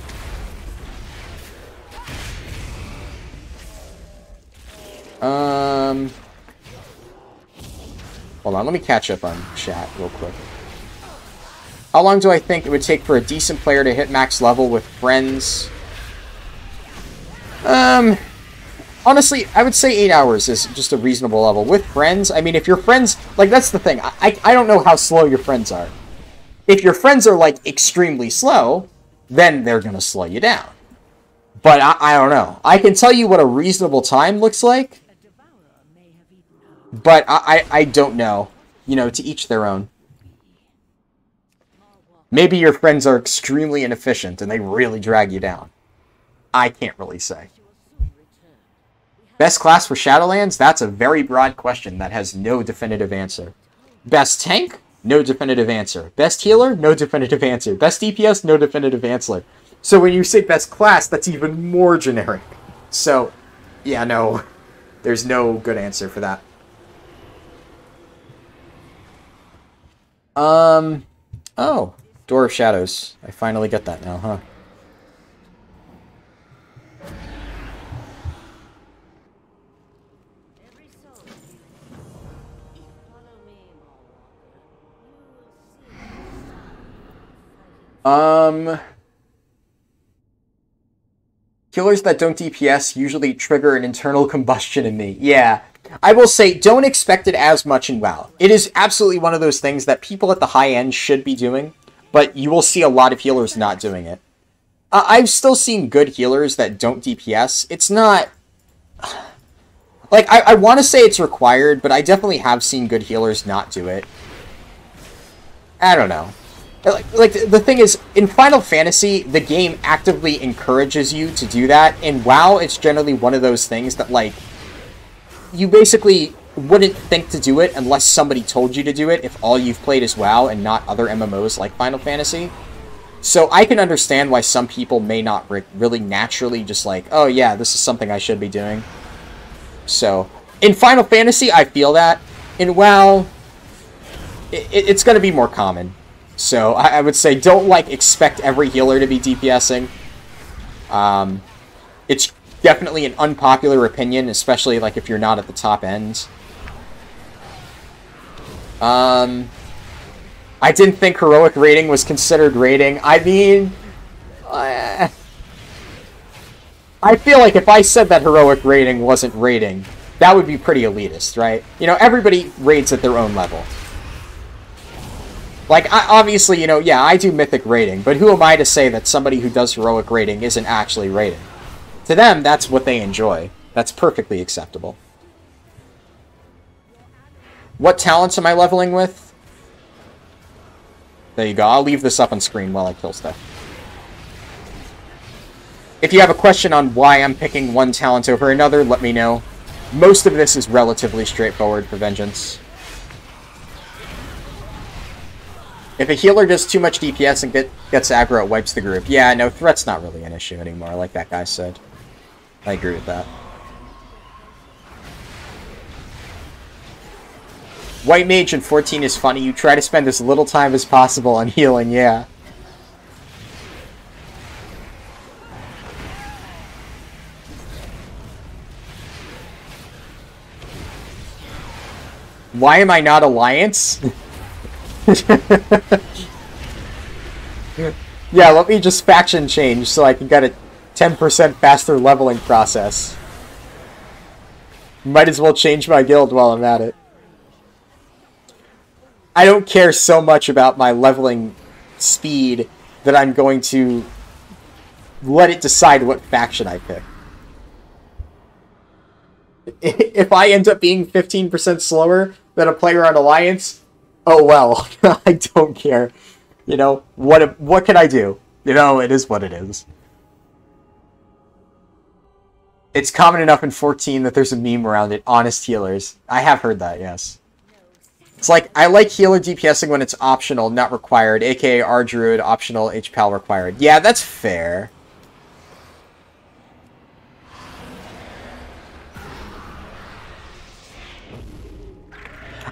Hold on, let me catch up on chat real quick. How long do I think it would take for a decent player to hit max level with friends? Honestly, I would say 8 hours is just a reasonable level. With friends, I mean, if your friends... Like, that's the thing. I don't know how slow your friends are. If your friends are, like, extremely slow, then they're gonna slow you down. But I don't know. I can tell you what a reasonable time looks like. But I don't know. You know, to each their own. Maybe your friends are extremely inefficient and they really drag you down. I can't really say. Best class for Shadowlands? That's a very broad question that has no definitive answer. Best tank? No definitive answer. Best healer? No definitive answer. Best DPS? No definitive answer. So when you say best class, that's even more generic. So, yeah, no. There's no good answer for that. Oh. Door of Shadows. I finally get that now, huh? Killers that don't DPS usually trigger an internal combustion in me. Yeah. I will say, don't expect it as much in WoW. It is absolutely one of those things that people at the high end should be doing, but you will see a lot of healers not doing it. I've still seen good healers that don't DPS. It's not... Like, I want to say it's required, but I definitely have seen good healers not do it. I don't know. Like, the thing is, in Final Fantasy, the game actively encourages you to do that. In WoW, it's generally one of those things that, like, you basically wouldn't think to do it unless somebody told you to do it if all you've played is WoW and not other MMOs like Final Fantasy. So I can understand why some people may not really naturally just like, oh yeah, this is something I should be doing. So, in Final Fantasy, I feel that. In WoW, it's going to be more common. So, I would say don't, like, expect every healer to be DPSing. It's definitely an unpopular opinion, especially, like, if you're not at the top end. I didn't think heroic rating was considered rating. I mean... I feel like if I said that heroic rating wasn't rating, that would be pretty elitist, right? You know, everybody rates at their own level. Like, obviously, you know, yeah, I do mythic rating, but who am I to say that somebody who does heroic rating isn't actually rating? To them, that's what they enjoy. That's perfectly acceptable. What talents am I leveling with? There you go. I'll leave this up on screen while I kill stuff. If you have a question on why I'm picking one talent over another, let me know. Most of this is relatively straightforward for Vengeance. If a healer does too much DPS and gets aggro, it wipes the group. Yeah, no, threat's not really an issue anymore, like that guy said. I agree with that. White Mage in 14 is funny. You try to spend as little time as possible on healing, yeah. Why am I not Alliance? Yeah, let me just faction change so I can get a 10% faster leveling process. Might as well change my guild while I'm at it. I don't care so much about my leveling speed that I'm going to let it decide what faction I pick. If I end up being 15% slower than a player on Alliance, oh well, I don't care. You know, what can I do? You know, it is what it is. It's common enough in 14 that there's a meme around it, honest healers. I have heard that, yes. It's like, I like healer DPSing when it's optional, not required, aka R-Druid, optional, H-Pal required. Yeah, that's fair.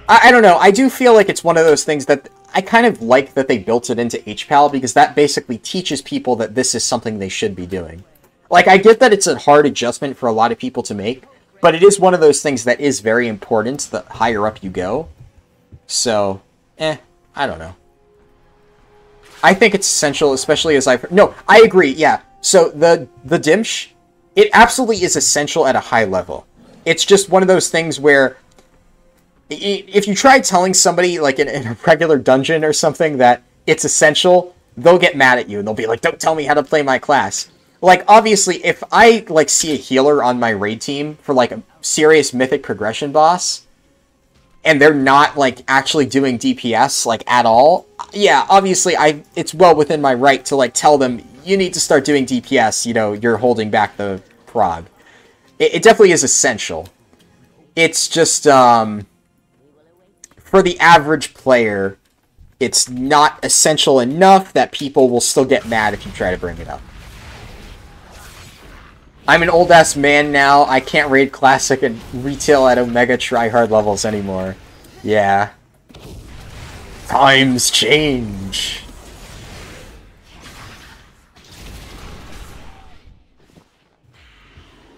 I don't know, I do feel like it's one of those things that I kind of like that they built it into H-Pal, because that basically teaches people that this is something they should be doing. Like, I get that it's a hard adjustment for a lot of people to make, but it is one of those things that is very important the higher up you go. So, I don't know. I think it's essential, especially as I've... No, I agree, yeah. So, the Dimsh, it absolutely is essential at a high level. It's just one of those things where... If you try telling somebody, like, in a regular dungeon or something that it's essential, they'll get mad at you, and they'll be like, don't tell me how to play my class. Like, obviously, if I, like, see a healer on my raid team for, like, a serious mythic progression boss, and they're not, like, actually doing DPS, like, at all, yeah, obviously, it's well within my right to, like, tell them, you need to start doing DPS, you know, you're holding back the prog. It definitely is essential. It's just, for the average player, it's not essential enough that people will still get mad if you try to bring it up. I'm an old-ass man now. I can't raid Classic and retail at Omega tryhard levels anymore. Yeah. Times change.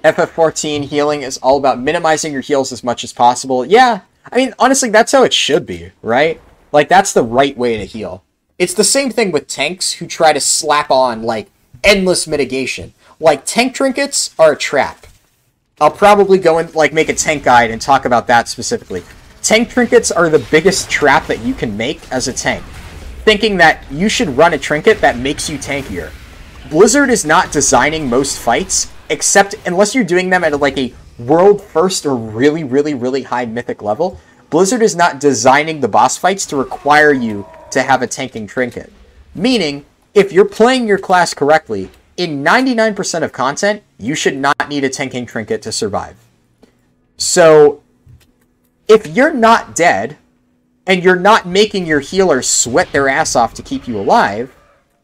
FF14 healing is all about minimizing your heals as much as possible. Yeah. I mean, honestly, that's how it should be, right? Like, that's the right way to heal. It's the same thing with tanks who try to slap on, like, endless mitigation. Like, tank trinkets are a trap. I'll probably go and, like, make a tank guide and talk about that specifically. Tank trinkets are the biggest trap that you can make as a tank. Thinking that you should run a trinket that makes you tankier. Blizzard is not designing most fights, except unless you're doing them at, like, a world first or really, really, really high mythic level. Blizzard is not designing the boss fights to require you to have a tanking trinket. Meaning, if you're playing your class correctly, in 99% of content, you should not need a tanking trinket to survive. So, if you're not dead, and you're not making your healers sweat their ass off to keep you alive,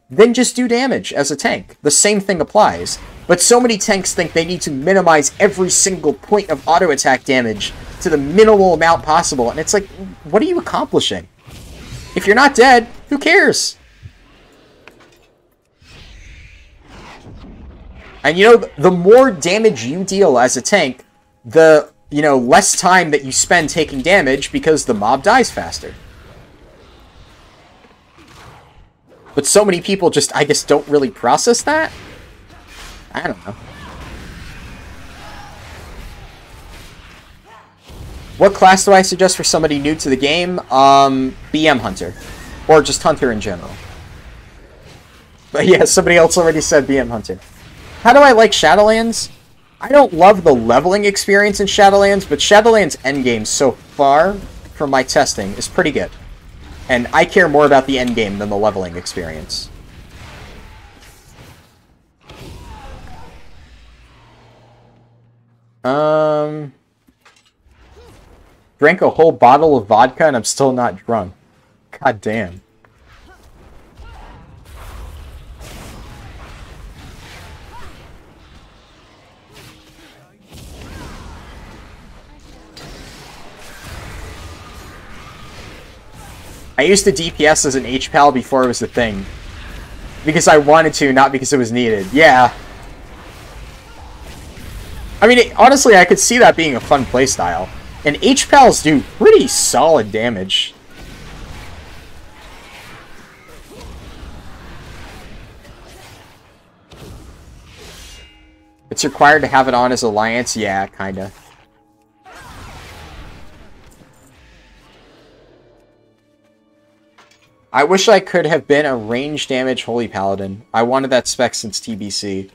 then just do damage as a tank. The same thing applies. But so many tanks think they need to minimize every single point of auto attack damage to the minimal amount possible, and it's like, what are you accomplishing? If you're not dead, who cares? And you know, the more damage you deal as a tank, the, you know, less time that you spend taking damage because the mob dies faster. But so many people just, I guess, don't really process that? I don't know. What class do I suggest for somebody new to the game? BM Hunter. Or just Hunter in general. But yeah, somebody else already said BM Hunter. How do I like Shadowlands? I don't love the leveling experience in Shadowlands, but Shadowlands endgame so far, from my testing, is pretty good. And I care more about the endgame than the leveling experience. Drank a whole bottle of vodka and I'm still not drunk. God damn. I used to DPS as an HPAL before it was a thing. Because I wanted to, not because it was needed. Yeah. I mean, honestly, I could see that being a fun playstyle. And HPALs do pretty solid damage. It's required to have it on as Alliance? Yeah, kinda. I wish I could have been a range damage Holy Paladin. I wanted that spec since TBC.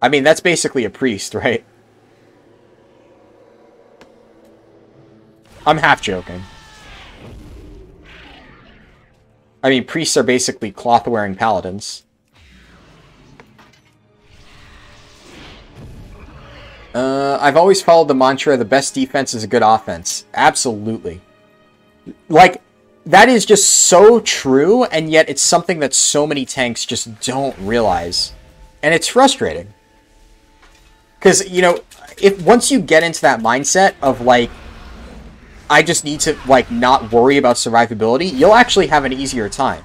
I mean, that's basically a priest, right? I'm half joking. I mean, priests are basically cloth-wearing paladins. I've always followed the mantra, the best defense is a good offense. Absolutely. Like, that is just so true, and yet it's something that so many tanks just don't realize. And it's frustrating. Because, you know, if once you get into that mindset of, like, I just need to, like, not worry about survivability, you'll actually have an easier time.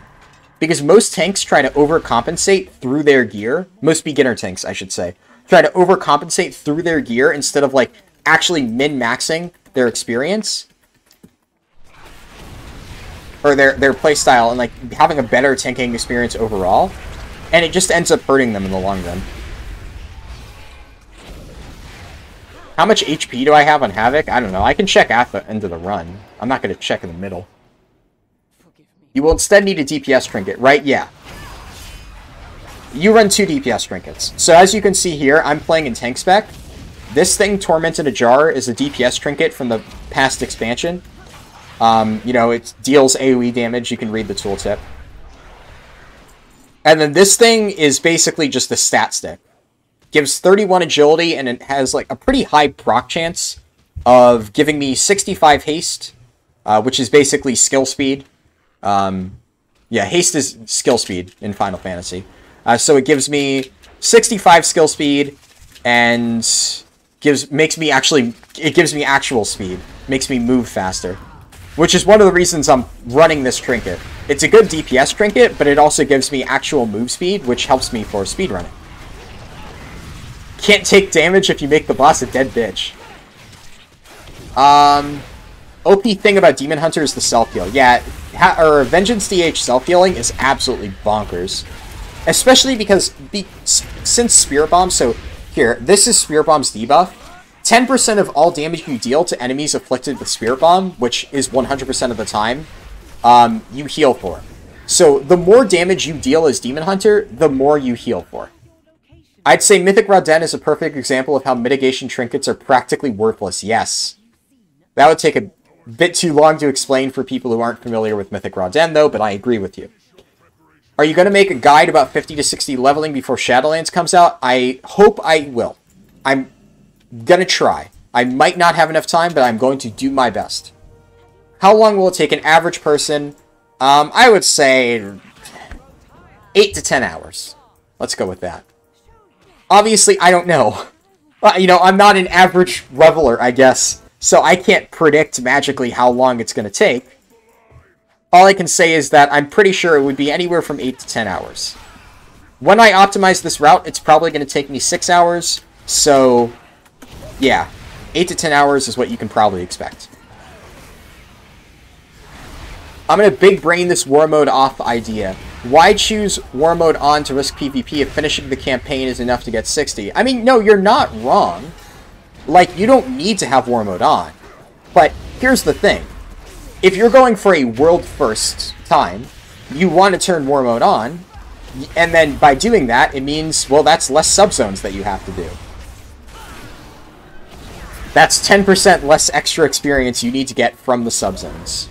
Because most tanks try to overcompensate through their gear. Most beginner tanks, I should say. Try to overcompensate through their gear instead of, like, actually min-maxing their experience. Or their playstyle and, like, having a better tanking experience overall. And it just ends up hurting them in the long run. How much HP do I have on Havoc? I don't know. I can check at the end of the run. I'm not going to check in the middle. You will instead need a DPS trinket, right? Yeah. You run 2 DPS trinkets. So as you can see here, I'm playing in tank spec. This thing, Torment in a Jar, is a DPS trinket from the past expansion. You know, it deals AoE damage. You can read the tooltip. And then this thing is basically just a stat stick. Gives 31 agility, and it has like a pretty high proc chance of giving me 65 haste, which is basically skill speed. Yeah, haste is skill speed in Final Fantasy. So it gives me 65 skill speed, and gives me actual speed, makes me move faster, which is one of the reasons I'm running this trinket. It's a good DPS trinket, but it also gives me actual move speed, which helps me for speedrunning. Can't take damage if you make the boss a dead bitch. OP thing about Demon Hunter is the self-heal. Yeah, Vengeance DH self-healing is absolutely bonkers. Especially because, since Spirit Bomb, so here, this is Spirit Bomb's debuff. 10% of all damage you deal to enemies afflicted with Spirit Bomb, which is 100% of the time, you heal for. So the more damage you deal as Demon Hunter, the more you heal for. I'd say Mythic Rauden is a perfect example of how mitigation trinkets are practically worthless, yes. That would take a bit too long to explain for people who aren't familiar with Mythic Rauden, though, but I agree with you. Are you going to make a guide about 50 to 60 leveling before Shadowlands comes out? I hope I will. I'm going to try. I might not have enough time, but I'm going to do my best. How long will it take an average person? I would say 8 to 10 hours. Let's go with that. Obviously, I don't know. You know, I'm not an average leveler, I guess, so I can't predict magically how long it's going to take. All I can say is that I'm pretty sure it would be anywhere from 8 to 10 hours. When I optimize this route, it's probably going to take me 6 hours, so yeah, 8 to 10 hours is what you can probably expect. I'm going to big brain this war mode off idea. Why choose war mode on to risk PvP if finishing the campaign is enough to get 60? I mean, no, you're not wrong. Like, you don't need to have war mode on. But here's the thing. If you're going for a world first time, you want to turn war mode on, and then by doing that, it means, well, that's less subzones that you have to do. That's 10% less extra experience you need to get from the subzones.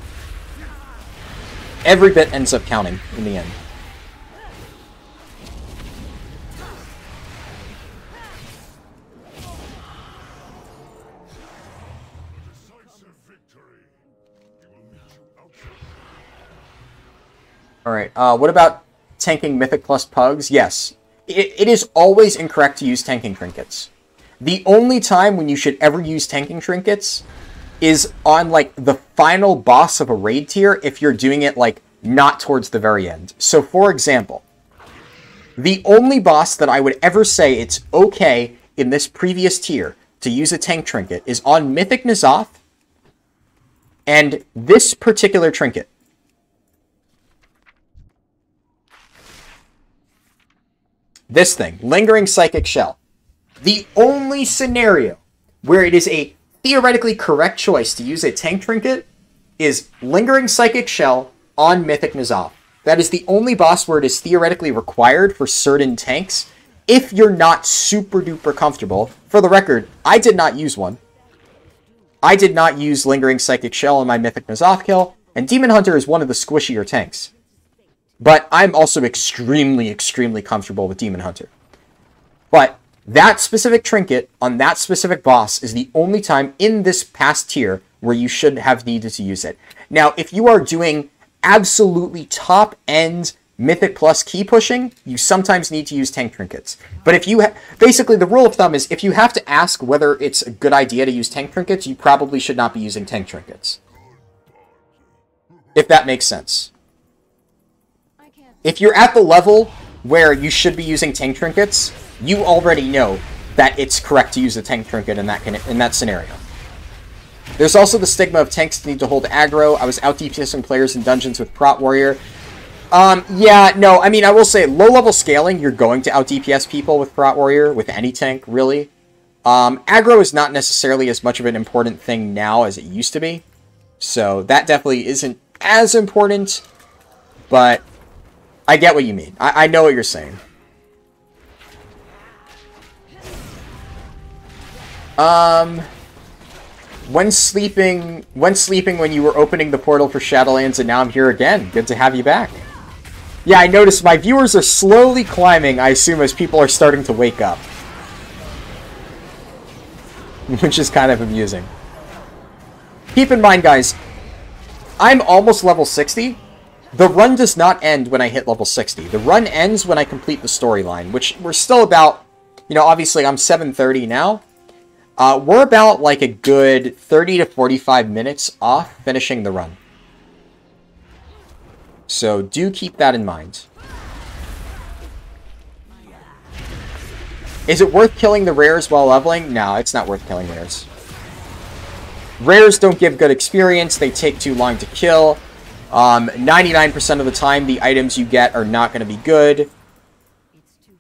Every bit ends up counting in the end. Alright, what about tanking Mythic plus Pugs? Yes. It is always incorrect to use tanking trinkets. The only time when you should ever use tanking trinkets is on, like, the final boss of a raid tier if you're doing it, like, not towards the very end. So, for example, the only boss that I would ever say it's okay in this previous tier to use a tank trinket is on Mythic N'Zoth and this particular trinket. This thing, Lingering Psychic Shell. The only scenario where it is a theoretically correct choice to use a tank trinket is Lingering Psychic Shell on Mythic N'Zoth. That is the only boss where it is theoretically required for certain tanks if you're not super duper comfortable. For the record, I did not use one. I did not use Lingering Psychic Shell on my Mythic N'Zoth kill, and Demon Hunter is one of the squishier tanks. But I'm also extremely, extremely comfortable with Demon Hunter. But that specific trinket on that specific boss is the only time in this past tier where you should have needed to use it. Now, if you are doing absolutely top-end Mythic Plus key pushing, you sometimes need to use tank trinkets. But if you basically, the rule of thumb is if you have to ask whether it's a good idea to use tank trinkets, you probably should not be using tank trinkets. If that makes sense. If you're at the level where you should be using tank trinkets, you already know that it's correct to use a tank trinket in that scenario. There's also the stigma of tanks need to hold aggro. I was out DPSing players in dungeons with Prot Warrior. Yeah, no, I mean, I will say, low-level scaling, you're going to out DPS people with Prot Warrior, with any tank, really. Aggro is not necessarily as much of an important thing now as it used to be. So that definitely isn't as important, but I get what you mean. I know what you're saying. When sleeping when you were opening the portal for Shadowlands, and now I'm here again. Good to have you back. Yeah, I noticed my viewers are slowly climbing, I assume, as people are starting to wake up. Which is kind of amusing. Keep in mind, guys, I'm almost level 60. The run does not end when I hit level 60. The run ends when I complete the storyline, which we're still about, you know, obviously I'm 7:30 now. We're about like a good 30 to 45 minutes off finishing the run. So do keep that in mind. Is it worth killing the rares while leveling? No, it's not worth killing rares. Rares don't give good experience. They take too long to kill. 99% of the time, the items you get are not going to be good.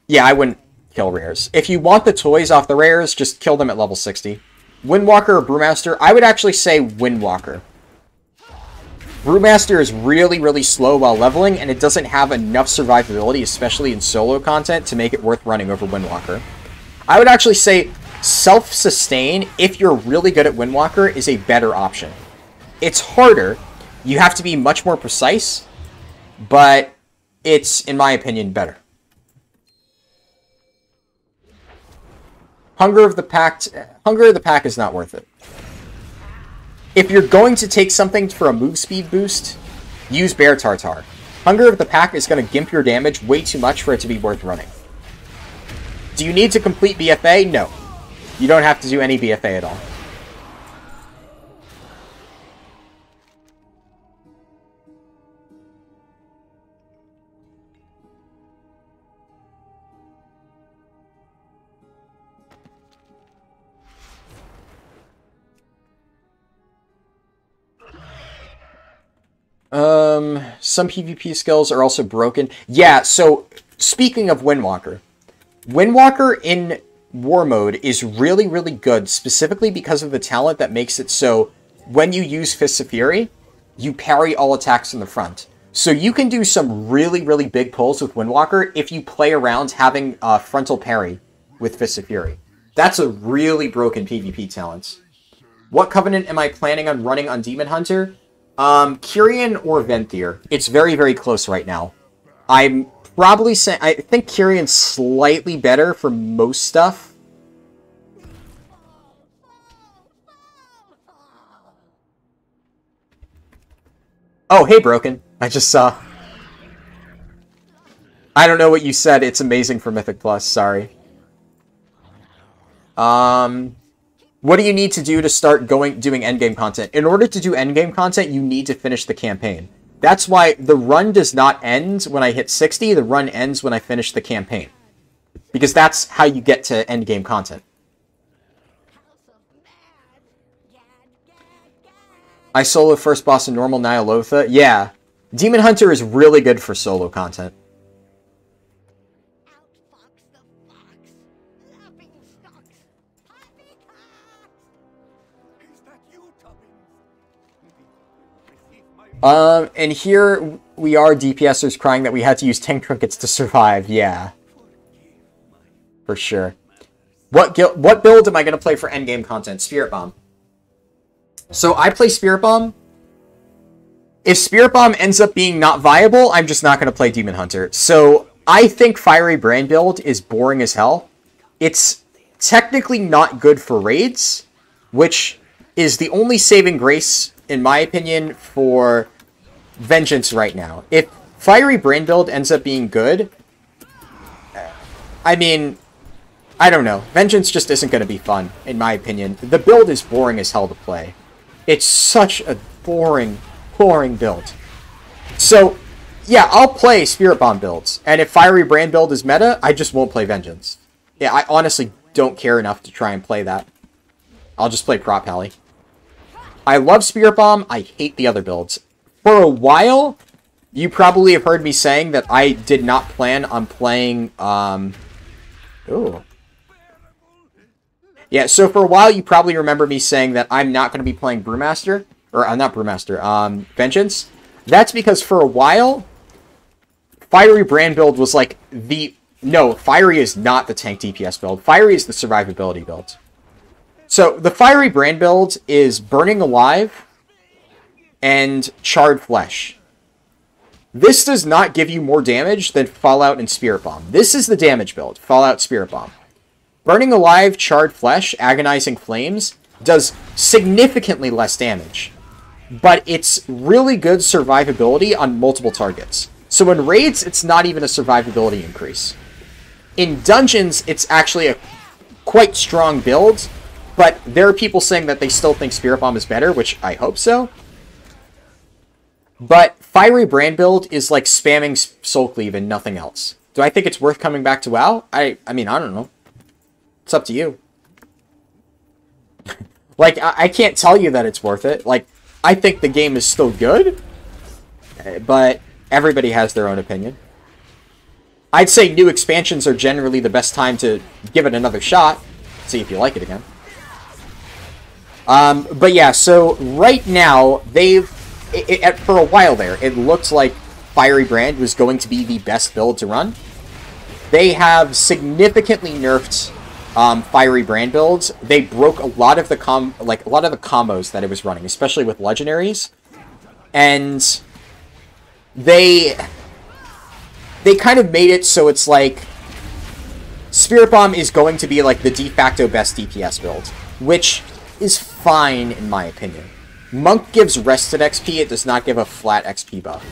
Yeah, I wouldn't kill rares. If you want the toys off the rares, just kill them at level 60. Windwalker or Brewmaster? I would actually say Windwalker. Brewmaster is really, really slow while leveling, and it doesn't have enough survivability, especially in solo content, to make it worth running over Windwalker. I would actually say self-sustain, if you're really good at Windwalker, is a better option. It's harder. You have to be much more precise, but it's, in my opinion, better. Hunger of the Pack is not worth it. If you're going to take something for a move speed boost, use Bear Tartar. Hunger of the Pack is going to gimp your damage way too much for it to be worth running. Do you need to complete BFA? No. You don't have to do any BFA at all. Some PvP skills are also broken. Yeah, so speaking of Windwalker, Windwalker in War Mode is really, really good, specifically because of the talent that makes it so when you use Fists of Fury, you parry all attacks in the front. So you can do some really, really big pulls with Windwalker if you play around having frontal parry with Fists of Fury. That's a really broken PvP talent. What Covenant am I planning on running on Demon Hunter? Kyrian or Venthyr. It's very, very close right now. I'm probably saying, I think Kyrian's slightly better for most stuff. Oh, hey, Broken. I just saw. I don't know what you said. It's amazing for Mythic Plus. Sorry. What do you need to do to start doing endgame content? In order to do endgame content, you need to finish the campaign. That's why the run does not end when I hit 60. The run ends when I finish the campaign. Because that's how you get to endgame content. I solo first boss in normal Nyalotha. Yeah. Demon Hunter is really good for solo content. And here we are DPSers crying that we had to use tank trinkets to survive. Yeah. For sure. What build am I going to play for endgame content? Spirit Bomb. So I play Spirit Bomb. If Spirit Bomb ends up being not viable, I'm just not going to play Demon Hunter. So I think Fiery Brand build is boring as hell. It's technically not good for raids, which is the only saving grace, in my opinion, for Vengeance right now. If Fiery Brand build ends up being good, I mean, I don't know. Vengeance just isn't going to be fun, in my opinion. The build is boring as hell to play. It's such a boring build. So, yeah, I'll play Spirit Bomb builds. And if Fiery Brand build is meta, I just won't play Vengeance. Yeah, I honestly don't care enough to try and play that. I'll just play Prot Pally. I love Spirit Bomb. I hate the other builds. For a while, you probably have heard me saying that I did not plan on playing, Ooh. Yeah, so for a while, you probably remember me saying that I'm not going to be playing Brewmaster. Or, not Brewmaster, Vengeance. That's because for a while, Fiery Brand build was like the... No, Fiery is not the tank DPS build. Fiery is the survivability build. So, the Fiery Brand build is Burning Alive and Charred Flesh. This does not give you more damage than Fallout and Spirit Bomb. This is the damage build, Fallout Spirit Bomb. Burning Alive, Charred Flesh, Agonizing Flames does significantly less damage. But it's really good survivability on multiple targets. So in raids, it's not even a survivability increase. In dungeons, it's actually a quite strong build, but there are people saying that they still think Spirit Bomb is better, which I hope so. But Fiery Brand build is like spamming Soul Cleave and nothing else. Do I think it's worth coming back to WoW? I mean, I don't know. It's up to you. Like, I can't tell you that it's worth it. Like, I think the game is still good, but everybody has their own opinion. I'd say new expansions are generally the best time to give it another shot, see if you like it again. But yeah, so right now, for a while there, it looked like Fiery Brand was going to be the best build to run. They have significantly nerfed Fiery Brand builds. They broke a lot of the combos that it was running, especially with legendaries, and they kind of made it so it's like Spirit Bomb is going to be like the de facto best DPS build, which is fine in my opinion. Monk gives rested XP; it does not give a flat XP buff.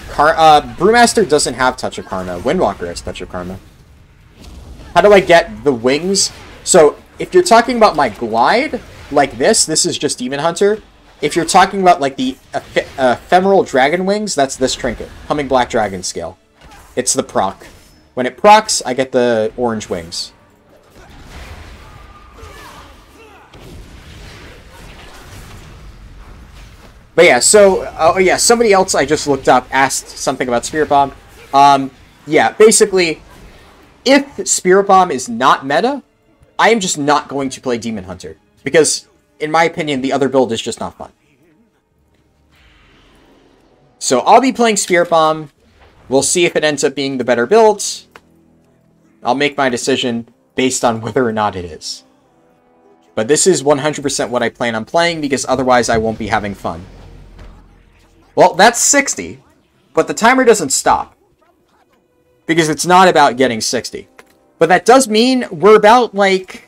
Brewmaster doesn't have Touch of Karma. Windwalker has Touch of Karma. How do I get the wings? So, if you're talking about my glide, like this is just Demon Hunter. If you're talking about, like, the ephemeral dragon wings, that's this trinket. Humming Black Dragon Scale. It's the proc. When it procs, I get the orange wings. But yeah, so, oh yeah, somebody else I just looked up asked something about Spirit Bomb. Yeah, basically, if Spirit Bomb is not meta, I am just not going to play Demon Hunter. Because, in my opinion, the other build is just not fun. So I'll be playing Spirit Bomb. We'll see if it ends up being the better build. I'll make my decision based on whether or not it is. But this is 100% what I plan on playing, because otherwise I won't be having fun. Well, that's 60, but the timer doesn't stop. Because it's not about getting 60. But that does mean we're about, like...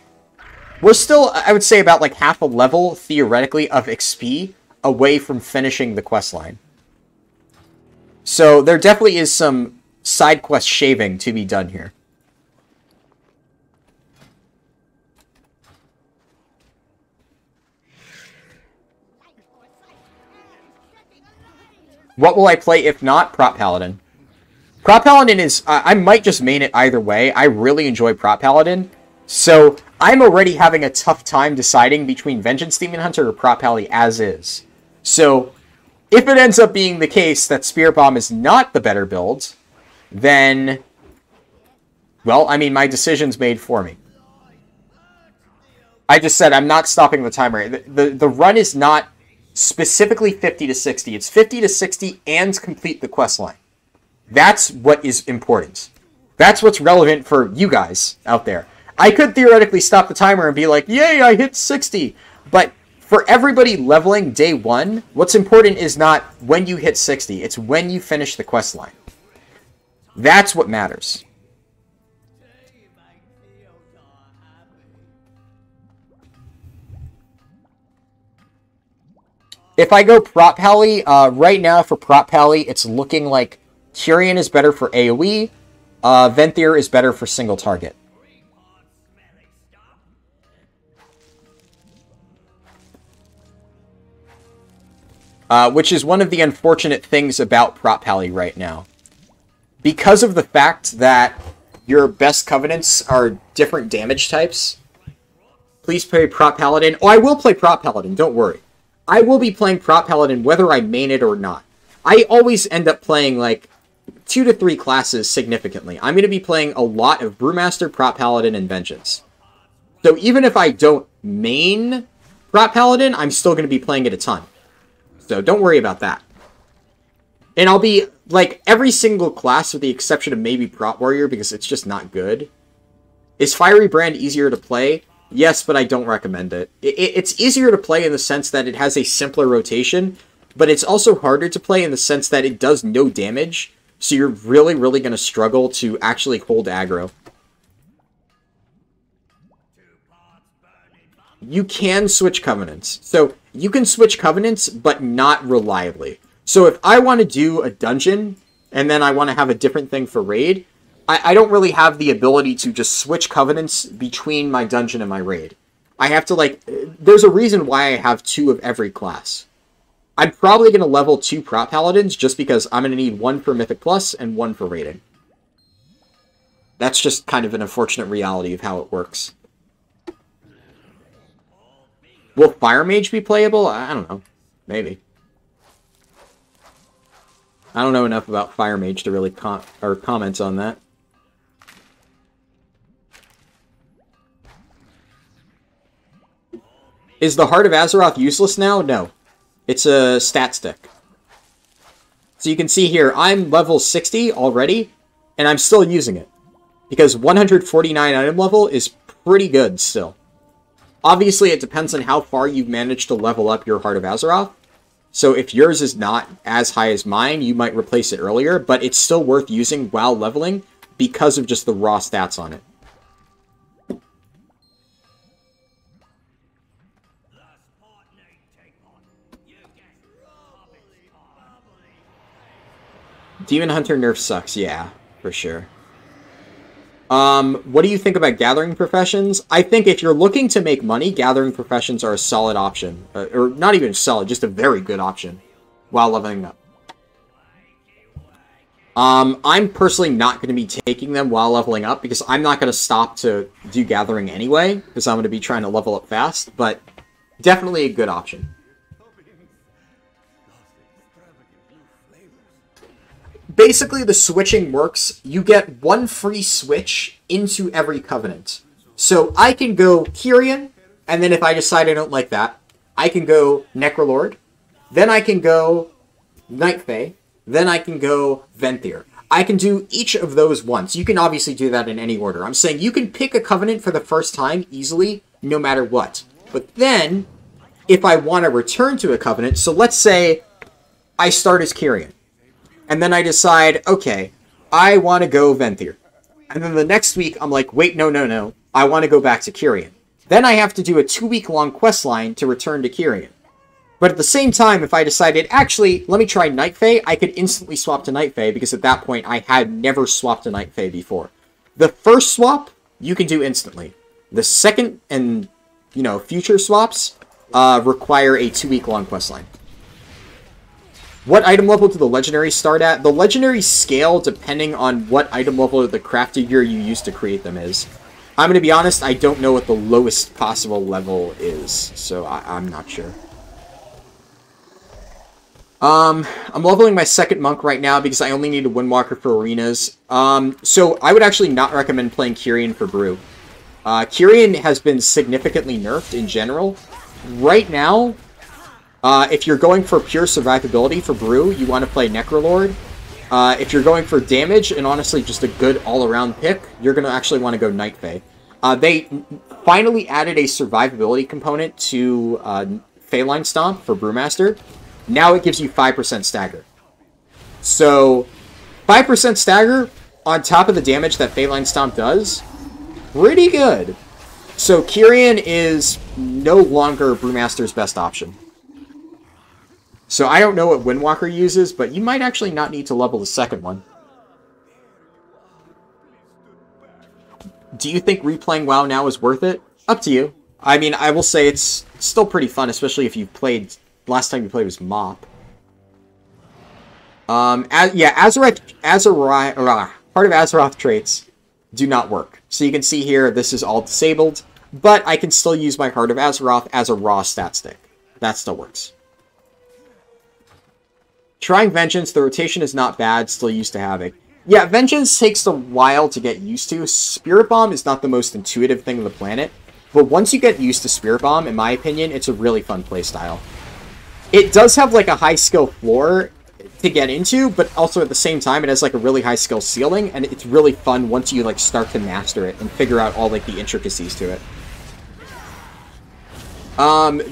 We're still, I would say, about, like, half a level, theoretically, of XP away from finishing the questline. So, there definitely is some side quest shaving to be done here. What will I play if not? Prot Paladin. Prot Paladin is... I might just main it either way. I really enjoy Prot Paladin. So, I'm already having a tough time deciding between Vengeance Demon Hunter or Prot Pally as is. So, if it ends up being the case that Spirit Bomb is not the better build, then... well, I mean, my decision's made for me. I just said I'm not stopping the timer. The run is not specifically 50 to 60. It's 50 to 60 and complete the quest line. That's what is important. That's what's relevant for you guys out there. I could theoretically stop the timer and be like, yay, I hit 60. But for everybody leveling day one, what's important is not when you hit 60. It's when you finish the quest line. That's what matters. If I go Prot Pally, right now for Prot Pally, it's looking like Kyrian is better for AoE, Venthyr is better for single target. Which is one of the unfortunate things about Prot Pally right now. Because of the fact that your best Covenants are different damage types, please play Prot Paladin. Oh, I will play Prot Paladin, don't worry. I will be playing Prot Paladin whether I main it or not. I always end up playing like 2 to 3 classes significantly. I'm going to be playing a lot of Brewmaster, Prot Paladin, and Vengeance. So even if I don't main Prot Paladin, I'm still going to be playing it a ton. So don't worry about that. And I'll be, like, every single class with the exception of maybe Prot Warrior because it's just not good. Is Fiery Brand easier to play? Yes, but I don't recommend it. It's easier to play in the sense that it has a simpler rotation, but it's also harder to play in the sense that it does no damage, so you're really, really going to struggle to actually hold aggro. You can switch Covenants. So, you can switch Covenants, but not reliably. So if I want to do a dungeon, and then I want to have a different thing for raid, I don't really have the ability to just switch Covenants between my dungeon and my raid. I have to, like... there's a reason why I have 2 of every class. I'm probably going to level 2 Prot Paladins just because I'm going to need 1 for Mythic Plus and 1 for raiding. That's just kind of an unfortunate reality of how it works. Will Fire Mage be playable? I don't know. Maybe. I don't know enough about Fire Mage to really comment on that. Is the Heart of Azeroth useless now? No. It's a stat stick. So you can see here, I'm level 60 already, and I'm still using it. Because 149 item level is pretty good still. Obviously, it depends on how far you've managed to level up your Heart of Azeroth. So if yours is not as high as mine, you might replace it earlier, but it's still worth using while leveling because of just the raw stats on it. Demon Hunter nerf sucks, yeah, for sure. What do you think about Gathering Professions? I think if you're looking to make money, Gathering Professions are a solid option. Or not even solid, just a very good option while leveling up. I'm personally not going to be taking them while leveling up because I'm not going to stop to do Gathering anyway because I'm going to be trying to level up fast, but definitely a good option. Basically, the switching works. You get 1 free switch into every Covenant. So I can go Kyrian, and then if I decide I don't like that, I can go Necrolord, then I can go Night Fae, then I can go Venthyr. I can do each of those once. You can obviously do that in any order. I'm saying you can pick a Covenant for the first time easily, no matter what. But then, if I want to return to a Covenant, so let's say I start as Kyrian. And then I decide, okay, I want to go Venthyr. And then the next week, I'm like, wait, no. I want to go back to Kyrian. Then I have to do a 2-week-long quest line to return to Kyrian. But at the same time, if I decided, actually, let me try Night Fae, I could instantly swap to Night Fae because at that point, I had never swapped to Night Fae before. The first swap, you can do instantly. The second and, future swaps require a 2-week-long quest line. What item level do the legendaries start at? The legendaries scale depending on what item level of the crafted gear you use to create them is. I'm going to be honest, I don't know what the lowest possible level is, so I'm not sure. I'm leveling my second monk right now because I only need a Windwalker for arenas. So I would actually not recommend playing Kyrian for brew. Kyrian has been significantly nerfed in general. Right now, if you're going for pure survivability for brew, you want to play Necrolord. If you're going for damage and honestly just a good all-around pick, you're going to actually want to go Night Fae. They finally added a survivability component to Phalanx Stomp for Brewmaster. Now it gives you 5% stagger. So, 5% stagger on top of the damage that Phalanx Stomp does, pretty good. So Kyrian is no longer Brewmaster's best option. So I don't know what Windwalker uses, but you might actually not need to level the second one. Do you think replaying WoW now is worth it? Up to you. I mean, I will say it's still pretty fun, especially if you've played... Last time you played was Mop. Yeah, Azeroth, part of Azeroth traits do not work. So you can see here, this is all disabled, but I can still use my Heart of Azeroth as a raw stat stick. That still works. Trying Vengeance, the rotation is not bad, still used to Havoc. Yeah, Vengeance takes a while to get used to. Spirit Bomb is not the most intuitive thing on the planet, but once you get used to Spirit Bomb, in my opinion, it's a really fun playstyle. It does have like a high skill floor to get into, but also at the same time, it has like a really high skill ceiling, and it's really fun once you like start to master it and figure out all like the intricacies to it.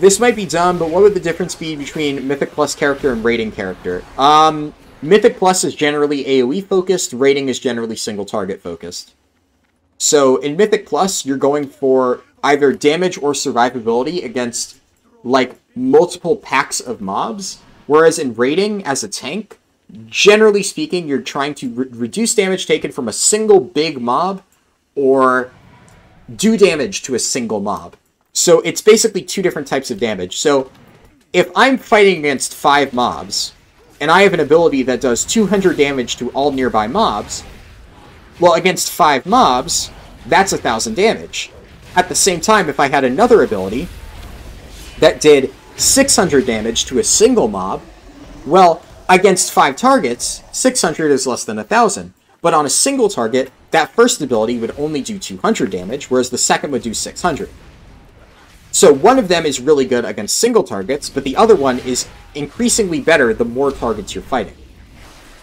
This might be dumb, but what would the difference be between Mythic Plus character and rating character? Mythic Plus is generally AoE focused, rating is generally single target focused. So in Mythic Plus, you're going for either damage or survivability against like multiple packs of mobs, whereas in rating as a tank, generally speaking, you're trying to reduce damage taken from a single big mob or do damage to a single mob. So it's basically two different types of damage. So if I'm fighting against 5 mobs, and I have an ability that does 200 damage to all nearby mobs, well, against 5 mobs, that's 1,000 damage. At the same time, if I had another ability that did 600 damage to a single mob, well, against 5 targets, 600 is less than 1,000. But on a single target, that first ability would only do 200 damage, whereas the second would do 600. So one of them is really good against single targets, but the other one is increasingly better the more targets you're fighting.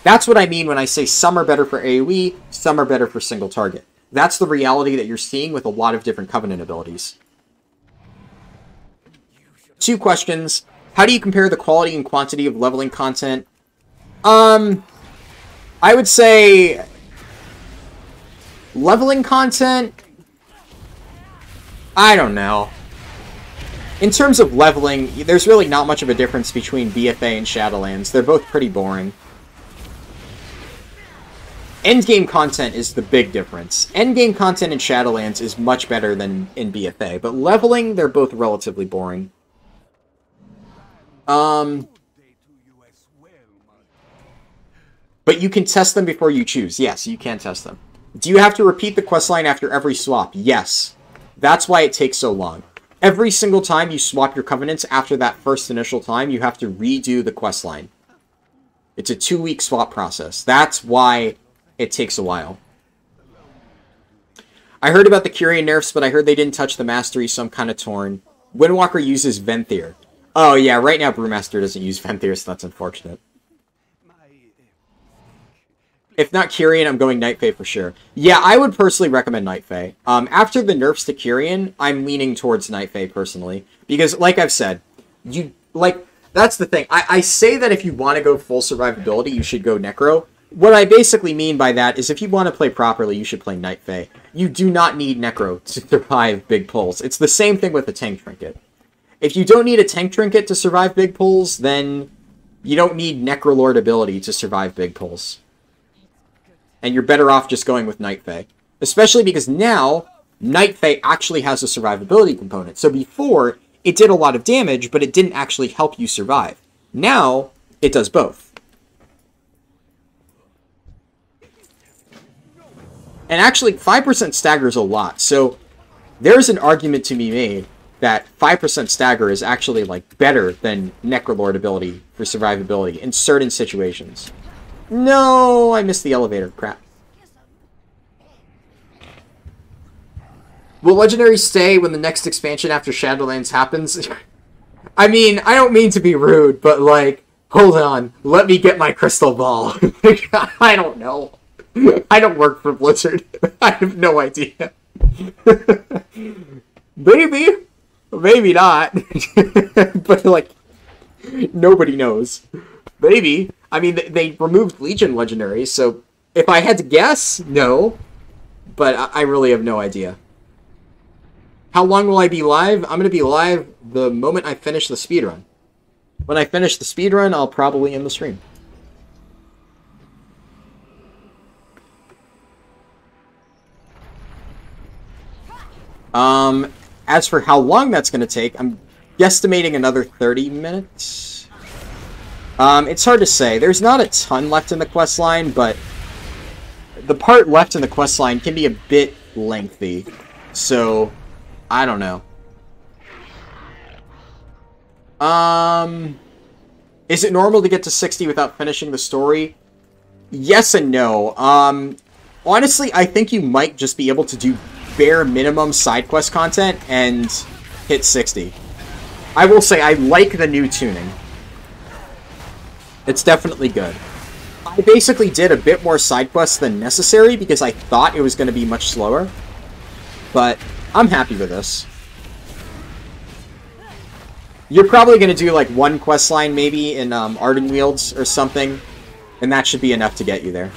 That's what I mean when I say some are better for AoE, some are better for single target. That's the reality that you're seeing with a lot of different Covenant abilities. 2 questions. How do you compare the quality and quantity of leveling content? I would say leveling content, I don't know. In terms of leveling, there's really not much of a difference between BFA and Shadowlands. They're both pretty boring. Endgame content is the big difference. Endgame content in Shadowlands is much better than in BFA, but leveling, they're both relatively boring. But you can test them before you choose. Yes, you can test them. Do you have to repeat the questline after every swap? Yes. That's why it takes so long. Every single time you swap your Covenants after that first initial time, you have to redo the questline. It's a 2-week swap process. That's why it takes a while. I heard about the Kyrian nerfs, but I heard they didn't touch the Mastery, so I'm kind of torn. Windwalker uses Venthyr. Oh yeah, right now Brewmaster doesn't use Venthyr, so that's unfortunate. If not Kyrian, I'm going Night Fae for sure. Yeah, I would personally recommend Night Fae. After the nerfs to Kyrian, I'm leaning towards Night Fae personally. Because, like I've said, that's the thing. I say that if you want to go full survivability, you should go Necro. What I basically mean by that is if you want to play properly, you should play Night Fae. You do not need Necro to survive big pulls. It's the same thing with a tank trinket. If you don't need a tank trinket to survive big pulls, then you don't need Necrolord ability to survive big pulls. And you're better off just going with Night Fae. Especially because now, Night Fae actually has a survivability component. So before, it did a lot of damage, but it didn't actually help you survive. Now, it does both. And actually, 5% stagger is a lot, so there's an argument to be made that 5% stagger is actually, like, better than Necrolord ability for survivability in certain situations. No, I missed the elevator. Crap. Will Legendary stay when the next expansion after Shadowlands happens? I mean, I don't mean to be rude, but, like, hold on. Let me get my crystal ball. I don't know. I don't work for Blizzard. I have no idea. Maybe. Maybe not. But, like, nobody knows. Maybe. I mean, they removed Legion Legendaries, so if I had to guess, no. But I really have no idea. How long will I be live? I'm going to be live the moment I finish the speedrun. When I finish the speedrun, I'll probably end the stream. As for how long that's going to take, I'm guesstimating another 30 minutes. It's hard to say. There's not a ton left in the questline, but the part left in the questline can be a bit lengthy. So, I don't know. Is it normal to get to 60 without finishing the story? Yes and no. Honestly, I think you might just be able to do bare minimum side quest content and hit 60. I will say I like the new tuning. It's definitely good. I basically did a bit more side quests than necessary because I thought it was going to be much slower. But I'm happy with this. You're probably going to do like one quest line maybe in Ardenweald or something, and that should be enough to get you there.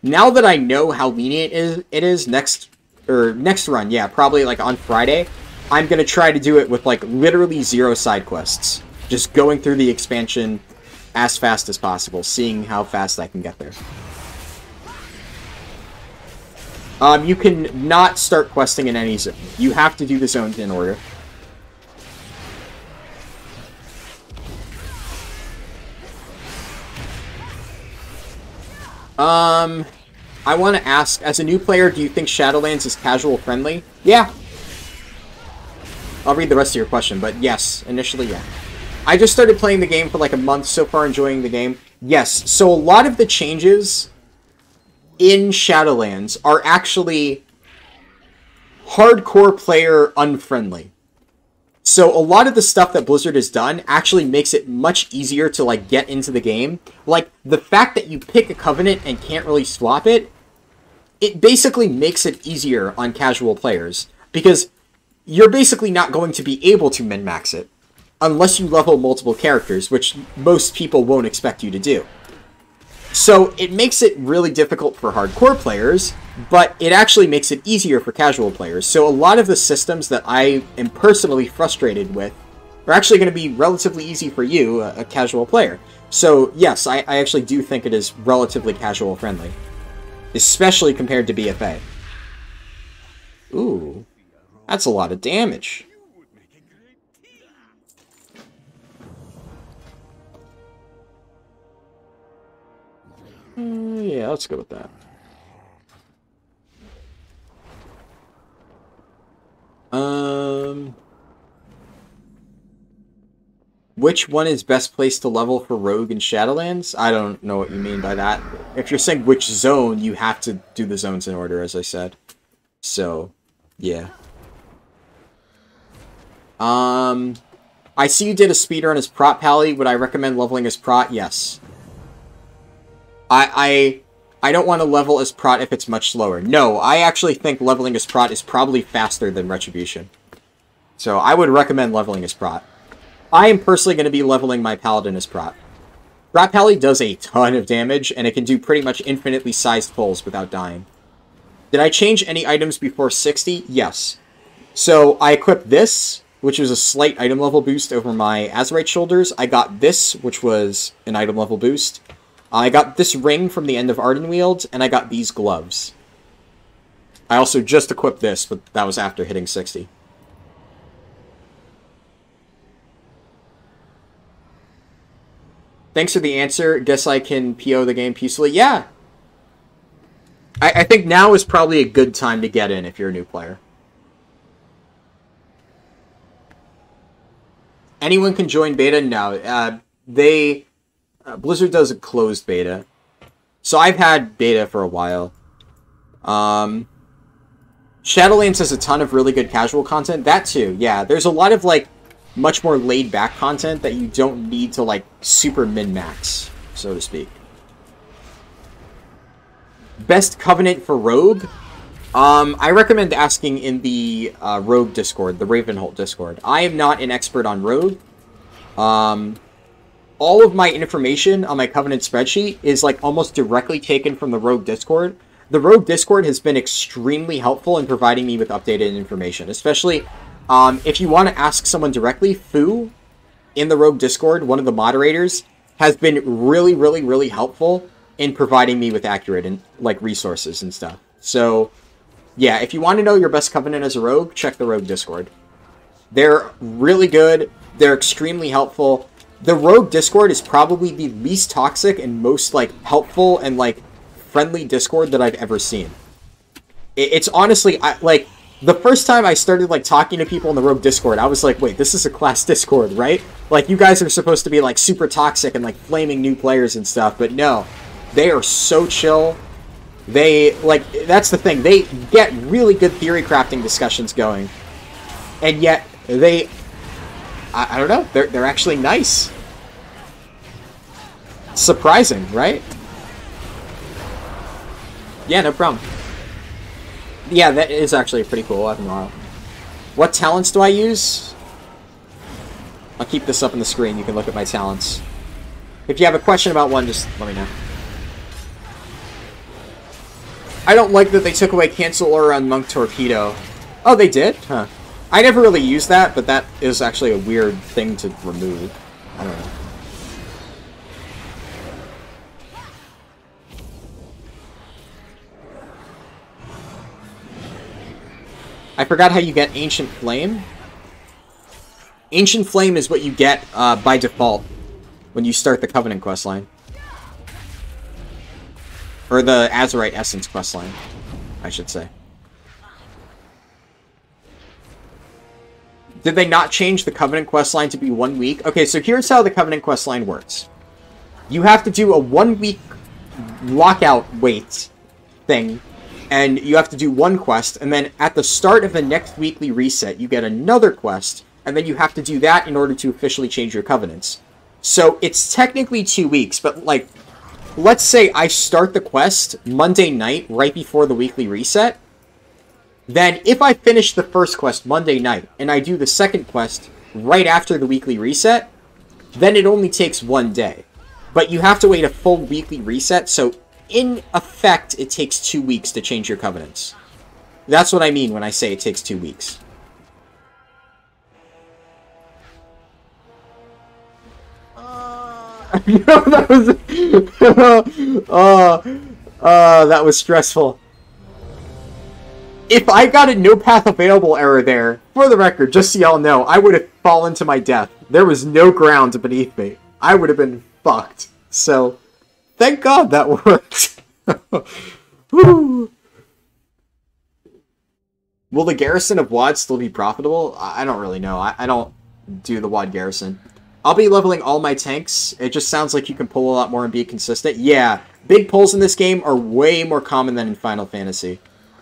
Now that I know how lenient it is next run, yeah, probably like on Friday, I'm going to try to do it with like literally 0 side quests. Just going through the expansion as fast as possible, seeing how fast I can get there. You can not start questing in any zone. You have to do the zones in order. I want to ask, as a new player, do you think Shadowlands is casual friendly? Yeah. I'll read the rest of your question, but yes, initially, yeah. I just started playing the game for like a month, so far enjoying the game. Yes, so a lot of the changes in Shadowlands are actually hardcore player unfriendly. So a lot of the stuff that Blizzard has done actually makes it much easier to like get into the game. Like the fact that you pick a Covenant and can't really swap it, it basically makes it easier on casual players because you're basically not going to be able to min-max it unless you level multiple characters, which most people won't expect you to do. So it makes it really difficult for hardcore players, but it actually makes it easier for casual players. So a lot of the systems that I am personally frustrated with are actually going to be relatively easy for you, a casual player. So yes, I actually do think it is relatively casual friendly, especially compared to BFA. Ooh, that's a lot of damage. Yeah, let's go with that. Which one is best place to level for Rogue and Shadowlands? I don't know what you mean by that. If you're saying which zone, you have to do the zones in order, as I said. So, yeah. I see you did a speedrun as Prot, Pally. Would I recommend leveling as Prot? Yes. I don't want to level as Prot if it's much slower. No, I actually think leveling as Prot is probably faster than Retribution. So I would recommend leveling as Prot. I am personally going to be leveling my Paladin as Prot. Prot Pally does a ton of damage, and it can do pretty much infinitely sized pulls without dying. Did I change any items before 60? Yes. So I equipped this, which was a slight item level boost over my Azerite shoulders. I got this, which was an item level boost. I got this ring from the end of Ardenweald, and I got these gloves. I also just equipped this, but that was after hitting 60. Thanks for the answer. Guess I can PO the game peacefully. Yeah. I think now is probably a good time to get in if you're a new player. Anyone can join beta? No. Blizzard does a closed beta. So I've had beta for a while. Shadowlands has a ton of really good casual content. That too, yeah. There's a lot of, like, much more laid-back content that you don't need to, like, super min-max, so to speak. Best Covenant for Rogue? I recommend asking in the Rogue Discord, the Ravenholt Discord. I am not an expert on Rogue. All of my information on my Covenant spreadsheet is, like, almost directly taken from the Rogue Discord. The Rogue Discord has been extremely helpful in providing me with updated information, especially if you want to ask someone directly. Fu, in the Rogue Discord, one of the moderators, has been really, really, really helpful in providing me with accurate and like resources and stuff. So, yeah, if you want to know your best Covenant as a Rogue, check the Rogue Discord. They're really good. They're extremely helpful. The Rogue Discord is probably the least toxic and most like helpful and like friendly Discord that I've ever seen. It's honestly, like, the first time I started, like, talking to people in the Rogue Discord, I was like, wait, this is a class Discord, right? Like, you guys are supposed to be, like, super toxic and, like, flaming new players and stuff, but no. They are so chill. They, like, that's the thing. They get really good theory crafting discussions going. And yet, they, I don't know, they're actually nice. Surprising, right? Yeah, no problem. Yeah, that is actually pretty cool. What talents do I use? I'll keep this up on the screen. You can look at my talents. If you have a question about one, just let me know. I don't like that they took away Cancel Aura on Monk Torpedo. Oh, they did? Huh. I never really used that, but that is actually a weird thing to remove. I don't know. I forgot how you get Ancient Flame. Ancient Flame is what you get by default when you start the Covenant questline. Or the Azerite Essence questline, I should say. Did they not change the Covenant questline to be 1 week? Okay, so here's how the Covenant questline works. You have to do a 1 week lockout wait thing. And you have to do one quest, and then at the start of the next weekly reset, you get another quest, and then you have to do that in order to officially change your covenants. So it's technically 2 weeks, but like, let's say I start the quest Monday night, right before the weekly reset. Then if I finish the first quest Monday night, and I do the second quest right after the weekly reset, then it only takes 1 day. But you have to wait a full weekly reset, so in effect, it takes 2 weeks to change your covenants. That's what I mean when I say it takes 2 weeks. That was stressful. If I got a no path available error there, for the record, just so y'all know, I would have fallen to my death. There was no ground beneath me. I would have been fucked. So, thank God that worked. Woo. Will the Garrison of WoD still be profitable? I don't really know. I don't do the WoD Garrison. I'll be leveling all my tanks. It just sounds like you can pull a lot more and be consistent. Yeah, big pulls in this game are way more common than in Final Fantasy.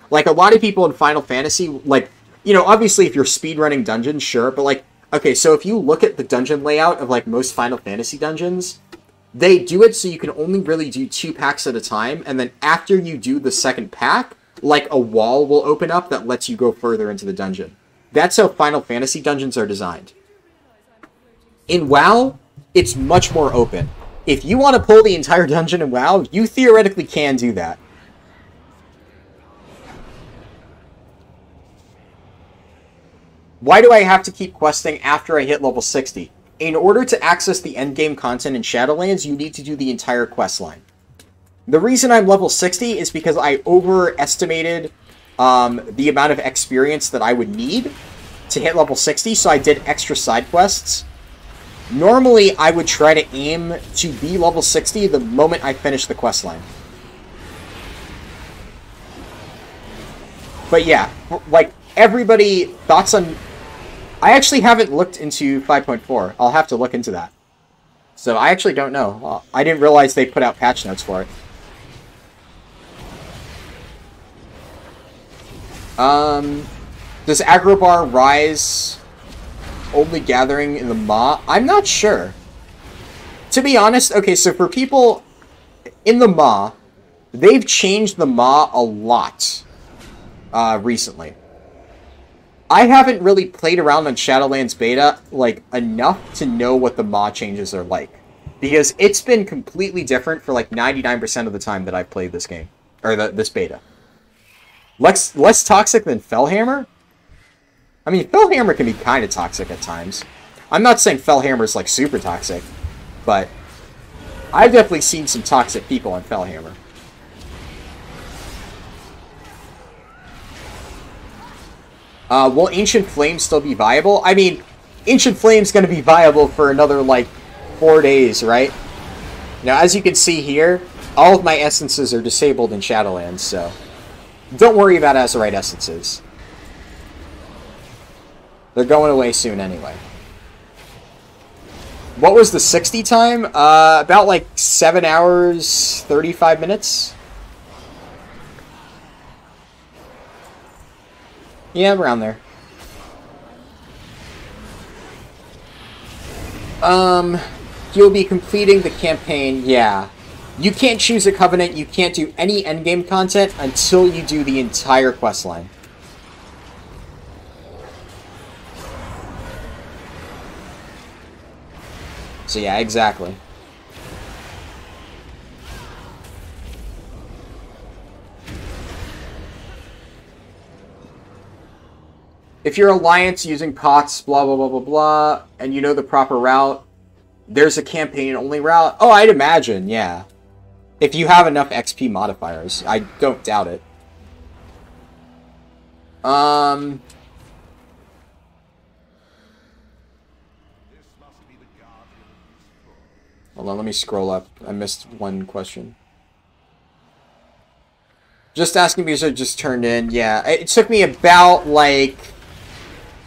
Like, a lot of people in Final Fantasy, like, you know, obviously if you're speedrunning dungeons, sure, but like, okay, so if you look at the dungeon layout of like most Final Fantasy dungeons, they do it so you can only really do 2 packs at a time, and then after you do the second pack, like a wall will open up that lets you go further into the dungeon. That's how Final Fantasy dungeons are designed. In WoW, it's much more open. If you want to pull the entire dungeon in WoW, you theoretically can do that. Why do I have to keep questing after I hit level 60? In order to access the endgame content in Shadowlands, you need to do the entire questline. The reason I'm level 60 is because I overestimated the amount of experience that I would need to hit level 60, so I did extra side quests. Normally, I would try to aim to be level 60 the moment I finish the quest line. But yeah, like, everybody, thoughts on... I actually haven't looked into 5.4. I'll have to look into that. So I actually don't know. I didn't realize they put out patch notes for it. Does Agrobar rise only gathering in the Maw? I'm not sure. To be honest, okay, so for people in the Maw, they've changed the Maw a lot recently. I haven't really played around on Shadowlands beta, like, enough to know what the Maw changes are like. Because it's been completely different for, like, 99% of the time that I've played this game. Or this beta. Less toxic than Fellhammer? I mean, Fellhammer can be kind of toxic at times. I'm not saying Fellhammer's, like, super toxic. But I've definitely seen some toxic people on Fellhammer. Will Ancient Flame still be viable? I mean, Ancient Flame's going to be viable for another, like, 4 days, right? Now, as you can see here, all of my essences are disabled in Shadowlands, so... Don't worry about Azerite essences. They're going away soon anyway. What was the 60 time? About, like, 7 hours, 35 minutes? Yeah, around there. You'll be completing the campaign, yeah. You can't choose a covenant, you can't do any endgame content until you do the entire questline. So yeah, exactly. If you're Alliance using POTS, blah, blah, blah, blah, blah, and you know the proper route, there's a campaign-only route. Oh, I'd imagine, yeah. If you have enough XP modifiers. I don't doubt it. Hold on, let me scroll up. I missed one question. Just asking because I just turned in. Yeah, it took me about like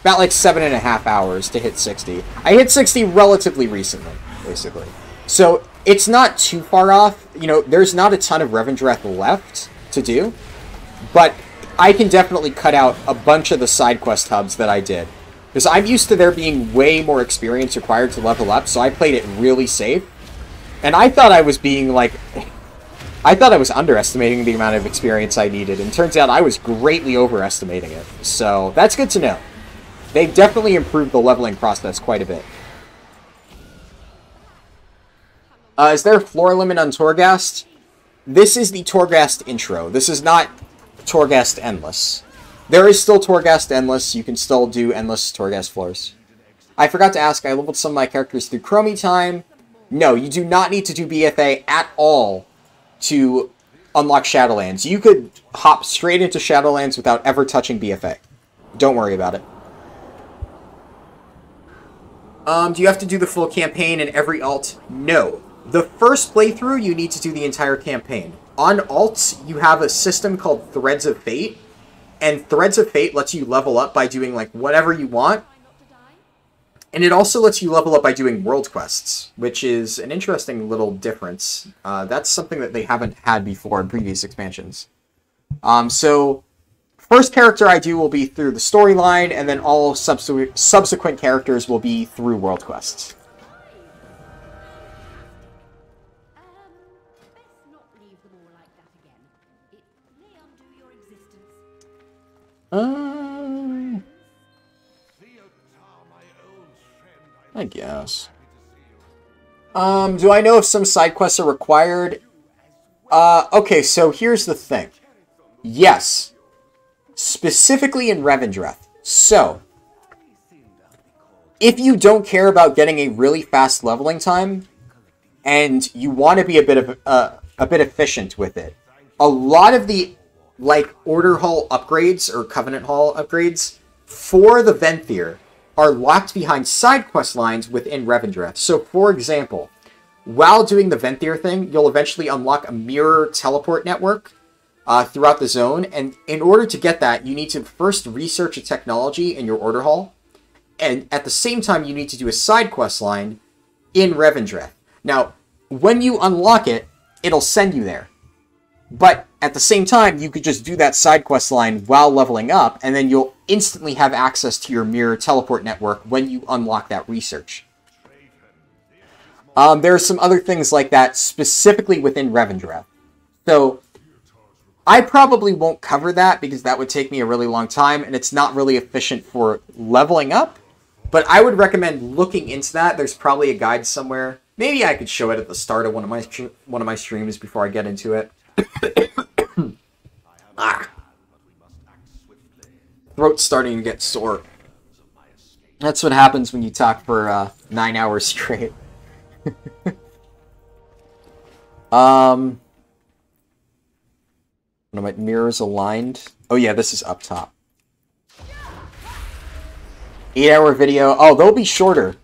7.5 hours to hit 60. I hit 60 relatively recently, basically. So it's not too far off. You know, there's not a ton of Revendreth left to do, but I can definitely cut out a bunch of the side quest hubs that I did. Because I'm used to there being way more experience required to level up, so I played it really safe. And I thought I was being, like... I thought I was underestimating the amount of experience I needed, and turns out I was greatly overestimating it. So, that's good to know. They've definitely improved the leveling process quite a bit. Is there a floor limit on Torghast? This is the Torghast intro. This is not Torghast Endless. There is still Torghast Endless. You can still do endless Torghast floors. I forgot to ask, I leveled some of my characters through Chromie time. No, you do not need to do BFA at all to unlock Shadowlands. You could hop straight into Shadowlands without ever touching BFA. Don't worry about it. Do you have to do the full campaign in every alt? No. The first playthrough, you need to do the entire campaign. On alts, you have a system called Threads of Fate, and Threads of Fate lets you level up by doing, like, whatever you want. And it also lets you level up by doing world quests, which is an interesting little difference. That's something that they haven't had before in previous expansions. So, first character I do will be through the storyline, and then all subsequent characters will be through world quests. Best not leave them all like that again. It may undo your existence. I guess. Do I know if some side quests are required? Okay, so here's the thing. Yes. Specifically in Revendreth. So, if you don't care about getting a really fast leveling time, and you want to be a bit efficient with it, a lot of the, like, Order Hall upgrades, or Covenant Hall upgrades, for the Venthyr, are locked behind side quest lines within Revendreth. So, for example, while doing the Venthyr thing, you'll eventually unlock a mirror teleport network throughout the zone, and in order to get that, you need to first research a technology in your order hall, and at the same time, you need to do a side quest line in Revendreth. Now, when you unlock it, it'll send you there. But at the same time, you could just do that side quest line while leveling up, and then you'll instantly have access to your mirror teleport network when you unlock that research. There are some other things like that specifically within Revendreth. So, I probably won't cover that because that would take me a really long time, and it's not really efficient for leveling up. But I would recommend looking into that. There's probably a guide somewhere. Maybe I could show it at the start of one of my streams before I get into it. Throat's starting to get sore. That's what happens when you talk for 9 hours straight. One of my mirrors aligned. Oh yeah, this is up top. 8-hour video. Oh, they'll be shorter.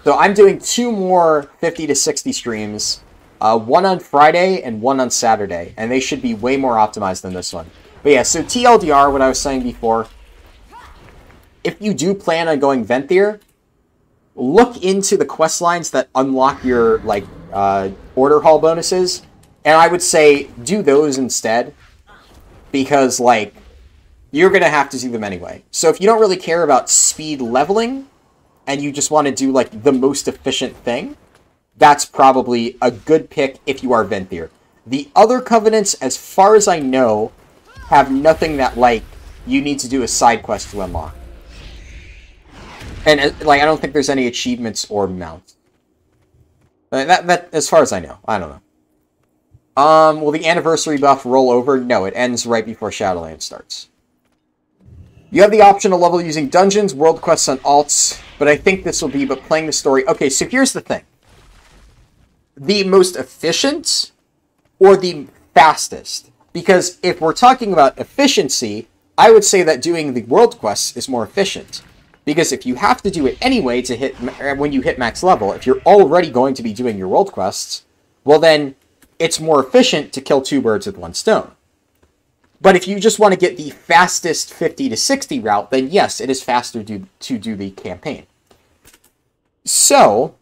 So I'm doing 2 more 50 to 60 streams. One on Friday and one on Saturday. And they should be way more optimized than this one. But yeah, so TLDR, what I was saying before. If you do plan on going Venthyr, look into the quest lines that unlock your, like, order hall bonuses. And I would say do those instead. Because, like, you're going to have to do them anyway. So if you don't really care about speed leveling, and you just want to do, like, the most efficient thing, that's probably a good pick if you are Venthyr. The other Covenants, as far as I know, have nothing that, like, you need to do a side quest to unlock. And, like, I don't think there's any achievements or mounts. That as far as I know. I don't know. Will the anniversary buff roll over? No, it ends right before Shadowlands starts. You have the option to level using dungeons, world quests, and alts, but I think this will be but playing the story. Okay, so here's the thing. The most efficient or the fastest? Because if we're talking about efficiency, I would say that doing the world quests is more efficient. Because if you have to do it anyway to hit when you hit max level, if you're already going to be doing your world quests, well then, it's more efficient to kill 2 birds with 1 stone. But if you just want to get the fastest 50 to 60 route, then yes, it is faster to do the campaign. So,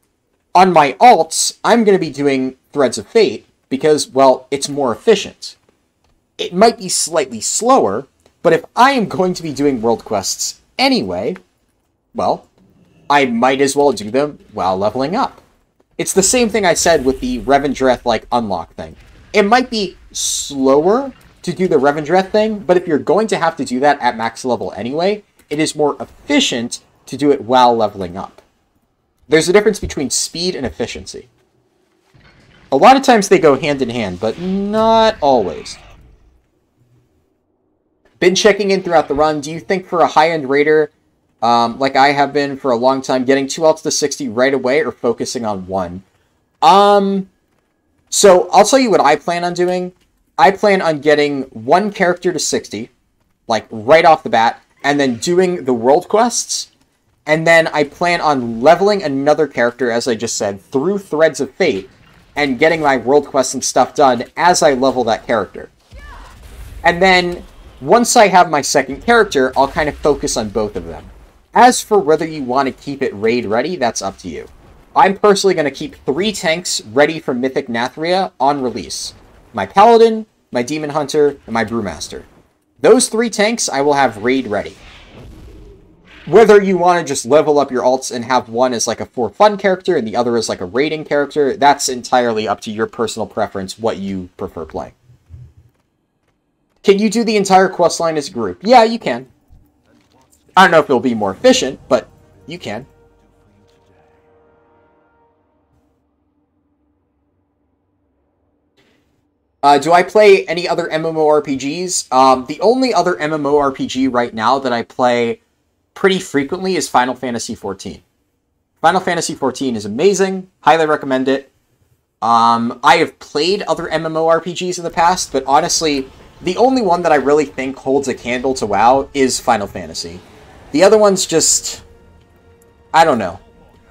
on my alts, I'm going to be doing Threads of Fate because, well, it's more efficient. It might be slightly slower, but if I am going to be doing world quests anyway, well, I might as well do them while leveling up. It's the same thing I said with the Revendreth, like, unlock thing. It might be slower to do the Revendreth thing, but if you're going to have to do that at max level anyway, it is more efficient to do it while leveling up. There's a difference between speed and efficiency. A lot of times they go hand in hand, but not always. Been checking in throughout the run. Do you think for a high-end raider, like I have been for a long time, getting 2 alts to 60 right away or focusing on 1? So I'll tell you what I plan on doing. I plan on getting 1 character to 60, like right off the bat, and then doing the world quests. And then I plan on leveling another character, as I just said, through Threads of Fate, and getting my world quests and stuff done as I level that character. And then, once I have my second character, I'll kind of focus on both of them. As for whether you want to keep it raid ready, that's up to you. I'm personally going to keep 3 tanks ready for Mythic Nathria on release. My Paladin, my Demon Hunter, and my Brewmaster. Those 3 tanks I will have raid ready. Whether you want to just level up your alts and have one as like a for fun character and the other as like a raiding character, that's entirely up to your personal preference, what you prefer playing. Can you do the entire questline as a group? Yeah, you can. I don't know if it'll be more efficient, but you can. Do I play any other MMORPGs? The only other MMORPG right now that I play pretty frequently is Final Fantasy XIV. Final Fantasy XIV is amazing. Highly recommend it. I have played other MMORPGs in the past, but honestly, the only one that I really think holds a candle to WoW is Final Fantasy. The other ones just... I don't know.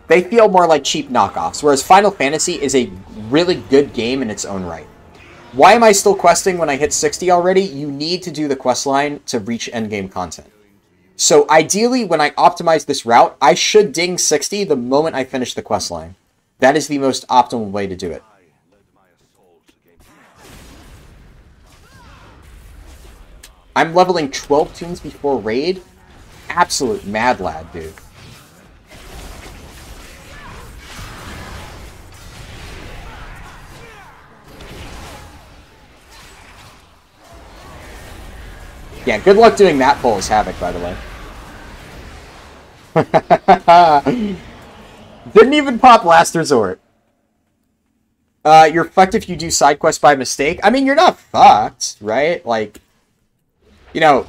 They feel more like cheap knockoffs, whereas Final Fantasy is a really good game in its own right. Why am I still questing when I hit 60 already? You need to do the quest line to reach endgame content. So ideally, when I optimize this route, I should ding 60 the moment I finish the quest line. That is the most optimal way to do it. I'm leveling 12 tunes before raid. Absolute mad lad, dude. Yeah, good luck doing that pull as Havoc, by the way. Didn't even pop Last Resort. You're fucked if you do side quests by mistake. I mean, you're not fucked, right? Like, you know,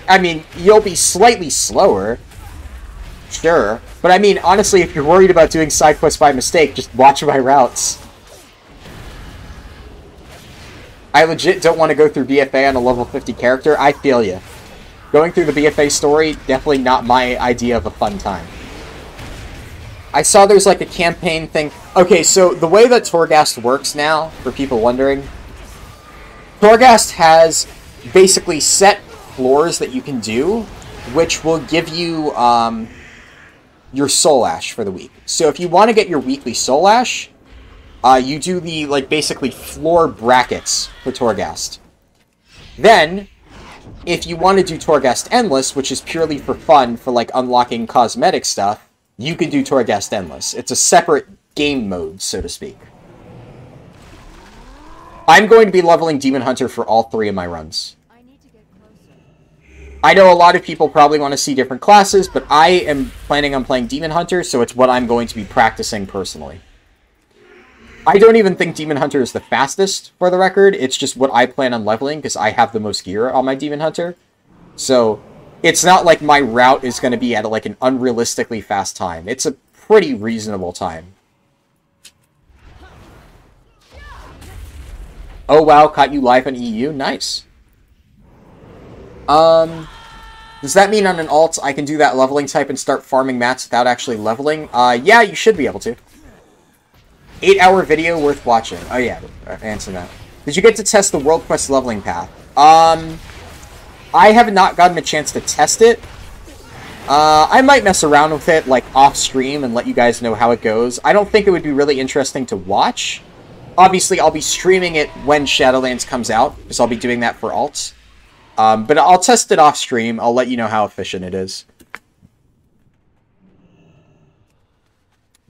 I mean, you'll be slightly slower. Sure. But I mean, honestly, if you're worried about doing side quests by mistake, just watch my routes. I legit don't want to go through BFA on a level 50 character. I feel you. Going through the BFA story, definitely not my idea of a fun time. I saw there's like a campaign thing. Okay, so the way that Torghast works now, for people wondering, Torghast has basically set floors that you can do, which will give you your Soul Ash for the week. So if you want to get your weekly Soul Ash, you do the, like, basically floor brackets for Torghast. Then, if you want to do Torghast Endless, which is purely for fun, for, like, unlocking cosmetic stuff, you can do Torghast Endless. It's a separate game mode, so to speak. I'm going to be leveling Demon Hunter for all 3 of my runs. I know a lot of people probably want to see different classes, but I am planning on playing Demon Hunter, so it's what I'm going to be practicing personally. I don't even think Demon Hunter is the fastest, for the record. It's just what I plan on leveling, because I have the most gear on my Demon Hunter. So, it's not like my route is going to be at, like, an unrealistically fast time. It's a pretty reasonable time. Oh, wow, caught you live on EU? Nice. Does that mean on an alt I can do that leveling type and start farming mats without actually leveling? Yeah, you should be able to. 8-hour video worth watching. Oh yeah, answer that. Did you get to test the World Quest leveling path? I have not gotten a chance to test it. I might mess around with it, like, off-stream and let you guys know how it goes. I don't think it would be really interesting to watch. Obviously, I'll be streaming it when Shadowlands comes out, because I'll be doing that for alts. But I'll test it off-stream. I'll let you know how efficient it is.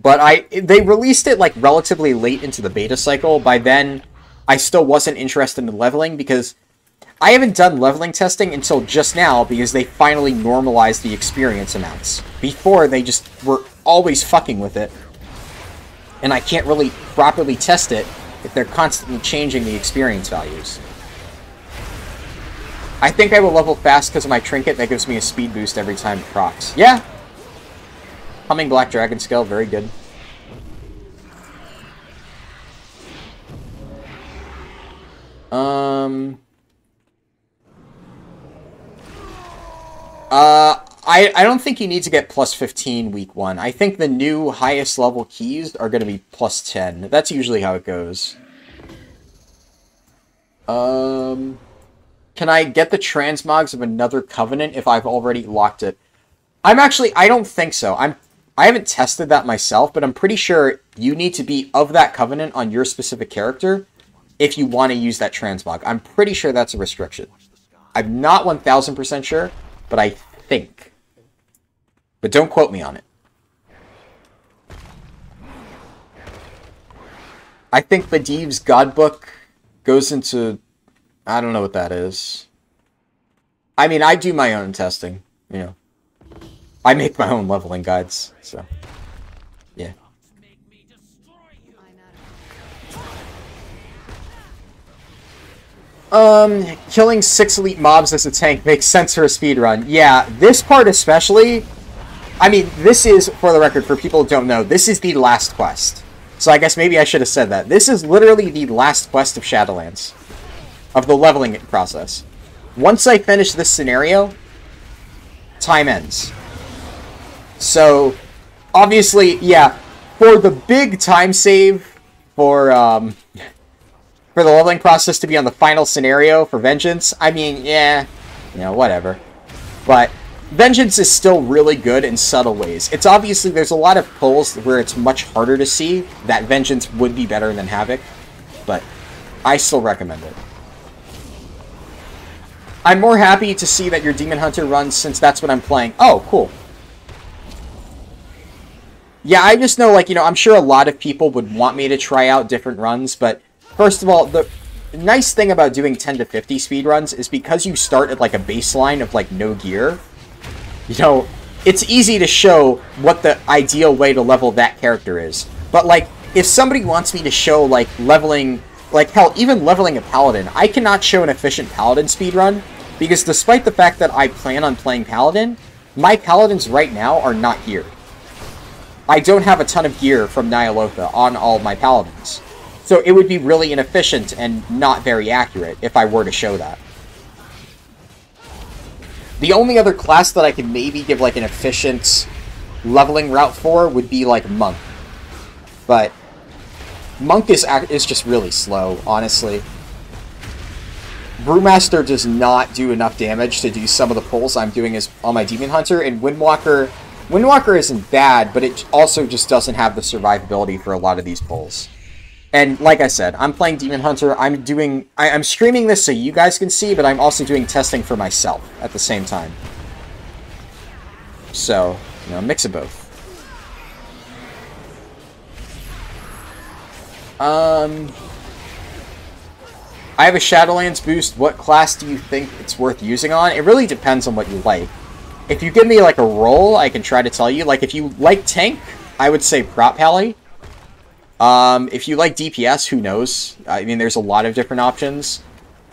But they released it, like, relatively late into the beta cycle. By then, I still wasn't interested in leveling, because I haven't done leveling testing until just now, because they finally normalized the experience amounts. Before, they just were always fucking with it. And I can't really properly test it if they're constantly changing the experience values. I think I will level fast because of my trinket that gives me a speed boost every time it procs. Yeah! Humming Black Dragon Scale, very good. I don't think you need to get plus 15 week 1. I think the new highest level keys are going to be plus 10. That's usually how it goes. Can I get the transmogs of another Covenant if I've already locked it? I don't think so. I haven't tested that myself, but I'm pretty sure you need to be of that Covenant on your specific character if you want to use that transmog. I'm pretty sure that's a restriction. I'm not 1000% sure, but I think. But don't quote me on it. I think Medivh's Godbook goes into... I don't know what that is. I mean, I do my own testing, you know. I make my own leveling guides, so... yeah. Killing 6 elite mobs as a tank makes sense for a speedrun. Yeah, this part especially... I mean, this is, for the record, for people who don't know, this is the last quest. So I guess maybe I should have said that. This is literally the last quest of Shadowlands. Of the leveling process. Once I finish this scenario, time ends. So, obviously, yeah, for the big time save for the leveling process to be on the final scenario for Vengeance, I mean, yeah, you know, whatever. But Vengeance is still really good in subtle ways. It's obviously, there's a lot of pulls where it's much harder to see that Vengeance would be better than Havoc, but I still recommend it. I'm more happy to see that your Demon Hunter runs since that's what I'm playing. Oh, cool. Yeah, I just know, like, you know, I'm sure a lot of people would want me to try out different runs, but first of all, the nice thing about doing 10 to 50 speedruns is because you start at, like, a baseline of, like, no gear, you know, it's easy to show what the ideal way to level that character is. But, like, if somebody wants me to show, like, leveling, like, hell, even leveling a Paladin, I cannot show an efficient Paladin speedrun, because despite the fact that I plan on playing Paladin, my Paladins right now are not geared. I don't have a ton of gear from Ny'alotha on all my Paladins. So it would be really inefficient and not very accurate if I were to show that. The only other class that I could maybe give like an efficient leveling route for would be like Monk. But Monk is just really slow, honestly. Brewmaster does not do enough damage to do some of the pulls I'm doing on my Demon Hunter, and Windwalker isn't bad, but it also just doesn't have the survivability for a lot of these pulls. And like I said, I'm playing Demon Hunter. I'm streaming this so you guys can see, but I'm also doing testing for myself at the same time. So, you know, mix of both. I have a Shadowlands boost. What class do you think it's worth using on? It really depends on what you like. If you give me, like, a role, I can try to tell you. Like, if you like tank, I would say Prot Pally. If you like DPS, who knows? I mean, there's a lot of different options.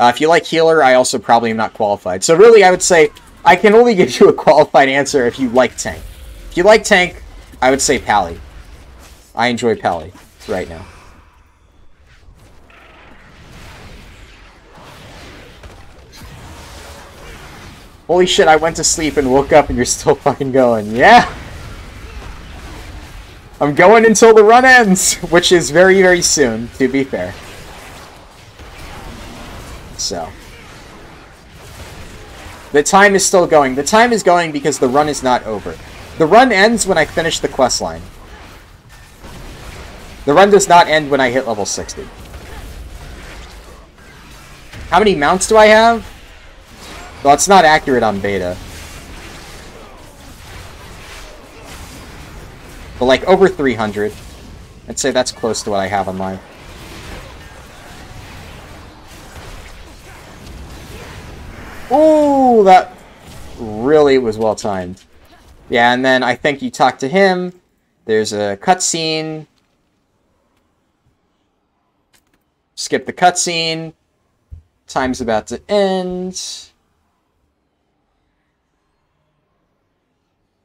If you like healer, I also probably am not qualified. So really, I would say, I can only give you a qualified answer if you like tank. If you like tank, I would say Pally. I enjoy Pally right now. Holy shit, I went to sleep and woke up and you're still fucking going. Yeah! I'm going until the run ends, which is very, very soon, to be fair. So. The time is still going. The time is going because the run is not over. The run ends when I finish the quest line. The run does not end when I hit level 60. How many mounts do I have? Well, it's not accurate on beta. But like over 300. I'd say that's close to what I have on mine. Ooh, that really was well timed. Yeah, and then I think you talk to him. There's a cutscene. Skip the cutscene. Time's about to end.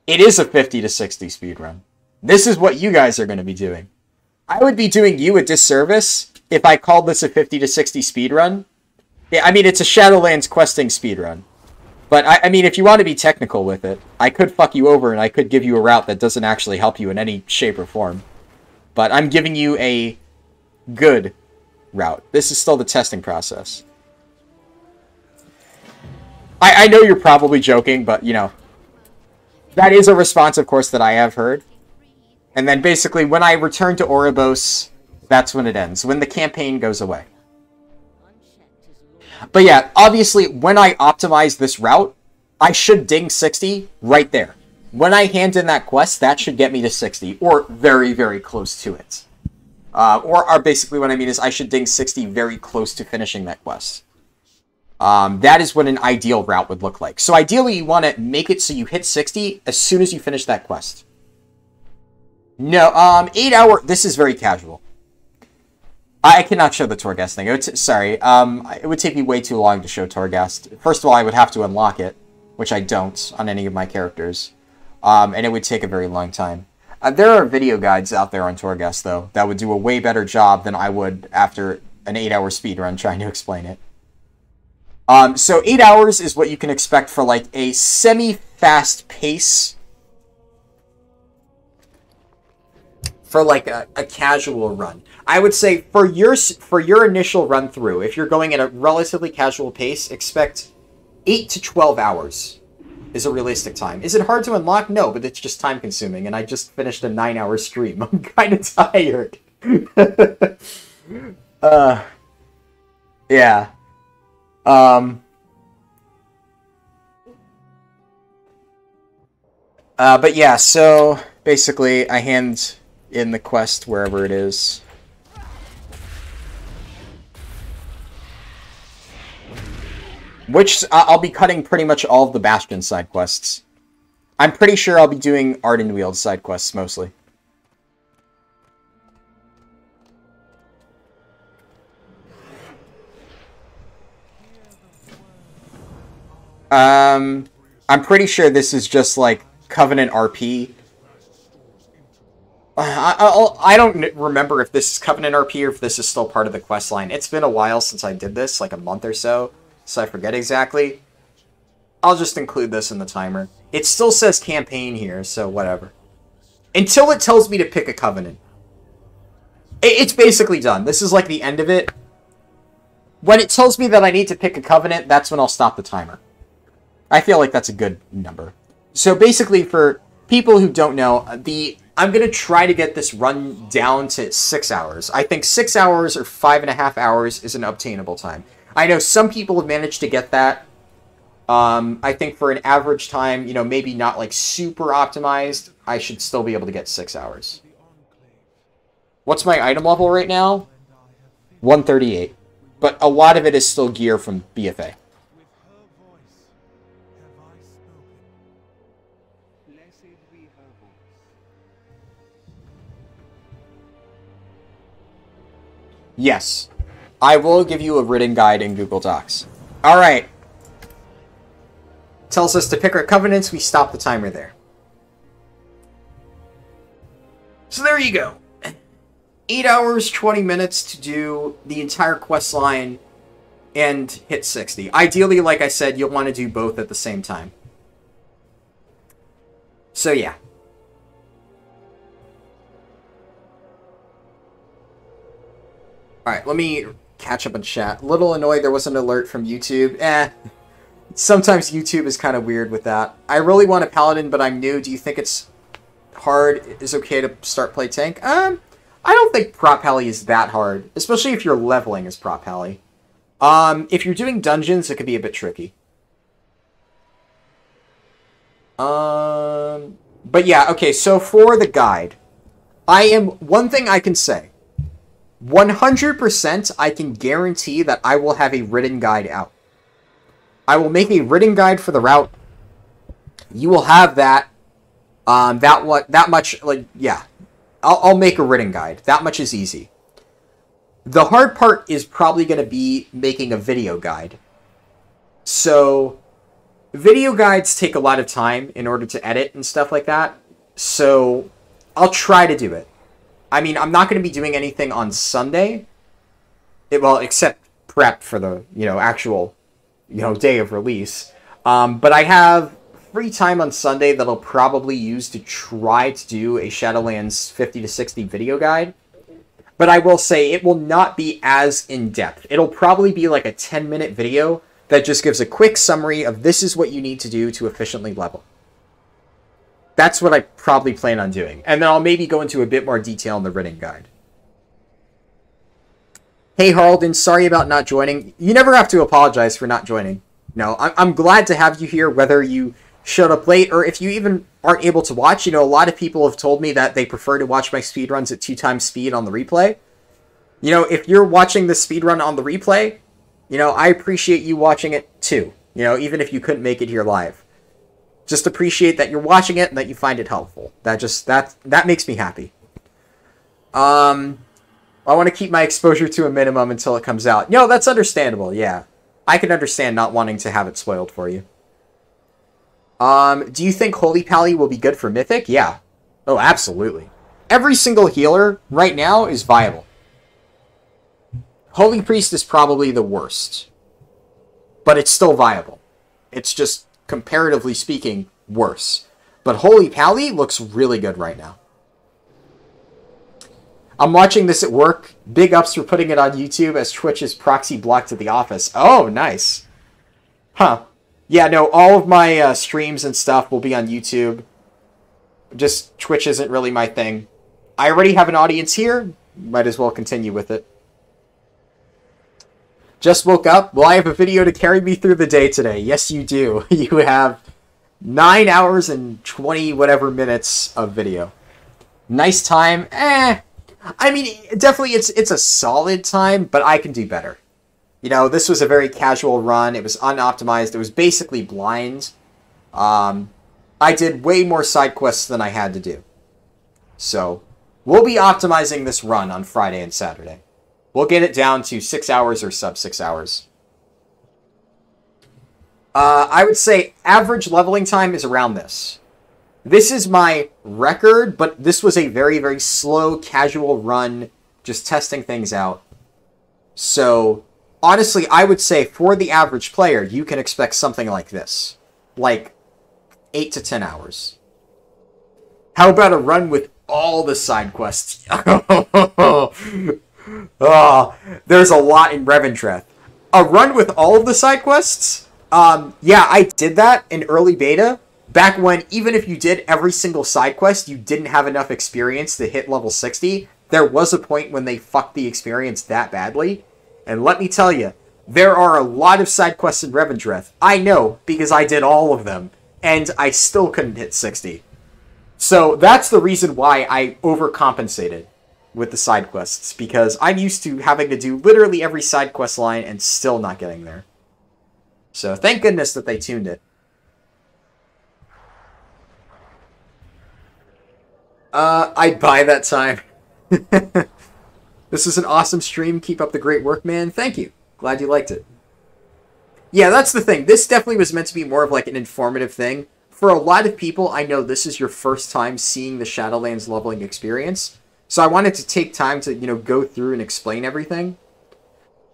It is a 50 to 60 speedrun. This is what you guys are going to be doing. I would be doing you a disservice if I called this a 50 to 60 speedrun. Yeah, I mean, it's a Shadowlands questing speedrun. But, I mean, if you want to be technical with it, I could fuck you over and I could give you a route that doesn't actually help you in any shape or form. But I'm giving you a good route. This is still the testing process. I know you're probably joking, but, you know, that is a response, of course, that I have heard. And then basically, when I return to Oribos, that's when it ends. When the campaign goes away. But yeah, obviously, when I optimize this route, I should ding 60 right there. When I hand in that quest, that should get me to 60. Or very, very close to it. Or basically what I mean is I should ding 60 very close to finishing that quest. That is what an ideal route would look like. So ideally, you want to make it so you hit 60 as soon as you finish that quest. No, 8 hour... This is very casual. I cannot show the Torghast thing. Sorry, it would take me way too long to show Torghast. First of all, I would have to unlock it, which I don't on any of my characters. And it would take a very long time. There are video guides out there on Torghast, though, that would do a way better job than I would after an 8-hour speedrun trying to explain it. So 8 hours is what you can expect for, like, a semi-fast pace for like a casual run. I would say for your initial run through, if you're going at a relatively casual pace, expect 8 to 12 hours is a realistic time. Is it hard to unlock? No, but it's just time consuming, and I just finished a 9-hour stream. I'm kind of tired. Yeah. But yeah, so basically I hand in the quest wherever it is. Which I'll be cutting pretty much all of the Bastion side quests. I'm pretty sure I'll be doing Ardenweald side quests mostly. I'm pretty sure this is just like Covenant RP. I don't remember if this is Covenant RP or if this is still part of the quest line. It's been a while since I did this, like a month or so I forget exactly. I'll just include this in the timer. It still says campaign here, so whatever. Until it tells me to pick a Covenant. It's basically done. This is like the end of it. When it tells me that I need to pick a Covenant, that's when I'll stop the timer. I feel like that's a good number. So basically, for people who don't know, I'm going to try to get this run down to 6 hours. I think 6 hours or 5.5 hours is an obtainable time. I know some people have managed to get that. I think for an average time, you know, maybe not like super optimized, I should still be able to get 6 hours. What's my item level right now? 138. But a lot of it is still gear from BFA. Yes. I will give you a written guide in Google Docs. Alright. Tells us to pick our covenants, we stop the timer there. So there you go. 8 hours, 20 minutes to do the entire quest line and hit 60. Ideally, like I said, you'll want to do both at the same time. So yeah. Alright, let me catch up on chat. A little annoyed there was an alert from YouTube. Sometimes YouTube is kind of weird with that. I really want a paladin, but I'm new. Do you think it's hard? Is okay to start play tank? I don't think prop pally is that hard, especially if you're leveling as prop pally. If you're doing dungeons, it could be a bit tricky. But yeah, okay, so for the guide, one thing I can say, 100% I can guarantee that I will have a written guide out. I will make a written guide for the route. You will have that. That much, like, yeah. I'll make a written guide. That much is easy. The hard part is probably going to be making a video guide. So, video guides take a lot of time in order to edit and stuff like that. So, I'll try to do it. I mean, I'm not going to be doing anything on Sunday. Well, except prep for the, actual, day of release. But I have free time on Sunday that I'll probably use to try to do a Shadowlands 50 to 60 video guide. But I will say it will not be as in-depth. It'll probably be like a 10-minute video that just gives a quick summary of this is what you need to do to efficiently level. That's what I probably plan on doing. And then I'll maybe go into a bit more detail in the written guide. Hey, Haraldin, sorry about not joining. You never have to apologize for not joining. No, I'm glad to have you here, whether you showed up late or if you even aren't able to watch. A lot of people have told me that they prefer to watch my speedruns at 2x speed on the replay. If you're watching the speedrun on the replay, I appreciate you watching it too. Even if you couldn't make it here live. Just appreciate that you're watching it and that you find it helpful. That makes me happy. I want to keep my exposure to a minimum until it comes out. No, that's understandable, yeah. I can understand not wanting to have it spoiled for you. Do you think Holy Pally will be good for Mythic? Yeah. Oh, absolutely. Every single healer right now is viable. Holy Priest is probably the worst. But it's still viable. It's just, comparatively speaking, worse. But Holy Pally looks really good right now. I'm watching this at work. Big ups for putting it on YouTube as Twitch's proxy blocked at the office. Oh, nice. Huh. Yeah, no, all of my streams and stuff will be on YouTube. Just Twitch isn't really my thing. I already have an audience here. Might as well continue with it. Just woke up. Well, I have a video to carry me through the day today. Yes, you do. You have 9 hours and 20 whatever minutes of video. Nice time. I mean, definitely it's a solid time, but I can do better. You know, this was a very casual run. It was unoptimized. It was basically blind. I did way more side quests than I had to do. So, we'll be optimizing this run on Friday and Saturday. We'll get it down to 6 hours or sub 6 hours. I would say average leveling time is around this. This is my record, but this was a very, very slow, casual run, just testing things out. So, honestly, I would say for the average player, you can expect something like this. Like, 8 to 10 hours. How about a run with all the side quests? Oh, there's a lot in Revendreth. A run with all of the side quests? Yeah, I did that in early beta. Back when, even if you did every single side quest, you didn't have enough experience to hit level 60. There was a point when they fucked the experience that badly. And let me tell you, there are a lot of side quests in Revendreth. I know, because I did all of them. And I still couldn't hit 60. So that's the reason why I overcompensated with the side quests. Because I'm used to having to do literally every side quest line and still not getting there. So thank goodness that they tuned it. I'd buy that time. This is an awesome stream. Keep up the great work, man. Thank you. Glad you liked it. Yeah, that's the thing. This definitely was meant to be more of like an informative thing. For a lot of people, I know this is your first time seeing the Shadowlands leveling experience. So I wanted to take time to, you know, go through and explain everything.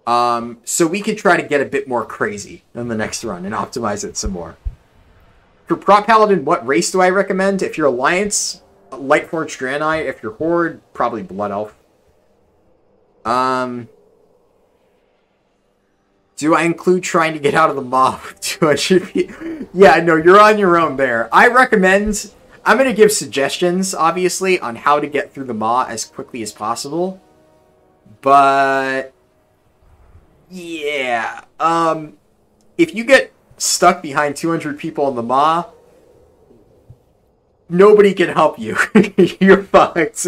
So we could try to get a bit more crazy in the next run and optimize it some more. For Prop Paladin, what race do I recommend? If you're Alliance, Lightforged Draenei. If you're Horde, probably Blood Elf. Do I include trying to get out of the mob with 200 people? Yeah, no, you're on your own there. I recommend... I'm going to give suggestions, obviously, on how to get through the maw as quickly as possible. But... yeah. If you get stuck behind 200 people in the maw, nobody can help you. You're fucked,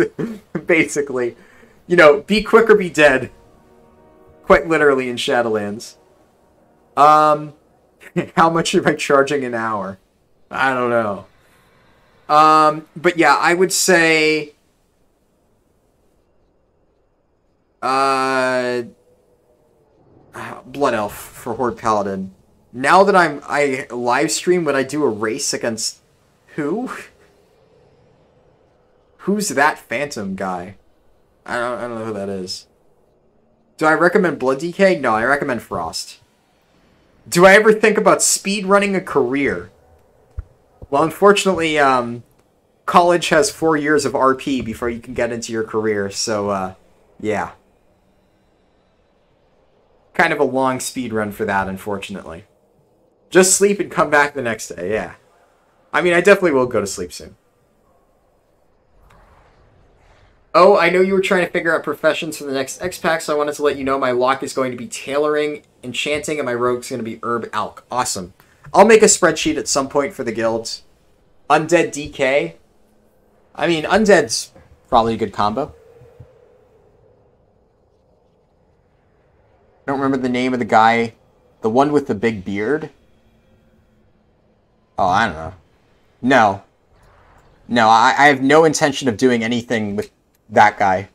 basically. You know, be quick or be dead. Quite literally in Shadowlands. How much am I charging an hour? I don't know. But yeah, I would say... Blood Elf for Horde Paladin. Now that I live stream, would I do a race against... who? Who's that Phantom guy? I don't know who that is. Do I recommend Blood DK? No, I recommend Frost. Do I ever think about speedrunning a career? Well, unfortunately, college has 4 years of RP before you can get into your career, so, yeah. Kind of a long speedrun for that, unfortunately. Just sleep and come back the next day, yeah. I mean, I definitely will go to sleep soon. Oh, I know you were trying to figure out professions for the next X-Pack, so I wanted to let you know my lock is going to be tailoring, enchanting, and my rogue's going to be herb alch. Awesome. I'll make a spreadsheet at some point for the guilds. Undead DK. I mean, Undead's probably a good combo. I don't remember the name of the guy. The one with the big beard. Oh, I don't know. No. No, I have no intention of doing anything with that guy.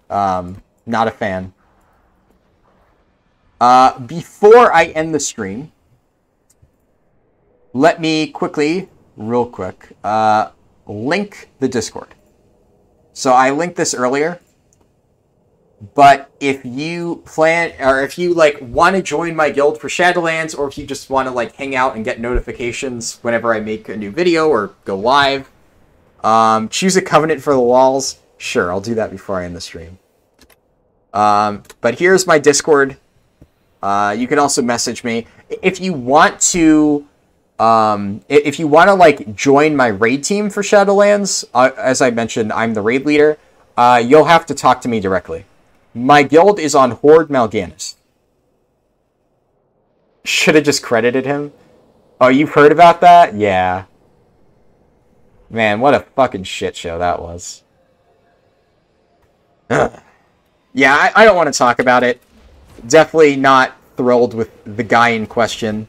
Not a fan. Before I end the stream, let me quickly, real quick, link the Discord. So I linked this earlier, but if you plan, or if you like want to join my guild for Shadowlands, or if you just want to like hang out and get notifications whenever I make a new video or go live, choose a covenant for the walls. Sure, I'll do that before I end the stream. But here's my Discord. You can also message me if you want to. If you want to like join my raid team for Shadowlands, as I mentioned, I'm the raid leader. You'll have to talk to me directly. My guild is on Horde Mal'Ganis. Should have just credited him. Oh, you've heard about that? Yeah. Man, what a fucking shit show that was. Yeah, I don't want to talk about it. Definitely not thrilled with the guy in question.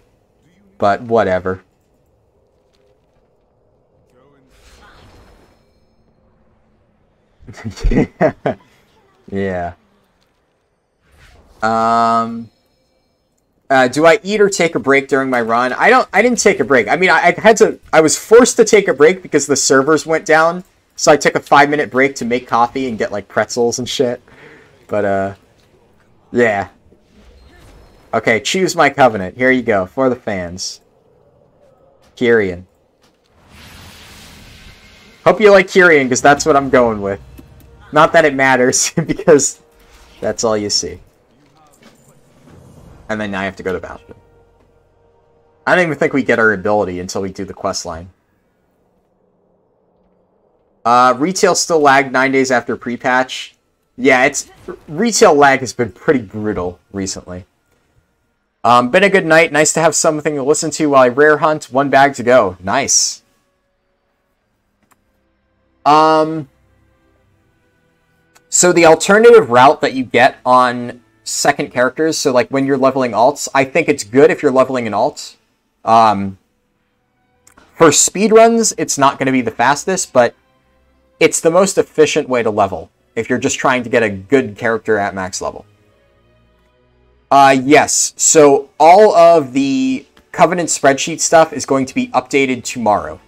But whatever. Yeah. Do I eat or take a break during my run? I didn't take a break. I mean, I was forced to take a break because the servers went down. So I took a 5-minute break to make coffee and get like pretzels and shit. But yeah. Okay, choose my covenant. Here you go, for the fans. Kyrian. Hope you like Kyrian, because that's what I'm going with. Not that it matters, because that's all you see. And then I have to go to Bastion. I don't even think we get our ability until we do the quest line. Retail still lagged 9 days after pre-patch. Yeah, retail lag has been pretty brutal recently. Been a good night. Nice to have something to listen to while I rare hunt. 1 bag to go. Nice. So the alternative route that you get on second characters, so like when you're leveling alts, I think it's good if you're leveling an alt. For speedruns, it's not going to be the fastest, but it's the most efficient way to level if you're just trying to get a good character at max level. Yes, so all of the Covenant spreadsheet stuff is going to be updated tomorrow.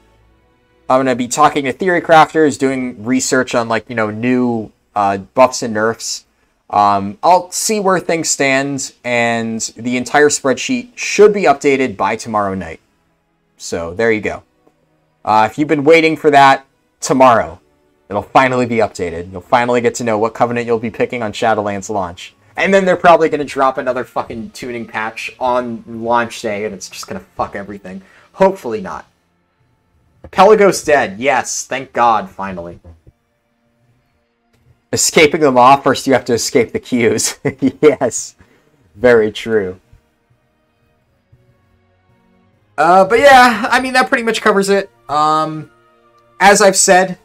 I'm going to be talking to theory crafters, doing research on like, new buffs and nerfs. I'll see where things stand, and the entire spreadsheet should be updated by tomorrow night. So there you go. If you've been waiting for that, tomorrow it'll finally be updated. You'll finally get to know what Covenant you'll be picking on Shadowlands launch. And then they're probably going to drop another fucking tuning patch on launch day, and it's just going to fuck everything. Hopefully not. Pelagos dead. Yes, thank God, finally. Escaping them off, first you have to escape the queues. Yes, very true. But yeah, I mean, that pretty much covers it. As I've said,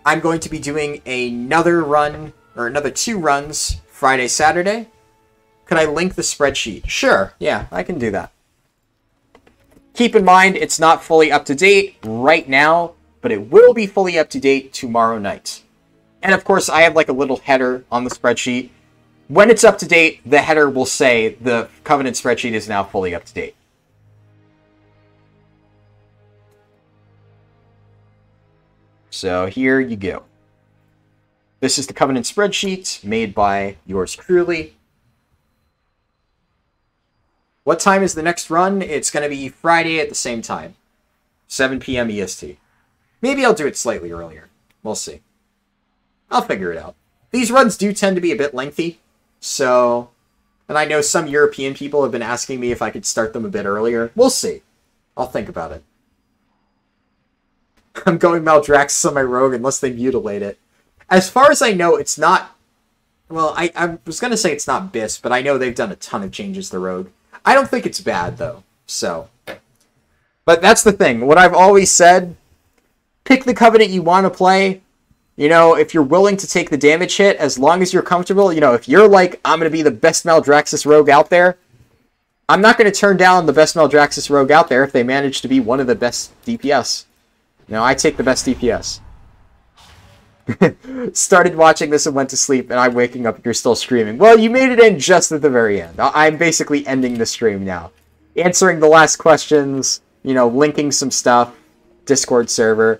I'm going to be doing another run, or another 2 runs, Friday, Saturday. Could I link the spreadsheet? Sure, yeah, I can do that. Keep in mind, it's not fully up to date right now, but it will be fully up to date tomorrow night. And of course, I have like a little header on the spreadsheet. When it's up to date, the header will say the Covenant spreadsheet is now fully up to date. So here you go. This is the Covenant spreadsheet made by yours truly. What time is the next run? It's going to be Friday at the same time. 7 p.m. EST. Maybe I'll do it slightly earlier. We'll see. I'll figure it out. These runs do tend to be a bit lengthy, so... And I know some European people have been asking me if I could start them a bit earlier. We'll see. I'll think about it. I'm going Maldraxxus on my rogue unless they mutilate it. As far as I know, it's not... Well, I was going to say it's not BIS, but I know they've done a ton of changes to rogue. I don't think it's bad, though, so... But that's the thing. What I've always said, pick the Covenant you want to play. If you're willing to take the damage hit, as long as you're comfortable, if you're like, I'm going to be the best Maldraxxus rogue out there, I'm not going to turn down the best Maldraxxus rogue out there if they manage to be one of the best DPS. I take the best DPS. Started watching this and went to sleep, and I'm waking up and you're still screaming. Well, you made it in just at the very end. I'm basically ending the stream now. Answering the last questions, linking some stuff, Discord server.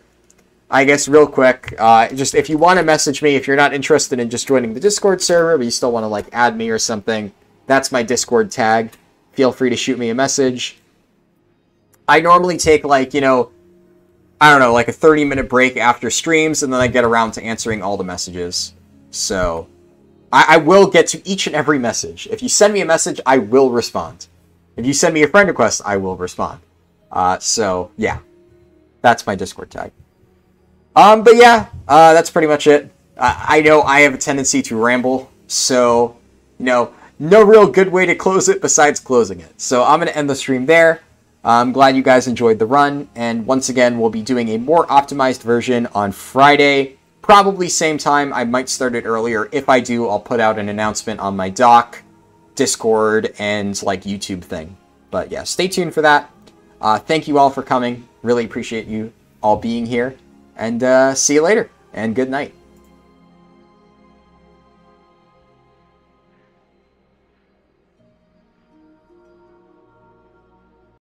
I guess real quick, just if you want to message me, if you're not interested in just joining the Discord server, but you still want to like add me or something, that's my Discord tag. Feel free to shoot me a message. I normally take like, I don't know, like a 30-minute break after streams, and then I get around to answering all the messages. So I will get to each and every message. If you send me a message, I will respond. If you send me a friend request, I will respond. So yeah, that's my Discord tag. But yeah, that's pretty much it. I know I have a tendency to ramble, so, you know, no real good way to close it besides closing it. So I'm going to end the stream there. I'm glad you guys enjoyed the run, and once again, we'll be doing a more optimized version on Friday. Probably same time. I might start it earlier. If I do, I'll put out an announcement on my doc, Discord, and like YouTube thing. But yeah, stay tuned for that. Thank you all for coming. Really appreciate you all being here. And see you later. And good night.